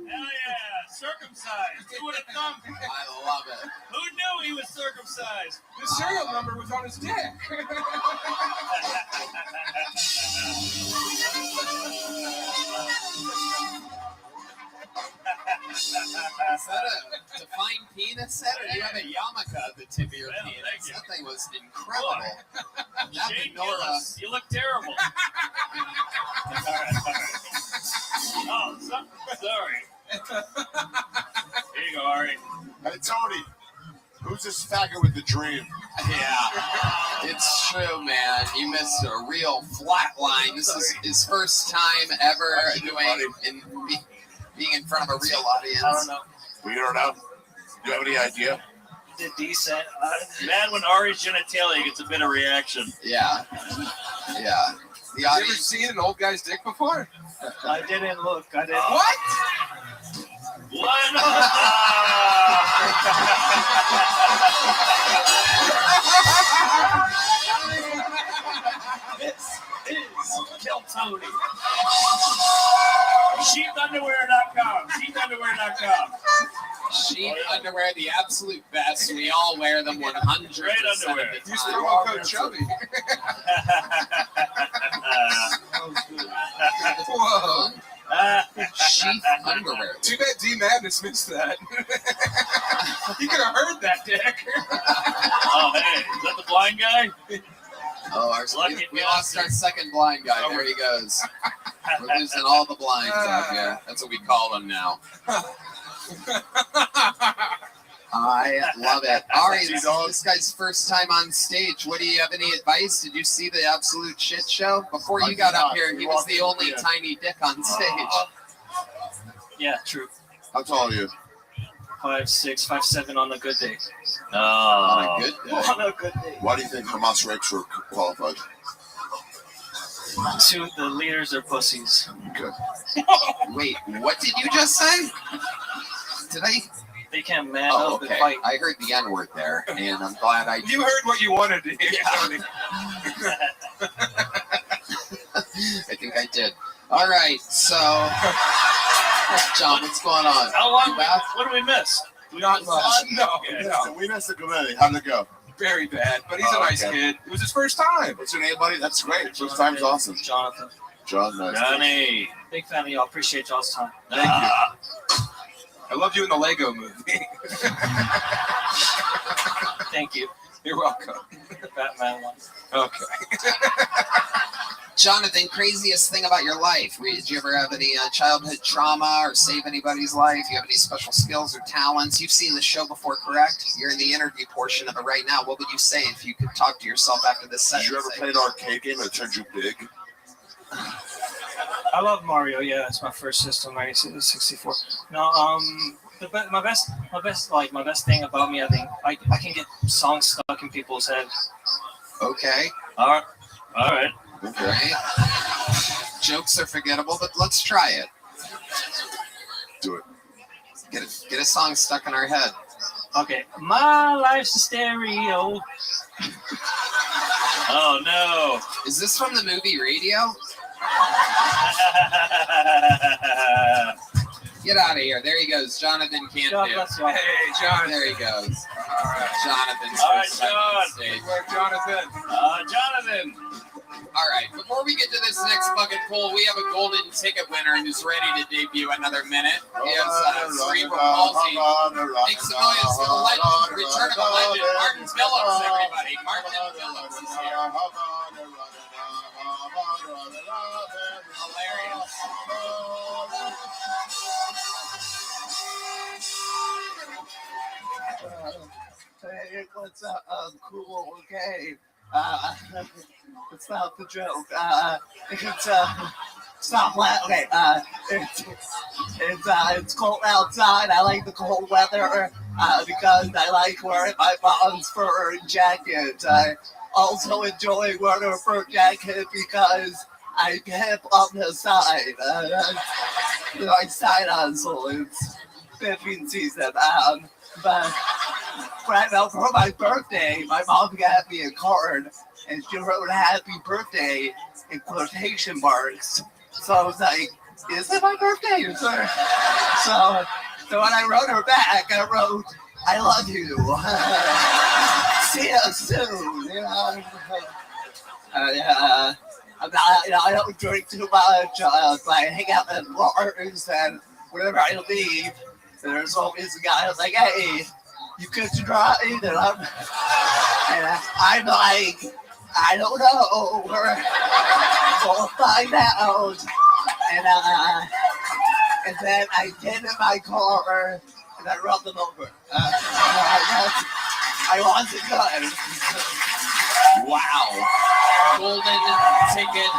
Hell yeah. Circumcised. Who would have thunk? I love it. Who knew he was circumcised? The serial number was on his dick. Is that a defined penis set, or do you have a yarmulke at the tip of your penis? That thing was incredible. That Shane menorah. Gillis, you look terrible. Oh, sorry. Here you go, Ari. Hey, Tony, who's this faggot with the dream? Yeah, it's true, man. You missed a real flat line. This is his first time ever being in front of a real audience. I don't know. We don't know. Do you have any idea? Did decent. Bad when Ari's genitalia gets a bit of reaction. Yeah. Yeah. You ever seen an old guy's dick before? I didn't look. I didn't. What? What? This is Kill Tony. Sheepundderwear.com. Sheepundderwear.com. Sheep underwear, the absolute best. We all wear them 100% Great underwear. of the Use time. promo code Chubby. Whoa. Sheep underwear. Too bad D Madness missed that. He could have heard that, Dick. Oh, hey, is that the blind guy? Oh, we lost our second blind guy. There he goes. We're losing all the blinds out here. That's what we call them now. I love it. Ari, this guy's first time on stage. What do you have any advice? Did you see the absolute shit show? Before you got up here, he was the only tiny dick on stage. Yeah, true. How tall are you? 5'6", 5'7" on a good day. On a good day. On a good day. Why do you think Hamas rapes were qualified? Two of the leaders are pussies. Okay. Wait, what did you just say? Did I? They can't man Oh, up and okay. fight. I heard the N-word there, and I'm glad I. You heard what you wanted to hear, Tony. I think I did. All right, so John, what's going on? How long? What did we miss? Not much. No. We missed the committee. How'd it go? Very bad, but he's a nice kid. It was his first time. What's your name, buddy? That's great. First time's awesome. Jonathan. John, nice. Johnny. Big fan of y'all. Appreciate y'all's time. Thank you. I loved you in the Lego movie. Thank you. You're welcome. Batman one. Okay. Jonathan, craziest thing about your life? Did you ever have any childhood trauma or save anybody's life? You have any special skills or talents? You've seen the show before, correct? You're in the interview portion of it right now. What would you say if you could talk to yourself after this session? Did you ever play an arcade game that turned you big? I love Mario. Yeah, it's my first system. 64. No, my best thing about me, I think, I can get songs stuck in people's heads. Okay. All right. Okay. Jokes are forgettable, but let's try it. Do it. Get a song stuck in our head. Okay. My life's a stereo. Oh no. Is this from the movie Radio? Get out of here. There he goes. Jonathan can't God do. bless you. Hey, John. There he goes. Jonathan's All right, first time on John. stage. Where's Jonathan? Jonathan. All right, before we get to this next bucket pool, we have a golden ticket winner who's ready to debut another minute. He has cerebral palsy. Make some noise for the legend, return of the legend, Martin Phillips, everybody. Martin Phillips is here. Hilarious. Hey, what's up? Cool, okay. It's not the joke. Stop laughing. Okay, it's cold outside. I like the cold weather because I like wearing my mom's fur jacket. I also enjoy wearing a fur jacket because I hip on the side. My side hustle. It's 15 season. But right now for my birthday, my mom got me a card and she wrote "Happy Birthday" in quotation marks. So I was like, "Is it my birthday?" So when I wrote her back, I wrote, "I love you. See you soon." You know. I don't drink too much. I hang out at bars, and whenever I leave, there's always a guy who's like, "Hey, you could drive," and I'm like, "I don't know. We'll find out." And then I get in my car and I run them over. I want to go. Wow. Golden ticket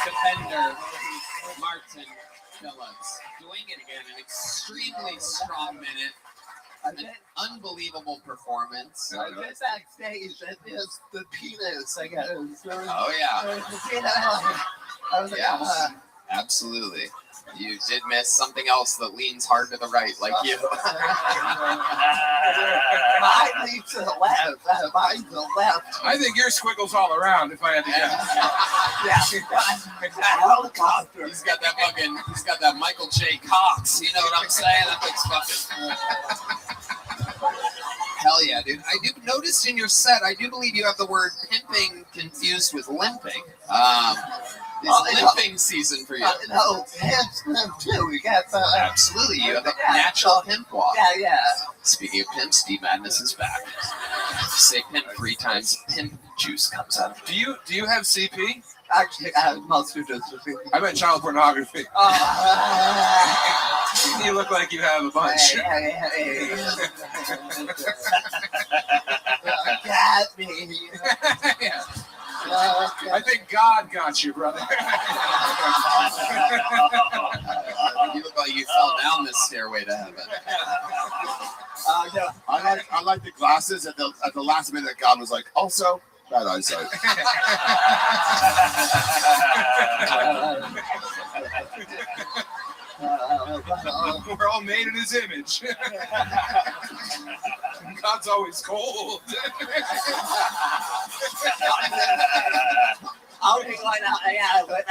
defender, Martin Phillips. Doing it again. An extremely strong minute. An unbelievable performance. I went backstage and there's the penis, I guess. Oh, yeah. The penis. I was like, Yes, absolutely. You did miss something else that leans hard to the right, like you. Mine leads to the left. Mine to the left. I think your squiggles all around, if I had to guess. Yeah. Helicopter. He's got that Michael J. Cox. You know what I'm saying? That looks fucking hell yeah, dude. I do notice in your set, I do believe you have the word pimping confused with limping. It's limping season for you. No, pimps limp too. We got absolutely. You have a natural pimp walk. Yeah. Speaking of pimps, D Madness is back. Say pimp 3 times, pimp juice comes out. Do you have CP? Actually, I have muscular dystrophy. I meant child pornography. You look like you have a bunch. Got me. Yeah. I think God got you, brother. You look like you fell down this stairway to heaven. No, I like the glasses. At the last minute, God was like, also bad eyesight. We're all made in His image. God's always cold. I'll be going out, yeah, but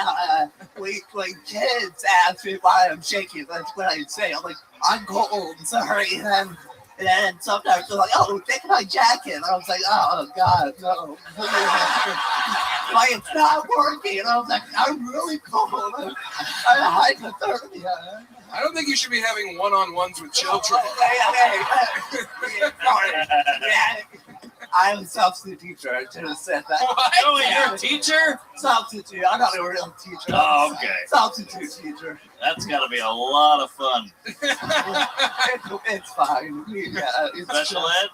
when kids ask me why I'm shaking, that's what I say. I'm like, I'm cold, sorry. And then sometimes they're like, oh, take my jacket. And I was like, oh, God, no. Like, it's not working. And I was like, I'm really cold. I'm hypothermia. I don't think you should be having one-on-ones with children. I'm a substitute teacher. I should have said that. What? Oh, you're a teacher? Substitute. I'm not a real teacher. Oh, okay. Substitute teacher. That's got to be a lot of fun. It's fine. Special ed?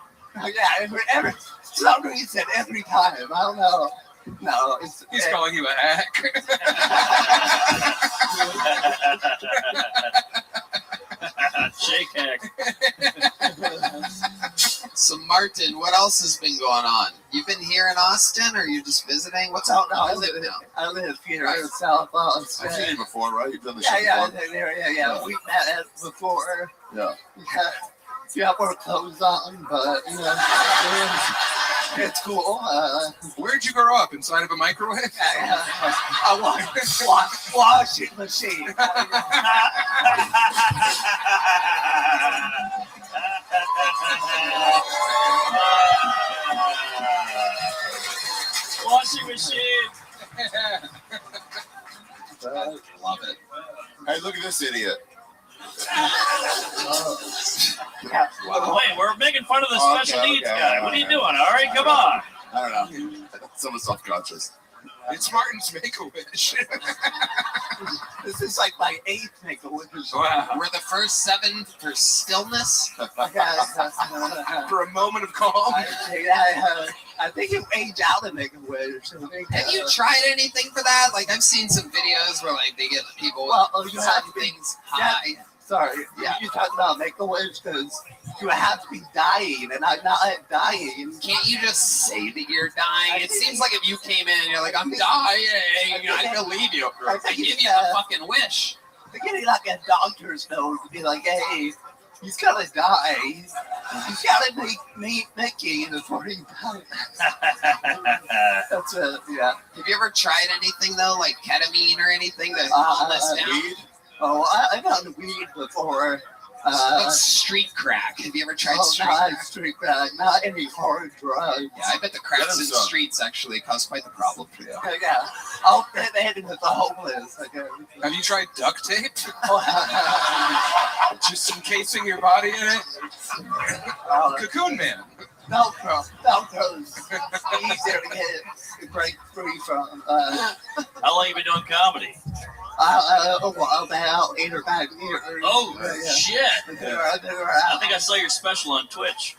Yeah, for some reason, every time. I don't know. No, he's calling you a hack. Shake hack. So Martin, what else has been going on? You've been here in Austin, or are you just visiting? What's Oh, up? no, I live here in South Austin. I've seen you before, right? You've done the Yeah, show before. yeah. We met before. Yeah. You have more clothes on, but it's cool. Where'd you grow up? Inside of a microwave? A washing machine. Washing machine. Love it. Hey, look at this idiot. Wait, we're making fun of the Okay, special needs okay, guy. all What are you right. doing? All right, come on. I don't know. Someone's self-conscious. It's Martin's Make-A-Wish. This is like my 8th Make-A-Wish. Wow. We're the first 7 for stillness. For a moment of calm. I think you age out and Make-A-Wish. Have you tried anything for that? Like I've seen some videos where like they get people you have to be, things high. Sorry, you talking about Make-A-Wish because you have to be dying, and I'm not dying. Can't you just say that you're dying? It seems like if you came in and you're like, I'm dying, I believe you. I give you the fucking wish. They're getting like a doctor's note to be like, hey, he's gonna die. He's gotta meet Mickey before he dies. That's it, yeah. Have you ever tried anything though, like ketamine or anything to calm this down? Weed? Oh, I've done weed before. What's street crack? Have you ever tried street not crack? street crack, not any hard drugs. Yeah, I bet the cracks in the streets actually cause quite the problem for you. Yeah, I'll fit in with the homeless. Have you tried duct tape? Just encasing your body in it? Cocoon Man. Velcro's easier to get break free from. How long you been doing comedy? About 8 or 5 years. Oh, shit. I think I saw your special on Twitch.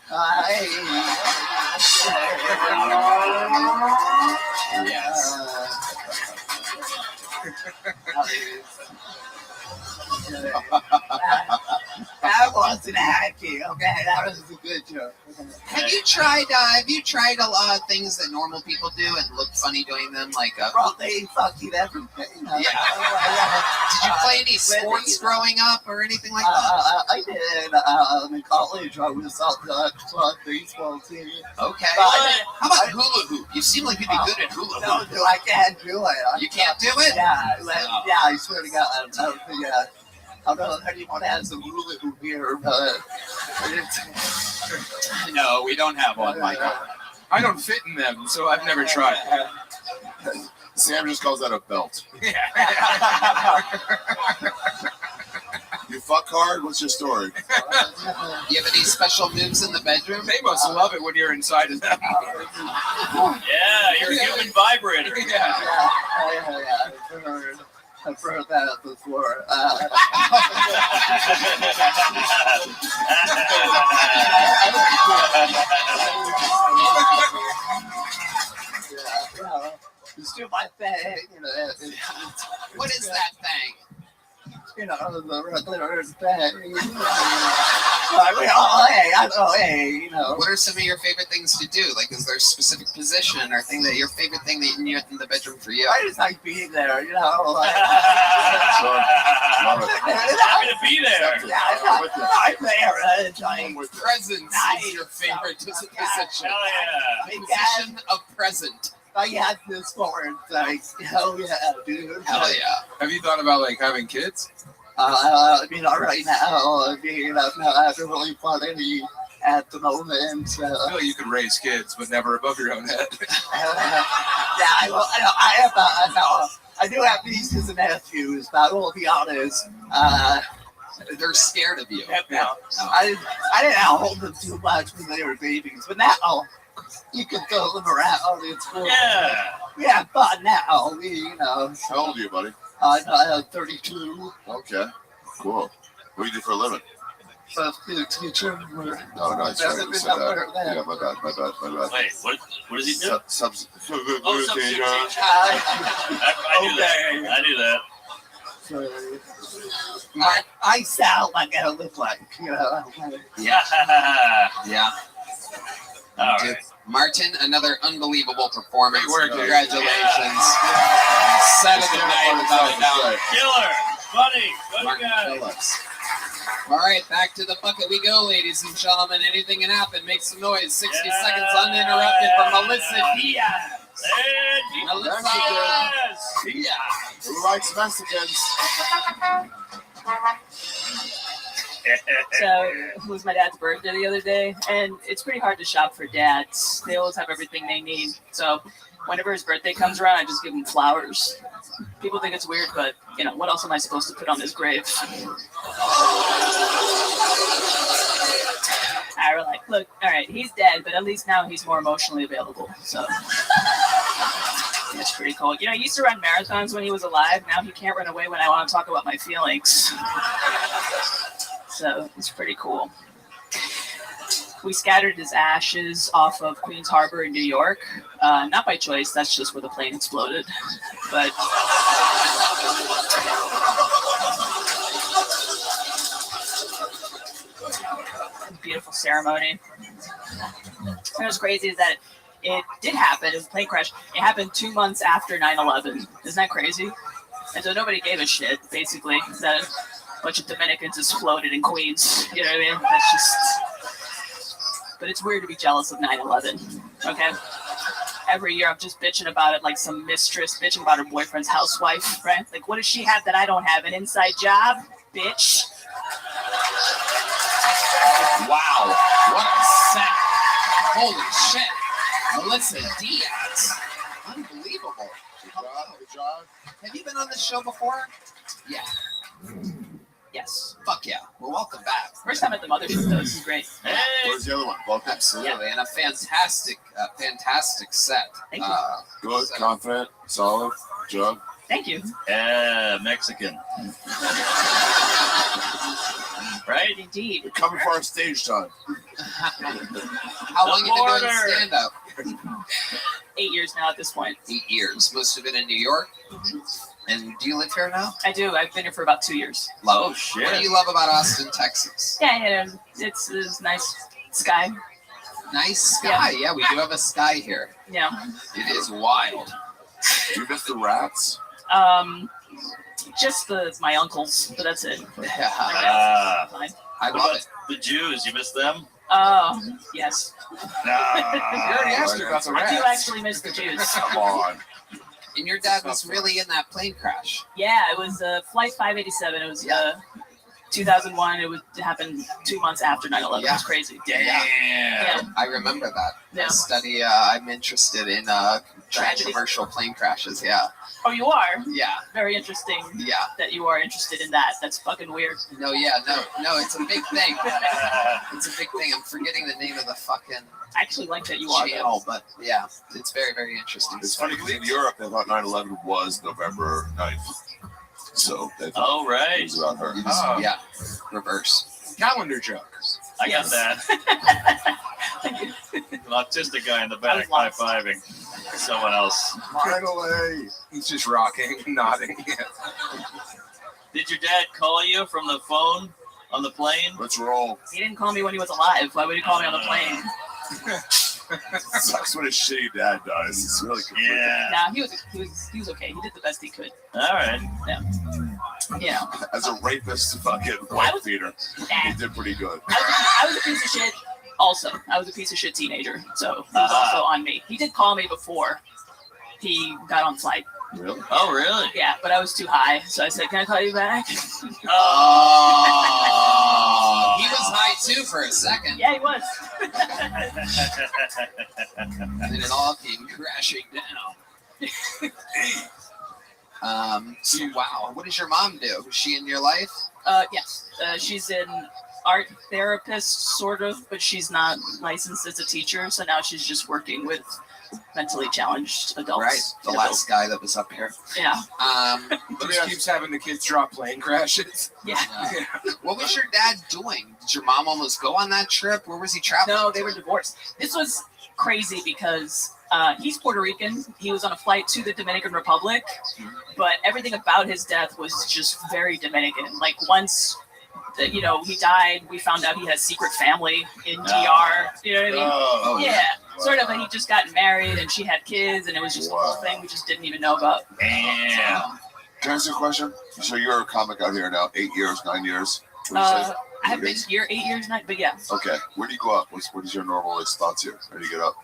That wasn't hacky, okay? That was a good joke. Have you tried a lot of things that normal people do and look funny doing them? Like they fucking everything. Yeah. Did you play any sports growing up or anything like that? I did. In college, I was on the baseball team. Okay. How about hula hoop? You seem like you'd be good at hula hoop. No, I can't do it. You can't do it? Yeah, I swear to God. I don't know if anyone has a hula hoop here, but no, we don't have one, Michael. I don't fit in them, so I've never tried. Sam just calls that a belt. You fuck hard? What's your story? You have any special moves in the bedroom? They must love it when you're inside of them. Yeah, you're a human vibrator. I've heard that before. Just do my thing. What is that thing? The regular thing. What are some of your favorite things to do? Like, is there a specific position or thing that your favorite thing that you in the bedroom for you? I just like being there, Happy to be there. I'm there. Enjoying presence is your favorite position. Hell yeah. Position of present. I had this for it. Like, hell yeah, dude. Hell yeah. Have you thought about like having kids? Right now, I haven't really thought any at the moment. I feel like you could raise kids, but never above your own head. I do have nieces and nephews, but I will be honest. They're scared of you. I didn't hold them too much when they were babies, but now you can throw them around. It's cool. Yeah, but now, How old are you, buddy? I'm 32. Okay, cool. What do you do for a living? Teacher. No, it's right. You said that. Yeah, my bad. Wait, what does he do? Substitute Substitute teacher. teacher. I do that. I sound like I look like, Yeah. All right. Martin, another unbelievable performance. Great work, dude. Congratulations. Set of the night without a doubt. Killer. Funny. Good Martin guy. Phillips. All right, back to the bucket we go, ladies and gentlemen. Anything can happen. Make some noise. 60 seconds uninterrupted from Melissa Diaz. Melissa Diaz. Who likes Mexicans? So it was my dad's birthday the other day, and it's pretty hard to shop for dads. They always have everything they need. So whenever his birthday comes around, I just give him flowers. People think it's weird, but what else am I supposed to put on his grave? I was like, look, all right, he's dead, but at least now he's more emotionally available. So that's pretty cool. I used to run marathons when he was alive. Now he can't run away when I want to talk about my feelings. So it's pretty cool. We scattered his ashes off of Queens Harbor in New York. Not by choice, that's just where the plane exploded. But beautiful ceremony. What was crazy is that it did happen. It was a plane crash. It happened 2 months after 9/11. Isn't that crazy? And so nobody gave a shit, basically, that a bunch of Dominicans just floated in Queens. You know what I mean? That's just... But it's weird to be jealous of 9/11, okay? Every year I'm just bitching about it like some mistress bitching about her boyfriend's housewife, right? Like, what does she have that I don't have? An inside job? Bitch. Wow, what a set. Holy shit. Melissa Diaz. Unbelievable. Good job. Have you been on this show before? Yeah. Yes. Fuck yeah. Well, welcome back. First time at the mothership, though. This is great. Hey. Where's the other one? Welcome. Absolutely. And a fantastic set. Thank you. Good, confident, solid, job. Thank you. Mexican. Right? Indeed. We're coming for our stage time. How long have you been doing stand-up? 8 years now at this point. 8 years. Most have been in New York. Mm-hmm. And do you live here now? I do. I've been here for about 2 years. Love. Oh, shit. What do you love about Austin, Texas? Yeah, it's nice sky. Nice sky. Yeah, we do have a sky here. Yeah. It is wild. Do you miss the rats? Just my uncles, but that's it. Yeah. I love it. The Jews, you miss them? Oh, yes. You already asked her about the rats. I do actually miss the Jews. Come on. And your dad was really in that plane crash. Yeah, it was Flight 587. It was 2001. It happened 2 months after 9/11. It was crazy. Yeah. I remember that. Yeah. Study. I'm interested in commercial plane crashes. Yeah. Oh, you are? Yeah. Very interesting. Yeah. That you are interested in that. That's fucking weird. No. It's a big thing. It's a big thing. I'm forgetting the name of the fucking. I actually like that you are. Channel, but yeah, it's very, very interesting. It's funny because in Europe they thought 9/11 was November 9th. So they thought right. It was about her. Yeah. Reverse. Calendar joke. I got that. An autistic guy in the back high-fiving someone else. Finally. He's just rocking, nodding. Did your dad call you from the phone on the plane? Let's roll. He didn't call me when he was alive. Why would he call me on the plane? Sucks when a shitty dad dies. It's really confusing. Yeah. Nah, he was okay. He did the best he could. All right. Yeah. Yeah. As a rapist, fucking wife beater, he did pretty good. I was a piece of shit. Also, I was a piece of shit teenager, so it was also on me. He did call me before he got on flight. Really? Oh, really? Yeah, but I was too high, so I said, "Can I call you back?" Oh, he was high too for a second. Yeah, he was. And it all came crashing down. So wow, what does your mom do? Is she in your life? Yes. She's an art therapist, sort of, but she's not licensed as a teacher, so now she's just working with mentally challenged adults. Right. The last guy that was up here. Yeah. Just keeps having the kids drop plane crashes. Yeah. What was your dad doing? Did your mom almost go on that trip? Where was he traveling? No, they were divorced. This was crazy because he's Puerto Rican. He was on a flight to the Dominican Republic, but everything about his death was just very Dominican. Like once, he died, we found out he had a secret family in DR. You know what I mean? Oh, yeah. Sort of. He just got married and she had kids, and it was just a whole thing we just didn't even know about. Damn. Can I ask you a question? So you're a comic out here now, 8 years, 9 years? I have been here 8 years now, but yeah. Okay. Where do you go up? What is your normal spots here? How do you get up?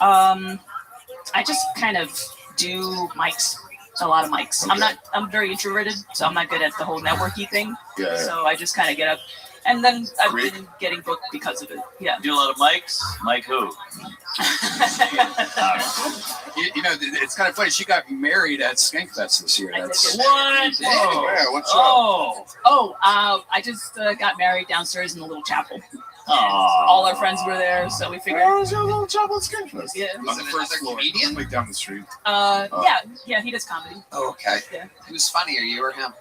I just kind of do mics. A lot of mics. Okay. I'm very introverted, so I'm not good at the whole networky thing. Yeah. So I just kind of get up. And then I've been getting booked because of it. Yeah. Do a lot of mics. Mike who? You know, it's kind of funny. She got married at Skankfest this year. That's What? Oh, yeah, what's up? I just got married downstairs in the little chapel. Aw. All our friends were there, so we figured. Oh, is there a little chapel at Skankfest? Yeah. On the first floor, comedian? like down the street. Yeah, he does comedy. Oh, okay. Yeah. Who's funnier, you or him?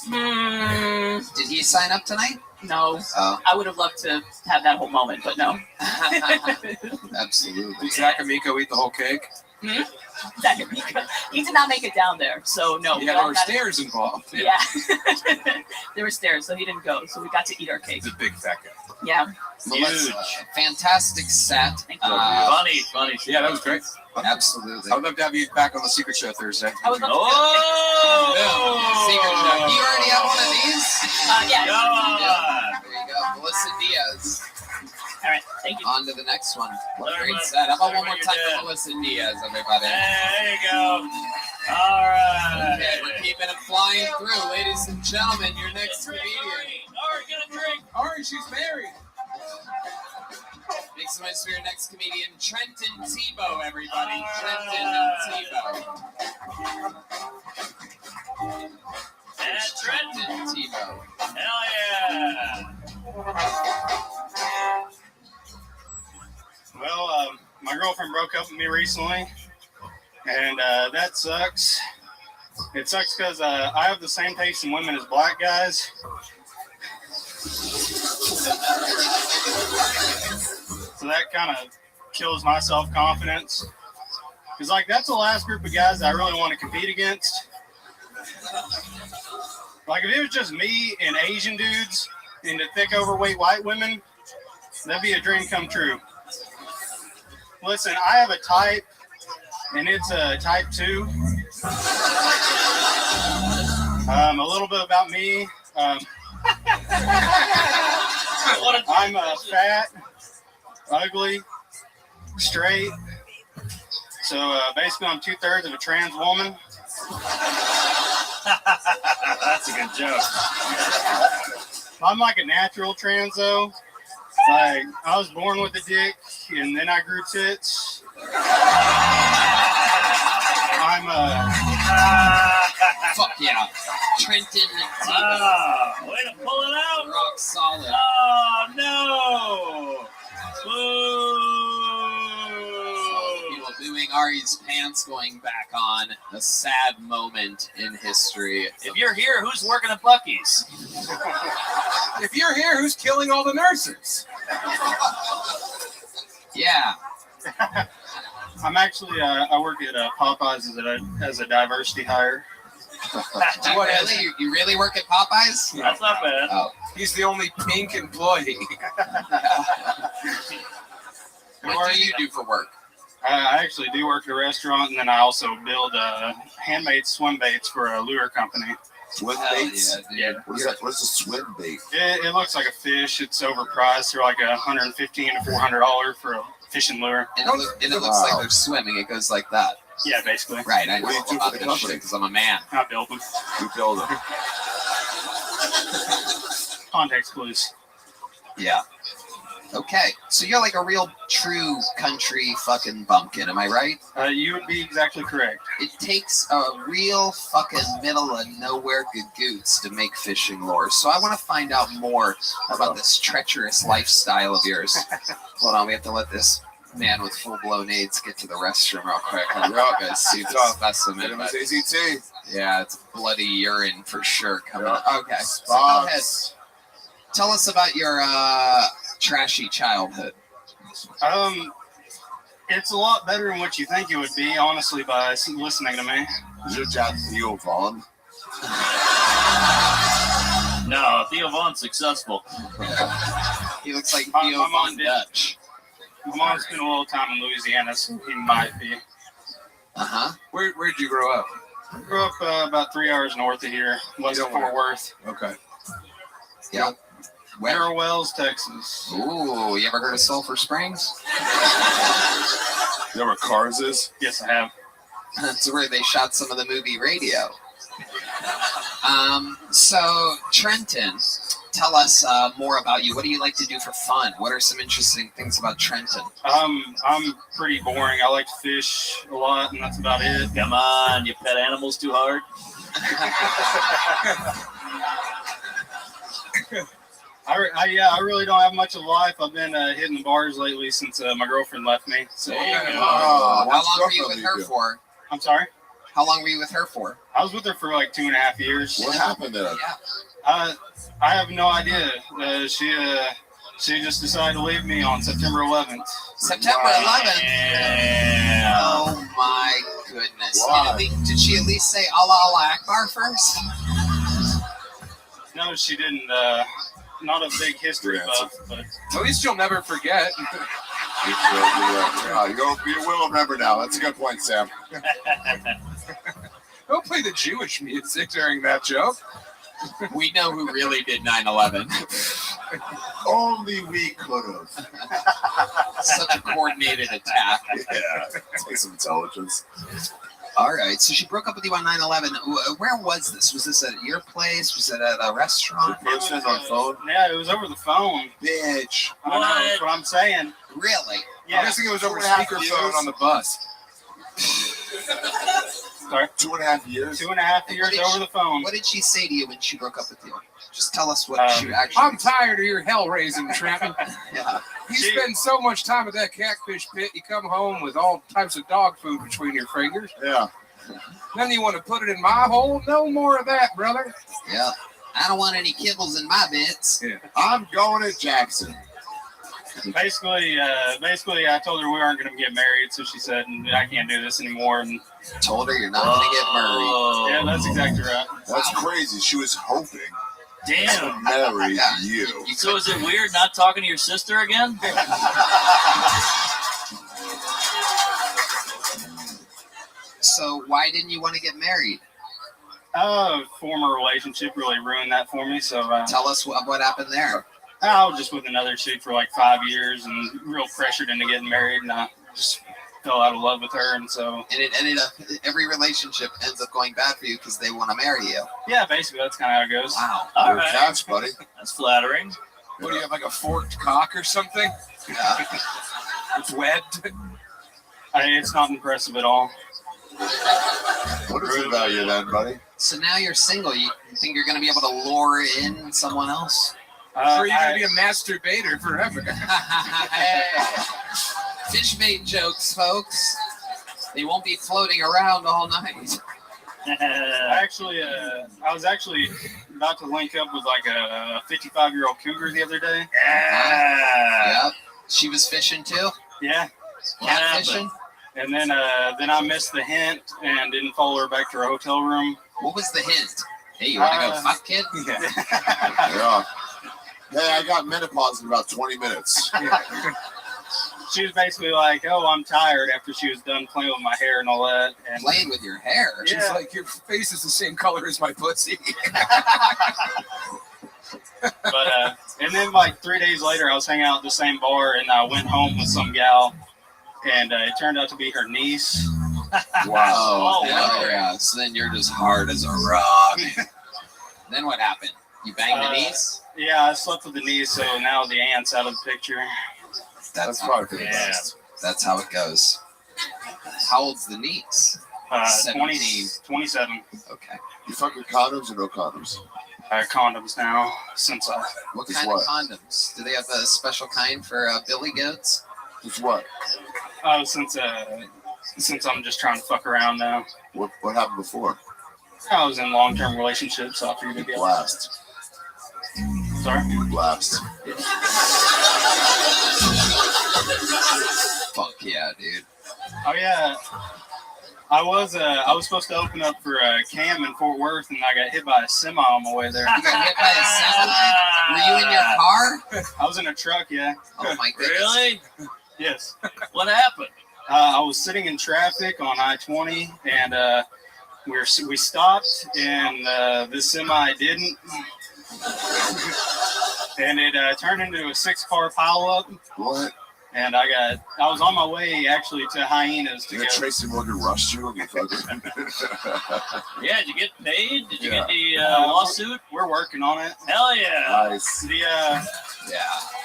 Hmm. Did he sign up tonight? No. Oh. I would have loved to have that whole moment, but no. Absolutely. Did Zach Amico eat the whole cake? He did not make it down there, so no. Yeah, there were stairs involved. Yeah. There were stairs, so he didn't go. So we got to eat our cake. He's a big fat guy. Yeah. Melissa, fantastic set. Funny. Yeah, that was great. Absolutely. I would love to have you back on the Secret Show Thursday. I would love Secret Show. Do you already have one of these? Yeah. Yeah. There you go. Melissa Diaz. All right. Thank you. On to the next one. Great set. How about one more time for Melissa Diaz, everybody? There you go. All right. Okay, we're keeping it flying through. Ladies and gentlemen, your next comedian. Ari, get a drink. Ari, she's married. Make some noise for your next comedian, Trenton Tebow, everybody. Trenton Tebow. That's Trenton. Tebow. Hell yeah. Well, my girlfriend broke up with me recently, and that sucks. It sucks because I have the same taste in women as black guys. So that kind of kills my self-confidence. Because, like, that's the last group of guys I really want to compete against. Like, if it was just me and Asian dudes and the thick, overweight white women, that'd be a dream come true. Listen, I have a type, and it's a type 2. A little bit about me. I'm fat, ugly, straight. So basically, I'm 2/3 of a trans woman. That's a good joke. I'm like a natural trans though. Like I was born with a dick, and then I grew tits. I'm Fuck yeah. Trenton Tebow. Way to pull it out. Rock solid. Oh, no. Boo. People doing Ari's pants going back on. A sad moment in history. If you're here, who's working at Buc-ee's? If you're here, who's killing all the nurses? Yeah. I'm actually I work at Popeyes as a diversity hire. You really work at Popeyes? That's not bad. Oh. He's the only pink employee. What do you do for work? I actually do work at a restaurant, and then I also build handmade swim baits for a lure company. Swim Hell baits? yeah, Yeah. What is that? What's a swim bait? It looks like a fish. It's overpriced. They're like $115 to $400 for a fishing lure. And it looks like they're swimming. It goes like that. Yeah, basically. Right, I know What do you do about for the this shit company? because I'm a man. I build them. You build them. Context clues. Yeah. Okay, so you're like a real true country fucking bumpkin, am I right? You would be exactly correct. It takes a real fucking middle of nowhere gagoots to make fishing lures. So I want to find out more about this treacherous lifestyle of yours. Hold on, we have to let this man with full-blown AIDS get to the restroom real quick. I'm gonna see the specimen. But AZT. yeah, it's bloody urine for sure coming up. Okay, so go ahead. Spots. Tell us about your trashy childhood. It's a lot better than what you think it would be, honestly, by listening to me. Is your dad Theo Vaughn? No, Theo Vaughn's successful. He looks like My Theo mom Von did. Dutch. My mom spent a little time in Louisiana, so he might be. Uh-huh. Where'd you grow up? I grew up about 3 hours north of here, west of Fort Worth. Okay. Yeah. Where? Narrow Wells, Texas. Ooh, you ever heard of Sulphur Springs? You know where Cars is? Yes, I have. That's where they shot some of the movie Radio. So, Trenton, tell us more about you. What do you like to do for fun? What are some interesting things about Trenton? I'm pretty boring. I like to fish a lot, and that's about it. Come on, you pet animals too hard. I really don't have much of life. I've been hitting the bars lately since my girlfriend left me. So, how long were you with her for? I'm sorry? How long were you with her for? I was with her for like 2.5 years. What happened there? I have no idea. She just decided to leave me on September 11th. September 11th? Yeah. Oh my goodness. Why? Did she at least say Allah Akbar first? No, she didn't. Not a big history buff, but At least you'll never forget. You will remember now. That's a good point, Sam. Don't play the Jewish music during that joke. We know who really did 9/11. Only we could have. Such a coordinated attack. Yeah, take some intelligence. All right, so she broke up with you on 9/11. Where was this? Was this at your place? Was it at a restaurant? Person on phone? yeah, it was over the phone. Bitch. I know, that's what I'm saying. Really? Yeah. I'm guessing it was over speakerphone on the bus. Sorry? 2.5 years? 2.5 years over the phone. What did she say to you when she broke up with you? Just tell us what she actually. I'm tired of your hell raising, Trenton. Yeah. You spend so much time at that catfish pit, you come home with all types of dog food between your fingers. Yeah. Then you want to put it in my hole? No more of that, brother. Yeah. I don't want any kibbles in my bits. Yeah. I'm going to Jackson. Basically, I told her we aren't going to get married, so she said, I can't do this anymore. And told her you're not going to get married. Yeah, that's exactly right. That's crazy. She was hoping Damn. to marry you. So is it weird not talking to your sister again? So why didn't you want to get married? Former relationship really ruined that for me. So tell us what happened there. I was just with another chick for like 5 years and real pressured into getting married, and I just fell out of love with her, and so. And it ended up, every relationship ends up going bad for you because they want to marry you. Yeah, basically that's kind of how it goes. Wow. All right. Catch, buddy. That's flattering. What do you have, like a forked cock or something? Yeah. It's webbed. It's not impressive at all. What is the value then, buddy? So now you're single. You think you're going to be able to lure in someone else? Or are you going to be a masturbator forever? Fish bait jokes, folks. They won't be floating around all night. I was actually about to link up with like a 55-year-old cougar the other day. Yeah. Yep. She was fishing too? Yeah. Catfishing? And then I missed the hint and didn't follow her back to her hotel room. What was the hint? Hey, you want to go fuck, kid? Yeah. Hey, I got menopause in about 20 minutes. She was basically like, "Oh, I'm tired," after she was done playing with my hair and all that. And playing with your hair? Yeah. She's like, your face is the same color as my pussy. But and then like 3 days later, I was hanging out at the same bar, and I went home with some gal, and it turned out to be her niece. Wow. Oh, wow. Yeah. So then you're just hard as a rock. Then what happened? You banged the niece? Yeah, I slept with the niece, so now the aunt's out of the picture. That's probably for the best. That's how it goes. How old's the niece? 27. Okay. You fuck with condoms or no condoms? Condoms now, since I. What kind of condoms? Do they have a special kind for billy goats? Just what? Oh, since I'm just trying to fuck around now. What happened before? I was in long-term relationships, so I figured to get blast. Sorry? Blast. Fuck yeah, dude. Oh yeah. I was supposed to open up for Cam in Fort Worth, and I got hit by a semi on my way there. You got hit by a semi? Were you in your car? I was in a truck, yeah. Oh my goodness. Really? Yes. What happened? I was sitting in traffic on I-20, and we stopped, and this semi didn't. And it turned into a 6-car pileup. What? And I was on my way actually to Hyenas to Did go. Tracy Morgan rush you? Yeah, did you get paid? Did you Yeah. get the lawsuit? We're working on it. Hell yeah. Nice. Yeah.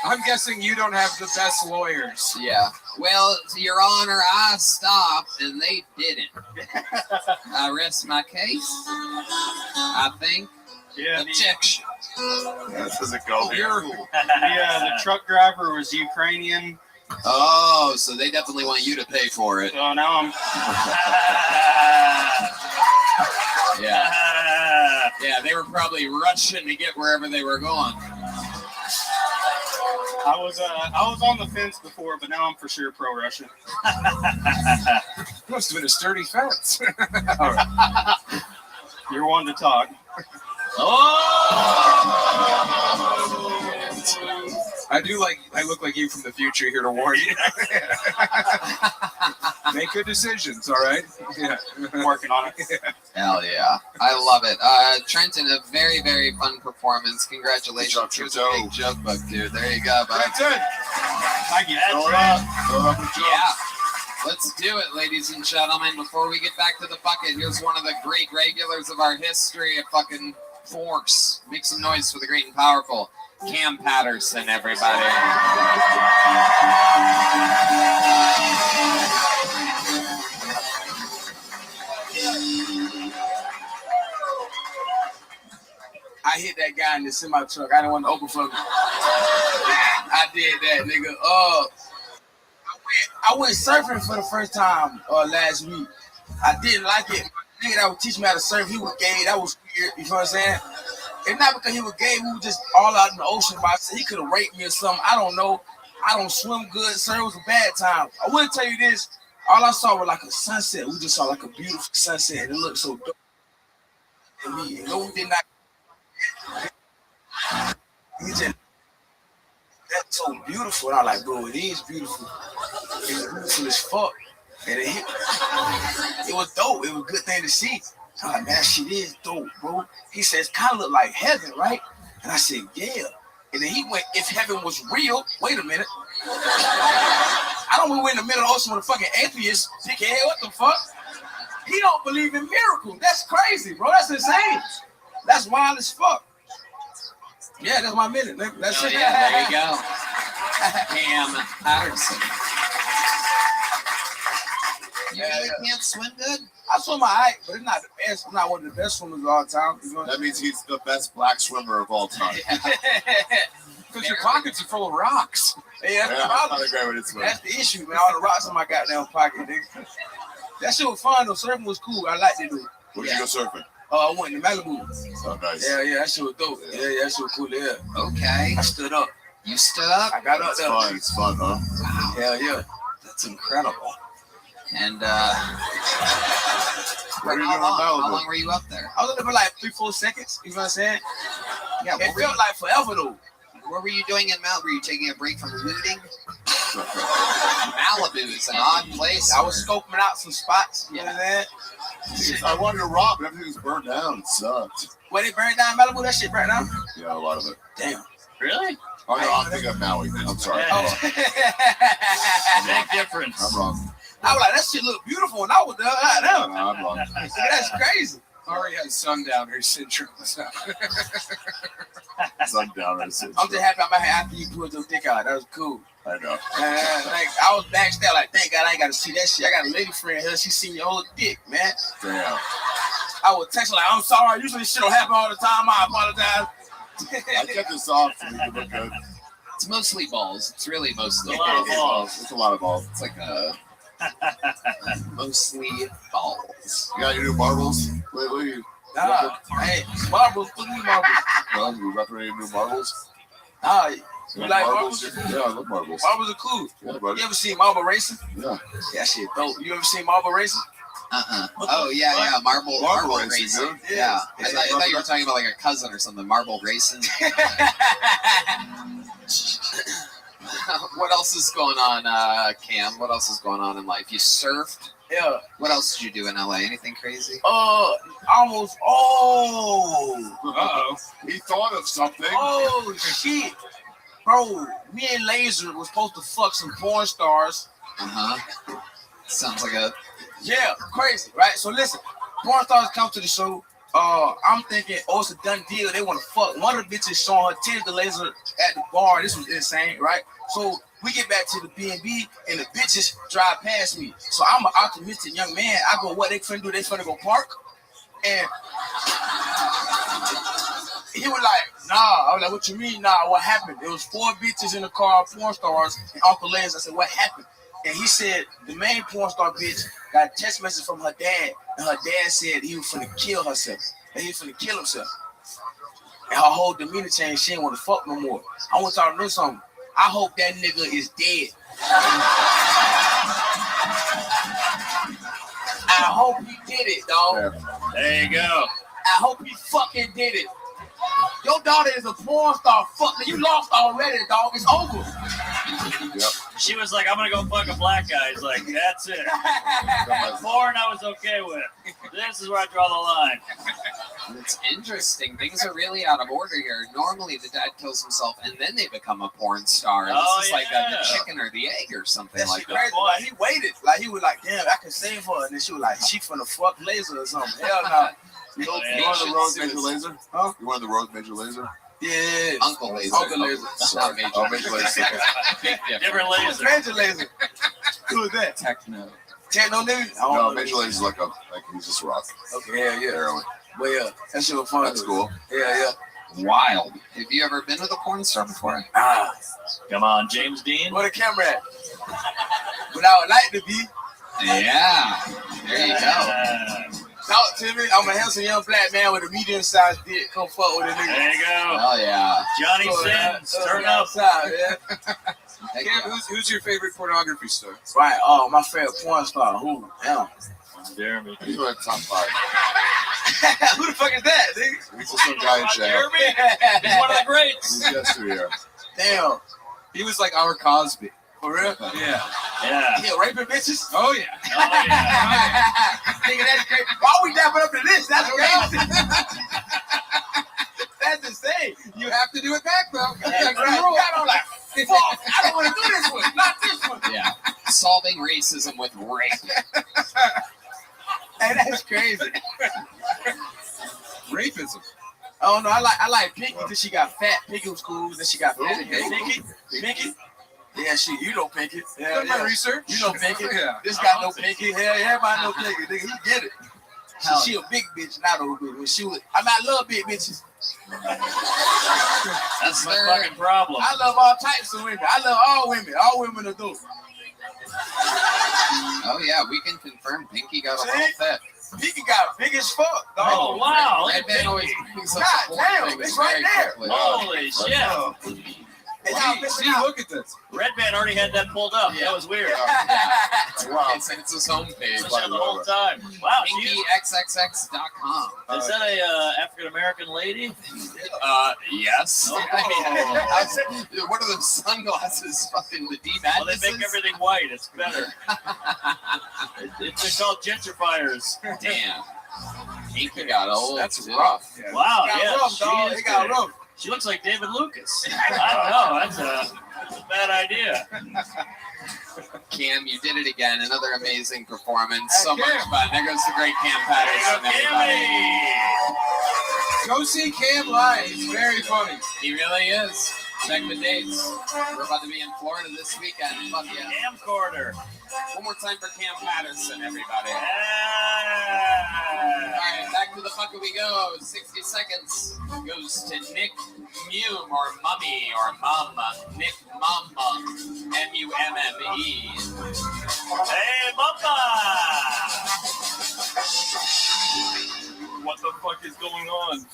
I'm guessing you don't have the best lawyers. Yeah. Well, Your Honor, I stopped and they didn't. I rest my case. I think. Yeah. Objection. That doesn't go here. The truck driver was Ukrainian. Oh, so they definitely want you to pay for it. So now I'm. Yeah. Yeah, they were probably rushing to get wherever they were going. I was on the fence before, but now I'm for sure pro-Russian. Must have been a sturdy fence. You're one to talk. I look like you from the future here to warn you. Make good decisions, all right? Yeah. Working on it. Hell yeah. I love it. Trenton, a very, very fun performance. Congratulations. Here's a big joke book, dude. There you go, bud. Trenton! Thank you. Yeah. Let's do it, ladies and gentlemen. Before we get back to the bucket, here's one of the great regulars of our history of fucking force. Make some noise for the great and powerful Cam Patterson, everybody. I hit that guy in the semi truck. I didn't want to open for him. I did that, nigga. I went surfing for the first time last week. I didn't like it. The nigga that would teach me how to surf, he was gay. That was weird. You know what I'm saying? And not because he was gay, we were just all out in the ocean. But he could have raped me or something. I don't know. I don't swim good, sir. It was a bad time. I will tell you this. All I saw was like a sunset. We just saw like a beautiful sunset. And it looked so dope. And we did not. He just, that's so beautiful. And I'm like, bro, it is beautiful. It's beautiful as fuck. And it was dope. It was a good thing to see. I'm like, man, that shit is dope, bro. He says, kind of look like heaven, right? And I said, yeah. And then he went, if heaven was real, wait a minute. I don't want to in the middle of the ocean with a fucking atheist. Dickhead, what the fuck? He don't believe in miracles. That's crazy, bro. That's insane. That's wild as fuck. Yeah, that's my minute. That's it. Yeah, there you go. Cam Patterson. You really can't swim good? I swim my height, but it's not the best. I'm not one of the best swimmers of all time. That means he's the best black swimmer of all time. Because your pockets are full of rocks. Yeah, that's the issue, man. All the rocks in my goddamn pocket, nigga. That shit was fun, though. Surfing was cool. I liked it, dude. Where'd you go surfing? I went to Malibu. Oh, nice. Yeah, that shit was dope. Yeah, that shit was cool, yeah. Okay. I stood up. You stood up? I got up there. It's fun, huh? Wow. Yeah. That's incredible. And How long were you up there? I was up there for like 3-4 seconds. You know what I'm saying? Yeah, it felt like forever though. What were you doing in Malibu? Were you taking a break from looting? Malibu is an odd place. I was scoping out some spots. You know what I'm saying? I wanted to rob, but everything was burned down. It sucked. Where they burned down Malibu? That shit burned down? Yeah, a lot of it. Damn. Really? Oh, no, I'm thinking of Maui. I'm sorry. Big difference. I'm wrong. I was like, that shit look beautiful, and I was there. No, I'm wrong. That's crazy. Ari has sundowner syndrome. Sundowner syndrome. I'm just happy I'm after you pulled your dick out. That was cool. I know. Like, I was backstage like, thank God I ain't got to see that shit. I got a lady friend here. She seen your whole dick, man. Damn. I would text her like, I'm sorry. Usually this shit don't happen all the time. I apologize. I kept this off so we could look good. It's mostly balls. It's really mostly It's a lot of balls. It's a lot of balls. It's like mostly balls. You got your new marbles lately? Nah, hey, marbles. What do you marbles? Well, you repping any new marbles? Nah, you like marbles? Yeah, I love marbles. Marbles are cool. Yeah, buddy. You ever seen marble racing? Yeah. That shit dope. You ever seen marble racing? Oh yeah, marble racing. Dude. Yeah. I thought you were talking about like a cousin or something. Marble racing. What else is going on, Cam? What else is going on in life? You surfed? Yeah. What else did you do in LA? Anything crazy? Almost. Oh. He thought of something. Oh shit. Bro, me and Laser was supposed to fuck some porn stars. Sounds like a crazy, right? So listen, porn stars come to the show. I'm thinking, oh, it's a done deal. They want to fuck. One of the bitches showing her titties to Laser at the bar. This was insane, right? So we get back to the B&B, and the bitches drive past me. So I'm an optimistic young man. I go, what they finna do? They finna go park? And he was like, nah. I was like, what you mean, nah? What happened? There was 4 bitches in the car, porn stars, and Uncle Laser. I said, what happened? And he said the main porn star bitch got a text message from her dad, and her dad said he was finna kill herself, and he was finna kill himself. And her whole demeanor changed. She didn't want to fuck no more. I want y'all to know something. I hope that nigga is dead. I hope he did it, dog. There you go. I hope he fucking did it. Your daughter is a porn star. Fuck, you lost already, dog. It's over. Yep. She was like, I'm gonna go fuck a black guy. He's like, that's it. Porn I was okay with. This is where I draw the line. It's interesting. Things are really out of order here. Normally, the dad kills himself and then they become a porn star. This is like the chicken or the egg or something That's like crazy. that. Like, he waited. Like, he was like, damn, I can save her. And then she was like, she finna fuck Laser or something. Hell no. You want the Rose Major Laser? Huh? You want the Rose Major Laser? Yeah. Uncle Laser. Uncle Laser. Not Major. Oh, Major Laser. Big difference. Different Who's laser. Major Laser? Who is that? Techno. Techno nigga? No, Major Laser's like he's just rock. Okay, yeah. Heroin. But yeah, that shit was fun. That's cool. Yeah. Wild. Have you ever been with a porn star before? Come on, James Dean. Where the camera at? But I would like to be. Yeah. There you go. Talk to me. I'm a handsome young black man with a medium-sized dick. Come fuck with a nigga. There you go. Hell yeah. Johnny Sins, turn up. Outside, man. Cam, who's your favorite pornography star? Right. Oh, my favorite porn star. Who? Damn. Jeremy. He's one of the top 5. Who the fuck is that, nigga? He's just some guy in jail. Jeremy? He's one of the greats. He's yesterday here. Damn. He was like our Cosby. For real? Yeah. Yeah. Yeah, raping bitches? Oh, yeah. Oh, yeah. Nigga, that's crazy. Why we dapping up to this? That's crazy. That's insane. You have to do it back, though. That's right. You got on like, fuck, I don't want to do this one. Not this one. Yeah. Solving racism with rape. Hey, that's crazy. Rapism. Oh no, I like Pinky till she got fat. Pinky was cool, then she got fat. Pinky? Yeah, you know Pinky. Yeah, my research. You know Pinky. Yeah. This guy know Pinky. Hell yeah, everybody know Pinky. Nigga, he get it. She a big bitch, not old bitch. When she was, I love big bitches. That's my fucking problem. I love all types of women. I love all women. All women are dope. Oh yeah, we can confirm Pinky got a little fat. Pinky got big as fuck, dog. Oh, wow. Red Man always brings up God the damn, things it's right very there. quickly. Holy shit. See, look at this. Red Man already had that pulled up. That was weird. Wow. It's his homepage. It's the whole time. Wow. PinkyXXX.com. Is that a African American lady? Yes. Oh. What are those sunglasses? Fucking the Well, they make everything white. It's better. It's called gentrifiers. Damn. Pinky got old. That's too. rough. Wow. Got Yeah. rough, dog. She It is got good. rough. She looks like David Lucas. I don't know. That's a bad idea. Cam, you did it again. Another amazing performance. So Cam. much fun. There goes the great Cam Patterson, everybody. Go see Cam live. It's very funny. He really is. Check the dates. We're about to be in Florida this weekend. Fuck yeah. Cam Corner. One more time for Cam Patterson, everybody. All Yeah. right, back to the fuck we go. 60 seconds goes to Nick Mumme or Mummy or Mum. Nick Mumma. M-U-M-M-E. Hey, Mama. What the fuck is going on?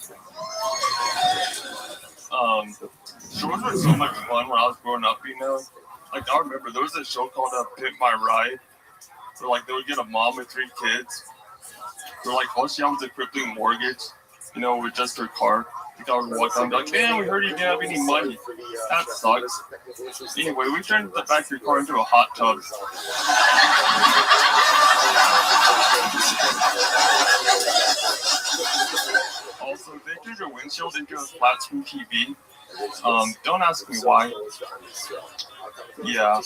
Shows were so much fun when I was growing up, you know? Like, I remember there was a show called Pimp My Ride, where, like, they would get a mom with 3 kids. They're like, all she had was a crippling mortgage, you know, with just her car. The guy would walk down and be like, man, we heard you didn't have any money. That sucks. Anyway, we turned the back of your car into a hot tub. Also, they turned your windshield into a flat screen TV. Don't ask me why. Yeah.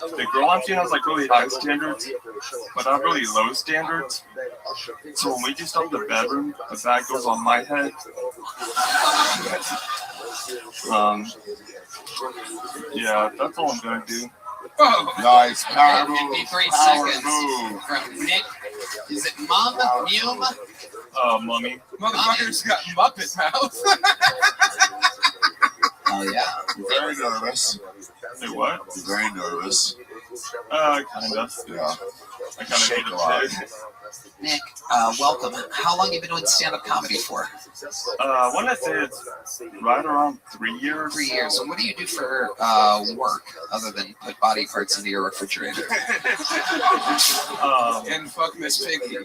The girl I'm seeing has like really high standards, but not really low standards. So when we do stuff in the bedroom, the bag goes on my head. Yeah, that's all I'm gonna do. Oh, nice. Power Give me move. 3 Power seconds move. from Nick. Is it Mum? Mume? Mummy. Motherfucker's got Muppet mouth. Oh, yeah. Very nervous. Say what? Very nervous. Kinda. Yeah. I kinda hate it. Nick, welcome. How long have you been doing stand-up comedy for? When I say it's right around 3 years. 3 years. And what do you do for work other than put body parts into your refrigerator? And fuck Miss Piggy.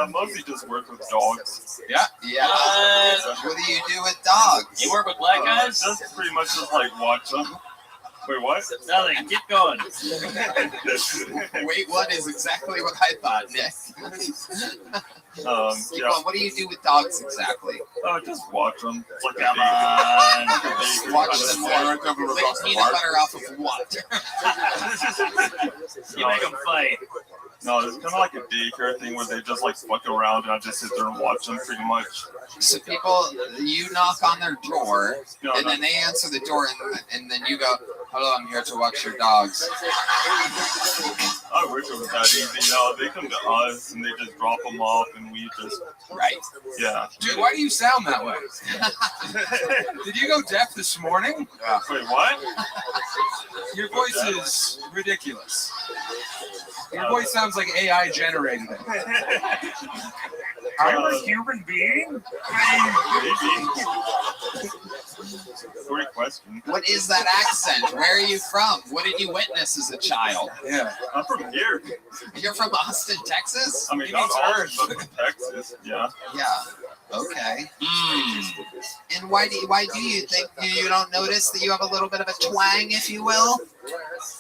Mostly just work with dogs. Yeah. Yeah. What do you do with dogs? You work with black guys? Just pretty much just like watch them. Wait, what? Nothing. Keep going. Wait, what is exactly what I thought, Nick? Keep Yeah. going. What do you do with dogs exactly? Just watch them. Like Come on. Watch them lick peanut butter off of what? You make them fight. No, it's kind of like a daycare thing where they just like fuck around and I just sit there and watch them pretty much. So people, you knock on their door, No, and no. then they answer the door, and then you go, "Hello, I'm here to watch your dogs." I wish it was that easy. No, they come to us and they just drop them off and we just. Right. Yeah. Dude, why do you sound that way? Did you go deaf this morning? Yeah. Wait, what? Your voice is ridiculous. Your voice sounds like AI generated it. I'm a human being? Maybe. Great question. What is that accent? Where are you from? What did you witness as a child? Yeah. I'm from here. You're from Austin, Texas? I mean, not Austin, but from Texas. Yeah. Yeah. Okay. And why do you think you don't notice that you have a little bit of a twang, if you will?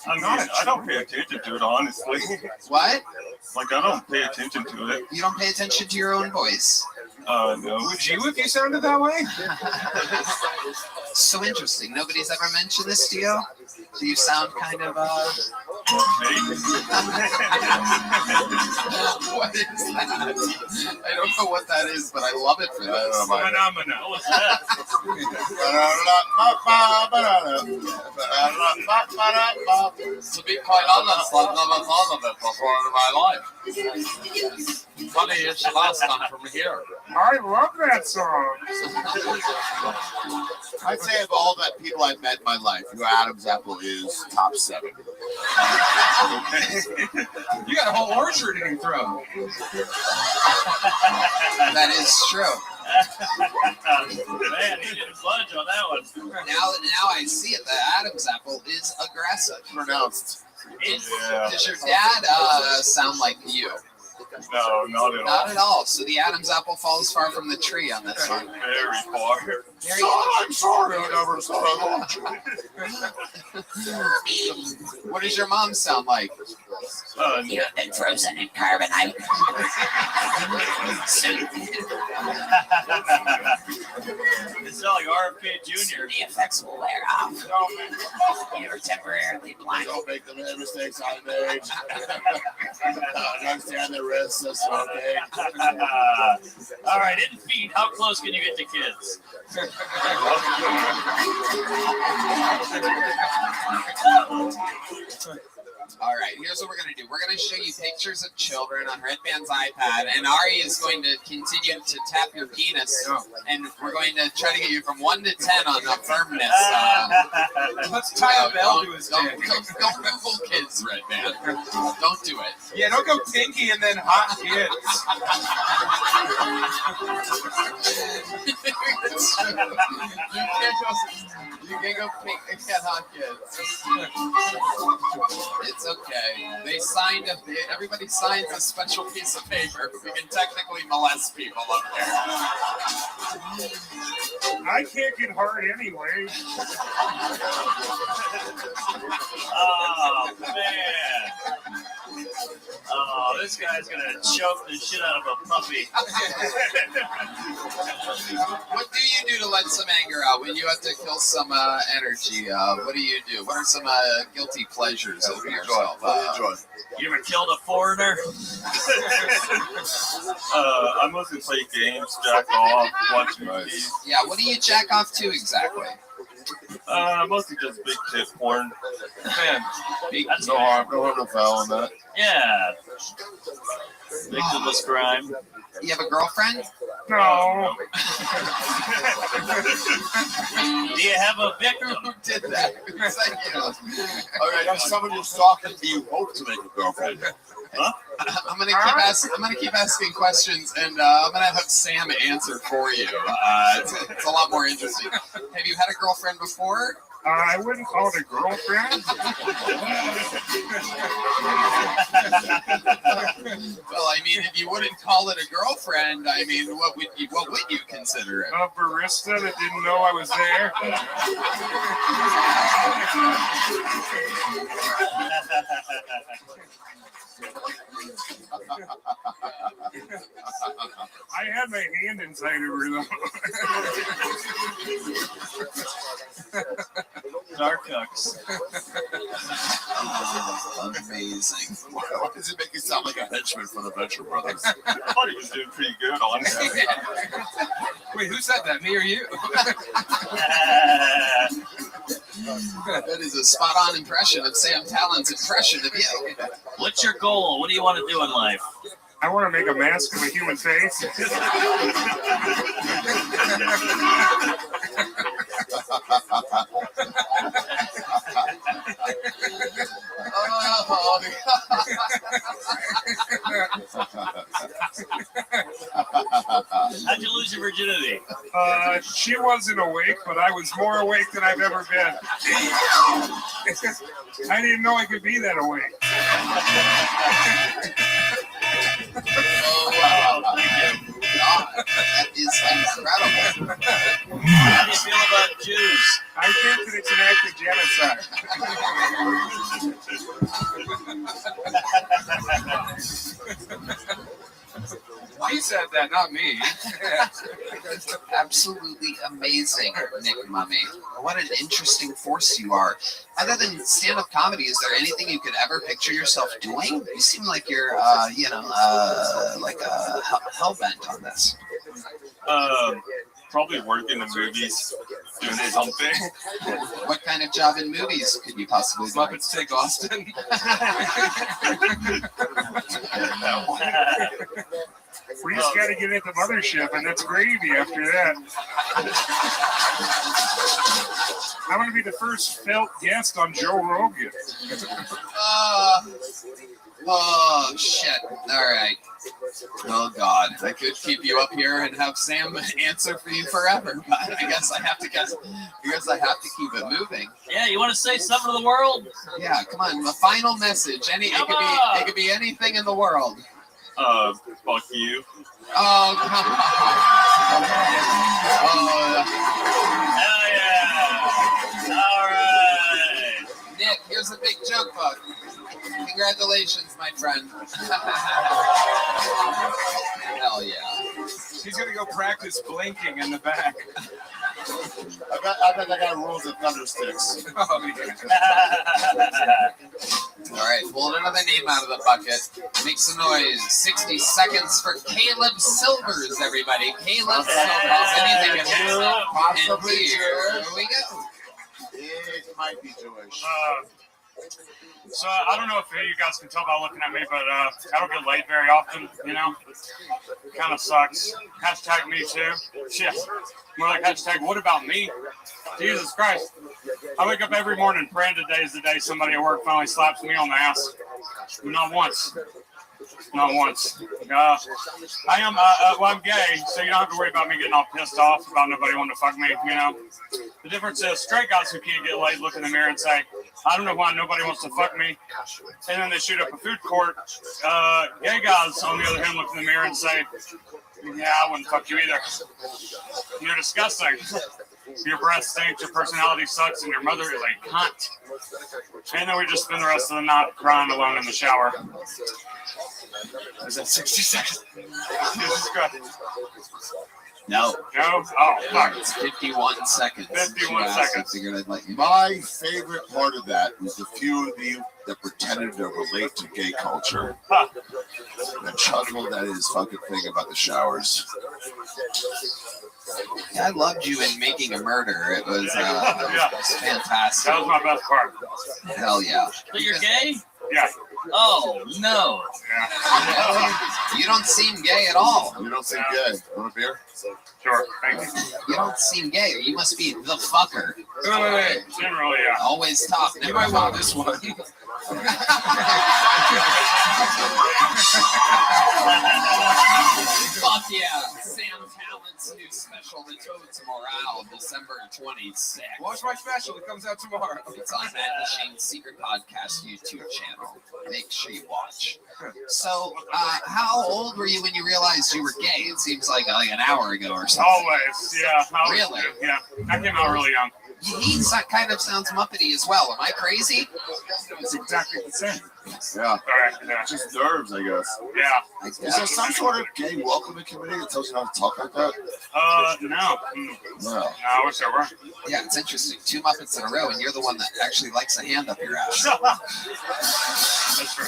I mean, I don't pay attention to it, honestly. What? Like, I don't pay attention to it. You don't pay attention to your own voice. No. Would you if you sounded that way? So interesting. Nobody's ever mentioned this to you? Do you sound kind of, What is that? I don't know what that is, but I love it for this. Phenomena. What's that? To be quite honest, I've never thought of it before in my life. Funny you should ask, I'm from here. I love that song. I'd say of all the people I've met in my life, your Adam's apple is top 7. You got a whole orchard in your throat. That is true. Man, you did a bunch on that one. Now I see it. The Adam's apple is aggressive. Pronounced. Does your dad sound like you? No, not at all. Not at all. So the Adam's apple falls far from the tree on this one. Very far. I'm sorry, I never saw What does your mom sound like? You have been frozen in carbonite. It sounds like RFK Jr. The effects will wear off. You're temporarily blind. Don't make the mistakes I made. Understand the risks of smoking. All right, in feet, how close can you get to kids? All right, here's what we're going to do. We're going to show you pictures of children on Red Band's iPad, and Ari is going to continue to tap your penis, and we're going to try to get you from 1 to 10 on the firmness. Let's tie a bell to his dick. Don't pull kids, Red Band. Don't do it. Yeah, don't go pinky and then hot kids. You can't go pink and get hot kids. It's okay. They signed everybody signs a special piece of paper. We can technically molest people up there. I can't get hard anyway. Oh, man. Oh, this this guy's gonna choke the shit out of a puppy. What do you do to let some anger out when you have to kill some energy? What do you do? What are some guilty pleasures of yourself? You ever killed a foreigner? I mostly play games, jack off, watch movies. Yeah, what do you jack off to exactly? Mostly just big tit porn. Man, That's no harm, no foul in that. Yeah. Victimless crime. You have a girlfriend? No. Do you have a victim? Who did that? All right, as someone who's talking, do you hope to make a girlfriend? Huh? I'm gonna keep asking questions, and I'm gonna have Sam answer for you. It's a lot more interesting. Have you had a girlfriend before? I wouldn't call it a girlfriend. Well, I mean, if you wouldn't call it a girlfriend, I mean, what would you consider it? A barista that didn't know I was there. I had my hand inside of her though. Dark Cooks. Amazing. Why does it make you sound like a henchman for the Venture Brothers? I thought he was doing pretty good on that. Wait, who said that? Me or you? That is a spot-on impression of Sam Talon's impression of you. What's your goal? What do you want to do in life? I want to make a mask of a human face. How'd you lose your virginity? She wasn't awake, but I was more awake than I've ever been. I didn't know I could be that awake. Oh, wow. Thank you. God, that is incredible. How do you feel about Jews? I think that it's an act of genocide. You said that, not me. Absolutely amazing, Nick Mummy. What an interesting force you are. Other than stand-up comedy, is there anything you could ever picture yourself doing? You seem like you're, hell-bent on this. Probably work in the movies, doing something. What kind of job in movies could you possibly do? Muppets Take Austin. We just got to get at the mothership, and that's gravy after that. I'm going to be the first felt guest on Joe Rogan. Oh, shit. All right. Oh, God. I could keep you up here and have Sam answer for you forever, but I guess I have to keep it moving. Yeah, you want to say something to the world? Yeah, come on. A final message. It could be anything in the world. Fuck you. Oh, come on. Oh, hell yeah. All right. Nick, here's a big joke book. Congratulations, my friend. Hell yeah. He's going to go practice blinking in the back. I bet that guy rolls with thundersticks. Oh, all right, pull another name out of the bucket. Make some noise. 60 seconds for Caleb Silvers, everybody. Caleb Silvers. Anything can happen. Possibly And here we go. It might be Jewish. So I don't know if you guys can tell by looking at me, but I don't get laid very often, you know? Kind of sucks. Hashtag me too. Shit. More like hashtag what about me? Jesus Christ. I wake up every morning praying today is the day somebody at work finally slaps me on the ass. Not once. Not once. I'm gay, so you don't have to worry about me getting all pissed off about nobody wanting to fuck me, you know? The difference is straight guys who can't get laid look in the mirror and say, I don't know why nobody wants to fuck me. And then they shoot up a food court. Gay guys, on the other hand, look in the mirror and say, yeah, I wouldn't fuck you either. You're disgusting. your breath stinks, your personality sucks, and your mother is a cunt. And then we just spend the rest of the night crying alone in the shower. Is that 60 seconds? Jesus Christ. No. No? Oh, fuck. It's 51 seconds. 51 I seconds. figured I'd let you. My favorite part of that was the few of you that pretended to relate to gay culture. And chuckled at his fucking thing about the showers. Yeah, I loved you in Making a Murder. It was, it was fantastic. That was my best part. Hell yeah. But you're gay? Yeah. Oh, no. You don't seem gay at all. You don't seem gay. Want a beer? Sure, thank you. You don't seem gay. You must be the fucker. Wait. Generally, yeah. Always talk. Never might want talk. this one. Fuck yeah. Sam Talent's new special, The Toad's Morale, December 26th. Watch my special. It comes out tomorrow. It's on Matt Machine's Secret Podcast YouTube channel. Make sure you watch. So, how old were you when you realized you were gay? It seems like an hour ago or something. Always, yeah. Really? Yeah. I came out really young. He kind of sounds Muppety as well. Am I crazy? It's exactly the same. Yeah. All right, yeah. Just nerves, I guess. Yeah. Is there some sort of gay welcoming committee that tells you not to talk like that? No. No. No, I wish there were. Yeah, it's interesting. 2 Muppets in a row, and you're the one that actually likes a hand up your ass. That's true.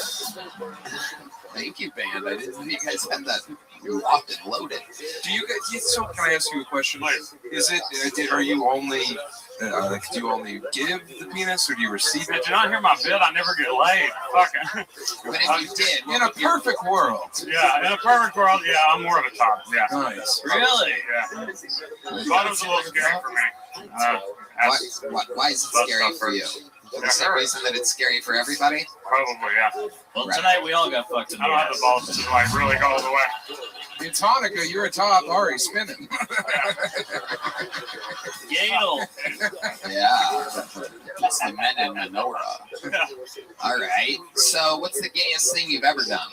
Thank you, band. I didn't know you guys had that locked and loaded. Do you guys? So can I ask you a question? Please. Is it? Are you only? Like, do you only give the penis, or do you receive it? Did you not hear my bit? I never get laid. Fuck it. But if you did, In a perfect world. Yeah, in a perfect world, yeah, I'm more of a top. Yeah. Nice. Really? Yeah. Bottom's a little scary for me. Why is it scary for you? For the same reason that it's scary for everybody? Probably, yeah. Well, tonight we all got fucked in the I don't have ass. the balls to like really go all the way. It's Hanukkah. You're a top. Ari, spinning. Yadel. Yeah. It's the men in menorah. All right. So, what's the gayest thing you've ever done?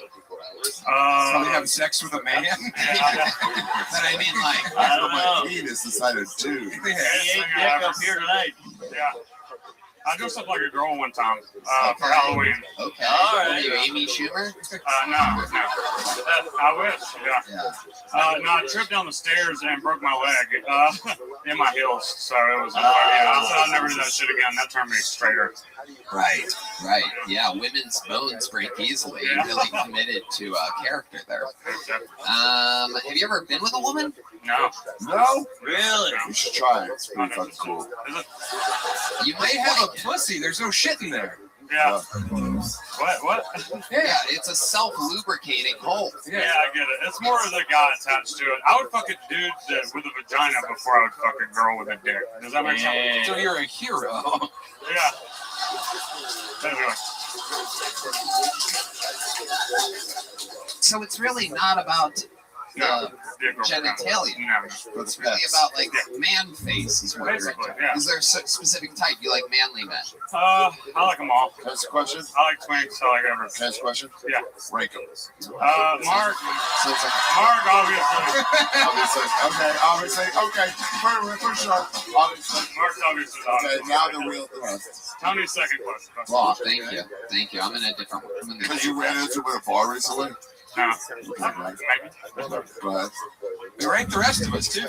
Probably have sex with a man. But I mean, like, I don't My know. penis decided to. He ate dick up here tonight. Yeah. I dressed up like a girl one time for Halloween. Okay. All right. Are you Amy Schumer? No. I wish, yeah. No, I tripped down the stairs and broke my leg in my heels. So it was, I said I'd never do that shit again. That turned me straighter. Right. Yeah, women's bones break easily. You really committed to a character there. Have you ever been with a woman? No. No? Really? You should try it. It's pretty fucking cool. You They have a pussy. There's no shit in there. Yeah. What? Yeah, it's a self-lubricating hole. Yeah, I get it. It's more of the guy attached to it. I would fuck a dude with a vagina before I would fuck a girl with a dick. Does that make sense? So you're a hero. Yeah. Anyway. So it's really not about genitalia. No. It's really about like man face is what you're Basically, into. yeah. Is there a specific type you like? Manly men. I like them all. Can I ask a question? I like twinks. I like everything. Can I ask a question? Yeah. Rank them. Mark. Sounds like Mark, obviously. obviously. Okay, obviously. Okay. For sure. Obviously. Mark's obviously. Okay, now the real thrust. Tony's second question. Well, thank you. I'm in a different. Because you ran into him at a bar recently? No. Maybe. Go ahead. We rank the rest of us too. Yeah,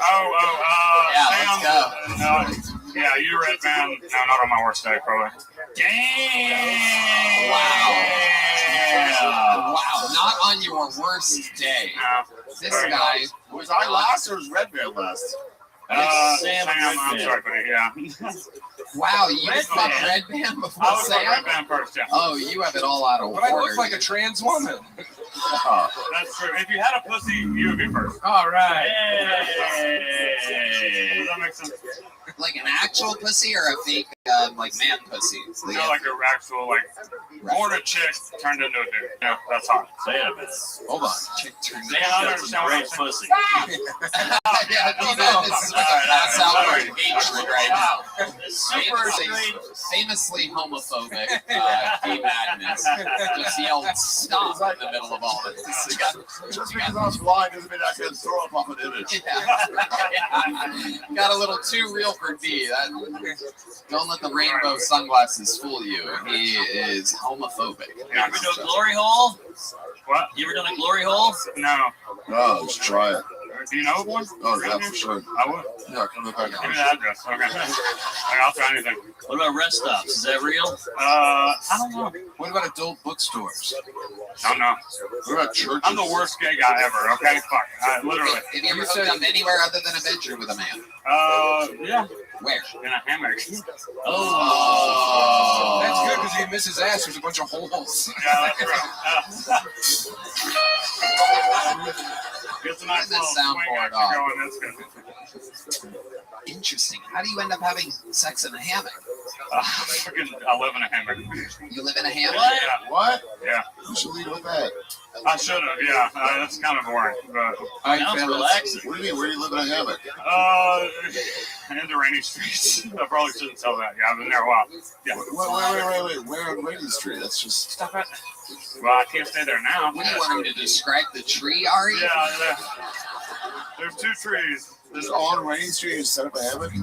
Sam. let's go. Yeah, you Red Man. No, not on my worst day, probably. Damn. Wow, not on your worst day. No. This guy. Was I last or was Red Man last? Sam, I'm sorry, buddy. Yeah. Wow, you fucked Red Band before I would fuck Sam? Red Man first, yeah. Oh, you have it all out of But I order. look like a trans woman. That's true. If you had a pussy, you would be first. All right. Does that make sense? Like an actual pussy or a fake, like man pussy? You know, like an actual, like, born a chick turned into a dude. Yeah, that's hot. Hold on. Chick turned Yeah, I don't understand what I'm saying. Pussy. Yeah, this is what the pass out for hatred right now. Super straight. Famously homophobic, gay madness. Just yelled stop in the middle of all this. Just because I was blind doesn't mean I can throw up off an image. Got a little too real for D. Don't let the rainbow sunglasses fool you. He is homophobic. You ever do a glory hole? What? You ever done a glory hole? No. Oh, let's try it. Do you know of one? Oh, yeah, for sure. I would. Yeah, come back. Give me the address. Okay. I'll try anything. What about rest stops? Is that real? I don't know. What about adult bookstores? I don't know. What about churches? I'm the worst gay guy ever. Okay, fuck. Literally. Have you ever hooked up anywhere other than a bedroom with a man? Yeah. Where? In a hammock. Oh. That's good because he misses ass. There's a bunch of holes. Yeah, that's true. Get the nice Turn the little soundboard swing off. going. That's good. Interesting. How do you end up having sex in a hammock? Fucking, I live in a hammock. You live in a hammock? Yeah. What? Yeah. You should lead with that. I should have, yeah. That's kind of boring. But, Sounds relaxing. What do you mean? Where do you live in a hammock? in the rainy streets. I probably shouldn't tell that. Yeah, I've been there a while. Yeah. Wait. Where on Rainy Street? That's just. Stop it. Well, I can't stay there now. What do you want him to describe the tree, Ari? Yeah. There's two trees. Just on Rainy Street, you set up a hammock?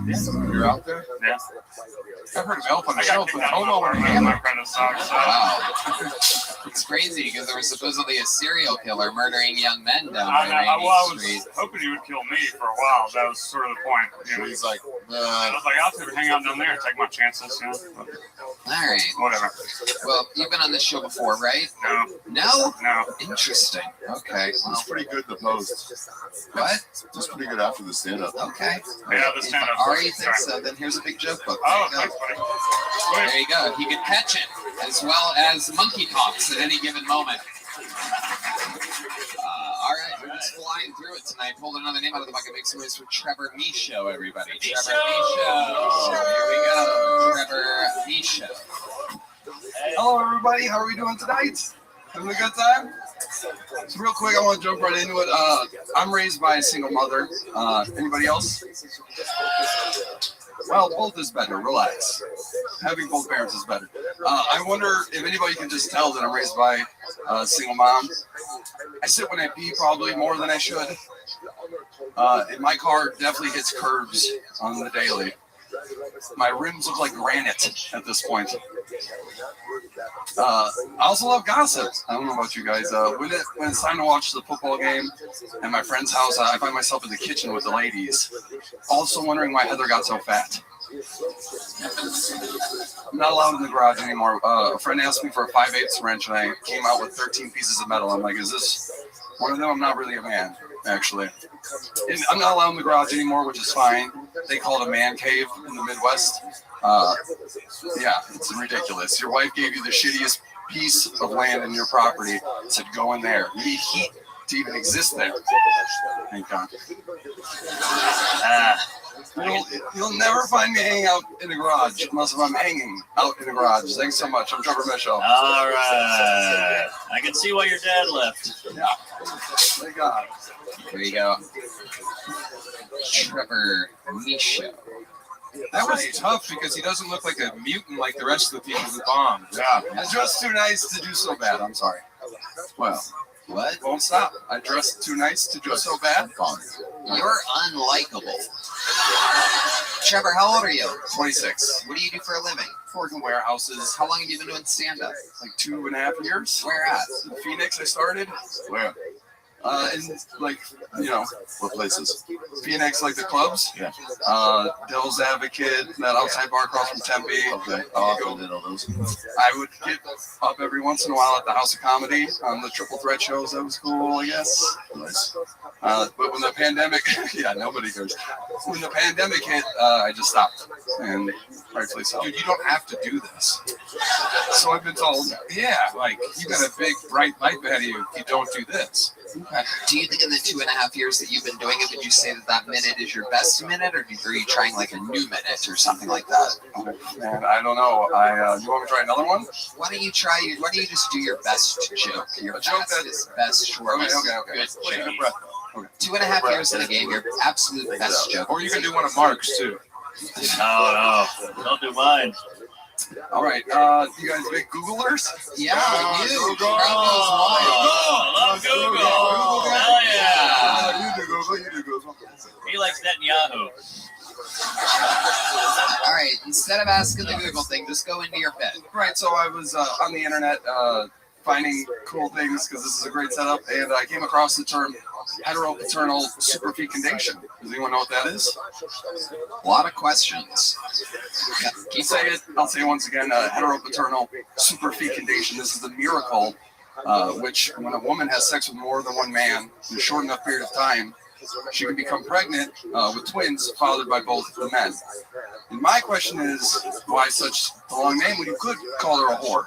You're out there? Yeah. I've heard of Elf on the I got Shelf kicked with out of Homo my and apartment. My hammock. friend sucks. Wow. It's crazy because there was supposedly a serial killer murdering young men down I by Rainy was Street. hoping he would kill me for a while. That was sort of the point. You know, He's like, I was like, I'll hang out down there and take my chances. You know? All right. Whatever. Well, you've been on this show before, right? No. No? No. Interesting. Okay. it's Well, pretty good in the post. what? It's pretty good after the stand-up. Okay. Yeah, the If stand-up. Ari thinks so, then here's a big joke book. Oh, There you thanks, go. buddy. There you go. He could catch it as well as monkeypox at any given moment. All right, we're just flying through it tonight. Pulled another name out of the bucket. Make some noise for Trevor Michaud, everybody. Trevor Michaud. Here we go. Trevor Michaud. Hello, everybody. How are we doing tonight? Having a good time? So real quick, I want to jump right into it. I'm raised by a single mother. Anybody else? Well, both is better. Relax. Having both parents is better. I wonder if anybody can just tell that I'm raised by a single mom. I sit when I pee probably more than I should. And my car definitely hits curbs on the daily. My rims look like granite at this point. I also love gossip. I don't know about you guys. When it's time to watch the football game at my friend's house, I find myself in the kitchen with the ladies. Also wondering why Heather got so fat. I'm not allowed in the garage anymore. A friend asked me for a 5/8 wrench, and I came out with 13 pieces of metal. I'm like, is this one of them? I'm not really a man, actually. And I'm not allowed in the garage anymore, which is fine. They call it a man cave in the Midwest. Yeah, it's ridiculous. Your wife gave you the shittiest piece of land in your property, said go in there. You need heat to even exist there. Thank God. You'll never find me hanging out in the garage unless if I'm hanging out in the garage. Thanks so much. I'm Trevor Michaud. All right. I can see why your dad left. Yeah. Thank God. There you go. Trevor Michaud. That was tough because he doesn't look like a mutant like the rest of the people who bombed. Yeah. I dressed too nice to do so bad. I'm sorry. Well, what? Won't stop. I dressed too nice to do so bad. You're unlikable. Trevor, how old are you? 26. What do you do for a living? Work in warehouses. How long have you been doing stand-up? Like 2.5 years. Where at? In Phoenix, I started. Where? In like, what places? Phoenix, like the clubs. Yeah. Devil's Advocate, that outside bar across from Tempe. Okay. I did all those. I would get up every once in a while at the House of Comedy on the Triple Threat shows. That was cool, I guess. Nice. But when the pandemic, yeah, nobody cares. When the pandemic hit, I just stopped, and rightfully so. Dude, you don't have to do this. So I've been told. Yeah, like you got a big bright light ahead of you if you don't do this. Do you think in the 2.5 years that you've been doing it, would you say that minute is your best minute, or are you trying like a new minute or something like that? Oh, man, I don't know. You want me to try another one? Why don't you just do your best joke? Your joke best short. Okay. Good Take a joke. breath. Okay. 2.5 years in the game, your absolute best joke. Or you can do one of Mark's too. No, don't do mine. All right, you guys big Googlers? Yeah, huge. Google. Love Google. Hell yeah. You do Google. You do Google. He likes Netanyahu. All right, instead of asking the Google thing, just go into your bed. Right, so I was on the internet finding cool things because this is a great setup, and I came across the term heteropaternal superfecundation. Does anyone know what that is? A lot of questions. Keep saying it. I'll say it once again. Heteropaternal superfecundation. This is the miracle which, when a woman has sex with more than one man in a short enough period of time, she can become pregnant with twins fathered by both the men. And my question is, why such a long name when you could call her a whore?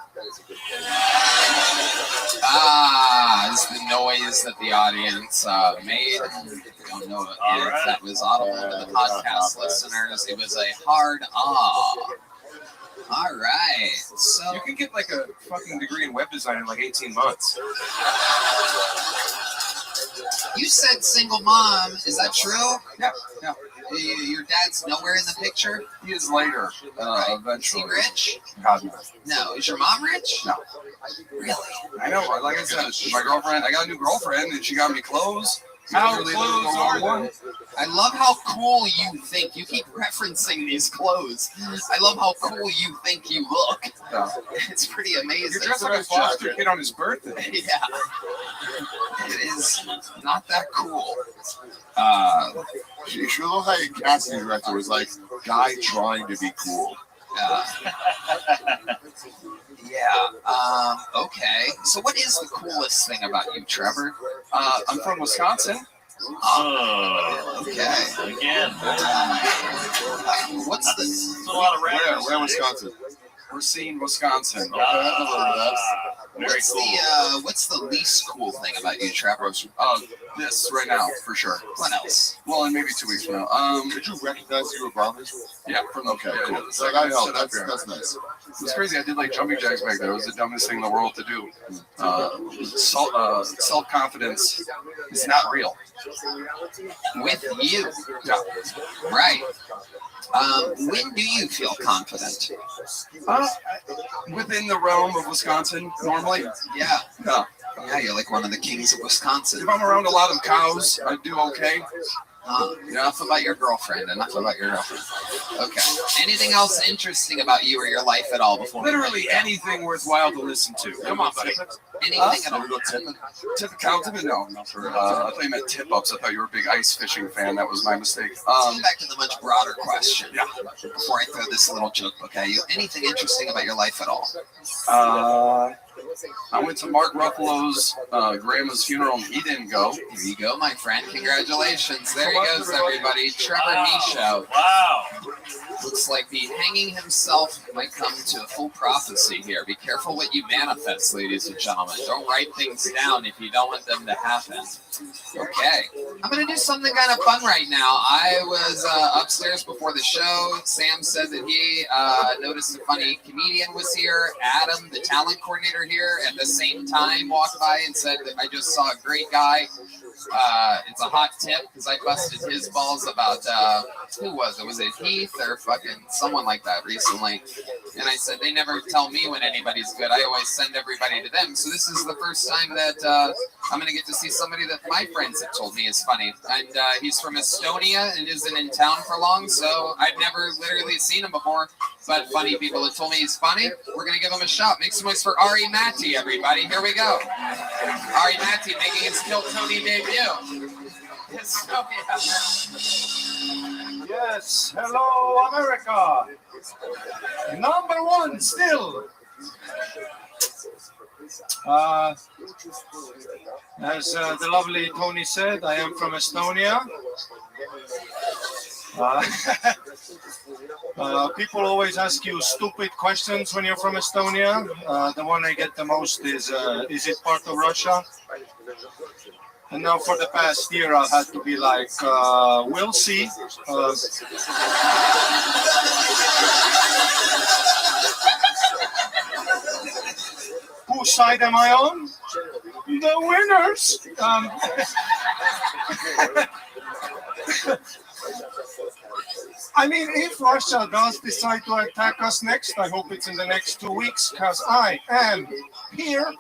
It's the noise that the audience made. I don't know if that was audible to the podcast listeners. It was a hard ah. All right. So you can get like a fucking degree in web design in like 18 months. You said single mom. Is that true? Yeah. Your dad's nowhere in the picture? He is later, eventually. Is he rich? God, no. No. Is your mom rich? No. Really? I know. Like I said, my girlfriend, I got a new girlfriend, and she got me clothes. How clothes are they? I love how cool you think. You keep referencing these clothes. I love how cool you think you look. Yeah. It's pretty amazing. You're dressed like a foster kid on his birthday. Yeah. It is not that cool. You should look like a casting director was like, guy trying to be cool. Yeah. Okay. So what is the coolest thing about you, Trevor? I'm from Wisconsin. Okay. Again. What's this? There's a lot of rappers. Where Wisconsin? Racine, Wisconsin. What's the least cool thing about you, Trevor? This right now, for sure. What else? Well, in maybe 2 weeks from now. Did you recognize you were brothers? Yeah, from the Okay, cool. So I know, that's nice. It was crazy. I did like jumping jacks back there. It was the dumbest thing in the world to do. Self-confidence is not real. With you. Yeah. Right. When do you feel confident? Within the realm of Wisconsin, normally. Yeah. Yeah. Yeah, you're like one of the kings of Wisconsin. If I'm around a lot of cows, I do okay. Enough about your girlfriend. Okay. Anything else interesting about you or your life at all before? Literally anything worthwhile to listen to. Come on, buddy. Anything at all? Tip cow? No. I thought you meant tip-ups. I thought you were a big ice fishing fan. That was my mistake. Let's get back to the much broader question. Yeah. Before I throw this little joke, okay? Anything interesting about your life at all? I went to Mark Ruffalo's grandma's funeral and he didn't go. Here you go, my friend. Congratulations. There he goes, everybody. Trevor Michaud. Wow. Looks like the hanging himself might come to a full prophecy here. Be careful what you manifest, ladies and gentlemen. Don't write things down if you don't want them to happen. Okay. I'm going to do something kind of fun right now. I was upstairs before the show. Sam said that he noticed a funny comedian was here. Adam, the talent coordinator here, at the same time walked by and said that I just saw a great guy. It's a hot tip because I busted his balls about, who was it? Was it Heath or fucking someone like that recently? And I said, they never tell me when anybody's good. I always send everybody to them. So this is the first time that I'm going to get to see somebody that my friends have told me is funny. And he's from Estonia and isn't in town for long, so I'd never literally seen him before. But funny people have told me he's funny. We're going to give him a shot. Make some noise for Ari Matti, everybody. Here we go. Ari Matti making his Kill Tony debut. Yes, hello America. Number one still. As the lovely Tony said, I am from Estonia. People always ask you stupid questions when you're from Estonia. The one I get the most is it part of Russia? And now for the past year, I've had to be like, we'll see. Whose side am I on? The winners. I mean, if Russia does decide to attack us next, I hope it's in the next 2 weeks, because I am here.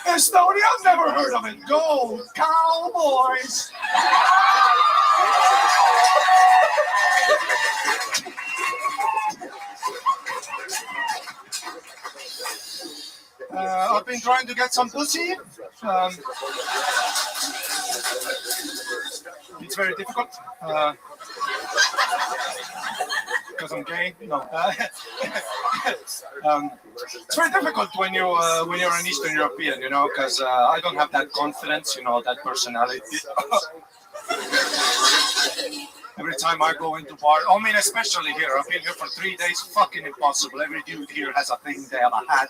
Estonia, I've never heard of it. Go, Cowboys! I've been trying to get some pussy. It's very difficult. Because I'm gay. No. It's very difficult when you're an Eastern European, you know, because I don't have that confidence, you know, that personality. Every time I go into bar, I mean, especially here, I've been here for 3 days, fucking impossible. Every dude here has a thing, they have a hat.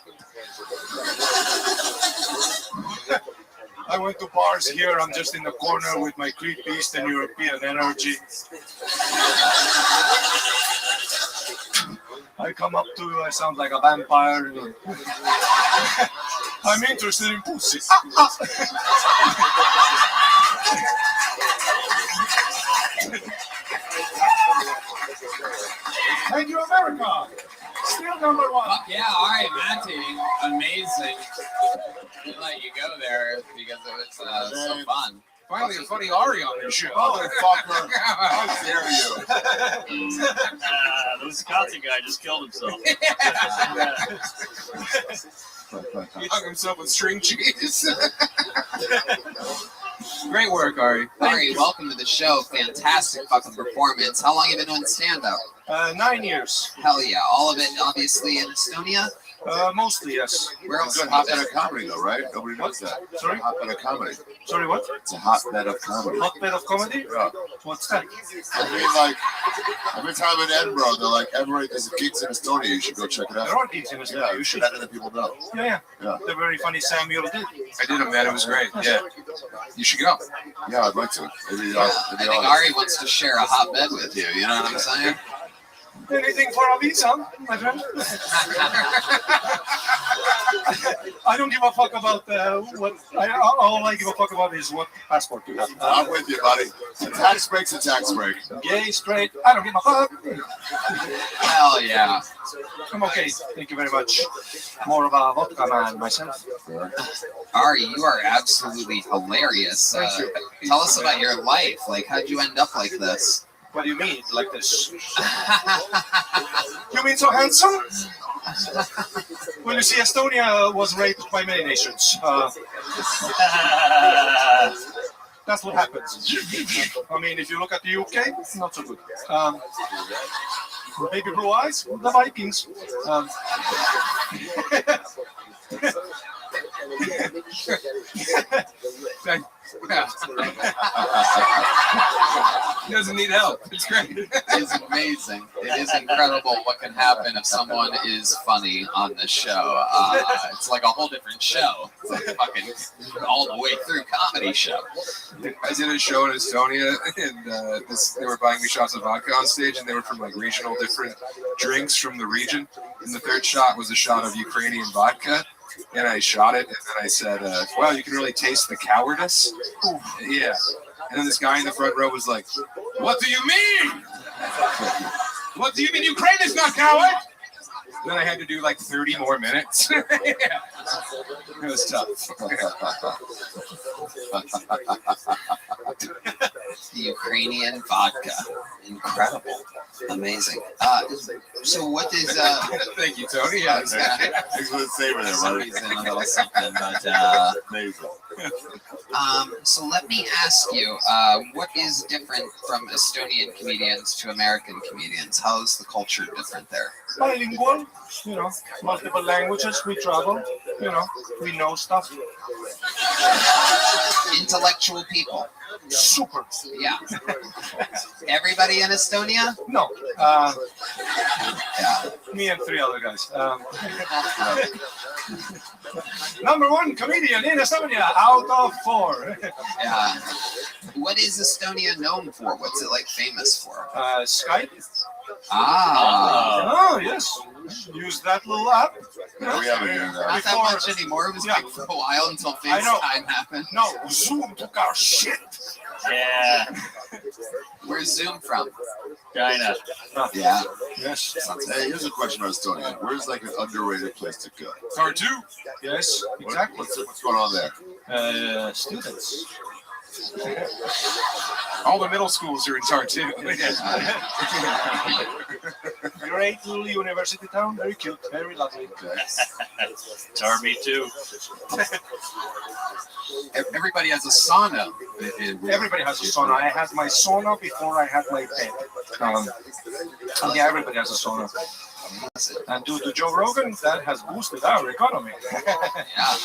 I went to bars here, I'm just in the corner with my creepy Eastern European energy. I come up to you, I sound like a vampire. I'm interested in pussy. Thank you, America. Still number one. Fuck yeah, all right, Matty. Amazing. We let you go there because it was so fun. Finally, a funny Ari on this show. Motherfucker. How dare you? The Wisconsin guy just killed himself. He hung himself with string cheese. Great work, Ari. Ari, welcome to the show. Fantastic fucking performance. How long have you been doing stand-up? 9 years. Hell yeah. All of it, obviously, in Estonia? Mostly, yes. Where else? It's a hotbed of comedy, though, right? Nobody knows that. It's Sorry? a hotbed of comedy. Sorry, what? It's a hotbed of comedy. Hotbed of comedy? Yeah. What's that? I mean, like, every time in Edinburgh, they're like, there's a gigs in Estonia, you should go check it out. There are gigs in Estonia. Yeah, you should let other people know. Yeah. Yeah. The very funny Samuel did. I did them, man. It was great. Yeah. You should go. Yeah, I'd like to. It'd be Yeah, awesome. I think Ari wants to share a hot bed with you. You know what I'm saying? Anything for a visa, my friend. I don't give a fuck about what. All I give a fuck about is what passport you have. I'm with you, buddy. A tax break's a tax break. Gay, straight, I don't give a fuck. Hell yeah. I'm okay. Thank you very much. More of a vodka man myself. Ari, you are absolutely hilarious. Thank you. Tell us about your life. Like, how'd you end up like this? What do you mean, like this? You mean so handsome? Well, you see, Estonia was raped by many nations. That's what happens. I mean, if you look at the UK, it's not so good. Baby blue eyes, the Vikings. He doesn't need help. It's great. It's amazing. It is incredible what can happen if someone is funny on this show. It's like a whole different show. It's like a fucking all the way through comedy show. I did a show in Estonia, and they were buying me shots of vodka on stage, and they were from like regional different drinks from the region. And the third shot was a shot of Ukrainian vodka. And I shot it, and then I said, well, you can really taste the cowardice. Yeah. And then this guy in the front row was like, what do you mean? What do you mean Ukraine is not coward? Then I had to do like 30 more minutes. Yeah. It was tough. The Ukrainian vodka. Incredible. Amazing. So what is... Thank you, Tony. Yeah, Thanks for the saver there, buddy. A little something, but... Amazing. So let me ask you, what is different from Estonian comedians to American comedians? How is the culture different there? Bilingual, you know, multiple languages, we travel, you know, we know stuff. Intellectual people. Super. Yeah. Everybody in Estonia? No. Yeah. Me and 3 other guys. Number 1 comedian in Estonia out of 4. Yeah. What is Estonia known for? What's it like famous for? Skype. Ah. Oh, yes. Use that little app. Yeah, we haven't done that. Not that much anymore. It was big for a while until FaceTime happened. No, Zoom took our shit. Yeah. Where's Zoom from? China. Yeah. Yes. Hey, here's a question about Estonia. Where's like an underrated place to go? Tartu. Yes, exactly. What's going on there? Students. All the middle schools are in Tartu. Great little university town. Very cute. Very lovely. Tar me too. Everybody has a sauna. Everybody has a sauna. I had my sauna before I had my bed. Yeah, everybody has a sauna. And due to Joe Rogan, that has boosted our economy. Yeah,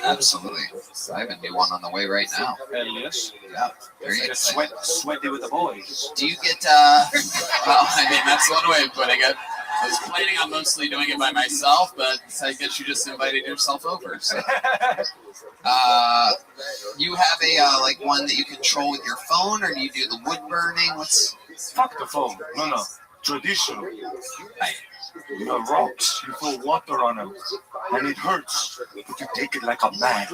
absolutely. I have a new one on the way right now. Hell yes. Yeah, very exciting. Sweaty with the boys. Do you get, well, I mean, that's one way of putting it. I was planning on mostly doing it by myself, but I guess you just invited yourself over. So, you have a like one that you control with your phone, or do you do the wood burning? Fuck the phone. No. Traditional. Rocks, you put water on them, and it hurts, but you take it like a man.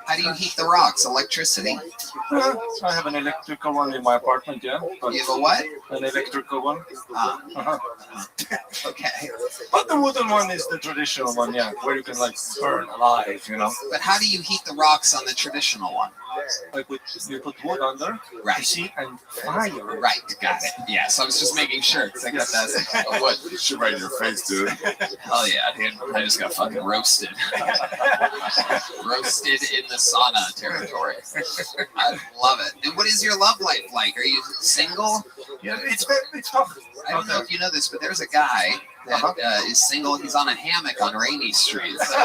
How do you heat the rocks? Electricity? I have an electrical one in my apartment, yeah. But you have a what? An electrical one. Okay. But the wooden one is the traditional one, yeah, where you can like burn alive, you know. But how do you heat the rocks on the traditional one? Like you put wood under, right? You see, and fire. Right, got it. Yeah, so I was just making sure because I got that a wood. You should right in your face, dude. Hell yeah, dude! I just got fucking roasted. Roasted in the sauna territory. I love it. And what is your love life like? Are you single? Yeah, it's tough. I don't know if you know this, but there's a guy that is single. He's on a hammock on Rainy Street. So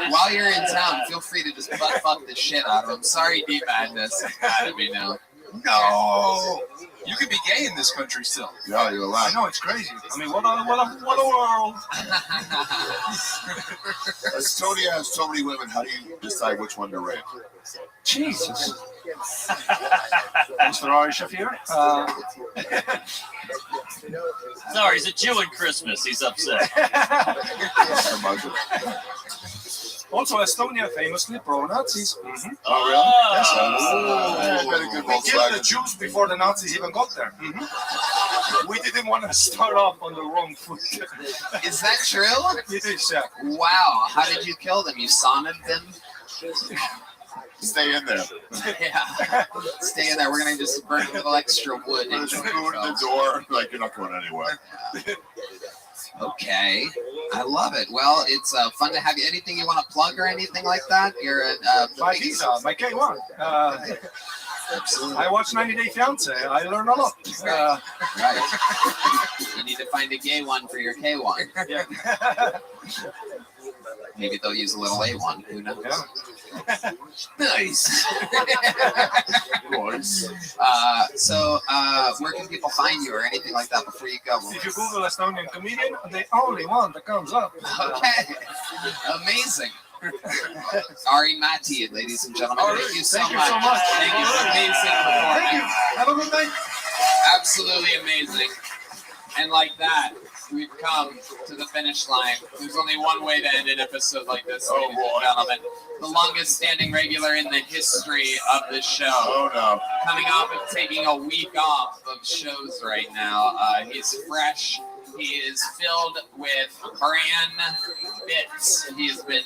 while you're in town, feel free to just butt fuck the shit out of him. Sorry, Deep Madness. It's mad at me now. No. You could be gay in this country still. Yeah, you're alive. I know, it's crazy. I mean, what a world. Estonia has so many women. How do you decide which one to rape? Jesus. Mr. Arishef here. Sorry, he's a Jew at Christmas. He's upset. Also, Estonia famously pro-Nazis. Mm-hmm. Oh, really? Yes. We killed the Jews before the Nazis even got there. Mm-hmm. We didn't want to start off on the wrong foot. Is that true? It is, yeah. Wow. How did you kill them? You saunaed them? Stay in there. Yeah. Stay in there. We're going to just burn a little extra wood. There's food in the door. Like, you're not going anywhere. Okay. I love it. Well, it's fun to have you. Anything you want to plug or anything like that? You're my visa, my K1. Absolutely. I watch 90 Day Fiance. I learn a lot. Right. You need to find a gay one for your K1. Yeah. Maybe they'll use a little A1. Who knows? Yeah. Nice. Nice. So, where can people find you or anything like that before you go? If you Google Estonian comedian, the only one that comes up. Okay. Amazing. Ari Matti, ladies and gentlemen. Thank you so much. Thank you for amazing performance. Thank you. Have a good night. Absolutely amazing. And like that, we've come to the finish line. There's only one way to end an episode like this, ladies and gentlemen. The longest standing regular in the history of the show. Oh, no. Coming off of taking a week off of shows right now. He's fresh. He is filled with bran bits. He has been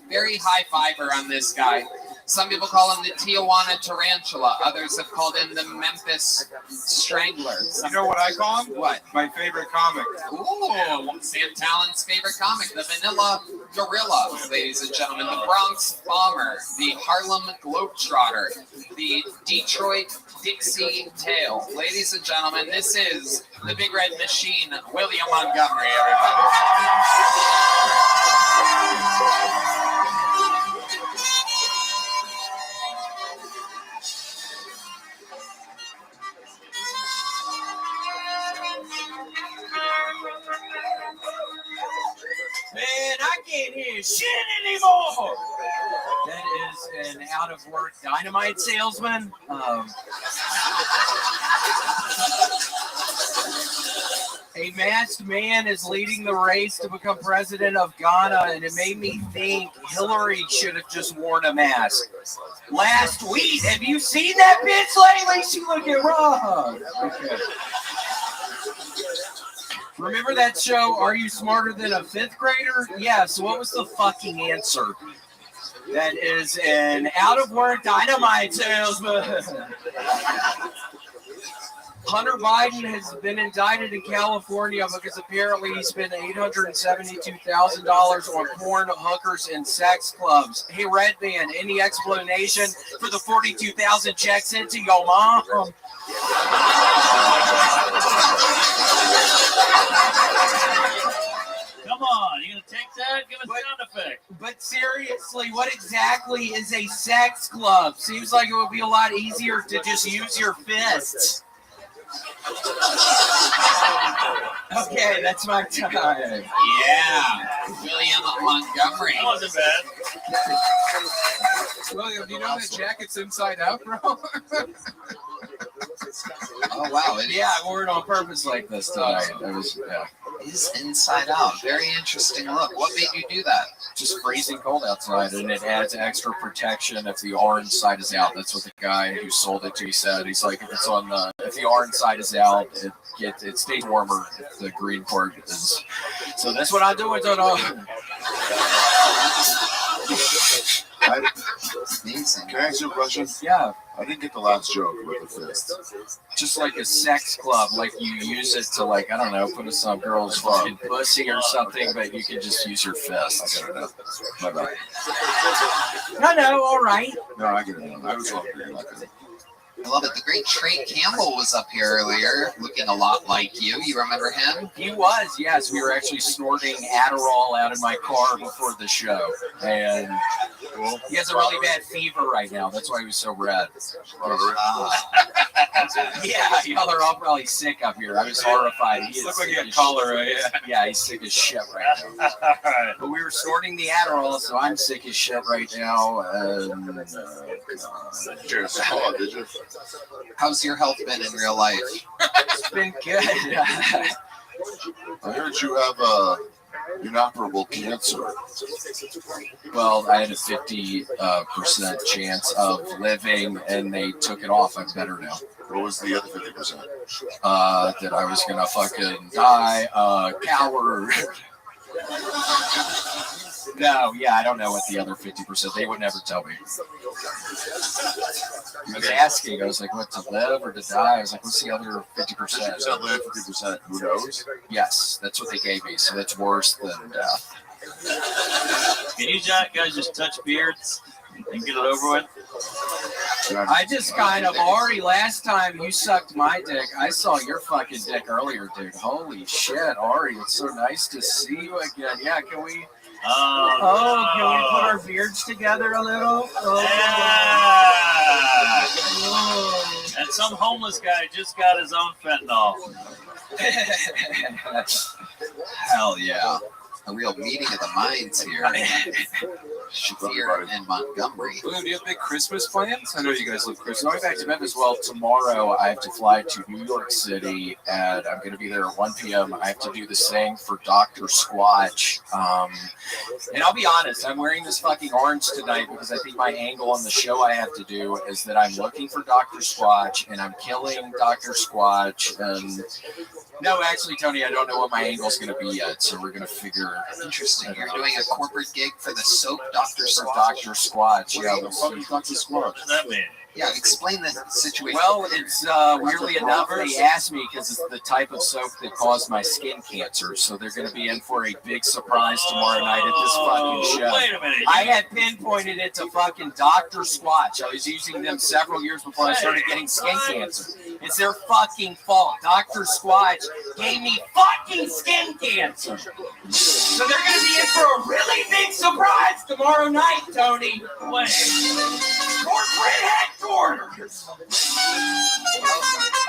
very high fiber on this guy. Some people call him the Tijuana Tarantula. Others have called him the Memphis Strangler. You know what I call him? What? My favorite comic. Ooh, Sam Talon's favorite comic, the Vanilla Gorilla, ladies and gentlemen. The Bronx Bomber, the Harlem Globetrotter, the Detroit Dixie Tale. Ladies and gentlemen, this is the Big Red Machine, William Montgomery, everybody. Man, I can't hear shit anymore. That is an out-of-work dynamite salesman. A masked man is leading the race to become president of Ghana, and it made me think Hillary should have just worn a mask. Last week, have you seen that bitch lately? She looking wrong. Okay. Remember that show, Are You Smarter Than a Fifth Grader? Yeah, so what was the fucking answer? That is an out-of-work dynamite salesman. Hunter Biden has been indicted in California because apparently he spent $872,000 on porn, hookers, and sex clubs. Hey, Red Band, any explanation for the $42,000 checks sent to your mom? Come on, you gonna take that? Give us sound effect. But seriously, what exactly is a sex club? Seems like it would be a lot easier to just use your fists. Okay, that's my time. Yeah, William Montgomery. That wasn't bad. William, do you know that jacket's inside out, bro? Oh wow! Yeah, I wore it on purpose like this tonight. Is inside out. Very interesting look. What made you do that? Just freezing cold outside, and it adds extra protection if the orange side is out. That's what the guy who sold it to me said. He's like, if the orange side is out, it stays warmer if the green part is. So that's what I'm doing. Can I ask you a question? Yeah. I didn't get the last joke with the fist. Just like a sex club, like you use it to, like, I don't know, put some girl's fucking pussy or something, but you can just use your fist. I get it now. My bad. No, all right. No, I get it now. I was wondering. I love it. The great Trey Campbell was up here earlier, looking a lot like you. You remember him? He was, yes. We were actually snorting Adderall out in my car before the show. And he has a really bad fever right now. That's why he was so red. Yeah, y'all are all probably sick up here. I was horrified. He looks like you got cholera. Yeah, he's sick as shit right now. But we were snorting the Adderall, so I'm sick as shit right now. Did you? How's your health been in real life? It's been good. I heard you have inoperable cancer. Well, I had a 50% chance of living, and they took it off. I'm better now. What was the other 50%? That I was gonna fucking die, coward. No, yeah, I don't know what the other 50%. They would never tell me. I was asking. I was like, what, to live or to die? I was like, what's the other 50%? 50% live, 50% who knows? Yes, that's what they gave me. So that's worse than death. Can you guys just touch beards and get it over with? I just kind of, Ari, last time you sucked my dick, I saw your fucking dick earlier, dude. Holy shit, Ari, it's so nice to see you again. Yeah, can we... Oh, can we put our beards together a little? Oh. Yeah. And some homeless guy just got his own fentanyl. Hell yeah. A real meeting of the minds here. Shafir and Montgomery. William, do you have big Christmas plans? I know you guys love Christmas. Going back to Memphis, well, tomorrow I have to fly to New York City, and I'm going to be there at 1 p.m. I have to do this thing for Dr. Squatch. And I'll be honest, I'm wearing this fucking orange tonight because I think my angle on the show I have to do is that I'm looking for Dr. Squatch, and I'm killing Dr. Squatch. And no, actually, Tony, I don't know what my angle's going to be yet, so we're going to figure. Interesting. You're doing a corporate gig for the soap Dr. Squatch. Dr. Squatch. Yeah, What is Dr. Squatch? What does that mean? Yeah, explain the situation. Well, it's weirdly enough, they asked me because it's the type of soap that caused my skin cancer. So they're going to be in for a big surprise tomorrow night at this fucking show. Wait a minute. I had pinpointed it to fucking Dr. Squatch. I was using them several years before I started getting skin cancer. It's their fucking fault. Dr. Squatch gave me fucking skin cancer. So they're going to be in for a really big surprise tomorrow night, Tony. Wait. Corporate headquarters. orders.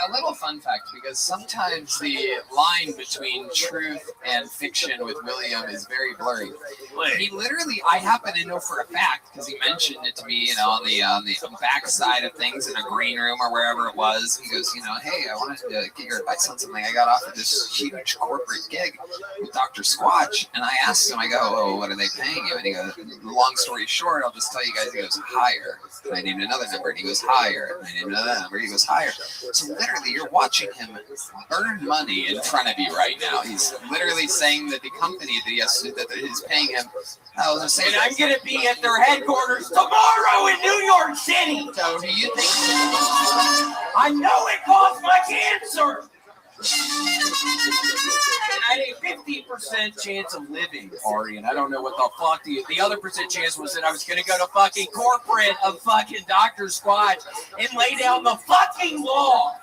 A little fun fact, because sometimes the line between truth and fiction with William is very blurry. He literally, I happen to know for a fact, because he mentioned it to me, on the back side of things in a green room or wherever it was. He goes, hey, I wanted to get your advice on something. I got offered this huge corporate gig with Dr. Squatch, and I asked him, I go, oh, what are they paying you? And he goes, long story short, I'll just tell you guys, he goes, higher. And I named another number, and he goes, higher. And I named another number, he goes, higher. So literally, you're watching him earn money in front of you right now. He's literally saying that the company that is paying him, and I'm going to be at their headquarters tomorrow in New York City. So do you think? I know it caused my cancer. And I had a 50% chance of living, Ari, and I don't know what the fuck the other percent chance was that I was gonna go to fucking corporate of fucking Dr. Squatch and lay down the fucking law.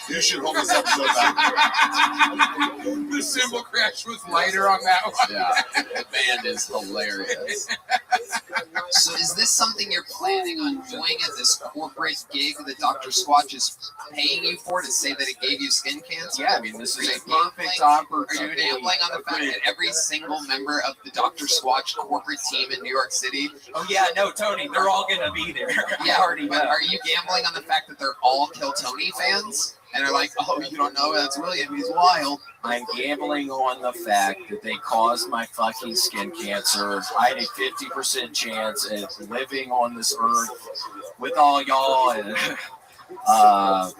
You should hold this episode back. The cymbal crash was lighter on that one. Yeah, the band is hilarious. So is this something you're planning on doing at this corporate gig that Dr. Squatch is paying you for, to say that it gave you skin cancer? Yeah, I mean, this is a perfect opportunity. Are you gambling on the fact that every single member of the Dr. Squatch corporate team in New York City? Oh yeah, no, Tony, they're all gonna be there. Yeah, but are you gambling on the fact that they're all Kill Tony fans? And they're like, oh, you don't know that's William, he's wild. I'm gambling on the fact that they caused my fucking skin cancer. I had a 50% chance of living on this earth with all y'all. And,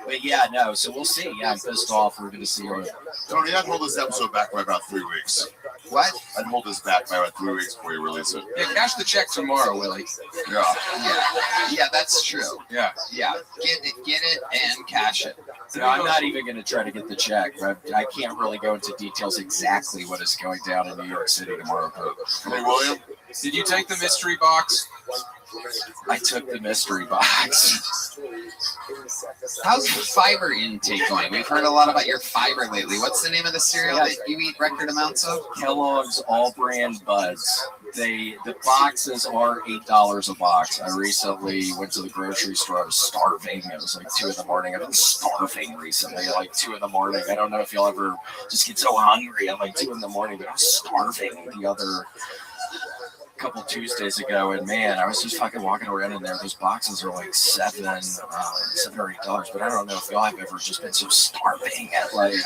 but yeah, no, so we'll see. Yeah, I'm pissed off. We're going to see what. Tony, I'd hold this episode back by about 3 weeks. What? I'd hold this back by about 3 weeks before you release it. Yeah, cash the check tomorrow, Willie. Yeah, that's true. Yeah. Get it, and cash it. No, I'm not even going to try to get the check. I can't really go into details exactly what is going down in New York City tomorrow. Hey, William, did you take the mystery box? I took the mystery box. How's your fiber intake going? We've heard a lot about your fiber lately. What's the name of the cereal that you eat record amounts of? Kellogg's All Brand Buds. The boxes are $8 a box. I recently went to the grocery store. I was starving. It was like 2 a.m. I've been starving recently, like 2 a.m. I don't know if you'll ever just get so hungry at like 2 a.m, but I was starving the other couple Tuesdays ago, and man, I was just fucking walking around in there. Those boxes are like $7 or $8, but I don't know if y'all have ever just been so starving at like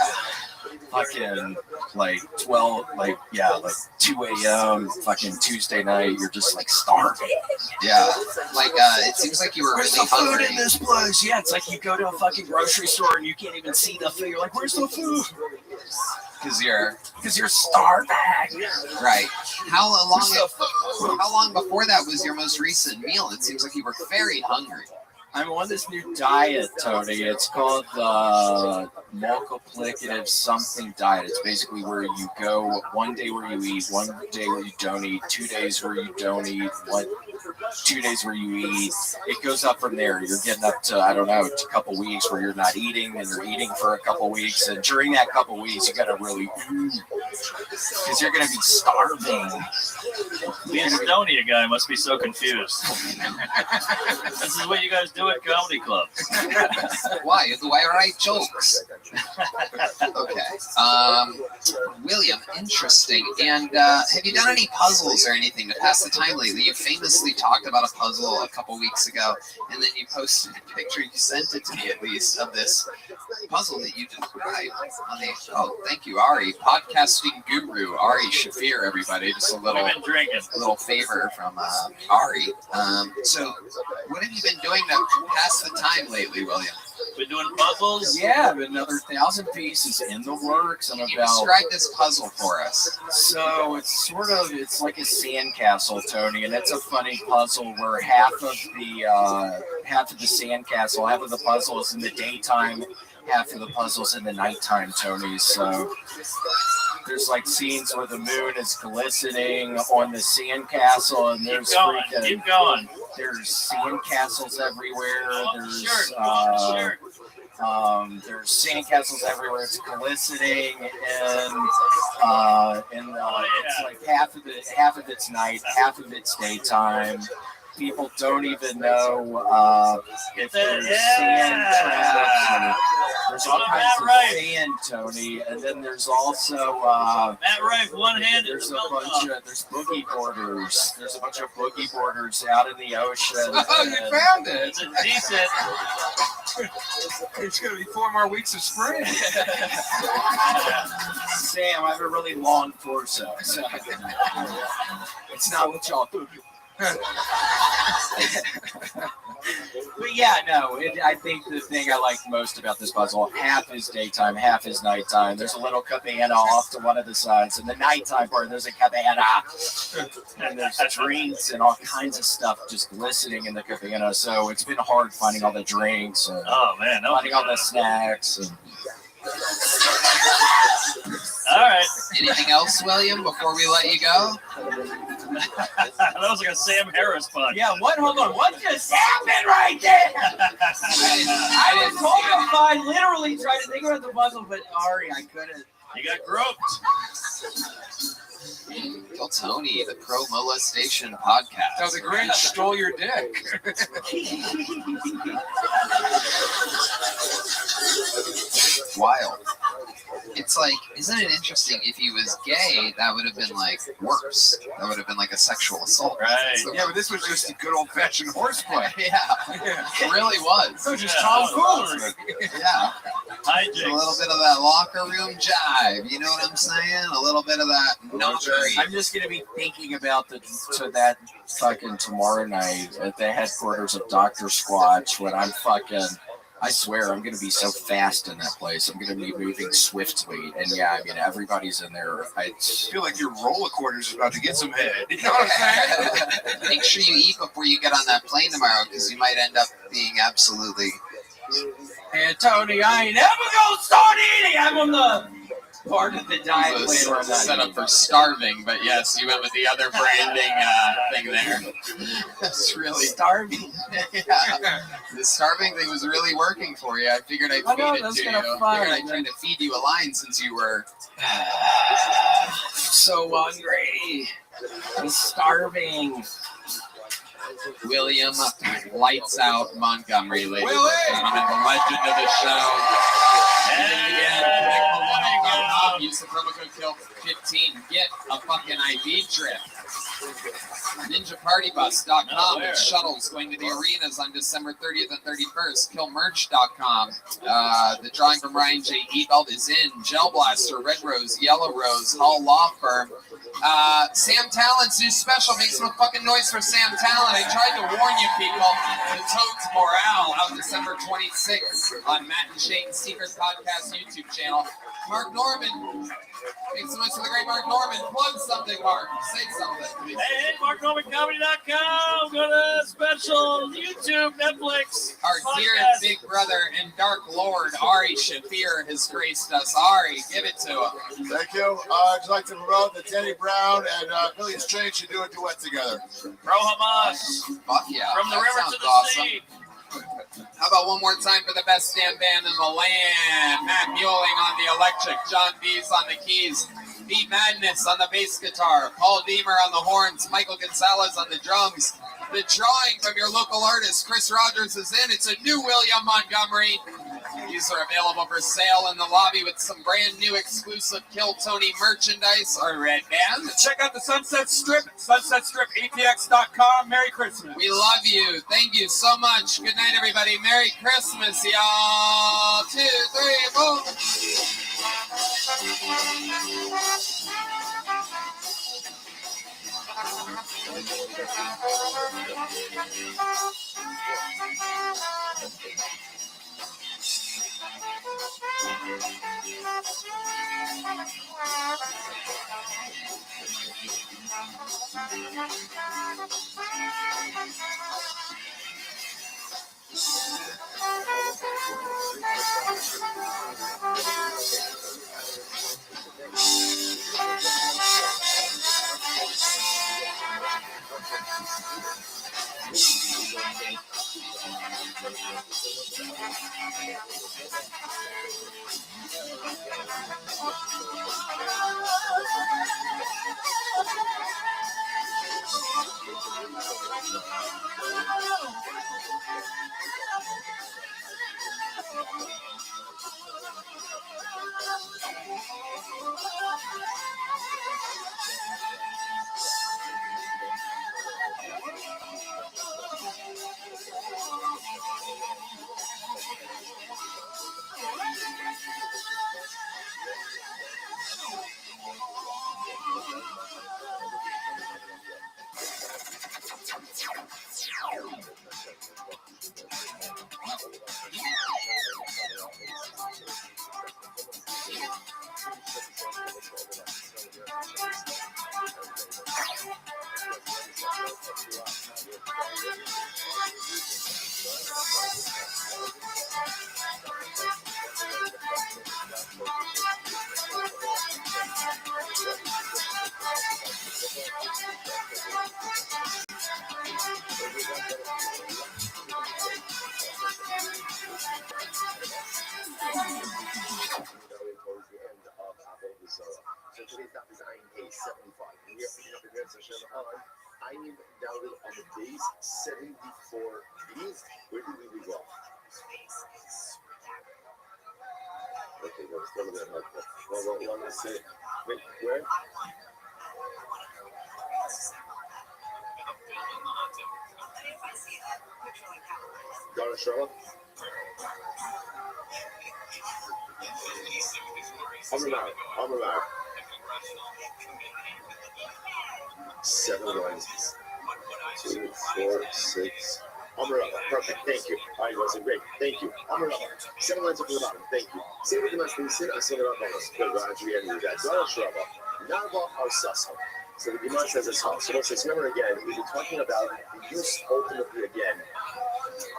fucking like 12, like 2 a.m. fucking Tuesday night. You're just like starving. Yeah, like it seems like you were Where's really the food hungry in this place? Yeah, it's like you go to a fucking grocery store and you can't even see the food. You're like, where's the food? because you're starving. Right. How long before that was your most recent meal? It seems like you were very hungry. I'm on this new diet, Tony. It's called the multiplicative something diet. It's basically where you go 1 day where you eat, 1 day where you don't eat, 2 days where you don't eat, 2 days where you eat. It goes up from there. You're getting up to, I don't know, a couple weeks where you're not eating, and you're eating for a couple weeks. And during that couple weeks, you got to really, because you're going to be starving. The Estonia guy must be so confused. This is what you guys do at comedy clubs. Why? Do I write jokes? Okay. William, interesting. And have you done any puzzles or anything to pass the time lately? You famously talked about a puzzle a couple weeks ago, and then you posted a picture, you sent it to me at least, of this puzzle that you described on the, oh, thank you, Ari, podcasting guru, Ari Shafir, everybody, just a little favor from Ari. So what have you been doing to pass the time lately, William? Been doing puzzles? Yeah, another 1,000 pieces in the works. Can you describe this puzzle for us? So it's like a sandcastle, Tony, and it's a funny puzzle where half of the sandcastle, half of the puzzle is in the daytime, half of the puzzle's in the nighttime, Tony. So there's like scenes where the moon is glistening on the sandcastle, and there's keep going. There's sandcastles everywhere. There's sandcastles everywhere. It's glistening, and it's like half of it's night, half of it's daytime. people don't even know if there's sand traps. And there's all kinds of sand, Tony. And then there's also Matt Rife, one-handed. there's boogie boarders. There's a bunch of boogie boarders out in the ocean. Oh, you found it. It's a decent. It's going to be 4 more weeks of spring. Sam, I have a really long torso. So it's not what y'all do. But yeah, no, I think the thing I like most about this puzzle, half is daytime, half is nighttime. There's a little cabana off to one of the sides. And the nighttime part, there's a cabana. And there's drinks and all kinds of stuff just glistening in the cabana. So it's been hard finding all the drinks and finding all the snacks. And all right. Anything else, William, before we let you go? That was like a Sam Harris punch. Yeah, what? Hold on. What just happened right there? I was horrified, literally trying to think about the puzzle, but Ari, I couldn't. You got groped. Kill Tony, the Pro Molestation Podcast. Now the Grinch stole your dick. Wild. It's like, isn't it interesting? If he was gay, that would have been like worse. That would have been like a sexual assault. Right. So, Yeah, but this was just a good old-fashioned horseplay. yeah, it really was. It was just tomfoolery. Yeah. A little bit of that locker room jive. You know what I'm saying? A little bit of that notary. I'm just gonna be thinking about that fucking tomorrow night at the headquarters of Dr. Squatch when I'm fucking. I swear I'm going to be so fast in that place. I'm going to be moving swiftly. And yeah, I mean, everybody's in there. I feel like your roller quarters is about to get some head. You know what I'm saying? Make sure you eat before you get on that plane tomorrow because you might end up being absolutely... Hey, Tony, I ain't ever gonna start eating. I'm on the part of the diet It plan. was set up for starving, but yes, you went with the other branding thing there. That's really starving. Yeah, the starving thing was really working for you. I figured I'd feed it to you. I figured I'd try to feed you a line since you were so hungry. I'm starving. William Lights Out Montgomery, ladies and Willie! gentlemen, the legend of the show. Use the promo code KILL15. Get a fucking ID trip. NinjaPartyBus.com with shuttles going to the arenas on December 30th and 31st. KillMerch.com. The drawing from Ryan J. Ebelt is in. Gel Blaster, Red Rose, Yellow Rose, Hall Law Firm. Sam Talent's new special. Make some fucking noise for Sam Talent. I tried to warn you people. The Toad's Morale out December 26th on Matt and Shane's Secret Podcast YouTube channel. Mark Norman. Make some noise for the great Mark Norman. Plug something, Mark. Say something. Hey, MarkNormanComedy.com. Go to special YouTube, Netflix. Our dear big brother and dark lord, Ari Shafir, has graced us. Ari, give it to him. Thank you. I'd like to promote that Danny Brown and Billy Strange should do a duet together. Pro Hamas. Fuck yeah. From the that river sounds to the awesome. sea. How about one more time for the best damn band in the land? Matt Mueling on the electric, John Dees on the keys, Beat Madness on the bass guitar, Paul Deemer on the horns, Michael Gonzalez on the drums. The drawing from your local artist, Chris Rogers, is in. It's a new William Montgomery. These are available for sale in the lobby with some brand new exclusive Kill Tony merchandise. Our red band. Check out the Sunset Strip, sunsetstripatx.com. Merry Christmas. We love you. Thank you so much. Good night, everybody. Merry Christmas, y'all. 2, 3, boom. So today's topic is Ayin Hay 75. And we are picking up the Red Hashem on Ayin download on the days 74b. Where did we leave off? Okay, no, it's still a bit helpful. Well, let's say, wait, where? Donna Sherlock? I'm allowed. 7 lines. 2, 4, 6. Perfect. Thank you. All right, you guys are great. Thank you. 7 lines up from the bottom. Thank you. Say what you must be said. I said it up on us. Good, Roger. We ended that. Donna Sherlock. Nava or Sasso. So the Gemara says it's hot. So let's just remember again, we were talking about the use ultimately again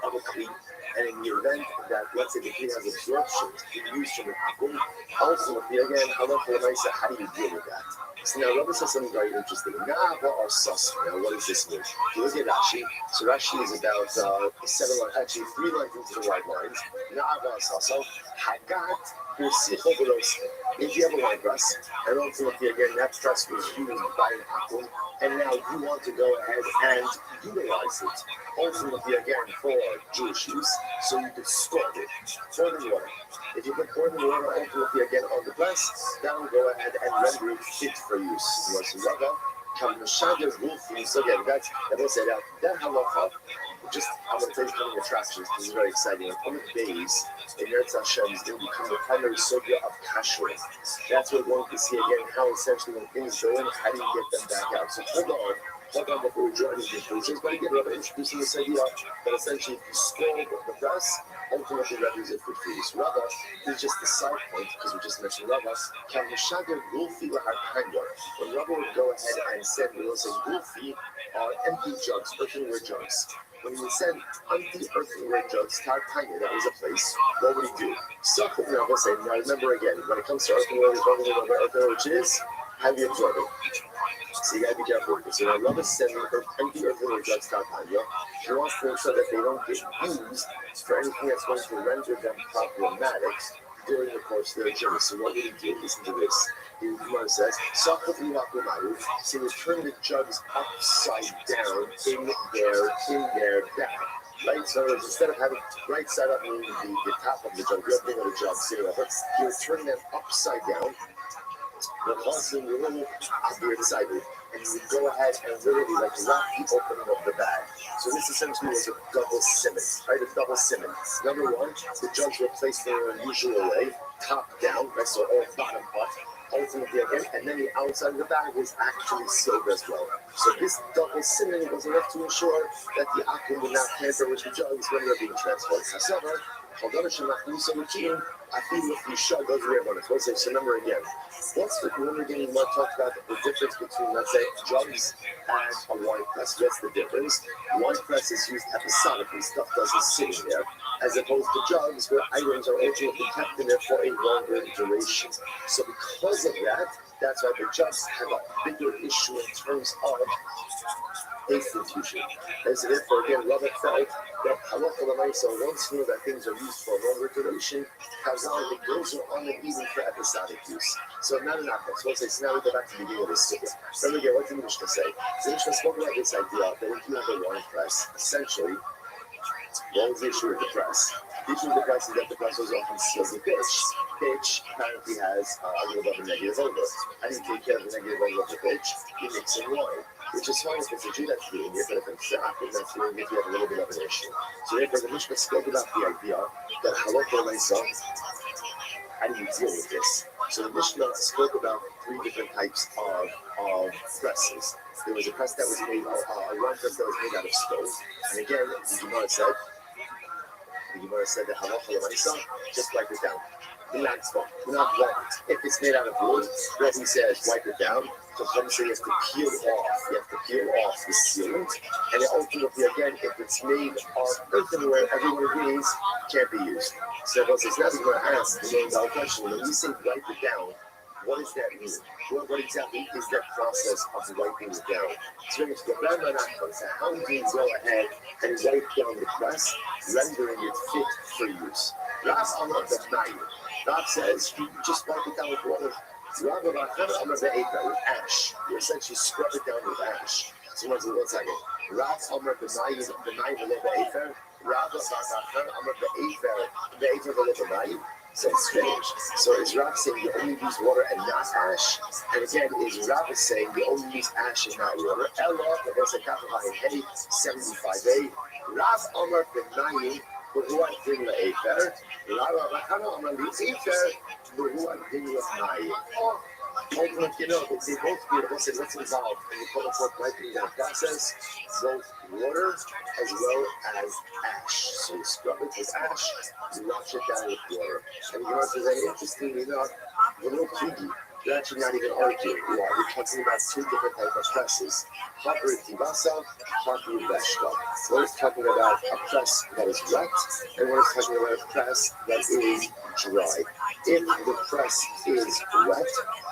of a cleat. And in the event that, let's say, the cleat has absorption, the use from the akum, ultimately again, how do you deal with that? So now Rabbi says something very interesting. Nava or Sasso. Now, what does this mean? If you look at Rashi, so Rashi is about 7 lines, actually 3 lines into the white lines. Nava or Sasso. Hagat. If you have a wine press, and ultimately again that press was used by an akum, and now you want to go ahead and utilize it, ultimately again for Jewish use, so you could scald it, pour the water. If you can pour the water ultimately again on the press, that will go ahead and render it fit for use. So again, I will say that halacha. Just, I'm going to tell you coming attractions. This is very exciting. In coming days, in Eretz Hashem is going to become the primary sugya of kashrut. That's what we're going to see again, how essentially when things go in, how do you get them back out? So hold on before we draw any conclusions. But again, Rabbi introducing this idea that essentially if you scald the press, ultimately renders it for food. So Rabbi, this is just the side point, because we just mentioned Rabbi, when Rabbi would go ahead and send, we will say gulfi are empty jugs, earthenware jugs. When he said empty earthenware jugs, Tartanya, that was a place, what would he do? So, now remember again, when it comes to earthenware, which is, how do you absorb it? So you gotta be careful with this. So now Rabbi is sending empty earthenware jugs, Tartanya. He wants to make sure that they don't get used for anything that's going to render them problematic during the course of their journey. So what did he do? Listen to this. The Gemara says, so you turn the jugs upside down in their back. Right? So instead of having right side up, meaning the top of the jug, the opening of the jug, you're turning them upside down. The constant little opposite side, and you go ahead and literally like wrap the opening of the bag. So this essentially was a double simon, right? A double simon. Number one, the jugs were placed in an unusual way, top down, right? So all bottom up. Ultimately again, and then the outside of the bag was actually sealed as well. So this double simon was enough to ensure that the akum would not tamper with the jugs when they're being transported. However, so remember again, remember again, you talked about the difference between, let's say, jugs and a wine press. What's the difference? Wine press is used episodically, stuff doesn't sit in there, as opposed to jugs where items are ultimately kept in there for a longer duration. So because of that, that's why the jugs have a bigger issue in terms of taste infusion. And so therefore, again, Rabbi felt that halacha l'maisa, once you know that things are used for a longer duration, Chazal, it goes on and even for episodic use. So not an apple. So let's say, so now we go back to the beginning of this story. Remember again, what did the Mishnah say? The Mishnah spoke about this idea that if you have a wine press, essentially, what was the issue with the press? The issue with the press is that the press was often sealed with pitch. Pitch apparently has a little bit of a negative odor. How do you take care of the negative odor of the pitch? You mix in wine, which is fine if it's a Jew that's doing it, but if it's not, that's doing it, you have a little bit of an issue. So therefore, the Mishnah spoke about the idea that halacha l'maisa, how do you deal with this? So the Mishnah spoke about 3 different types of presses. There was a press that was made, a round press that was made out of stone. And again, the Gemara said that halacha l'maisa, just wipe it down. Do not want. If it's made out of wood, Rabbi says wipe it down. So some say you have to peel off. You have to peel off the sealant. And then ultimately, again, if it's made of earthenware, everyone agrees can't be used. So now we're going to ask the $1 question. When we say wipe it down, what does that mean? What exactly is that process of wiping it down? So how do you go ahead and wipe down the press, rendering it fit for use? God says you just wipe it down with water. With ash. You essentially scrub it down with ash. So one second. So it's strange. So is Rav saying you only use water and not ash? And again, is Rav saying you only use ash and not water? Ella, there's a kappa in heavy 75a. Rav Amar Benayim, Beruah Dinla Efer. Rav Achana Amar Efer, Beruah Dinla Mayim. Ultimately, they both beautiful. So what's involved in the quote-unquote wiping down process? Both water as well as ash. So you scrub it with ash, you wash it down with water. And you know what is interestingly enough, the little piggy, they're actually not even arguing. We're talking about 2 different types of presses. Hakri Tibasa, Hakri Veshta. One is talking about a press that is wet, and one is talking about a press that is dry. If the press is wet,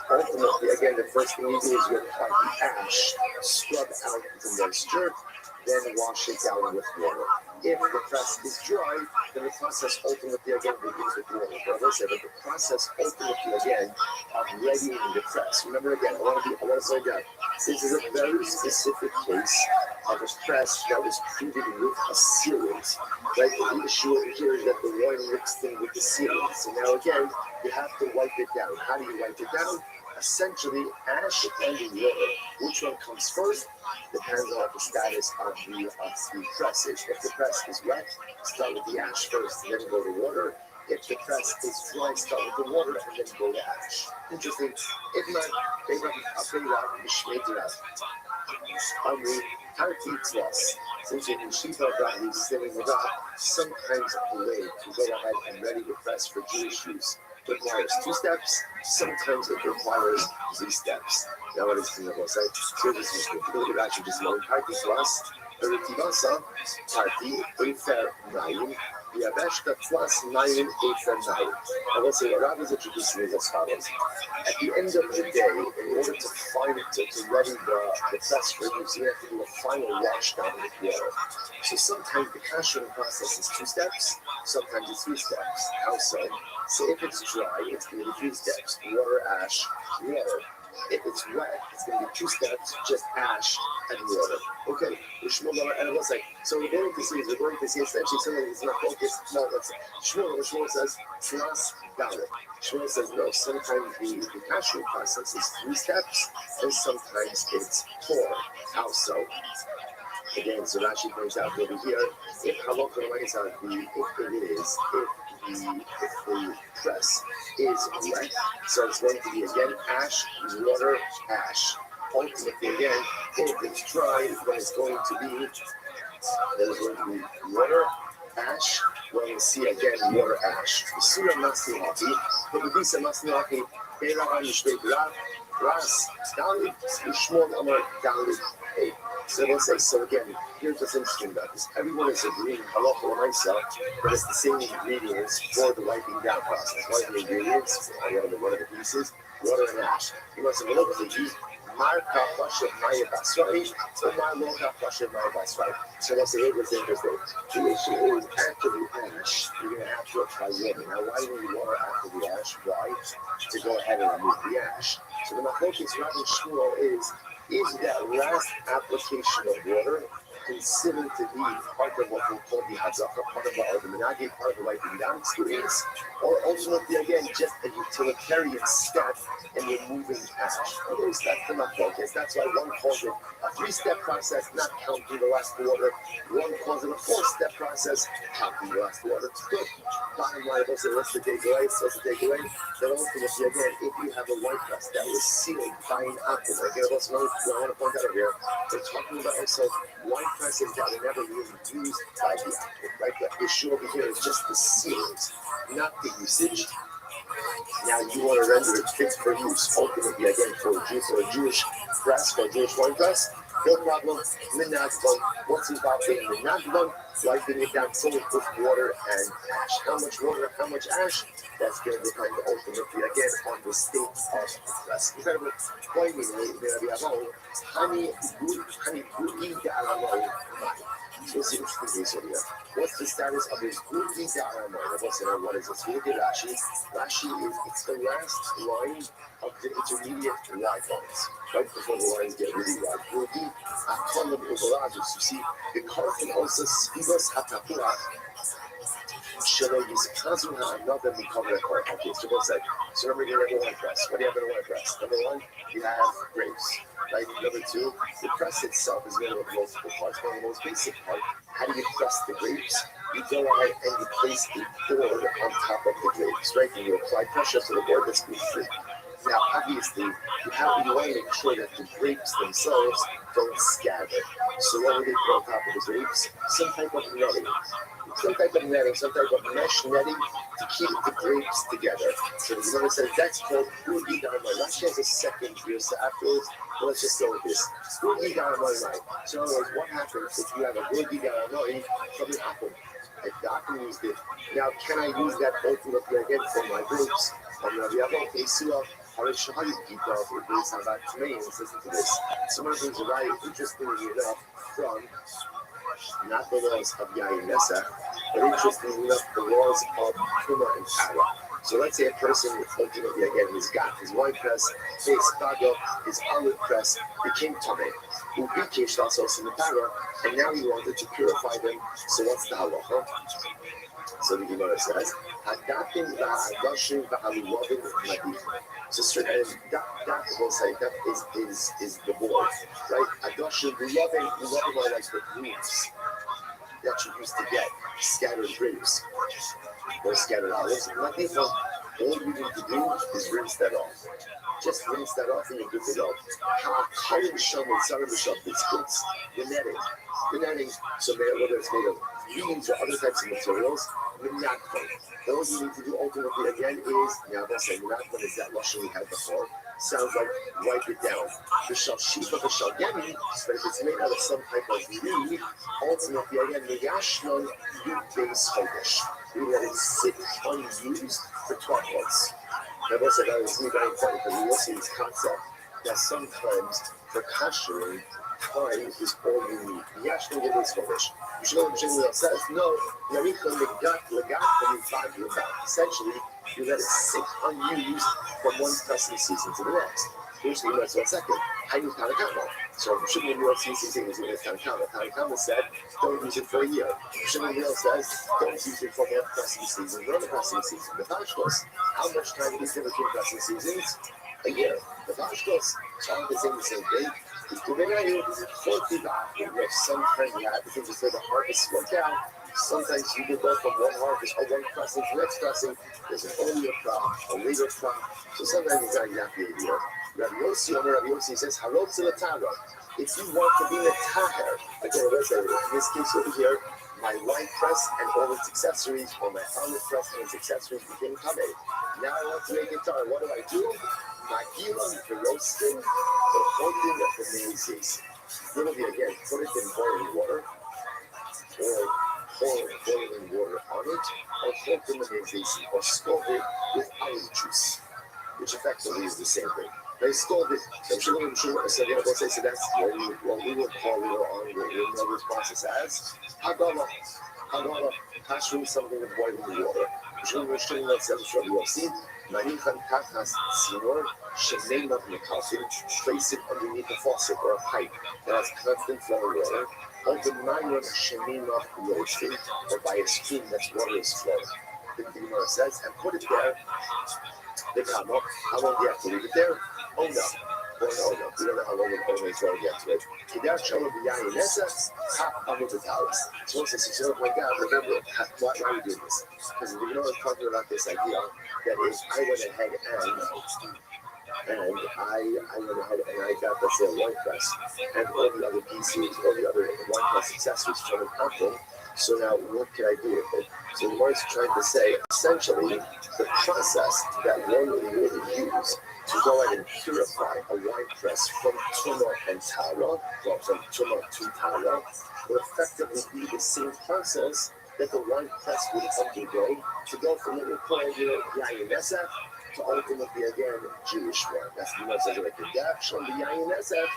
ultimately, again, the first thing you do is you apply the ash, scrub out the moisture, then wash it down with water. If the press is dry, then the process ultimately again begins with water. But the process ultimately again of readying the press. Remember again, I want to say that this is a very specific case of a press that was treated with a sealant. Right? The issue over here is that the oil mixed in with the sealant. So now again, you have to wipe it down. How do you wipe it down? Essentially, ash and water. Which one comes first? Depends on what the status of the press is. If the press is wet, start with the ash first, and then go to water. If the press is dry, start with the water, and then go to ash. Interesting. If not, they might be since you can sheep out that he's sitting without, sometimes a way to go ahead and ready the press for Jewish use. Requires 2 steps, sometimes it requires 3 steps. Now what is the number say? So this is going to actually just one party plus Tivasa, party, Efer Nayim, Yabeshta plus Nayim, Efer Nayim. I will say what Rabbi is introducing is as follows. At the end of the day, in order to find it, to ready the press for use, you have to do a final wash down with water. So sometimes the kashering process is 2 steps, sometimes it's 3 steps. How so? So if it's dry, it's going to be 3 steps. Water, ash, water. If it's wet, it's going to be 2 steps, just ash and water. Okay, and it looks like, so we're going to see essentially something that's not focused. No, that's Shmuel says, plus Dalit. Shmuel says, no, sometimes the kashering process is 3 steps, and sometimes it's 4. How so? Again, so Rashi points out over here, if halakha l'maisa, if the press is wet, so it's going to be again ash, water, ash. Ultimately, again, if it's dry, then it's going to be water, ash. We're going to see again water, ash. The surah masnihati, the Medisa masnihati, Be'ra Anishbeit Ras, Dalit, Ishmon Amar Dalit. So let's say, so again, here's what's interesting about this. Everyone is agreeing, halakha l'maisa, but it's the same ingredients for the wiping down process. What are the ingredients? One of the pieces, water and ash. You must have looked at these. Marka Pasha Maya Basrai, so my Loka Pasha Maya Basrai. So let's say it was interesting. The issue is after the ash, you're going to have to apply water. Now, why do you need water after the ash? Why? To go ahead and remove the ash. So the Machlokes Rabbi Shmuel is that last application of water considered to be part of what we call the hazaka, part of the minagi, part of the right and down experience, or ultimately again just a utilitarian step in removing ash. Those steps are not focused. That's why one calls it a 3-step process, not counting the last water. One calls it a 4-step process, counting the last water. Good. Bottom line, what's the takeaway? What's the takeaway? That ultimately, again, if you have a wine press that was sealed by an apple, again, I want to point that out here. We're talking about also wine presses that were never really used by the apple, right? The issue over here is just the seals, not the usage. Now you want to render it fit for use, ultimately again for a Jewish press, for a Jewish wine press. No problem. Minagvan. What's involved in minagvan? Wiping it down fully with water and ash. How much water? How much ash? That's going to depend ultimately again on the state of the press. Incredible. Poignantly, we have all honey gudi garamai. What's the interesting case over here? What's the status of his gudi garamai? What is this? We look at Rashi. Rashi is it's the last line of the intermediate wide lines, right before the lines get really wide. Gudi akolam uberajus. You see, the Karfin also spivos hatapua. Shelo yizkazu ha'another mikomer ekor. Okay, so both sides. So remember, you have a wine press. What do you have in a wine press? Number one, you have grapes. Right? Number two, the press itself is made up of multiple parts. One of the most basic part, how do you press the grapes? You go ahead and you place a board on top of the grapes, right? And you apply pressure to the board that's gluten-free. Now, obviously, you want to make sure that the grapes themselves don't scatter. So what would they put on top of the grapes? Some type of netting, some type of mesh netting to keep the grapes together. So you notice that that's called gudi garamai. Rashi has a second here, so afterwards, well, let's just go with this. Gudi garamai. So in other words, what happens if you have a gudi garamai from an apple? If the apple used it, now can I use that ultimately again for my grapes? Listen to this. Some of the things are very interestingly enough from not the laws of Yayin Nessa, but interestingly enough, the laws of Puma and Tara. So let's say a person ultimately again has got his wine press, his bago, his olive press became Tomei. Ubikesh also in the Tara, and now he wanted to purify them. So what's the halacha? So the Gemara says, "Hadatim va'adoshim va'alulovim madich." So that will say that is the board, right? Adoshim, loving are like the grapes that you used to get scattered grapes or scattered olives. Madich, all you need to do is rinse that off. Just rinse that off and you're good to go. It's the netting. The netting, so whether it's made of beans or other types of materials, all you need to do ultimately again is, now that's saying minagvan is that lashon we had before. Sounds like wipe it down. The shalshiva, the shalgemi, but if it's made out of some type of leaf, ultimately again, nigashnon yud-beis chodesh. We let it sit unused for 12 months. Now, what's that? That is very important because we will see this concept that sometimes for kashering, time is all you need. Nigashnon yud-beis chodesh. You should know what Jimmy says. No, essentially, you let it sit unused from one pressing season to the next. Here's the Gemara. So, second, I use Tanakama. So, Shimon Gamliel sees Tanakama. Tanakama said, don't use it for a year. Shimon Gamliel says, don't use it for one pressing season, another pressing season. The Pashtos, how much time is there between pressing seasons? A year. The Pashtos, so I'm saying the same thing. If sometimes you have to before the harvest work out, sometimes you can go from one harvest or one pressing to the next pressing. There's an earlier crop, a later crop. So sometimes it's not exactly a year. Rabbi Yossi says, if you want to be a taher, again, in this case over here, my wine press and all its accessories, or my olive press and its accessories became kameh. Now I want to make it tar. What do? Magilam for roasting, or holding of the mazes. Literally, again, put it in boiling water, or pour boiling water on it, or hold them in the mazes, or scald it with olive juice, which effectively is the same thing. They scald it. So that's what we will call later on, we'll know this process as Hagala. Hagala, kashering something with boiling water. Manichan Takas Sinor, Shemaim of Nikafin, place it underneath a faucet or a pipe that has constant flow of water. Open Mayon Shemaim of Rothschild, or by a stream that's water is flowing. The Gemara says, and put it there. The Kamo, how long do you have to leave it there? Oh no. Or no, no. We don't know how long an owner is going to get to it. Kidar Shalom B'Yayin Nesa, Ha Amut Talis. So one says, oh my God, remember, why are we doing this? Because the Gemara is talking about this idea that is, I went ahead and I went ahead and I got, let's say, a wine press and all the other pieces, all the other wine press accessories from an apple. So now, what can I do with it? So the Gemara is trying to say, essentially, the process that one would use to go ahead and purify a wine press from tumah and tara, well, from tumah to tara, would effectively be the same process that the wine press would undergo to go from what we call here Yayin Nesef to ultimately again Jewish wine. That's the Gemara says like the Dash on the Yayin Nesef,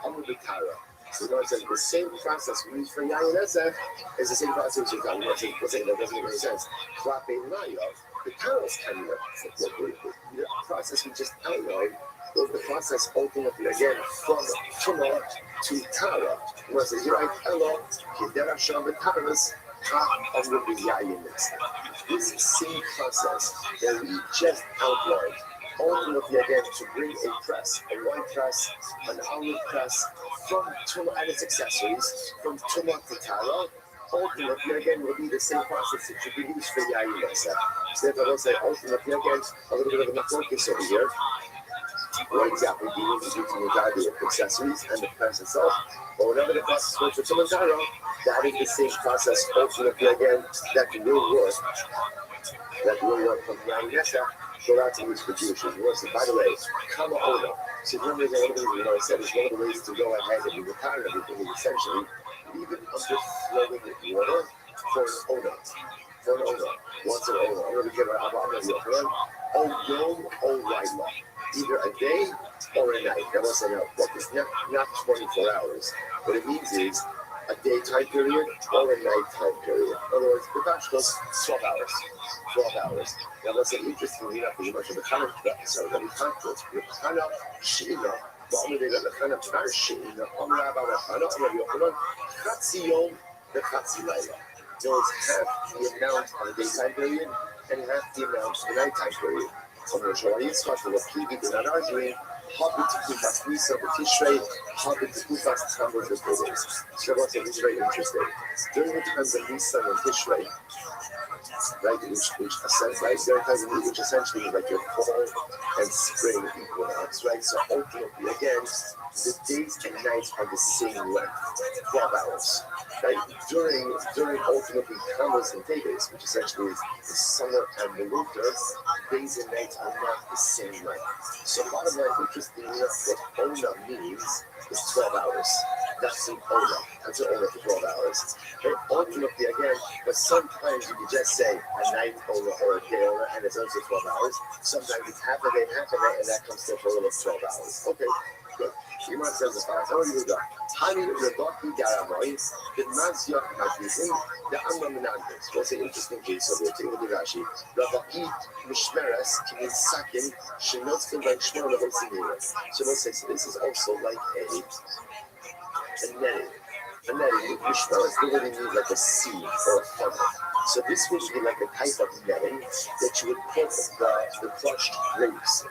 under the tara. So the Gemara says the same process we use for Yayin Nesef is the same process we use. Let's say that doesn't make any sense. Klape Mayov. The Taros kind of the process we just outlined was the process ultimately again from Tumah to Tara. Whereas the Yirai Elo, Kidera Sham Taras, Ha of the Yayin. This same process that we just outlined, ultimately again to bring a press, a wine press, an olive press, from Tumah and its accessories, from Tumah to Tara. Ultimately, again, will be the same process that should be used for Yayin Nesef. So if I will say, ultimately, again, a little bit of a machlokes over here. What exactly do you need to do to regard the accessories and the press itself? But whenever the process goes for Tumah Tara, that is the same process, ultimately, again, that will work from Yayin Nesef. So that's a use for Jewish words. And by the way, Kama Oda. So remember, one of the things I said is one of the ways to go ahead and retire everything is essentially even underflowing water for an Oda. For an Oda. What's an Oda? I'm going to give an Abba. Oh, Yom, oh, Laila. Either a day or a night. That wasn't out. It's not 24 hours. What it means is a daytime period or a nighttime period. In other words, the batch goes 12 hours. 12 hours. Now, let's say, interestingly enough, there's much of the Chana episode that we talked with. The Chana Sheila, the Chana Tar Sheila, Rabbi Chana, Rabbi Yochanan, Chatzi Yom, the Chatzi Laila. So it's half the amount on the daytime period and half the amount on the nighttime period. So I'm going to show you the Kivi, they're not arguing. Hobbit to Kufas Nisa, the Tishrei, Hobbit to Kufas Tamar, the Kodesh. So what's it? It's very interesting. During the times of Nisa and Tishrei, right, which essentially is like your fall and spring equinox, right? So ultimately, again, the days and nights are the same length, 12 hours, right? During ultimately Tammuz and Teves, which essentially is the summer and the winter, days and nights are not the same length. So bottom line, interestingly enough, what Ona means is 12 hours. That's an Ona. That's an Ona for 12 hours. And ultimately, again, but sometimes you can just say a night Ona or a day Ona, and it's also 12 hours. Sometimes it's half a day, and that comes to a total of 12 hours. Okay, good. Shimon says as follows. How are you going? Hani Rabbi Garavoy, the Mazia Magazine, the Amramanandes. What's an interesting case of it? Take a look at Rashi. Rabbi Mishmeres, Kimin Sakin, Shinotskin by Shmona Bolsinira. So let's say, so this is also like a netting. A netting, Mishmeres literally means like a seed or a funnel. So this would be like a type of netting that you would put the crushed grapes.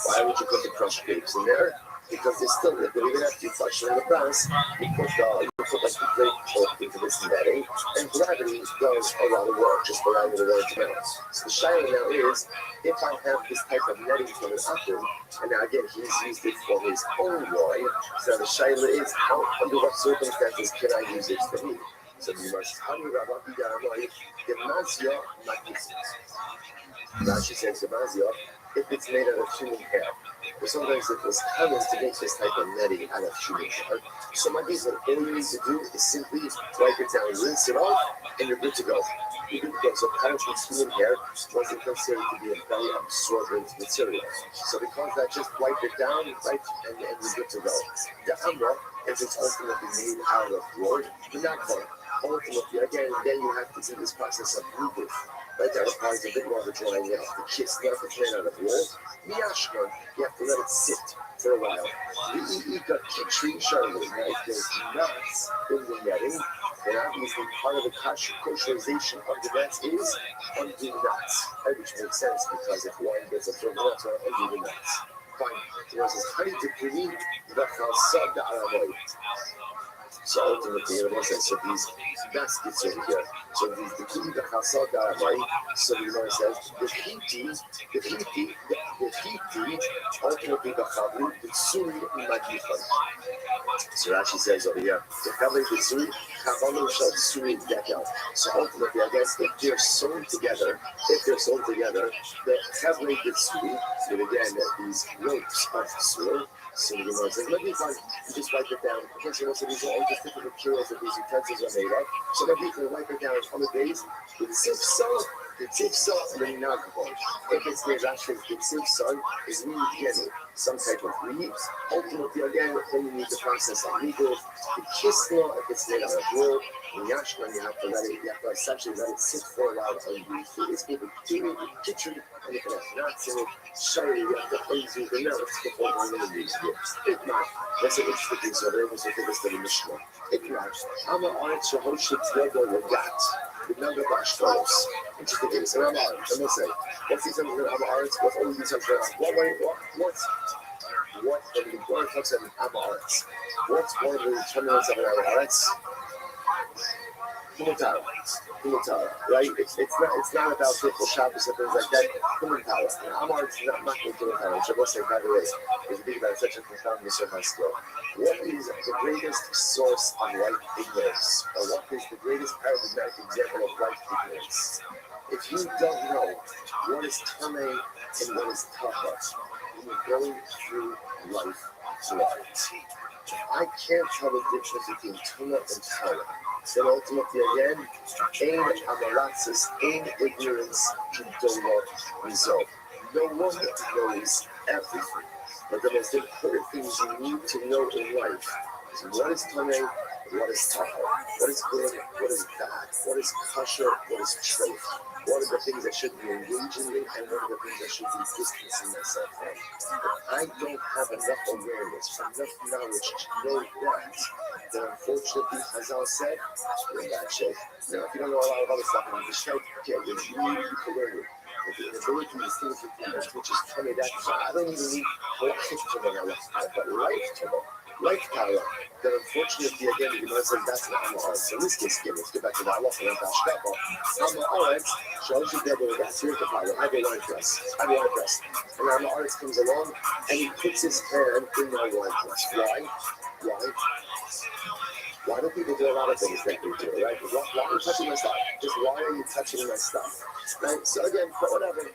Why would you put the crushed grapes in there? Because they're still liquid, even after you flush them in the press, you put like the grape pulp into this netting, and gravity does a lot of work just allowing the water to melt. So the shaila now is, if I have this type of netting from an apple, and now again he's used it for his own wine, so the shaila is, under what circumstances can I use it for me? So you must honey Rabbi Garamai, the Mazia Magnificent. Rashi says the Mazia, if it's made out of human hair. But sometimes it was common to make this type of netting out of human hair. So my piece, all you need to do is simply wipe it down, rinse it off, and you're good to go. You're good to go. So apparently human hair wasn't considered to be a very absorbent material. So because that, just wipe it down, right, and you're good to go. The Amra, if it's ultimately made out of wood, you're not going. Ultimately, again, then you have to do this process of rebirth. Right there, applies a bit more of a drying out. The kiss not the can out of wool. Miyashkon, you have to let it sit for a while. You got tree Charlotte, right? There's nuts in the netting. And obviously part of the kosherization of the nuts is undo nuts. Which makes sense because if wine gets a full nuts, or undo the nuts. Fine. There's this tiny degree that sub the Aramoid. So ultimately, so these baskets over here. So these the key the Chasal Daramai. So the Gemara says the Hiti, ultimately the Chavli, the Tsuri Magifan. So Rashi says over here, the Chavli, the Tsuri, Chavalo shall Tsuri Dekel. So ultimately, I guess if they're sewn together, the Chavli, the Tsuri, and again these ropes of Tsuri. So the Gemara says, let me find, you just write it down. Okay, so most of these are all just different materials that these utensils are made of. So that we can write it down on the days. The tzif salt, and then not if it's the actually the tzif salt is really some type of reed. Ultimately, again, then you need to process a legal. The kisla, if it's made out of wool, and yashman, you have to essentially let it sit for a while until it's able to kitchen, and if it's not so sorry, you have to undo the notes before going to use it. If not, that's an interesting thing, so they're able to take us to the Mishnah. If not, I'm an art, so how should you got? The number of ashkaros. Interesting thing. So I'm arts. I'm gonna say, what's these things that I'm arts? What's all these things? What? And the Gemara talks about I'm arts. What's one of the determinants of an arts? Kumatara, right? It's not about different Shabbos and things like that. Kumatara. And I'm arts not going to Kumatara. Which I will say, by the way, is a big about such a profound Mr. skill. What is the greatest source of right ignorance? Or what is the greatest paradigmatic example of right ignorance? If you don't know what is Tame and what is Taha, when you're going through life blind, I can't tell the difference between Tuma and Tara. Then ultimately again, ain amaratzis, ain ignorance, Kedoma result. No one knows everything. But the most important things you need to know in life is what is Tameh, what is Tahor, what is good, what is bad, what is kosher, what is treif, what are the things I should be engaging in, and what are the things I should be distancing myself from. If I don't have enough awareness, enough knowledge to know that, then unfortunately, as I said, you're in bad shape. Now, if you don't know a lot of other stuff, I'm just like, okay, you need to learn it. The ability to distinguish between which is coming that I don't even need halachic to know but life to know. Life power. Then unfortunately, again, the Gemara says that's not Amar. So in this case, again, let's get back to the Allah and Hashkapa. Amar shows you that here's the power. I have a wine press. And Amar comes along and he puts his hand in my wine press. Why? Why do people do a lot of things that they do, right? Why are you touching my stuff? Just why are you touching my stuff? Right? So again, whatever.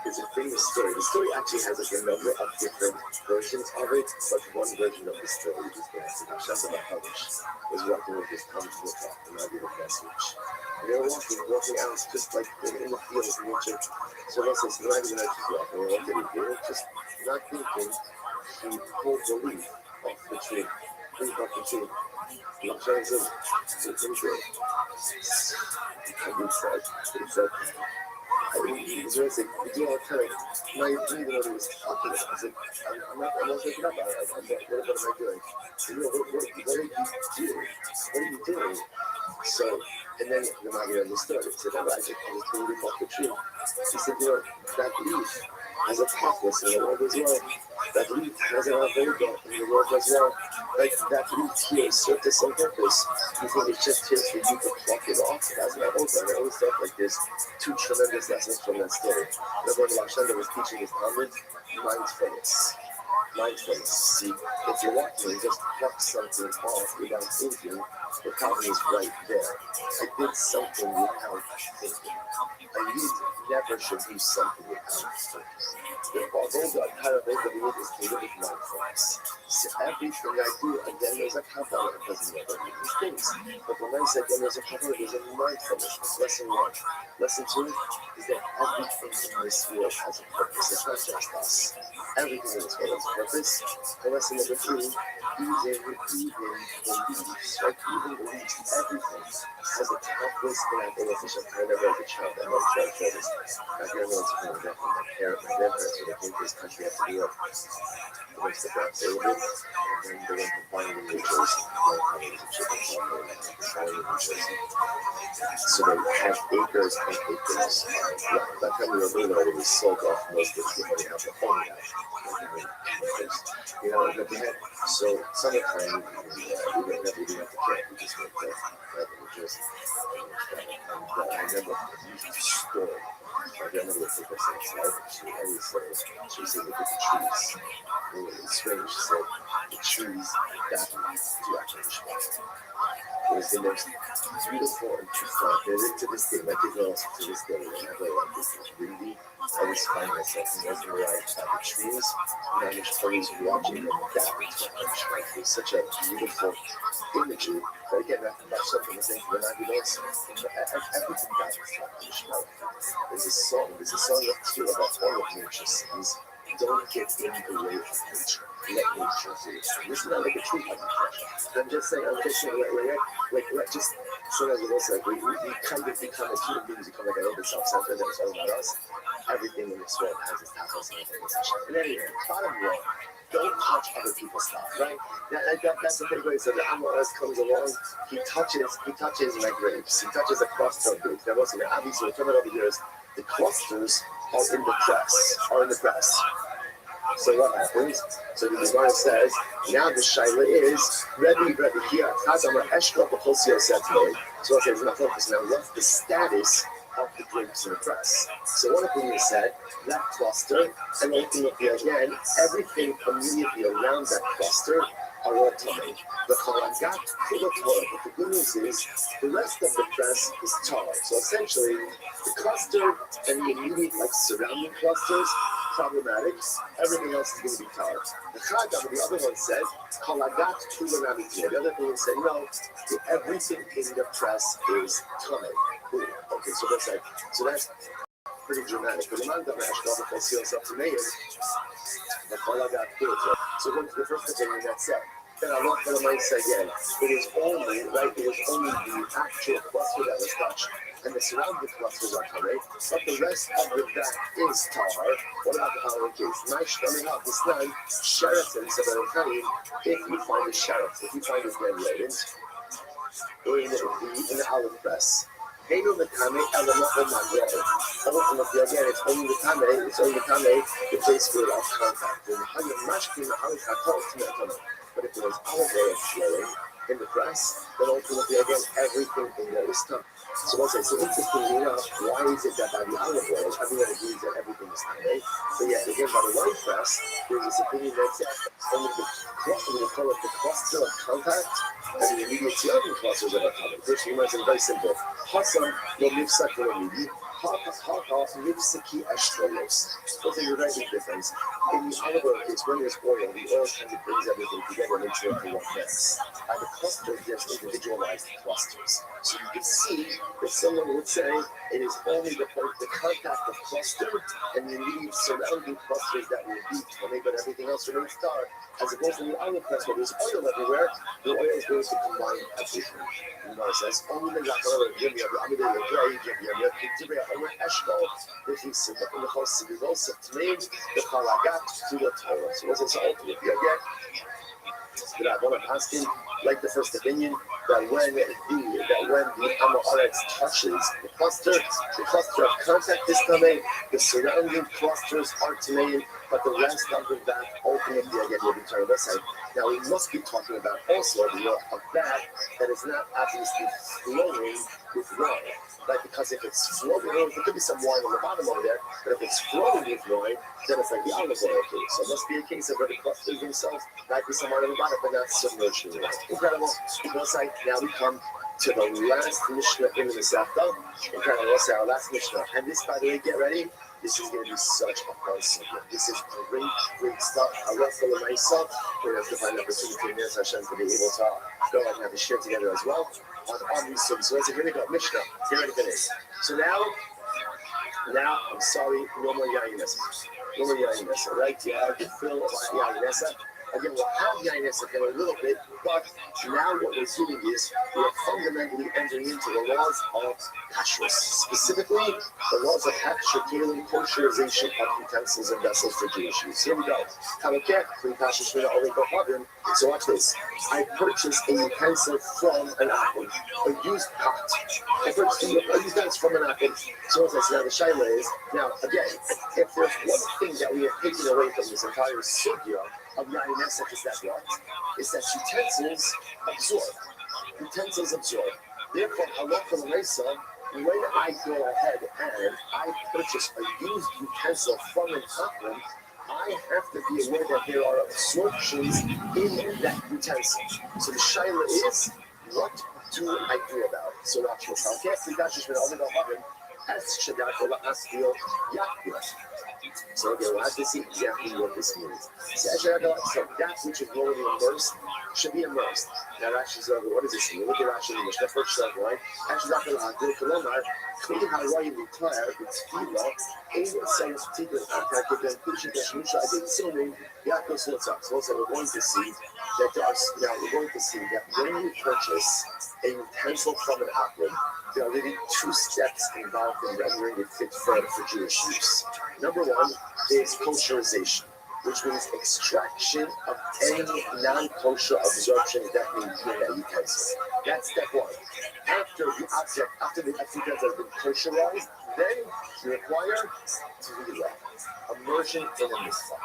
There's a famous story. The story actually has a number of different versions of it, but one version of the story is that Hashem was walking with his comes with the Rabbi message. They were walking out just like in the field in nature. So let's say, the Rabbi was walking, what did he do? Just not thinking. He pulled the leaf off the tree. Leaf off the tree. Hashem says, it's good. And he said, he's going to say, you know, kind of, my even though he was talking about it, I said, I'm not thinking about it. What am I doing? So, you know, what are you doing? What are you doing? So, and then the Maggie understood. He said, I just pulled the leaf off the tree. He said, you know, that leaf has a purpose in the world as well. That leaf has an avoda in the world as well. Like that leaf here serves to some purpose. You think it's just here for you to pluck it off? That's an avoda. And all stuff like this. Two tremendous lessons from that story. The one Rothschild was teaching his Talmud, mindfulness. See, if you're walking and just pluck something off without thinking, the problem is right there. I did something without thinking. A youth never should do something without thinking. The avoda, kind of avoda we need is to live with mindfulness. So everything I do, again, there's a kabbalah that doesn't know about these things. But when I said, then there's a kabbalah, there's a mindfulness. Lesson 1. Lesson 2 is that everything in this world has a purpose. It's not just us. Everything in this world has a purpose. purpose. And lesson number 3, even beliefs, right? Even beliefs, everything has a toughest and I think it's I never as a child, I never tried to this. My grandmother's from my grandparents would have came to this country after New York. They went to the Bronx area, and then they went to farming in New Jersey. My family was a chicken farmer in farming in New Jersey. So they had acres and acres. By the time we were little, they sold off most of the money out the farm. You know, but they had, so summertime, we didn't have to camp, we just went there, right, in New Jersey. And I remember the story. My grandmother would take us outside, and she would always say, she would say, look at the trees. And it was strange, she said, the trees adapt to operation. It was the most beautiful and profound. To this day, my kids know to this day, whenever like this is really, I always find myself mesmerized by the trees, and I'm just always watching them adapt to operation. It's such a beautiful imagery. But again, that's something I think when I do this, everything got to there's a song that's here about all of nature sings. Don't get in the way of nature. Let nature do it. This is not like a tree like nature. I'm just saying, like just sometimes it looks like we kind of become as human beings, become like a little bit self-centered and it's all about us. Everything in this world has its tackles and things. And anyway, bottom line, don't touch other people's stuff, right? That's the thing where he said that Amos comes along, he touches my grapes, he touches a cluster of grapes. Now, listen, obviously, we're coming over here is the clusters are in the press, So what happens? So the Gemara says, now the shaila is, Rabbi here, Chazamar Eshkot B'Chosio said to me. So I said, it's not focused. Now, what's the status of the grapes in the press? So one of them is said, that cluster, and ultimately again, everything immediately around that cluster are all tummy. The Chalagat full of Torah. But the good news is, the rest of the press is tar. So essentially, the cluster and the immediate like surrounding clusters, problematic. Everything else is going to be tar. The Chagam, the other one said, Chalagat Tulanamitia. The other thing said, no, everything in the press is tummy. Okay, so that's pretty dramatic. But the man that Ashkal seals up to me is the Chalagat Tulanamitia. So going to the first opinion, that's it. Then I look for the mice again. It is only, right, it was only the actual cluster that was touched. And the surrounding clusters are tummy, but the rest of the back is tar. What about the following case? Nice coming up this night, Sheraton, if you find a Sheraton, if you find a grand rodent in the olive press, they know the Kame, ultimately, again, it's only the Kame, the place where it all contact. And how you mashkin the olive tummy. But if there was olive oil flowing in the press, then ultimately, again, everything in there is tummy. So interestingly enough, why is it that by the olive oil, everyone agrees that everything is tummy? But yet, again, by the wine press, there's this opinion that only the cluster of contact and the immediate surrounding clusters of a tummy. First, you imagine very simple. Hassan no mifsak no midi. Mifsaki ashtrolos. What's a very big difference? In the olive oil case, when there's oil, the oil kind of brings everything together and makes it into one mix. And the cluster gives individualized clusters. So you can see that someone would say it is only the contact of cluster and the immediate surrounding clusters that will be tummy, but everything else remains dark. As opposed to the olive press where there's oil everywhere, the oil is going to combine everything. You know, it says only the so what's it ultimately again? That I want to ask him, like the first opinion, that when the Amoretz touches the cluster of contact is coming, the surrounding clusters are tummy, but the rest of the back ultimately again will be turned this side. Now we must be talking about also the of that is not obviously flowing with wine. Like because if it's flowing, there could be some wine on the bottom over there, but if it's flowing with wine, then it's like the olive oil case. So it must be a case of where the clusters themselves might be some wine on the bottom, but not submerged in wine. Incredible. Now we come to the last Mishnah in the Masechta. Incredible. We'll say our last Mishnah. And this, by the way, get ready. This is going to be such a fun segment. This is great stuff. I love for myself. We're going to have to find an opportunity in this Hashem to be able to go and have a share together as well on these things. So let's here we go. Mishnah. Get ready for this. So now, I'm sorry, no more yayiness. Lower Yainesa, right? You have the fill of Yainesa. Again, we'll have Yainesa in a little bit, but now what we're doing is we're fundamentally entering into the laws of kashrus, specifically the laws of heksher, kosherization of utensils and vessels for Jewish use. Here we go. So watch this. I purchased a utensil from an apple, a used pot. I purchased a utensil from an apple. So what's this? Now the shaila is, now again, if there's one thing that we have taken away from this entire sugya of Yainesa is that what? Is that utensils absorb. Utensils absorb. Therefore, halacha l'meisa, when I go ahead and I purchase a used utensil from an apple, I have to be aware that there are absorptions in that utensil. So the shaila is, what do I do about it? So watch this. So again, we'll have to see exactly what this means. So that which is already immersed should be immersed. Now Rashi says, what does this mean? Look at Rashi in English. The first circle, right? Clean Hawaii declare its female, Asian science particular attack against Pushing Musha against Sumi, Yakos Lotzak. Also, we're going to see that when you purchase a utensil from an apple, there are really two steps involved in rendering it fit for Jewish use. Number one is kosherization, which means extraction of any non-kosher absorption that may be in that utensil. That's step one. After the utensils have been kosherized, then you require tevila, immersion in a mikvah.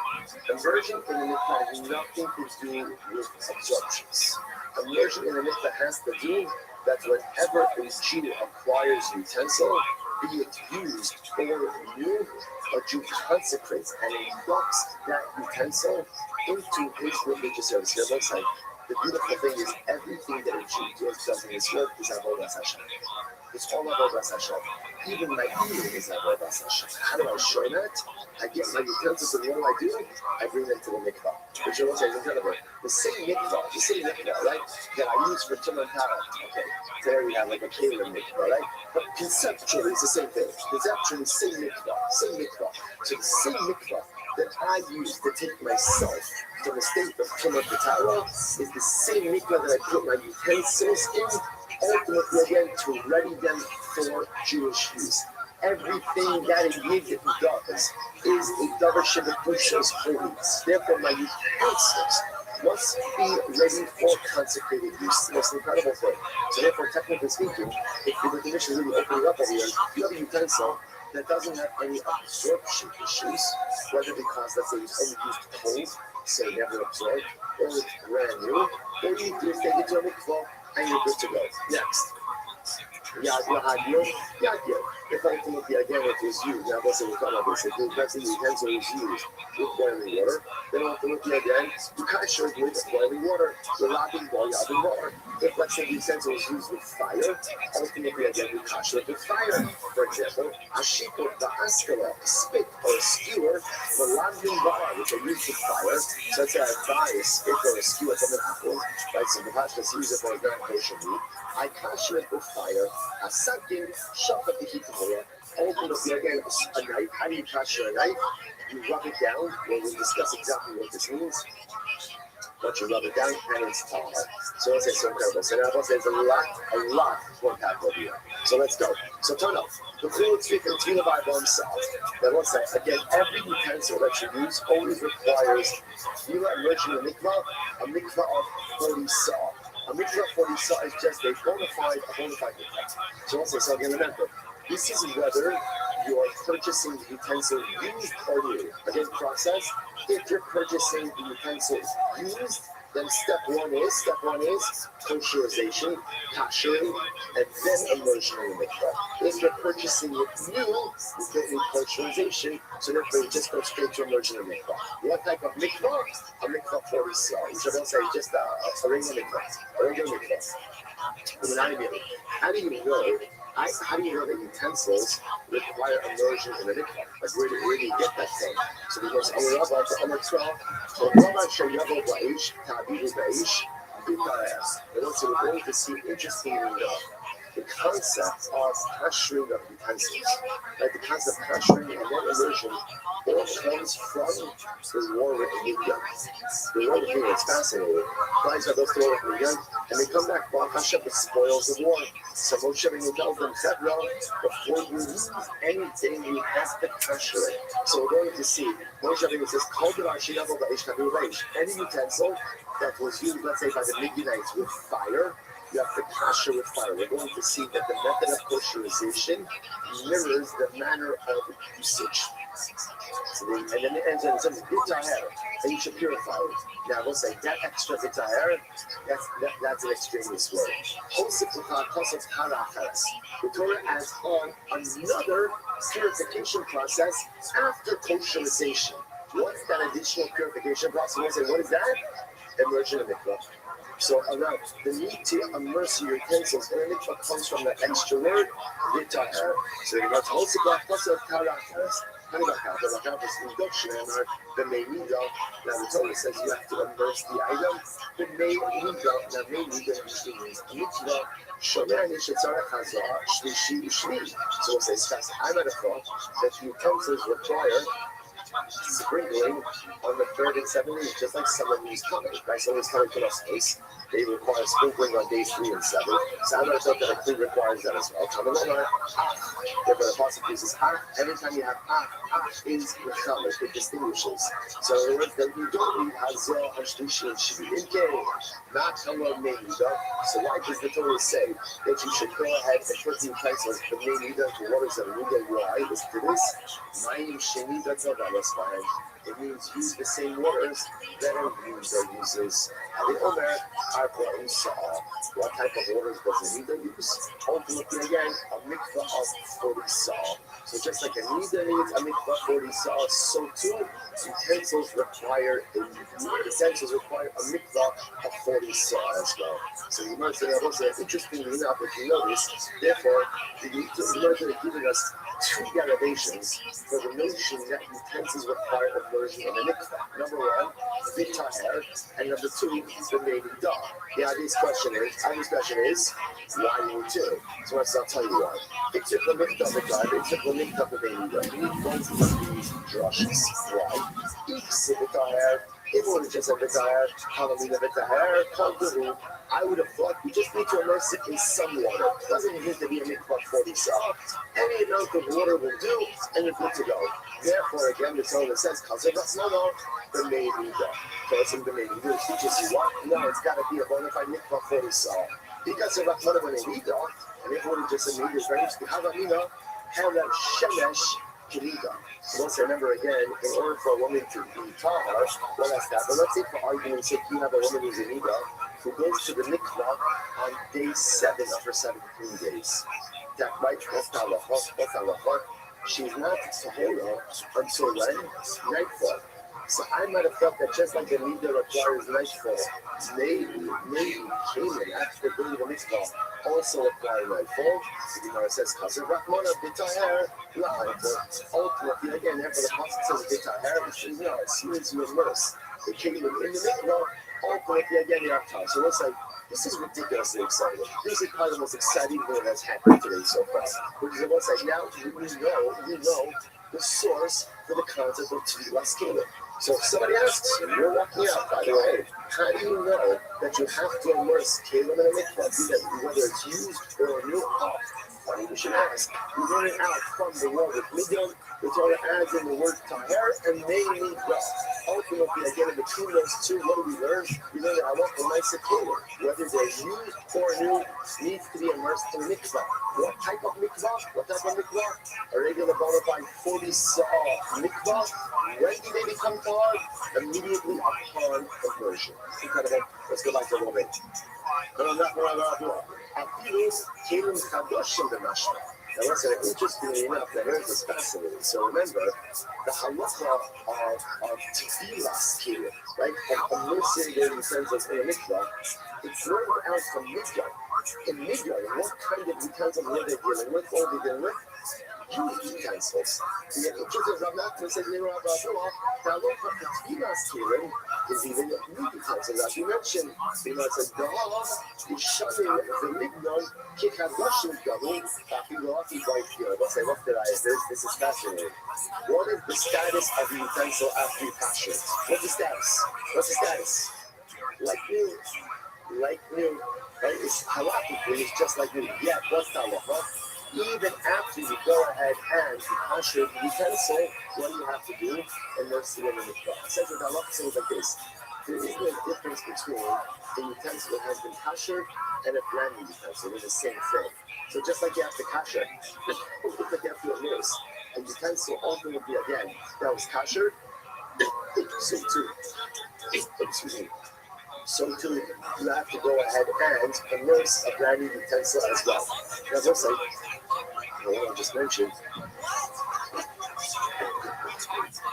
Immersion in a mikvah has nothing to do with absorptions. Immersion in a mikvah has to do that whenever a Jew acquires a utensil, be it used or new, a Jew consecrates and inducts that utensil into his religious service. Here, looks like the beautiful thing is everything that a Jew does in his work is avodas Hashem. It's all avodas Hashem. Even my eating is avodas Hashem. How do I show that? I get my utensils, and what do? I bring them to the mikvah. Which is incredible. The same mikvah, right, that I use for Tumah Tara. Okay, there we have like a Kalim mikvah, right? But conceptually, it's the same thing. Conceptually, same mikvah. So the same mikvah that I use to take myself from the state of Tumah Tara is the same mikvah that I put my utensils in, ultimately again to ready them for Jewish use. Everything that a yid does is a davar shebetushos holiness. Therefore, my utensils must be ready for consecrated use. The most incredible thing. So therefore, technically speaking, if the definition is really opening up over here, you have a utensil that doesn't have any absorption issues, whether because, let's say, it's only used cold, so never absorbed, or it's brand new, or you just take it to a mikvah and you're good to go. Next. If ultimately again it is used, now let's say we come up with the utensil is used with boiling water, then ultimately again you kasher it with boiling water, the Rabbi boiling water. If let's say the utensil is used with fire, ultimately again we kasher it with fire. For example, a shikut, the askara, a spit or a skewer, the lavin bar, which are used with fire. So let's say I buy a spit or a skewer from an apple, right? So the pashas use it for a non kosher meat. I kasher it with fire. A second, shut up the heat of oil. Ultimately, again, a knife. How do you kasher a knife? You rub it down. Well, we'll discuss exactly what this means. But you rub it down and it's tahar. So let's say so incredible. So now there's a lot to unpack over here. So let's go. So turn up. The fluid speaker of the Bible himself. Then let's say, again, every utensil that you use always requires you immersion in a mikvah of 40 saw. A mikvah of 40 saw is just a bona fide mikvah. So let's say, so again, remember, this is whether you are purchasing the utensil used or new. Again, process. If you're purchasing the utensil used, then step one is kosherization, kashering, and then immersion in the mikvah. If you're purchasing it new, you don't need kosherization, so therefore you just go straight to immersion in the mikvah. What type of mikvah? A mikvah 40 saw. So don't say just a regular mikvah. How do you know? How do you know that utensils require immersion in a mikvah? Like where do you get that from? So because Rabbi to Amar 12, Rabbi Shayavo Baish, Tabiru Baish, Bitaras. And also we're going to see interestingly enough the concept of kashering of utensils, like the concept of kashering and then immersion, all comes from the war with Midian. The war with Midian is fascinating. Guys are those to war with Midian, and they come back. Baal Hashem, the spoils of war. So Moshe Rabbeinu tells them, Chevra, before you use anything, you have to kasher it. So we're going to see. Moshe Rabbeinu says, any utensil that was used, let's say, by the Midianites with fire, you have to kasher with fire. We're going to see that the method of kosherization mirrors the manner of usage. So and then it ends on some bitaher, and you should purify it. Now we'll say that extra bitaher, that's an extraneous word. The Torah adds on another purification process after kosherization. What's that additional purification process? We'll say, what is that? Immersion in mikvah. So around the need to immerse your utensils in a mikvah comes from the extra word, bitaher. So you got Hosipah plus of karachas. The Meida, now the Torah says you have to immerse the item. The Meida means mitzvah. So we'll say, I might have thought that the utensils require sprinkling on the 3rd and 7th week, just like someone who's coming, right? Someone who's coming to us place, they require sprinkling on days 3 and 7. So I might have thought that a clean requires that as well. Coming on, if the apostle uses every time you have is mechamer, it distinguishes. So in other words, that you don't need hazel, hashlishi, and shvi. Not hello meida. So why does the Torah say that you should go ahead and put the utensils from meida to waters that are meida? Why? Is to this mayim sheni datzavalas. It means use the same waters that a user uses. What type of waters does a Nida use? Ultimately, again, a mikvah of 40 saw. So just like a Nida needs a mikvah 40 saw, so too utensils require a mikvah of 40 saw as well. So you might say, interestingly enough, if you notice, therefore, the Gemara is giving us 2 derivations for the notion that utensils require immersion in a mikvah. Number 1, bitaher, and number 2, the meida. The obvious question is, why you 2? So I'll tell you why. It's a mikvah the guy, it's a mikvah the meida. You need both of these drushes. Why? Bitaher. If it was just a bitaher, Hallelujah bitaher, Kalduru, I would have thought you just need to immerse it in some water. It doesn't need to be a mikvah 40 saw. Any amount of water will do, and you're good to go. Therefore, again, the Torah says, the meida. Person the meida teaches you what? No, it's got to be a bona fide mikvah 40 saw. Because of Rahman of a meida, and if it was just a meida, is very interesting. Havamina, Hela Shemesh, Kirida. So let's remember again, in order for a woman to be tahar, well, that's that. But let's say for argument's sake, you have a woman who's a nida who goes to the mikvah on day 7 of her 17 days. That right? What's halacha? She's not tahora until when? Nightfall. So I might have felt that just like the nida requires nightfall, maybe Canaan, after going to the mitzvah, also require nightfall. The Gemara says, "Kaser Rahmana b'taher la'ayta." Ultimately, again, after the pasuk says b'taher, which is no, as soon as you immerse the kingdom in the mitzvah, ultimately again you have time. So we'll say, this is ridiculously exciting. This is probably the most exciting thing that's happened today so far. Because we'll say, now we know the source for the concept of Tvilas Kingdom. So if somebody asks you, you're walking out, by the way, how do you know that you have to immerse Caleb in a mikvah, whether it's used or a new pot? Funny you should ask. We learn it out from the word with Midian. The Torah adds in the word taher and meida. Ultimately, again, in between those two, what do we learn? We learn that I want the nice Caleb, whether they're used or new, needs to be immersed in mikvah. What type of mikvah? A regular bona fide 40 saw mikvah. When do they become tahar? Immediately upon conversion. Incredible. Let's go back to a little bit. Now listen, interestingly enough, now here's what's fascinating. So remember, the halacha of tefillas here, right? Of immersing their utensils in a mikvah, it's learned out from Midian. In Midian, what kind of utensils were they dealing with? What were they dealing with? Used utensils. The pictures of Rabbi says, now look at the tefillas here. is even new utensils, as you mentioned. Because the dog is showing the mignon kikadoshim gabu afiloti by here. What's this is fascinating. What is the status of the utensil after you wash it? What's the status? What's the status? Like new. Right? It's halachically, it's just like new. Yet, what's halacha? Even after you go ahead and you wash your utensil, what do you have to do? Immerse it in the mikvah. It says that halacha says like this. There is no difference between a utensil that has been kasher and a brand new utensil. They're the same thing. So just like you have to kasher, just like you have to immerse a utensil ultimately again that was kasher, so too. Excuse me. So too, you have to go ahead and immerse a brand new utensil as well. Now, what's like what I just mentioned.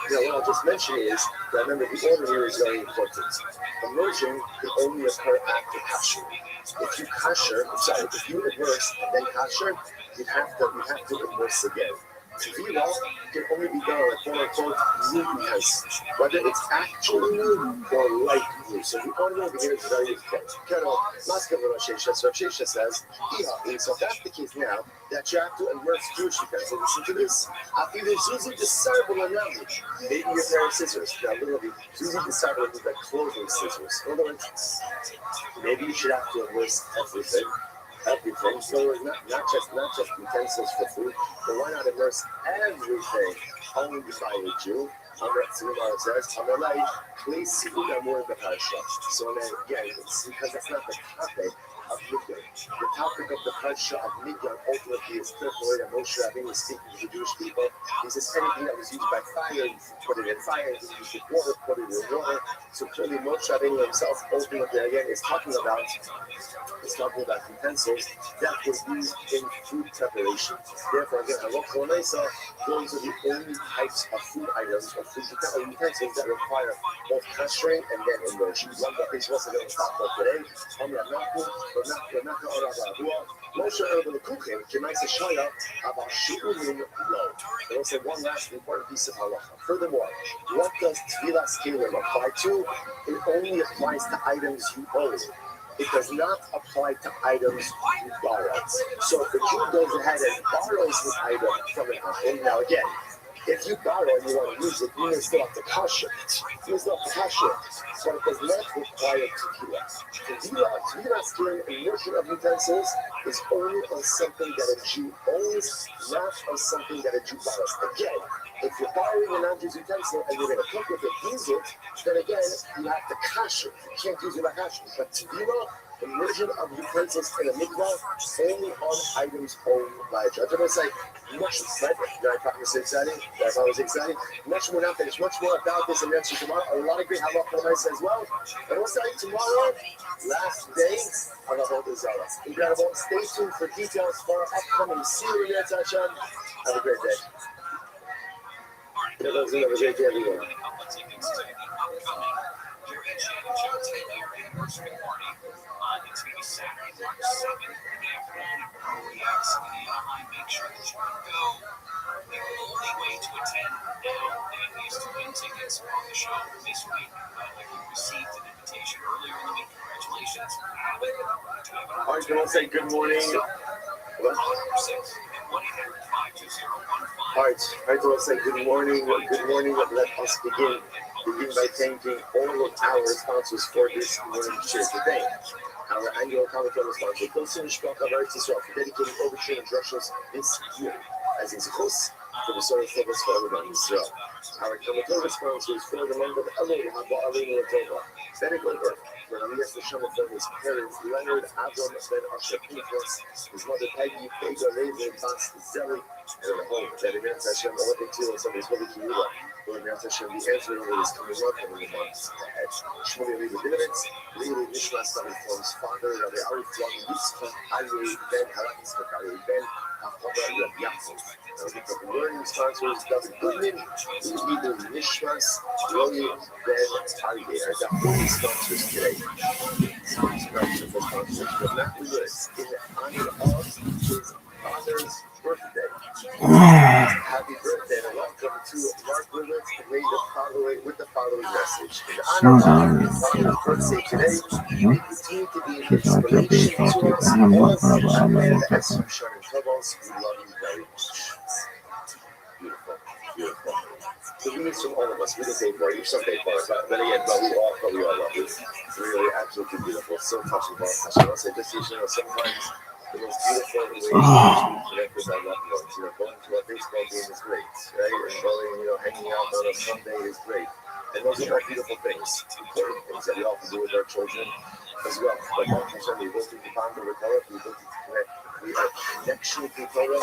What I just mentioned is that remember the order here is very important. Immersion can only occur after kasher. If you immerse and then kasher, you have to immerse again. Tefillah can only be done with quote-unquote new utensils, whether it's actually new or like new. So the order over here is very important. Rav Shesha says, so if that's the case now, that you have to immerse Jewish utensils. Listen to this. Maybe your pair of scissors. Now, literally, Zuzi Desarbo is like clothing scissors. In other words, maybe you should have to immerse everything. So not just utensils for food, but why not immerse everything only by a Jew? It says, please see more in the parsha. So then again, it's because that's not the topic of Midyan. The topic of the parsha of Midyan ultimately is clearly that Moshe Rabbeinu was speaking to the Jewish people. He says anything that was used by fire, put it in fire. If you used water, put it in water. So clearly Moshe Rabbeinu himself ultimately again is talking about utensils that were used in food preparation. Therefore, again, those are the only types of food items or food utensils that require both kashering and then immersion. One of the things we're going to talk about today, Moshe Rabbeinu Kuchen, Jemaisa Shaya, about Shi'urim Lo. And also one last important piece of halacha. Furthermore, what does Tfilas Kelim apply to? It only applies to items you own. It does not apply to items you borrow. So if a Jew goes ahead and borrows an item from an Achim, now again, if you borrow and you want to use it, you may still have to kasher it. You may still have to kasher it. But it does not require tequila. Tequila's immersion of utensils is only on something that a Jew owns, not on something that a Jew borrows. Again, if you're borrowing a non-Jew's utensil and you're going to cook with it, use it, then again, you have to kasher. You can't use it like kasher. But tequila, immersion of utensils in a mikvah, only on items owned by a Jew. I was like, much exciting. Did I thought was exciting? Did I thought it was exciting? Much more out there. There's much more about this and answer tomorrow. A lot of great halacha as well. And we'll start tomorrow, last day of Avodah Zarah. Incredible. Stay tuned for details for our upcoming series. Have a great day. Have a great day, everyone. It's going to be Saturday, March 7th in the afternoon at ROEX in Anaheim. Make sure that you go. The only way to attend now is to win tickets on the show this week. You received an invitation earlier in the week. Congratulations. All right, can I say good morning? All right, I want to say good morning. Good morning. Let us begin by thanking all of our sponsors for this morning share today. Our annual Comic-Con sponsor, Pilsen Shpaka Varti Soft, dedicating overture and drushos this year, as is Chos for the Soul Focus for everyone in Israel. Our Comic-Con sponsors for the month of Elul, Haba Alinu Latova, Ben Goldberg, for Elias Neshama from his parents, Leonard Abram Ben Asher Pinchas, his mother Peggy, Vega Levin, Bas Zeli, and the home, that Emet Hashem, Olympic Teal, and his mother Kiyula. Lord Hashem, the answer over this coming up and in the months ahead. Shmoni Levi Dinovitz, Levi Nishma Sami from his father, Rabbi Ari Flom, Yitzchak, Ari Ben, Halakis Makari Ben, Hachaba Rab Yaakov. The learning sponsors, David Goodman, Levi Nishmas, Roy Ben Ari. I got 40 sponsors today. Sponsors for sponsors, but not the list. In honor of his father's birthday. Happy birthday and welcome to Mark Lewis with the following Slow down and get up and all time, you know? She's not your being faulty, but I'm not gonna buy my little pepper. Beautiful. The needs from all of us. We can pay for it. You some pay for it. But then again, but we all love it. It's really absolutely beautiful. So touching, very touching. I'll say just, sometimes the most beautiful relationship connect with our loved ones. Going to a baseball game is great, right? And going, hanging out on a Sunday is great. And those are beautiful things, important things that we often do with our children as well. But more concerned, we go to the time to recover, we go to connect. We have connection to Torah.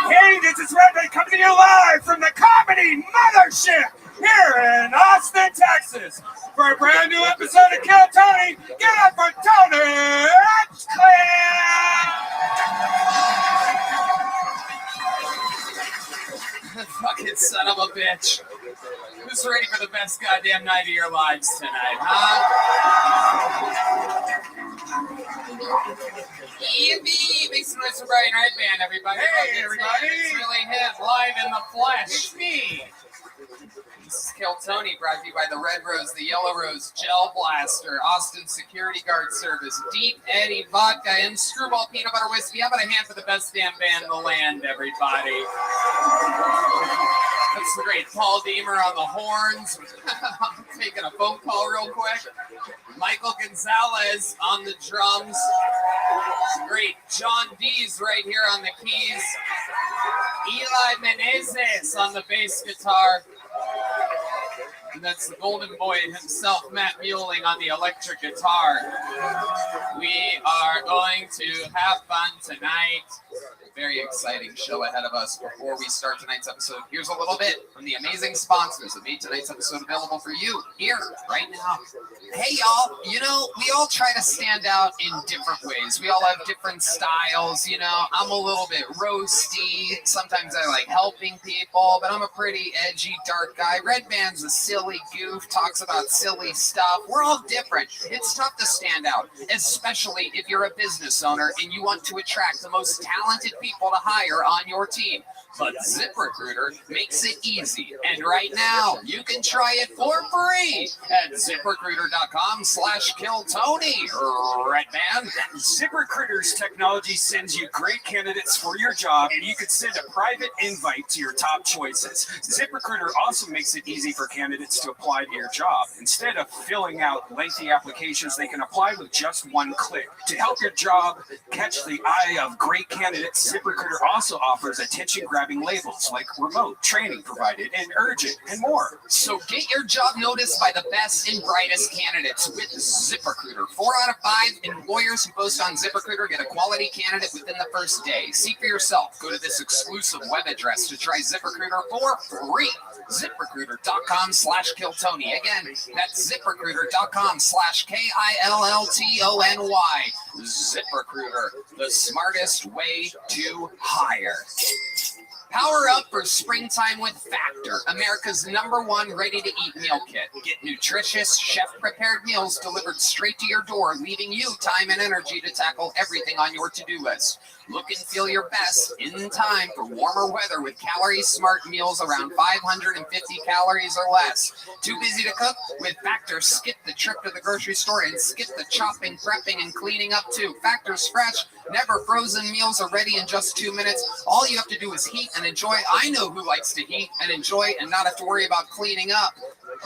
Hey, this is Rabbi coming to you live from the Comedy Mothership here in Austin, Texas, for a brand new episode of Kill Tony. Get up for Tony Fucking son of a bitch. Who's ready for the best goddamn night of your lives tonight, huh? Yippee! Make some noise for Brian Red Band, everybody. Hey, everybody. It's really hit live in the flesh. It's me. This is Kill Tony, brought to you by the Red Rose, the Yellow Rose, Gel Blaster, Austin Security Guard Service, Deep Eddy Vodka, and Screwball Peanut Butter Whiskey. How about a hand for the best damn band in the land, everybody? That's great. Paul Deemer on the horns. I'm taking a phone call real quick. Michael Gonzalez on the drums. Great. John Dees right here on the keys. Eli Menezes on the bass guitar. And that's the golden boy himself, Matt Mueling, on the electric guitar. We are going to have fun tonight. Very exciting show ahead of us. Before we start tonight's episode, here's a little bit from the amazing sponsors that made tonight's episode available for you here, right now. Hey, y'all. We all try to stand out in different ways. We all have different styles. I'm a little bit roasty. Sometimes I like helping people, but I'm a pretty edgy, dark guy. Red Band's a silly goof, talks about silly stuff. We're all different. It's tough to stand out, especially if you're a business owner and you want to attract the most talented people to hire on your team. But ZipRecruiter makes it easy. And right now, you can try it for free at ZipRecruiter.com/KillTony. Red Band. ZipRecruiter's technology sends you great candidates for your job, and you can send a private invite to your top choices. ZipRecruiter also makes it easy for candidates to apply to your job. Instead of filling out lengthy applications, they can apply with just one click. To help your job catch the eye of great candidates, ZipRecruiter also offers attention-grabbing labels like remote, training provided, and urgent, and more. So get your job noticed by the best and brightest candidates with ZipRecruiter. 4 out of 5 employers who post on ZipRecruiter get a quality candidate within the first day. See for yourself. Go to this exclusive web address to try ZipRecruiter for free. ZipRecruiter.com/KillTony. Again, that's ZipRecruiter.com/KillTony. ZipRecruiter, the smartest way to hire. Power up for springtime with Factor, America's #1 ready-to-eat meal kit. Get nutritious, chef-prepared meals delivered straight to your door, leaving you time and energy to tackle everything on your to-do list. Look and feel your best in time for warmer weather with calorie-smart meals around 550 calories or less. Too busy to cook? With Factor, skip the trip to the grocery store and skip the chopping, prepping, and cleaning up too. Factor's fresh, never frozen meals are ready in just 2 minutes. All you have to do is heat and enjoy. I know who likes to heat and enjoy and not have to worry about cleaning up.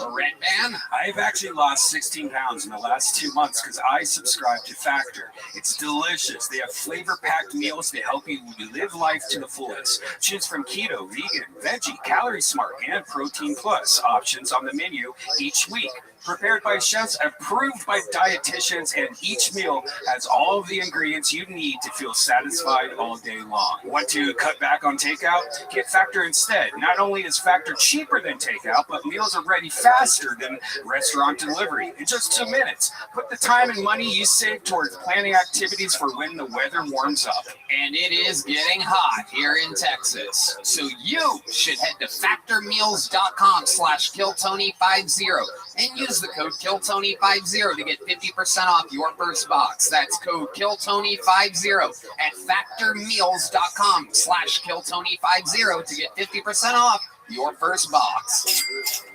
Red Band. I've actually lost 16 pounds in the last 2 months because I subscribe to Factor. It's delicious. They have flavor-packed meals to help you live life to the fullest. Choose from keto, vegan, veggie, calorie smart, and protein plus options on the menu each week. prepared by chefs approved by dietitians, and each meal has all of the ingredients you need to feel satisfied all day long. Want to cut back on takeout? Get Factor instead. Not only is Factor cheaper than takeout, but meals are ready faster than restaurant delivery in just 2 minutes. Put the time and money you save towards planning activities for when the weather warms up. And it is getting hot here in Texas. So you should head to factormeals.com/KillTony50 and use the code KillTony50 to get 50% off your first box. That's code KillTony50 at factormeals.com/KillTony50 to get 50% off your first box.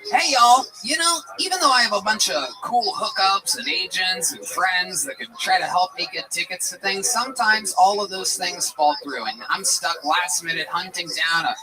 Hey y'all, you know, even though I have a bunch of cool hookups and agents and friends that could try to help me get tickets to things, sometimes all of those things fall through and I'm stuck last minute hunting down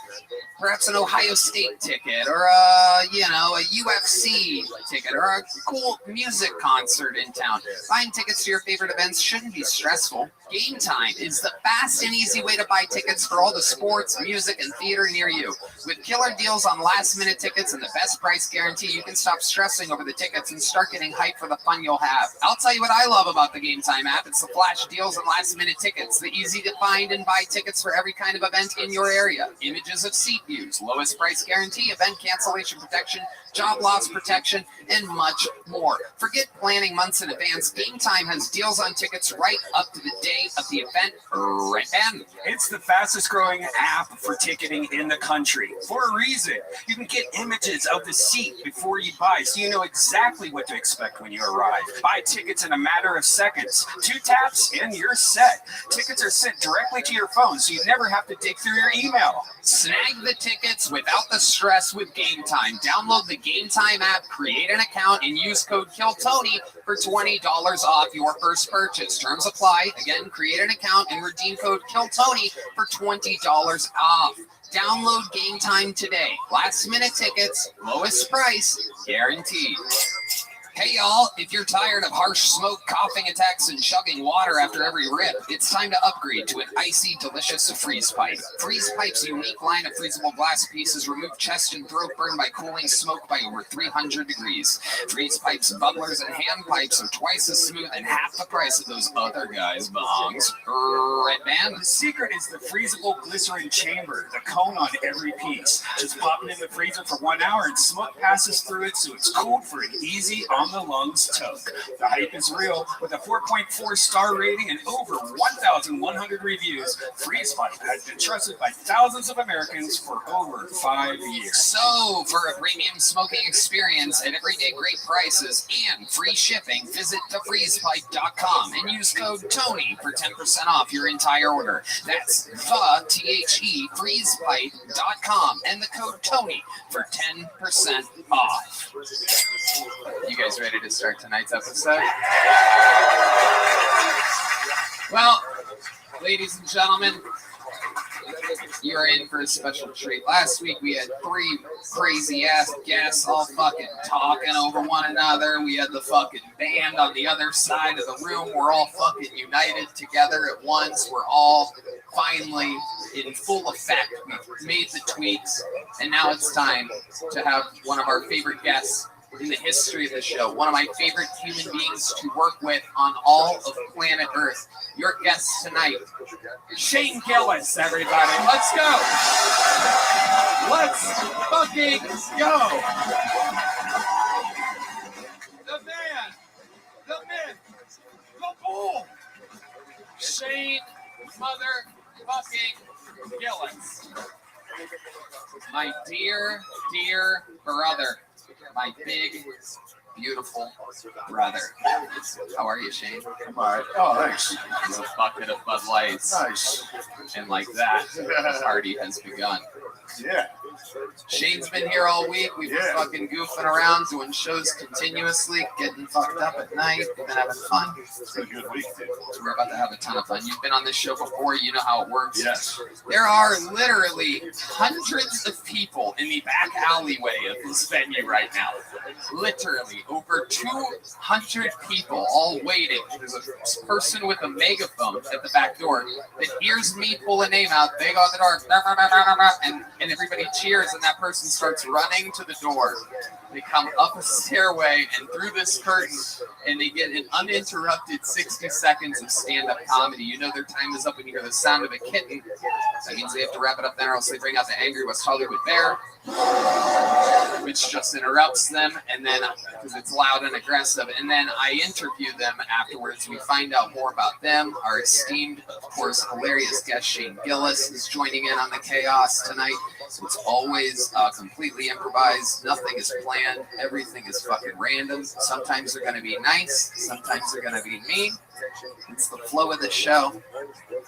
perhaps an Ohio State ticket or a UFC ticket or a cool music concert in town. Buying tickets to your favorite events shouldn't be stressful. Game Time is the fast and easy way to buy tickets for all the sports, music, and theater near you. With killer deals on last-minute tickets and the best price guarantee, you can stop stressing over the tickets and start getting hyped for the fun you'll have. I'll tell you what I love about the Game Time app. It's the flash deals and last-minute tickets, the easy-to-find and buy tickets for every kind of event in your area, images of seat views, lowest price guarantee, event cancellation protection, job loss protection, and much more. Forget planning months in advance. Game Time has deals on tickets right up to the day of the event, right then. It's the fastest growing app for ticketing in the country. For a reason. You can get images of the seat before you buy, so you know exactly what to expect when you arrive. Buy tickets in a matter of seconds. 2 taps and you're set. Tickets are sent directly to your phone, so you never have to dig through your email. Snag the tickets without the stress with Game Time. Download the Game Time app, create an account, and use code KillTony for $20 off your first purchase. Terms apply. Again, create an account and redeem code KillTony for $20 off. Download Game Time today. Last minute tickets, lowest price, guaranteed. Hey y'all, if you're tired of harsh smoke, coughing attacks, and chugging water after every rip, it's time to upgrade to an icy, delicious freeze pipe. Freeze Pipe's unique line of freezable glass pieces remove chest and throat burn by cooling smoke by over 300 degrees. Freeze Pipe's bubblers and hand pipes are twice as smooth and half the price of those other guys' bongs. Right, man? The secret is the freezable glycerin chamber, the cone on every piece. Just pop it in the freezer for 1 hour and smoke passes through it, so it's cooled for an easy the lungs toke. The hype is real. With a 4.4 star rating and over 1,100 reviews, Freeze Pipe has been trusted by thousands of Americans for over 5 years. So, for a premium smoking experience at everyday great prices and free shipping, visit thefreezepipe.com and use code TONY for 10% off your entire order. That's freezepipe.com and the code TONY for 10% off. You guys ready to start tonight's episode? Well, ladies and gentlemen, you're in for a special treat. Last week we had 3 crazy ass guests all fucking talking over one another. We had the fucking band on the other side of the room. We're all fucking united together at once. We're all finally in full effect. We've made the tweaks, and now it's time to have one of our favorite guests in the history of the show, one of my favorite human beings to work with on all of planet Earth. Your guest tonight, Shane Gillis, everybody. Let's go. Let's fucking go. The man, the myth, the bull, Shane motherfucking Gillis. My dear, dear brother. My big, beautiful brother. How are you, Shane? I'm all right. Oh, thanks. It's a bucket of Bud Lights. Nice. And like that, the party has begun. Yeah. Shane's been here all week. We've been fucking goofing around, doing shows continuously, getting fucked up at night. We've been having fun. It's been a good week, dude. We're about to have a ton of fun. You've been on this show before. You know how it works. Yes. There are literally hundreds of people in the back alleyway of this venue right now. Literally over 200 people all waiting. There's a person with a megaphone at the back door that hears me pull a name out. They go out the door, and everybody cheers. cheers, and that person starts running to the door. They come up a stairway and through this curtain, and they get an uninterrupted 60 seconds of stand-up comedy. You know their time is up when you hear the sound of a kitten. That means they have to wrap it up there, or else they bring out the angry West Hollywood bear, which just interrupts them, and then because it's loud and aggressive, and then I interview them afterwards. We find out more about them. Our esteemed, of course, hilarious guest Shane Gillis is joining in on the chaos tonight. So it's always completely improvised. Nothing is planned. Everything is fucking random. Sometimes they're going to be nice. Sometimes they're going to be mean. It's the flow of the show.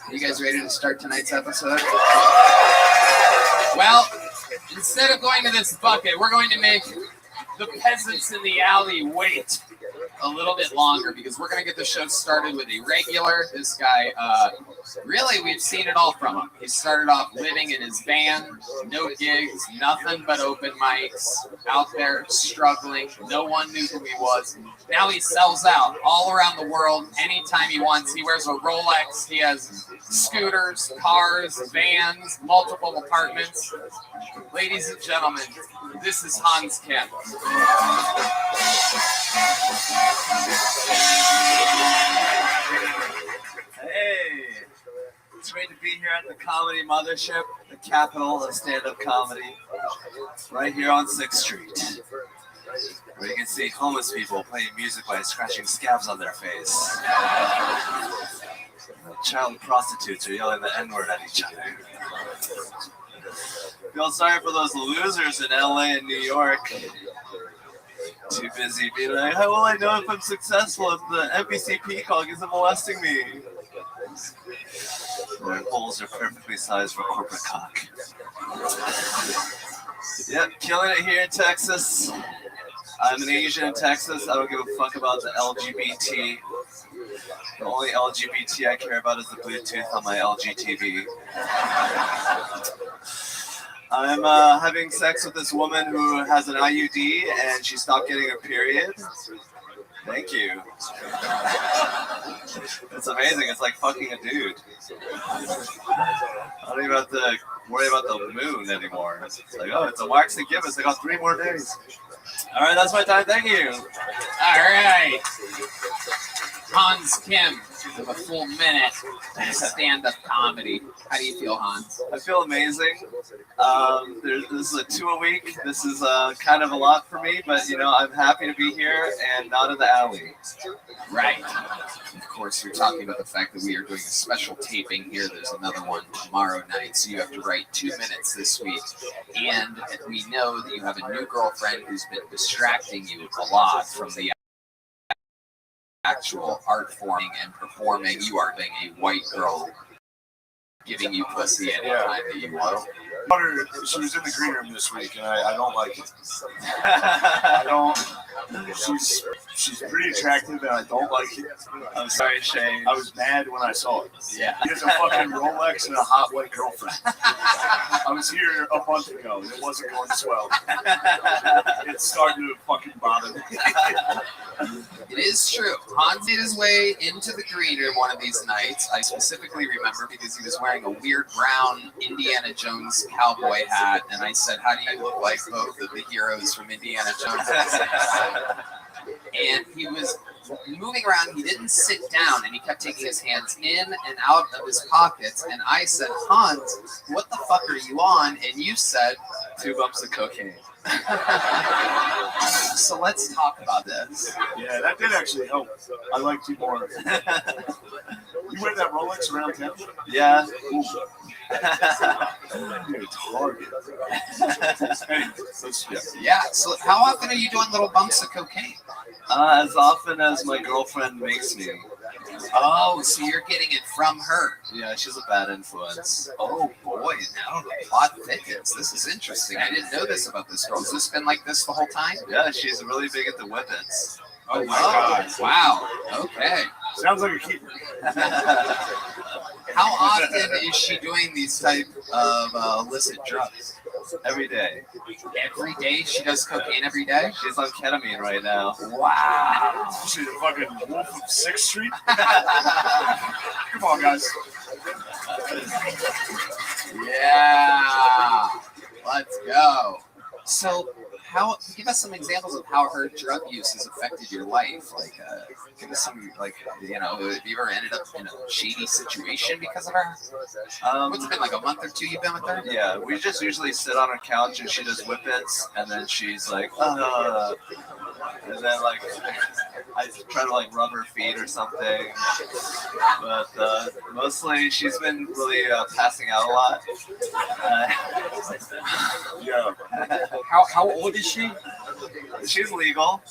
Are you guys ready to start tonight's episode? Well, instead of going to this bucket, we're going to make the peasants in the alley wait a little bit longer because we're going to get the show started with a regular. This guy, really, we've seen it all from him. He started off living in his van, no gigs, nothing but open mics, out there struggling. No one knew who he was. Now he sells out all around the world anytime he wants. He wears a Rolex. He has scooters, cars, vans, multiple apartments. Ladies and gentlemen, this is Hans Kim. Hey, it's great to be here at the Comedy Mothership, the capital of stand-up comedy, right here on 6th Street, where you can see homeless people playing music by scratching scabs on their face. Child prostitutes are yelling the N-word at each other. Feel sorry for those losers in LA and New York. Too busy being like, how will I know if I'm successful if the NBC peacock isn't molesting me? Their holes are perfectly sized for corporate cock. Yep, killing it here in Texas. I'm an Asian in Texas. I don't give a fuck about the LGBT. The only LGBT I care about is the Bluetooth on my LG TV. I'm having sex with this woman who has an IUD and she stopped getting her period. Thank you. It's amazing. It's like fucking a dude. I don't even have to worry about the moon anymore. It's like, oh, it's a Marks and Gibbons. I got 3 more days. All right, that's my time. Thank you. All right. Hans Kim with a full minute stand-up comedy. How do you feel, Hans? I feel amazing. This is a 2 a week. This is kind of a lot for me, but you know, I'm happy to be here and not in the alley. Right. Of course, you're talking about the fact that we are doing a special taping here. There's another one tomorrow night, so you have to write 2 minutes this week. And we know that you have a new girlfriend who's been distracting you a lot from the actual art forming and performing. You are being a white girl giving you pussy anytime that you want. She was in the green room this week, and I don't like it. I don't. She's pretty attractive, and I don't like it. I'm sorry, Shane. I was mad when I saw it. Yeah. He has a fucking Rolex and a hot white girlfriend. I was here a month ago, and it wasn't going swell. It's starting to fucking bother me. It is true. Hans made his way into the green room one of these nights. I specifically remember because he was wearing a weird brown Indiana Jones cowboy hat, and I said, how do you look like both of the heroes from Indiana Jones? And he was moving around. He didn't sit down, and he kept taking his hands in and out of his pockets. And I said, Hans, what the fuck are you on? And you said, 2 bumps of cocaine. So let's talk about this. Yeah, that did actually help. I liked you more. You wear that Rolex around town? Yeah. You're a target. Yeah, so how often are you doing little bumps of cocaine? As often as my girlfriend makes me. Oh, so you're getting it from her. Yeah, she's a bad influence. Oh boy, now the plot thickens. This is interesting. I didn't know this about this girl. Has this been like this the whole time? Yeah, she's really big at the whippets. Oh my God. Wow. Okay. Sounds like a keeper. How often is she doing these type of illicit drugs? Every day. Every day? She does cocaine every day? She's on ketamine right now. Wow. She's a fucking wolf of 6th Street? Come on, guys. Yeah. Let's go. So, give us some examples of how her drug use has affected your life. Like, give us some, like, you know, have you ever ended up in a shady situation because of her? What's it been, like a month or two you've been with her? Yeah, we just usually sit on her couch and she does whippets, and then she's like, and then like I try to like rub her feet or something. But mostly she's been really passing out a lot. Yeah. How old is she? She's legal.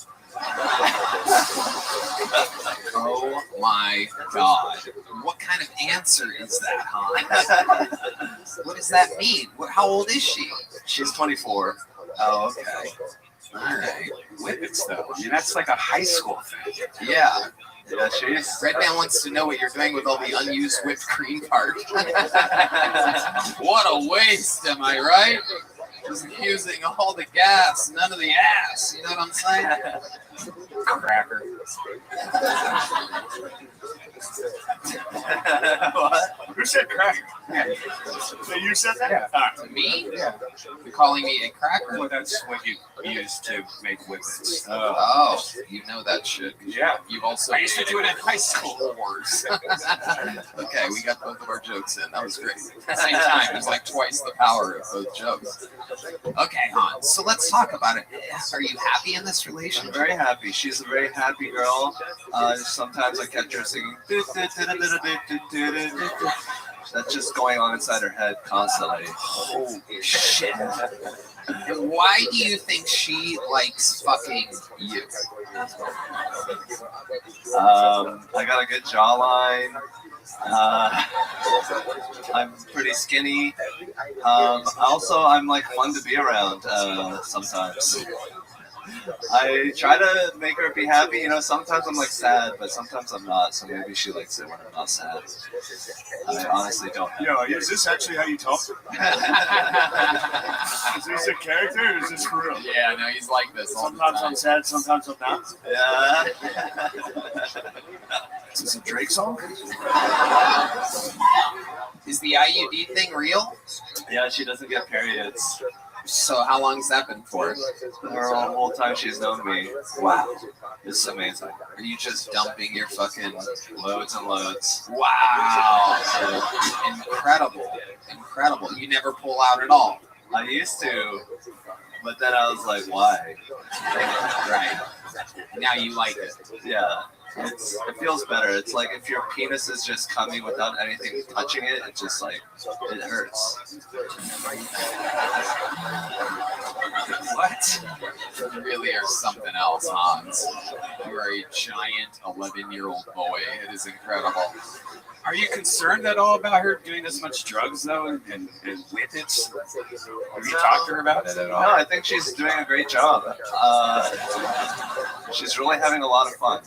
Oh my God. What kind of answer is that, Hans? What does that mean? How old is she? She's 24. Oh, okay. All right. Whippets, though. I mean, that's like a high school thing. Yeah. Yeah, she's. Redman wants to know what you're doing with all the unused whipped cream part. What a waste, am I right? Just using all the gas, none of the ass. You know what I'm saying? Cracker. What? Who said cracker? Yeah. So you said that? Yeah. To me? Yeah. You're calling me a cracker? Well, that's what you use to make whippets. Oh, you know that shit. Yeah. You've also. I used to do it in high school. Wars. Okay, we got both of our jokes in. That was great. At the same time, there's like twice the power of both jokes. Okay, Hans. So let's talk about it. Are you happy in this relationship? Very happy. She's a very happy girl. Sometimes I catch her singing. That's just going on inside her head constantly. Holy shit. And why do you think she likes fucking you? I got a good jawline. I'm pretty skinny. Also, I'm like fun to be around sometimes. I try to make her be happy. You know, sometimes I'm like sad, but sometimes I'm not. So maybe she likes it when I'm not sad. I honestly don't know. Yo, is this actually how you talk? Is this a character or is this for real? Yeah, no, he's like this. Sometimes I'm sad, sometimes I'm not. Yeah. Is this a Drake song? Is the IUD thing real? Yeah, she doesn't get periods. So how long's that been for? Her whole time she's known me. Wow. It's amazing. Are you just dumping your fucking loads and loads? Wow. Incredible. Incredible. You never pull out at all. I used to, but then I was like, why? Right. Now you like it. Yeah. It feels better. It's like if your penis is just coming without anything touching it, it just like, it hurts. What? You really are something else, Hans. You are a giant 11-year-old boy. It is incredible. Are you concerned at all about her doing this much drugs, though, and whippets? Have you talked to her about it at all? No, I think she's doing a great job. She's really having a lot of fun.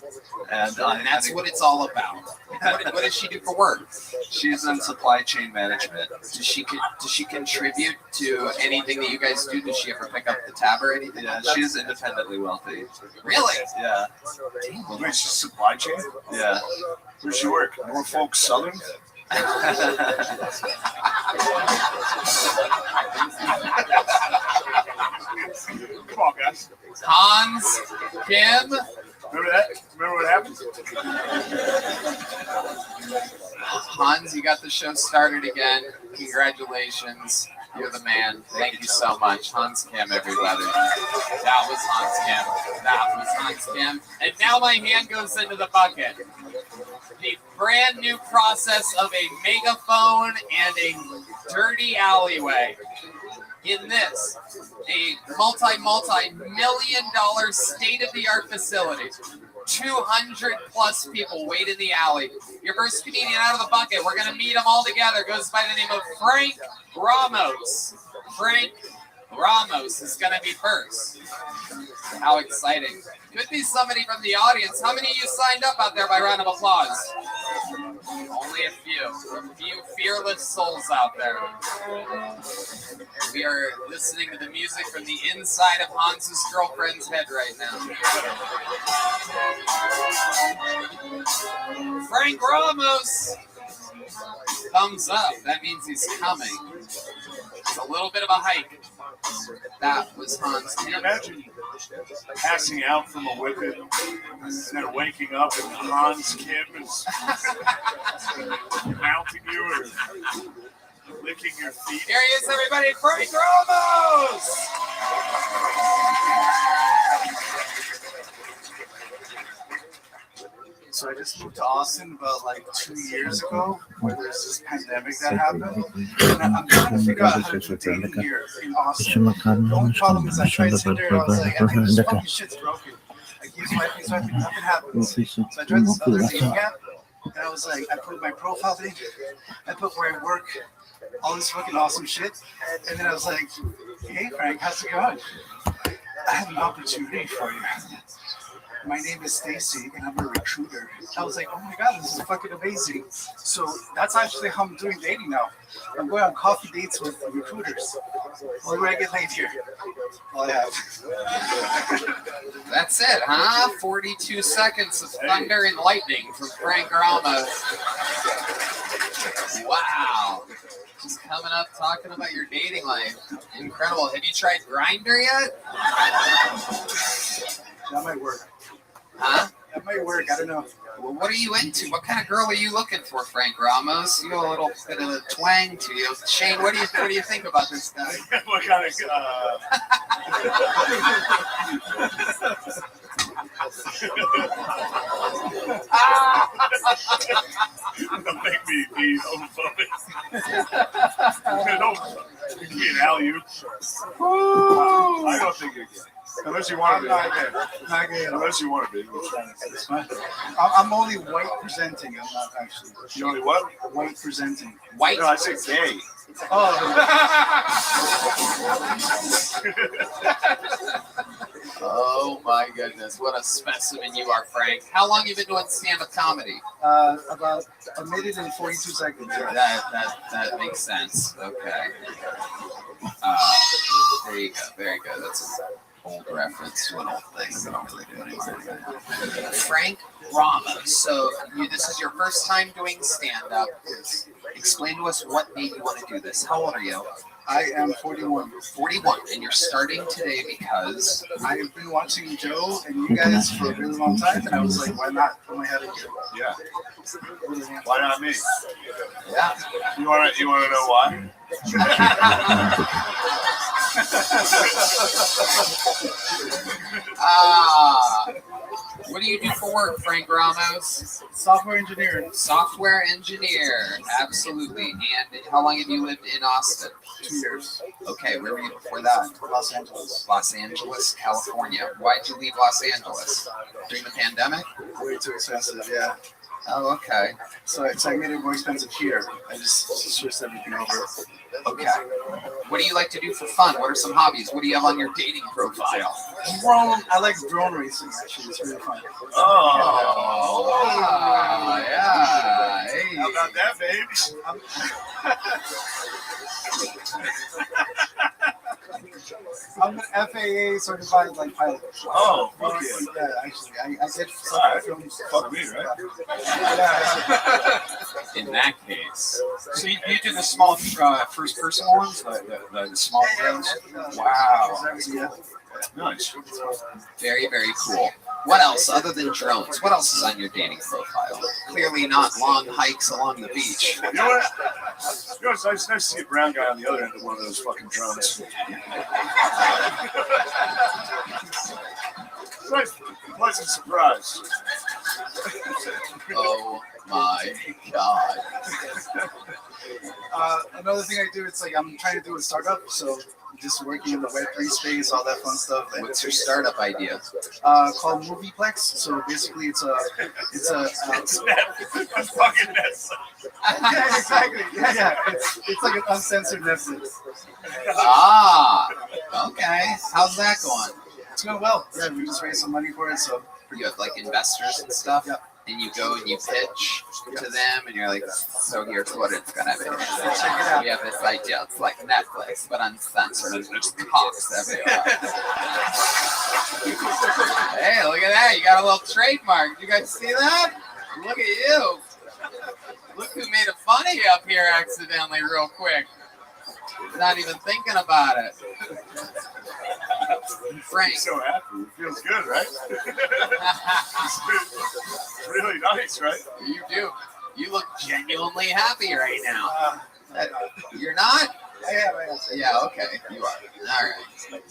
And that's what it's all about. What does she do for work? She's in supply chain management. Does she contribute to anything that you guys do? Does she ever pick up the tab or anything? Yeah, she's independently wealthy. Really? Yeah. Wait, she's supply chain? Yeah. Where's she work? Norfolk Southern? Come on, guys. Hans, Kim. Remember that? Remember what happened? Hans, you got the show started again. Congratulations. You're the man. Thank you so much. Hans Kim, everybody. That was Hans Kim. That was Hans Kim. And now my hand goes into the bucket. The brand new process of a megaphone and a dirty alleyway. In this, a multi-million-dollar state-of-the-art facility. 200 plus people wait in the alley. Your first comedian out of the bucket. We're going to meet them all together. Goes by the name of Frank Ramos. Frank Ramos is going to be first. How exciting. Could be somebody from the audience. How many of you signed up out there by round of applause? Only a few fearless souls out there. We are listening to the music from the inside of Hans's girlfriend's head right now. Frank Ramos. Thumbs up. That means he's coming. It's a little bit of a hike. That was Hans. Can you imagine passing out from a whippet and then waking up and Hans Kim is mounting you or licking your feet? Here he is, everybody, Frank Ramos! So I just moved to Austin about like 2 years ago, where there's this pandemic that happened. And I'm trying to figure out how to do dating here in Austin. The only problem is I tried Tinder and I was like, I think this fucking shit's broken. Like he's swiping, nothing happens. So I tried this other dating app, and I was like, I put my profile thing, I put where I work, all this fucking awesome shit, and then I was like, hey Frank, how's it going? I have an opportunity for you. My name is Stacy, and I'm a recruiter. I was like, oh my god, this is fucking amazing. So that's actually how I'm doing dating now. I'm going on coffee dates with recruiters. Only way I get laid here. All I have. That's it, huh? 42 seconds of thunder and lightning from Frank Ramos. Wow. Just coming up talking about your dating life. Incredible. Have you tried Grindr yet? That might work. Huh? That might work. I don't know. Well, what are you into? What kind of girl are you looking for, Frank Ramos? You got a little bit of a twang to you. Shane, what do you think about this guy? What kind of don't make me be homophobic. Don't give me an alley-oop. I don't think you're gay. Unless you want to be. Not gay. Unless you want to be. I'm only white presenting. I'm not actually. You only what? White presenting. White? No, I said gay. Oh. Oh my goodness, what a specimen you are, Frank. How long have you been doing stand-up comedy? About a minute and 42 seconds. That makes sense. Okay. There you go. Very good. That's an old reference to an old thing that I don't really do anymore. Frank Ramos. So this is your first time doing stand-up. Explain to us what made you want to do this. How old are you? I am 41. 41, and you're starting today because I've been watching Joe and you guys for a really long time, and I was like, why not put my head in it? Yeah. Why not me? Yeah. You want to know why? What do you do for work, Frank Ramos? Software engineer. Software engineer, absolutely. And how long have you lived in Austin? 2 years. Okay, where were you before that? Los Angeles. Los Angeles, California. Why'd you leave Los Angeles? During the pandemic? Way too expensive, yeah. Oh, okay. So I made it more expensive here. I just switched everything over. Okay. What do you like to do for fun? What are some hobbies? What do you have on your dating profile? Drone. I like drone racing, actually. It's really fun. Oh, yeah. Hey. How about that, babe? I'm an FAA certified like pilot. Oh, okay. Yeah, actually, I did films. Fuck me, right? In that case. So you do the small first-person ones, the small drones? Wow. Yeah. Nice. Very, very cool. What else, other than drones? What else is on your dating profile? Clearly not long hikes along the beach. You know what? It's nice to see a brown guy on the other end of one of those fucking drones. Nice, pleasant surprise. Oh my God. Another thing I do, it's like I'm trying to do a startup, so just working in the Web3 space, all that fun stuff. What's your startup idea? Called Movieplex. So basically, it's a That's fucking Netflix. Yeah, exactly. Yeah. It's like an uncensored Netflix. Okay. How's that going? It's going well. Yeah, we just raised some money for it, so you have like investors and stuff. Yeah. And you go and you pitch to them, and you're like, so here's what it's gonna be. Check it out. We have this idea. It's like Netflix, but uncensored. It's just cocks everywhere. Hey, look at that. You got a little trademark. You guys see that? Look at you. Look who made a funny up here accidentally real quick. Not even thinking about it. Frank. I'm so happy. It feels good, right? It's really nice, right? You do. You look genuinely happy right now. You're not? I am. Yeah, okay. You are. All right.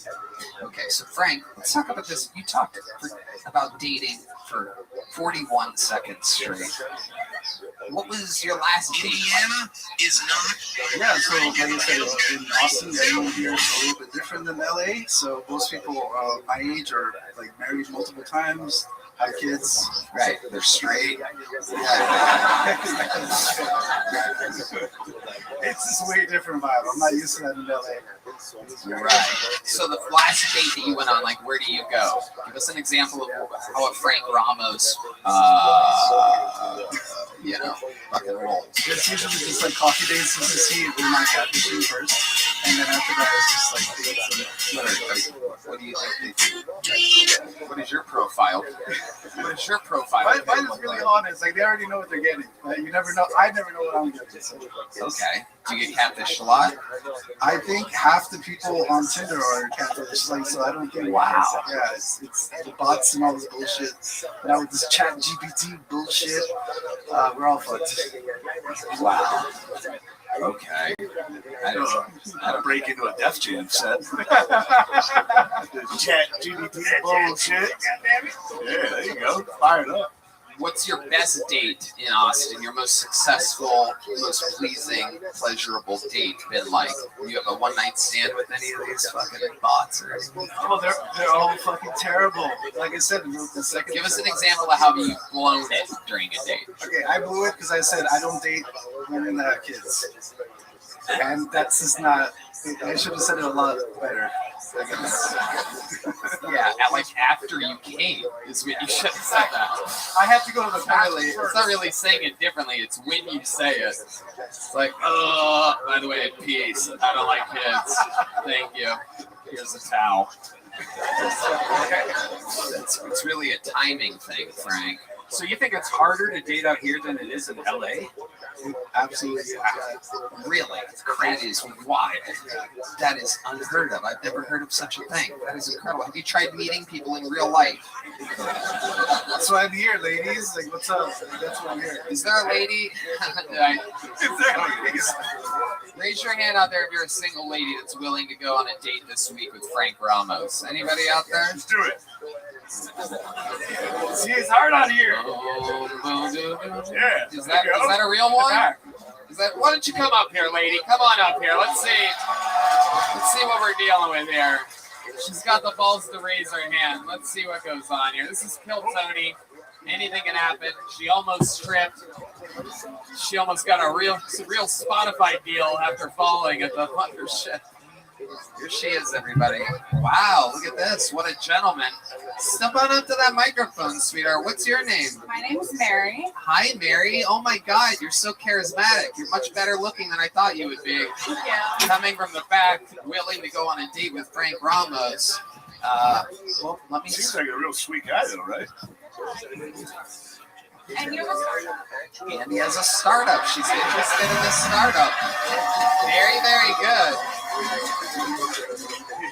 Okay, so Frank, let's talk about this. You talked about dating for 41 seconds straight. What was your last date? Indiana is not. Yeah, so like I said, in Austin, everyone here is a little bit different than LA. So most people my age are like married multiple times, have kids. Right, they're straight. It's just a way different vibe. I'm not used to that in LA. Right. So the last date that you went on, like, where do you go? Give us an example of how a Frank Ramos, fucking rolls. It's usually just like coffee dates just to see if we're not catfishing first, and then after that it's just like dates. What do you think they do? What is your profile? What is your profile? Mine is really honest. Like they already know what they're getting. Like, you never know. I never know what I'm getting. So. Okay. Do you get catfished a lot? I think half the people on Tinder are catfish. Like, so I don't think. Wow. Yeah, it's the bots and all this bullshit. Now with this chat GPT bullshit, we're all fucked. Wow. Okay. I don't break into a Def Jam set. Chat GPT bullshit. Yeah, there you go. Fire it up. What's your best date in Austin? Your most successful, most pleasing, pleasurable date been like? You have a one-night stand with any of these fucking bots or anything? Oh, they're all fucking terrible. Like I said, the second. Give us an example of how you've blown it during a date. Okay, I blew it because I said I don't date women that have kids, and that's just not. I should have said it a lot better. Yeah, like after you came is when you should have said that. I have to go to the bathroom. It's not really saying it differently. It's when you say it. It's like, by the way, peace. I don't like kids. Thank you. Here's a towel. It's really a timing thing, Frank. So you think it's harder to date out here than it is in LA? Absolutely. Really? It's crazy. It's wild. That is unheard of. I've never heard of such a thing. That is incredible. Have you tried meeting people in real life? That's why I'm here, ladies. Like, what's up? That's why I'm here. Is there a lady? Raise your hand out there if you're a single lady that's willing to go on a date this week with Frank Ramos. Anybody out there? Let's do it. See, it's hard out here. Yeah. Is that a real one? Is that? Why don't you come up here, lady? Come on up here. Let's see. Let's see what we're dealing with here. She's got the balls to raise her hand. Let's see what goes on here. This is Kill Tony. Anything can happen. She almost tripped. She almost got a real Spotify deal after falling at the thunder shit. Here she is, everybody. Wow, look at this. What a gentleman. Step on up to that microphone, sweetheart. What's your name? My name is Mary. Hi, Mary. Oh, my God. You're so charismatic. You're much better looking than I thought you would be. Thank you. Coming from the back, willing to go on a date with Frank Ramos. Well, let me... Seems like a real sweet guy, though, right? And you have a startup. Andy has a startup. She's interested in this startup. Very, very good.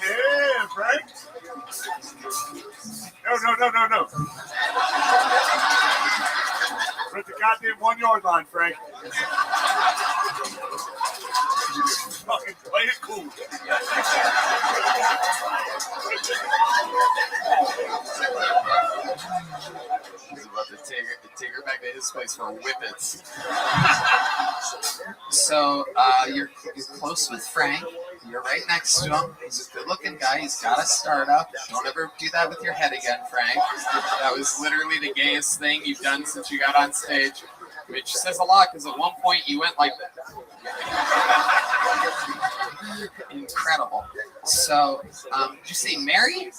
Yeah, Frank. No. We're at the goddamn 1 yard line, Frank. Fucking play it cool. He's about to take her back to his place for whippets. So you're close with Frank. You're right next to him. He's a good-looking guy. He's got a startup. Don't ever do that with your head again, Frank. That was literally the gayest thing you've done since you got on stage, which says a lot because at one point you went like that. Incredible. So, did you say Mary?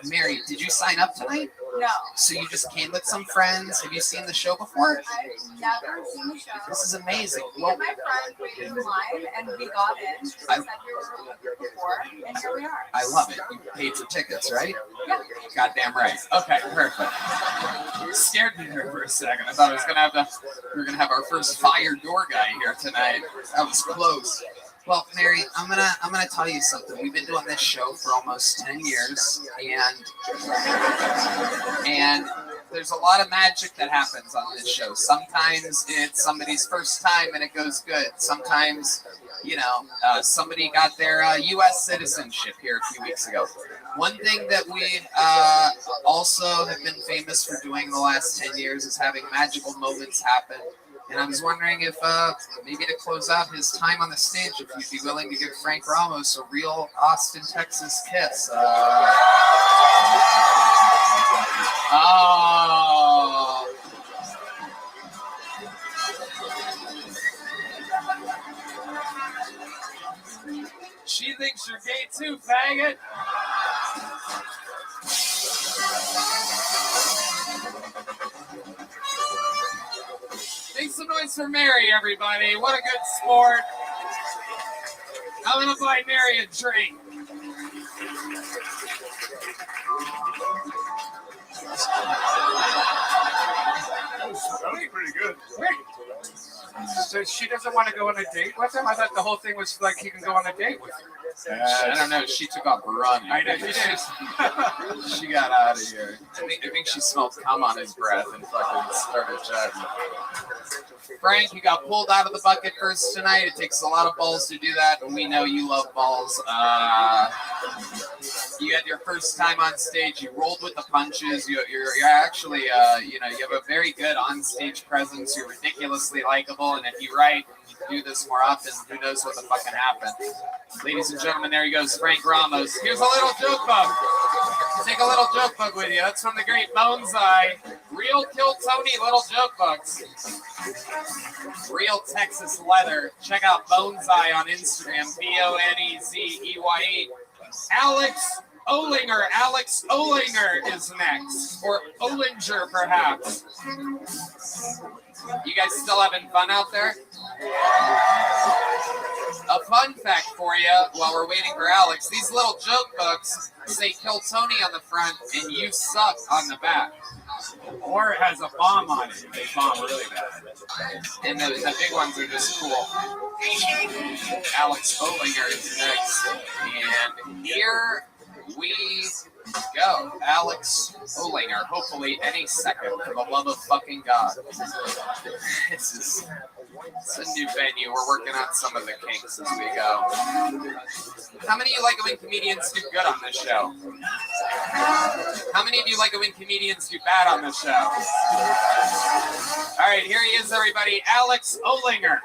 Mary, did you sign up tonight? No. So you just came with some friends? Have you seen the show before? I've never seen the show. This is amazing. Me and my friend waited in line, and we got in. She said we were before, and here we are. I love it. You paid for tickets, right? Yeah. Goddamn right. Okay, perfect. You scared me there for a second. I thought we were gonna have our first fire door guy here tonight. That was close. Well, Mary, I'm gonna tell you something. We've been doing this show for almost 10 years, and there's a lot of magic that happens on this show. Sometimes it's somebody's first time and it goes good. Sometimes, somebody got their U.S. citizenship here a few weeks ago. One thing that we also have been famous for doing the last 10 years is having magical moments happen. And I was wondering if maybe to close out his time on the stage, if you'd be willing to give Frank Ramos a real Austin, Texas kiss. Oh. She thinks you're gay too, faggot. Make some noise for Mary, everybody. What a good sport. I'm going to buy Mary a drink. That was pretty good. So she doesn't want to go on a date with him? I thought the whole thing was like he can go on a date with her. I don't know. She took off running. I know she did. She got out of here. I think she smelled cum on his breath and fucking started chatting. Frank, you got pulled out of the bucket first tonight. It takes a lot of balls to do that, and we know you love balls. You had your first time on stage. You rolled with the punches. You're actually, you have a very good on-stage presence. You're ridiculously likable, and if you write, do this more often, who knows what the fucking happened. Ladies and gentlemen, there he goes, Frank Ramos. Here's a little joke bug. Take a little joke bug with you. That's from the great Bones Eye. Real Kill Tony little joke bugs. Real Texas leather. Check out Bones Eye on Instagram. BONEZEYE. Alex Olinger is next. Or Olinger, perhaps. You guys still having fun out there? A fun fact for you while we're waiting for Alex. These little joke books say Kill Tony on the front and You Suck on the back. Or it has a bomb on it. They bomb really bad. And the big ones are just cool. Alex Olinger is next. And here we go. Alex Olinger, hopefully any second, for the love of fucking God. It's a new venue. We're working on some of the kinks as we go. How many of you like it when comedians do good on this show? How many of you like it when comedians do bad on this show? All right, here he is, everybody. Alex Olinger.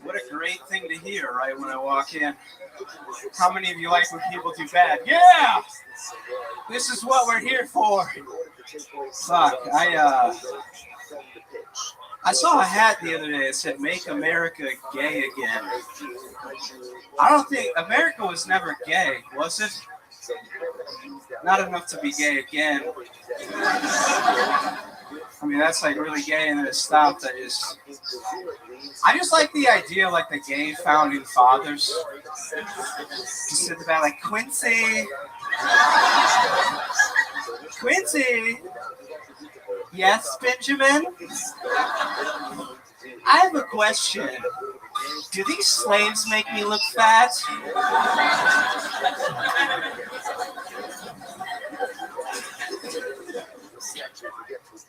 What a great thing to hear right when I walk in. How many of you like when people do bad? Yeah! This is what we're here for. Fuck, I saw a hat the other day that said, "Make America Gay Again." I don't think America was never gay, was it? Not enough to be gay again. I mean, that's like really gay, and then it stopped. I just like the idea of like the gay founding fathers. Just sit about like Quincy. Yes, Benjamin? I have a question. Do these slaves make me look fat?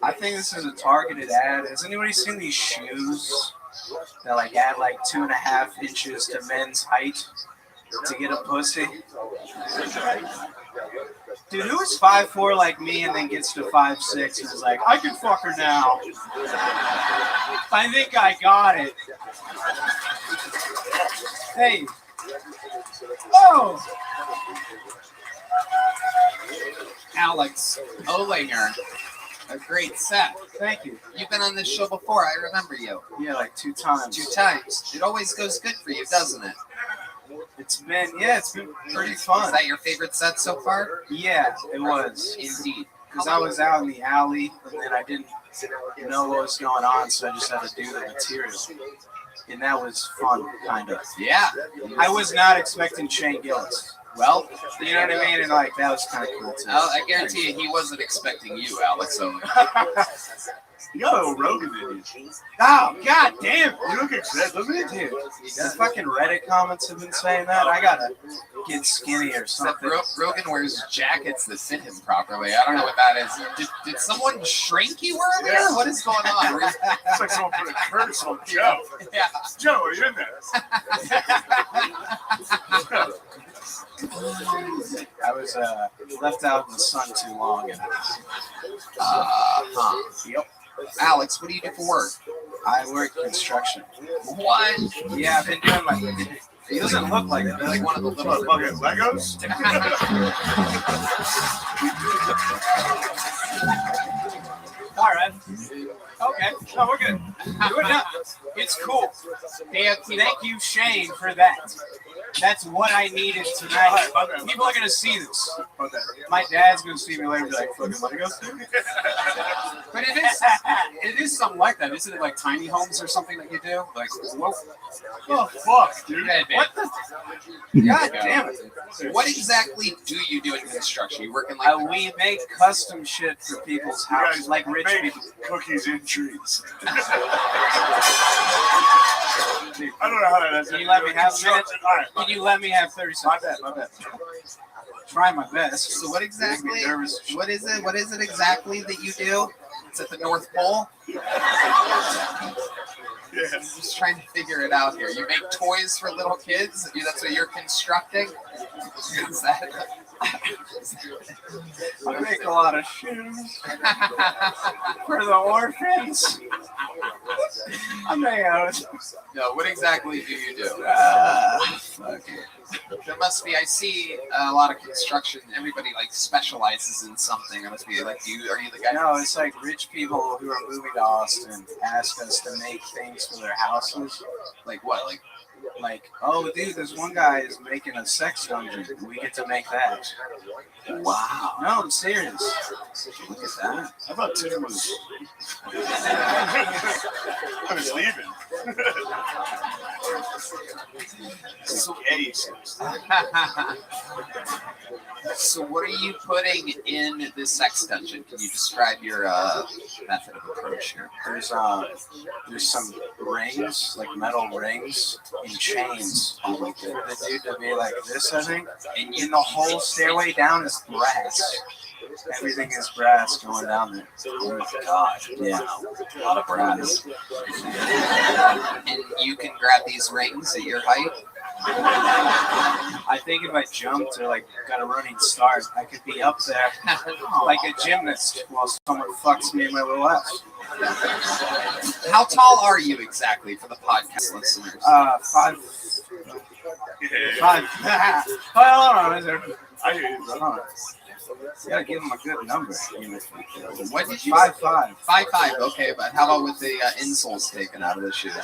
I think this is a targeted ad. Has anybody seen these shoes that like add like 2.5 inches to men's height to get a pussy? Dude, who is 5'4" like me and then gets to 5'6" and is like, I can fuck her now. I think I got it. Hey. Oh! Alex Olinger. A great set. Thank you. You've been on this show before. I remember you. Yeah, like 2 times. 2 times. It always goes good for you, doesn't it? It's been pretty fun. Is that your favorite set so far? Yeah, it was. Indeed. Because I was out in the alley, and then I didn't know what was going on, so I just had to do the material. And that was fun, kind of. Yeah. I was not expecting Shane Gillis. well, you know what I mean? And like, that was kind of cool too. I guarantee you, he wasn't expecting you, Alex. So You got a little Rogan in you. Oh, god damn. You look excited, look at Dude, the fucking Reddit comments have been saying that. I gotta get skinny or except something. Rogan wears jackets that fit him properly. I don't know what that is. Did someone shrink you earlier? Yeah. What is going on? It's like someone put a curse on Joe. Yeah. Joe, are you in there? I was left out in the sun too long. And, Yep. Alex, what do you do for work? I work construction. What? Yeah, I've been doing like. He doesn't look like it. Like one of the little fucking Legos? All right. Okay. No, we're good. We're done. It's cool. Thank you, Shane, for that. That's what I needed tonight. People are gonna see this. My dad's gonna see me later and be like, fucking Legos. But it is something like that, isn't it? Like tiny homes or something that you do? Like, what? Oh, fuck, dude. What the? God damn it. What exactly do you do in construction? You work in like We make custom shit for people's houses, like rich make people. cookies in trees. I don't know how that has Can you let me have a minute? All right, Can you let me have 30 seconds? my bad. Try my best. So what exactly? What is it? What is it exactly that you do? It's at the North Pole. Yeah. I'm just trying to figure it out here. You make toys for little kids. That's what you're constructing. Is that? I make a lot of shoes for the orphans. I make out. No, what exactly do you do? Fuck. There must be. I see a lot of construction. Everybody like specializes in something. It must be like you. Are you the guy? No, it's like rich people who are moving to Austin ask us to make things for their houses. Like what? Like, oh, dude, this one guy is making a sex dungeon. We get to make that. Wow. No, I'm serious. Look at that. I thought Tim was. I was leaving. So, so what are you putting in this sex dungeon? Can you describe your method of approach here? There's some rings, like metal rings and chains for the dude to be like this, I think. And the whole stairway down is brass. Everything is brass going down there. Oh my god. Yeah. A lot of brass. And you can grab these rings at your height? I think if I jumped or like got a running start, I could be up there like a gymnast while someone fucks me in my little ass. How tall are you exactly for the podcast listeners? 5. Hold on, I hear you, bro. You gotta give him a good number. What did you 5'5". 5'5". Okay, but how about with the insoles taken out of the shoes?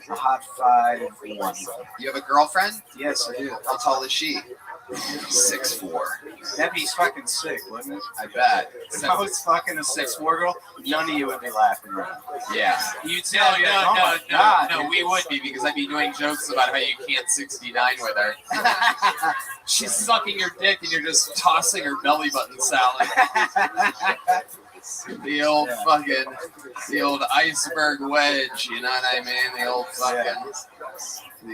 A hot 5'1". You have a girlfriend? Yes, I do. How tall is she? 6'4". That'd be fucking sick, wouldn't it? I bet. If I was fucking a 6'4" girl, none of you would be laughing right now. Yeah. You'd say, oh No, we would be because I'd be doing jokes about how you can't 69 with her. She's sucking your dick and you're just tossing her belly button salad. The old the old iceberg wedge, you know what I mean? The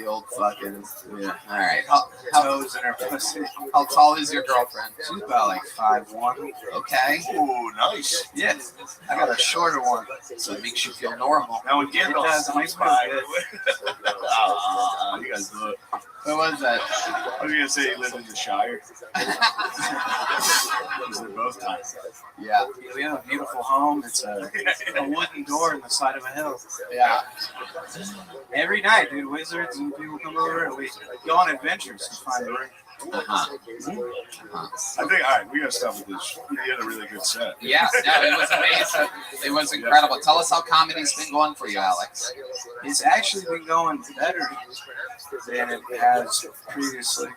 old fucking, yeah. All right. How toes in her pussy. How tall is your girlfriend? She's about like 5'1". Okay. Ooh, nice. Yeah. I got a shorter one. So it makes you feel normal. Now again, It does. my spine. You guys do it. What was that? I was gonna say he lived in the Shire. Both times. Yeah. We have a beautiful home. It's a wooden door in the side of a hill. Yeah. Every night, dude, wizards and people come over and we go on adventures to find the ring. I think, all right, we gotta stop with this. You had a really good set. Yeah, no, it was amazing. It was incredible. Tell us how comedy's been going for you, Alex. It's actually been going better than it has previously.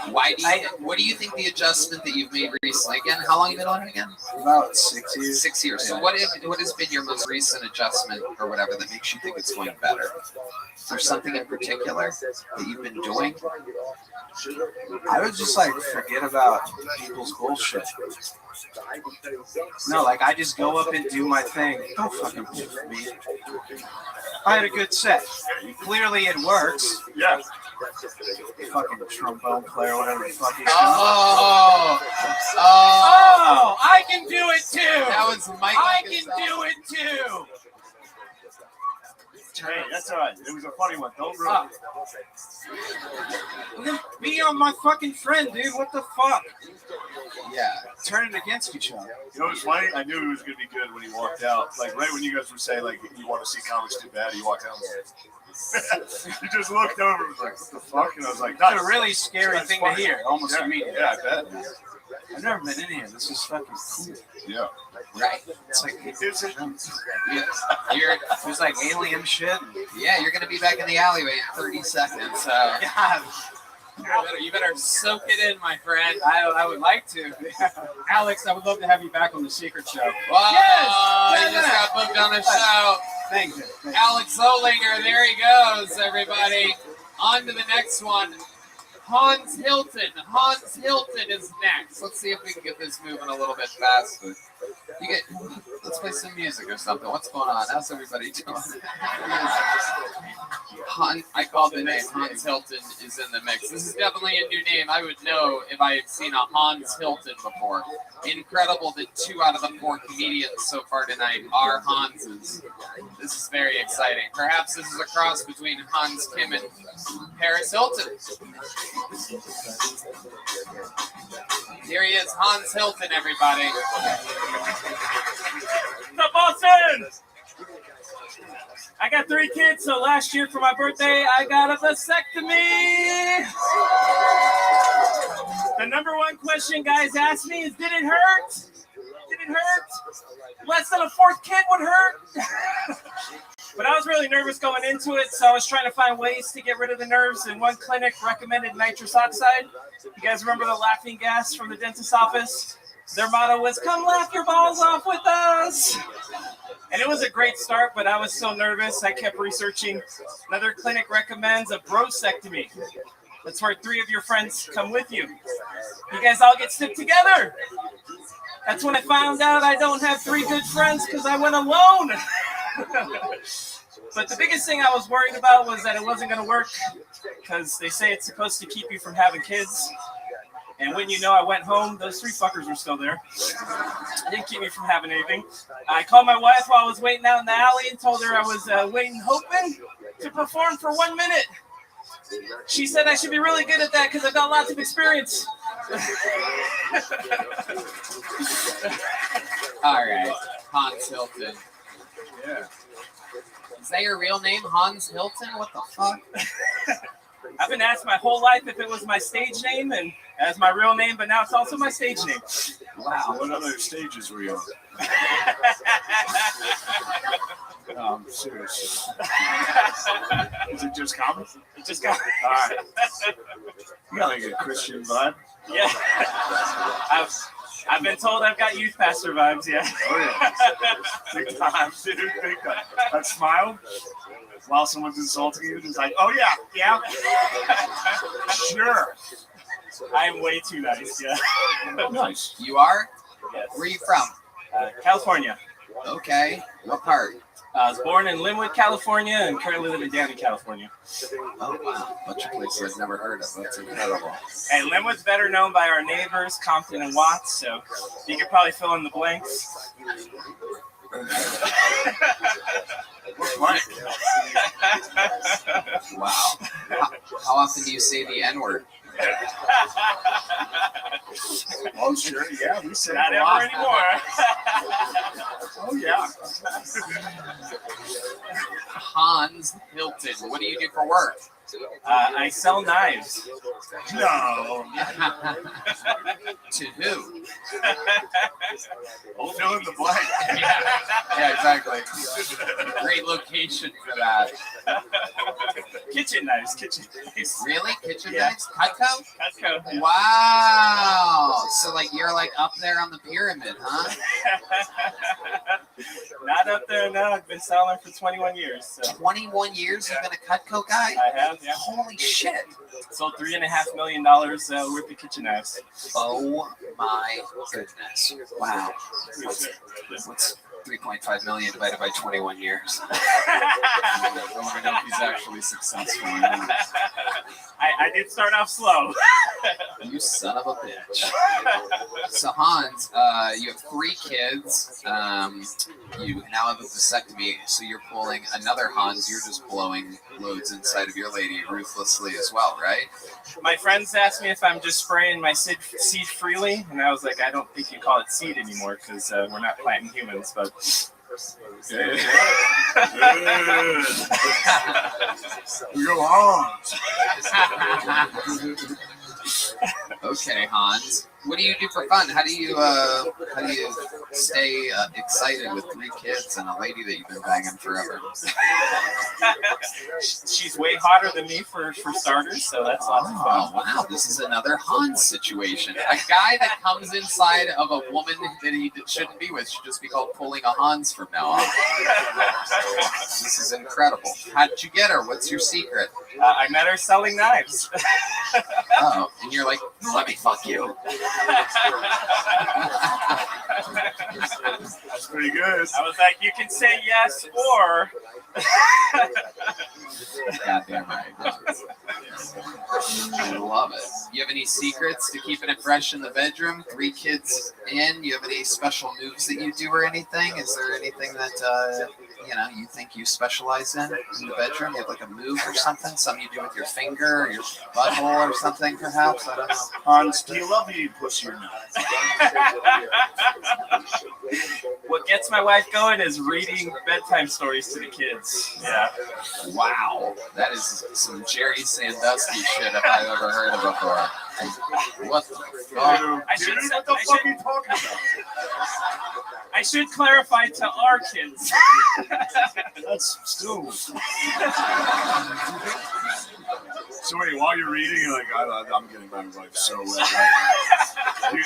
What do you think the adjustment that you've made recently? Again, how long have you been on it again? About 6 years. 6 years. So what has been your most recent adjustment or whatever that makes you think it's going better? Is there something in particular that you've been doing? I would just like forget about people's bullshit. No, like I just go up and do my thing. Don't fucking believe me. I had a good set. Clearly it works. Yeah. Fucking trombone player, whatever the fuck he's Oh, I can do it too. That was Mike. I can do it too. Hey, that's all right. It was a funny one. Don't ruin it. Be on my fucking friend, dude. What the fuck? Yeah. Turn it against each other. You know what's funny? I knew he was going to be good when he walked out. Like, right when you guys were saying, like, you want to see comics do bad, he walked out and was like, he just looked over and was like, what the fuck? And I was like, That's a really scary thing to hear, almost yeah, immediately. Yeah, I bet. I've never been in here. This is fucking cool. Yeah. Right. It's like You're there's like alien shit. Yeah, you're gonna be back in the alleyway in 30 seconds. So God. You better soak it in, my friend. I would like to. Alex, I would love to have you back on the Secret Show. Wow, you just got booked on the show. Thank you. Alex Zollinger, there he goes, everybody. On to the next one. Hans Hilton. Hans Hilton is next. Let's see if we can get this moving a little bit faster. Let's play some music or something. What's going on? How's everybody doing? I called the name. Hans Hilton is in the mix. This is definitely a new name. I would know if I had seen a Hans Hilton before. Incredible that 2 out of the 4 comedians so far tonight are Hanses. This is very exciting. Perhaps this is a cross between Hans Kim and Paris Hilton. Here he is, Hans Hilton, everybody. The Boston! I got 3 kids, so last year for my birthday, I got a vasectomy. The number one question guys ask me is, did it hurt? Did it hurt? Less than a 4th kid would hurt. But I was really nervous going into it, so I was trying to find ways to get rid of the nerves, and one clinic recommended nitrous oxide. You guys remember the laughing gas from the dentist's office? Their motto was, come laugh your balls off with us. And it was a great start, but I was so nervous, I kept researching. Another clinic recommends a brosectomy. That's where 3 of your friends come with you. You guys all get stick together. That's when I found out I don't have 3 good friends because I went alone. But the biggest thing I was worried about was that it wasn't going to work because they say it's supposed to keep you from having kids. And when you know I went home, those 3 fuckers were still there. It didn't keep me from having anything. I called my wife while I was waiting out in the alley and told her I was waiting, hoping to perform for 1 minute. She said I should be really good at that because I've got lots of experience. All right, Hans Hilton. Yeah. Is that your real name, Hans Hilton? What the fuck? I've been asked my whole life if it was my stage name and as my real name, but now it's also my stage name. Wow. What other stages were you on? I'm serious. Is it just comedy? Just comedy. All right. You got like a Christian vibe. Yeah. I've been told I've got youth pastor vibes, yeah. Oh, yeah. Big time, dude. Big time. That smile while someone's insulting you, just like, oh, yeah, yeah. Sure. I am way too nice, yeah. Nice. You are? Yes. Where are you from? California. Okay. What part? I was born in Linwood, California, and currently live in Downey, California. Oh, wow. A bunch of places I've never heard of. That's incredible. And Linwood's better known by our neighbors, Compton and Watts, so you could probably fill in the blanks. Wow. How often do you say the N-word? Oh, sure, yeah. We say Not ever anymore. Oh, yeah. Hans Hilton. What do you do for work? I sell knives. No. To who? Fill in the blank. Yeah, exactly. Great location for that. Kitchen knives. Kitchen knives. Really? Kitchen Yeah. knives? Cutco? Cutco. Yeah. Wow. So like you're like up there on the pyramid, huh? Not up there, no. I've been selling for 21 years. So. 21 years you've been a Cutco guy? I have, yeah. Holy shit. Sold $3.5 million worth of kitchen knives. Oh my goodness. Wow. What's 3.5 million divided by 21 years? I want to know if he's actually successful or not. I did start off slow. You son of a bitch. So Hans, you have 3 kids. You now have a vasectomy, so you're pulling another Hans. You're just blowing loads inside of your lady ruthlessly as well, right? My friends asked me if I'm just spraying my seed freely, and I was like, I don't think you call it seed anymore because we're not planting humans, but... We go on. Okay, Hans. What do you do for fun? How do you stay excited with 3 kids and a lady that you've been banging forever? She's way hotter than me for starters, so that's lots of fun. Oh, wow. This is another Hans situation. A guy that comes inside of a woman that he shouldn't be with should just be called pulling a Hans from now on. This is incredible. How did you get her? What's your secret? I met her selling knives. Oh, and you're like, let me fuck you. That's pretty good. I was like, you can say yes or... Goddamn right. I love it. You have any secrets to keeping it fresh in the bedroom? 3 kids in. You have any special moves that you do or anything? Is there anything that you think you specialize in the bedroom? You have like a move or something? Something you do with your finger or your butthole or something, perhaps? I don't know. Hans, do you love eating pussy or not? What gets my wife going is reading bedtime stories to the kids. Yeah. Wow. That is some Jerry Sandusky shit if I've ever heard of before. What the fuck? I should clarify to our kids. That's still. So wait, while you're reading, you're like, I'm getting my wife so wet. Do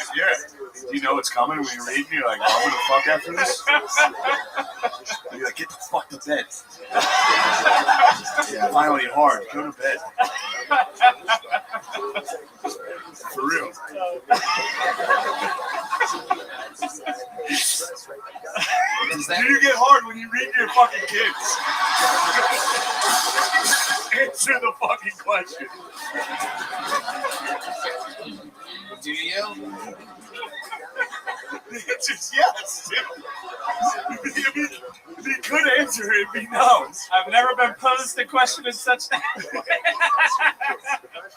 you know what's coming when you're reading? You're like, I'm gonna fuck after this. You're like, get the fuck to bed. Yeah, finally hard. Go to bed. For real. Do you get hard when you read to your fucking kids? Answer the fucking question. Do you? The answer's yes, dude. If he could answer it, it'd be no. I've never been posed a question in such that way.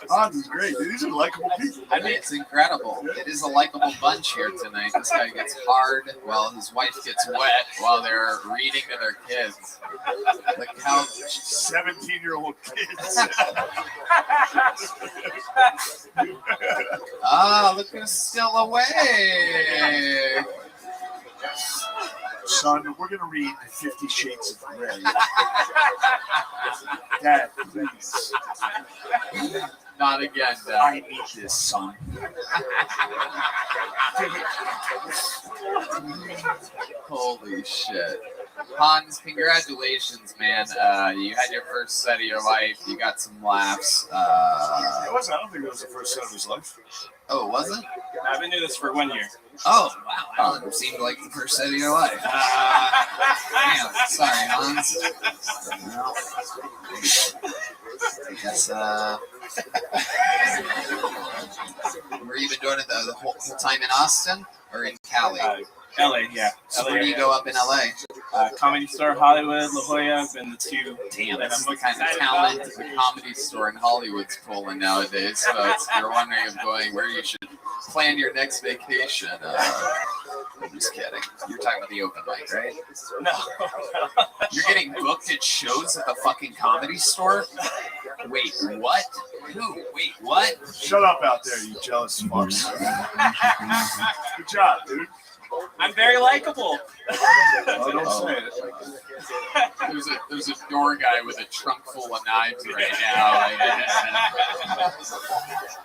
Hans is great. Dude. These are likable people. I mean, it's incredible. It is a likable bunch here tonight. This guy gets hard while his wife gets wet while they're reading to their kids. Look how 17-year-old kids. Look who's still away. Son, we're going to read 50 Shades of Grey. Dad, please. Not again, Dad. I need this, son. Holy shit. Hans, congratulations, man. You had your first set of your life. You got some laughs. It wasn't. I don't think it was the first set of his life. Oh, it wasn't? I've been doing this for 1 year. Oh, wow. It seemed like the first set of your life. Damn, sorry, Hans. No. I guess, were you been doing it the whole time in Austin or in Cali? LA, yeah. So LA, where do you go up in LA? Comedy Store, Hollywood, La Jolla, I've been the 2. Damn, that's the kind of talent the Comedy Store in Hollywood's pulling nowadays. So you're wondering of going where you should plan your next vacation. I'm just kidding. You're talking about the open mic, right? No. You're getting booked at shows at the fucking Comedy Store? Wait, what? Who? Wait, what? Shut up out there, you jealous fucks. Good job, dude. I'm very likable. Oh, don't say it. There's a door guy with a trunk full of knives right now.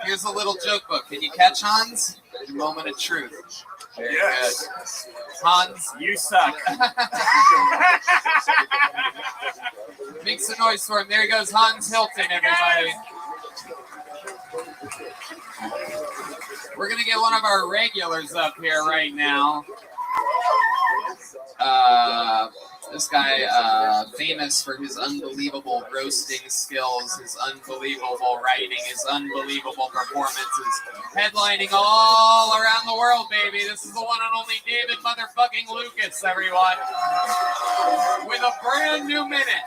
Here's a little joke book. Can you catch Hans? Your moment of truth. Very Yes. good. Hans, you suck. Make some noise for him. There he goes, Hans Hilton, everybody. We're going to get one of our regulars up here right now. This guy, famous for his unbelievable roasting skills, his unbelievable writing, his unbelievable performances, headlining all around the world, baby. This is the one and only David motherfucking Lucas, everyone, with a brand new minute.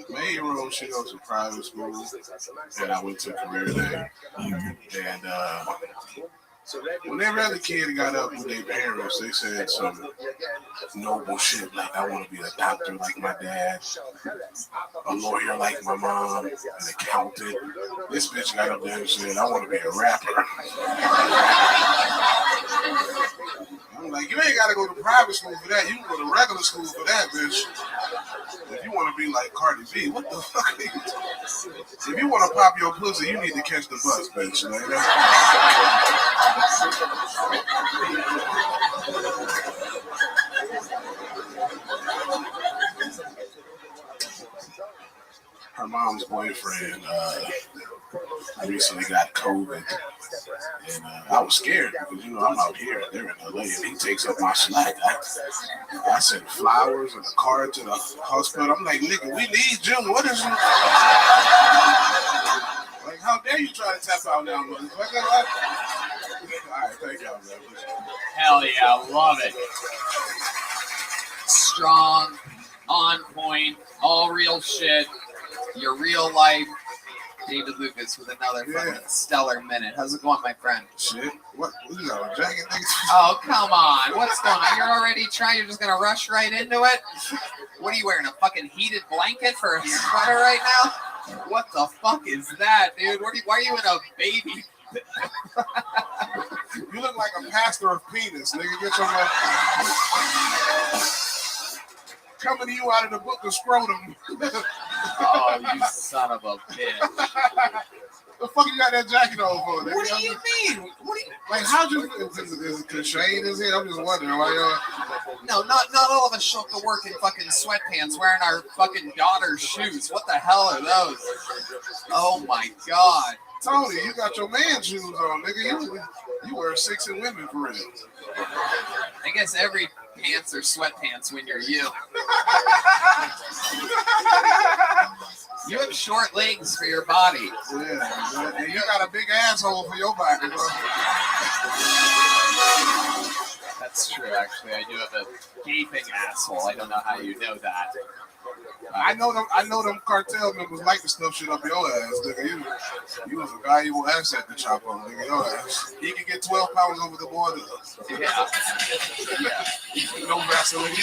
My 8-year-old, she goes to private school, and I went to career day. And whenever the kid got up with their parents, they said some noble shit like, I want to be a doctor like my dad, a lawyer like my mom, an accountant. This bitch got up there and said, I want to be a rapper. I'm like, you ain't got to go to private school for that. You can go to regular school for that, bitch. If you want to be like Cardi B, what the fuck are you doing? If you want to pop your pussy, you need to catch the bus, bitch. Like, her mom's boyfriend recently got COVID, and I was scared because, you know, I'm out here, they're in LA, and he takes up my slack. I sent flowers and a card to the hospital. I'm like, nigga, we need Jim. What is it? Like, how dare you try to tap out now, motherfucker? All right, thank y'all, man. Hell yeah, love it. Strong, on point, all real shit, your real life. David Lucas with another fucking stellar minute. How's it going, my friend? Shit. What you got, a jacket? Oh, come on. What's going on? You're already trying. You're just going to rush right into it? What are you wearing, a fucking heated blanket for a sweater right now? What the fuck is that, dude? Why are you in a baby? You look like a pastor of penis, nigga. Get your coming to you out of the book of scrotum. Oh, you son of a bitch. The fuck you got that jacket on for? Nigga? What do you mean? Like, how'd you, is it constrained his head? I'm just wondering why No, not all of us show up to work in fucking sweatpants wearing our fucking daughter's shoes. What the hell are those? Oh my god. Tony, you got your man shoes on, nigga. You wear 6 in women for real. I guess every pants are sweatpants when you're you. You have short legs for your body. Yeah, and you got a big asshole for your body, bro. That's true, actually. I do have a gaping asshole. I don't know how you know that. I know them cartel members like to stuff shit up your ass, nigga. You was a valuable asset to chop on, nigga. Your ass. He can get 12 pounds over the border. Yeah. No Vaseline.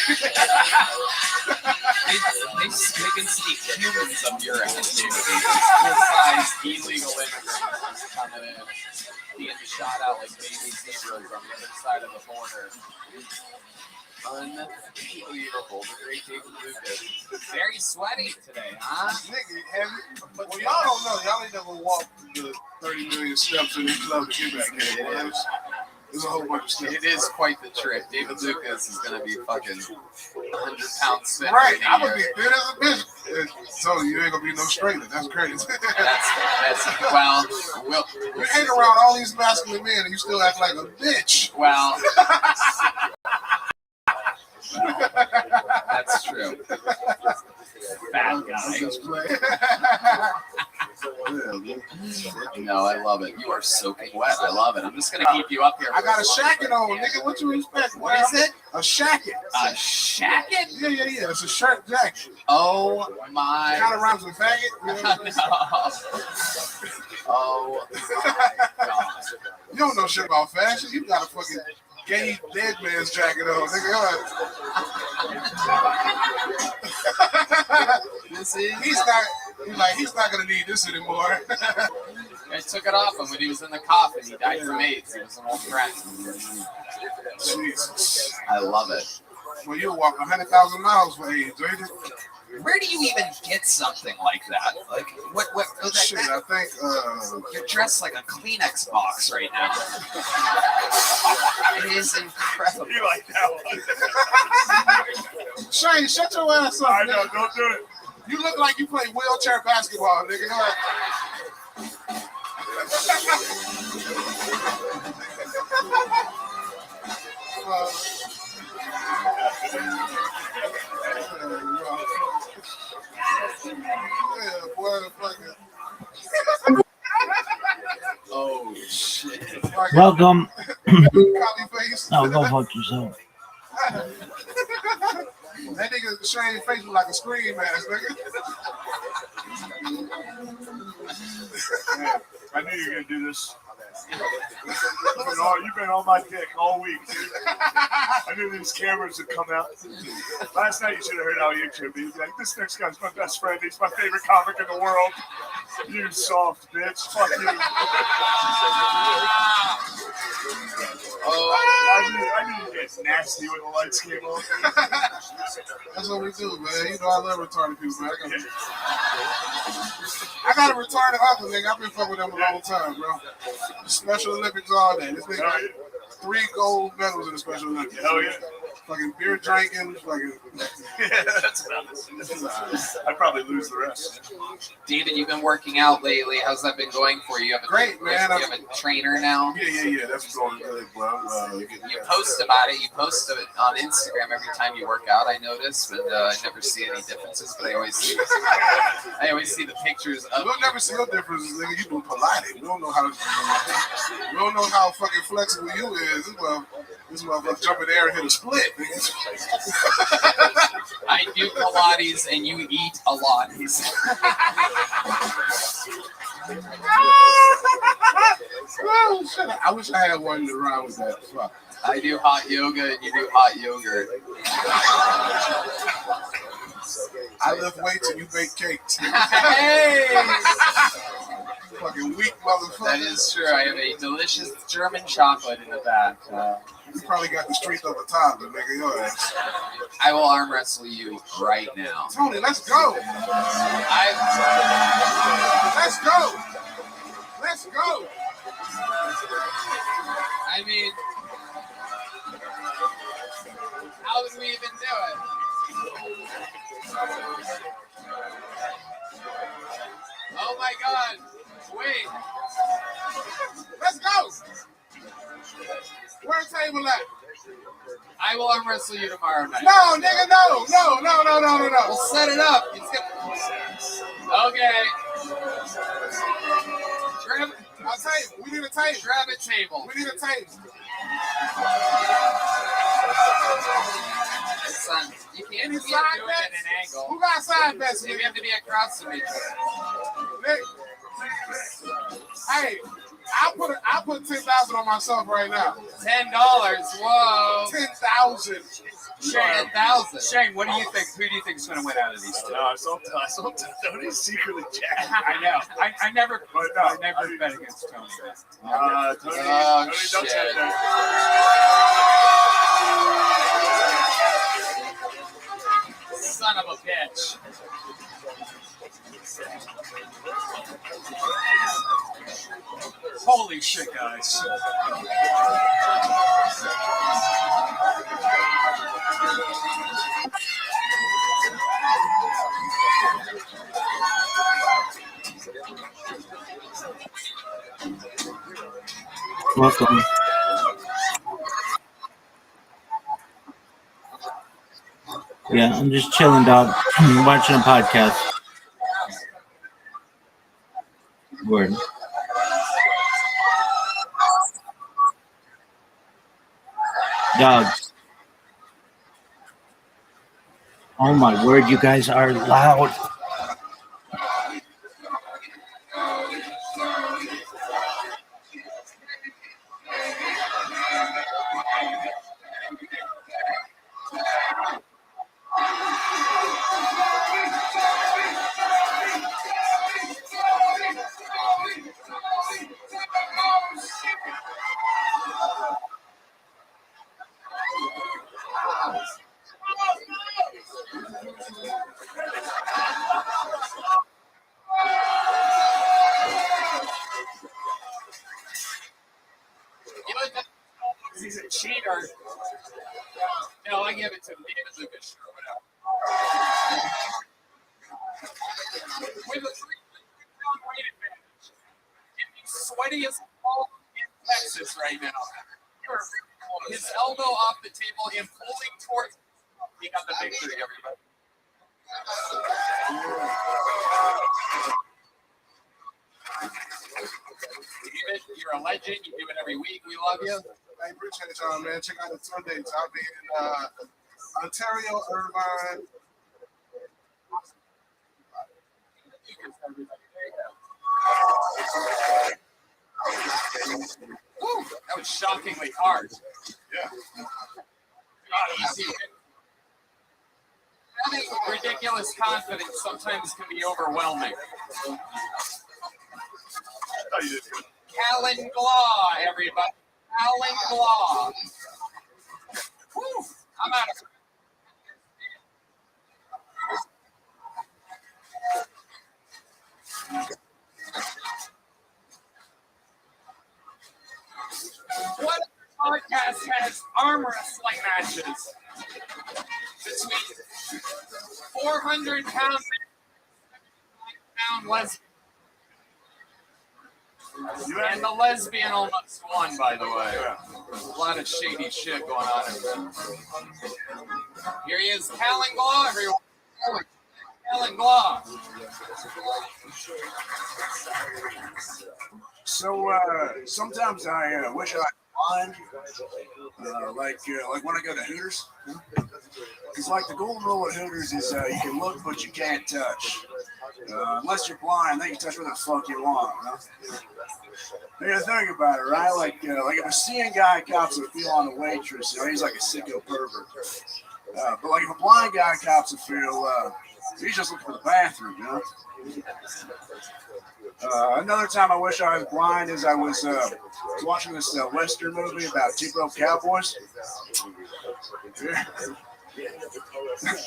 They can sneak humans up your ass, dude. Full-size illegal immigrants coming in, being shot out like baby zebras on the other side of the border. Unbelievable. The great David Lucas. Very sweaty today, huh? Nigga, but well, y'all don't know. Y'all ain't never walked the 30 million steps in the club to get back here. There's a whole bunch of steps. It is quite the trip. David Lucas is going to be fucking 100 pounds thin. Right. I'm going to be thin as a bitch. So you ain't going to be no straighter. That's crazy. That's well, you hang around all these masculine men and you still act like a bitch. Well, that's true. Fat guy. No, I love it. You are soaking wet. I love it. I'm just gonna keep you up here. I got a shacket on, nigga. What you expect? What is it? A shacket. A shacket? Yeah. It's a shirt jacket. Oh my. Kind of rhymes with faggot. You know? Oh my god. You don't know shit about fashion. You got a fucking gay dead man's jacket on, nigga. This is. He's not gonna need this anymore. I took it off him when he was in the coffin. He died from AIDS. He was an old friend. Jesus. I love it. Well, you'll walk 100,000 miles for AIDS, ain't it? Where do you even get something like that? Like, what Shit, I think, you're dressed like a Kleenex box right now. It is incredible. You like that one? Shane, shut your ass up. I know, don't do it. You look like you play wheelchair basketball, nigga. Oh shit. Welcome. Copy face. Oh, go fuck yourself. That nigga Shane's face was like a scream ass, nigga. Man, I knew you were gonna do this. You've been on my dick all week. I knew these cameras would come out. Last night you should have heard how YouTube be like, this next guy's my best friend. He's my favorite comic in the world. You soft bitch. Fuck you. Oh, I knew you'd get nasty when the lights came on. That's what we do, man. You know I love retarded people, man. I got a retarded uncle, nigga. I've been fucking with them a long time, bro. Special Olympics all day. This nigga got 3 gold medals in the Special Olympics. Hell yeah. Fucking beer drinking, fucking. Yeah, that's about it. I'd probably lose the rest. David, you've been working out lately. How's that been going for you? You have a, Great, man. You have a trainer now? Yeah. That's going good, bro. You post about it. You post it on Instagram every time you work out. I notice, but I never see any differences. But I always see the pictures of. We'll never see no differences, nigga. You do Pilates. We don't know how fucking flexible you is. This motherfucker jump in the air and hit a split, nigga. I do Pilates and you eat a lot. He said. Oh, shit. I wish I had one to rhyme with that. Fuck. I do hot yoga and you do hot yogurt. I lift weights and you bake cakes. Hey! Fucking weak motherfucker. That is true. I have a delicious German chocolate in the back. You probably got the strength of a toddler, nigga. Your ass. I will arm wrestle you right now. Tony, let's go. Let's go. Let's go. I mean, how would we even do it? Oh my God. Wait. Let's go. Where's the table at? I will arm wrestle you tomorrow night. No, nigga, no. We'll set it up. Okay. I'll tell you, we need a table. Grab a table. We need a table. Son, you can't do it side at bets? an angle. Who got side bets? Maybe we have to be across from each other. Hey, I'll put 10,000 on myself right now. $10. Whoa. 10,000. Shane, 10,000. Shane, what do you think? Who do you think is going to win out of these two? I saw Tony's secretly jacked. I know. I never bet against Tony. Tony, Oh, don't shit. say that. Son of a bitch. Holy shit, guys. Welcome. Yeah, I'm just chilling, dog. I'm watching a podcast. Word. Dog. Oh my word, you guys are loud. He's a cheater. No, I give it to David Lucas. With a 3 pound weight advantage. Getting sweaty as hell in Texas right now. His elbow off the table, him pulling towards. He got the victory, everybody. David, you're a legend. You do it every week. We love you. I appreciate y'all, man. Check out the tour dates. I'll be in Ontario, Irvine. Woo, that was shockingly hard. Yeah. God, easy. Having ridiculous confidence sometimes can be overwhelming. Oh, you did good. Callan Glaw, everybody. Callan Glaw. Whew, I'm out of What podcast has arm wrestling matches between 400-pound lesbian? And the lesbian almost won, by the way. A lot of shady shit going on. Here he is, Callan Glaw, everyone. Callan Glaw. So sometimes I wish I was blind, like when I go to Hooters. Because like the golden rule at Hooters is you can look but you can't touch. Unless you're blind, then you can touch whatever the fuck you want. You gotta think about it, right? Like if a seeing guy cops a feel on a waitress, he's like a sicko pervert. But like if a blind guy cops a feel, he's just looking for the bathroom, Another time I wish I was blind is I was watching this Western movie about two broke cowboys.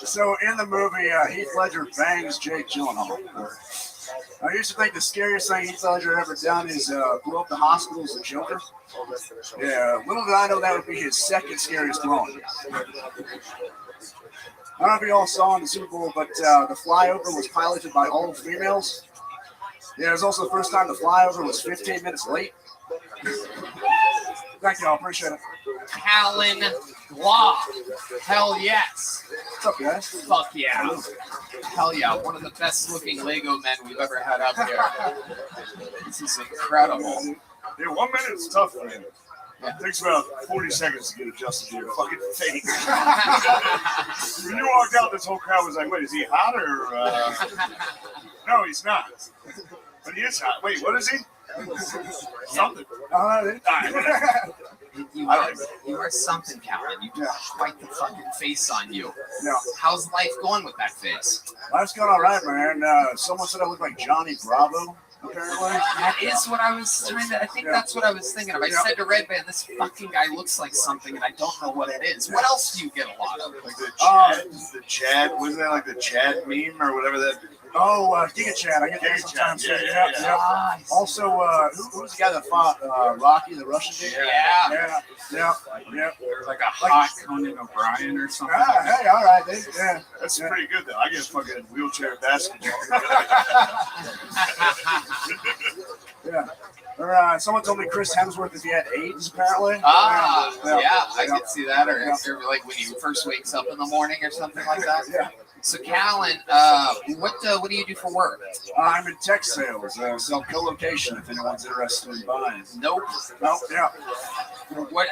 So in the movie, Heath Ledger bangs Jake Gyllenhaal. I used to think the scariest thing Heath Ledger ever done is blow up the hospital as a Joker. Yeah, little did I know that would be his second scariest blowing. I don't know if you all saw in the Super Bowl, but the flyover was piloted by all females. Yeah, it was also the first time the flyover was 15 minutes late. Thank you all, appreciate it. Callan Glaw. Hell yes. What's up, guys? Fuck yeah. Hell yeah. One of the best looking Lego men we've ever had up here. This is incredible. Yeah, 1 minute is tough, man. It takes about 40 seconds to get adjusted to your fucking face. When you walked out, this whole crowd was like, wait, is he hot or... No, he's not. But he is hot. Wait, what is he? Something. You are something, Callan. You got quite the fucking face on you. Yeah. How's life going with that face? Life's going all right, man. Someone said I look like Johnny Bravo, apparently. That is what I was trying to... I think that's what I was thinking of. I said to Red Band, this fucking guy looks like something, and I don't know what it is. What else do you get a lot of? Like the Chad, wasn't that like the Chad meme or whatever that... Oh, Giga Chad. I get that sometimes. Yeah. Nice. Also, who's the guy that fought Rocky, the Russian dude? Yeah. Like a hot Conan O'Brien or something. Hey, all right. That's pretty good, though. I get fucking wheelchair basketball. Yeah. Someone told me Chris Hemsworth if he had AIDS, apparently. I could see that. Or like when he first wakes up in the morning or something like that. Yeah. So, Callan, what do you do for work? I'm in tech sales. Sell co-location if anyone's interested in buying. Nope. Nope. Yeah.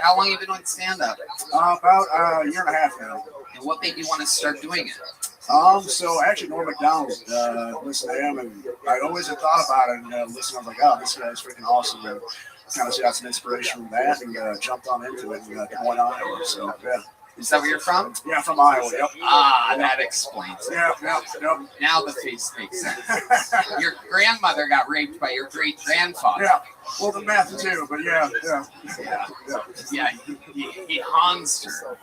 How long have you been doing stand-up? About a year and a half now. And what made you want to start doing it? So actually Norm MacDonald, listen to him, and I always had thought about it, and listened, I was like, oh, this guy's freaking awesome, and kind of got some inspiration from that, and jumped on into it, and went on Iowa, so yeah. Is that where you're from? Yeah, from Iowa, yep. That explains it. Yep. Now the face makes sense. Your grandmother got raped by your great-grandfather. Yeah, well, the meth too, but yeah. Yeah, he haunts her.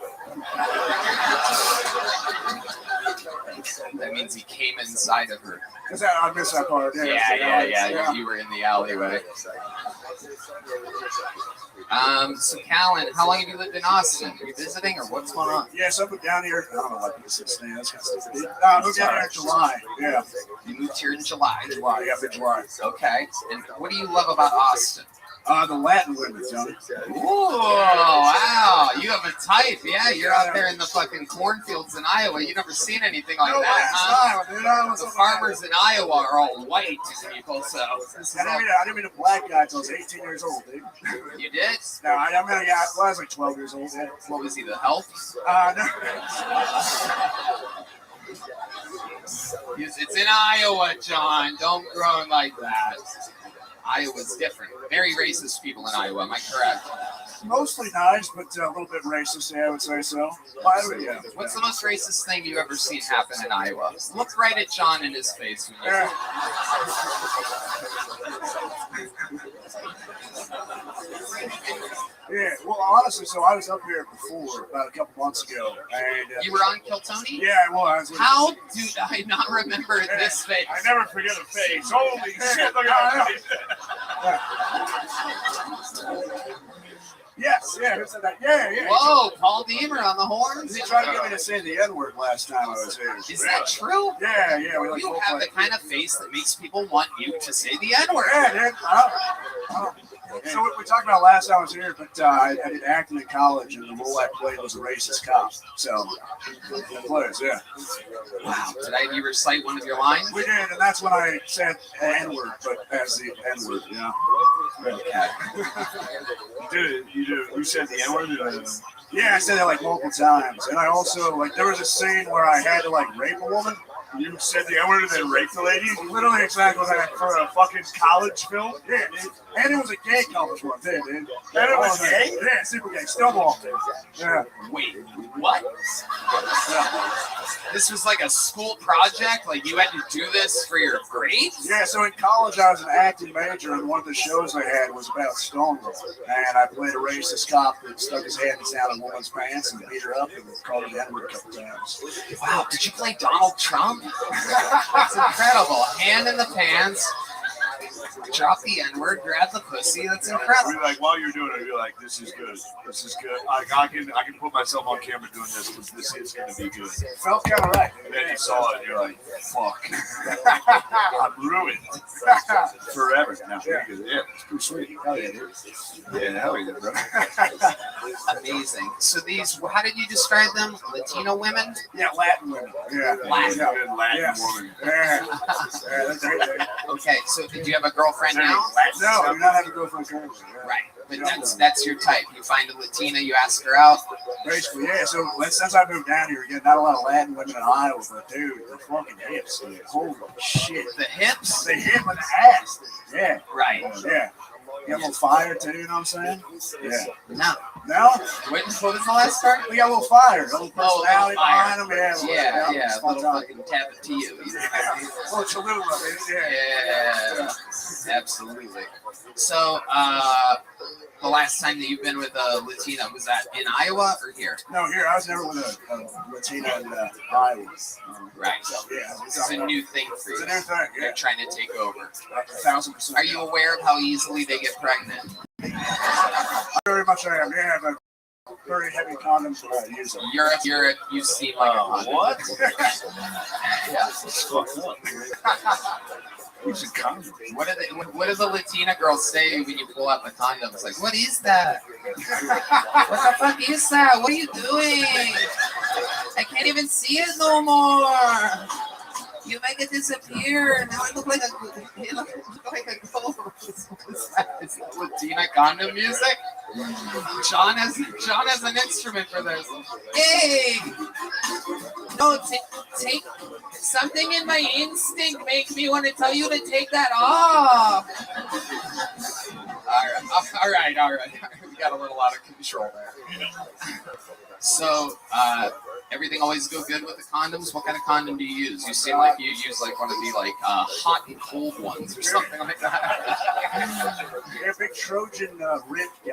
That means he came inside of her. I missed that part. Yeah. You were in the alleyway. So Callan, how long have you lived in Austin? Are you visiting or what's going on? Yeah, so I moved down here. I don't know, like 16. That's kind of stupid. I moved down here in July. Yeah. You moved here in July. July. Okay. And what do you love about Austin? The Latin women, Johnny. Ooh, wow. You have a type. Yeah, you're out there in the fucking cornfields in Iowa. You've never seen anything like that, huh? The farmers in Iowa are all white people, so. I didn't meet a black guy until I was 18 years old, dude. You did? No, I was like 12 years old. Yeah. What was he, the help? No. It's in Iowa, John. Don't groan like that. Iowa's different. Very racist people in Iowa. Am I correct? Mostly nice, but a little bit racist. Yeah, I would say so. Yeah. What's the most racist thing you've ever seen happen in Iowa? Look right at John in his face. When you Yeah, well, honestly, so I was up here before, about a couple months ago. And, you were on Kiltony? Yeah, I was. How do I not remember this face? I never forget a face. Holy shit, look at that. Yes, who said that? Yeah. Whoa, Paul Deemer on the horns? He tried to get me to say the N-word last time I was here. Is that true? Yeah. You have the kind of face that makes people want you to say the N-word. Yeah, dude. So we talked about last time I was here, but I did acting in college, and the role I played was a racist cop. So, players, yeah. Wow. Did you recite one of your lines? We did, and that's when I said N-word, but as the N-word, yeah. Okay. You said the N-word? Yeah, I said that like multiple times. And I also, like, there was a scene where I had to, like, rape a woman. You said the N-word and then raped the lady? Literally exactly that for a fucking college film. Yeah, dude. And it was a gay college one, dude. And it was gay? Yeah, super gay. Stonewall, dude. Yeah. Wait, what? Yeah. This was like a school project? Like you had to do this for your grades? Yeah, so in college I was an acting major, and one of the shows I had was about Stonewall. And I played a racist cop that stuck his hand down a woman's pants and beat her up and called her the N-word a couple times. Wow, did you play Donald Trump? That's incredible. Hand in the pants. Drop the N-word, grab the pussy. That's incredible. You're like, while you're doing it, you're like, this is good. This is good. I can put myself on camera doing this because this is going to be good. It felt kind of right. And then you saw it, and you're like, fuck. I'm ruined. Forever. Now, yeah, it's pretty sweet. Hell yeah, dude. Yeah, hell yeah, bro. Amazing. So how did you describe them? Latino women? Yeah, Latin women. Yeah. Latin woman. Yeah. That's great. Okay, so did you have a girlfriend now? No, I do not have a girlfriend currently. Yeah. Right, but that's your type. You find a Latina, you ask her out. Basically, yeah. So since I moved down here, again, not a lot of Latin women in Iowa, but dude, the fucking hips, dude. Holy shit. The hips? The hip and the ass, dude. Yeah. Right. Yeah. You got a little fire too, you know what I'm saying? Yeah. No. No? What was the last part? We got a little fire. A little personality behind them. Yeah. A little fucking tap it to you. Well, Cholula, Yeah. Absolutely. So, the last time that you've been with a Latina, was that in Iowa or here? No, here. I was never with a Latina in Iowa. Right. Yeah. This is a new thing for you. It's a new thing, yeah. They're trying to take over. 1,000%. Are you aware of how easily they get pregnant? Very much I am. Yeah, but very heavy condoms that I use. Europe, you seem like a condom. What? Yeah. It's fucked up. Who's a condom? What do the Latina girls say when you pull out the condom? It's like, what is that? What the fuck is that? What are you doing? I can't even see it no more. You make it disappear. Now I look like a ghost. Is that Latina condom music? John has an instrument for this. Hey! No, take something in my instinct makes me want to tell you to take that off. All right. We got a little out of control there. So, everything always go good with the condoms? What kind of condom do you use? You seem like you use like one of the hot and cold ones or something like that. Yeah, big Trojan rib guy.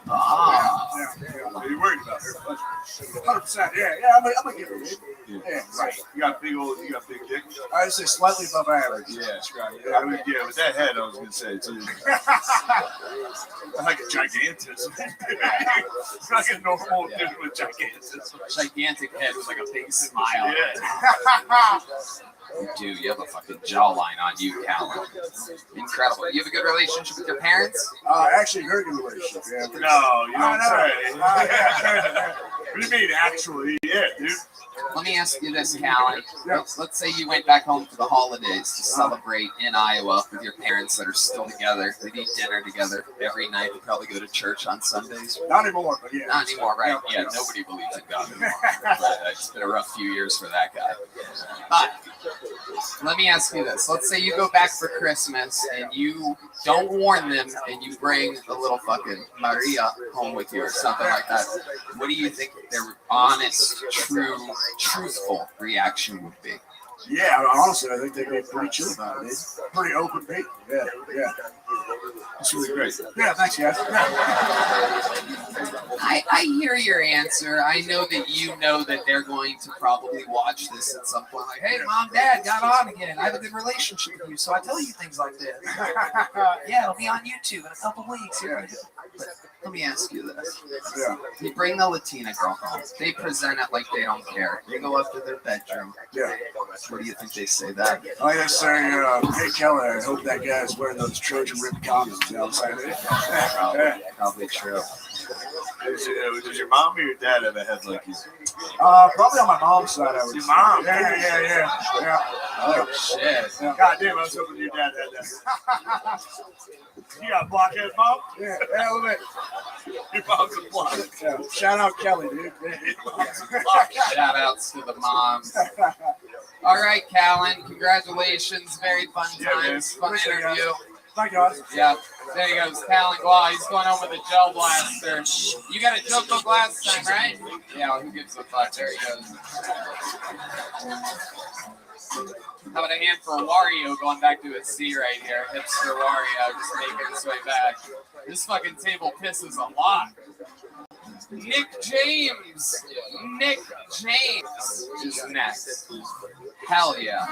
Ah. Yeah. Are you worried about her? 100%. Yeah. I'm gonna give her a rib. Yeah, right. You got big dick. I'd say slightly above average. Yeah, that's right. Yeah, with that head, I was gonna say too. I'm like a gigantus. It's like a normal dude with gigantus. Gigantic head with like a big smile. Yeah. You do. You have a fucking jawline on you, Calvin. Incredible. You have a good relationship with your parents? Actually, very good relationship. Yeah. No, you don't say. What do you mean, actually? Yeah, dude. Let me ask you this, Callan. Let's say you went back home for the holidays to celebrate in Iowa with your parents that are still together. They eat dinner together every night. They probably go to church on Sundays. Not anymore, but yeah. Not anymore, right? Yeah, nobody believes in God anymore. But it's been a rough few years for that guy. But let me ask you this. Let's say you go back for Christmas and you don't warn them and you bring a little fucking Maria home with you or something like that. What do you think their honest, truthful reaction would be? Yeah, honestly, I think they'd be pretty chill about it. Pretty open people. Yeah. That's really great. Yeah, thanks, guys. I hear your answer. I know that you know that they're going to probably watch this at some point. Like, hey, Mom, Dad, got on again. I have a good relationship with you, so I tell you things like this. Yeah, it'll be on YouTube in a couple weeks. Yeah. But let me ask you this. Yeah. You bring the Latina girl home. They present it like they don't care. They go up to their bedroom. Yeah. What do you think they say that? Oh, yeah, say, hey, Kelly, I hope that guy's wearing those Trojan rib condoms. You know what I'm saying? Probably true. Does your mom or your dad have a head like you? Probably on my mom's side, I would Your say. mom? Yeah. Oh, shit. Yeah. God damn, I was hoping your dad had that. You got a blockhead mom? Yeah, a little bit. Your mom's a blockhead. Yeah. Shout out Kelly, dude. Shout outs to the moms. All right, Callan, congratulations. Very fun times. Fun interview. Thank you, guys. Yeah, there he goes, Callan. Wow, he's going home with a gel blaster. You got a joke book last time, right? Yeah, who gives a fuck? There he goes. How about a hand for Wario going back to his seat right here? Hipster Wario just making his way back. This fucking table pisses a lot. Nick James is next. Hell yeah.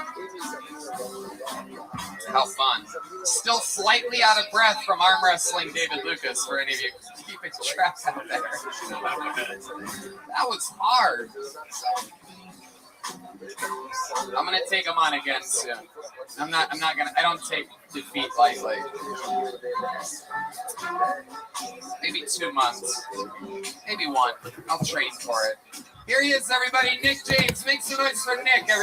How fun. Still slightly out of breath from arm wrestling David Lucas for any of you keeping track out there. That was hard. I'm gonna take him on again soon. I don't take defeat lightly. Maybe 2 months. Maybe 1. I'll train for it. Here he is, everybody. Nick James. Make some noise for Nick, everybody.